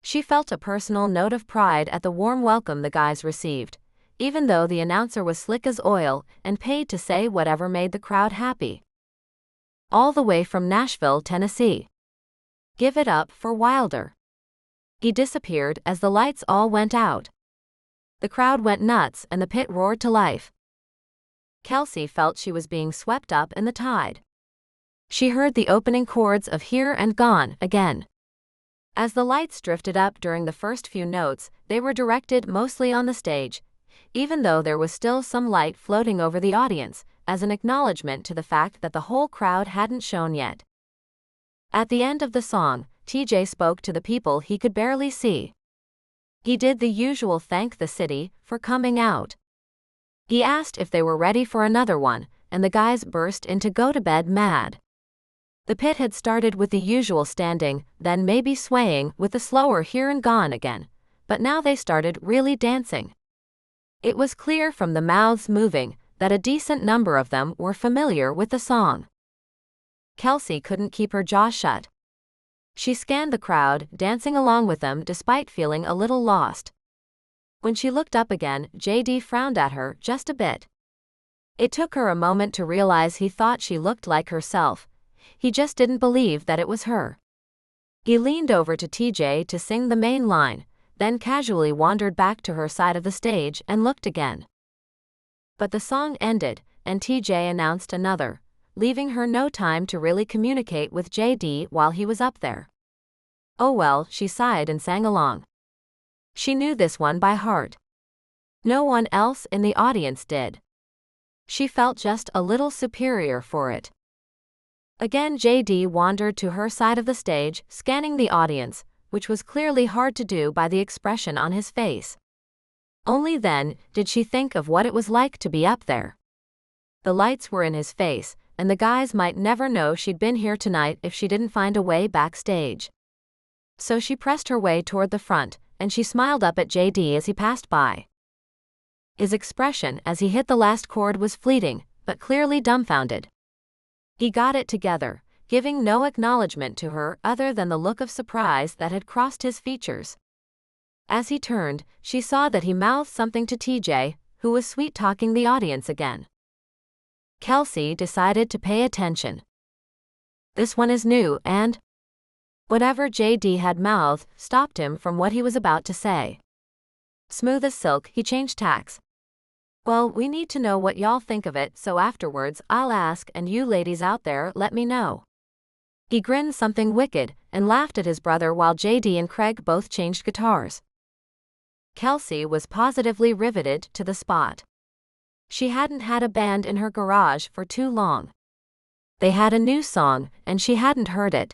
She felt a personal note of pride at the warm welcome the guys received, even though the announcer was slick as oil and paid to say whatever made the crowd happy. All the way from Nashville, Tennessee. Give it up for Wilder. He disappeared as the lights all went out. The crowd went nuts and the pit roared to life. Kelsey felt she was being swept up in the tide. She heard the opening chords of Here and Gone again. As the lights drifted up during the first few notes, they were directed mostly on the stage, even though there was still some light floating over the audience, as an acknowledgement to the fact that the whole crowd hadn't shown yet. At the end of the song, TJ spoke to the people he could barely see. He did the usual thank the city for coming out. He asked if they were ready for another one, and the guys burst into go to bed mad. The pit had started with the usual standing, then maybe swaying with the slower Here and Gone again, but now they started really dancing. It was clear from the mouths moving that a decent number of them were familiar with the song. Kelsey couldn't keep her jaw shut. She scanned the crowd, dancing along with them despite feeling a little lost. When she looked up again, JD frowned at her just a bit. It took her a moment to realize he thought she looked like herself. He just didn't believe that it was her. He leaned over to TJ to sing the main line, then casually wandered back to her side of the stage and looked again. But the song ended, and TJ announced another, leaving her no time to really communicate with JD while he was up there. Oh well, she sighed and sang along. She knew this one by heart. No one else in the audience did. She felt just a little superior for it. Again JD wandered to her side of the stage, scanning the audience, which was clearly hard to do by the expression on his face. Only then did she think of what it was like to be up there. The lights were in his face, and the guys might never know she'd been here tonight if she didn't find a way backstage. So she pressed her way toward the front, and she smiled up at JD as he passed by. His expression as he hit the last chord was fleeting, but clearly dumbfounded. He got it together, giving no acknowledgement to her other than the look of surprise that had crossed his features. As he turned, she saw that he mouthed something to TJ, who was sweet-talking the audience again. Kelsey decided to pay attention. This one is new and… Whatever JD had mouthed stopped him from what he was about to say. Smooth as silk, he changed tacks. Well, we need to know what y'all think of it, so afterwards I'll ask and you ladies out there let me know. He grinned something wicked and laughed at his brother while JD and Craig both changed guitars. Kelsey was positively riveted to the spot. She hadn't had a band in her garage for too long. They had a new song, and she hadn't heard it.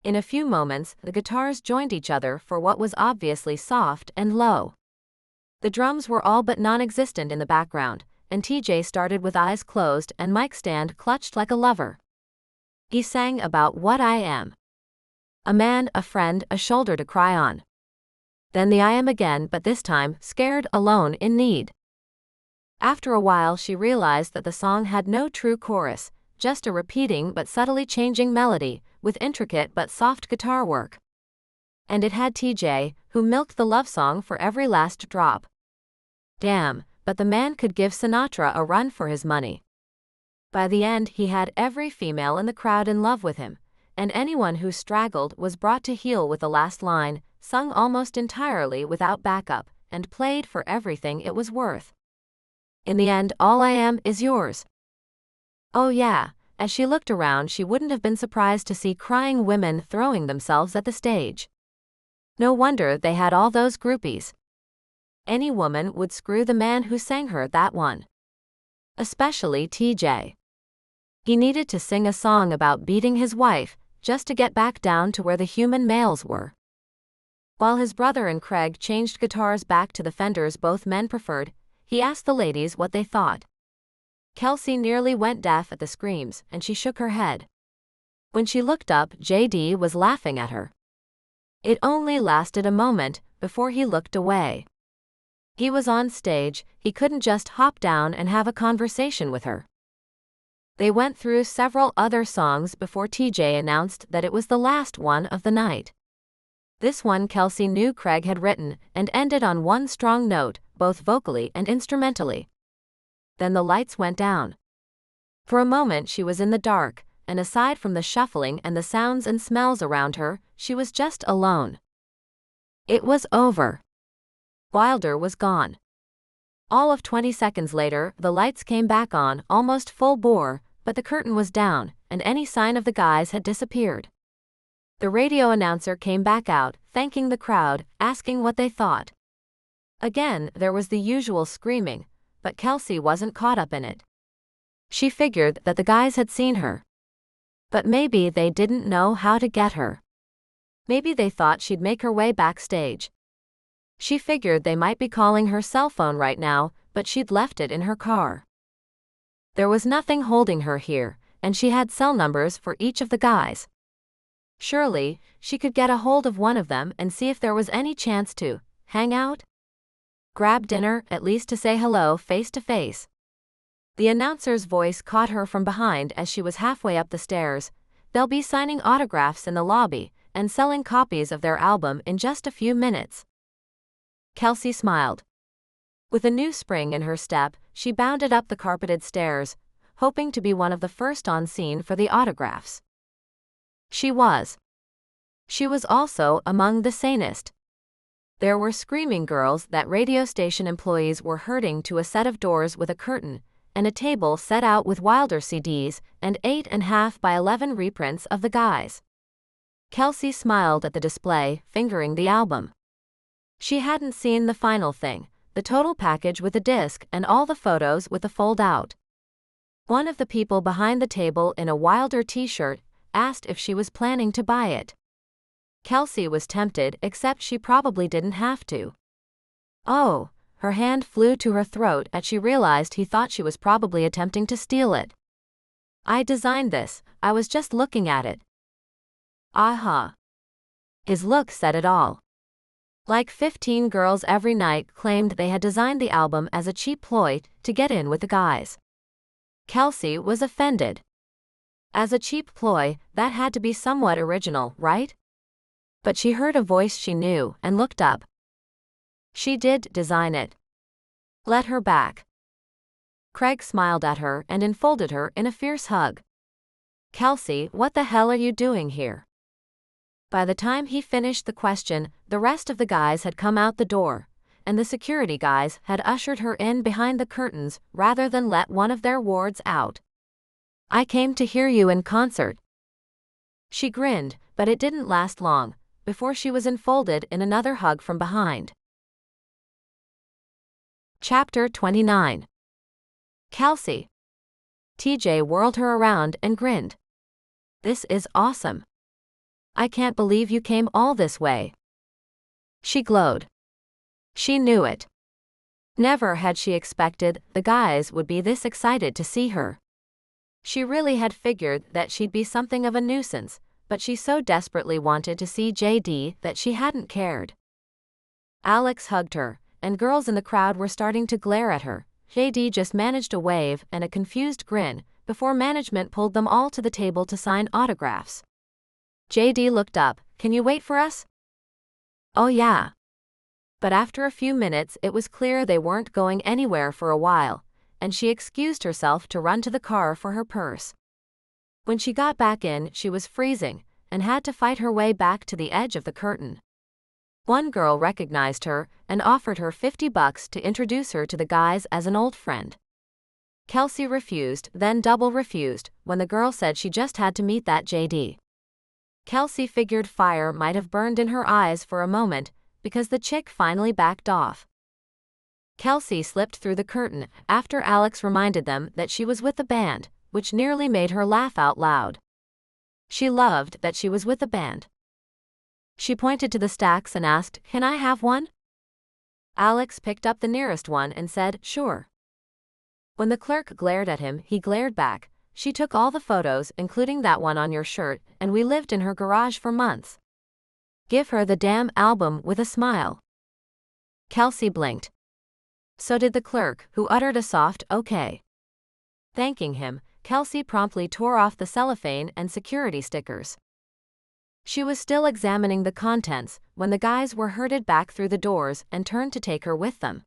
In a few moments, the guitars joined each other for what was obviously soft and low. The drums were all but non-existent in the background, and TJ started with eyes closed and mic stand clutched like a lover. He sang about what I am. A man, a friend, a shoulder to cry on. Then the I am again, but this time, scared, alone, in need. After a while she realized that the song had no true chorus, just a repeating but subtly changing melody, with intricate but soft guitar work. And it had TJ, who milked the love song for every last drop. Damn, but the man could give Sinatra a run for his money. By the end he had every female in the crowd in love with him, and anyone who straggled was brought to heel with the last line, sung almost entirely without backup, and played for everything it was worth. In the end, all I am is yours. Oh yeah, as she looked around she wouldn't have been surprised to see crying women throwing themselves at the stage. No wonder they had all those groupies. Any woman would screw the man who sang her that one. Especially TJ. He needed to sing a song about beating his wife, just to get back down to where the human males were. While his brother and Craig changed guitars back to the Fenders both men preferred, he asked the ladies what they thought. Kelsey nearly went deaf at the screams, and she shook her head. When she looked up, JD was laughing at her. It only lasted a moment before he looked away. He was on stage, he couldn't just hop down and have a conversation with her. They went through several other songs before TJ announced that it was the last one of the night. This one Kelsey knew Craig had written and ended on one strong note, both vocally and instrumentally. Then the lights went down. For a moment she was in the dark, and aside from the shuffling and the sounds and smells around her, she was just alone. It was over. Wilder was gone. All of 20 seconds later, the lights came back on, almost full bore, but the curtain was down, and any sign of the guys had disappeared. The radio announcer came back out, thanking the crowd, asking what they thought. Again, there was the usual screaming, but Kelsey wasn't caught up in it. She figured that the guys had seen her. But maybe they didn't know how to get her. Maybe they thought she'd make her way backstage. She figured they might be calling her cell phone right now, but she'd left it in her car. There was nothing holding her here, and she had cell numbers for each of the guys. Surely, she could get a hold of one of them and see if there was any chance to hang out? Grab dinner, at least to say hello face to face. The announcer's voice caught her from behind as she was halfway up the stairs. They'll be signing autographs in the lobby and selling copies of their album in just a few minutes. Kelsey smiled. With a new spring in her step, she bounded up the carpeted stairs, hoping to be one of the first on scene for the autographs. She was. She was also among the sanest. There were screaming girls that radio station employees were herding to a set of doors with a curtain, and a table set out with Wilder CDs and 8.5 by 11 reprints of the guys. Kelsey smiled at the display, fingering the album. She hadn't seen the final thing, the total package with the disc and all the photos with the fold-out. One of the people behind the table in a Wilder t-shirt asked if she was planning to buy it. Kelsey was tempted, except she probably didn't have to. Oh, her hand flew to her throat as she realized he thought she was probably attempting to steal it. I designed this, I was just looking at it. Aha. His look said it all. Like 15 girls every night claimed they had designed the album as a cheap ploy to get in with the guys. Kelsey was offended. As a cheap ploy, that had to be somewhat original, right? But she heard a voice she knew and looked up. She did design it. Let her back. Craig smiled at her and enfolded her in a fierce hug. Kelsey, what the hell are you doing here? By the time he finished the question, the rest of the guys had come out the door, and the security guys had ushered her in behind the curtains rather than let one of their wards out. I came to hear you in concert. She grinned, but it didn't last long, before she was enfolded in another hug from behind. Chapter 29. Kelsey. TJ whirled her around and grinned. This is awesome. I can't believe you came all this way. She glowed. She knew it. Never had she expected the guys would be this excited to see her. She really had figured that she'd be something of a nuisance, but she so desperately wanted to see JD that she hadn't cared. Alex hugged her, and girls in the crowd were starting to glare at her. JD just managed a wave and a confused grin before management pulled them all to the table to sign autographs. JD looked up. Can you wait for us? Oh yeah. But after a few minutes it was clear they weren't going anywhere for a while, and she excused herself to run to the car for her purse. When she got back in, she was freezing and had to fight her way back to the edge of the curtain. One girl recognized her and offered her $50 to introduce her to the guys as an old friend. Kelsey refused, then double refused, when the girl said she just had to meet that JD. Kelsey figured fire might have burned in her eyes for a moment, because the chick finally backed off. Kelsey slipped through the curtain after Alex reminded them that she was with the band, which nearly made her laugh out loud. She loved that she was with the band. She pointed to the stacks and asked, "Can I have one?" Alex picked up the nearest one and said, "Sure." When the clerk glared at him, he glared back. "She took all the photos, including that one on your shirt, and we lived in her garage for months. Give her the damn album," with a smile. Kelsey blinked. So did the clerk, who uttered a soft, "Okay." Thanking him, Kelsey promptly tore off the cellophane and security stickers. She was still examining the contents when the guys were herded back through the doors and turned to take her with them.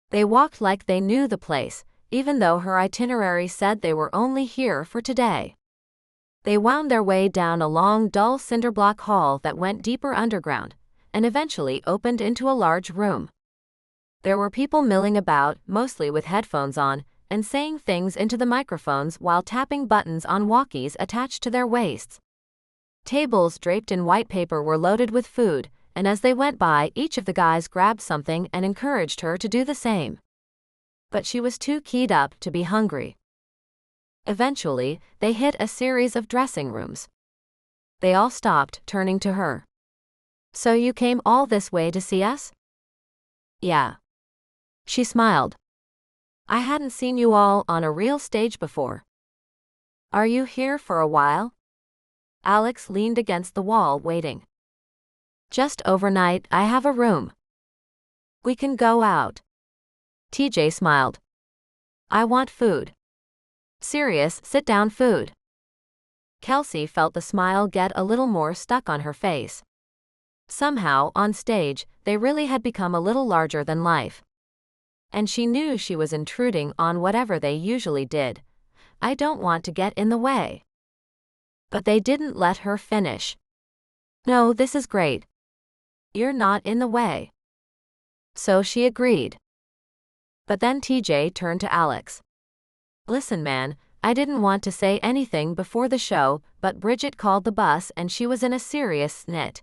They walked like they knew the place, even though her itinerary said they were only here for today. They wound their way down a long, dull cinderblock hall that went deeper underground, and eventually opened into a large room. There were people milling about, mostly with headphones on, and saying things into the microphones while tapping buttons on walkies attached to their waists. Tables draped in white paper were loaded with food, and as they went by, each of the guys grabbed something and encouraged her to do the same. But she was too keyed up to be hungry. Eventually, they hit a series of dressing rooms. They all stopped, turning to her. "So you came all this way to see us?" "Yeah." She smiled. "I hadn't seen you all on a real stage before." "Are you here for a while?" Alex leaned against the wall, waiting. "Just overnight, I have a room. We can go out." TJ smiled. "I want food. Serious, sit-down food." Kelsey felt the smile get a little more stuck on her face. Somehow, on stage, they really had become a little larger than life. And she knew she was intruding on whatever they usually did. I don't want to get in the way. But they didn't let her finish. No, this is great. You're not in the way. So she agreed. But then TJ turned to Alex. Listen, man, I didn't want to say anything before the show, but Bridget called the bus and she was in a serious snit.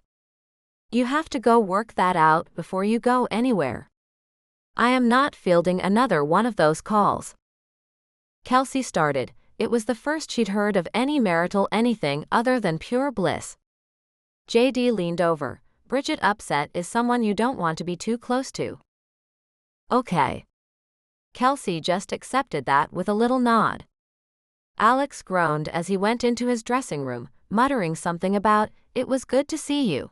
You have to go work that out before you go anywhere. I am not fielding another one of those calls. Kelsey started. It was the first she'd heard of any marital anything other than pure bliss. JD leaned over. Bridget upset is someone you don't want to be too close to. Okay. Kelsey just accepted that with a little nod. Alex groaned as he went into his dressing room, muttering something about, "It was good to see you."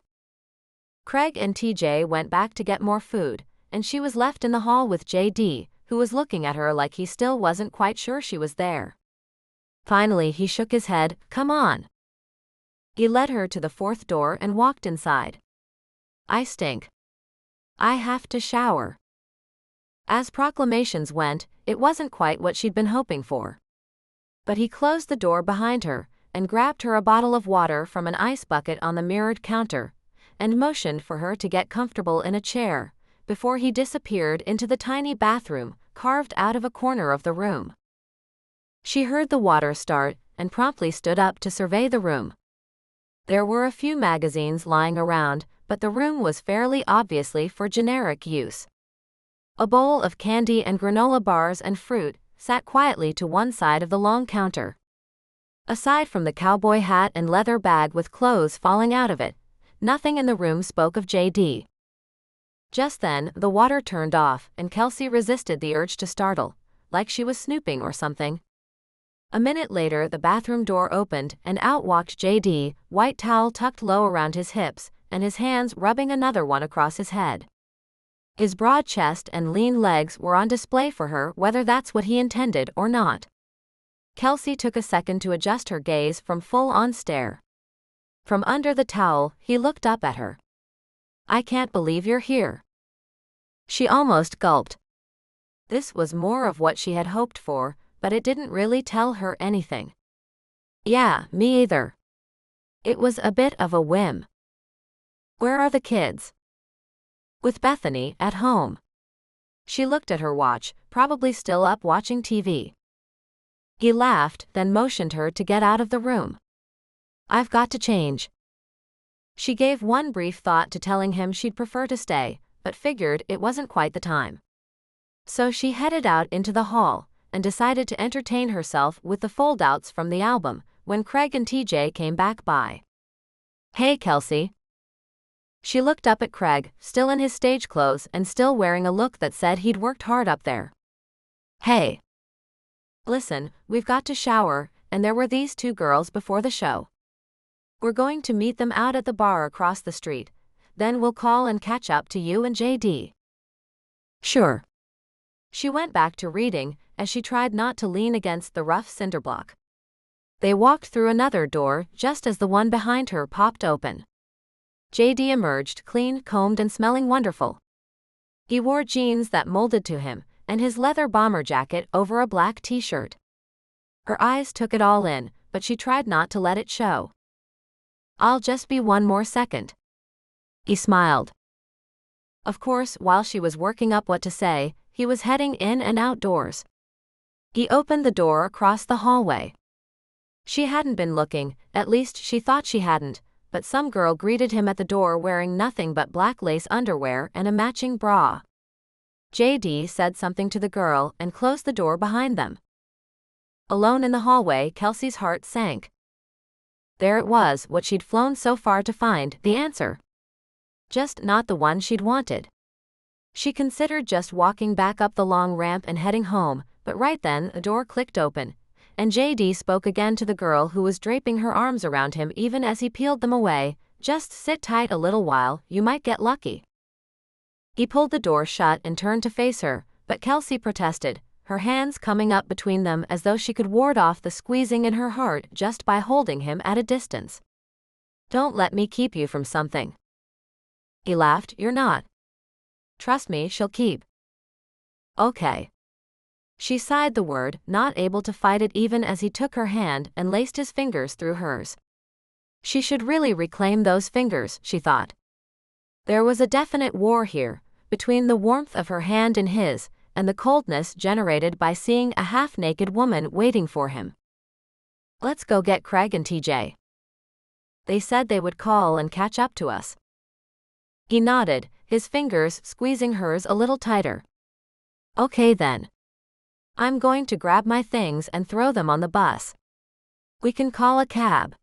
Craig and TJ went back to get more food, and she was left in the hall with JD, who was looking at her like he still wasn't quite sure she was there. Finally, he shook his head. Come on. He led her to the fourth door and walked inside. I stink. I have to shower. As proclamations went, it wasn't quite what she'd been hoping for. But he closed the door behind her and grabbed her a bottle of water from an ice bucket on the mirrored counter and motioned for her to get comfortable in a chair before he disappeared into the tiny bathroom carved out of a corner of the room. She heard the water start and promptly stood up to survey the room. There were a few magazines lying around, but the room was fairly obviously for generic use. A bowl of candy and granola bars and fruit sat quietly to one side of the long counter. Aside from the cowboy hat and leather bag with clothes falling out of it, nothing in the room spoke of JD. Just then, the water turned off and Kelsey resisted the urge to startle, like she was snooping or something. A minute later, the bathroom door opened and out walked JD, white towel tucked low around his hips and his hands rubbing another one across his head. His broad chest and lean legs were on display for her, whether that's what he intended or not. Kelsey took a second to adjust her gaze from full-on stare. From under the towel, he looked up at her. I can't believe you're here. She almost gulped. This was more of what she had hoped for, but it didn't really tell her anything. Yeah, me either. It was a bit of a whim. Where are the kids? With Bethany, at home. She looked at her watch, probably still up watching TV. He laughed, then motioned her to get out of the room. I've got to change. She gave one brief thought to telling him she'd prefer to stay, but figured it wasn't quite the time. So she headed out into the hall and decided to entertain herself with the foldouts from the album when Craig and TJ came back by. Hey, Kelsey. She looked up at Craig, still in his stage clothes and still wearing a look that said he'd worked hard up there. Hey. Listen, we've got to shower, and there were these two girls before the show. We're going to meet them out at the bar across the street. Then we'll call and catch up to you and JD. Sure. She went back to reading as she tried not to lean against the rough cinder block. They walked through another door just as the one behind her popped open. JD emerged, clean, combed and smelling wonderful. He wore jeans that molded to him and his leather bomber jacket over a black t-shirt. Her eyes took it all in, but she tried not to let it show. I'll just be one more second. He smiled. Of course, while she was working up what to say, he was heading in and outdoors. He opened the door across the hallway. She hadn't been looking, at least she thought she hadn't, but some girl greeted him at the door wearing nothing but black lace underwear and a matching bra. JD said something to the girl and closed the door behind them. Alone in the hallway, Kelsey's heart sank. There it was, what she'd flown so far to find, the answer. Just not the one she'd wanted. She considered just walking back up the long ramp and heading home, but right then the door clicked open, and JD spoke again to the girl who was draping her arms around him even as he peeled them away. Just sit tight a little while, you might get lucky. He pulled the door shut and turned to face her, but Kelsey protested, her hands coming up between them as though she could ward off the squeezing in her heart just by holding him at a distance. Don't let me keep you from something. He laughed. You're not. Trust me, she'll keep. Okay. She sighed the word, not able to fight it even as he took her hand and laced his fingers through hers. She should really reclaim those fingers, she thought. There was a definite war here, between the warmth of her hand in his, and the coldness generated by seeing a half-naked woman waiting for him. Let's go get Craig and TJ. They said they would call and catch up to us. He nodded, his fingers squeezing hers a little tighter. Okay then. I'm going to grab my things and throw them on the bus. We can call a cab.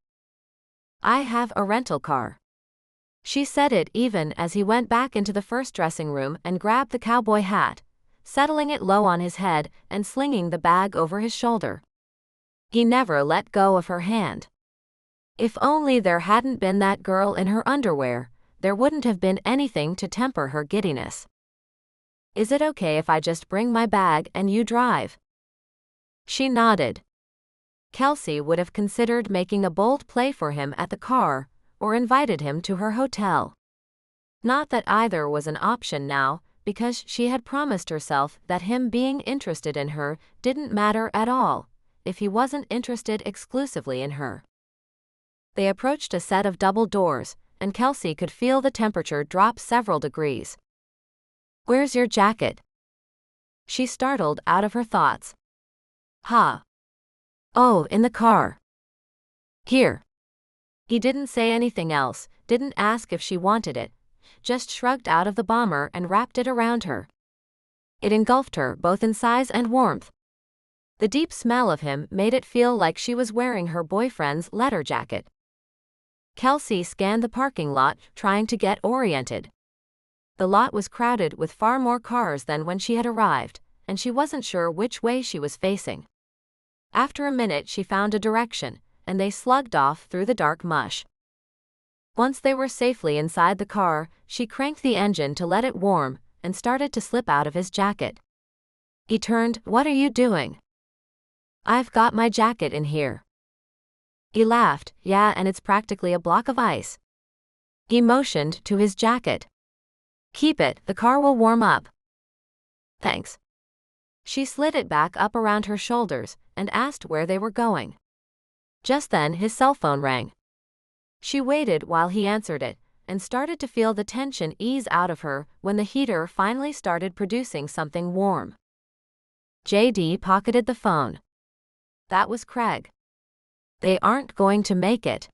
I have a rental car. She said it even as he went back into the first dressing room and grabbed the cowboy hat, settling it low on his head and slinging the bag over his shoulder. He never let go of her hand. If only there hadn't been that girl in her underwear, there wouldn't have been anything to temper her giddiness. Is it okay if I just bring my bag and you drive? She nodded. Kelsey would have considered making a bold play for him at the car, or invited him to her hotel. Not that either was an option now, because she had promised herself that him being interested in her didn't matter at all, if he wasn't interested exclusively in her. They approached a set of double doors, and Kelsey could feel the temperature drop several degrees. Where's your jacket? She startled out of her thoughts. Huh. Oh, in the car. Here. He didn't say anything else, didn't ask if she wanted it, just shrugged out of the bomber and wrapped it around her. It engulfed her both in size and warmth. The deep smell of him made it feel like she was wearing her boyfriend's leather jacket. Kelsey scanned the parking lot, trying to get oriented. The lot was crowded with far more cars than when she had arrived, and she wasn't sure which way she was facing. After a minute she found a direction, and they slugged off through the dark mush. Once they were safely inside the car, she cranked the engine to let it warm, and started to slip out of his jacket. He turned. What are you doing? I've got my jacket in here. He laughed. Yeah, and it's practically a block of ice. He motioned to his jacket. Keep it, the car will warm up. Thanks. She slid it back up around her shoulders and asked where they were going. Just then his cell phone rang. She waited while he answered it, and started to feel the tension ease out of her when the heater finally started producing something warm. JD pocketed the phone. That was Craig. They aren't going to make it.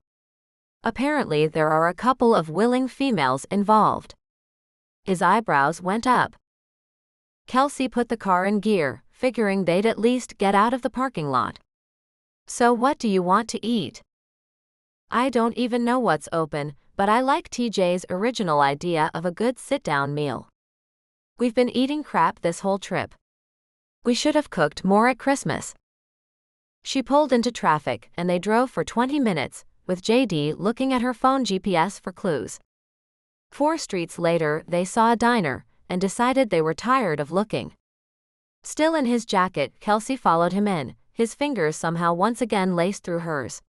Apparently there are a couple of willing females involved. His eyebrows went up. Kelsey put the car in gear, figuring they'd at least get out of the parking lot. So what do you want to eat? I don't even know what's open, but I like TJ's original idea of a good sit-down meal. We've been eating crap this whole trip. We should have cooked more at Christmas. She pulled into traffic and they drove for 20 minutes, with JD looking at her phone GPS for clues. 4 streets later they saw a diner, and decided they were tired of looking. Still in his jacket, Kelsey followed him in, his fingers somehow once again laced through hers.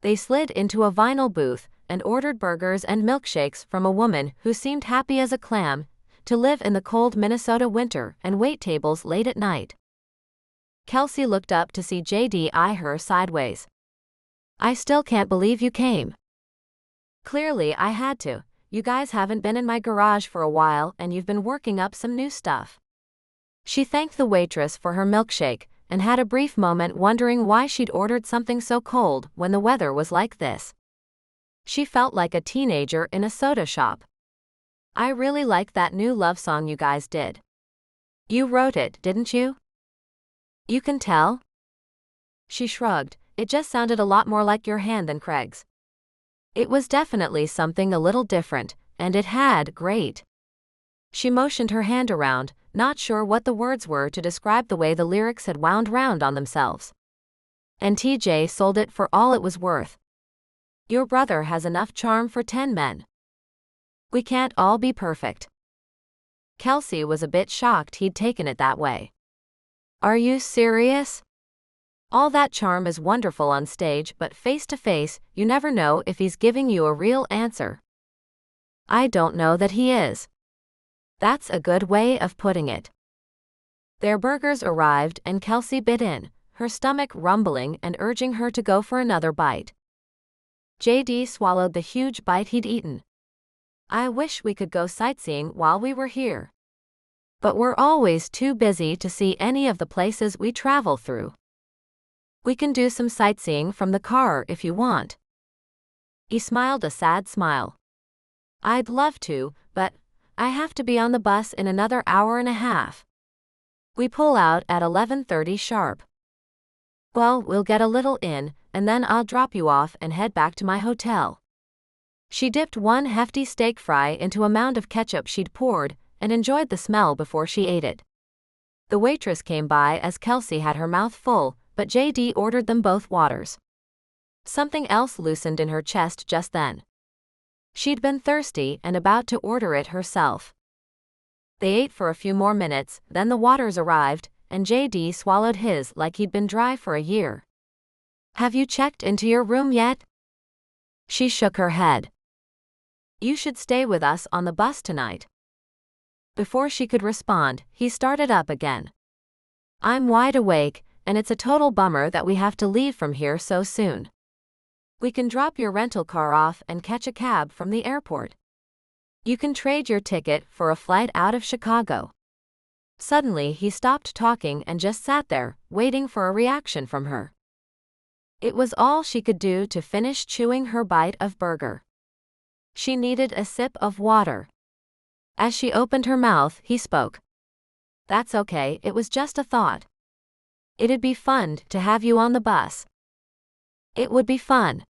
They slid into a vinyl booth and ordered burgers and milkshakes from a woman who seemed happy as a clam to live in the cold Minnesota winter and wait tables late at night. Kelsey looked up to see JD eye her sideways. I still can't believe you came. Clearly I had to. You guys haven't been in my garage for a while and you've been working up some new stuff. She thanked the waitress for her milkshake and had a brief moment wondering why she'd ordered something so cold when the weather was like this. She felt like a teenager in a soda shop. I really like that new love song you guys did. You wrote it, didn't you? You can tell? She shrugged. It just sounded a lot more like your hand than Craig's. It was definitely something a little different, and it had great. She motioned her hand around, not sure what the words were to describe the way the lyrics had wound round on themselves. And TJ sold it for all it was worth. Your brother has enough charm for 10 men. We can't all be perfect. Kelsey was a bit shocked he'd taken it that way. Are you serious? All that charm is wonderful on stage, but face to face, you never know if he's giving you a real answer. I don't know that he is. That's a good way of putting it. Their burgers arrived and Kelsey bit in, her stomach rumbling and urging her to go for another bite. JD swallowed the huge bite he'd eaten. I wish we could go sightseeing while we were here. But we're always too busy to see any of the places we travel through. We can do some sightseeing from the car if you want. He smiled a sad smile. I'd love to, but I have to be on the bus in another hour and a half. We pull out at 11:30 sharp. Well, we'll get a little in, and then I'll drop you off and head back to my hotel. She dipped one hefty steak fry into a mound of ketchup she'd poured and enjoyed the smell before she ate it. The waitress came by as Kelsey had her mouth full, but JD ordered them both waters. Something else loosened in her chest just then. She'd been thirsty and about to order it herself. They ate for a few more minutes, then the waters arrived, and JD swallowed his like he'd been dry for a year. Have you checked into your room yet? She shook her head. You should stay with us on the bus tonight. Before she could respond, he started up again. I'm wide awake, and it's a total bummer that we have to leave from here so soon. We can drop your rental car off and catch a cab from the airport. You can trade your ticket for a flight out of Chicago. Suddenly he stopped talking and just sat there, waiting for a reaction from her. It was all she could do to finish chewing her bite of burger. She needed a sip of water. As she opened her mouth, he spoke. That's okay, it was just a thought. It'd be fun to have you on the bus. It would be fun.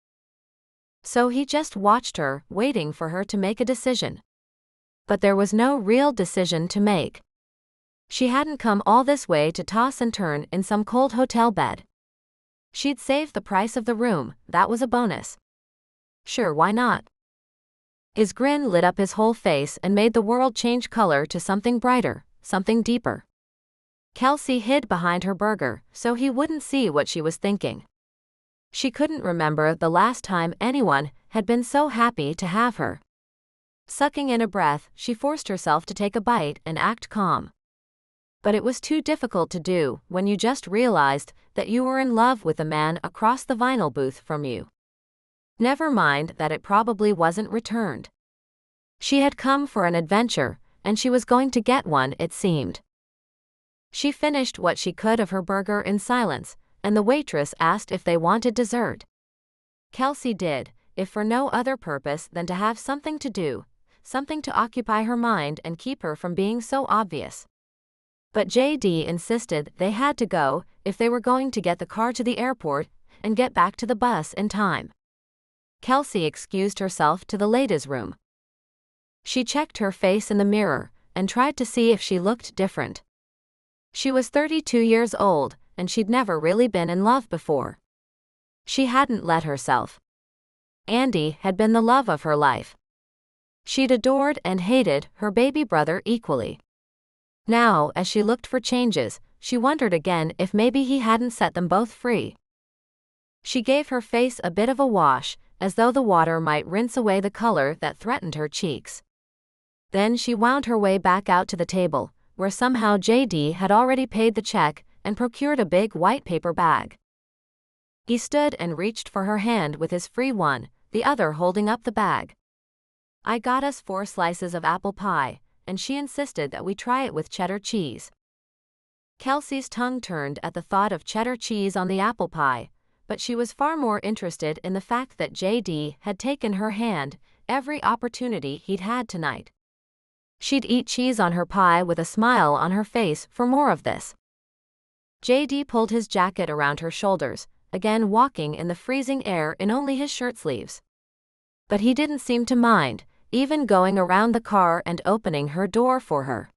So he just watched her, waiting for her to make a decision. But there was no real decision to make. She hadn't come all this way to toss and turn in some cold hotel bed. She'd saved the price of the room, that was a bonus. Sure, why not? His grin lit up his whole face and made the world change color to something brighter, something deeper. Kelsey hid behind her burger, so he wouldn't see what she was thinking. She couldn't remember the last time anyone had been so happy to have her. Sucking in a breath, she forced herself to take a bite and act calm. But it was too difficult to do when you just realized that you were in love with a man across the vinyl booth from you. Never mind that it probably wasn't returned. She had come for an adventure, and she was going to get one, it seemed. She finished what she could of her burger in silence, and the waitress asked if they wanted dessert. Kelsey did, if for no other purpose than to have something to do, something to occupy her mind and keep her from being so obvious. But JD insisted they had to go if they were going to get the car to the airport and get back to the bus in time. Kelsey excused herself to the ladies' room. She checked her face in the mirror and tried to see if she looked different. She was 32 years old, and she'd never really been in love before. She hadn't let herself. Andy had been the love of her life. She'd adored and hated her baby brother equally. Now, as she looked for changes, she wondered again if maybe he hadn't set them both free. She gave her face a bit of a wash, as though the water might rinse away the color that threatened her cheeks. Then she wound her way back out to the table, where somehow JD had already paid the check and procured a big white paper bag. He stood and reached for her hand with his free one, the other holding up the bag. I got us 4 slices of apple pie, and she insisted that we try it with cheddar cheese. Kelsey's tongue turned at the thought of cheddar cheese on the apple pie, but she was far more interested in the fact that JD had taken her hand every opportunity he'd had tonight. She'd eat cheese on her pie with a smile on her face for more of this. JD pulled his jacket around her shoulders, again walking in the freezing air in only his shirt sleeves. But he didn't seem to mind, even going around the car and opening her door for her.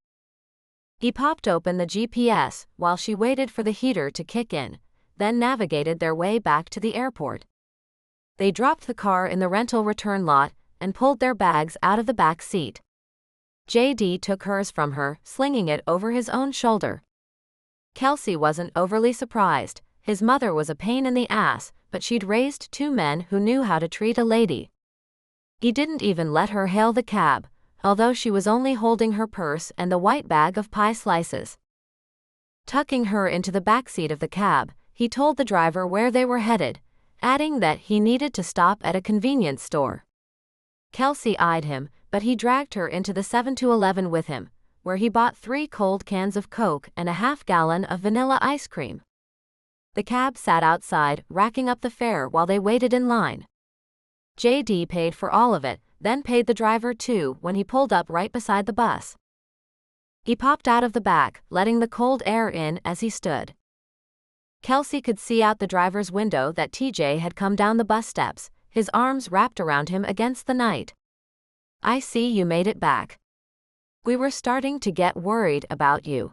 He popped open the GPS while she waited for the heater to kick in, then navigated their way back to the airport. They dropped the car in the rental return lot and pulled their bags out of the back seat. JD took hers from her, slinging it over his own shoulder. Kelsey wasn't overly surprised. His mother was a pain in the ass, but she'd raised 2 men who knew how to treat a lady. He didn't even let her hail the cab, although she was only holding her purse and the white bag of pie slices. Tucking her into the back seat of the cab, he told the driver where they were headed, adding that he needed to stop at a convenience store. Kelsey eyed him, but he dragged her into the 7-Eleven with him, where he bought 3 cold cans of Coke and a half-gallon of vanilla ice cream. The cab sat outside, racking up the fare while they waited in line. JD paid for all of it, then paid the driver too when he pulled up right beside the bus. He popped out of the back, letting the cold air in as he stood. Kelsey could see out the driver's window that TJ had come down the bus steps, his arms wrapped around him against the night. "I see you made it back. We were starting to get worried about you."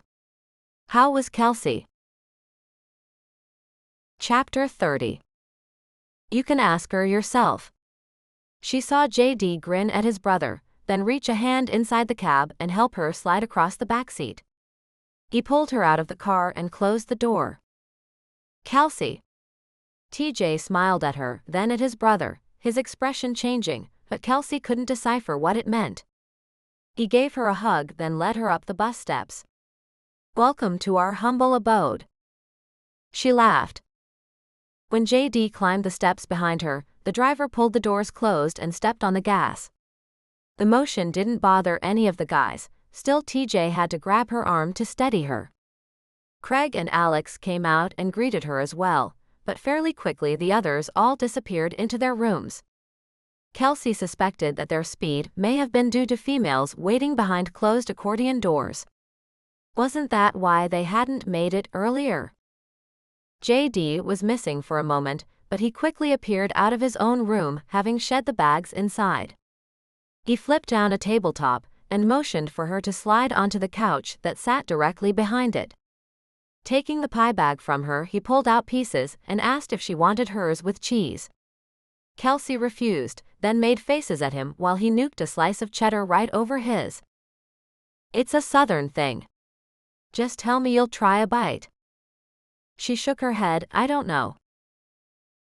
How was Kelsey? Chapter 30. You can ask her yourself. She saw JD grin at his brother, then reach a hand inside the cab and help her slide across the back seat. He pulled her out of the car and closed the door. "Kelsey." TJ smiled at her, then at his brother, his expression changing, but Kelsey couldn't decipher what it meant. He gave her a hug, then led her up the bus steps. "Welcome to our humble abode." She laughed. When JD climbed the steps behind her, the driver pulled the doors closed and stepped on the gas. The motion didn't bother any of the guys, still TJ had to grab her arm to steady her. Craig and Alex came out and greeted her as well, but fairly quickly the others all disappeared into their rooms. Kelsey suspected that their speed may have been due to females waiting behind closed accordion doors. Wasn't that why they hadn't made it earlier? JD was missing for a moment, but he quickly appeared out of his own room, having shed the bags inside. He flipped down a tabletop and motioned for her to slide onto the couch that sat directly behind it. Taking the pie bag from her, he pulled out pieces and asked if she wanted hers with cheese. Kelsey refused, then made faces at him while he nuked a slice of cheddar right over his. "It's a Southern thing. Just tell me you'll try a bite." She shook her head, "I don't know."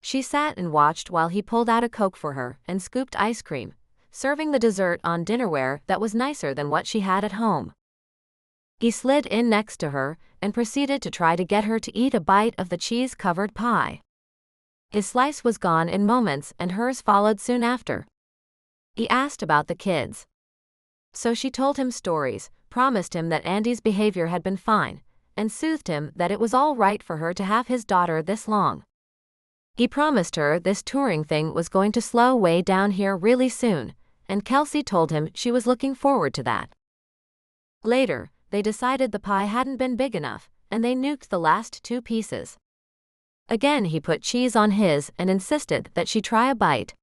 She sat and watched while he pulled out a Coke for her and scooped ice cream, serving the dessert on dinnerware that was nicer than what she had at home. He slid in next to her and proceeded to try to get her to eat a bite of the cheese-covered pie. His slice was gone in moments and hers followed soon after. He asked about the kids. So she told him stories, promised him that Andy's behavior had been fine, and soothed him that it was all right for her to have his daughter this long. He promised her this touring thing was going to slow way down here really soon, and Kelsey told him she was looking forward to that. Later, they decided the pie hadn't been big enough, and they nuked the last 2 pieces. Again he put cheese on his and insisted that she try a bite.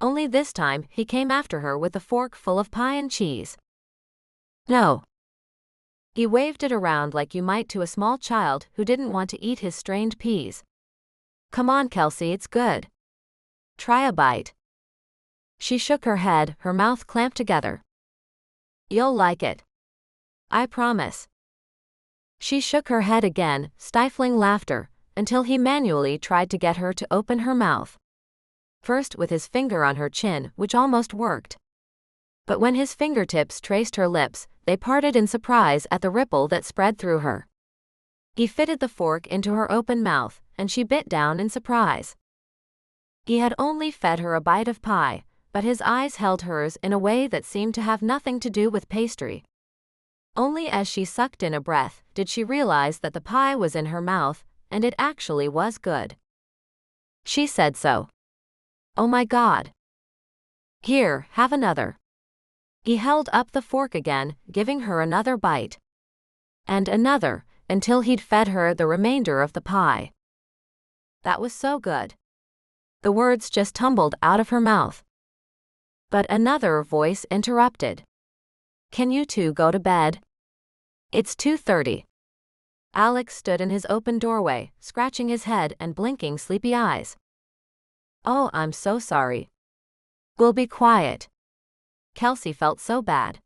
Only this time he came after her with a fork full of pie and cheese. "No." He waved it around like you might to a small child who didn't want to eat his strained peas. "Come on, Kelsey, it's good. Try a bite." She shook her head, her mouth clamped together. "You'll like it. I promise." She shook her head again, stifling laughter, until he manually tried to get her to open her mouth. First with his finger on her chin, which almost worked. But when his fingertips traced her lips, they parted in surprise at the ripple that spread through her. He fitted the fork into her open mouth, and she bit down in surprise. He had only fed her a bite of pie, but his eyes held hers in a way that seemed to have nothing to do with pastry. Only as she sucked in a breath did she realize that the pie was in her mouth, and it actually was good. She said so. "Oh my God. Here, have another." He held up the fork again, giving her another bite. And another, until he'd fed her the remainder of the pie. That was so good. The words just tumbled out of her mouth. But another voice interrupted. "Can you two go to bed? It's 2:30. Alex stood in his open doorway, scratching his head and blinking sleepy eyes. "Oh, I'm so sorry. We'll be quiet." Kelsey felt so bad.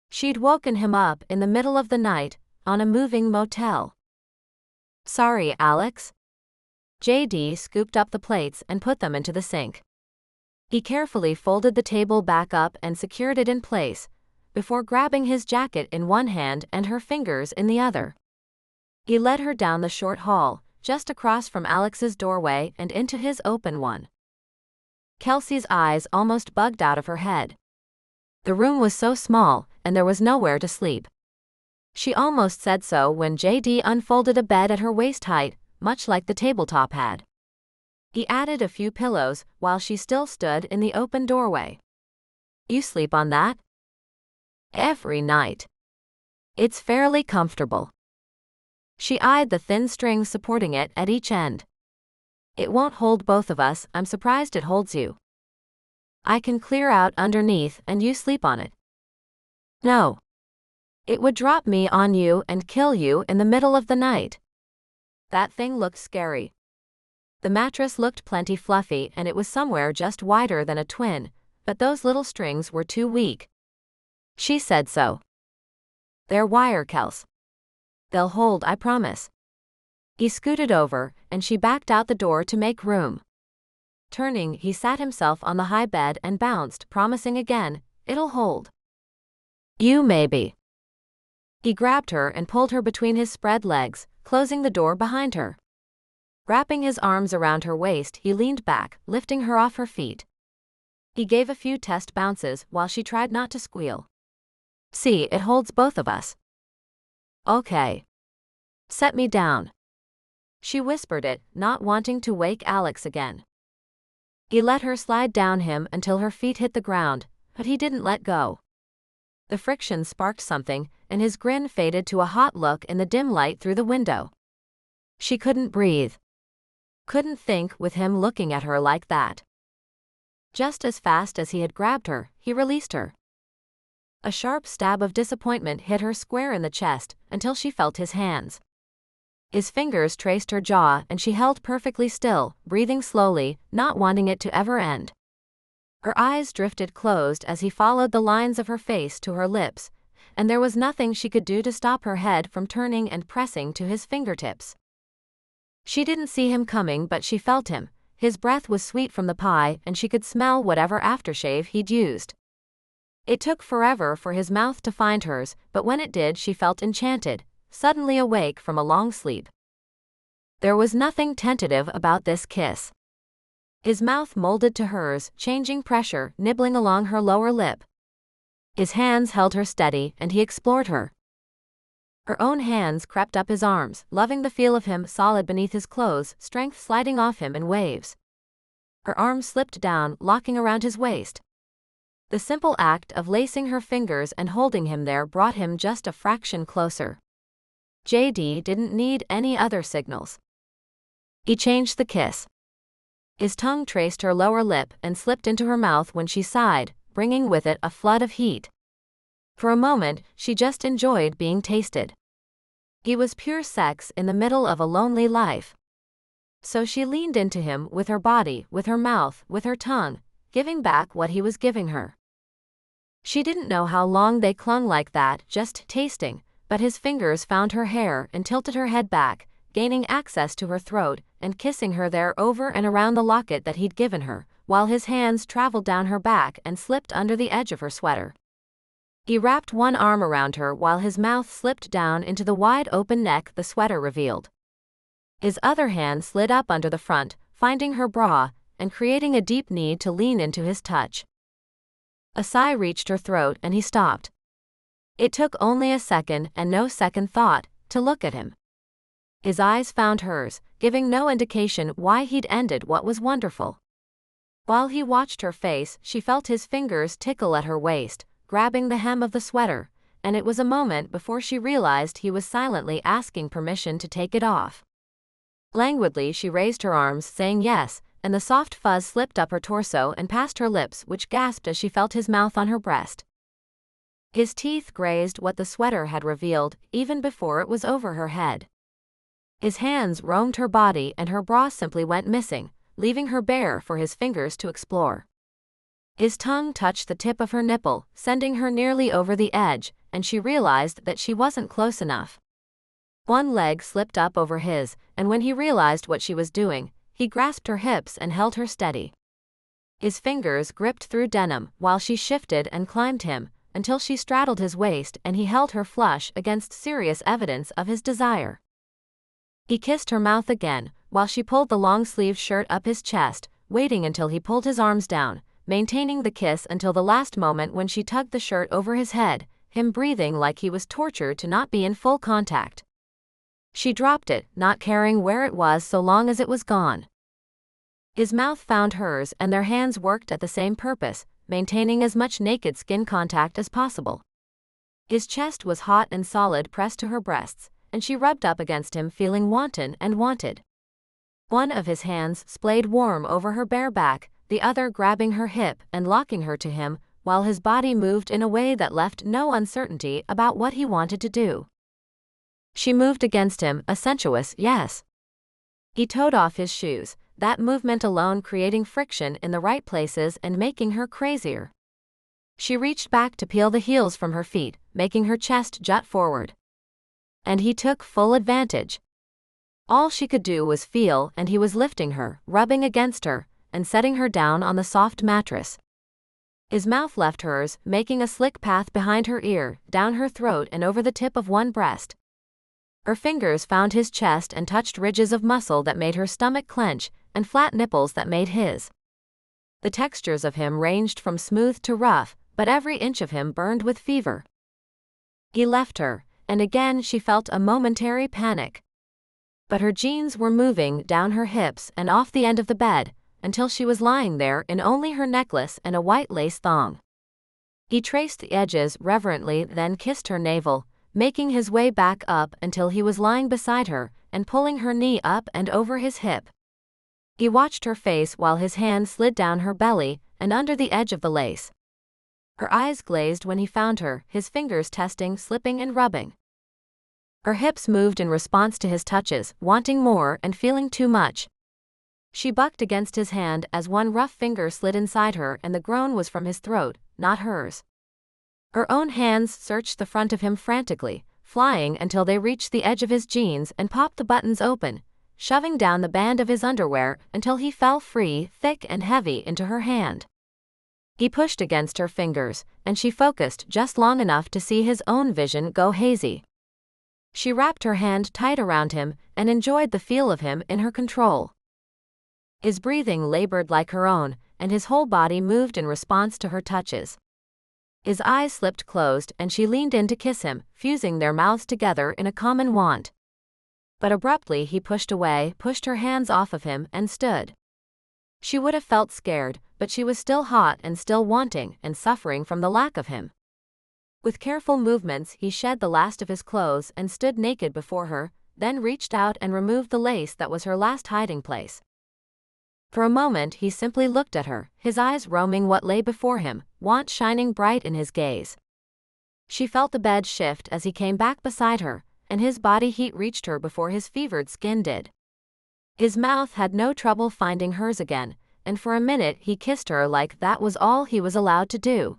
She'd woken him up in the middle of the night, on a moving motel. "Sorry, Alex." JD scooped up the plates and put them into the sink. He carefully folded the table back up and secured it in place, before grabbing his jacket in one hand and her fingers in the other. He led her down the short hall, just across from Alex's doorway and into his open one. Kelsey's eyes almost bugged out of her head. The room was so small, and there was nowhere to sleep. She almost said so when JD unfolded a bed at her waist height, much like the tabletop had. He added a few pillows while she still stood in the open doorway. "You sleep on that?" "Every night. It's fairly comfortable." She eyed the thin strings supporting it at each end. "It won't hold both of us. I'm surprised it holds you." "I can clear out underneath and you sleep on it." "No. It would drop me on you and kill you in the middle of the night." That thing looked scary. The mattress looked plenty fluffy and it was somewhere just wider than a twin, but those little strings were too weak. She said so. "They're wire, Kels. They'll hold, I promise." He scooted over, and she backed out the door to make room. Turning, he sat himself on the high bed and bounced, promising again, "It'll hold." "You maybe." He grabbed her and pulled her between his spread legs, closing the door behind her. Wrapping his arms around her waist, he leaned back, lifting her off her feet. He gave a few test bounces while she tried not to squeal. "See, it holds both of us." "Okay. Set me down." She whispered it, not wanting to wake Alex again. He let her slide down him until her feet hit the ground, but he didn't let go. The friction sparked something, and his grin faded to a hot look in the dim light through the window. She couldn't breathe. Couldn't think with him looking at her like that. Just as fast as he had grabbed her, he released her. A sharp stab of disappointment hit her square in the chest until she felt his hands. His fingers traced her jaw and she held perfectly still, breathing slowly, not wanting it to ever end. Her eyes drifted closed as he followed the lines of her face to her lips, and there was nothing she could do to stop her head from turning and pressing to his fingertips. She didn't see him coming, but she felt him. His breath was sweet from the pie and she could smell whatever aftershave he'd used. It took forever for his mouth to find hers, but when it did she felt enchanted, suddenly awake from a long sleep. There was nothing tentative about this kiss. His mouth molded to hers, changing pressure, nibbling along her lower lip. His hands held her steady and he explored her. Her own hands crept up his arms, loving the feel of him solid beneath his clothes, strength sliding off him in waves. Her arms slipped down, locking around his waist. The simple act of lacing her fingers and holding him there brought him just a fraction closer. JD didn't need any other signals. He changed the kiss. His tongue traced her lower lip and slipped into her mouth when she sighed, bringing with it a flood of heat. For a moment, she just enjoyed being tasted. He was pure sex in the middle of a lonely life. So she leaned into him with her body, with her mouth, with her tongue, giving back what he was giving her. She didn't know how long they clung like that, just tasting, but his fingers found her hair and tilted her head back, gaining access to her throat and kissing her there over and around the locket that he'd given her, while his hands traveled down her back and slipped under the edge of her sweater. He wrapped one arm around her while his mouth slipped down into the wide open neck the sweater revealed. His other hand slid up under the front, finding her bra, and creating a deep need to lean into his touch. A sigh reached her throat and he stopped. It took only a second and no second thought to look at him. His eyes found hers, giving no indication why he'd ended what was wonderful. While he watched her face, she felt his fingers tickle at her waist, grabbing the hem of the sweater, and it was a moment before she realized he was silently asking permission to take it off. Languidly, she raised her arms, saying yes, and the soft fuzz slipped up her torso and past her lips, which gasped as she felt his mouth on her breast. His teeth grazed what the sweater had revealed, even before it was over her head. His hands roamed her body and her bra simply went missing, leaving her bare for his fingers to explore. His tongue touched the tip of her nipple, sending her nearly over the edge, and she realized that she wasn't close enough. One leg slipped up over his, and when he realized what she was doing, he grasped her hips and held her steady. His fingers gripped through denim while she shifted and climbed him, until she straddled his waist and he held her flush against serious evidence of his desire. He kissed her mouth again, while she pulled the long-sleeved shirt up his chest, waiting until he pulled his arms down, maintaining the kiss until the last moment when she tugged the shirt over his head, him breathing like he was tortured to not be in full contact. She dropped it, not caring where it was so long as it was gone. His mouth found hers and their hands worked at the same purpose, maintaining as much naked skin contact as possible. His chest was hot and solid pressed to her breasts, and she rubbed up against him feeling wanton and wanted. One of his hands splayed warm over her bare back, the other grabbing her hip and locking her to him, while his body moved in a way that left no uncertainty about what he wanted to do. She moved against him, a sensuous yes. He toed off his shoes, that movement alone creating friction in the right places and making her crazier. She reached back to peel the heels from her feet, making her chest jut forward. And he took full advantage. All she could do was feel, and he was lifting her, rubbing against her, and setting her down on the soft mattress. His mouth left hers, making a slick path behind her ear, down her throat and over the tip of one breast. Her fingers found his chest and touched ridges of muscle that made her stomach clench, and flat nipples that made his. The textures of him ranged from smooth to rough, but every inch of him burned with fever. He left her, and again she felt a momentary panic. But her jeans were moving down her hips and off the end of the bed, until she was lying there in only her necklace and a white lace thong. He traced the edges reverently, then kissed her navel, making his way back up until he was lying beside her and pulling her knee up and over his hip. He watched her face while his hand slid down her belly and under the edge of the lace. Her eyes glazed when he found her, his fingers testing, slipping and rubbing. Her hips moved in response to his touches, wanting more and feeling too much. She bucked against his hand as one rough finger slid inside her and the groan was from his throat, not hers. Her own hands searched the front of him frantically, flying until they reached the edge of his jeans and popped the buttons open, shoving down the band of his underwear until he fell free, thick and heavy, into her hand. He pushed against her fingers, and she focused just long enough to see his own vision go hazy. She wrapped her hand tight around him and enjoyed the feel of him in her control. His breathing labored like her own, and his whole body moved in response to her touches. His eyes slipped closed and she leaned in to kiss him, fusing their mouths together in a common want. But abruptly he pushed away, pushed her hands off of him, and stood. She would have felt scared, but she was still hot and still wanting and suffering from the lack of him. With careful movements he shed the last of his clothes and stood naked before her, then reached out and removed the lace that was her last hiding place. For a moment he simply looked at her, his eyes roaming what lay before him, want shining bright in his gaze. She felt the bed shift as he came back beside her, and his body heat reached her before his fevered skin did. His mouth had no trouble finding hers again, and for a minute he kissed her like that was all he was allowed to do.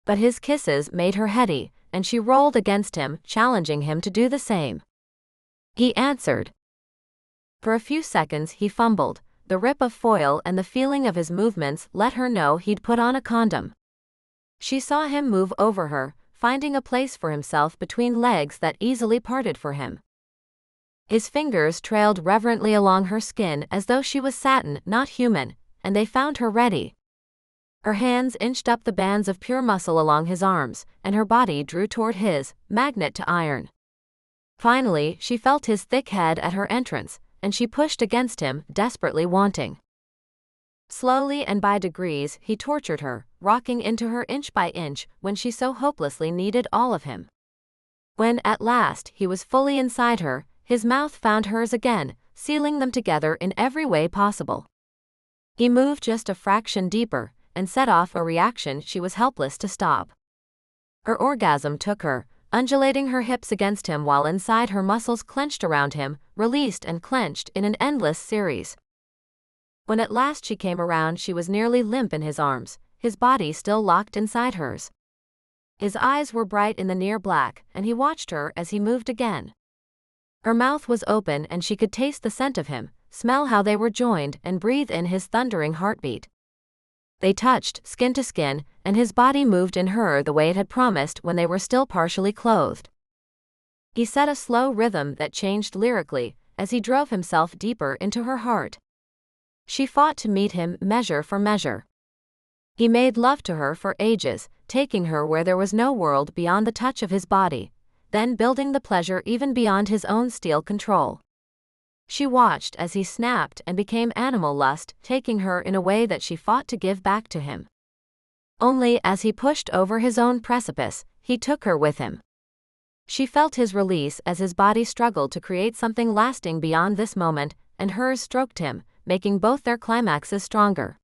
But his kisses made her heady, and she rolled against him, challenging him to do the same. He answered. For a few seconds he fumbled. The rip of foil and the feeling of his movements let her know he'd put on a condom. She saw him move over her, finding a place for himself between legs that easily parted for him. His fingers trailed reverently along her skin as though she was satin, not human, and they found her ready. Her hands inched up the bands of pure muscle along his arms, and her body drew toward his, magnet to iron. Finally, she felt his thick head at her entrance, and she pushed against him, desperately wanting. Slowly and by degrees he tortured her, rocking into her inch by inch when she so hopelessly needed all of him. When, at last, he was fully inside her, his mouth found hers again, sealing them together in every way possible. He moved just a fraction deeper, and set off a reaction she was helpless to stop. Her orgasm took her, undulating her hips against him while inside her muscles clenched around him, released and clenched in an endless series. When at last she came around, she was nearly limp in his arms, his body still locked inside hers. His eyes were bright in the near black, and he watched her as he moved again. Her mouth was open and she could taste the scent of him, smell how they were joined, and breathe in his thundering heartbeat. They touched, skin to skin, and his body moved in her the way it had promised when they were still partially clothed. He set a slow rhythm that changed lyrically, as he drove himself deeper into her heart. She fought to meet him measure for measure. He made love to her for ages, taking her where there was no world beyond the touch of his body, then building the pleasure even beyond his own steel control. She watched as he snapped and became animal lust, taking her in a way that she fought to give back to him. Only as he pushed over his own precipice, he took her with him. She felt his release as his body struggled to create something lasting beyond this moment, and hers stroked him, making both their climaxes stronger.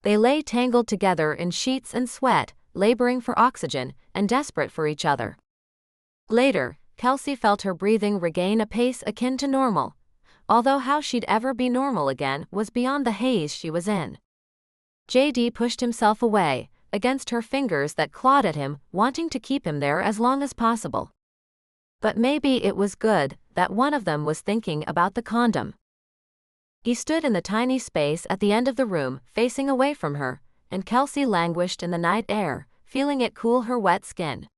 They lay tangled together in sheets and sweat, laboring for oxygen, and desperate for each other. Later, Kelsey felt her breathing regain a pace akin to normal, although how she'd ever be normal again was beyond the haze she was in. JD pushed himself away, against her fingers that clawed at him, wanting to keep him there as long as possible. But maybe it was good that one of them was thinking about the condom. He stood in the tiny space at the end of the room, facing away from her, and Kelsey languished in the night air, feeling it cool her wet skin.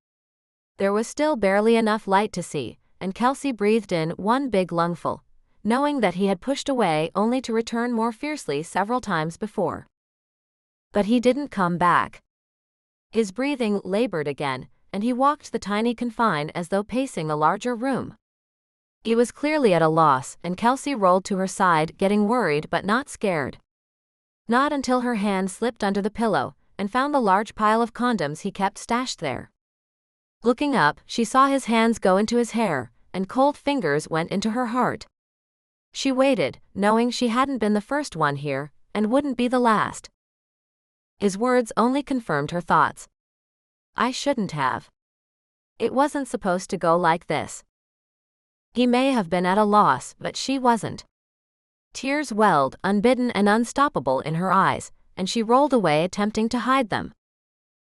There was still barely enough light to see, and Kelsey breathed in one big lungful, knowing that he had pushed away only to return more fiercely several times before. But he didn't come back. His breathing labored again, and he walked the tiny confine as though pacing a larger room. He was clearly at a loss, and Kelsey rolled to her side, getting worried but not scared. Not until her hand slipped under the pillow, and found the large pile of condoms he kept stashed there. Looking up, she saw his hands go into his hair, and cold fingers went into her heart. She waited, knowing she hadn't been the first one here, and wouldn't be the last. His words only confirmed her thoughts. I shouldn't have. It wasn't supposed to go like this. He may have been at a loss, but she wasn't. Tears welled, unbidden and unstoppable in her eyes, and she rolled away attempting to hide them.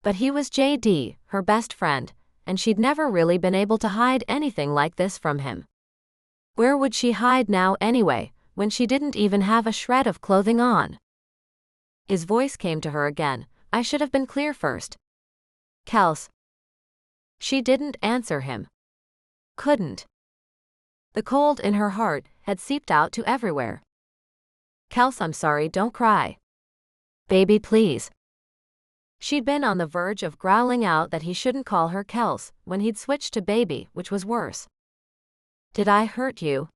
But he was JD, her best friend, and she'd never really been able to hide anything like this from him. Where would she hide now anyway, when she didn't even have a shred of clothing on? His voice came to her again. I should have been clear first. Kels. She didn't answer him. Couldn't. The cold in her heart had seeped out to everywhere. Kels, I'm sorry, don't cry. Baby, please. She'd been on the verge of growling out that he shouldn't call her Kels, when he'd switched to baby, which was worse. Did I hurt you?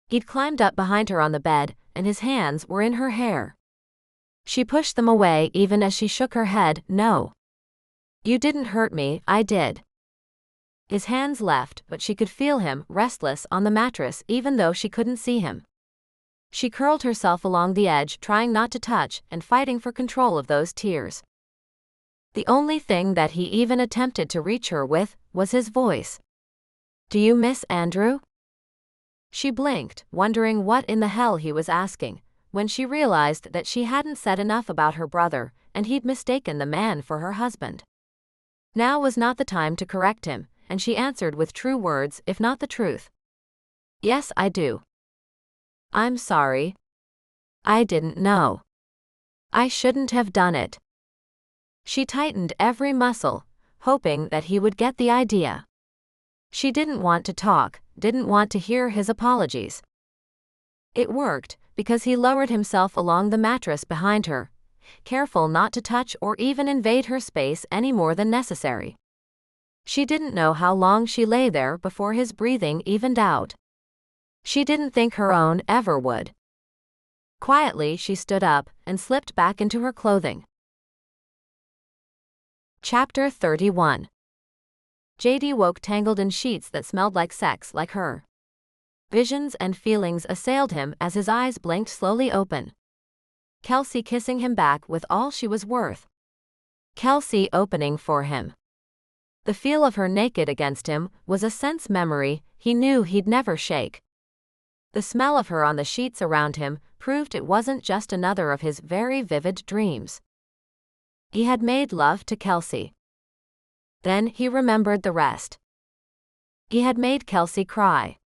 He'd climbed up behind her on the bed, and his hands were in her hair. She pushed them away even as she shook her head. No. You didn't hurt me, I did. His hands left, but she could feel him, restless on the mattress even though she couldn't see him. She curled herself along the edge, trying not to touch, and fighting for control of those tears. The only thing that he even attempted to reach her with was his voice. Do you miss Andrew? She blinked, wondering what in the hell he was asking, when she realized that she hadn't said enough about her brother, and he'd mistaken the man for her husband. Now was not the time to correct him, and she answered with true words, if not the truth. Yes, I do. I'm sorry. I didn't know. I shouldn't have done it. She tightened every muscle, hoping that he would get the idea. She didn't want to talk, didn't want to hear his apologies. It worked, because he lowered himself along the mattress behind her, careful not to touch or even invade her space any more than necessary. She didn't know how long she lay there before his breathing evened out. She didn't think her own ever would. Quietly, she stood up and slipped back into her clothing. Chapter 31. JD woke tangled in sheets that smelled like sex, like her. Visions and feelings assailed him as his eyes blinked slowly open. Kelsey kissing him back with all she was worth. Kelsey opening for him. The feel of her naked against him was a sense memory he knew he'd never shake. The smell of her on the sheets around him proved it wasn't just another of his very vivid dreams. He had made love to Kelsey. Then he remembered the rest. He had made Kelsey cry.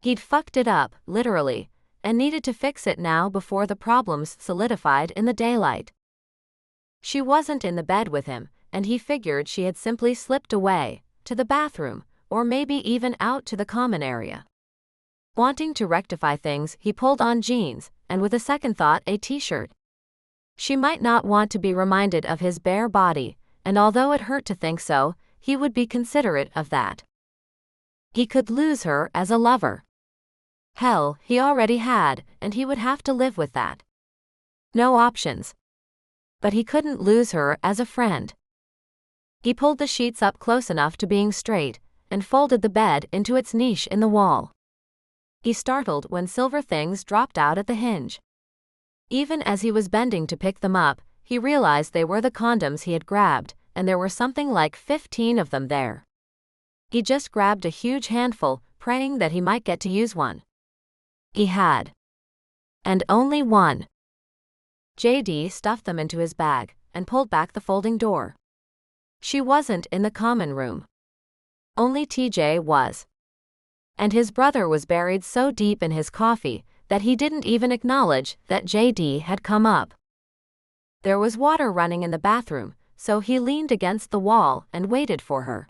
He'd fucked it up, literally, and needed to fix it now before the problems solidified in the daylight. She wasn't in the bed with him, and he figured she had simply slipped away, to the bathroom, or maybe even out to the common area. Wanting to rectify things, he pulled on jeans, and with a second thought, a t-shirt. She might not want to be reminded of his bare body, and although it hurt to think so, he would be considerate of that. He could lose her as a lover. Hell, he already had, and he would have to live with that. No options. But he couldn't lose her as a friend. He pulled the sheets up close enough to being straight, and folded the bed into its niche in the wall. He startled when silver things dropped out at the hinge. Even as he was bending to pick them up, he realized they were the condoms he had grabbed, and there were something like 15 of them there. He just grabbed a huge handful, praying that he might get to use one. He had. And only one. JD stuffed them into his bag, and pulled back the folding door. She wasn't in the common room. Only TJ was. And his brother was buried so deep in his coffee that he didn't even acknowledge that JD had come up. There was water running in the bathroom, so he leaned against the wall and waited for her.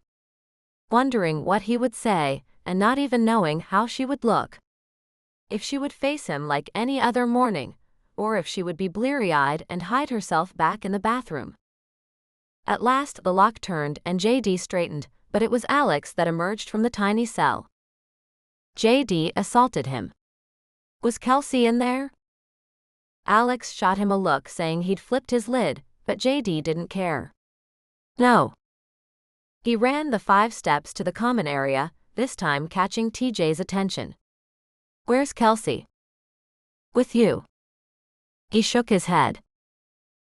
Wondering what he would say, and not even knowing how she would look. If she would face him like any other morning, or if she would be bleary-eyed and hide herself back in the bathroom. At last the lock turned and JD straightened, but it was Alex that emerged from the tiny cell. JD assaulted him. Was Kelsey in there? Alex shot him a look saying he'd flipped his lid, but JD didn't care. No. He ran the 5 steps to the common area, this time catching TJ's attention. Where's Kelsey? With you. He shook his head.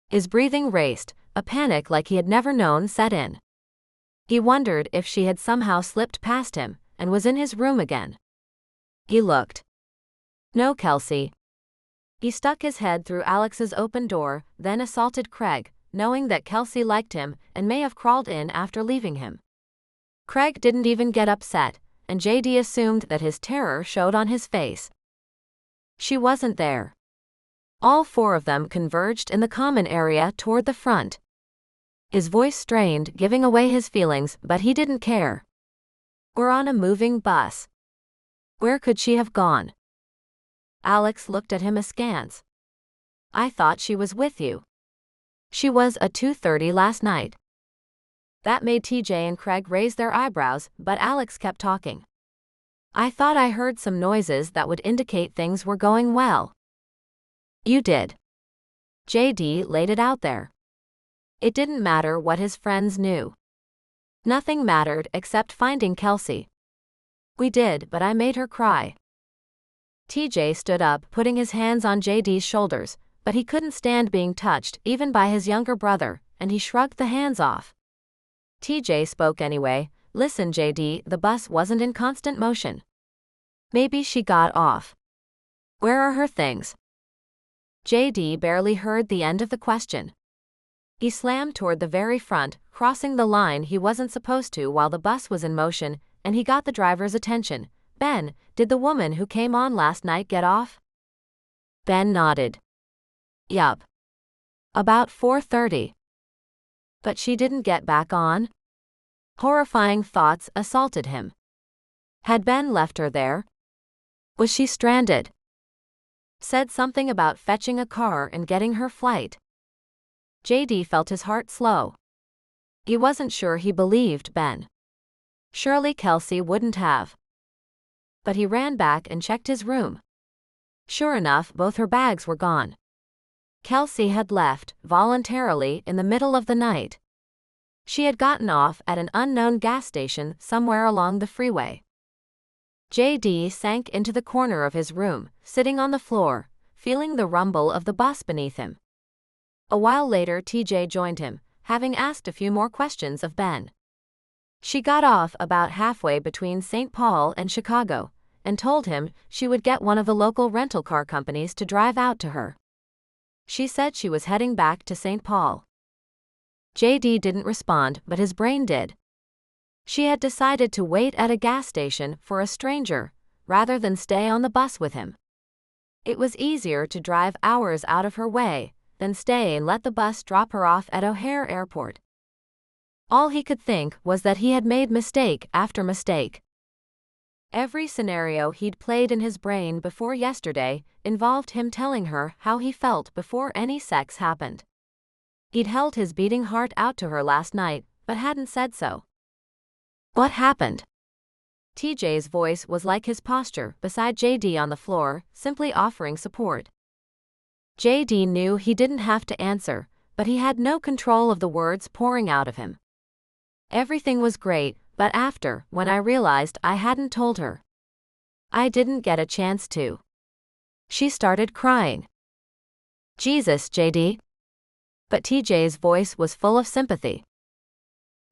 His breathing raced, a panic like he had never known set in. He wondered if she had somehow slipped past him, and was in his room again. He looked. No Kelsey. He stuck his head through Alex's open door, then assaulted Craig, knowing that Kelsey liked him and may have crawled in after leaving him. Craig didn't even get upset, and JD assumed that his terror showed on his face. She wasn't there. All 4 of them converged in the common area toward the front. His voice strained, giving away his feelings, but he didn't care. We're on a moving bus. Where could she have gone? Alex looked at him askance. I thought she was with you. She was at 2:30 last night. That made TJ and Craig raise their eyebrows, but Alex kept talking. I thought I heard some noises that would indicate things were going well. You did. JD laid it out there. It didn't matter what his friends knew. Nothing mattered except finding Kelsey. We did, but I made her cry. TJ stood up, putting his hands on JD's shoulders, but he couldn't stand being touched, even by his younger brother, and he shrugged the hands off. TJ spoke anyway. Listen, JD, the bus wasn't in constant motion. Maybe she got off. Where are her things? JD barely heard the end of the question. He slammed toward the very front, crossing the line he wasn't supposed to while the bus was in motion, and he got the driver's attention. Ben, did the woman who came on last night get off? Ben nodded. Yup. About 4:30. But she didn't get back on? Horrifying thoughts assaulted him. Had Ben left her there? Was she stranded? Said something about fetching a car and getting her flight. JD felt his heart slow. He wasn't sure he believed Ben. Surely Kelsey wouldn't have. But he ran back and checked his room. Sure enough, both her bags were gone. Kelsey had left, voluntarily, in the middle of the night. She had gotten off at an unknown gas station somewhere along the freeway. JD sank into the corner of his room, sitting on the floor, feeling the rumble of the bus beneath him. A while later TJ joined him, having asked a few more questions of Ben. She got off about halfway between St. Paul and Chicago, and told him she would get one of the local rental car companies to drive out to her. She said she was heading back to St. Paul. JD didn't respond, but his brain did. She had decided to wait at a gas station for a stranger, rather than stay on the bus with him. It was easier to drive hours out of her way than stay and let the bus drop her off at O'Hare Airport. All he could think was that he had made mistake after mistake. Every scenario he'd played in his brain before yesterday involved him telling her how he felt before any sex happened. He'd held his beating heart out to her last night, but hadn't said so. What happened? TJ's voice was like his posture beside JD on the floor, simply offering support. JD knew he didn't have to answer, but he had no control of the words pouring out of him. Everything was great, but after, when I realized I hadn't told her. I didn't get a chance to. She started crying. Jesus, JD. But TJ's voice was full of sympathy.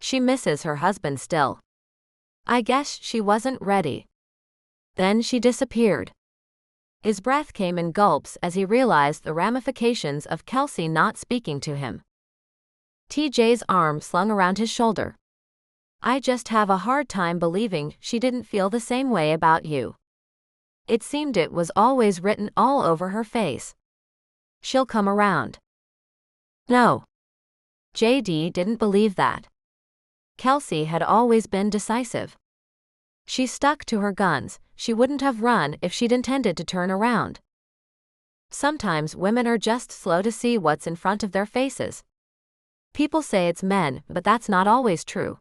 She misses her husband still. I guess she wasn't ready. Then she disappeared. His breath came in gulps as he realized the ramifications of Kelsey not speaking to him. TJ's arm slung around his shoulder. I just have a hard time believing she didn't feel the same way about you. It seemed it was always written all over her face. She'll come around. No. JD didn't believe that. Kelsey had always been decisive. She stuck to her guns. She wouldn't have run if she'd intended to turn around. Sometimes women are just slow to see what's in front of their faces. People say it's men, but that's not always true.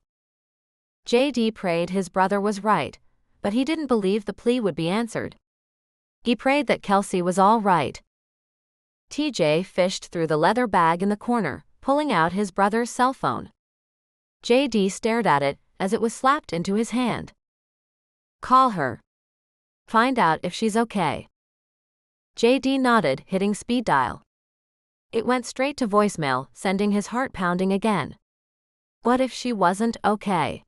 JD prayed his brother was right, but he didn't believe the plea would be answered. He prayed that Kelsey was all right. TJ fished through the leather bag in the corner, pulling out his brother's cell phone. JD stared at it as it was slapped into his hand. Call her. Find out if she's okay. JD nodded, hitting speed dial. It went straight to voicemail, sending his heart pounding again. What if she wasn't okay?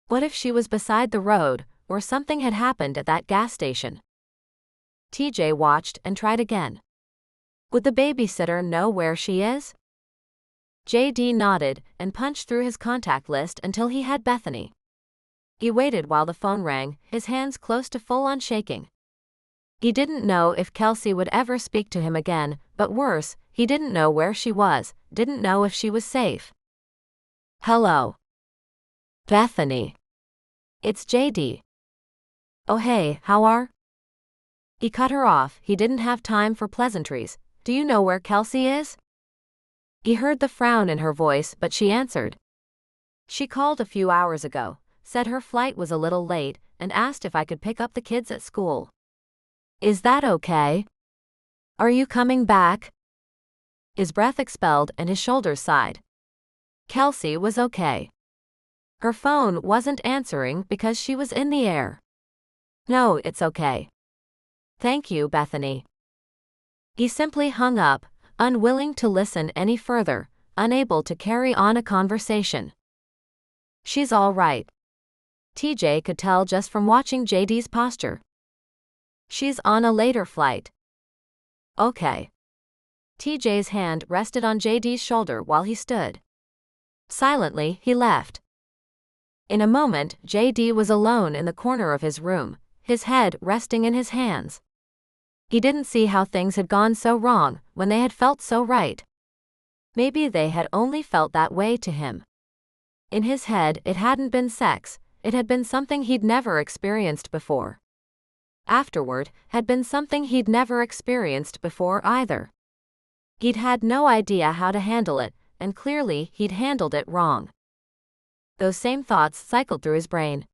What if she was beside the road, or something had happened at that gas station? TJ watched and tried again. Would the babysitter know where she is? JD nodded and punched through his contact list until he had Bethany. He waited while the phone rang, his hands close to full-on shaking. He didn't know if Kelsey would ever speak to him again, but worse, he didn't know where she was, didn't know if she was safe. Hello. Bethany. It's JD. Oh hey, how are? He cut her off, he didn't have time for pleasantries. Do you know where Kelsey is? He heard the frown in her voice, but she answered. She called a few hours ago, said her flight was a little late, and asked if I could pick up the kids at school. Is that okay? Are you coming back? His breath expelled and his shoulders sighed. Kelsey was okay. Her phone wasn't answering because she was in the air. No, it's okay. Thank you, Bethany. He simply hung up, unwilling to listen any further, unable to carry on a conversation. She's all right. TJ could tell just from watching JD's posture. She's on a later flight. Okay. TJ's hand rested on JD's shoulder while he stood. Silently, he left. In a moment, JD was alone in the corner of his room, his head resting in his hands. He didn't see how things had gone so wrong when they had felt so right. Maybe they had only felt that way to him. In his head, it hadn't been sex, it had been something he'd never experienced before. Afterward, had been something he'd never experienced before either. He'd had no idea how to handle it, and clearly he'd handled it wrong. Those same thoughts cycled through his brain.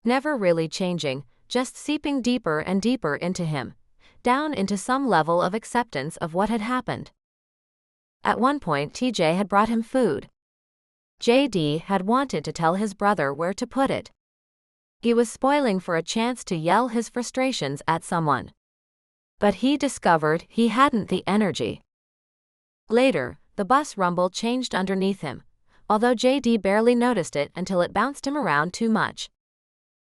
Never really changing, just seeping deeper and deeper into him, down into some level of acceptance of what had happened. At one point TJ had brought him food. JD had wanted to tell his brother where to put it. He was spoiling for a chance to yell his frustrations at someone. But he discovered he hadn't the energy. Later, the bus rumble changed underneath him, although JD barely noticed it until it bounced him around too much.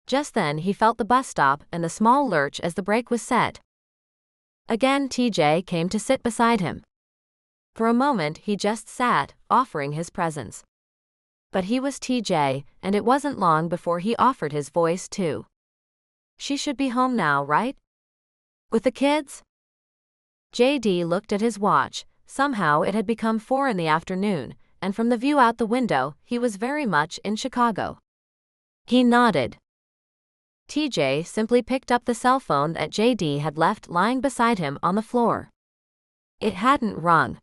Just then he felt the bus stop and the small lurch as the brake was set. Again TJ came to sit beside him. For a moment he just sat, offering his presence. But he was TJ, and it wasn't long before he offered his voice too. She should be home now, right? With the kids? JD looked at his watch. Somehow it had become 4 in the afternoon, and from the view out the window, he was very much in Chicago. He nodded. TJ simply picked up the cell phone that JD had left lying beside him on the floor. It hadn't rung.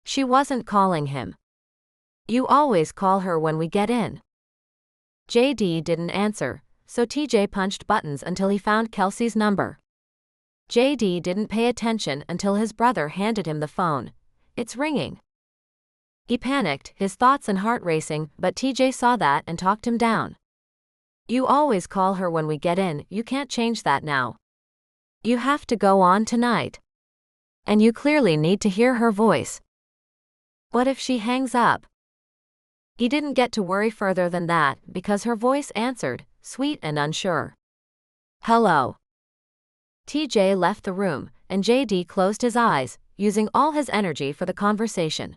She wasn't calling him. You always call her when we get in. JD didn't answer, so TJ punched buttons until he found Kelsey's number. JD didn't pay attention until his brother handed him the phone. It's ringing. He panicked, his thoughts and heart racing, but TJ saw that and talked him down. You always call her when we get in, you can't change that now. You have to go on tonight. And you clearly need to hear her voice. What if she hangs up? He didn't get to worry further than that because her voice answered, sweet and unsure. Hello. TJ left the room, and JD closed his eyes, using all his energy for the conversation.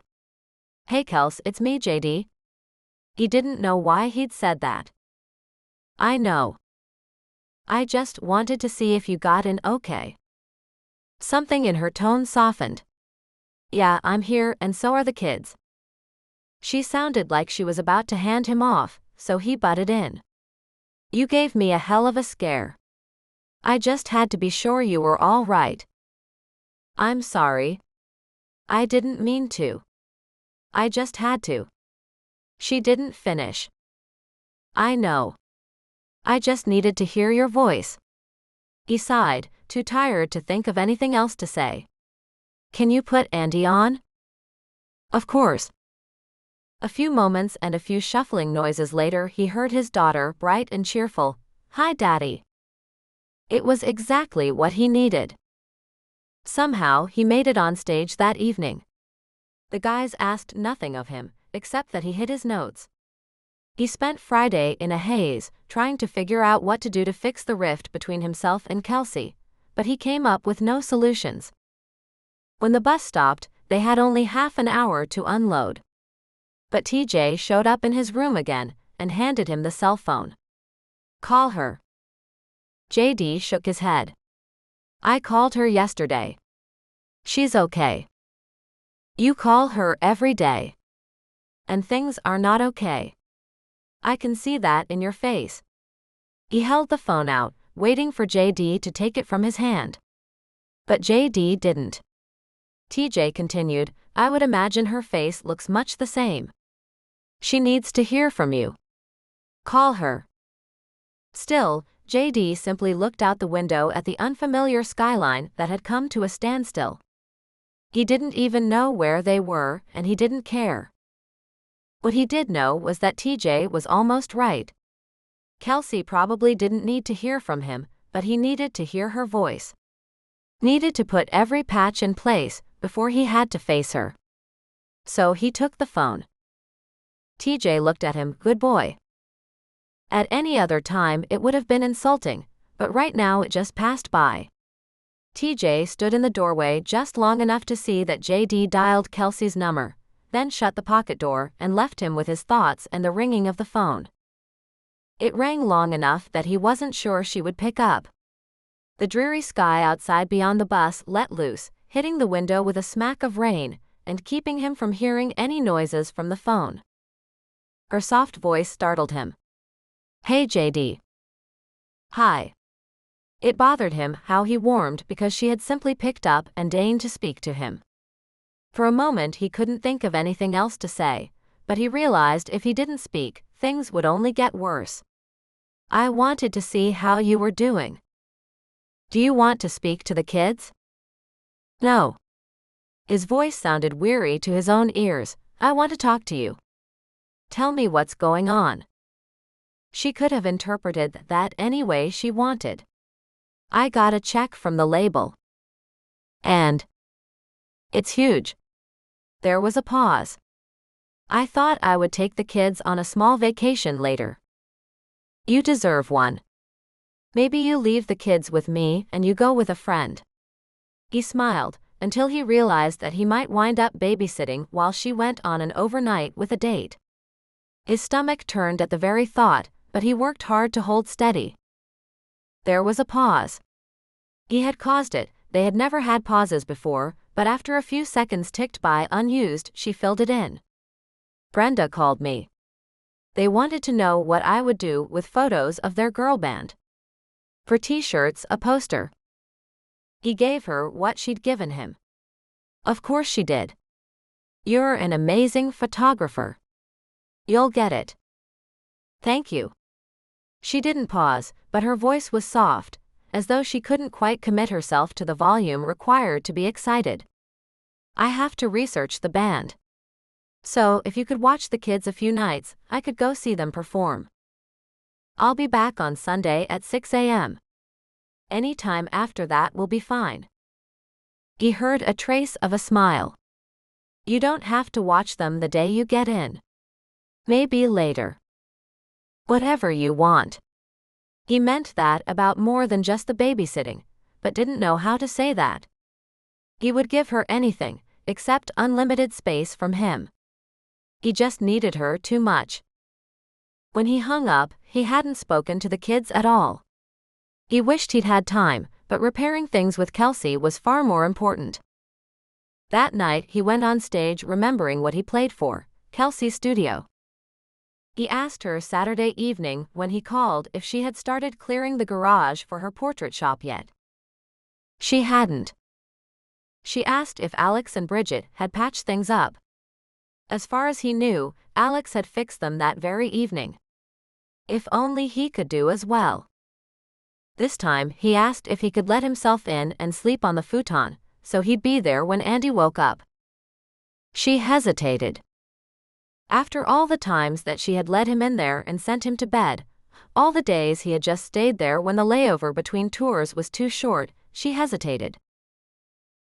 Hey Kels, it's me JD. He didn't know why he'd said that. I know. I just wanted to see if you got in okay. Something in her tone softened. Yeah, I'm here and so are the kids. She sounded like she was about to hand him off, so he butted in. You gave me a hell of a scare. I just had to be sure you were all right. I'm sorry. I didn't mean to. I just had to. She didn't finish. I know. I just needed to hear your voice. He sighed, too tired to think of anything else to say. Can you put Andy on? Of course. A few moments and a few shuffling noises later he heard his daughter, bright and cheerful. Hi Daddy. It was exactly what he needed. Somehow he made it on stage that evening. The guys asked nothing of him, except that he hit his notes. He spent Friday in a haze, trying to figure out what to do to fix the rift between himself and Kelsey, but he came up with no solutions. When the bus stopped, they had only half an hour to unload. But TJ showed up in his room again, and handed him the cell phone. Call her. JD shook his head. I called her yesterday. She's okay. You call her every day. And things are not okay. I can see that in your face. He held the phone out, waiting for JD to take it from his hand. But JD didn't. TJ continued, I would imagine her face looks much the same. She needs to hear from you. Call her. Still, JD simply looked out the window at the unfamiliar skyline that had come to a standstill. He didn't even know where they were, and he didn't care. What he did know was that TJ was almost right. Kelsey probably didn't need to hear from him, but he needed to hear her voice. Needed to put every patch in place before he had to face her. So he took the phone. TJ looked at him, good boy. At any other time it would have been insulting, but right now it just passed by. TJ stood in the doorway just long enough to see that JD dialed Kelsey's number, then shut the pocket door and left him with his thoughts and the ringing of the phone. It rang long enough that he wasn't sure she would pick up. The dreary sky outside beyond the bus let loose, hitting the window with a smack of rain, and keeping him from hearing any noises from the phone. Her soft voice startled him. Hey JD. Hi. It bothered him how he warmed because she had simply picked up and deigned to speak to him. For a moment he couldn't think of anything else to say, but he realized if he didn't speak, things would only get worse. I wanted to see how you were doing. Do you want to speak to the kids? No. His voice sounded weary to his own ears. I want to talk to you. Tell me what's going on. She could have interpreted that any way she wanted. I got a check from the label. And it's huge. There was a pause. I thought I would take the kids on a small vacation later. You deserve one. Maybe you leave the kids with me and you go with a friend. He smiled, until he realized that he might wind up babysitting while she went on an overnight with a date. His stomach turned at the very thought, but he worked hard to hold steady. There was a pause. He had caused it. They had never had pauses before, but after a few seconds ticked by unused, she filled it in. Brenda called me. They wanted to know what I would do with photos of their girl band. For t-shirts, a poster. He gave her what she'd given him. Of course she did. You're an amazing photographer. You'll get it. Thank you. She didn't pause, but her voice was soft, as though she couldn't quite commit herself to the volume required to be excited. I have to research the band. So, if you could watch the kids a few nights, I could go see them perform. I'll be back on Sunday at 6 a.m. Any time after that will be fine. He heard a trace of a smile. You don't have to watch them the day you get in. Maybe later. Whatever you want. He meant that about more than just the babysitting, but didn't know how to say that. He would give her anything, except unlimited space from him. He just needed her too much. When he hung up, he hadn't spoken to the kids at all. He wished he'd had time, but repairing things with Kelsey was far more important. That night he went on stage remembering what he played for, Kelsey's studio. He asked her Saturday evening when he called if she had started clearing the garage for her portrait shop yet. She hadn't. She asked if Alex and Bridget had patched things up. As far as he knew, Alex had fixed them that very evening. If only he could do as well. This time he asked if he could let himself in and sleep on the futon, so he'd be there when Andy woke up. She hesitated. After all the times that she had let him in there and sent him to bed, all the days he had just stayed there when the layover between tours was too short, she hesitated.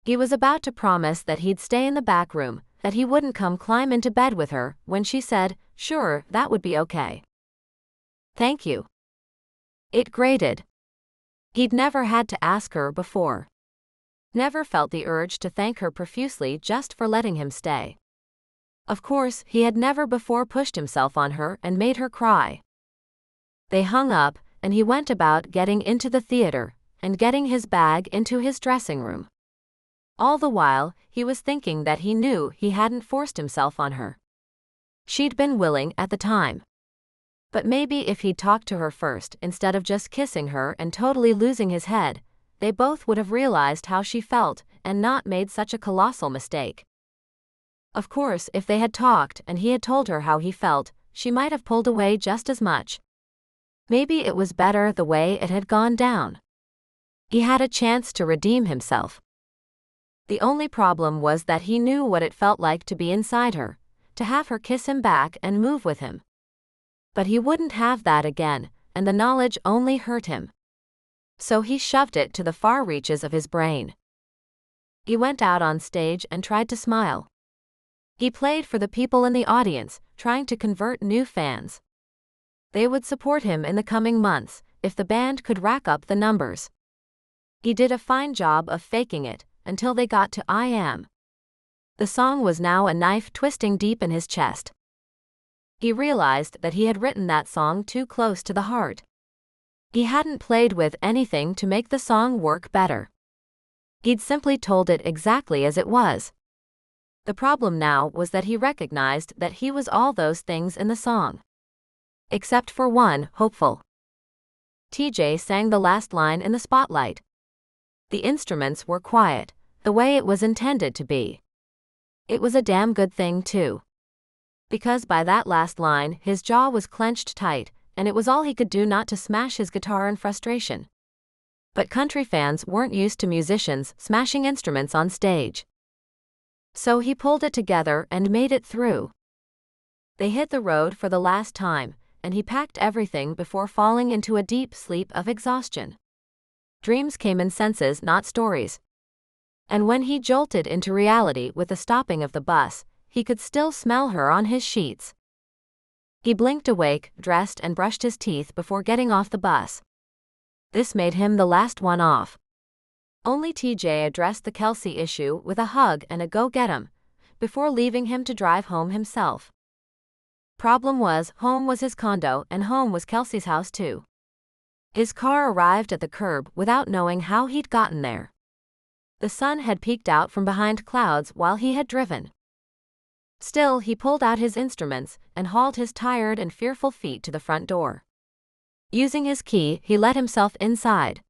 He was about to promise that he'd stay in the back room, that he wouldn't come climb into bed with her, when she said, sure, that would be okay. Thank you. It grated. He'd never had to ask her before. Never felt the urge to thank her profusely just for letting him stay. Of course, he had never before pushed himself on her and made her cry. They hung up, and he went about getting into the theater, and getting his bag into his dressing room. All the while, he was thinking that he knew he hadn't forced himself on her. She'd been willing at the time. But maybe if he'd talked to her first instead of just kissing her and totally losing his head, they both would have realized how she felt and not made such a colossal mistake. Of course, if they had talked and he had told her how he felt, she might have pulled away just as much. Maybe it was better the way it had gone down. He had a chance to redeem himself. The only problem was that he knew what it felt like to be inside her, to have her kiss him back and move with him. But he wouldn't have that again, and the knowledge only hurt him. So he shoved it to the far reaches of his brain. He went out on stage and tried to smile. He played for the people in the audience, trying to convert new fans. They would support him in the coming months, if the band could rack up the numbers. He did a fine job of faking it, until they got to I Am. The song was now a knife twisting deep in his chest. He realized that he had written that song too close to the heart. He hadn't played with anything to make the song work better. He'd simply told it exactly as it was. The problem now was that he recognized that he was all those things in the song. Except for one, hopeful. TJ sang the last line in the spotlight. The instruments were quiet, the way it was intended to be. It was a damn good thing too. Because by that last line his jaw was clenched tight, and it was all he could do not to smash his guitar in frustration. But country fans weren't used to musicians smashing instruments on stage. So he pulled it together and made it through. They hit the road for the last time, and he packed everything before falling into a deep sleep of exhaustion. Dreams came in senses, not stories. And when he jolted into reality with the stopping of the bus, he could still smell her on his sheets. He blinked awake, dressed and brushed his teeth before getting off the bus. This made him the last one off. Only TJ addressed the Kelsey issue with a hug and a go get 'em, before leaving him to drive home himself. Problem was, home was his condo and home was Kelsey's house too. His car arrived at the curb without knowing how he'd gotten there. The sun had peeked out from behind clouds while he had driven. Still, he pulled out his instruments and hauled his tired and fearful feet to the front door. Using his key, he let himself inside.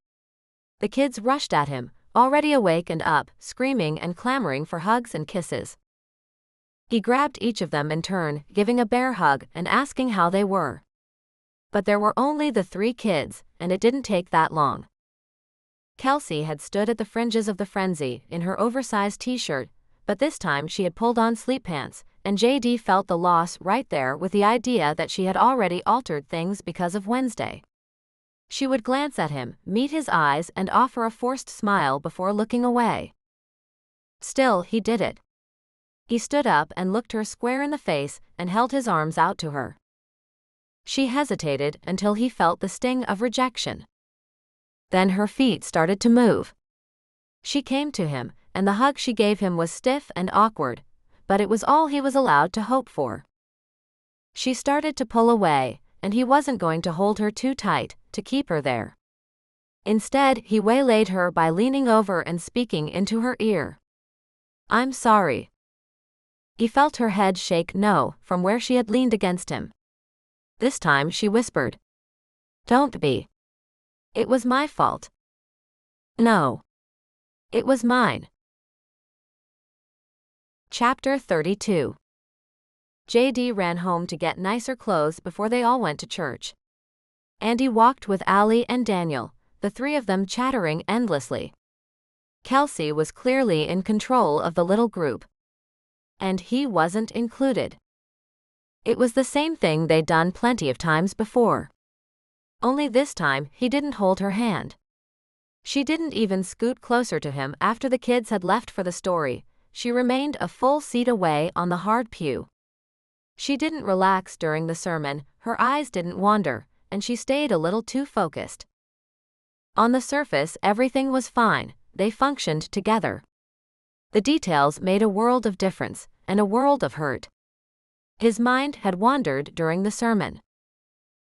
The kids rushed at him, already awake and up, screaming and clamoring for hugs and kisses. He grabbed each of them in turn, giving a bear hug and asking how they were. But there were only the 3 kids, and it didn't take that long. Kelsey had stood at the fringes of the frenzy in her oversized t-shirt, but this time she had pulled on sleep pants, and JD felt the loss right there with the idea that she had already altered things because of Wednesday. She would glance at him, meet his eyes, and offer a forced smile before looking away. Still, he did it. He stood up and looked her square in the face and held his arms out to her. She hesitated until he felt the sting of rejection. Then her feet started to move. She came to him, and the hug she gave him was stiff and awkward, but it was all he was allowed to hope for. She started to pull away, and he wasn't going to hold her too tight to keep her there. Instead, he waylaid her by leaning over and speaking into her ear. "I'm sorry." He felt her head shake no from where she had leaned against him. This time she whispered, "Don't be. It was my fault." "No. It was mine." Chapter 32. JD ran home to get nicer clothes before they all went to church. Andy walked with Allie and Daniel, the 3 of them chattering endlessly. Kelsey was clearly in control of the little group. And he wasn't included. It was the same thing they'd done plenty of times before. Only this time, he didn't hold her hand. She didn't even scoot closer to him after the kids had left for the story. She remained a full seat away on the hard pew. She didn't relax during the sermon, her eyes didn't wander, and she stayed a little too focused. On the surface, everything was fine, they functioned together. The details made a world of difference, and a world of hurt. His mind had wandered during the sermon.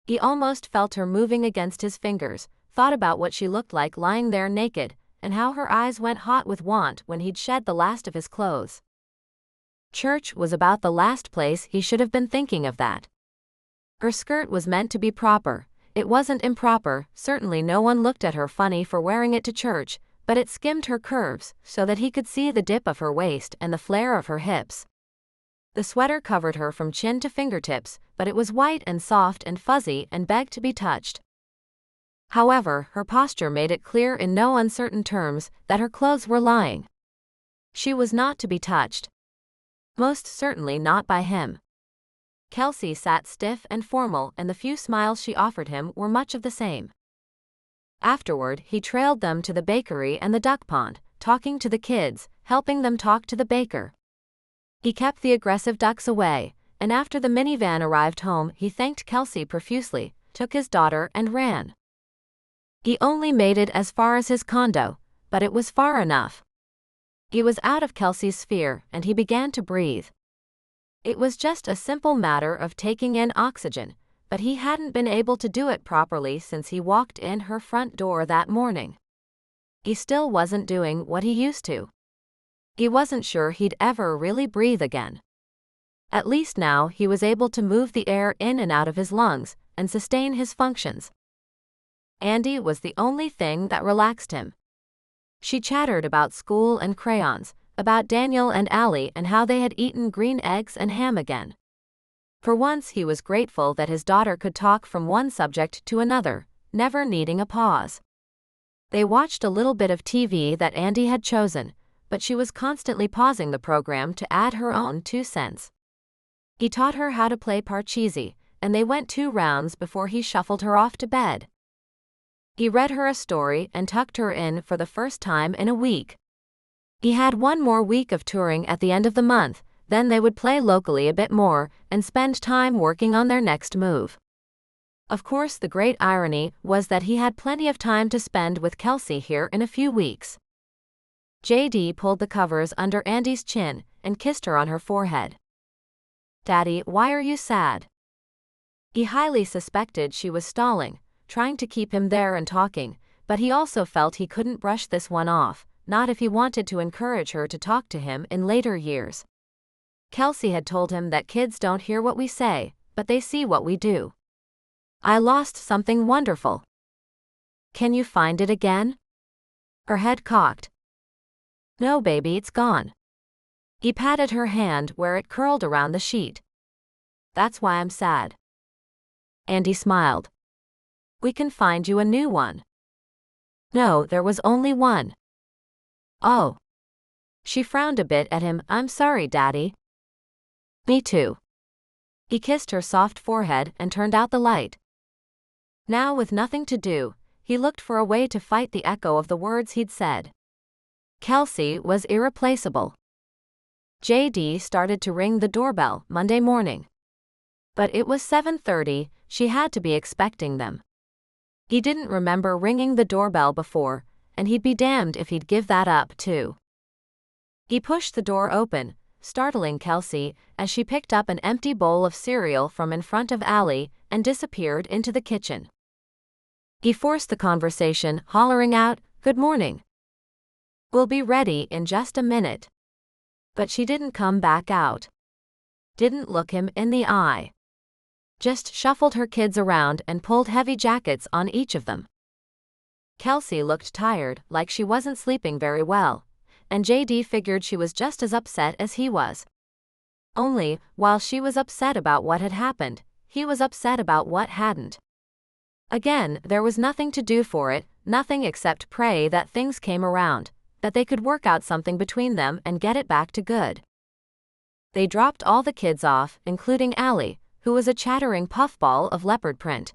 He almost felt her moving against his fingers, thought about what she looked like lying there naked, and how her eyes went hot with want when he'd shed the last of his clothes. Church was about the last place he should have been thinking of that. Her skirt was meant to be proper. It wasn't improper, certainly no one looked at her funny for wearing it to church, but it skimmed her curves so that he could see the dip of her waist and the flare of her hips. The sweater covered her from chin to fingertips, but it was white and soft and fuzzy and begged to be touched. However, her posture made it clear in no uncertain terms that her clothes were lying. She was not to be touched. Most certainly not by him. Kelsey sat stiff and formal, and the few smiles she offered him were much of the same. Afterward, he trailed them to the bakery and the duck pond, talking to the kids, helping them talk to the baker. He kept the aggressive ducks away, and after the minivan arrived home, he thanked Kelsey profusely, took his daughter, and ran. He only made it as far as his condo, but it was far enough. He was out of Kelsey's sphere, and he began to breathe. It was just a simple matter of taking in oxygen, but he hadn't been able to do it properly since he walked in her front door that morning. He still wasn't doing what he used to. He wasn't sure he'd ever really breathe again. At least now he was able to move the air in and out of his lungs and sustain his functions. Andy was the only thing that relaxed him. She chattered about school and crayons, about Daniel and Allie and how they had eaten green eggs and ham again. For once he was grateful that his daughter could talk from one subject to another, never needing a pause. They watched a little bit of TV that Andy had chosen, but she was constantly pausing the program to add her own 2 cents. He taught her how to play Parcheesi, and they went 2 rounds before he shuffled her off to bed. He read her a story and tucked her in for the first time in a week. He had 1 more week of touring at the end of the month, then they would play locally a bit more and spend time working on their next move. Of course, the great irony was that he had plenty of time to spend with Kelsey here in a few weeks. JD pulled the covers under Andy's chin and kissed her on her forehead. "Daddy, why are you sad?" He highly suspected she was stalling, trying to keep him there and talking, but he also felt he couldn't brush this one off, not if he wanted to encourage her to talk to him in later years. Kelsey had told him that kids don't hear what we say, but they see what we do. I lost something wonderful. Can you find it again? Her head cocked. No, baby, it's gone. He patted her hand where it curled around the sheet. That's why I'm sad. Andy smiled. We can find you a new one. No, there was only one. Oh. She frowned a bit at him. I'm sorry, Daddy. Me too. He kissed her soft forehead and turned out the light. Now, with nothing to do, he looked for a way to fight the echo of the words he'd said. Kelsey was irreplaceable. JD started to ring the doorbell Monday morning. But it was 7:30, she had to be expecting them. He didn't remember ringing the doorbell before, and he'd be damned if he'd give that up too. He pushed the door open, startling Kelsey as she picked up an empty bowl of cereal from in front of Allie and disappeared into the kitchen. He forced the conversation, hollering out, "Good morning. We'll be ready in just a minute." But she didn't come back out. Didn't look him in the eye. Just shuffled her kids around and pulled heavy jackets on each of them. Kelsey looked tired, like she wasn't sleeping very well, and JD figured she was just as upset as he was. Only, while she was upset about what had happened, he was upset about what hadn't. Again, there was nothing to do for it, nothing except pray that things came around, that they could work out something between them and get it back to good. They dropped all the kids off, including Allie, who was a chattering puffball of leopard print.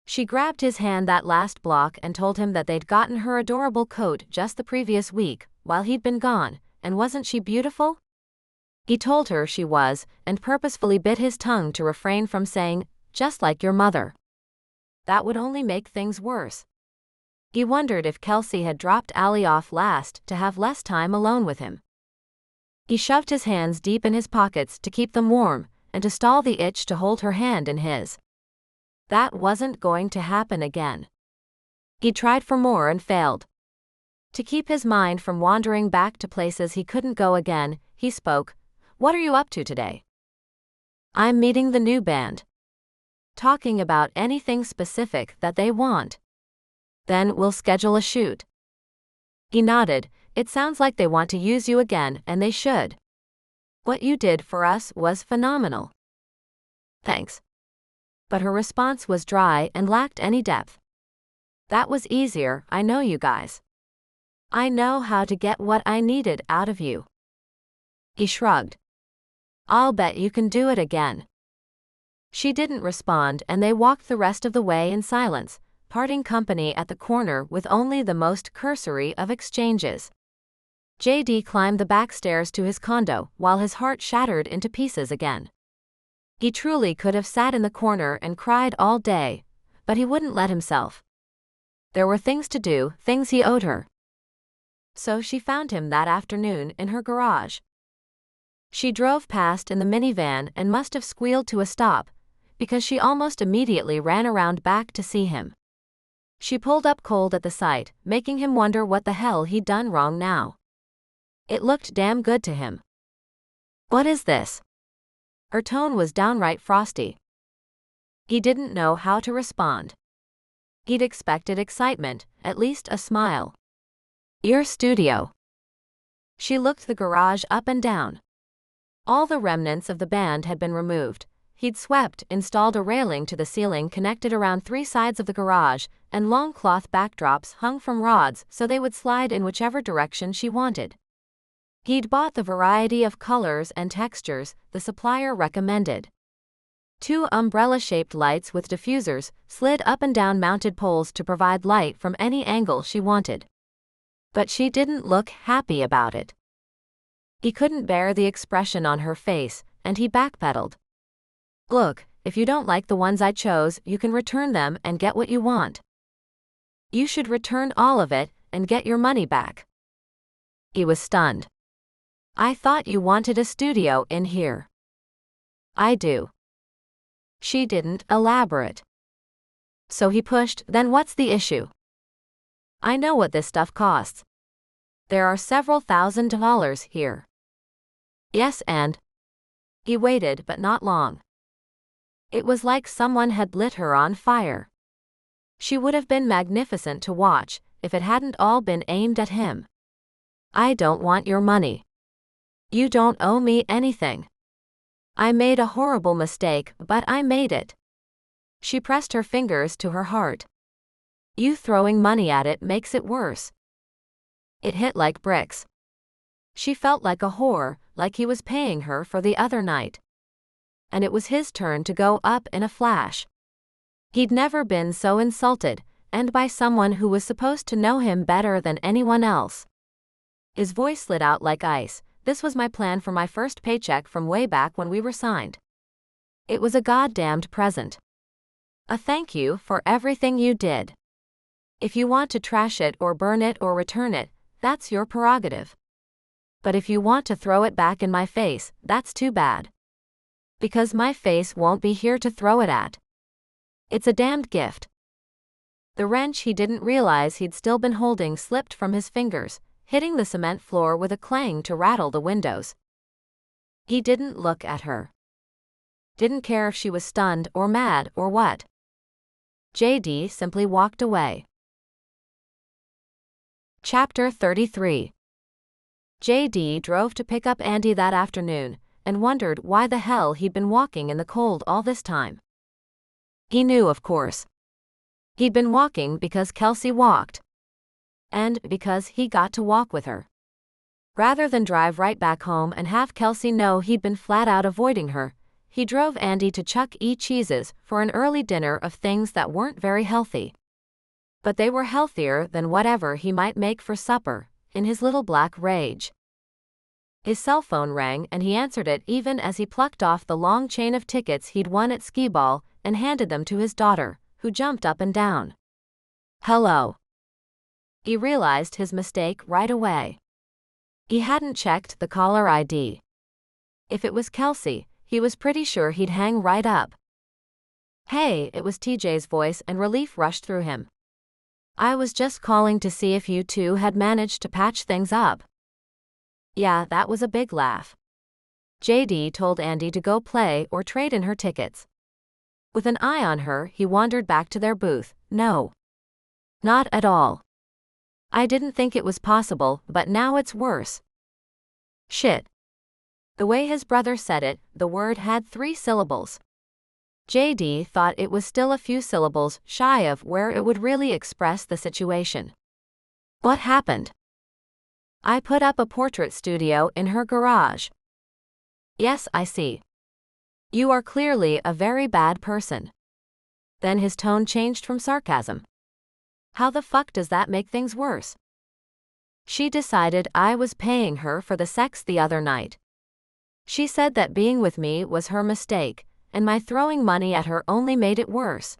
She grabbed his hand that last block and told him that they'd gotten her adorable coat just the previous week, while he'd been gone, and wasn't she beautiful? He told her she was, and purposefully bit his tongue to refrain from saying, "Just like your mother." That would only make things worse. He wondered if Kelsey had dropped Allie off last to have less time alone with him. He shoved his hands deep in his pockets to keep them warm, and to stall the itch to hold her hand in his. That wasn't going to happen again. He tried for more and failed. To keep his mind from wandering back to places he couldn't go again, he spoke, "What are you up to today?" "I'm meeting the new band. Talking about anything specific that they want. Then we'll schedule a shoot." He nodded. "It sounds like they want to use you again, and they should. What you did for us was phenomenal." "Thanks." But her response was dry and lacked any depth. "That was easier, I know you guys. I know how to get what I needed out of you." He shrugged. "I'll bet you can do it again." She didn't respond, and they walked the rest of the way in silence, parting company at the corner with only the most cursory of exchanges. JD climbed the back stairs to his condo while his heart shattered into pieces again. He truly could have sat in the corner and cried all day, but he wouldn't let himself. There were things to do, things he owed her. So she found him that afternoon in her garage. She drove past in the minivan and must have squealed to a stop, because she almost immediately ran around back to see him. She pulled up cold at the sight, making him wonder what the hell he'd done wrong now. It looked damn good to him. "What is this?" Her tone was downright frosty. He didn't know how to respond. He'd expected excitement, at least a smile. "Your studio." She looked the garage up and down. All the remnants of the band had been removed. He'd swept, installed a railing to the ceiling connected around 3 sides of the garage, and long cloth backdrops hung from rods so they would slide in whichever direction she wanted. He'd bought the variety of colors and textures the supplier recommended. 2 umbrella-shaped lights with diffusers slid up and down mounted poles to provide light from any angle she wanted. But she didn't look happy about it. He couldn't bear the expression on her face, and he backpedaled. "Look, if you don't like the ones I chose, you can return them and get what you want. You should return all of it and get your money back." He was stunned. "I thought you wanted a studio in here." "I do." She didn't elaborate. So he pushed, then what's the issue? I know what this stuff costs. There are several $1,000s here. Yes, and? He waited, but not long. It was like someone had lit her on fire. She would have been magnificent to watch, if it hadn't all been aimed at him. I don't want your money. You don't owe me anything. I made a horrible mistake, but I made it. She pressed her fingers to her heart. You throwing money at it makes it worse. It hit like bricks. She felt like a whore, like he was paying her for the other night. And it was his turn to go up in a flash. He'd never been so insulted, and by someone who was supposed to know him better than anyone else. His voice slid out like ice. This was my plan for my first paycheck from way back when we were signed. It was a goddamned present. A thank you for everything you did. If you want to trash it or burn it or return it, that's your prerogative. But if you want to throw it back in my face, that's too bad. Because my face won't be here to throw it at. It's a damned gift. The wrench he didn't realize he'd still been holding slipped from his fingers, hitting the cement floor with a clang to rattle the windows. He didn't look at her. Didn't care if she was stunned or mad or what. JD simply walked away. Chapter 33. JD drove to pick up Andy that afternoon, and wondered why the hell he'd been walking in the cold all this time. He knew, of course. He'd been walking because Kelsey walked. And because he got to walk with her. Rather than drive right back home and have Kelsey know he'd been flat out avoiding her, he drove Andy to Chuck E. Cheese's for an early dinner of things that weren't very healthy. But they were healthier than whatever he might make for supper, in his little black rage. His cell phone rang and he answered it even as he plucked off the long chain of tickets he'd won at skee-ball and handed them to his daughter, who jumped up and down. Hello. He realized his mistake right away. He hadn't checked the caller ID. If it was Kelsey, he was pretty sure he'd hang right up. Hey, it was TJ's voice and relief rushed through him. I was just calling to see if you two had managed to patch things up. Yeah, that was a big laugh. JD told Andy to go play or trade in her tickets. With an eye on her, he wandered back to their booth. No. Not at all. I didn't think it was possible, but now it's worse. Shit. The way his brother said it, the word had 3 syllables. JD thought it was still a few syllables shy of where it would really express the situation. What happened? I put up a portrait studio in her garage. Yes, I see. You are clearly a very bad person. Then his tone changed from sarcasm. How the fuck does that make things worse? She decided I was paying her for the sex the other night. She said that being with me was her mistake, and my throwing money at her only made it worse.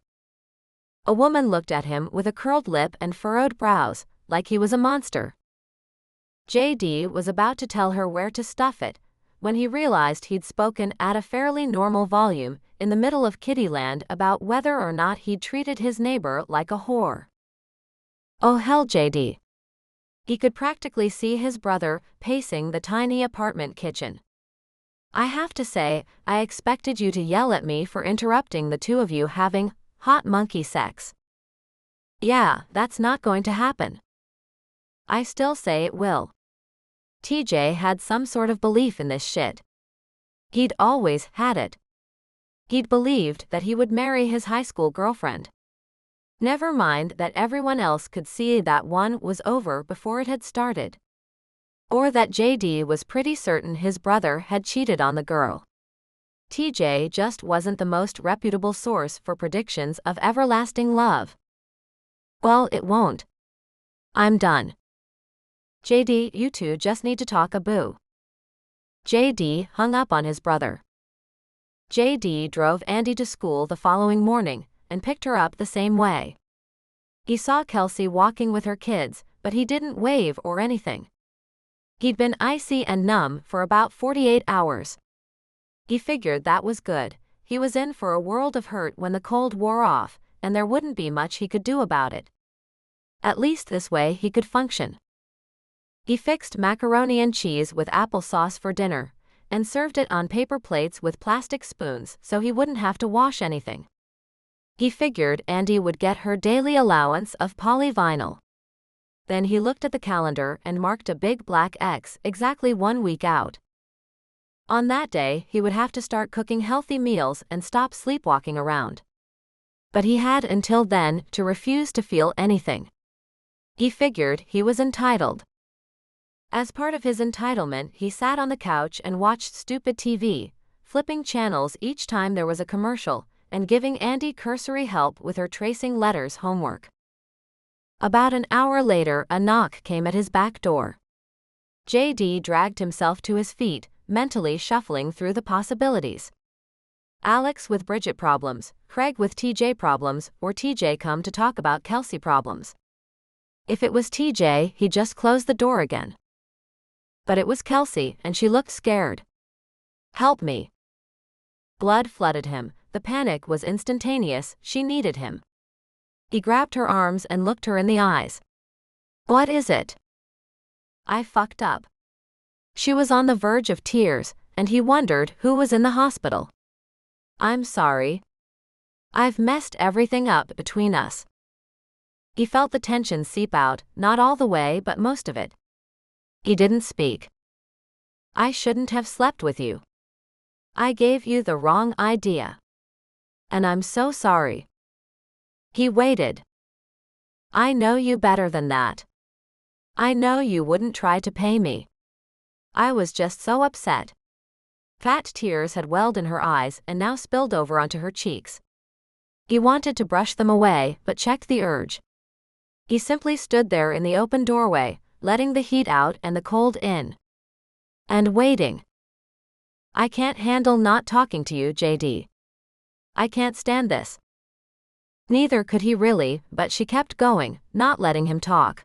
A woman looked at him with a curled lip and furrowed brows, like he was a monster. JD was about to tell her where to stuff it, when he realized he'd spoken at a fairly normal volume in the middle of Kittyland about whether or not he'd treated his neighbor like a whore. Oh hell, JD. He could practically see his brother pacing the tiny apartment kitchen. I have to say, I expected you to yell at me for interrupting the two of you having hot monkey sex. Yeah, that's not going to happen. I still say it will. TJ had some sort of belief in this shit. He'd always had it. He'd believed that he would marry his high school girlfriend. Never mind that everyone else could see that one was over before it had started. Or that JD was pretty certain his brother had cheated on the girl. TJ just wasn't the most reputable source for predictions of everlasting love. Well, it won't. I'm done. JD, you two just need to talk a boo. JD hung up on his brother. JD drove Andy to school the following morning and picked her up the same way. He saw Kelsey walking with her kids, but he didn't wave or anything. He'd been icy and numb for about 48 hours. He figured that was good. He was in for a world of hurt when the cold wore off, and there wouldn't be much he could do about it. At least this way he could function. He fixed macaroni and cheese with applesauce for dinner, and served it on paper plates with plastic spoons so he wouldn't have to wash anything. He figured Andy would get her daily allowance of polyvinyl. Then he looked at the calendar and marked a big black X exactly 1 week out. On that day, he would have to start cooking healthy meals and stop sleepwalking around. But he had until then to refuse to feel anything. He figured he was entitled. As part of his entitlement, he sat on the couch and watched stupid TV, flipping channels each time there was a commercial, and giving Andy cursory help with her tracing letters homework. About an hour later, a knock came at his back door. JD dragged himself to his feet, mentally shuffling through the possibilities. Alex with Bridget problems, Craig with TJ problems, or TJ come to talk about Kelsey problems. If it was TJ, he'd just close the door again. But it was Kelsey, and she looked scared. "Help me." Blood flooded him. The panic was instantaneous. She needed him. He grabbed her arms and looked her in the eyes. "What is it?" "I fucked up." She was on the verge of tears, and he wondered who was in the hospital. "I'm sorry. I've messed everything up between us." He felt the tension seep out, not all the way but most of it. He didn't speak. "I shouldn't have slept with you. I gave you the wrong idea. And I'm so sorry." He waited. "I know you better than that. I know you wouldn't try to pay me. I was just so upset." Fat tears had welled in her eyes and now spilled over onto her cheeks. He wanted to brush them away, but checked the urge. He simply stood there in the open doorway, letting the heat out and the cold in. And waiting. "I can't handle not talking to you, JD. I can't stand this." Neither could he really, but she kept going, not letting him talk.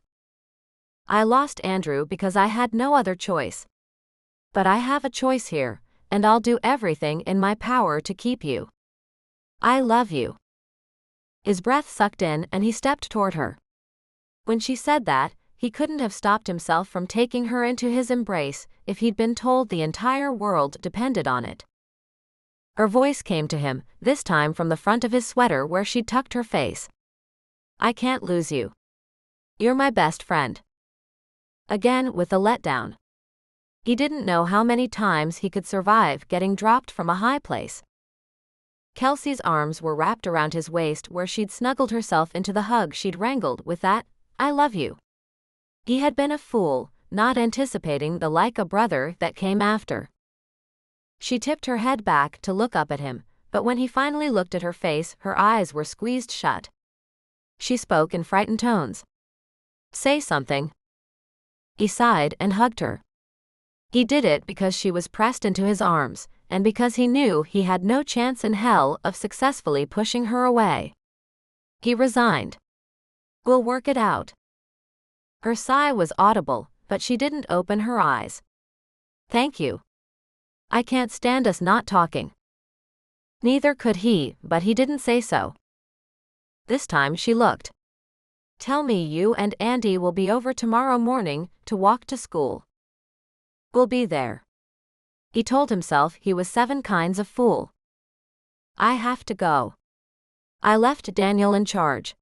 "I lost Andrew because I had no other choice. But I have a choice here, and I'll do everything in my power to keep you. I love you." His breath sucked in and he stepped toward her. When she said that, he couldn't have stopped himself from taking her into his embrace if he'd been told the entire world depended on it. Her voice came to him, this time from the front of his sweater where she'd tucked her face. "I can't lose you. You're my best friend." Again with the letdown. He didn't know how many times he could survive getting dropped from a high place. Kelsey's arms were wrapped around his waist where she'd snuggled herself into the hug she'd wrangled with that, "I love you." He had been a fool, not anticipating the like a brother that came after. She tipped her head back to look up at him, but when he finally looked at her face, her eyes were squeezed shut. She spoke in frightened tones. "Say something." He sighed and hugged her. He did it because she was pressed into his arms, and because he knew he had no chance in hell of successfully pushing her away. He resigned. "We'll work it out." Her sigh was audible, but she didn't open her eyes. "Thank you. I can't stand us not talking." Neither could he, but he didn't say so. This time she looked. "Tell me you and Andy will be over tomorrow morning to walk to school." "We'll be there." He told himself he was 7 kinds of fool. "I have to go. I left Daniel in charge."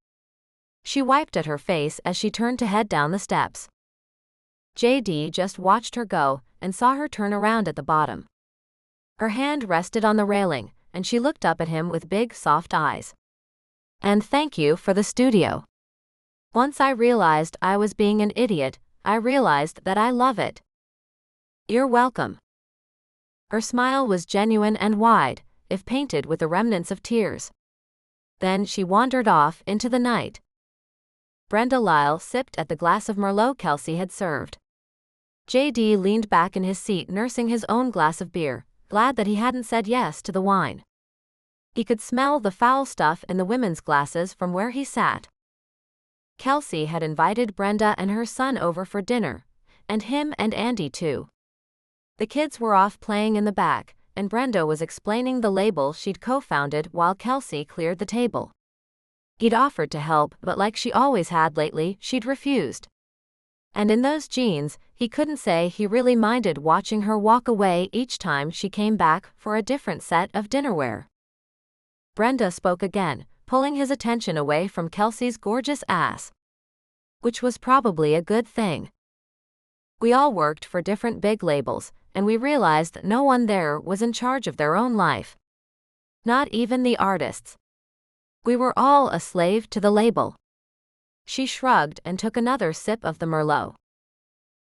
She wiped at her face as she turned to head down the steps. JD just watched her go and saw her turn around at the bottom. Her hand rested on the railing, and she looked up at him with big, soft eyes. "And thank you for the studio. Once I realized I was being an idiot, I realized that I love it." "You're welcome." Her smile was genuine and wide, if painted with the remnants of tears. Then she wandered off into the night. Brenda Lyle sipped at the glass of Merlot Kelsey had served. JD leaned back in his seat nursing his own glass of beer, glad that he hadn't said yes to the wine. He could smell the foul stuff in the women's glasses from where he sat. Kelsey had invited Brenda and her son over for dinner, and him and Andy too. The kids were off playing in the back, and Brenda was explaining the label she'd co-founded while Kelsey cleared the table. He'd offered to help, but like she always had lately, she'd refused. And in those jeans, he couldn't say he really minded watching her walk away each time she came back for a different set of dinnerware. Brenda spoke again, pulling his attention away from Kelsey's gorgeous ass. Which was probably a good thing. We all worked for different big labels, and we realized that no one there was in charge of their own life. Not even the artists. We were all a slave to the label. She shrugged and took another sip of the Merlot.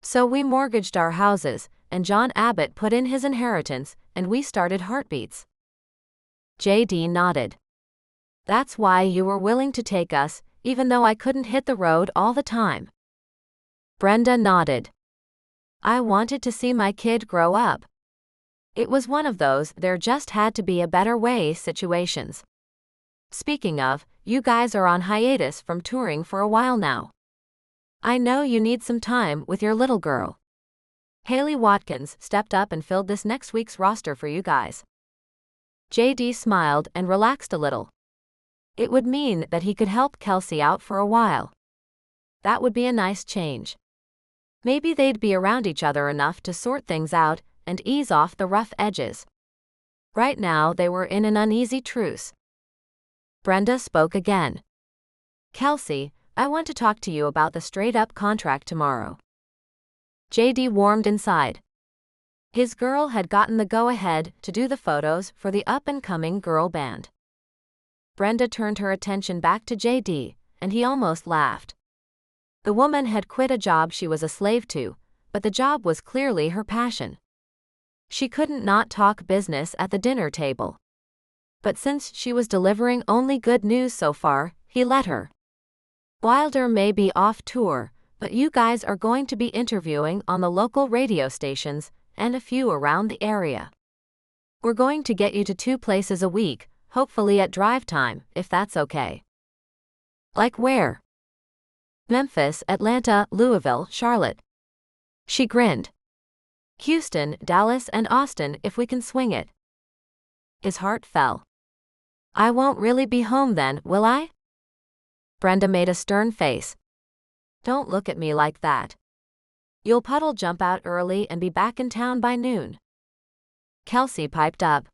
So we mortgaged our houses, and John Abbott put in his inheritance, and we started Heartbeats. JD nodded. That's why you were willing to take us, even though I couldn't hit the road all the time. Brenda nodded. I wanted to see my kid grow up. It was one of those there just had to be a better way situations. Speaking of, you guys are on hiatus from touring for a while now. I know you need some time with your little girl. Haley Watkins stepped up and filled this next week's roster for you guys. JD smiled and relaxed a little. It would mean that he could help Kelsey out for a while. That would be a nice change. Maybe they'd be around each other enough to sort things out and ease off the rough edges. Right now they were in an uneasy truce. Brenda spoke again. Kelsey, I want to talk to you about the straight-up contract tomorrow. JD warmed inside. His girl had gotten the go-ahead to do the photos for the up-and-coming girl band. Brenda turned her attention back to JD, and he almost laughed. The woman had quit a job she was a slave to, but the job was clearly her passion. She couldn't not talk business at the dinner table. But since she was delivering only good news so far, he let her. Wilder may be off tour, but you guys are going to be interviewing on the local radio stations and a few around the area. We're going to get you to 2 places a week, hopefully at drive time, if that's okay. Like where? Memphis, Atlanta, Louisville, Charlotte. She grinned. Houston, Dallas, and Austin if we can swing it. His heart fell. I won't really be home then, will I? Brenda made a stern face. Don't look at me like that. You'll puddle jump out early and be back in town by noon. Kelsey piped up.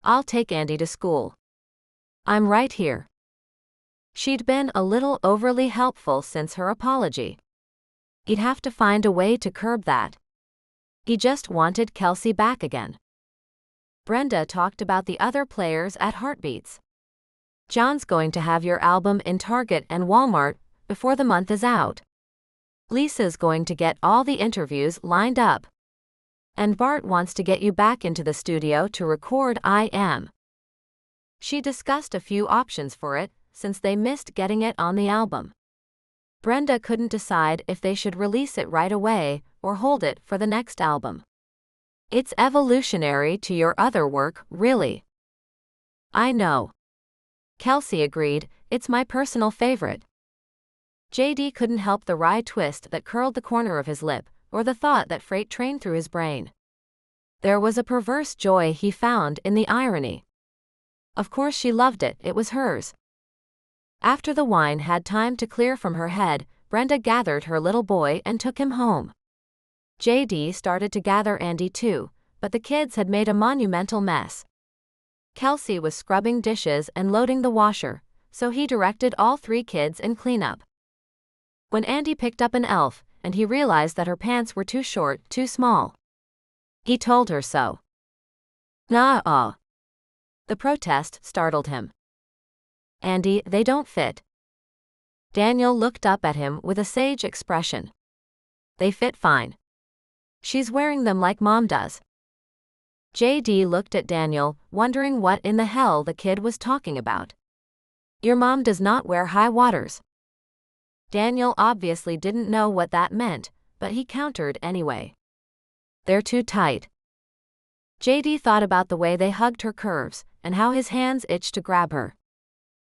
I'll take Andy to school. I'm right here. She'd been a little overly helpful since her apology. He'd have to find a way to curb that. He just wanted Kelsey back again. Brenda talked about the other players at Heartbeats. John's going to have your album in Target and Walmart before the month is out. Lisa's going to get all the interviews lined up. And Bart wants to get you back into the studio to record I Am. She discussed a few options for it, since they missed getting it on the album. Brenda couldn't decide if they should release it right away or hold it for the next album. It's evolutionary to your other work, really. I know. Kelsey agreed, it's my personal favorite. JD couldn't help the wry twist that curled the corner of his lip, or the thought that freight trained through his brain. There was a perverse joy he found in the irony. Of course she loved it, it was hers. After the wine had time to clear from her head, Brenda gathered her little boy and took him home. JD started to gather Andy too, but the kids had made a monumental mess. Kelsey was scrubbing dishes and loading the washer, so he directed all 3 kids in cleanup. When Andy picked up an elf, and he realized that her pants were too short, too small. He told her so. Nah. The protest startled him. Andy, they don't fit. Daniel looked up at him with a sage expression. They fit fine. She's wearing them like Mom does. JD looked at Daniel, wondering what in the hell the kid was talking about. Your mom does not wear high waters. Daniel obviously didn't know what that meant, but he countered anyway. They're too tight. JD thought about the way they hugged her curves, and how his hands itched to grab her.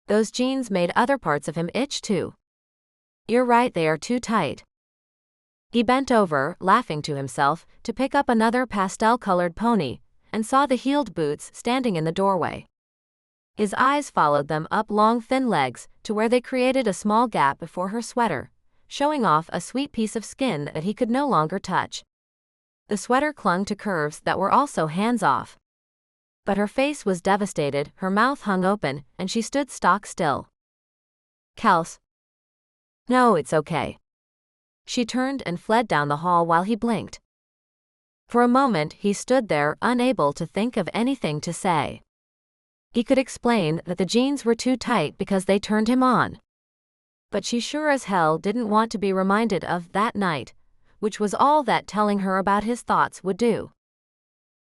Those jeans made other parts of him itch too. You're right, they are too tight. He bent over, laughing to himself, to pick up another pastel-colored pony, and saw the heeled boots standing in the doorway. His eyes followed them up long thin legs to where they created a small gap before her sweater, showing off a sweet piece of skin that he could no longer touch. The sweater clung to curves that were also hands-off. But her face was devastated, her mouth hung open, and she stood stock still. Kels. No, it's okay. She turned and fled down the hall while he blinked. For a moment he stood there, unable to think of anything to say. He could explain that the jeans were too tight because they turned him on. But she sure as hell didn't want to be reminded of that night, which was all that telling her about his thoughts would do.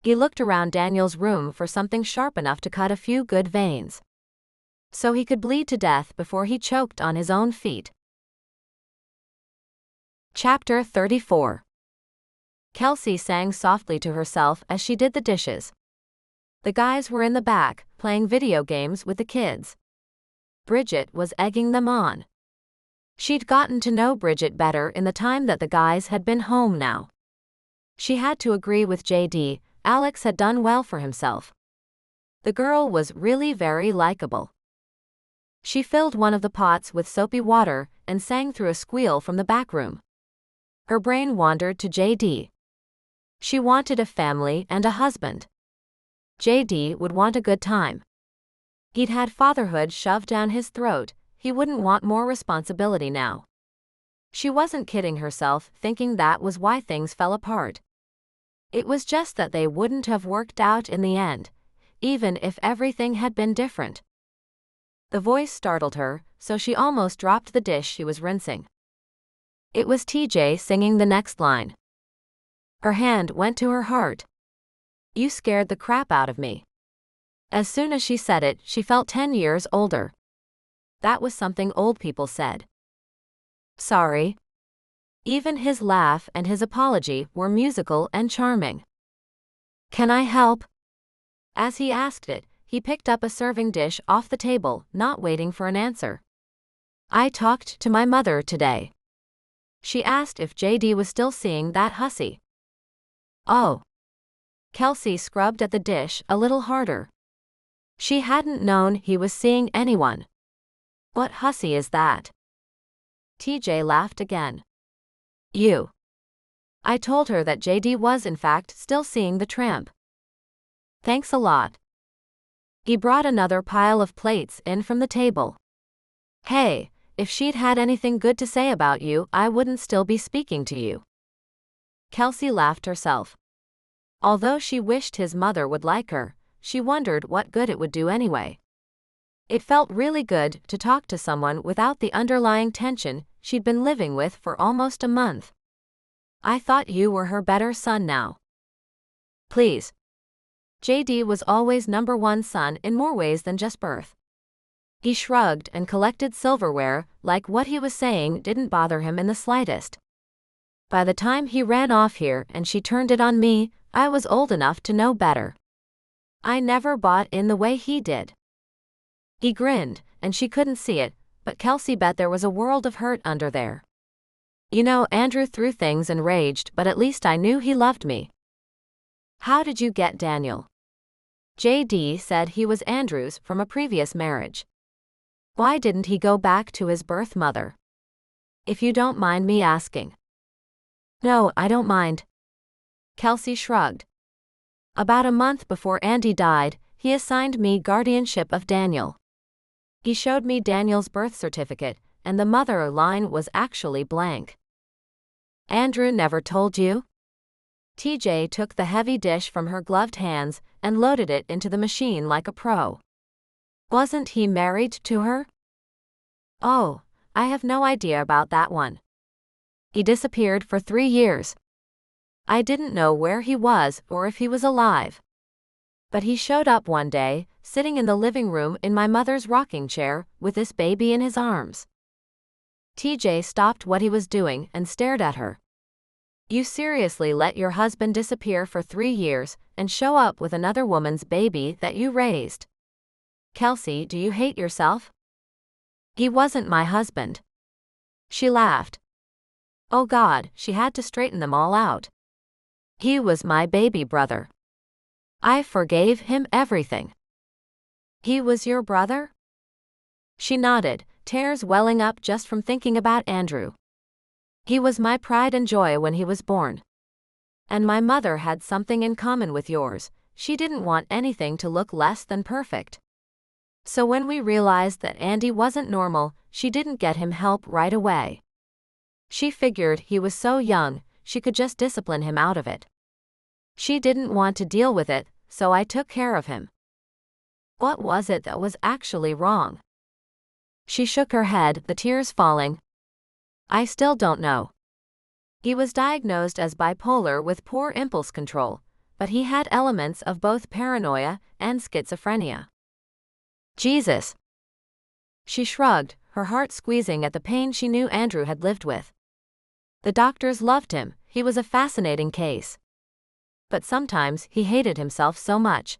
He looked around Daniel's room for something sharp enough to cut a few good veins, so he could bleed to death before he choked on his own feet. Chapter 34. Kelsey sang softly to herself as she did the dishes. The guys were in the back, playing video games with the kids. Bridget was egging them on. She'd gotten to know Bridget better in the time that the guys had been home now. She had to agree with JD, Alex had done well for himself. The girl was really very likable. She filled one of the pots with soapy water and sang through a squeal from the back room. Her brain wandered to JD. She wanted a family and a husband. JD would want a good time. He'd had fatherhood shoved down his throat, he wouldn't want more responsibility now. She wasn't kidding herself, thinking that was why things fell apart. It was just that they wouldn't have worked out in the end, even if everything had been different. The voice startled her, so she almost dropped the dish she was rinsing. It was TJ singing the next line. Her hand went to her heart. You scared the crap out of me. As soon as she said it, she felt 10 years older. That was something old people said. Sorry. Even his laugh and his apology were musical and charming. Can I help? As he asked it, he picked up a serving dish off the table, not waiting for an answer. I talked to my mother today. She asked if JD was still seeing that hussy. Oh. Kelsey scrubbed at the dish a little harder. She hadn't known he was seeing anyone. What hussy is that? TJ laughed again. You. I told her that JD was in fact still seeing the tramp. Thanks a lot. He brought another pile of plates in from the table. Hey, if she'd had anything good to say about you, I wouldn't still be speaking to you. Kelsey laughed herself. Although she wished his mother would like her, she wondered what good it would do anyway. It felt really good to talk to someone without the underlying tension she'd been living with for almost a month. I thought you were her better son now. Please. JD was always number one son in more ways than just birth. He shrugged and collected silverware, like what he was saying didn't bother him in the slightest. By the time he ran off here and she turned it on me, I was old enough to know better. I never bought in the way he did. He grinned, and she couldn't see it, but Kelsey bet there was a world of hurt under there. You know, Andrew threw things and raged, but at least I knew he loved me. How did you get Daniel? JD said he was Andrew's from a previous marriage. Why didn't he go back to his birth mother? If you don't mind me asking. No, I don't mind. Kelsey shrugged. About a month before Andy died, he assigned me guardianship of Daniel. He showed me Daniel's birth certificate, and the mother line was actually blank. Andrew never told you? TJ took the heavy dish from her gloved hands and loaded it into the machine like a pro. Wasn't he married to her? Oh, I have no idea about that one. He disappeared for 3 years. I didn't know where he was or if he was alive. But he showed up one day, sitting in the living room in my mother's rocking chair, with this baby in his arms. TJ stopped what he was doing and stared at her. You seriously let your husband disappear for 3 years and show up with another woman's baby that you raised? Kelsey, do you hate yourself? He wasn't my husband. She laughed. Oh God, she had to straighten them all out. He was my baby brother. I forgave him everything. He was your brother? She nodded, tears welling up just from thinking about Andrew. He was my pride and joy when he was born. And my mother had something in common with yours. She didn't want anything to look less than perfect. So when we realized that Andy wasn't normal, she didn't get him help right away. She figured he was so young, she could just discipline him out of it. She didn't want to deal with it, so I took care of him. What was it that was actually wrong? She shook her head, the tears falling. I still don't know. He was diagnosed as bipolar with poor impulse control, but he had elements of both paranoia and schizophrenia. Jesus. She shrugged, her heart squeezing at the pain she knew Andrew had lived with. The doctors loved him, he was a fascinating case. But sometimes he hated himself so much.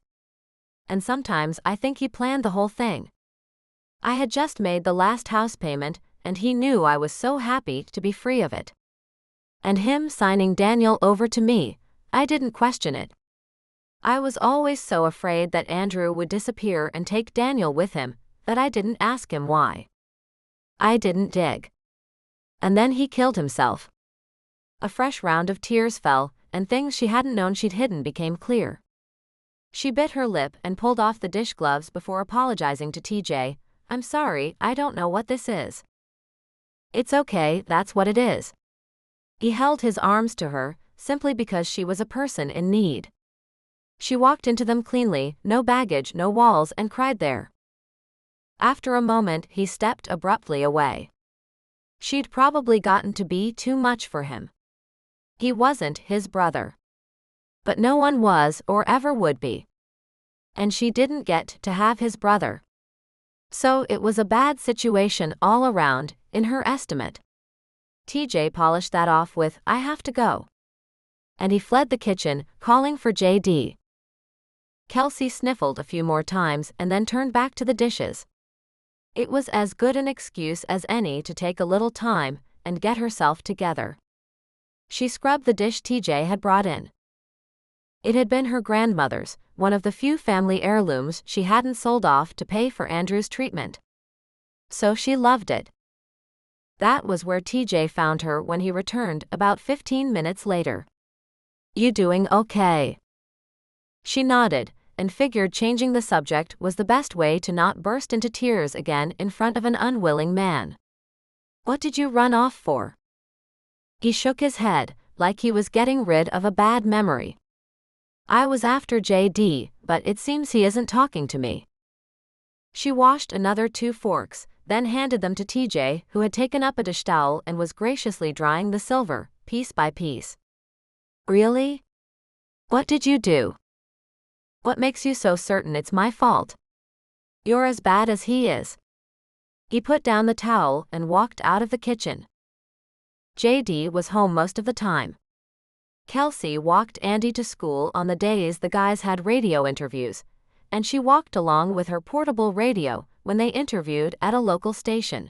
And sometimes I think he planned the whole thing. I had just made the last house payment, and he knew I was so happy to be free of it. And him signing Daniel over to me, I didn't question it. I was always so afraid that Andrew would disappear and take Daniel with him, that I didn't ask him why. I didn't dig. And then he killed himself. A fresh round of tears fell, and things she hadn't known she'd hidden became clear. She bit her lip and pulled off the dish gloves before apologizing to TJ. I'm sorry, I don't know what this is. It's okay, that's what it is. He held his arms to her, simply because she was a person in need. She walked into them cleanly, no baggage, no walls, and cried there. After a moment, he stepped abruptly away. She'd probably gotten to be too much for him. He wasn't his brother. But no one was or ever would be. And she didn't get to have his brother. So it was a bad situation all around, in her estimate. TJ polished that off with, I have to go. And he fled the kitchen, calling for JD. Kelsey sniffled a few more times and then turned back to the dishes. It was as good an excuse as any to take a little time and get herself together. She scrubbed the dish TJ had brought in. It had been her grandmother's, one of the few family heirlooms she hadn't sold off to pay for Andrew's treatment. So she loved it. That was where TJ found her when he returned about 15 minutes later. You doing okay? She nodded, and figured changing the subject was the best way to not burst into tears again in front of an unwilling man. What did you run off for? He shook his head, like he was getting rid of a bad memory. I was after JD, but it seems he isn't talking to me. She washed another 2 forks, then handed them to TJ, who had taken up a dish towel and was graciously drying the silver, piece by piece. Really? What did you do? What makes you so certain it's my fault? You're as bad as he is. He put down the towel and walked out of the kitchen. JD was home most of the time. Kelsey walked Andy to school on the days the guys had radio interviews, and she walked along with her portable radio when they interviewed at a local station.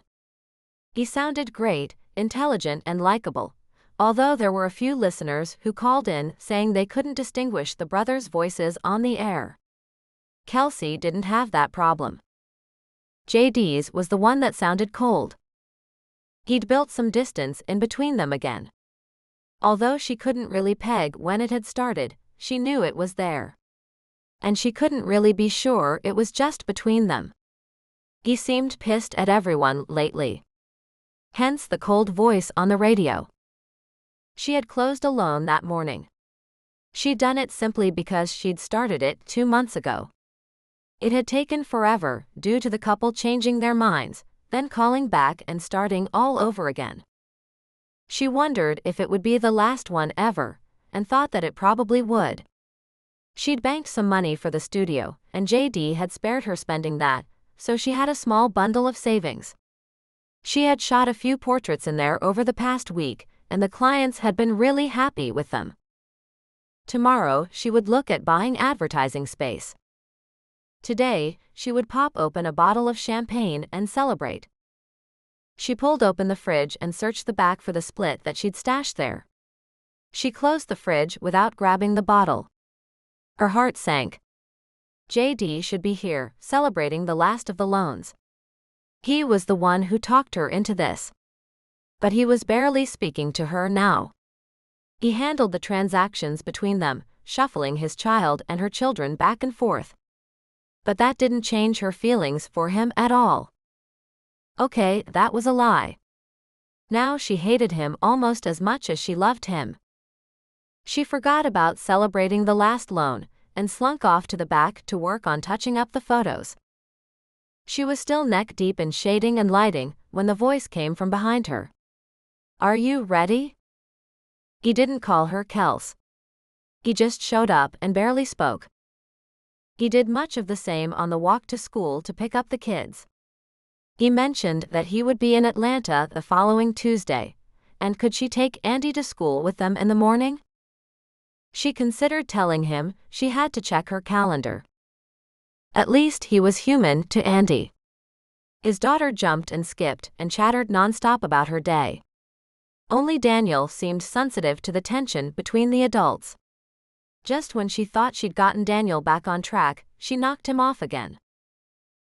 He sounded great, intelligent and likable, although there were a few listeners who called in saying they couldn't distinguish the brothers' voices on the air. Kelsey didn't have that problem. JD's was the one that sounded cold. He'd built some distance in between them again. Although she couldn't really peg when it had started, she knew it was there. And she couldn't really be sure it was just between them. He seemed pissed at everyone lately. Hence the cold voice on the radio. She had closed alone that morning. She'd done it simply because she'd started it 2 months ago. It had taken forever, due to the couple changing their minds, then calling back and starting all over again. She wondered if it would be the last one ever, and thought that it probably would. She'd banked some money for the studio, and JD had spared her spending that, so she had a small bundle of savings. She had shot a few portraits in there over the past week, and the clients had been really happy with them. Tomorrow, she would look at buying advertising space. Today, she would pop open a bottle of champagne and celebrate. She pulled open the fridge and searched the back for the split that she'd stashed there. She closed the fridge without grabbing the bottle. Her heart sank. JD should be here, celebrating the last of the loans. He was the one who talked her into this. But he was barely speaking to her now. He handled the transactions between them, shuffling his child and her children back and forth. But that didn't change her feelings for him at all. Okay, that was a lie. Now she hated him almost as much as she loved him. She forgot about celebrating the last loan and slunk off to the back to work on touching up the photos. She was still neck deep in shading and lighting when the voice came from behind her. Are you ready? He didn't call her Kels. He just showed up and barely spoke. He did much of the same on the walk to school to pick up the kids. He mentioned that he would be in Atlanta the following Tuesday, and could she take Andy to school with them in the morning? She considered telling him she had to check her calendar. At least he was human to Andy. His daughter jumped and skipped and chattered nonstop about her day. Only Daniel seemed sensitive to the tension between the adults. Just when she thought she'd gotten Daniel back on track, she knocked him off again.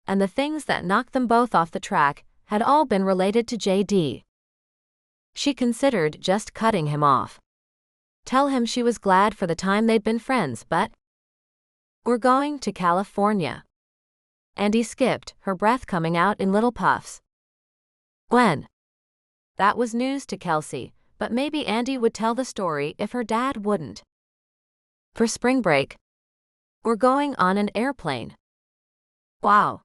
And the things that knocked them both off the track had all been related to JD. She considered just cutting him off. Tell him she was glad for the time they'd been friends, but we're going to California. Andy skipped, her breath coming out in little puffs. When? That was news to Kelsey, but maybe Andy would tell the story if her dad wouldn't. For spring break. We're going on an airplane. Wow.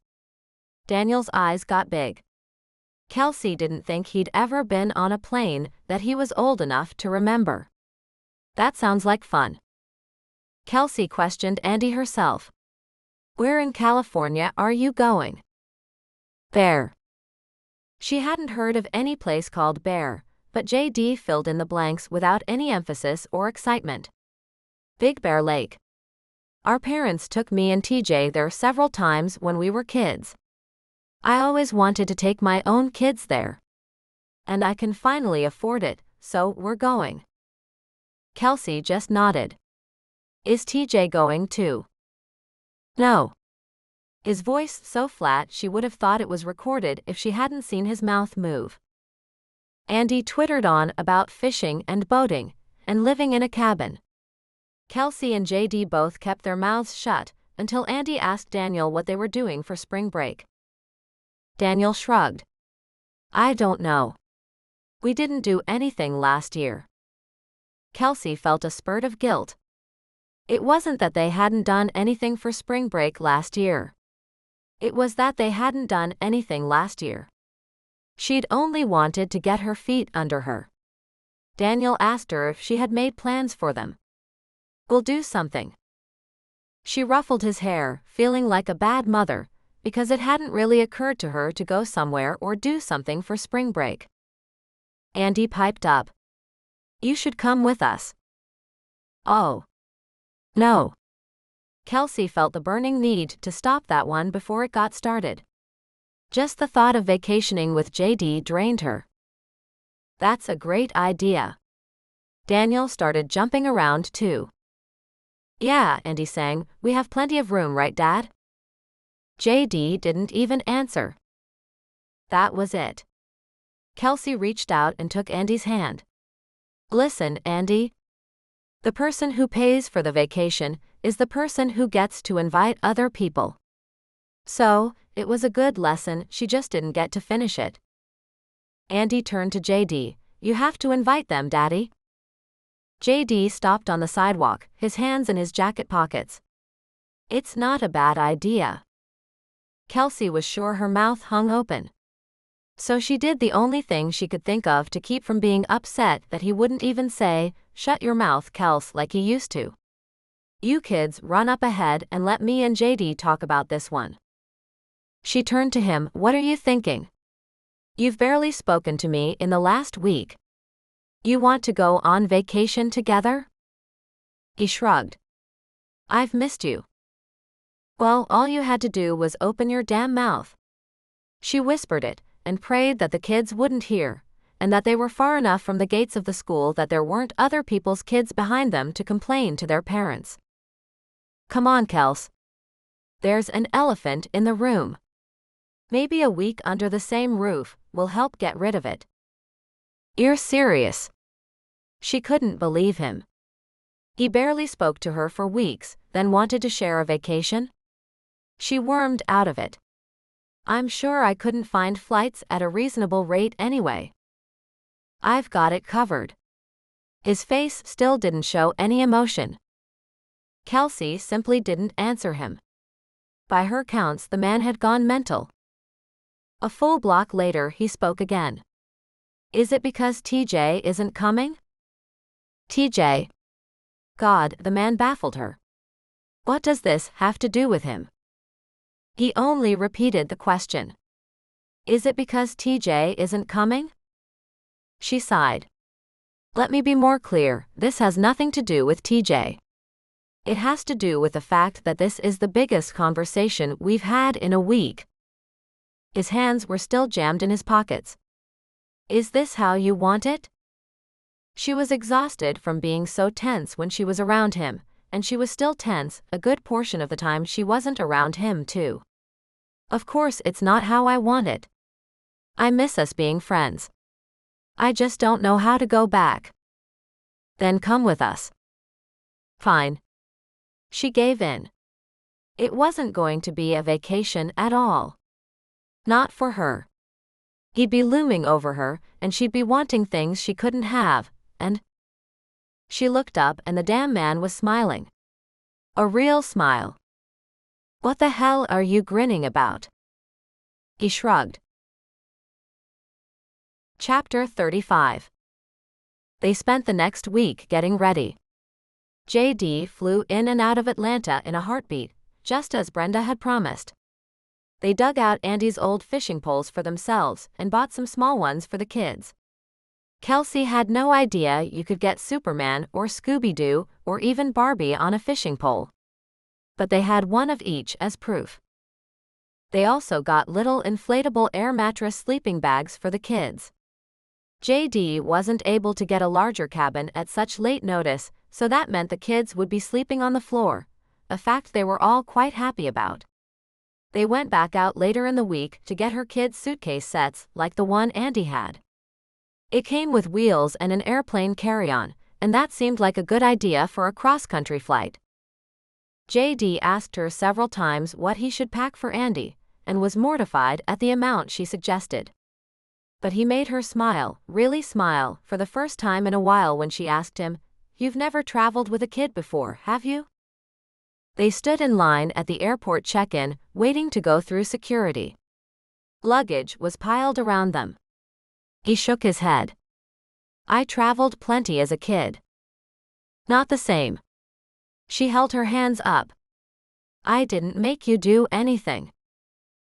Daniel's eyes got big. Kelsey didn't think he'd ever been on a plane that he was old enough to remember. That sounds like fun. Kelsey questioned Andy herself. Where in California are you going? Bear. She hadn't heard of any place called Bear, but JD filled in the blanks without any emphasis or excitement. Big Bear Lake. Our parents took me and TJ there several times when we were kids. I always wanted to take my own kids there. And I can finally afford it, so we're going. Kelsey just nodded. Is TJ going too? No. His voice so flat she would have thought it was recorded if she hadn't seen his mouth move. Andy twittered on about fishing and boating, and living in a cabin. Kelsey and JD both kept their mouths shut until Andy asked Daniel what they were doing for spring break. Daniel shrugged. I don't know. We didn't do anything last year. Kelsey felt a spurt of guilt. It wasn't that they hadn't done anything for spring break last year. It was that they hadn't done anything last year. She'd only wanted to get her feet under her. Daniel asked her if she had made plans for them. We'll do something. She ruffled his hair, feeling like a bad mother, because it hadn't really occurred to her to go somewhere or do something for spring break. Andy piped up. You should come with us. Oh. No. Kelsey felt the burning need to stop that one before it got started. Just the thought of vacationing with JD drained her. That's a great idea. Daniel started jumping around too. Yeah, Andy sang, we have plenty of room, right, Dad? JD didn't even answer. That was it. Kelsey reached out and took Andy's hand. Listen, Andy. The person who pays for the vacation is the person who gets to invite other people. So, it was a good lesson, she just didn't get to finish it. Andy turned to JD. You have to invite them, Daddy. JD stopped on the sidewalk, his hands in his jacket pockets. It's not a bad idea. Kelsey was sure her mouth hung open. So she did the only thing she could think of to keep from being upset that he wouldn't even say, shut your mouth, Kels, like he used to. You kids run up ahead and let me and JD talk about this one. She turned to him. What are you thinking? You've barely spoken to me in the last week. You want to go on vacation together? He shrugged. I've missed you. Well, all you had to do was open your damn mouth. She whispered it, and prayed that the kids wouldn't hear, and that they were far enough from the gates of the school that there weren't other people's kids behind them to complain to their parents. Come on, Kels. There's an elephant in the room. Maybe a week under the same roof will help get rid of it. You're serious? She couldn't believe him. He barely spoke to her for weeks, then wanted to share a vacation? She wormed out of it. I'm sure I couldn't find flights at a reasonable rate anyway. I've got it covered. His face still didn't show any emotion. Kelsey simply didn't answer him. By her counts, the man had gone mental. A full block later, he spoke again. Is it because TJ isn't coming? TJ? God, the man baffled her. What does this have to do with him? He only repeated the question. Is it because TJ isn't coming? She sighed. Let me be more clear, this has nothing to do with TJ. It has to do with the fact that this is the biggest conversation we've had in a week. His hands were still jammed in his pockets. Is this how you want it? She was exhausted from being so tense when she was around him, and she was still tense a good portion of the time she wasn't around him too. Of course it's not how I want it. I miss us being friends. I just don't know how to go back. Then come with us. Fine. She gave in. It wasn't going to be a vacation at all. Not for her. He'd be looming over her, and she'd be wanting things she couldn't have, and... She looked up and the damn man was smiling. A real smile. What the hell are you grinning about? He shrugged. Chapter 35. They spent the next week getting ready. JD flew in and out of Atlanta in a heartbeat, just as Brenda had promised. They dug out Andy's old fishing poles for themselves and bought some small ones for the kids. Kelsey had no idea you could get Superman or Scooby-Doo or even Barbie on a fishing pole. But they had one of each as proof. They also got little inflatable air mattress sleeping bags for the kids. JD wasn't able to get a larger cabin at such late notice, so that meant the kids would be sleeping on the floor, a fact they were all quite happy about. They went back out later in the week to get her kids' suitcase sets like the one Andy had. It came with wheels and an airplane carry-on, and that seemed like a good idea for a cross-country flight. JD asked her several times what he should pack for Andy, and was mortified at the amount she suggested. But he made her smile, really smile, for the first time in a while when she asked him, "You've never traveled with a kid before, have you?" They stood in line at the airport check-in, waiting to go through security. Luggage was piled around them. He shook his head. I traveled plenty as a kid. Not the same. She held her hands up. I didn't make you do anything.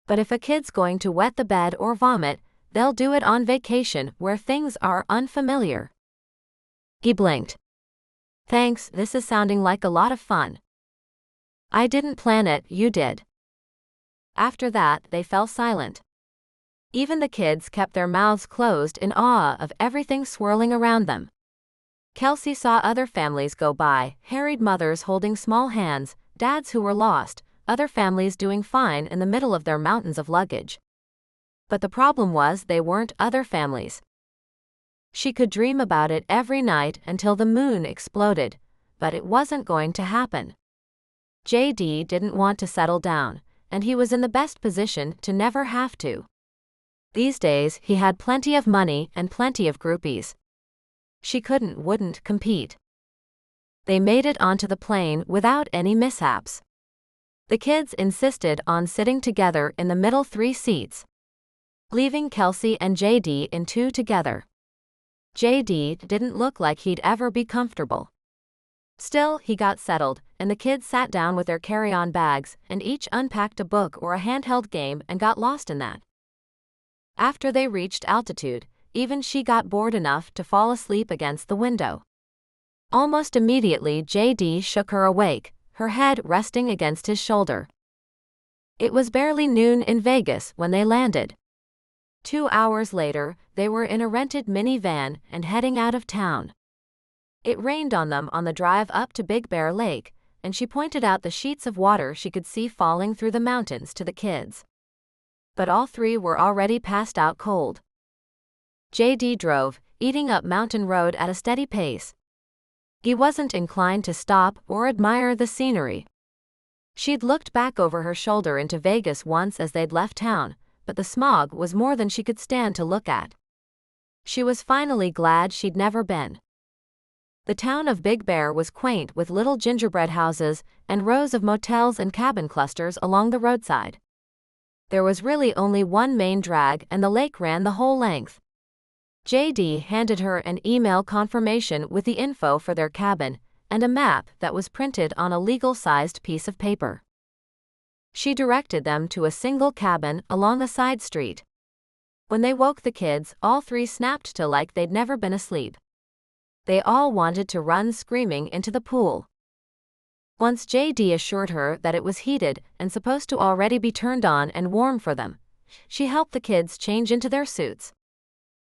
But if a kid's going to wet the bed or vomit, they'll do it on vacation where things are unfamiliar. He blinked. Thanks, this is sounding like a lot of fun. I didn't plan it, you did. After that, they fell silent. Even the kids kept their mouths closed in awe of everything swirling around them. Kelsey saw other families go by, harried mothers holding small hands, dads who were lost, other families doing fine in the middle of their mountains of luggage. But the problem was they weren't other families. She could dream about it every night until the moon exploded, but it wasn't going to happen. JD didn't want to settle down, and he was in the best position to never have to. These days, he had plenty of money and plenty of groupies. She wouldn't compete. They made it onto the plane without any mishaps. The kids insisted on sitting together in the middle 3 seats, leaving Kelsey and JD in 2 together. JD didn't look like he'd ever be comfortable. Still, he got settled, and the kids sat down with their carry-on bags and each unpacked a book or a handheld game and got lost in that. After they reached altitude, even she got bored enough to fall asleep against the window. Almost immediately, JD shook her awake, her head resting against his shoulder. It was barely noon in Vegas when they landed. 2 hours later, they were in a rented minivan and heading out of town. It rained on them on the drive up to Big Bear Lake, and she pointed out the sheets of water she could see falling through the mountains to the kids. But all three were already passed out cold. JD drove, eating up Mountain Road at a steady pace. He wasn't inclined to stop or admire the scenery. She'd looked back over her shoulder into Vegas once as they'd left town, but the smog was more than she could stand to look at. She was finally glad she'd never been. The town of Big Bear was quaint with little gingerbread houses and rows of motels and cabin clusters along the roadside. There was really only one main drag and the lake ran the whole length. JD handed her an email confirmation with the info for their cabin and a map that was printed on a legal-sized piece of paper. She directed them to a single cabin along a side street. When they woke the kids, all three snapped to like they'd never been asleep. They all wanted to run screaming into the pool. Once JD assured her that it was heated and supposed to already be turned on and warm for them, she helped the kids change into their suits.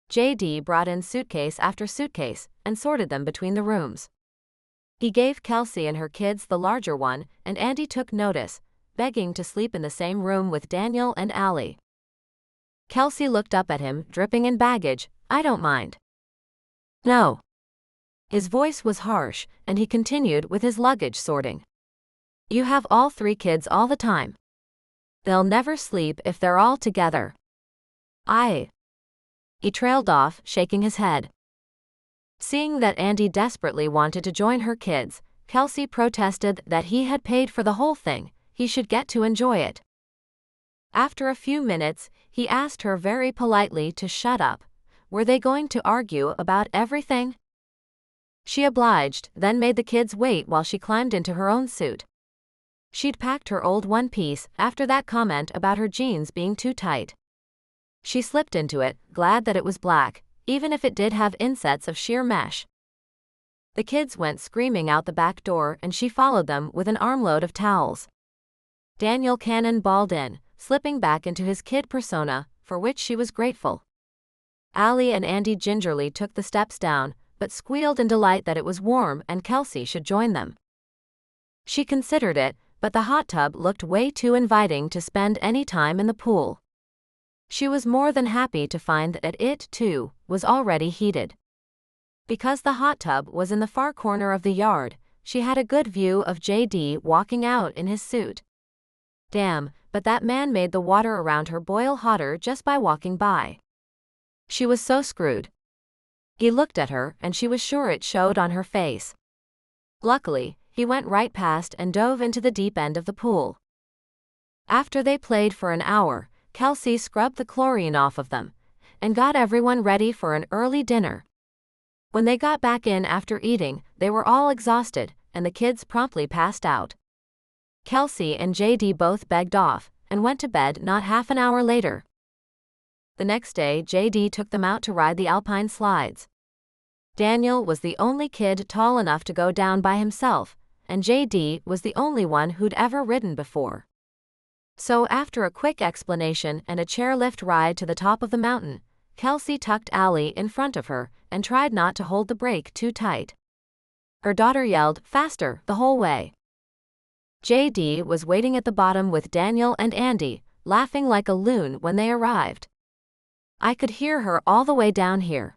JD brought in suitcase after suitcase and sorted them between the rooms. He gave Kelsey and her kids the larger one, and Andy took notice, begging to sleep in the same room with Daniel and Allie. Kelsey looked up at him, dripping in baggage. "I don't mind." "No." His voice was harsh, and he continued with his luggage sorting. "You have all three kids all the time. They'll never sleep if they're all together." He trailed off, shaking his head. Seeing that Andy desperately wanted to join her kids, Kelsey protested that he had paid for the whole thing, he should get to enjoy it. After a few minutes, he asked her very politely to shut up. Were they going to argue about everything? She obliged, then made the kids wait while she climbed into her own suit. She'd packed her old one-piece after that comment about her jeans being too tight. She slipped into it, glad that it was black, even if it did have insets of sheer mesh. The kids went screaming out the back door and she followed them with an armload of towels. Daniel cannonballed in, slipping back into his kid persona, for which she was grateful. Allie and Andy gingerly took the steps down, but squealed in delight that it was warm and Kelsey should join them. She considered it, but the hot tub looked way too inviting to spend any time in the pool. She was more than happy to find that it, too, was already heated. Because the hot tub was in the far corner of the yard, she had a good view of JD walking out in his suit. Damn, but that man made the water around her boil hotter just by walking by. She was so screwed. He looked at her and she was sure it showed on her face. Luckily, he went right past and dove into the deep end of the pool. After they played for an hour, Kelsey scrubbed the chlorine off of them and got everyone ready for an early dinner. When they got back in after eating, they were all exhausted and the kids promptly passed out. Kelsey and JD both begged off and went to bed not half an hour later. The next day, JD took them out to ride the alpine slides. Daniel was the only kid tall enough to go down by himself, and JD was the only one who'd ever ridden before. So after a quick explanation and a chairlift ride to the top of the mountain, Kelsey tucked Allie in front of her and tried not to hold the brake too tight. Her daughter yelled, "Faster," the whole way. JD was waiting at the bottom with Daniel and Andy, laughing like a loon when they arrived. I could hear her all the way down here.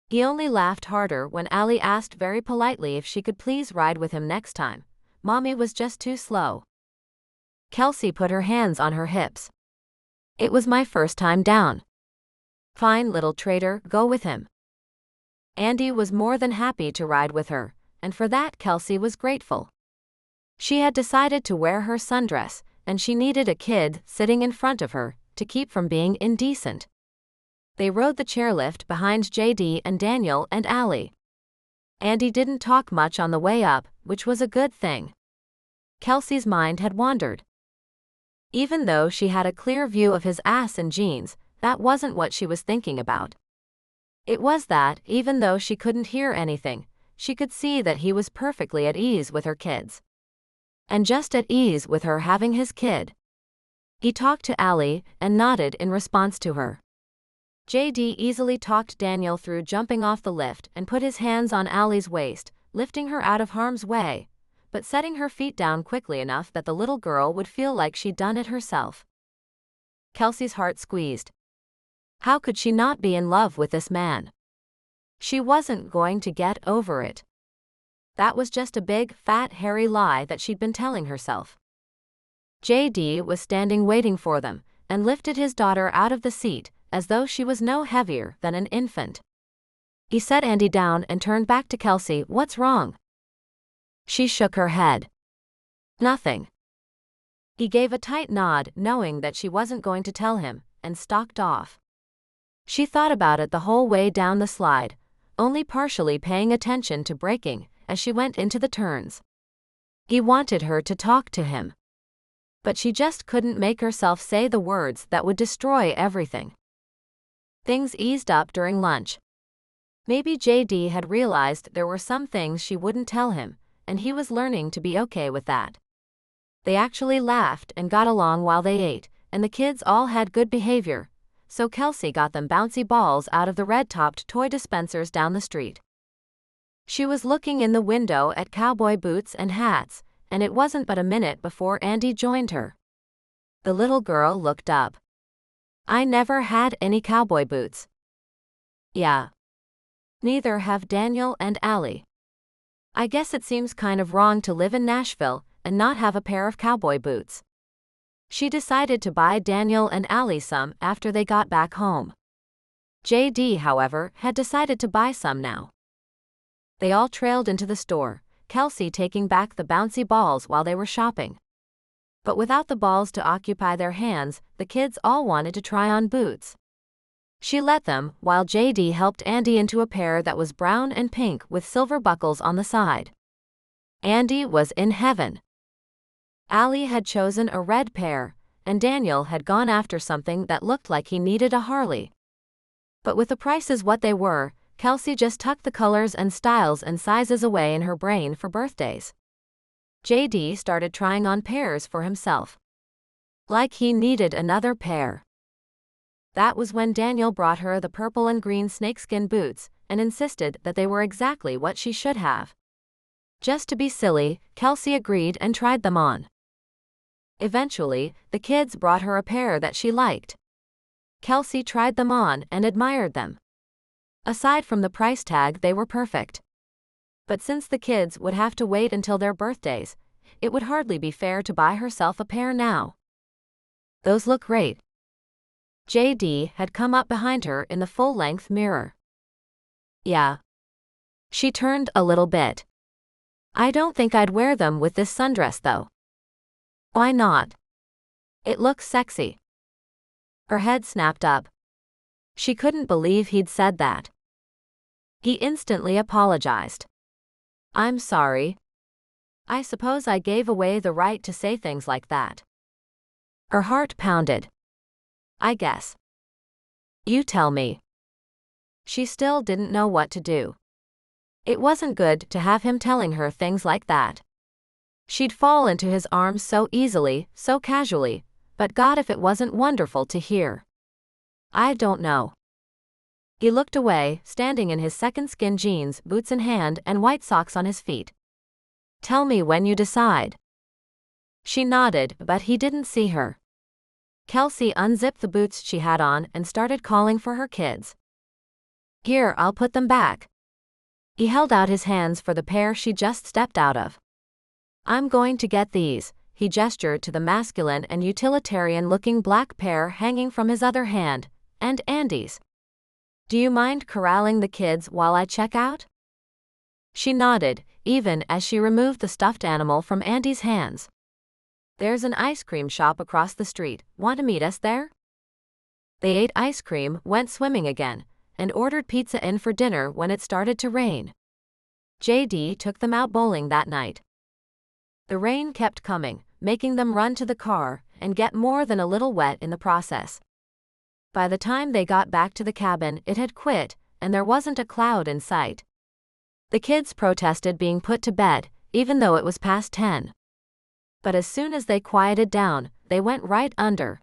He only laughed harder when Allie asked very politely if she could please ride with him next time. Mommy was just too slow. Kelsey put her hands on her hips. It was my first time down. Fine, little traitor, go with him. Andy was more than happy to ride with her, and for that Kelsey was grateful. She had decided to wear her sundress, and she needed a kid sitting in front of her to keep from being indecent. They rode the chairlift behind JD and Daniel and Allie. Andy didn't talk much on the way up, which was a good thing. Kelsey's mind had wandered. Even though she had a clear view of his ass and jeans, that wasn't what she was thinking about. It was that, even though she couldn't hear anything, she could see that he was perfectly at ease with her kids. And just at ease with her having his kid. He talked to Allie and nodded in response to her. JD easily talked Daniel through jumping off the lift and put his hands on Allie's waist, lifting her out of harm's way, but setting her feet down quickly enough that the little girl would feel like she'd done it herself. Kelsey's heart squeezed. How could she not be in love with this man? She wasn't going to get over it. That was just a big, fat, hairy lie that she'd been telling herself. JD was standing waiting for them, and lifted his daughter out of the seat, as though she was no heavier than an infant. He set Andy down and turned back to Kelsey. What's wrong? She shook her head. Nothing. He gave a tight nod, knowing that she wasn't going to tell him, and stalked off. She thought about it the whole way down the slide, only partially paying attention to braking as she went into the turns. He wanted her to talk to him, but she just couldn't make herself say the words that would destroy everything. Things eased up during lunch. Maybe JD had realized there were some things she wouldn't tell him, and he was learning to be okay with that. They actually laughed and got along while they ate, and the kids all had good behavior, so Kelsey got them bouncy balls out of the red-topped toy dispensers down the street. She was looking in the window at cowboy boots and hats, and it wasn't but a minute before Andy joined her. The little girl looked up. I never had any cowboy boots. Yeah. Neither have Daniel and Allie. I guess it seems kind of wrong to live in Nashville and not have a pair of cowboy boots. She decided to buy Daniel and Allie some after they got back home. JD, however, had decided to buy some now. They all trailed into the store, Kelsey taking back the bouncy balls while they were shopping. But without the balls to occupy their hands, the kids all wanted to try on boots. She let them, while JD helped Andy into a pair that was brown and pink with silver buckles on the side. Andy was in heaven. Allie had chosen a red pair, and Daniel had gone after something that looked like he needed a Harley. But with the prices what they were, Kelsey just tucked the colors and styles and sizes away in her brain for birthdays. JD started trying on pairs for himself. Like he needed another pair. That was when Daniel brought her the purple and green snakeskin boots and insisted that they were exactly what she should have. Just to be silly, Kelsey agreed and tried them on. Eventually, the kids brought her a pair that she liked. Kelsey tried them on and admired them. Aside from the price tag, they were perfect. But since the kids would have to wait until their birthdays, it would hardly be fair to buy herself a pair now. Those look great. JD had come up behind her in the full-length mirror. Yeah. She turned a little bit. I don't think I'd wear them with this sundress though. Why not? It looks sexy. Her head snapped up. She couldn't believe he'd said that. He instantly apologized. I'm sorry. I suppose I gave away the right to say things like that. Her heart pounded. I guess. You tell me. She still didn't know what to do. It wasn't good to have him telling her things like that. She'd fall into his arms so easily, so casually, but God, if it wasn't wonderful to hear. I don't know. He looked away, standing in his second skin jeans, boots in hand, and white socks on his feet. Tell me when you decide. She nodded, but he didn't see her. Kelsey unzipped the boots she had on and started calling for her kids. Here, I'll put them back. He held out his hands for the pair she just stepped out of. I'm going to get these, he gestured to the masculine and utilitarian-looking black pair hanging from his other hand, and Andy's. Do you mind corralling the kids while I check out? She nodded, even as she removed the stuffed animal from Andy's hands. There's an ice cream shop across the street. Want to meet us there? They ate ice cream, went swimming again, and ordered pizza in for dinner when it started to rain. JD took them out bowling that night. The rain kept coming, making them run to the car and get more than a little wet in the process. By the time they got back to the cabin, it had quit, and there wasn't a cloud in sight. The kids protested being put to bed, even though it was past 10. But as soon as they quieted down, they went right under.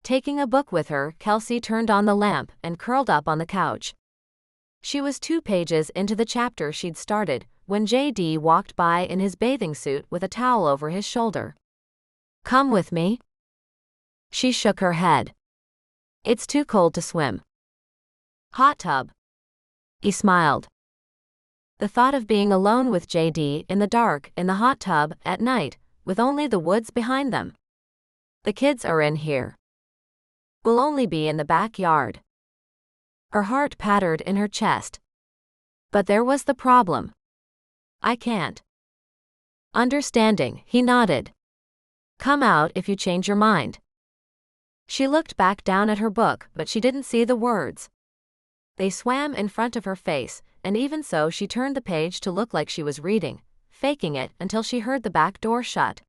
Taking a book with her, Kelsey turned on the lamp and curled up on the couch. She was 2 pages into the chapter she'd started when JD walked by in his bathing suit with a towel over his shoulder. "Come with me?" She shook her head. "It's too cold to swim." "Hot tub." He smiled. The thought of being alone with JD in the dark in the hot tub at night, with only the woods behind them. "The kids are in here. We'll only be in the backyard." Her heart pattered in her chest. But there was the problem. "I can't." Understanding, he nodded. "Come out if you change your mind." She looked back down at her book, but she didn't see the words. They swam in front of her face, and even so she turned the page to look like she was reading, faking it until she heard the back door shut.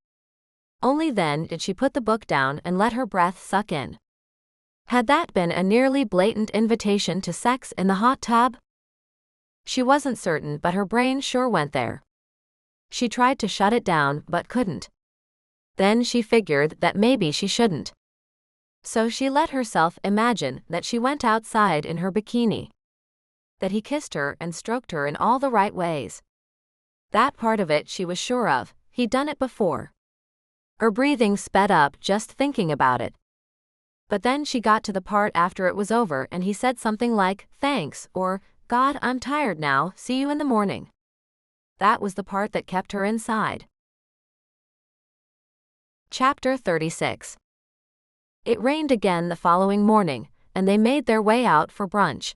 Only then did she put the book down and let her breath suck in. Had that been a nearly blatant invitation to sex in the hot tub? She wasn't certain, but her brain sure went there. She tried to shut it down, but couldn't. Then she figured that maybe she shouldn't. So she let herself imagine that she went outside in her bikini. That he kissed her and stroked her in all the right ways. That part of it she was sure of, he'd done it before. Her breathing sped up just thinking about it. But then she got to the part after it was over and he said something like, "Thanks," or, "God, I'm tired now, see you in the morning." That was the part that kept her inside. Chapter 36. It rained again the following morning, and they made their way out for brunch.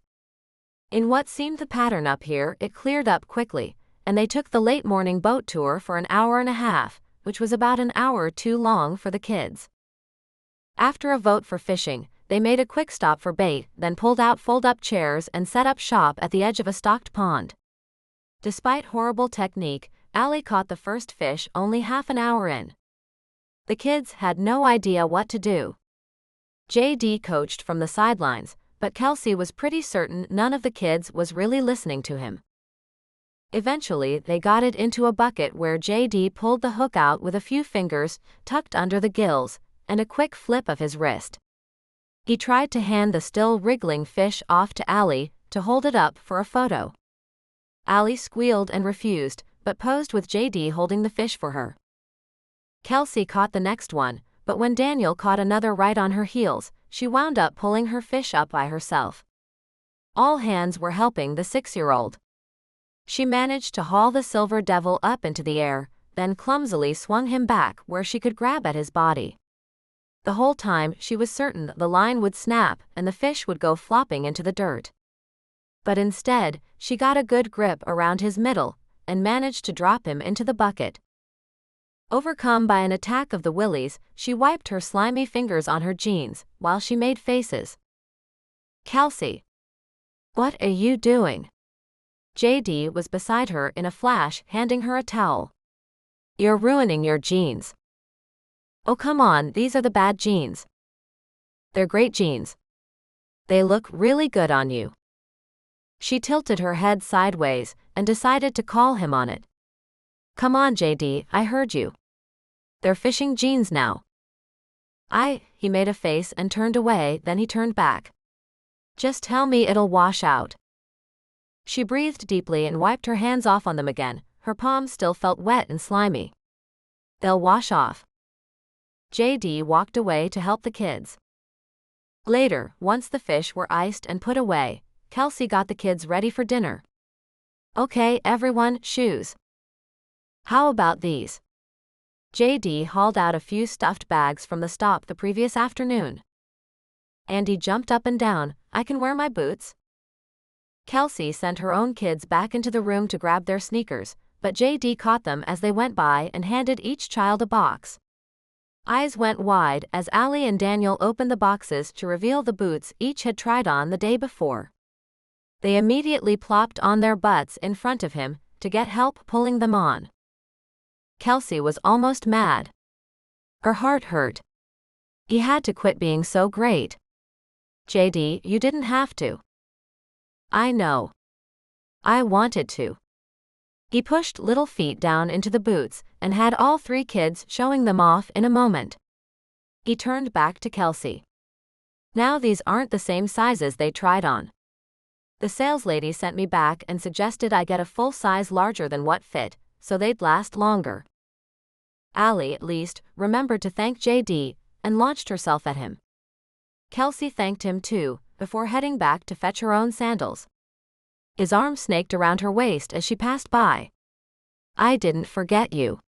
In what seemed the pattern up here, it cleared up quickly, and they took the late morning boat tour for an hour and a half, which was about an hour too long for the kids. After a vote for fishing, they made a quick stop for bait, then pulled out fold-up chairs and set up shop at the edge of a stocked pond. Despite horrible technique, Allie caught the first fish only half an hour in. The kids had no idea what to do. JD coached from the sidelines, but Kelsey was pretty certain none of the kids was really listening to him. Eventually, they got it into a bucket where JD pulled the hook out with a few fingers tucked under the gills, and a quick flip of his wrist. He tried to hand the still wriggling fish off to Allie to hold it up for a photo. Allie squealed and refused, but posed with JD holding the fish for her. Kelsey caught the next one, but when Daniel caught another right on her heels, she wound up pulling her fish up by herself. All hands were helping the 6-year-old. She managed to haul the silver devil up into the air, then clumsily swung him back where she could grab at his body. The whole time she was certain the line would snap and the fish would go flopping into the dirt. But instead, she got a good grip around his middle and managed to drop him into the bucket. Overcome by an attack of the willies, she wiped her slimy fingers on her jeans while she made faces. "Kelsey, what are you doing?" JD was beside her in a flash, handing her a towel. "You're ruining your jeans." "Oh, come on, these are the bad jeans." "They're great jeans. They look really good on you." She tilted her head sideways and decided to call him on it. "Come on, JD, I heard you. They're fishing jeans now." He made a face and turned away, then he turned back. "Just tell me it'll wash out." She breathed deeply and wiped her hands off on them again. Her palms still felt wet and slimy. "They'll wash off." JD walked away to help the kids. Later, once the fish were iced and put away, Kelsey got the kids ready for dinner. "Okay, everyone, shoes. How about these?" JD hauled out a few stuffed bags from the stop the previous afternoon. Andy jumped up and down. "I can wear my boots." Kelsey sent her own kids back into the room to grab their sneakers, but JD caught them as they went by and handed each child a box. Eyes went wide as Allie and Daniel opened the boxes to reveal the boots each had tried on the day before. They immediately plopped on their butts in front of him to get help pulling them on. Kelsey was almost mad. Her heart hurt. He had to quit being so great. "JD, you didn't have to." "I know. I wanted to." He pushed little feet down into the boots and had all 3 kids showing them off in a moment. He turned back to Kelsey. "Now these aren't the same sizes they tried on. The saleslady sent me back and suggested I get a full size larger than what fit, so they'd last longer. Allie, at least, remembered to thank JD and launched herself at him. Kelsey thanked him too, before heading back to fetch her own sandals. His arm snaked around her waist as she passed by. "I didn't forget you."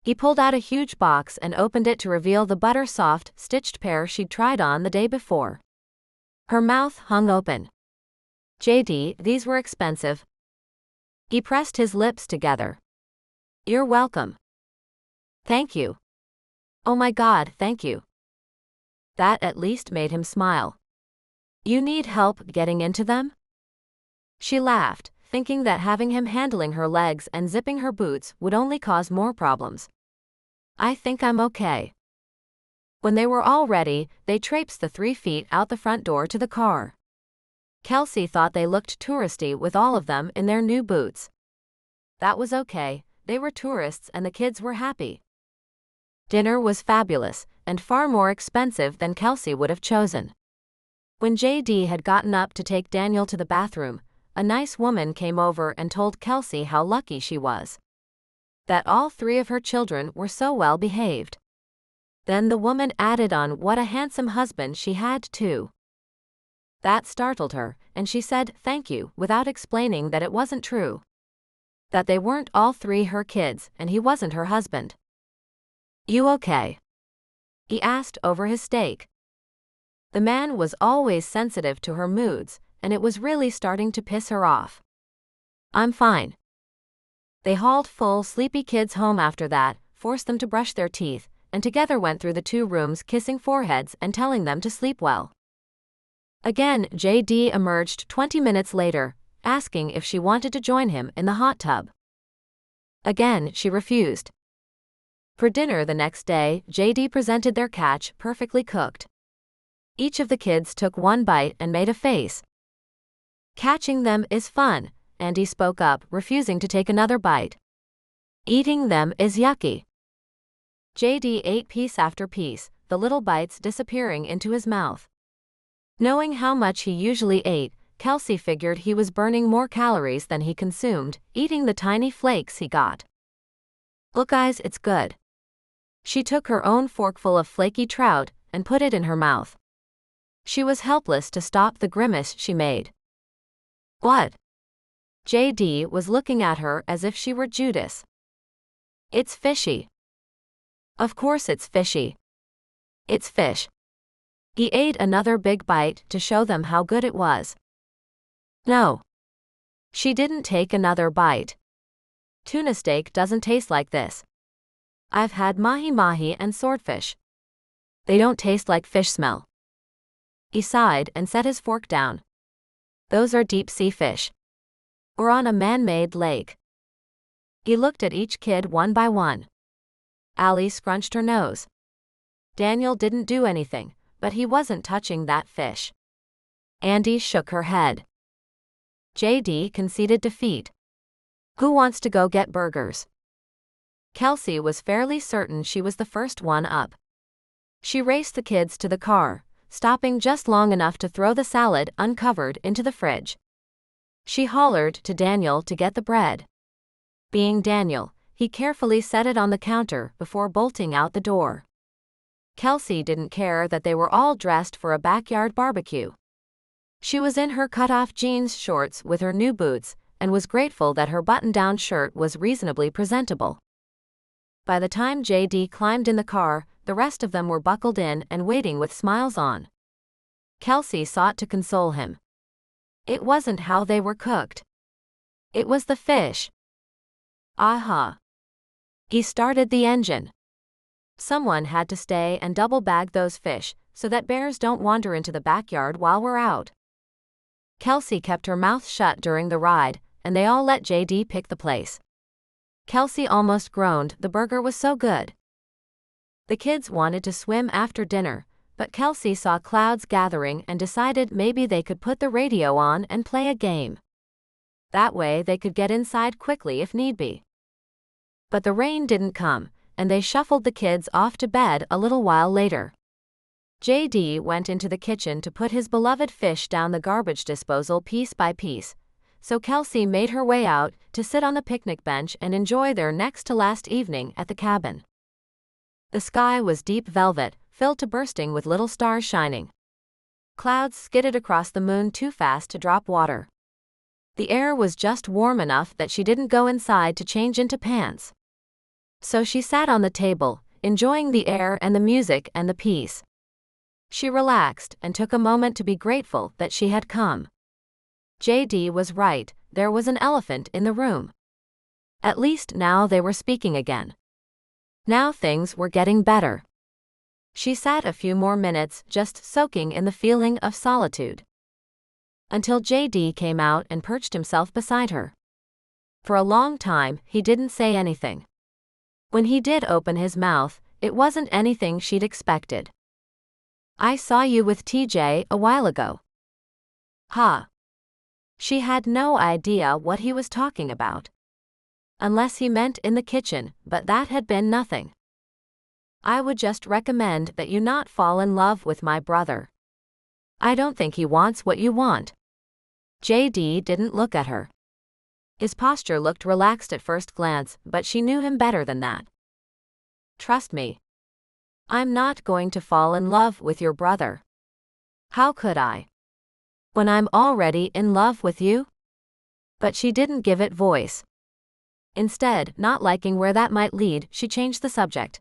He pulled out a huge box and opened it to reveal the butter-soft, stitched pair she'd tried on the day before. Her mouth hung open. "JD, these were expensive." He pressed his lips together. "You're welcome." "Thank you." "Oh my God, thank you." That at least made him smile. "You need help getting into them?" She laughed, thinking that having him handling her legs and zipping her boots would only cause more problems. "I think I'm okay." When they were all ready, they traipsed the 3 feet out the front door to the car. Kelsey thought they looked touristy with all of them in their new boots. That was okay, they were tourists and the kids were happy. Dinner was fabulous, and far more expensive than Kelsey would have chosen. When JD had gotten up to take Daniel to the bathroom, a nice woman came over and told Kelsey how lucky she was. That all 3 of her children were so well behaved. Then the woman added on what a handsome husband she had too. That startled her, and she said thank you without explaining that it wasn't true. That they weren't all 3 her kids and he wasn't her husband. "You okay?" he asked over his steak. The man was always sensitive to her moods, and it was really starting to piss her off. "I'm fine." They hauled full, sleepy kids home after that, forced them to brush their teeth, and together went through the 2 rooms kissing foreheads and telling them to sleep well. Again, JD emerged 20 minutes later, asking if she wanted to join him in the hot tub. Again, she refused. For dinner the next day, JD presented their catch perfectly cooked. Each of the kids took 1 bite and made a face. "Catching them is fun," Andy spoke up, refusing to take another bite. "Eating them is yucky." JD ate piece after piece, the little bites disappearing into his mouth. Knowing how much he usually ate, Kelsey figured he was burning more calories than he consumed, eating the tiny flakes he got. "Look guys, it's good." She took her own forkful of flaky trout and put it in her mouth. She was helpless to stop the grimace she made. "What?" JD was looking at her as if she were Judas. "It's fishy." "Of course it's fishy. It's fish." He ate another big bite to show them how good it was. "No." She didn't take another bite. "Tuna steak doesn't taste like this. I've had mahi-mahi and swordfish. They don't taste like fish smell." He sighed and set his fork down. "Those are deep-sea fish. We're on a man-made lake." He looked at each kid one by one. Allie scrunched her nose. Daniel didn't do anything, but he wasn't touching that fish. Andy shook her head. JD conceded defeat. "Who wants to go get burgers?" Kelsey was fairly certain she was the first one up. She raced the kids to the car, stopping just long enough to throw the salad uncovered into the fridge. She hollered to Daniel to get the bread. Being Daniel, he carefully set it on the counter before bolting out the door. Kelsey didn't care that they were all dressed for a backyard barbecue. She was in her cut-off jeans shorts with her new boots, and was grateful that her button-down shirt was reasonably presentable. By the time JD climbed in the car, the rest of them were buckled in and waiting with smiles on. Kelsey sought to console him. It wasn't how they were cooked. It was the fish. Aha. He started the engine. Someone had to stay and double bag those fish, so that bears don't wander into the backyard while we're out. Kelsey kept her mouth shut during the ride, and they all let JD pick the place. Kelsey almost groaned, the burger was so good. The kids wanted to swim after dinner, but Kelsey saw clouds gathering and decided maybe they could put the radio on and play a game. That way they could get inside quickly if need be. But the rain didn't come, and they shuffled the kids off to bed a little while later. JD went into the kitchen to put his beloved fish down the garbage disposal piece by piece, so Kelsey made her way out to sit on the picnic bench and enjoy their next-to-last evening at the cabin. The sky was deep velvet, filled to bursting with little stars shining. Clouds skidded across the moon too fast to drop water. The air was just warm enough that she didn't go inside to change into pants. So she sat on the table, enjoying the air and the music and the peace. She relaxed and took a moment to be grateful that she had come. JD was right, there was an elephant in the room. At least now they were speaking again. Now things were getting better. She sat a few more minutes just soaking in the feeling of solitude. Until JD came out and perched himself beside her. For a long time, he didn't say anything. When he did open his mouth, it wasn't anything she'd expected. "I saw you with TJ a while ago." Huh. She had no idea what he was talking about. Unless he meant in the kitchen, but that had been nothing. "I would just recommend that you not fall in love with my brother. I don't think he wants what you want." JD didn't look at her. His posture looked relaxed at first glance, but she knew him better than that. "Trust me. I'm not going to fall in love with your brother. How could I? When I'm already in love with you?" But she didn't give it voice. Instead, not liking where that might lead, she changed the subject.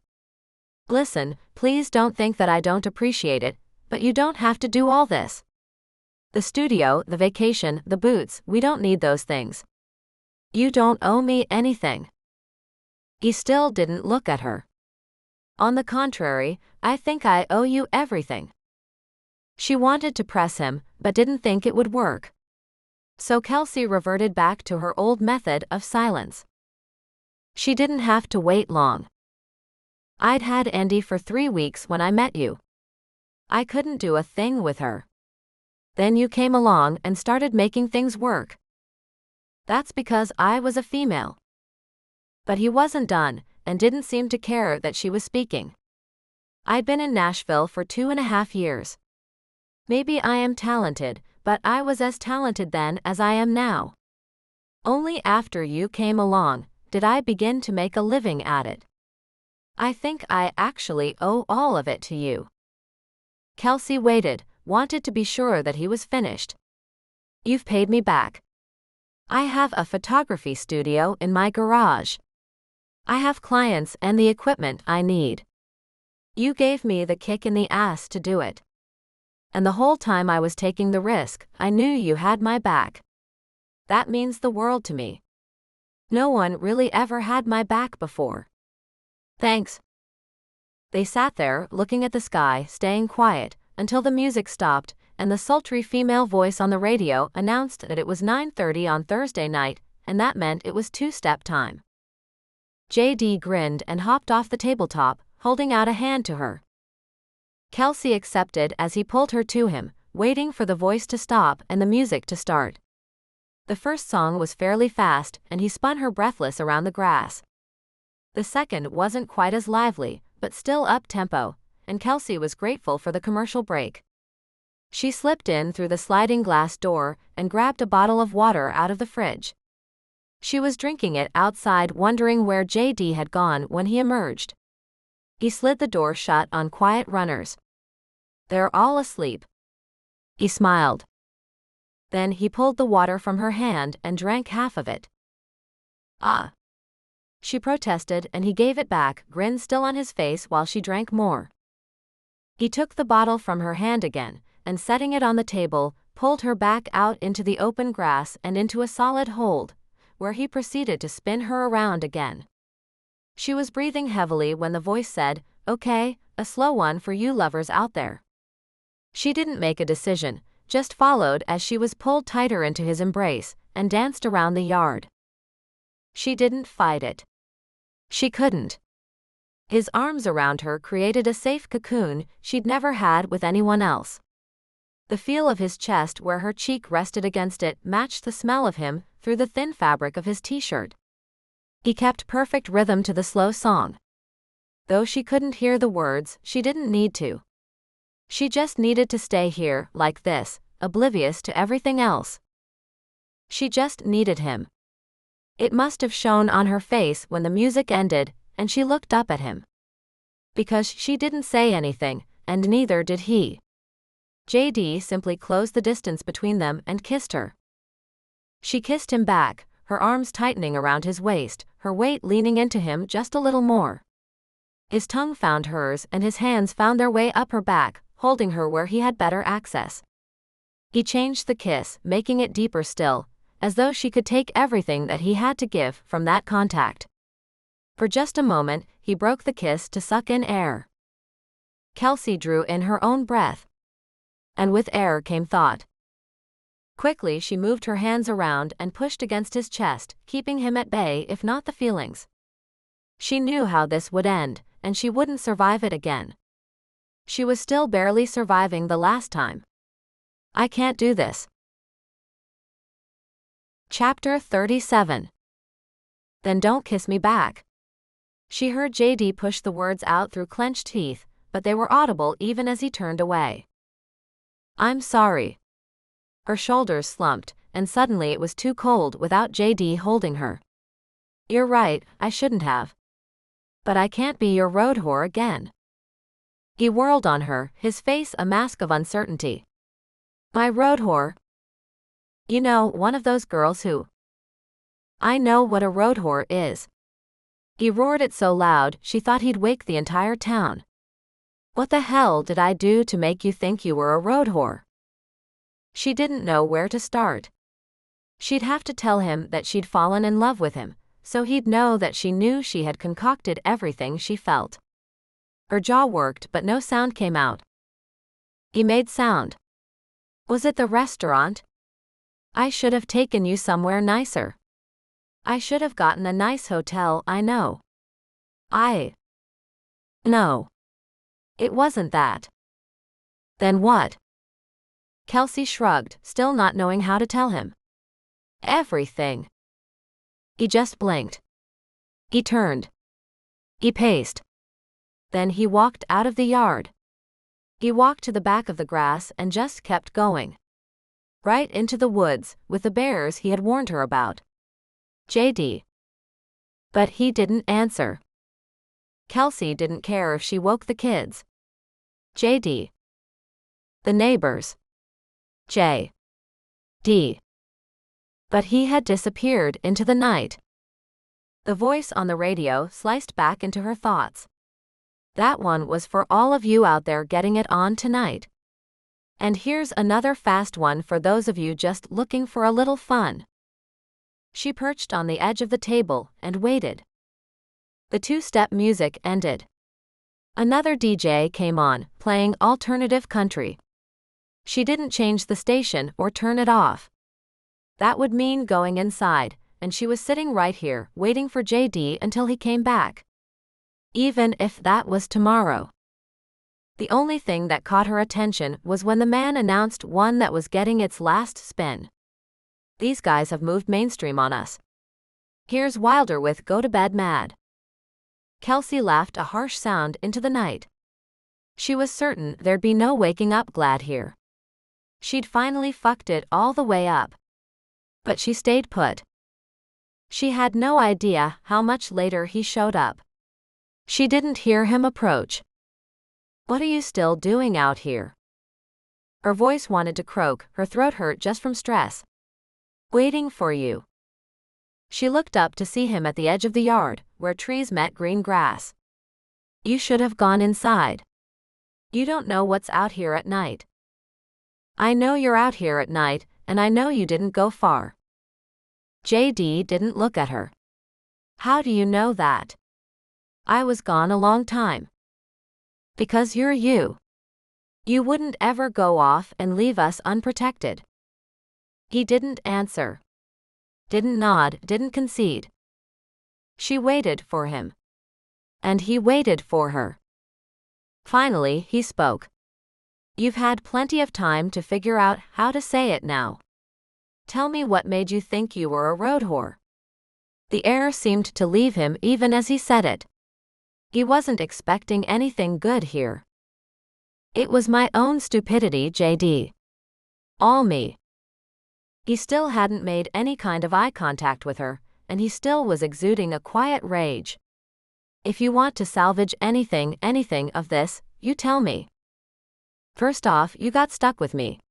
"Listen, please don't think that I don't appreciate it, but you don't have to do all this. The studio, the vacation, the boots, we don't need those things. You don't owe me anything." He still didn't look at her. "On the contrary, I think I owe you everything." She wanted to press him, but didn't think it would work. So Kelsey reverted back to her old method of silence. She didn't have to wait long. "I'd had Andy for 3 weeks when I met you. I couldn't do a thing with her. Then you came along and started making things work. That's because I was a female." But he wasn't done, and didn't seem to care that she was speaking. "I'd been in Nashville for 2.5 years. Maybe I am talented, but I was as talented then as I am now. Only after you came along did I begin to make a living at it. I think I actually owe all of it to you." Kelsey waited, wanted to be sure that he was finished. "You've paid me back. I have a photography studio in my garage. I have clients and the equipment I need. You gave me the kick in the ass to do it. And the whole time I was taking the risk, I knew you had my back. That means the world to me. No one really ever had my back before. Thanks." They sat there, looking at the sky, staying quiet, until the music stopped, and the sultry female voice on the radio announced that it was 9:30 on Thursday night, and that meant it was two-step time. JD grinned and hopped off the tabletop, holding out a hand to her. Kelsey accepted as he pulled her to him, waiting for the voice to stop and the music to start. The first song was fairly fast, and he spun her breathless around the grass. The second wasn't quite as lively, but still up-tempo, and Kelsey was grateful for the commercial break. She slipped in through the sliding glass door and grabbed a bottle of water out of the fridge. She was drinking it outside, wondering where JD had gone when he emerged. He slid the door shut on quiet runners. "They're all asleep." He smiled. Then he pulled the water from her hand and drank half of it. "Ah." She protested, and he gave it back, grin still on his face while she drank more. He took the bottle from her hand again, and setting it on the table, pulled her back out into the open grass and into a solid hold, where he proceeded to spin her around again. She was breathing heavily when the voice said, "Okay, a slow one for you lovers out there." She didn't make a decision, just followed as she was pulled tighter into his embrace, and danced around the yard. She didn't fight it. She couldn't. His arms around her created a safe cocoon she'd never had with anyone else. The feel of his chest where her cheek rested against it matched the smell of him through the thin fabric of his t-shirt. He kept perfect rhythm to the slow song. Though she couldn't hear the words, she didn't need to. She just needed to stay here, like this, oblivious to everything else. She just needed him. It must have shown on her face when the music ended, and she looked up at him. Because she didn't say anything, and neither did he. JD simply closed the distance between them and kissed her. She kissed him back, her arms tightening around his waist, her weight leaning into him just a little more. His tongue found hers and his hands found their way up her back, holding her where he had better access. He changed the kiss, making it deeper still, as though she could take everything that he had to give from that contact. For just a moment, he broke the kiss to suck in air. Kelsey drew in her own breath. And with air came thought. Quickly she moved her hands around and pushed against his chest, keeping him at bay if not the feelings. She knew how this would end, and she wouldn't survive it again. She was still barely surviving the last time. I can't do this. Chapter 37. Then don't kiss me back. She heard JD push the words out through clenched teeth, but they were audible even as he turned away. I'm sorry. Her shoulders slumped, and suddenly it was too cold without JD holding her. You're right, I shouldn't have. But I can't be your road whore again. He whirled on her, his face a mask of uncertainty. My road whore? You know, one of those girls who... I know what a road whore is. He roared it so loud she thought he'd wake the entire town. What the hell did I do to make you think you were a road whore? She didn't know where to start. She'd have to tell him that she'd fallen in love with him, so he'd know that she knew she had concocted everything she felt. Her jaw worked but no sound came out. He made sound. Was it the restaurant? I should have taken you somewhere nicer. I should have gotten a nice hotel, I know. No. It wasn't that. Then what? Kelsey shrugged, still not knowing how to tell him. Everything. He just blinked. He turned. He paced. Then he walked out of the yard. He walked to the back of the grass and just kept going. Right into the woods, with the bears he had warned her about. JD. But he didn't answer. Kelsey didn't care if she woke the kids. JD. The neighbors. JD. But he had disappeared into the night. The voice on the radio sliced back into her thoughts. That one was for all of you out there getting it on tonight. And here's another fast one for those of you just looking for a little fun. She perched on the edge of the table and waited. The two-step music ended. Another DJ came on, playing alternative country. She didn't change the station or turn it off. That would mean going inside, and she was sitting right here, waiting for JD until he came back. Even if that was tomorrow. The only thing that caught her attention was when the man announced one that was getting its last spin. These guys have moved mainstream on us. Here's Wilder with Go to Bed Mad. Kelsey laughed a harsh sound into the night. She was certain there'd be no waking up glad here. She'd finally fucked it all the way up. But she stayed put. She had no idea how much later he showed up. She didn't hear him approach. What are you still doing out here? Her voice wanted to croak, her throat hurt just from stress. Waiting for you. She looked up to see him at the edge of the yard, where trees met green grass. You should have gone inside. You don't know what's out here at night. I know you're out here at night, and I know you didn't go far. JD didn't look at her. How do you know that? I was gone a long time. Because you're you. You wouldn't ever go off and leave us unprotected. He didn't answer. Didn't nod, didn't concede. She waited for him. And he waited for her. Finally, he spoke. You've had plenty of time to figure out how to say it now. Tell me what made you think you were a road whore. The air seemed to leave him even as he said it. He wasn't expecting anything good here. It was my own stupidity, JD. All me. He still hadn't made any kind of eye contact with her, and he still was exuding a quiet rage. If you want to salvage anything of this, you tell me. First off, you got stuck with me.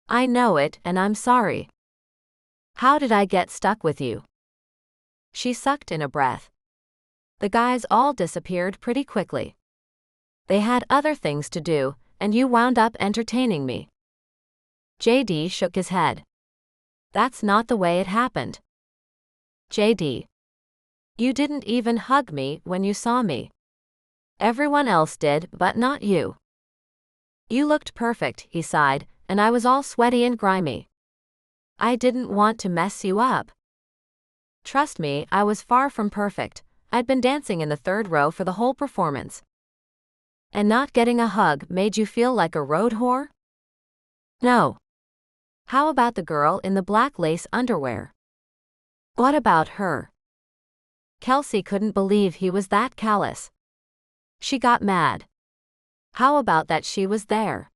I know it, and I'm sorry. How did I get stuck with you? She sucked in a breath. The guys all disappeared pretty quickly. They had other things to do, and you wound up entertaining me. JD shook his head. That's not the way it happened. JD. You didn't even hug me when you saw me. Everyone else did, but not you. You looked perfect, he sighed, and I was all sweaty and grimy. I didn't want to mess you up. Trust me, I was far from perfect. I'd been dancing in the third row for the whole performance. And not getting a hug made you feel like a road whore? No. How about the girl in the black lace underwear? What about her? Kelsey couldn't believe he was that callous. She got mad. How about that she was there?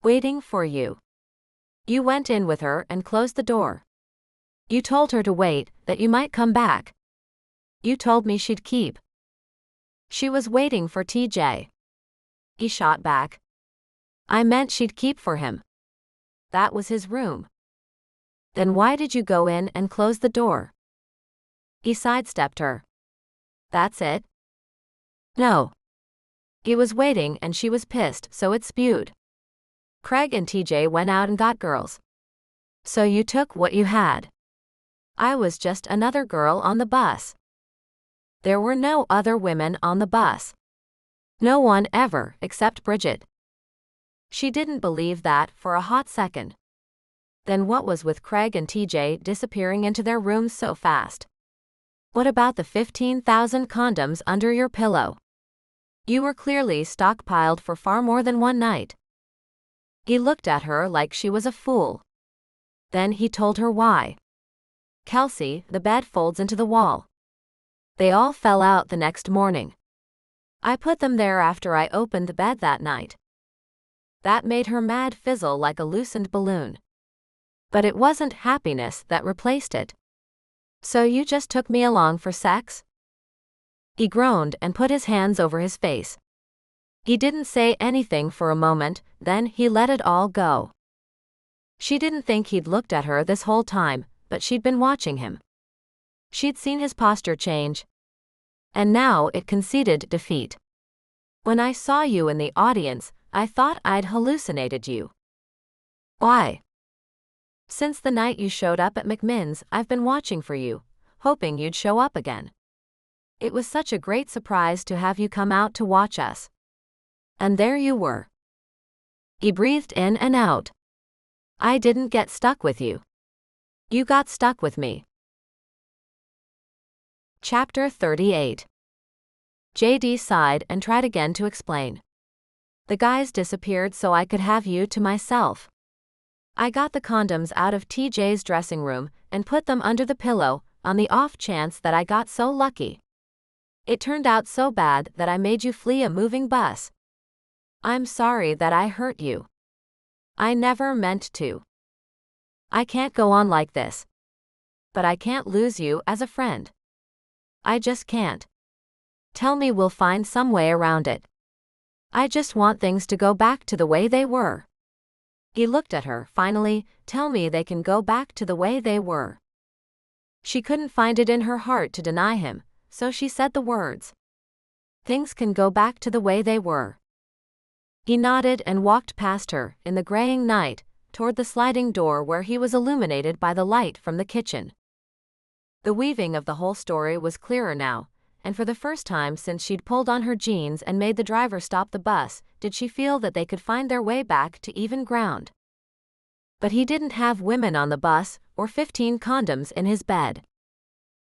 Waiting for you. You went in with her and closed the door. You told her to wait, that you might come back. You told me she'd keep. She was waiting for TJ. He shot back. I meant she'd keep for him. That was his room. Then why did you go in and close the door? He sidestepped her. That's it? No. He was waiting and she was pissed, so it spewed. Craig and TJ went out and got girls. So you took what you had. I was just another girl on the bus. There were no other women on the bus. No one ever, except Bridget. She didn't believe that for a hot second. Then what was with Craig and TJ disappearing into their rooms so fast? What about the 15,000 condoms under your pillow? You were clearly stockpiled for far more than one night. He looked at her like she was a fool. Then he told her why. Kelsey, the bed folds into the wall. They all fell out the next morning. I put them there after I opened the bed that night. That made her mad fizzle like a loosened balloon. But it wasn't happiness that replaced it. So you just took me along for sex? He groaned and put his hands over his face. He didn't say anything for a moment, then he let it all go. She didn't think he'd looked at her this whole time, but she'd been watching him. She'd seen his posture change. And now it conceded defeat. When I saw you in the audience, I thought I'd hallucinated you. Why? Since the night you showed up at McMinn's, I've been watching for you, hoping you'd show up again. It was such a great surprise to have you come out to watch us. And there you were. He breathed in and out. I didn't get stuck with you. You got stuck with me. Chapter 38. JD sighed and tried again to explain. The guys disappeared so I could have you to myself. I got the condoms out of TJ's dressing room and put them under the pillow on the off chance that I got so lucky. It turned out so bad that I made you flee a moving bus. I'm sorry that I hurt you. I never meant to. I can't go on like this. But I can't lose you as a friend. I just can't. Tell me we'll find some way around it. I just want things to go back to the way they were. He looked at her, finally. Tell me they can go back to the way they were. She couldn't find it in her heart to deny him, so she said the words. Things can go back to the way they were. He nodded and walked past her, in the graying night, toward the sliding door where he was illuminated by the light from the kitchen. The weaving of the whole story was clearer now, and for the first time since she'd pulled on her jeans and made the driver stop the bus, did she feel that they could find their way back to even ground. But he didn't have women on the bus, or 15 condoms in his bed.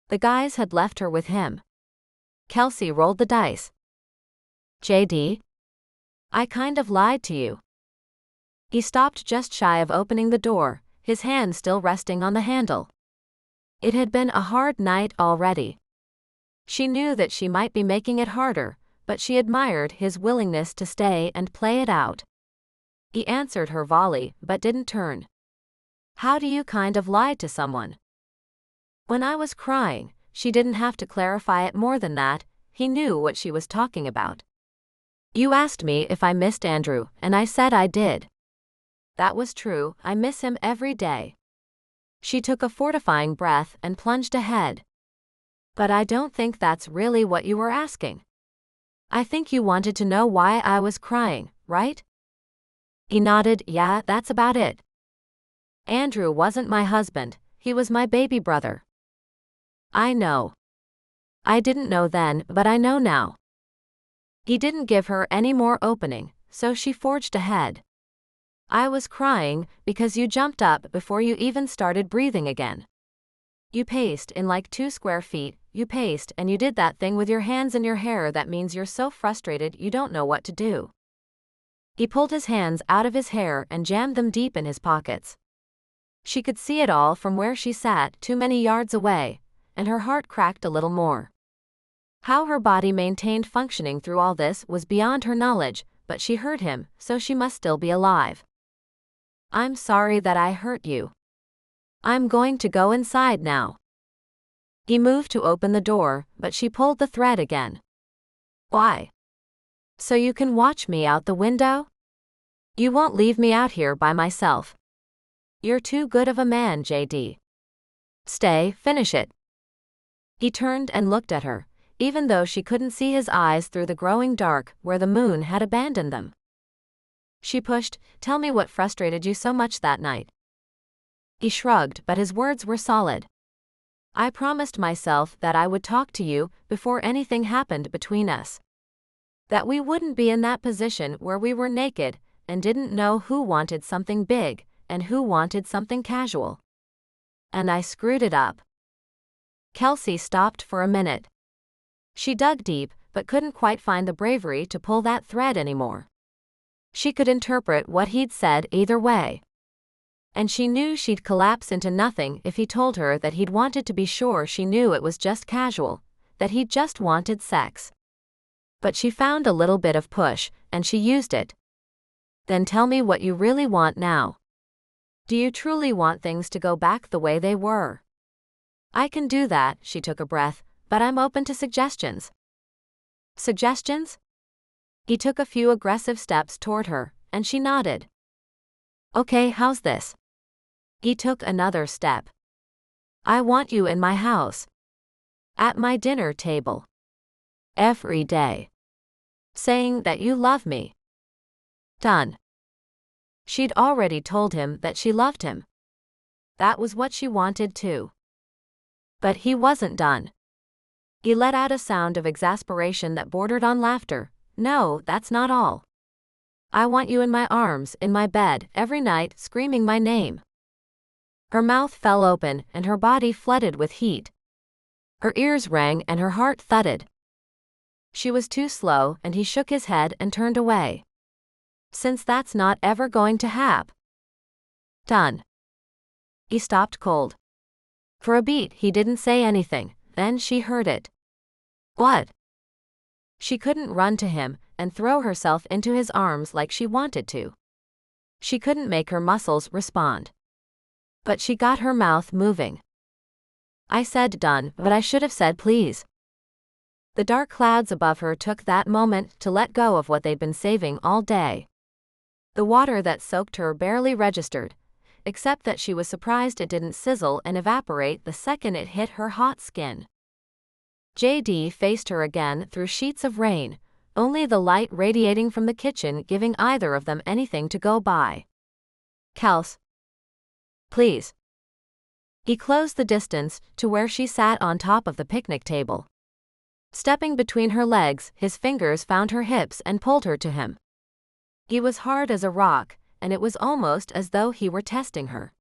The guys had left her with him. Kelsey rolled the dice. JD? I kind of lied to you. He stopped just shy of opening the door, his hand still resting on the handle. It had been a hard night already. She knew that she might be making it harder, but she admired his willingness to stay and play it out. He answered her volley, but didn't turn. How do you kind of lie to someone? When I was crying, she didn't have to clarify it more than that. He knew what she was talking about. You asked me if I missed Andrew, and I said I did. That was true, I miss him every day. She took a fortifying breath and plunged ahead. But I don't think that's really what you were asking. I think you wanted to know why I was crying, right? He nodded. Yeah, that's about it. Andrew wasn't my husband, he was my baby brother. I know. I didn't know then, but I know now. He didn't give her any more opening, so she forged ahead. I was crying because you jumped up before you even started breathing again. You paced in like 2 square feet, you paced and you did that thing with your hands in your hair that means you're so frustrated you don't know what to do. He pulled his hands out of his hair and jammed them deep in his pockets. She could see it all from where she sat, too many yards away, and her heart cracked a little more. How her body maintained functioning through all this was beyond her knowledge, but she heard him, so she must still be alive. I'm sorry that I hurt you. I'm going to go inside now. He moved to open the door, but she pulled the thread again. Why? So you can watch me out the window? You won't leave me out here by myself. You're too good of a man, JD. Stay, finish it. He turned and looked at her, even though she couldn't see his eyes through the growing dark where the moon had abandoned them. She pushed, tell me what frustrated you so much that night. He shrugged, but his words were solid. I promised myself that I would talk to you before anything happened between us. That we wouldn't be in that position where we were naked and didn't know who wanted something big and who wanted something casual. And I screwed it up. Kelsey stopped for a minute. She dug deep, but couldn't quite find the bravery to pull that thread anymore. She could interpret what he'd said either way. And she knew she'd collapse into nothing if he told her that he'd wanted to be sure she knew it was just casual, that he'd just wanted sex. But she found a little bit of push, and she used it. Then tell me what you really want now. Do you truly want things to go back the way they were? I can do that, she took a breath, but I'm open to suggestions. Suggestions? He took a few aggressive steps toward her, and she nodded. Okay, how's this? He took another step. I want you in my house. At my dinner table. Every day. Saying that you love me. Done. She'd already told him that she loved him. That was what she wanted too. But he wasn't done. He let out a sound of exasperation that bordered on laughter. No, that's not all. I want you in my arms, in my bed, every night, screaming my name. Her mouth fell open and her body flooded with heat. Her ears rang and her heart thudded. She was too slow and he shook his head and turned away. Since that's not ever going to happen. Done. He stopped cold. For a beat he didn't say anything, then she heard it. What? She couldn't run to him and throw herself into his arms like she wanted to. She couldn't make her muscles respond. But she got her mouth moving. I said done, but I should have said please. The dark clouds above her took that moment to let go of what they'd been saving all day. The water that soaked her barely registered, except that she was surprised it didn't sizzle and evaporate the second it hit her hot skin. JD faced her again through sheets of rain, only the light radiating from the kitchen giving either of them anything to go by. Kels. Please. He closed the distance to where she sat on top of the picnic table. Stepping between her legs, his fingers found her hips and pulled her to him. He was hard as a rock, and it was almost as though he were testing her.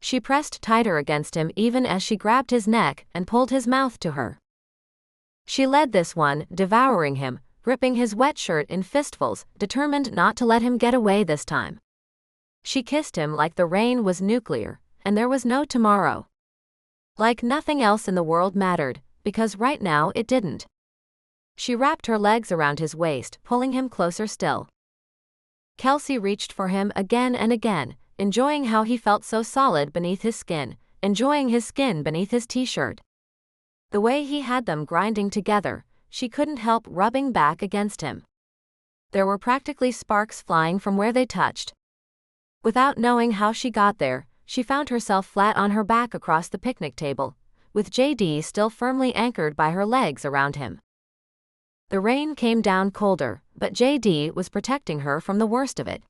She pressed tighter against him even as she grabbed his neck and pulled his mouth to her. She led this one, devouring him, gripping his wet shirt in fistfuls, determined not to let him get away this time. She kissed him like the rain was nuclear, and there was no tomorrow. Like nothing else in the world mattered, because right now it didn't. She wrapped her legs around his waist, pulling him closer still. Kelsey reached for him again and again, enjoying how he felt so solid beneath his skin, enjoying his skin beneath his t-shirt. The way he had them grinding together, she couldn't help rubbing back against him. There were practically sparks flying from where they touched. Without knowing how she got there, she found herself flat on her back across the picnic table, with JD still firmly anchored by her legs around him. The rain came down colder, but JD was protecting her from the worst of it.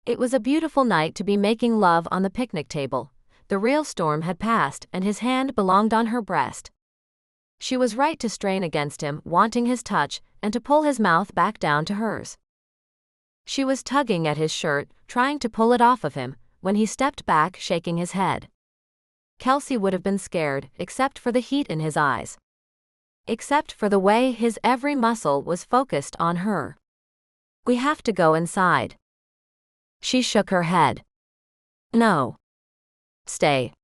It was a beautiful night to be making love on the picnic table. The real storm had passed, and his hand belonged on her breast. She was right to strain against him, wanting his touch, and to pull his mouth back down to hers. She was tugging at his shirt, trying to pull it off of him, when he stepped back, shaking his head. Kelsey would have been scared, except for the heat in his eyes. Except for the way his every muscle was focused on her. "We have to go inside." She shook her head. "No. Stay."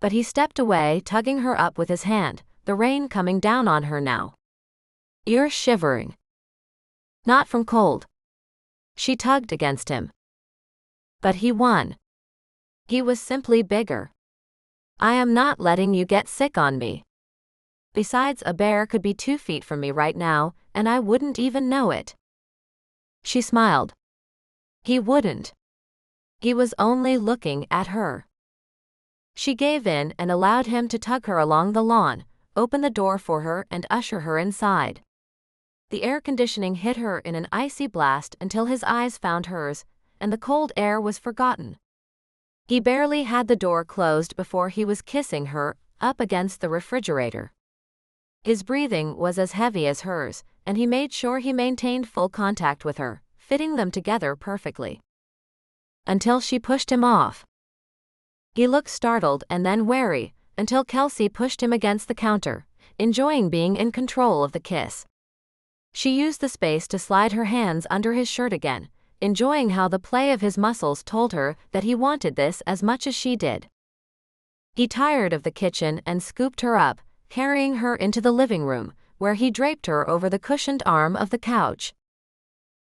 But he stepped away, tugging her up with his hand, the rain coming down on her now. "You're shivering." "Not from cold." She tugged against him. But he won. He was simply bigger. "I am not letting you get sick on me. Besides, a bear could be 2 feet from me right now, and I wouldn't even know it." She smiled. He wouldn't. He was only looking at her. She gave in and allowed him to tug her along the lawn, open the door for her and usher her inside. The air conditioning hit her in an icy blast until his eyes found hers, and the cold air was forgotten. He barely had the door closed before he was kissing her up against the refrigerator. His breathing was as heavy as hers, and he made sure he maintained full contact with her, fitting them together perfectly. Until she pushed him off. He looked startled and then wary, until Kelsey pushed him against the counter, enjoying being in control of the kiss. She used the space to slide her hands under his shirt again, enjoying how the play of his muscles told her that he wanted this as much as she did. He tired of the kitchen and scooped her up, carrying her into the living room, where he draped her over the cushioned arm of the couch.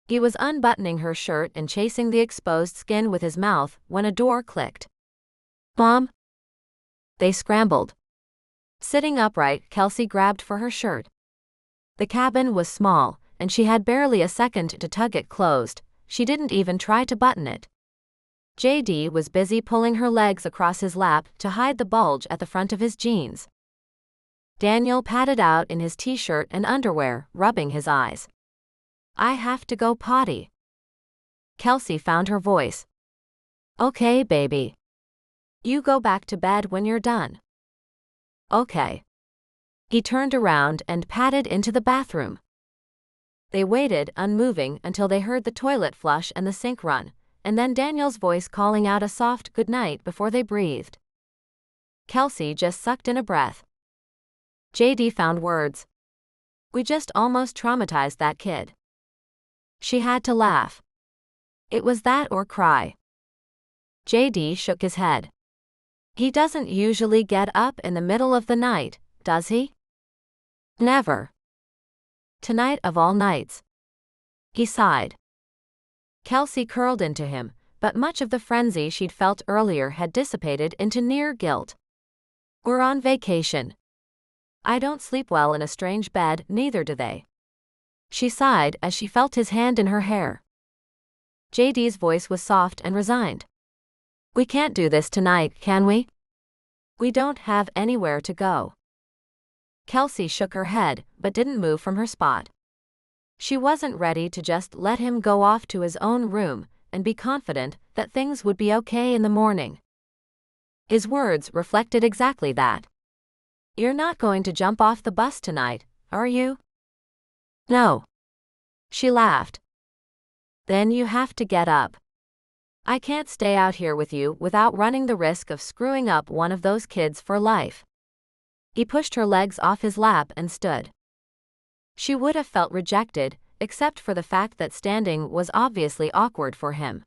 He was unbuttoning her shirt and chasing the exposed skin with his mouth when a door clicked. "Mom?" They scrambled. Sitting upright, Kelsey grabbed for her shirt. The cabin was small, and she had barely a second to tug it closed. She didn't even try to button it. JD was busy pulling her legs across his lap to hide the bulge at the front of his jeans. Daniel padded out in his t-shirt and underwear, rubbing his eyes. "I have to go potty." Kelsey found her voice. "Okay, baby. You go back to bed when you're done." "Okay." He turned around and padded into the bathroom. They waited, unmoving, until they heard the toilet flush and the sink run, and then Daniel's voice calling out a soft good night before they breathed. Kelsey just sucked in a breath. JD found words. "We just almost traumatized that kid." She had to laugh. It was that or cry. JD shook his head. "He doesn't usually get up in the middle of the night, does he?" "Never. Tonight of all nights." He sighed. Kelsey curled into him, but much of the frenzy she'd felt earlier had dissipated into near guilt. "We're on vacation. I don't sleep well in a strange bed, neither do they." She sighed as she felt his hand in her hair. JD's voice was soft and resigned. "We can't do this tonight, can we? We don't have anywhere to go." Kelsey shook her head, but didn't move from her spot. She wasn't ready to just let him go off to his own room and be confident that things would be okay in the morning. His words reflected exactly that. "You're not going to jump off the bus tonight, are you?" "No." She laughed. "Then you have to get up. I can't stay out here with you without running the risk of screwing up one of those kids for life." He pushed her legs off his lap and stood. She would have felt rejected, except for the fact that standing was obviously awkward for him.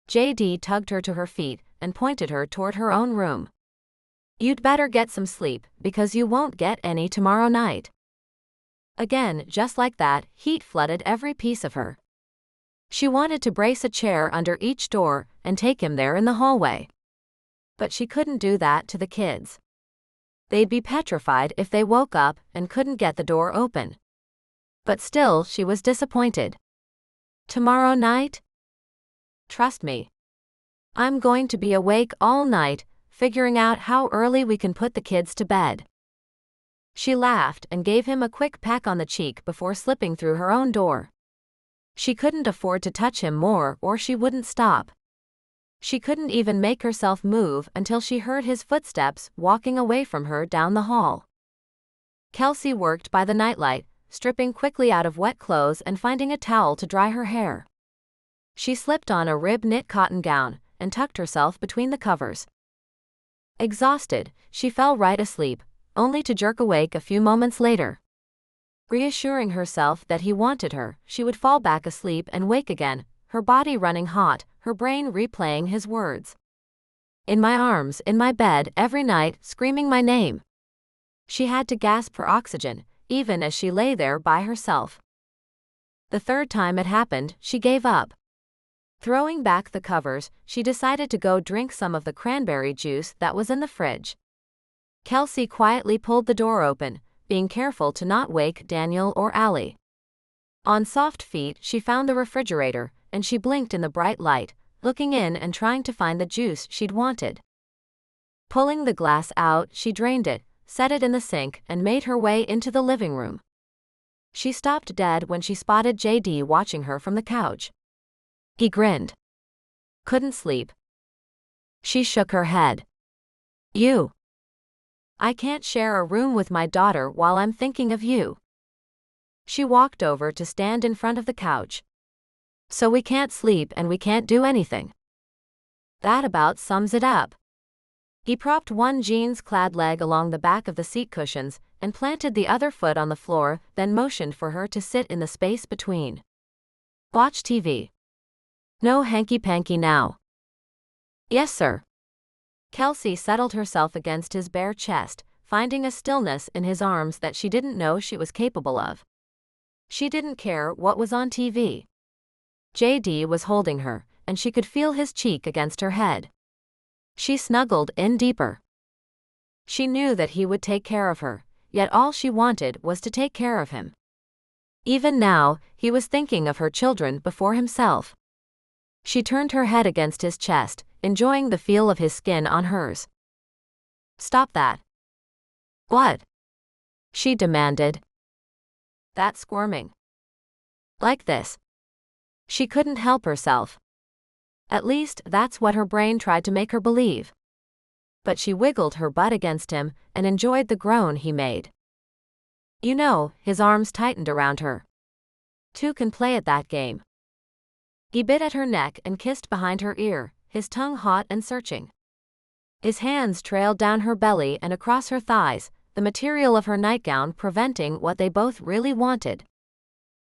JD tugged her to her feet and pointed her toward her own room. "You'd better get some sleep, because you won't get any tomorrow night." Again, just like that, heat flooded every piece of her. She wanted to brace a chair under each door and take him there in the hallway. But she couldn't do that to the kids. They'd be petrified if they woke up and couldn't get the door open. But still, she was disappointed. Tomorrow night? Trust me. I'm going to be awake all night, figuring out how early we can put the kids to bed. She laughed and gave him a quick peck on the cheek before slipping through her own door. She couldn't afford to touch him more or she wouldn't stop. She couldn't even make herself move until she heard his footsteps walking away from her down the hall. Kelsey worked by the nightlight, stripping quickly out of wet clothes and finding a towel to dry her hair. She slipped on a rib-knit cotton gown and tucked herself between the covers. Exhausted, she fell right asleep, only to jerk awake a few moments later. Reassuring herself that he wanted her, she would fall back asleep and wake again, her body running hot, her brain replaying his words. In my arms, in my bed, every night, screaming my name. She had to gasp for oxygen, even as she lay there by herself. The third time it happened, she gave up. Throwing back the covers, she decided to go drink some of the cranberry juice that was in the fridge. Kelsey quietly pulled the door open, being careful to not wake Daniel or Allie. On soft feet, she found the refrigerator, and she blinked in the bright light, looking in and trying to find the juice she'd wanted. Pulling the glass out, she drained it, set it in the sink, and made her way into the living room. She stopped dead when she spotted JD watching her from the couch. He grinned. Couldn't sleep. She shook her head. You. I can't share a room with my daughter while I'm thinking of you. She walked over to stand in front of the couch. So we can't sleep and we can't do anything. That about sums it up. He propped one jeans-clad leg along the back of the seat cushions and planted the other foot on the floor, then motioned for her to sit in the space between. Watch TV. No hanky-panky now. Yes, sir. Kelsey settled herself against his bare chest, finding a stillness in his arms that she didn't know she was capable of. She didn't care what was on TV. JD was holding her, and she could feel his cheek against her head. She snuggled in deeper. She knew that he would take care of her, yet all she wanted was to take care of him. Even now, he was thinking of her children before himself. She turned her head against his chest, enjoying the feel of his skin on hers. Stop that. What? She demanded. That squirming. Like this. She couldn't help herself. At least, that's what her brain tried to make her believe. But she wiggled her butt against him and enjoyed the groan he made. You know, his arms tightened around her. Two can play at that game. He bit at her neck and kissed behind her ear, his tongue hot and searching. His hands trailed down her belly and across her thighs, the material of her nightgown preventing what they both really wanted.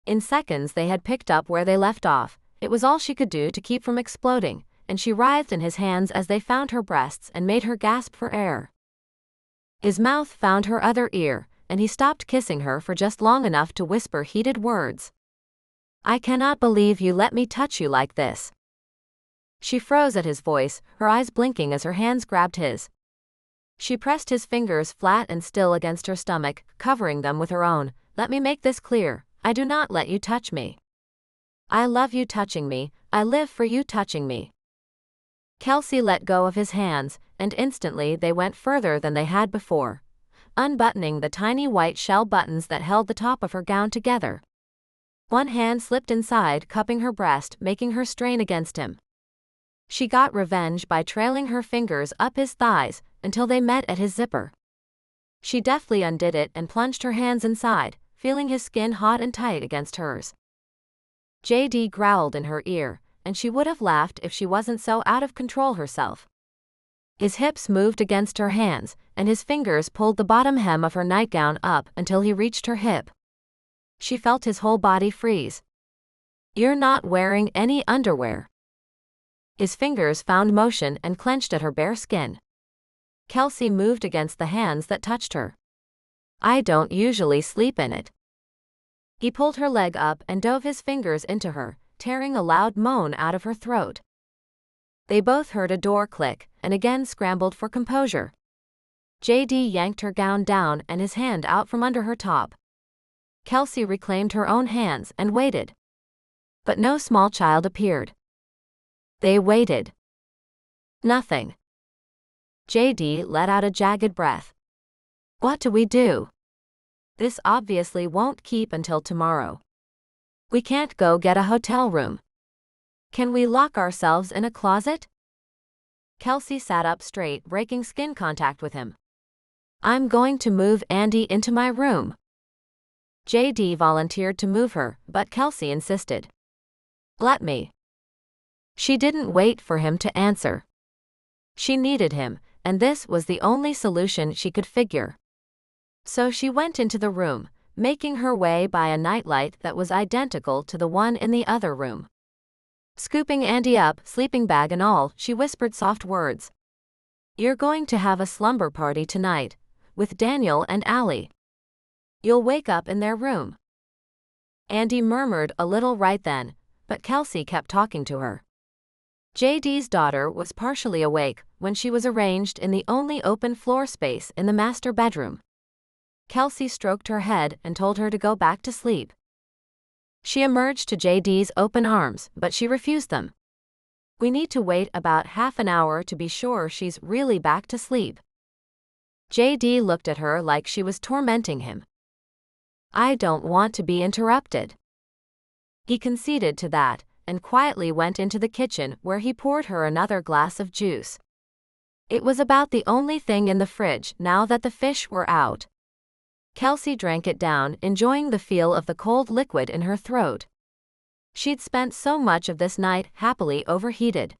In seconds they had picked up where they left off. It was all she could do to keep from exploding, and she writhed in his hands as they found her breasts and made her gasp for air. His mouth found her other ear, and he stopped kissing her for just long enough to whisper heated words. I cannot believe you let me touch you like this. She froze at his voice, her eyes blinking as her hands grabbed his. She pressed his fingers flat and still against her stomach, covering them with her own. Let me make this clear, I do not let you touch me. I love you touching me, I live for you touching me. Kelsey let go of his hands, and instantly they went further than they had before, unbuttoning the tiny white shell buttons that held the top of her gown together. One hand slipped inside, cupping her breast, making her strain against him. She got revenge by trailing her fingers up his thighs until they met at his zipper. She deftly undid it and plunged her hands inside, feeling his skin hot and tight against hers. JD growled in her ear, and she would have laughed if she wasn't so out of control herself. His hips moved against her hands, and his fingers pulled the bottom hem of her nightgown up until he reached her hip. She felt his whole body freeze. You're not wearing any underwear. His fingers found motion and clenched at her bare skin. Kelsey moved against the hands that touched her. I don't usually sleep in it. He pulled her leg up and dove his fingers into her, tearing a loud moan out of her throat. They both heard a door click and again scrambled for composure. JD yanked her gown down and his hand out from under her top. Kelsey reclaimed her own hands and waited. But no small child appeared. They waited. Nothing. JD let out a jagged breath. What do we do? This obviously won't keep until tomorrow. We can't go get a hotel room. Can we lock ourselves in a closet? Kelsey sat up straight, breaking skin contact with him. I'm going to move Andy into my room. JD volunteered to move her, but Kelsey insisted. Let me. She didn't wait for him to answer. She needed him, and this was the only solution she could figure. So she went into the room, making her way by a nightlight that was identical to the one in the other room. Scooping Andy up, sleeping bag and all, she whispered soft words. You're going to have a slumber party tonight, with Daniel and Allie. You'll wake up in their room. Andy murmured a little right then, but Kelsey kept talking to her. JD's daughter was partially awake when she was arranged in the only open floor space in the master bedroom. Kelsey stroked her head and told her to go back to sleep. She emerged to JD's open arms, but she refused them. We need to wait about half an hour to be sure she's really back to sleep. JD looked at her like she was tormenting him. I don't want to be interrupted. He conceded to that, and quietly went into the kitchen where he poured her another glass of juice. It was about the only thing in the fridge now that the fish were out. Kelsey drank it down, enjoying the feel of the cold liquid in her throat. She'd spent so much of this night happily overheated.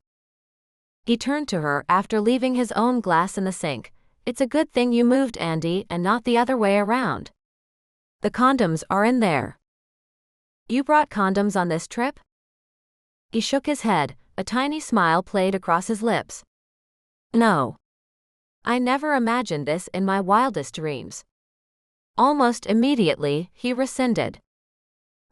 He turned to her after leaving his own glass in the sink. It's a good thing you moved, Andy, and not the other way around. The condoms are in there. You brought condoms on this trip? He shook his head, a tiny smile played across his lips. No. I never imagined this in my wildest dreams. Almost immediately, he rescinded.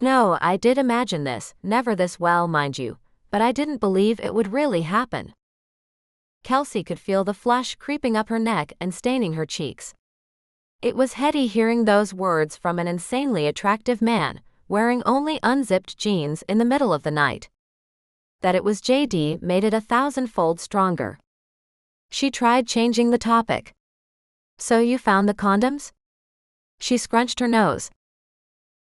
No, I did imagine this, never this well, mind you, but I didn't believe it would really happen. Kelsey could feel the flush creeping up her neck and staining her cheeks. It was heady hearing those words from an insanely attractive man, wearing only unzipped jeans in the middle of the night. That it was JD made it 1,000-fold stronger. She tried changing the topic. So you found the condoms? She scrunched her nose.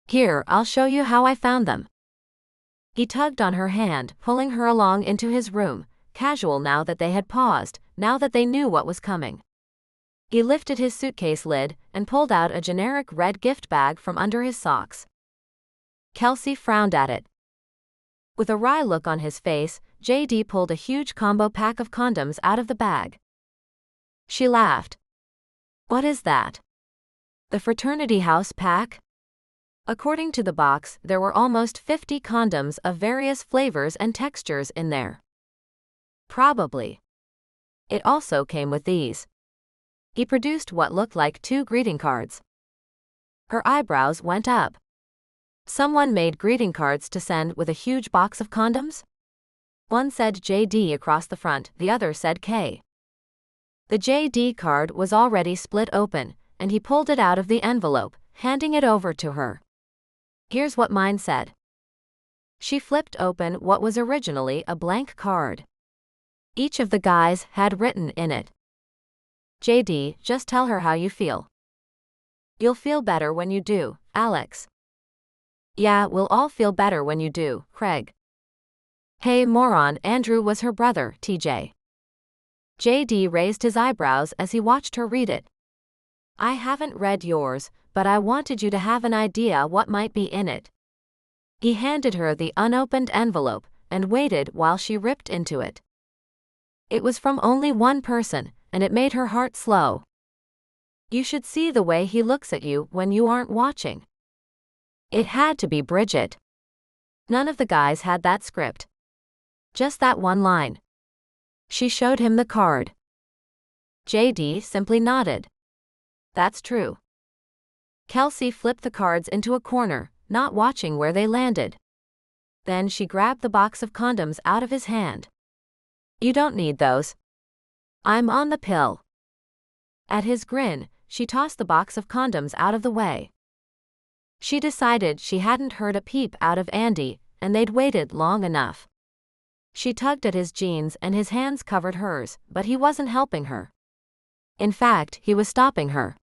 Here, I'll show you how I found them. He tugged on her hand, pulling her along into his room, casual now that they had paused, now that they knew what was coming. He lifted his suitcase lid and pulled out a generic red gift bag from under his socks. Kelsey frowned at it. With a wry look on his face, JD pulled a huge combo pack of condoms out of the bag. She laughed. What is that? The fraternity house pack? According to the box, there were almost 50 condoms of various flavors and textures in there. Probably. It also came with these. He produced what looked like 2 greeting cards. Her eyebrows went up. Someone made greeting cards to send with a huge box of condoms? One said JD across the front, the other said K. The JD card was already split open, and he pulled it out of the envelope, handing it over to her. Here's what mine said. She flipped open what was originally a blank card. Each of the guys had written in it. JD, just tell her how you feel. You'll feel better when you do, Alex. Yeah, we'll all feel better when you do, Craig. Hey moron, Andrew was her brother, TJ. JD raised his eyebrows as he watched her read it. I haven't read yours, but I wanted you to have an idea what might be in it. He handed her the unopened envelope and waited while she ripped into it. It was from only one person, and it made her heart slow. You should see the way he looks at you when you aren't watching. It had to be Bridget. None of the guys had that script. Just that one line. She showed him the card. JD simply nodded. That's true. Kelsey flipped the cards into a corner, not watching where they landed. Then she grabbed the box of condoms out of his hand. "You don't need those. I'm on the pill." At his grin, she tossed the box of condoms out of the way. She decided she hadn't heard a peep out of Andy, and they'd waited long enough. She tugged at his jeans and his hands covered hers, but he wasn't helping her. In fact, he was stopping her.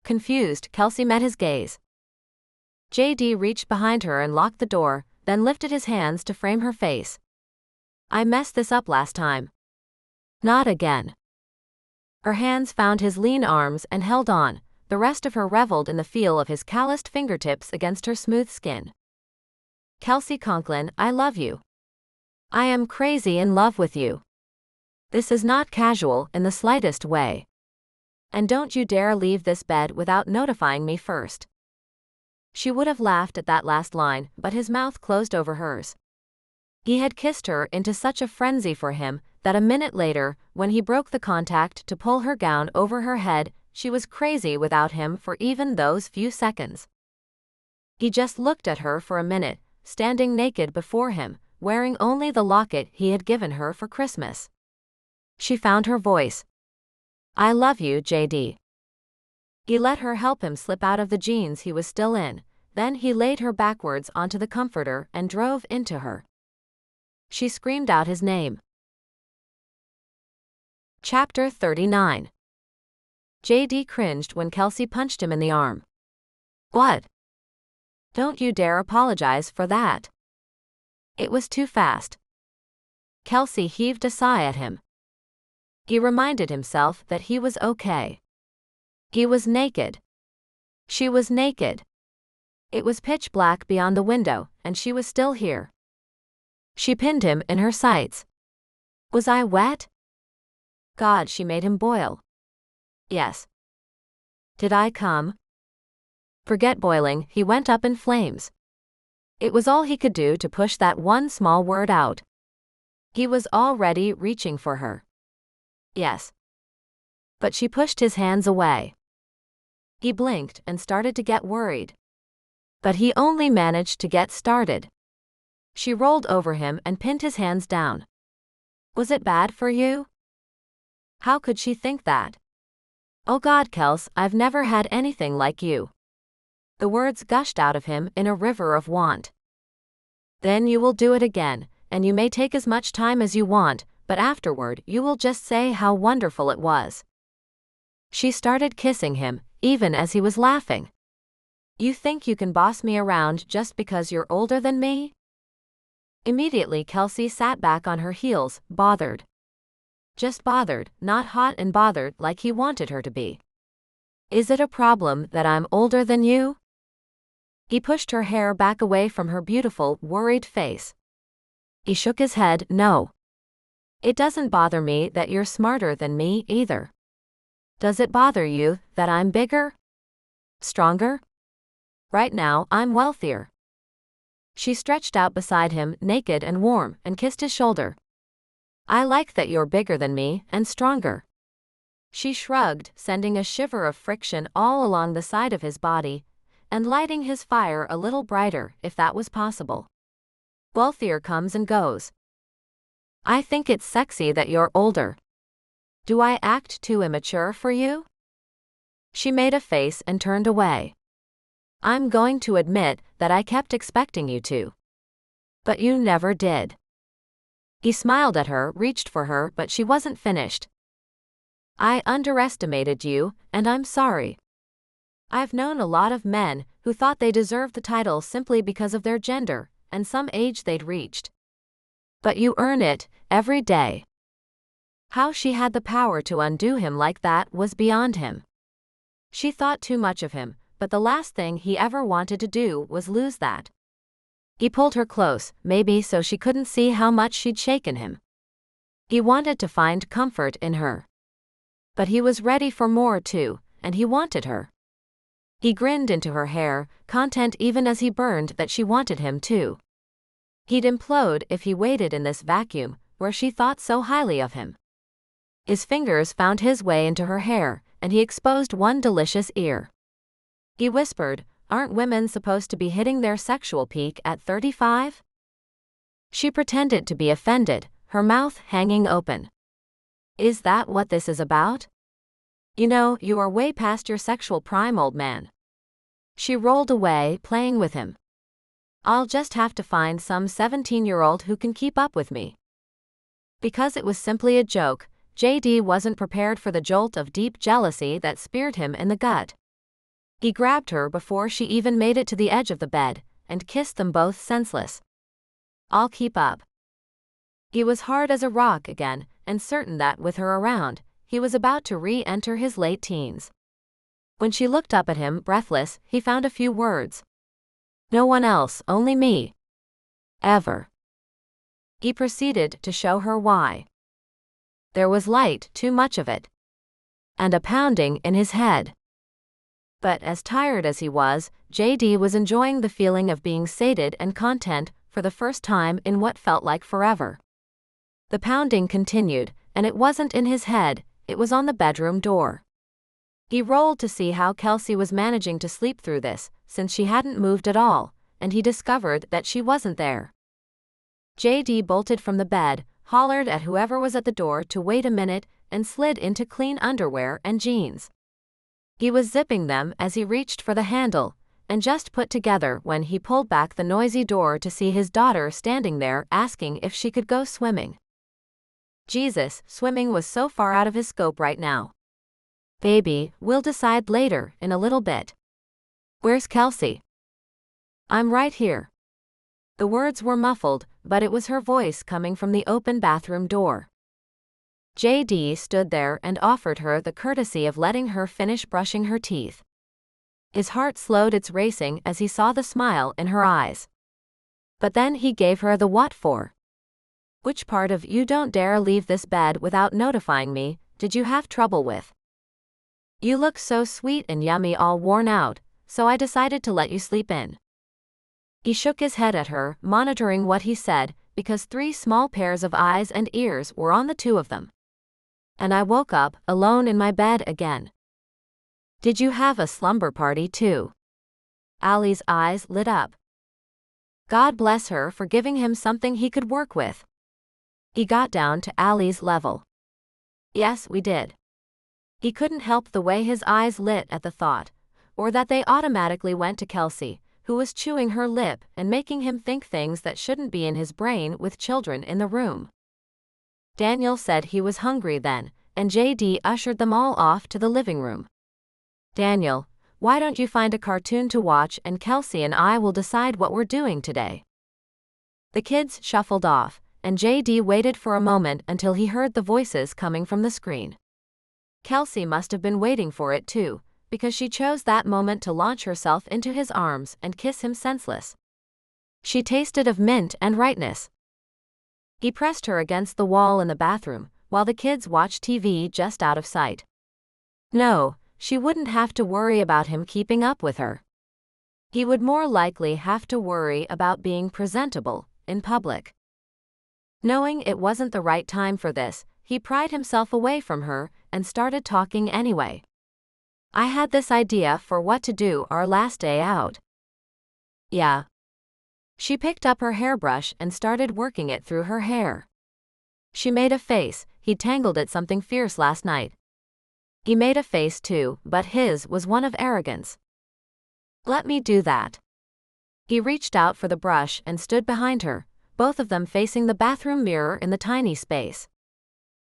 Confused, Kelsey met his gaze. JD reached behind her and locked the door, then lifted his hands to frame her face. "I messed this up last time." "Not again." Her hands found his lean arms and held on. The rest of her reveled in the feel of his calloused fingertips against her smooth skin. "Kelsey Conklin, I love you. I am crazy in love with you. This is not casual in the slightest way. And don't you dare leave this bed without notifying me first." She would have laughed at that last line, but his mouth closed over hers. He had kissed her into such a frenzy for him that a minute later, when he broke the contact to pull her gown over her head, she was crazy without him for even those few seconds. He just looked at her for a minute, standing naked before him, wearing only the locket he had given her for Christmas. She found her voice. "I love you, JD." He let her help him slip out of the jeans he was still in, then he laid her backwards onto the comforter and drove into her. She screamed out his name. Chapter 39. JD cringed when Kelsey punched him in the arm. "What? Don't you dare apologize for that." It was too fast. Kelsey heaved a sigh at him. He reminded himself that he was okay. He was naked. She was naked. It was pitch black beyond the window, and she was still here. She pinned him in her sights. "Was I wet?" God, she made him boil. "Yes." "Did I come?" Forget boiling, he went up in flames. It was all he could do to push that one small word out. He was already reaching for her. "Yes." But she pushed his hands away. He blinked and started to get worried. But he only managed to get started. She rolled over him and pinned his hands down. "Was it bad for you?" How could she think that? "Oh God, Kels, I've never had anything like you." The words gushed out of him in a river of want. "Then you will do it again, and you may take as much time as you want, but afterward you will just say how wonderful it was." She started kissing him, even as he was laughing. "You think you can boss me around just because you're older than me?" Immediately Kelsey sat back on her heels, bothered. Just bothered, not hot and bothered like he wanted her to be. "Is it a problem that I'm older than you?" He pushed her hair back away from her beautiful, worried face. He shook his head, "No. It doesn't bother me that you're smarter than me, either. Does it bother you that I'm bigger? Stronger? Right now, I'm wealthier." She stretched out beside him, naked and warm, and kissed his shoulder. "I like that you're bigger than me, and stronger." She shrugged, sending a shiver of friction all along the side of his body, and lighting his fire a little brighter, if that was possible. "Wealthier comes and goes. I think it's sexy that you're older. Do I act too immature for you?" She made a face and turned away. "I'm going to admit that I kept expecting you to. But you never did." He smiled at her, reached for her, but she wasn't finished. "I underestimated you, and I'm sorry. I've known a lot of men who thought they deserved the title simply because of their gender and some age they'd reached. But you earn it, every day." How she had the power to undo him like that was beyond him. She thought too much of him, but the last thing he ever wanted to do was lose that. He pulled her close, maybe so she couldn't see how much she'd shaken him. He wanted to find comfort in her. But he was ready for more too, and he wanted her. He grinned into her hair, content even as he burned that she wanted him too. He'd implode if he waited in this vacuum, where she thought so highly of him. His fingers found his way into her hair, and he exposed one delicious ear. He whispered, Aren't women supposed to be hitting their sexual peak at 35? She pretended to be offended, her mouth hanging open. Is that what this is about? You know, you are way past your sexual prime, old man. She rolled away, playing with him. I'll just have to find some 17-year-old who can keep up with me. Because it was simply a joke, JD wasn't prepared for the jolt of deep jealousy that speared him in the gut. He grabbed her before she even made it to the edge of the bed, and kissed them both senseless. I'll keep up. He was hard as a rock again, and certain that with her around, he was about to re-enter his late teens. When she looked up at him, breathless, he found a few words. No one else, only me. Ever. He proceeded to show her why. There was light, too much of it. And a pounding in his head. But as tired as he was, JD was enjoying the feeling of being sated and content for the first time in what felt like forever. The pounding continued, and it wasn't in his head, it was on the bedroom door. He rolled to see how Kelsey was managing to sleep through this, since she hadn't moved at all, and he discovered that she wasn't there. JD bolted from the bed, hollered at whoever was at the door to wait a minute, and slid into clean underwear and jeans. He was zipping them as he reached for the handle, and just put together when he pulled back the noisy door to see his daughter standing there asking if she could go swimming. Jesus, swimming was so far out of his scope right now. Baby, we'll decide later, in a little bit. Where's Kelsey? I'm right here. The words were muffled, but it was her voice coming from the open bathroom door. JD stood there and offered her the courtesy of letting her finish brushing her teeth. His heart slowed its racing as he saw the smile in her eyes. But then he gave her the what for. Which part of "you don't dare leave this bed without notifying me" did you have trouble with? You look so sweet and yummy, all worn out, so I decided to let you sleep in. He shook his head at her, monitoring what he said, because 3 small pairs of eyes and ears were on the 2 of them. And I woke up, alone in my bed again. Did you have a slumber party too? Allie's eyes lit up. God bless her for giving him something he could work with. He got down to Allie's level. Yes, we did. He couldn't help the way his eyes lit at the thought, or that they automatically went to Kelsey, who was chewing her lip and making him think things that shouldn't be in his brain with children in the room. Daniel said he was hungry then, and JD ushered them all off to the living room. Daniel, why don't you find a cartoon to watch and Kelsey and I will decide what we're doing today? The kids shuffled off, and JD waited for a moment until he heard the voices coming from the screen. Kelsey must have been waiting for it too, because she chose that moment to launch herself into his arms and kiss him senseless. She tasted of mint and rightness. He pressed her against the wall in the bathroom, while the kids watched TV just out of sight. No, she wouldn't have to worry about him keeping up with her. He would more likely have to worry about being presentable in public. Knowing it wasn't the right time for this, he pried himself away from her and started talking anyway. I had this idea for what to do our last day out. Yeah. She picked up her hairbrush and started working it through her hair. She made a face. He'd tangled it something fierce last night. He made a face too, but his was one of arrogance. Let me do that. He reached out for the brush and stood behind her, both of them facing the bathroom mirror in the tiny space.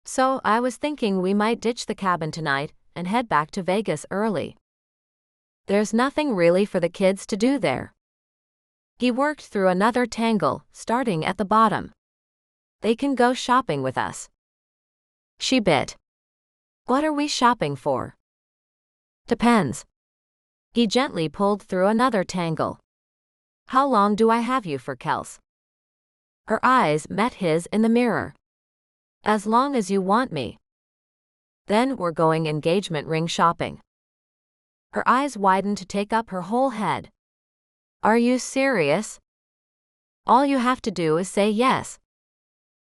So I was thinking we might ditch the cabin tonight and head back to Vegas early. There's nothing really for the kids to do there. He worked through another tangle, starting at the bottom. They can go shopping with us. She bit. What are we shopping for? Depends. He gently pulled through another tangle. How long do I have you for, Kels? Her eyes met his in the mirror. As long as you want me. Then we're going engagement ring shopping. Her eyes widened to take up her whole head. Are you serious? All you have to do is say yes.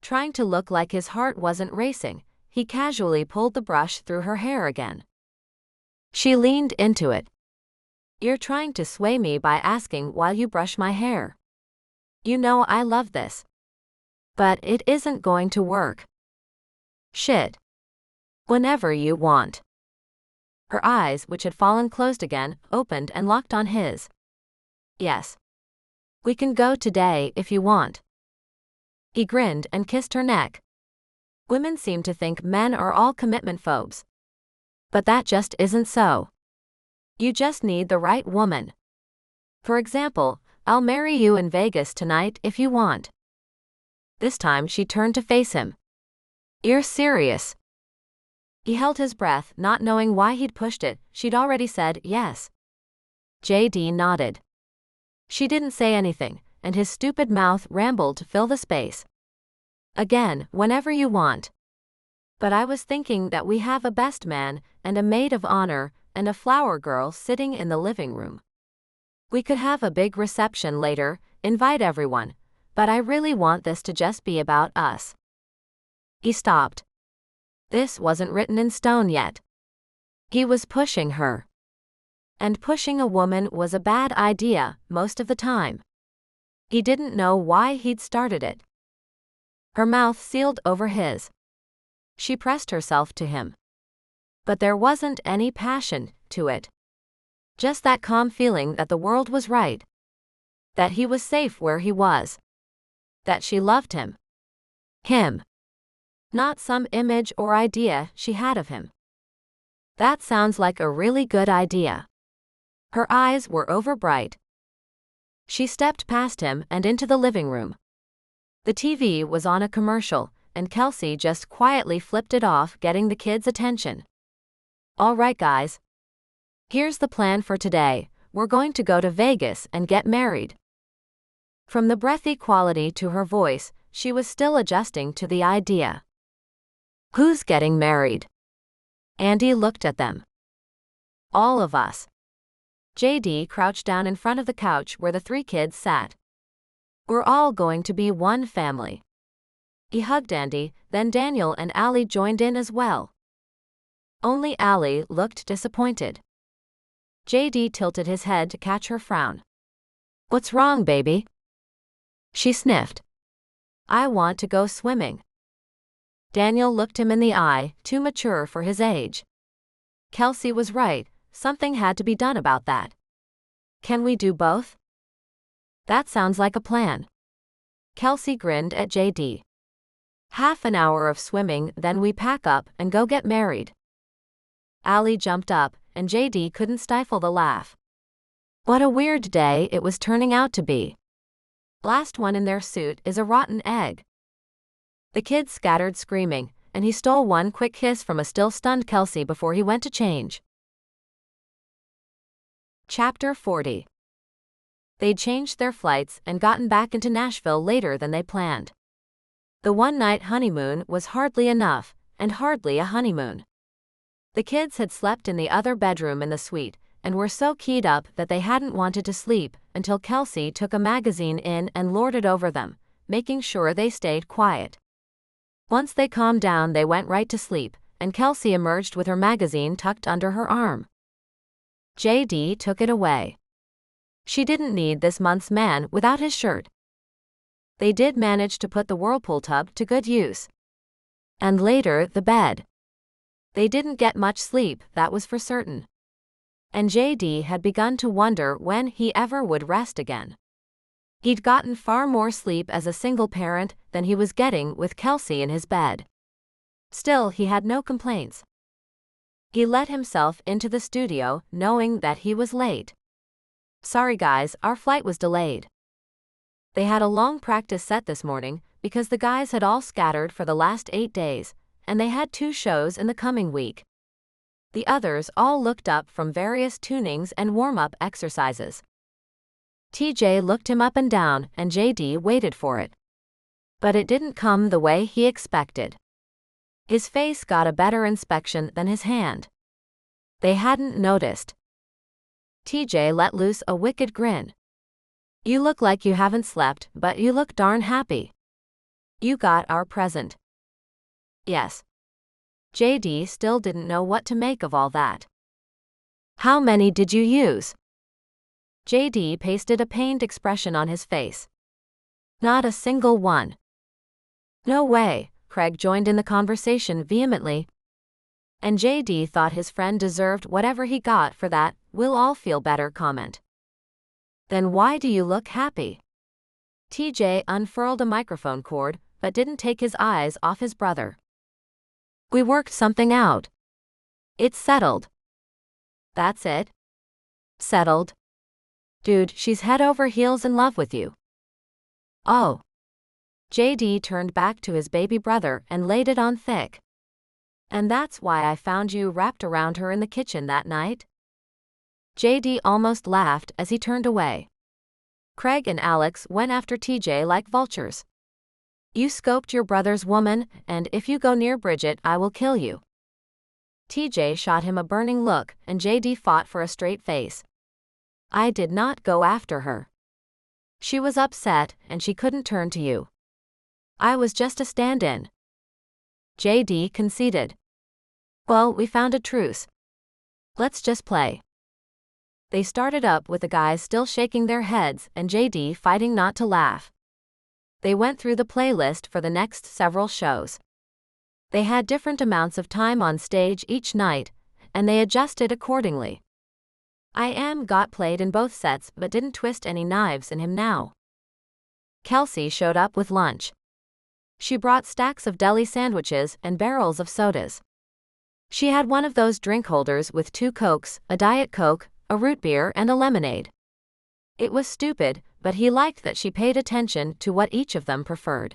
Trying to look like his heart wasn't racing, he casually pulled the brush through her hair again. She leaned into it. You're trying to sway me by asking while you brush my hair. You know I love this. But it isn't going to work. Shit. Whenever you want. Her eyes, which had fallen closed again, opened and locked on his. Yes. We can go today if you want. He grinned and kissed her neck. Women seem to think men are all commitment phobes. But that just isn't so. You just need the right woman. For example, I'll marry you in Vegas tonight if you want. This time she turned to face him. You're serious? He held his breath, not knowing why he'd pushed it. She'd already said yes. JD nodded. She didn't say anything, and his stupid mouth rambled to fill the space. Again, whenever you want. But I was thinking that we have a best man, and a maid of honor, and a flower girl sitting in the living room. We could have a big reception later, invite everyone, but I really want this to just be about us. He stopped. This wasn't written in stone yet. He was pushing her. And pushing a woman was a bad idea, most of the time. He didn't know why he'd started it. Her mouth sealed over his. She pressed herself to him. But there wasn't any passion to it. Just that calm feeling that the world was right. That he was safe where he was. That she loved him. Him. Not some image or idea she had of him. That sounds like a really good idea. Her eyes were overbright. She stepped past him and into the living room. The TV was on a commercial, and Kelsey just quietly flipped it off, getting the kids' attention. All right, guys. Here's the plan for today. We're going to go to Vegas and get married. From the breathy quality to her voice, she was still adjusting to the idea. Who's getting married? Andy looked at them. All of us. JD crouched down in front of the couch where the three kids sat. We're all going to be one family. He hugged Andy, then Daniel and Allie joined in as well. Only Allie looked disappointed. JD tilted his head to catch her frown. What's wrong, baby? She sniffed. I want to go swimming. Daniel looked him in the eye, too mature for his age. Kelsey was right, something had to be done about that. Can we do both? That sounds like a plan. Kelsey grinned at JD. Half an hour of swimming, then we pack up and go get married. Allie jumped up, and JD couldn't stifle the laugh. What a weird day it was turning out to be. Last one in their suit is a rotten egg. The kids scattered screaming, and he stole one quick kiss from a still stunned Kelsey before he went to change. Chapter 40. They'd changed their flights and gotten back into Nashville later than they planned. The one-night honeymoon was hardly enough, and hardly a honeymoon. The kids had slept in the other bedroom in the suite, and were so keyed up that they hadn't wanted to sleep until Kelsey took a magazine in and lorded over them, making sure they stayed quiet. Once they calmed down, they went right to sleep, and Kelsey emerged with her magazine tucked under her arm. JD took it away. She didn't need this month's man without his shirt. They did manage to put the whirlpool tub to good use. And later, the bed. They didn't get much sleep, that was for certain. And JD had begun to wonder when he ever would rest again. He'd gotten far more sleep as a single parent than he was getting with Kelsey in his bed. Still, he had no complaints. He let himself into the studio, knowing that he was late. Sorry guys, our flight was delayed. They had a long practice set this morning, because the guys had all scattered for the last 8 days, and they had 2 shows in the coming week. The others all looked up from various tunings and warm-up exercises. TJ looked him up and down, and JD waited for it. But it didn't come the way he expected. His face got a better inspection than his hand. They hadn't noticed. TJ let loose a wicked grin. You look like you haven't slept, but you look darn happy. You got our present. Yes. JD still didn't know what to make of all that. How many did you use? JD pasted a pained expression on his face. Not a single one. No way, Craig joined in the conversation vehemently. And JD thought his friend deserved whatever he got for that "we'll all feel better" comment. Then why do you look happy? TJ unfurled a microphone cord, but didn't take his eyes off his brother. We worked something out. It's settled. That's it? Settled? Dude, she's head over heels in love with you. Oh. JD turned back to his baby brother and laid it on thick. And that's why I found you wrapped around her in the kitchen that night? JD almost laughed as he turned away. Craig and Alex went after TJ like vultures. You scoped your brother's woman, and if you go near Bridget, I will kill you. TJ shot him a burning look, and JD fought for a straight face. I did not go after her. She was upset, and she couldn't turn to you. I was just a stand-in. JD conceded. Well, we found a truce. Let's just play. They started up with the guys still shaking their heads and JD fighting not to laugh. They went through the playlist for the next several shows. They had different amounts of time on stage each night, and they adjusted accordingly. I Am got played in both sets but didn't twist any knives in him now. Kelsey showed up with lunch. She brought stacks of deli sandwiches and barrels of sodas. She had one of those drink holders with 2 Cokes, a Diet Coke, a root beer and a lemonade. It was stupid, but he liked that she paid attention to what each of them preferred.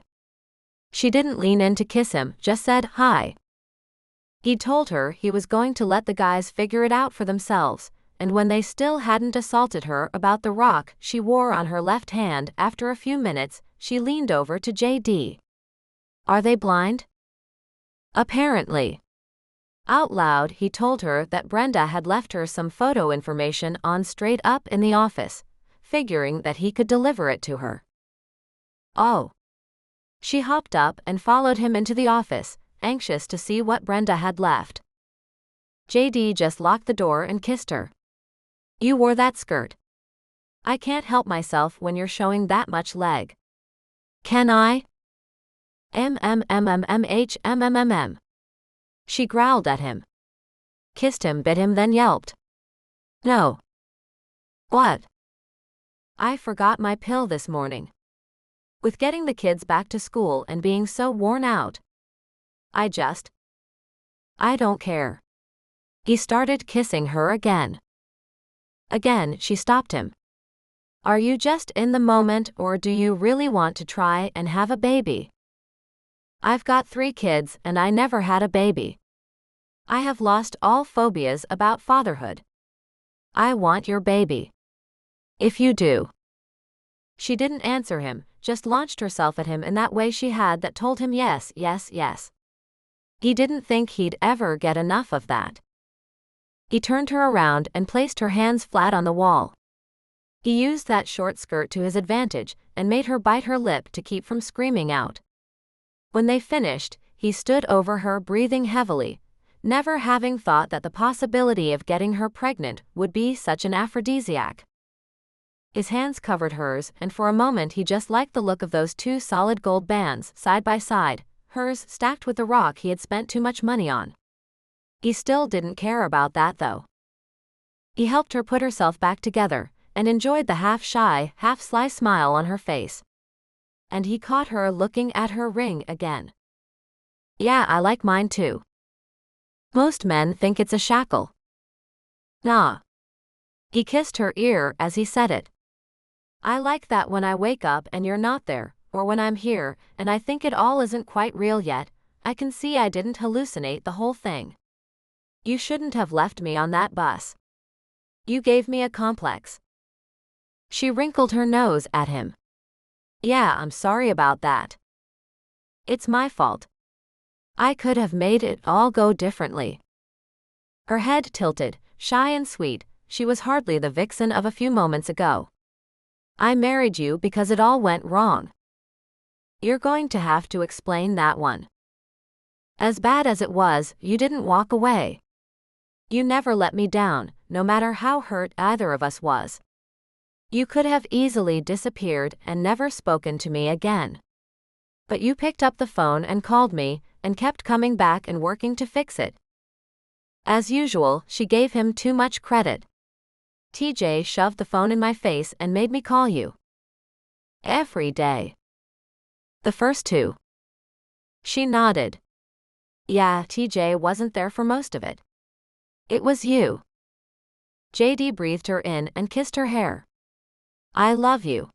She didn't lean in to kiss him, just said hi. He told her he was going to let the guys figure it out for themselves, and when they still hadn't assaulted her about the rock she wore on her left hand, after a few minutes, she leaned over to JD. Are they blind? Apparently. Out loud, he told her that Brenda had left her some photo information on Straight Up in the office, figuring that he could deliver it to her. Oh. She hopped up and followed him into the office, anxious to see what Brenda had left. JD just locked the door and kissed her. You wore that skirt. I can't help myself when you're showing that much leg. Can I? MMMMMHMMMM. She growled at him. Kissed him, bit him, then yelped. No. What? I forgot my pill this morning. With getting the kids back to school and being so worn out. I don't care. He started kissing her again. Again, she stopped him. Are you just in the moment, or do you really want to try and have a baby? I've got 3 kids and I never had a baby. I have lost all phobias about fatherhood. I want your baby. If you do. She didn't answer him, just launched herself at him in that way she had that told him yes, yes, yes. He didn't think he'd ever get enough of that. He turned her around and placed her hands flat on the wall. He used that short skirt to his advantage and made her bite her lip to keep from screaming out. When they finished, he stood over her breathing heavily, never having thought that the possibility of getting her pregnant would be such an aphrodisiac. His hands covered hers, and for a moment he just liked the look of those 2 solid gold bands side by side, hers stacked with the rock he had spent too much money on. He still didn't care about that though. He helped her put herself back together, and enjoyed the half-shy, half-sly smile on her face. And he caught her looking at her ring again. Yeah, I like mine too. Most men think it's a shackle. Nah. He kissed her ear as he said it. I like that when I wake up and you're not there, or when I'm here, and I think it all isn't quite real yet, I can see I didn't hallucinate the whole thing. You shouldn't have left me on that bus. You gave me a complex. She wrinkled her nose at him. Yeah, I'm sorry about that. It's my fault. I could have made it all go differently. Her head tilted, shy and sweet, she was hardly the vixen of a few moments ago. I married you because it all went wrong. You're going to have to explain that one. As bad as it was, you didn't walk away. You never let me down, no matter how hurt either of us was. You could have easily disappeared and never spoken to me again. But you picked up the phone and called me, and kept coming back and working to fix it. As usual, she gave him too much credit. TJ shoved the phone in my face and made me call you. Every day. The first two. She nodded. Yeah, TJ wasn't there for most of it. It was you. JD breathed her in and kissed her hair. I love you.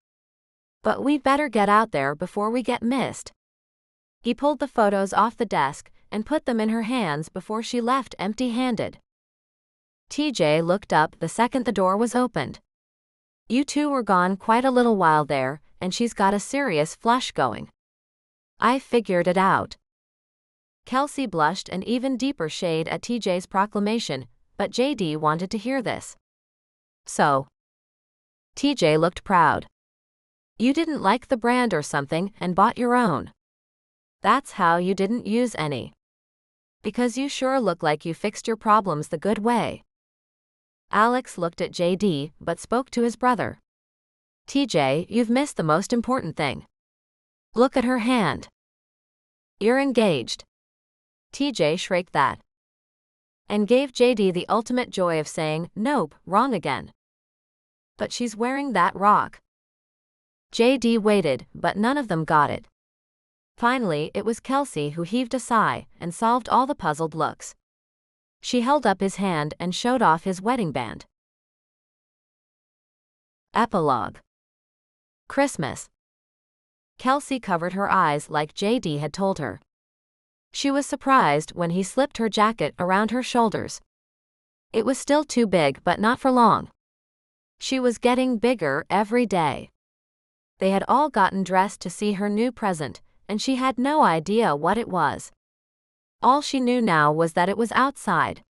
But we'd better get out there before we get missed. He pulled the photos off the desk and put them in her hands before she left empty-handed. TJ looked up the second the door was opened. You two were gone quite a little while there, and she's got a serious flush going. I figured it out. Kelsey blushed an even deeper shade at TJ's proclamation, but JD wanted to hear this. So. TJ looked proud. You didn't like the brand or something and bought your own. That's how you didn't use any. Because you sure look like you fixed your problems the good way. Alex looked at JD but spoke to his brother. TJ, you've missed the most important thing. Look at her hand. You're engaged. TJ shrieked that. And gave JD the ultimate joy of saying, nope, wrong again. But she's wearing that rock. JD waited, but none of them got it. Finally, it was Kelsey who heaved a sigh and solved all the puzzled looks. She held up his hand and showed off his wedding band. Epilogue. Christmas. Kelsey covered her eyes like JD had told her. She was surprised when he slipped her jacket around her shoulders. It was still too big, but not for long. She was getting bigger every day. They had all gotten dressed to see her new present, and she had no idea what it was. All she knew now was that it was outside.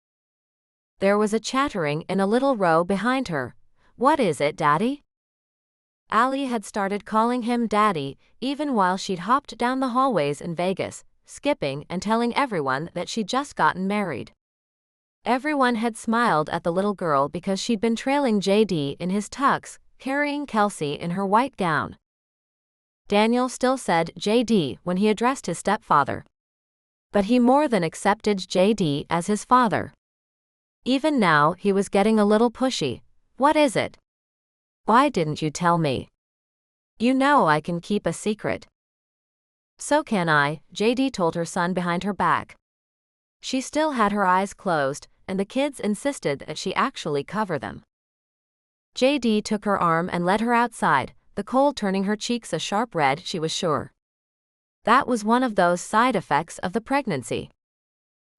There was a chattering in a little row behind her. What is it, Daddy? Allie had started calling him Daddy, even while she'd hopped down the hallways in Vegas, skipping and telling everyone that she'd just gotten married. Everyone had smiled at the little girl because she'd been trailing JD in his tux, carrying Kelsey in her white gown. Daniel still said JD when he addressed his stepfather. But he more than accepted JD as his father. Even now he was getting a little pushy. What is it? Why didn't you tell me? You know I can keep a secret. So can I, JD told her son behind her back. She still had her eyes closed, and the kids insisted that she actually cover them. JD took her arm and led her outside, the cold turning her cheeks a sharp red, she was sure. That was one of those side effects of the pregnancy.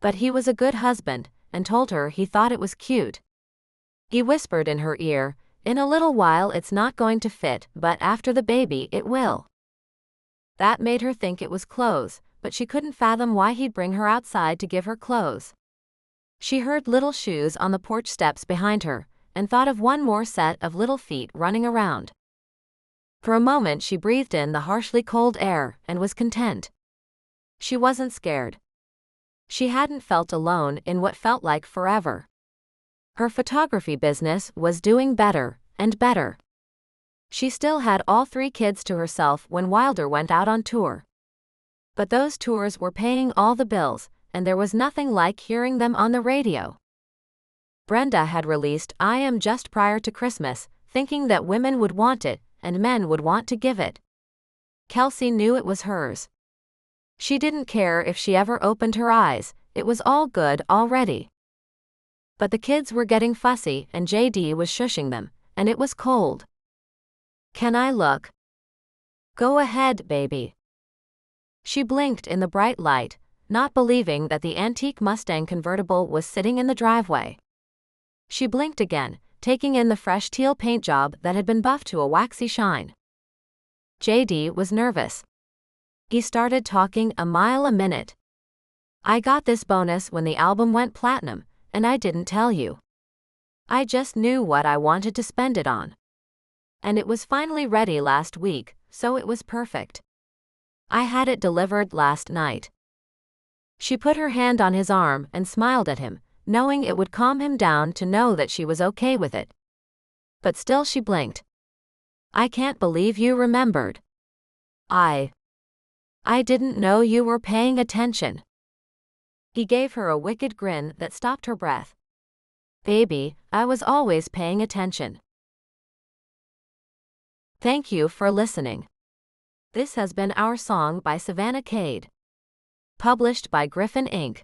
But he was a good husband, and told her he thought it was cute. He whispered in her ear, in a little while it's not going to fit, but after the baby it will. That made her think it was clothes, but she couldn't fathom why he'd bring her outside to give her clothes. She heard little shoes on the porch steps behind her, and thought of one more set of little feet running around. For a moment she breathed in the harshly cold air and was content. She wasn't scared. She hadn't felt alone in what felt like forever. Her photography business was doing better and better. She still had all 3 kids to herself when Wilder went out on tour. But those tours were paying all the bills, and there was nothing like hearing them on the radio. Brenda had released I Am just prior to Christmas, thinking that women would want it, and men would want to give it. Kelsey knew it was hers. She didn't care if she ever opened her eyes, it was all good already. But the kids were getting fussy and JD was shushing them, and it was cold. Can I look? Go ahead, baby. She blinked in the bright light, not believing that the antique Mustang convertible was sitting in the driveway. She blinked again, taking in the fresh teal paint job that had been buffed to a waxy shine. JD was nervous. He started talking a mile a minute. I got this bonus when the album went platinum, and I didn't tell you. I just knew what I wanted to spend it on. And it was finally ready last week, so it was perfect. I had it delivered last night. She put her hand on his arm and smiled at him, knowing it would calm him down to know that she was okay with it. But still she blinked. I can't believe you remembered. I didn't know you were paying attention. He gave her a wicked grin that stopped her breath. Baby, I was always paying attention. Thank you for listening. This has been our song by Savannah Cade. Published by Griffin Inc.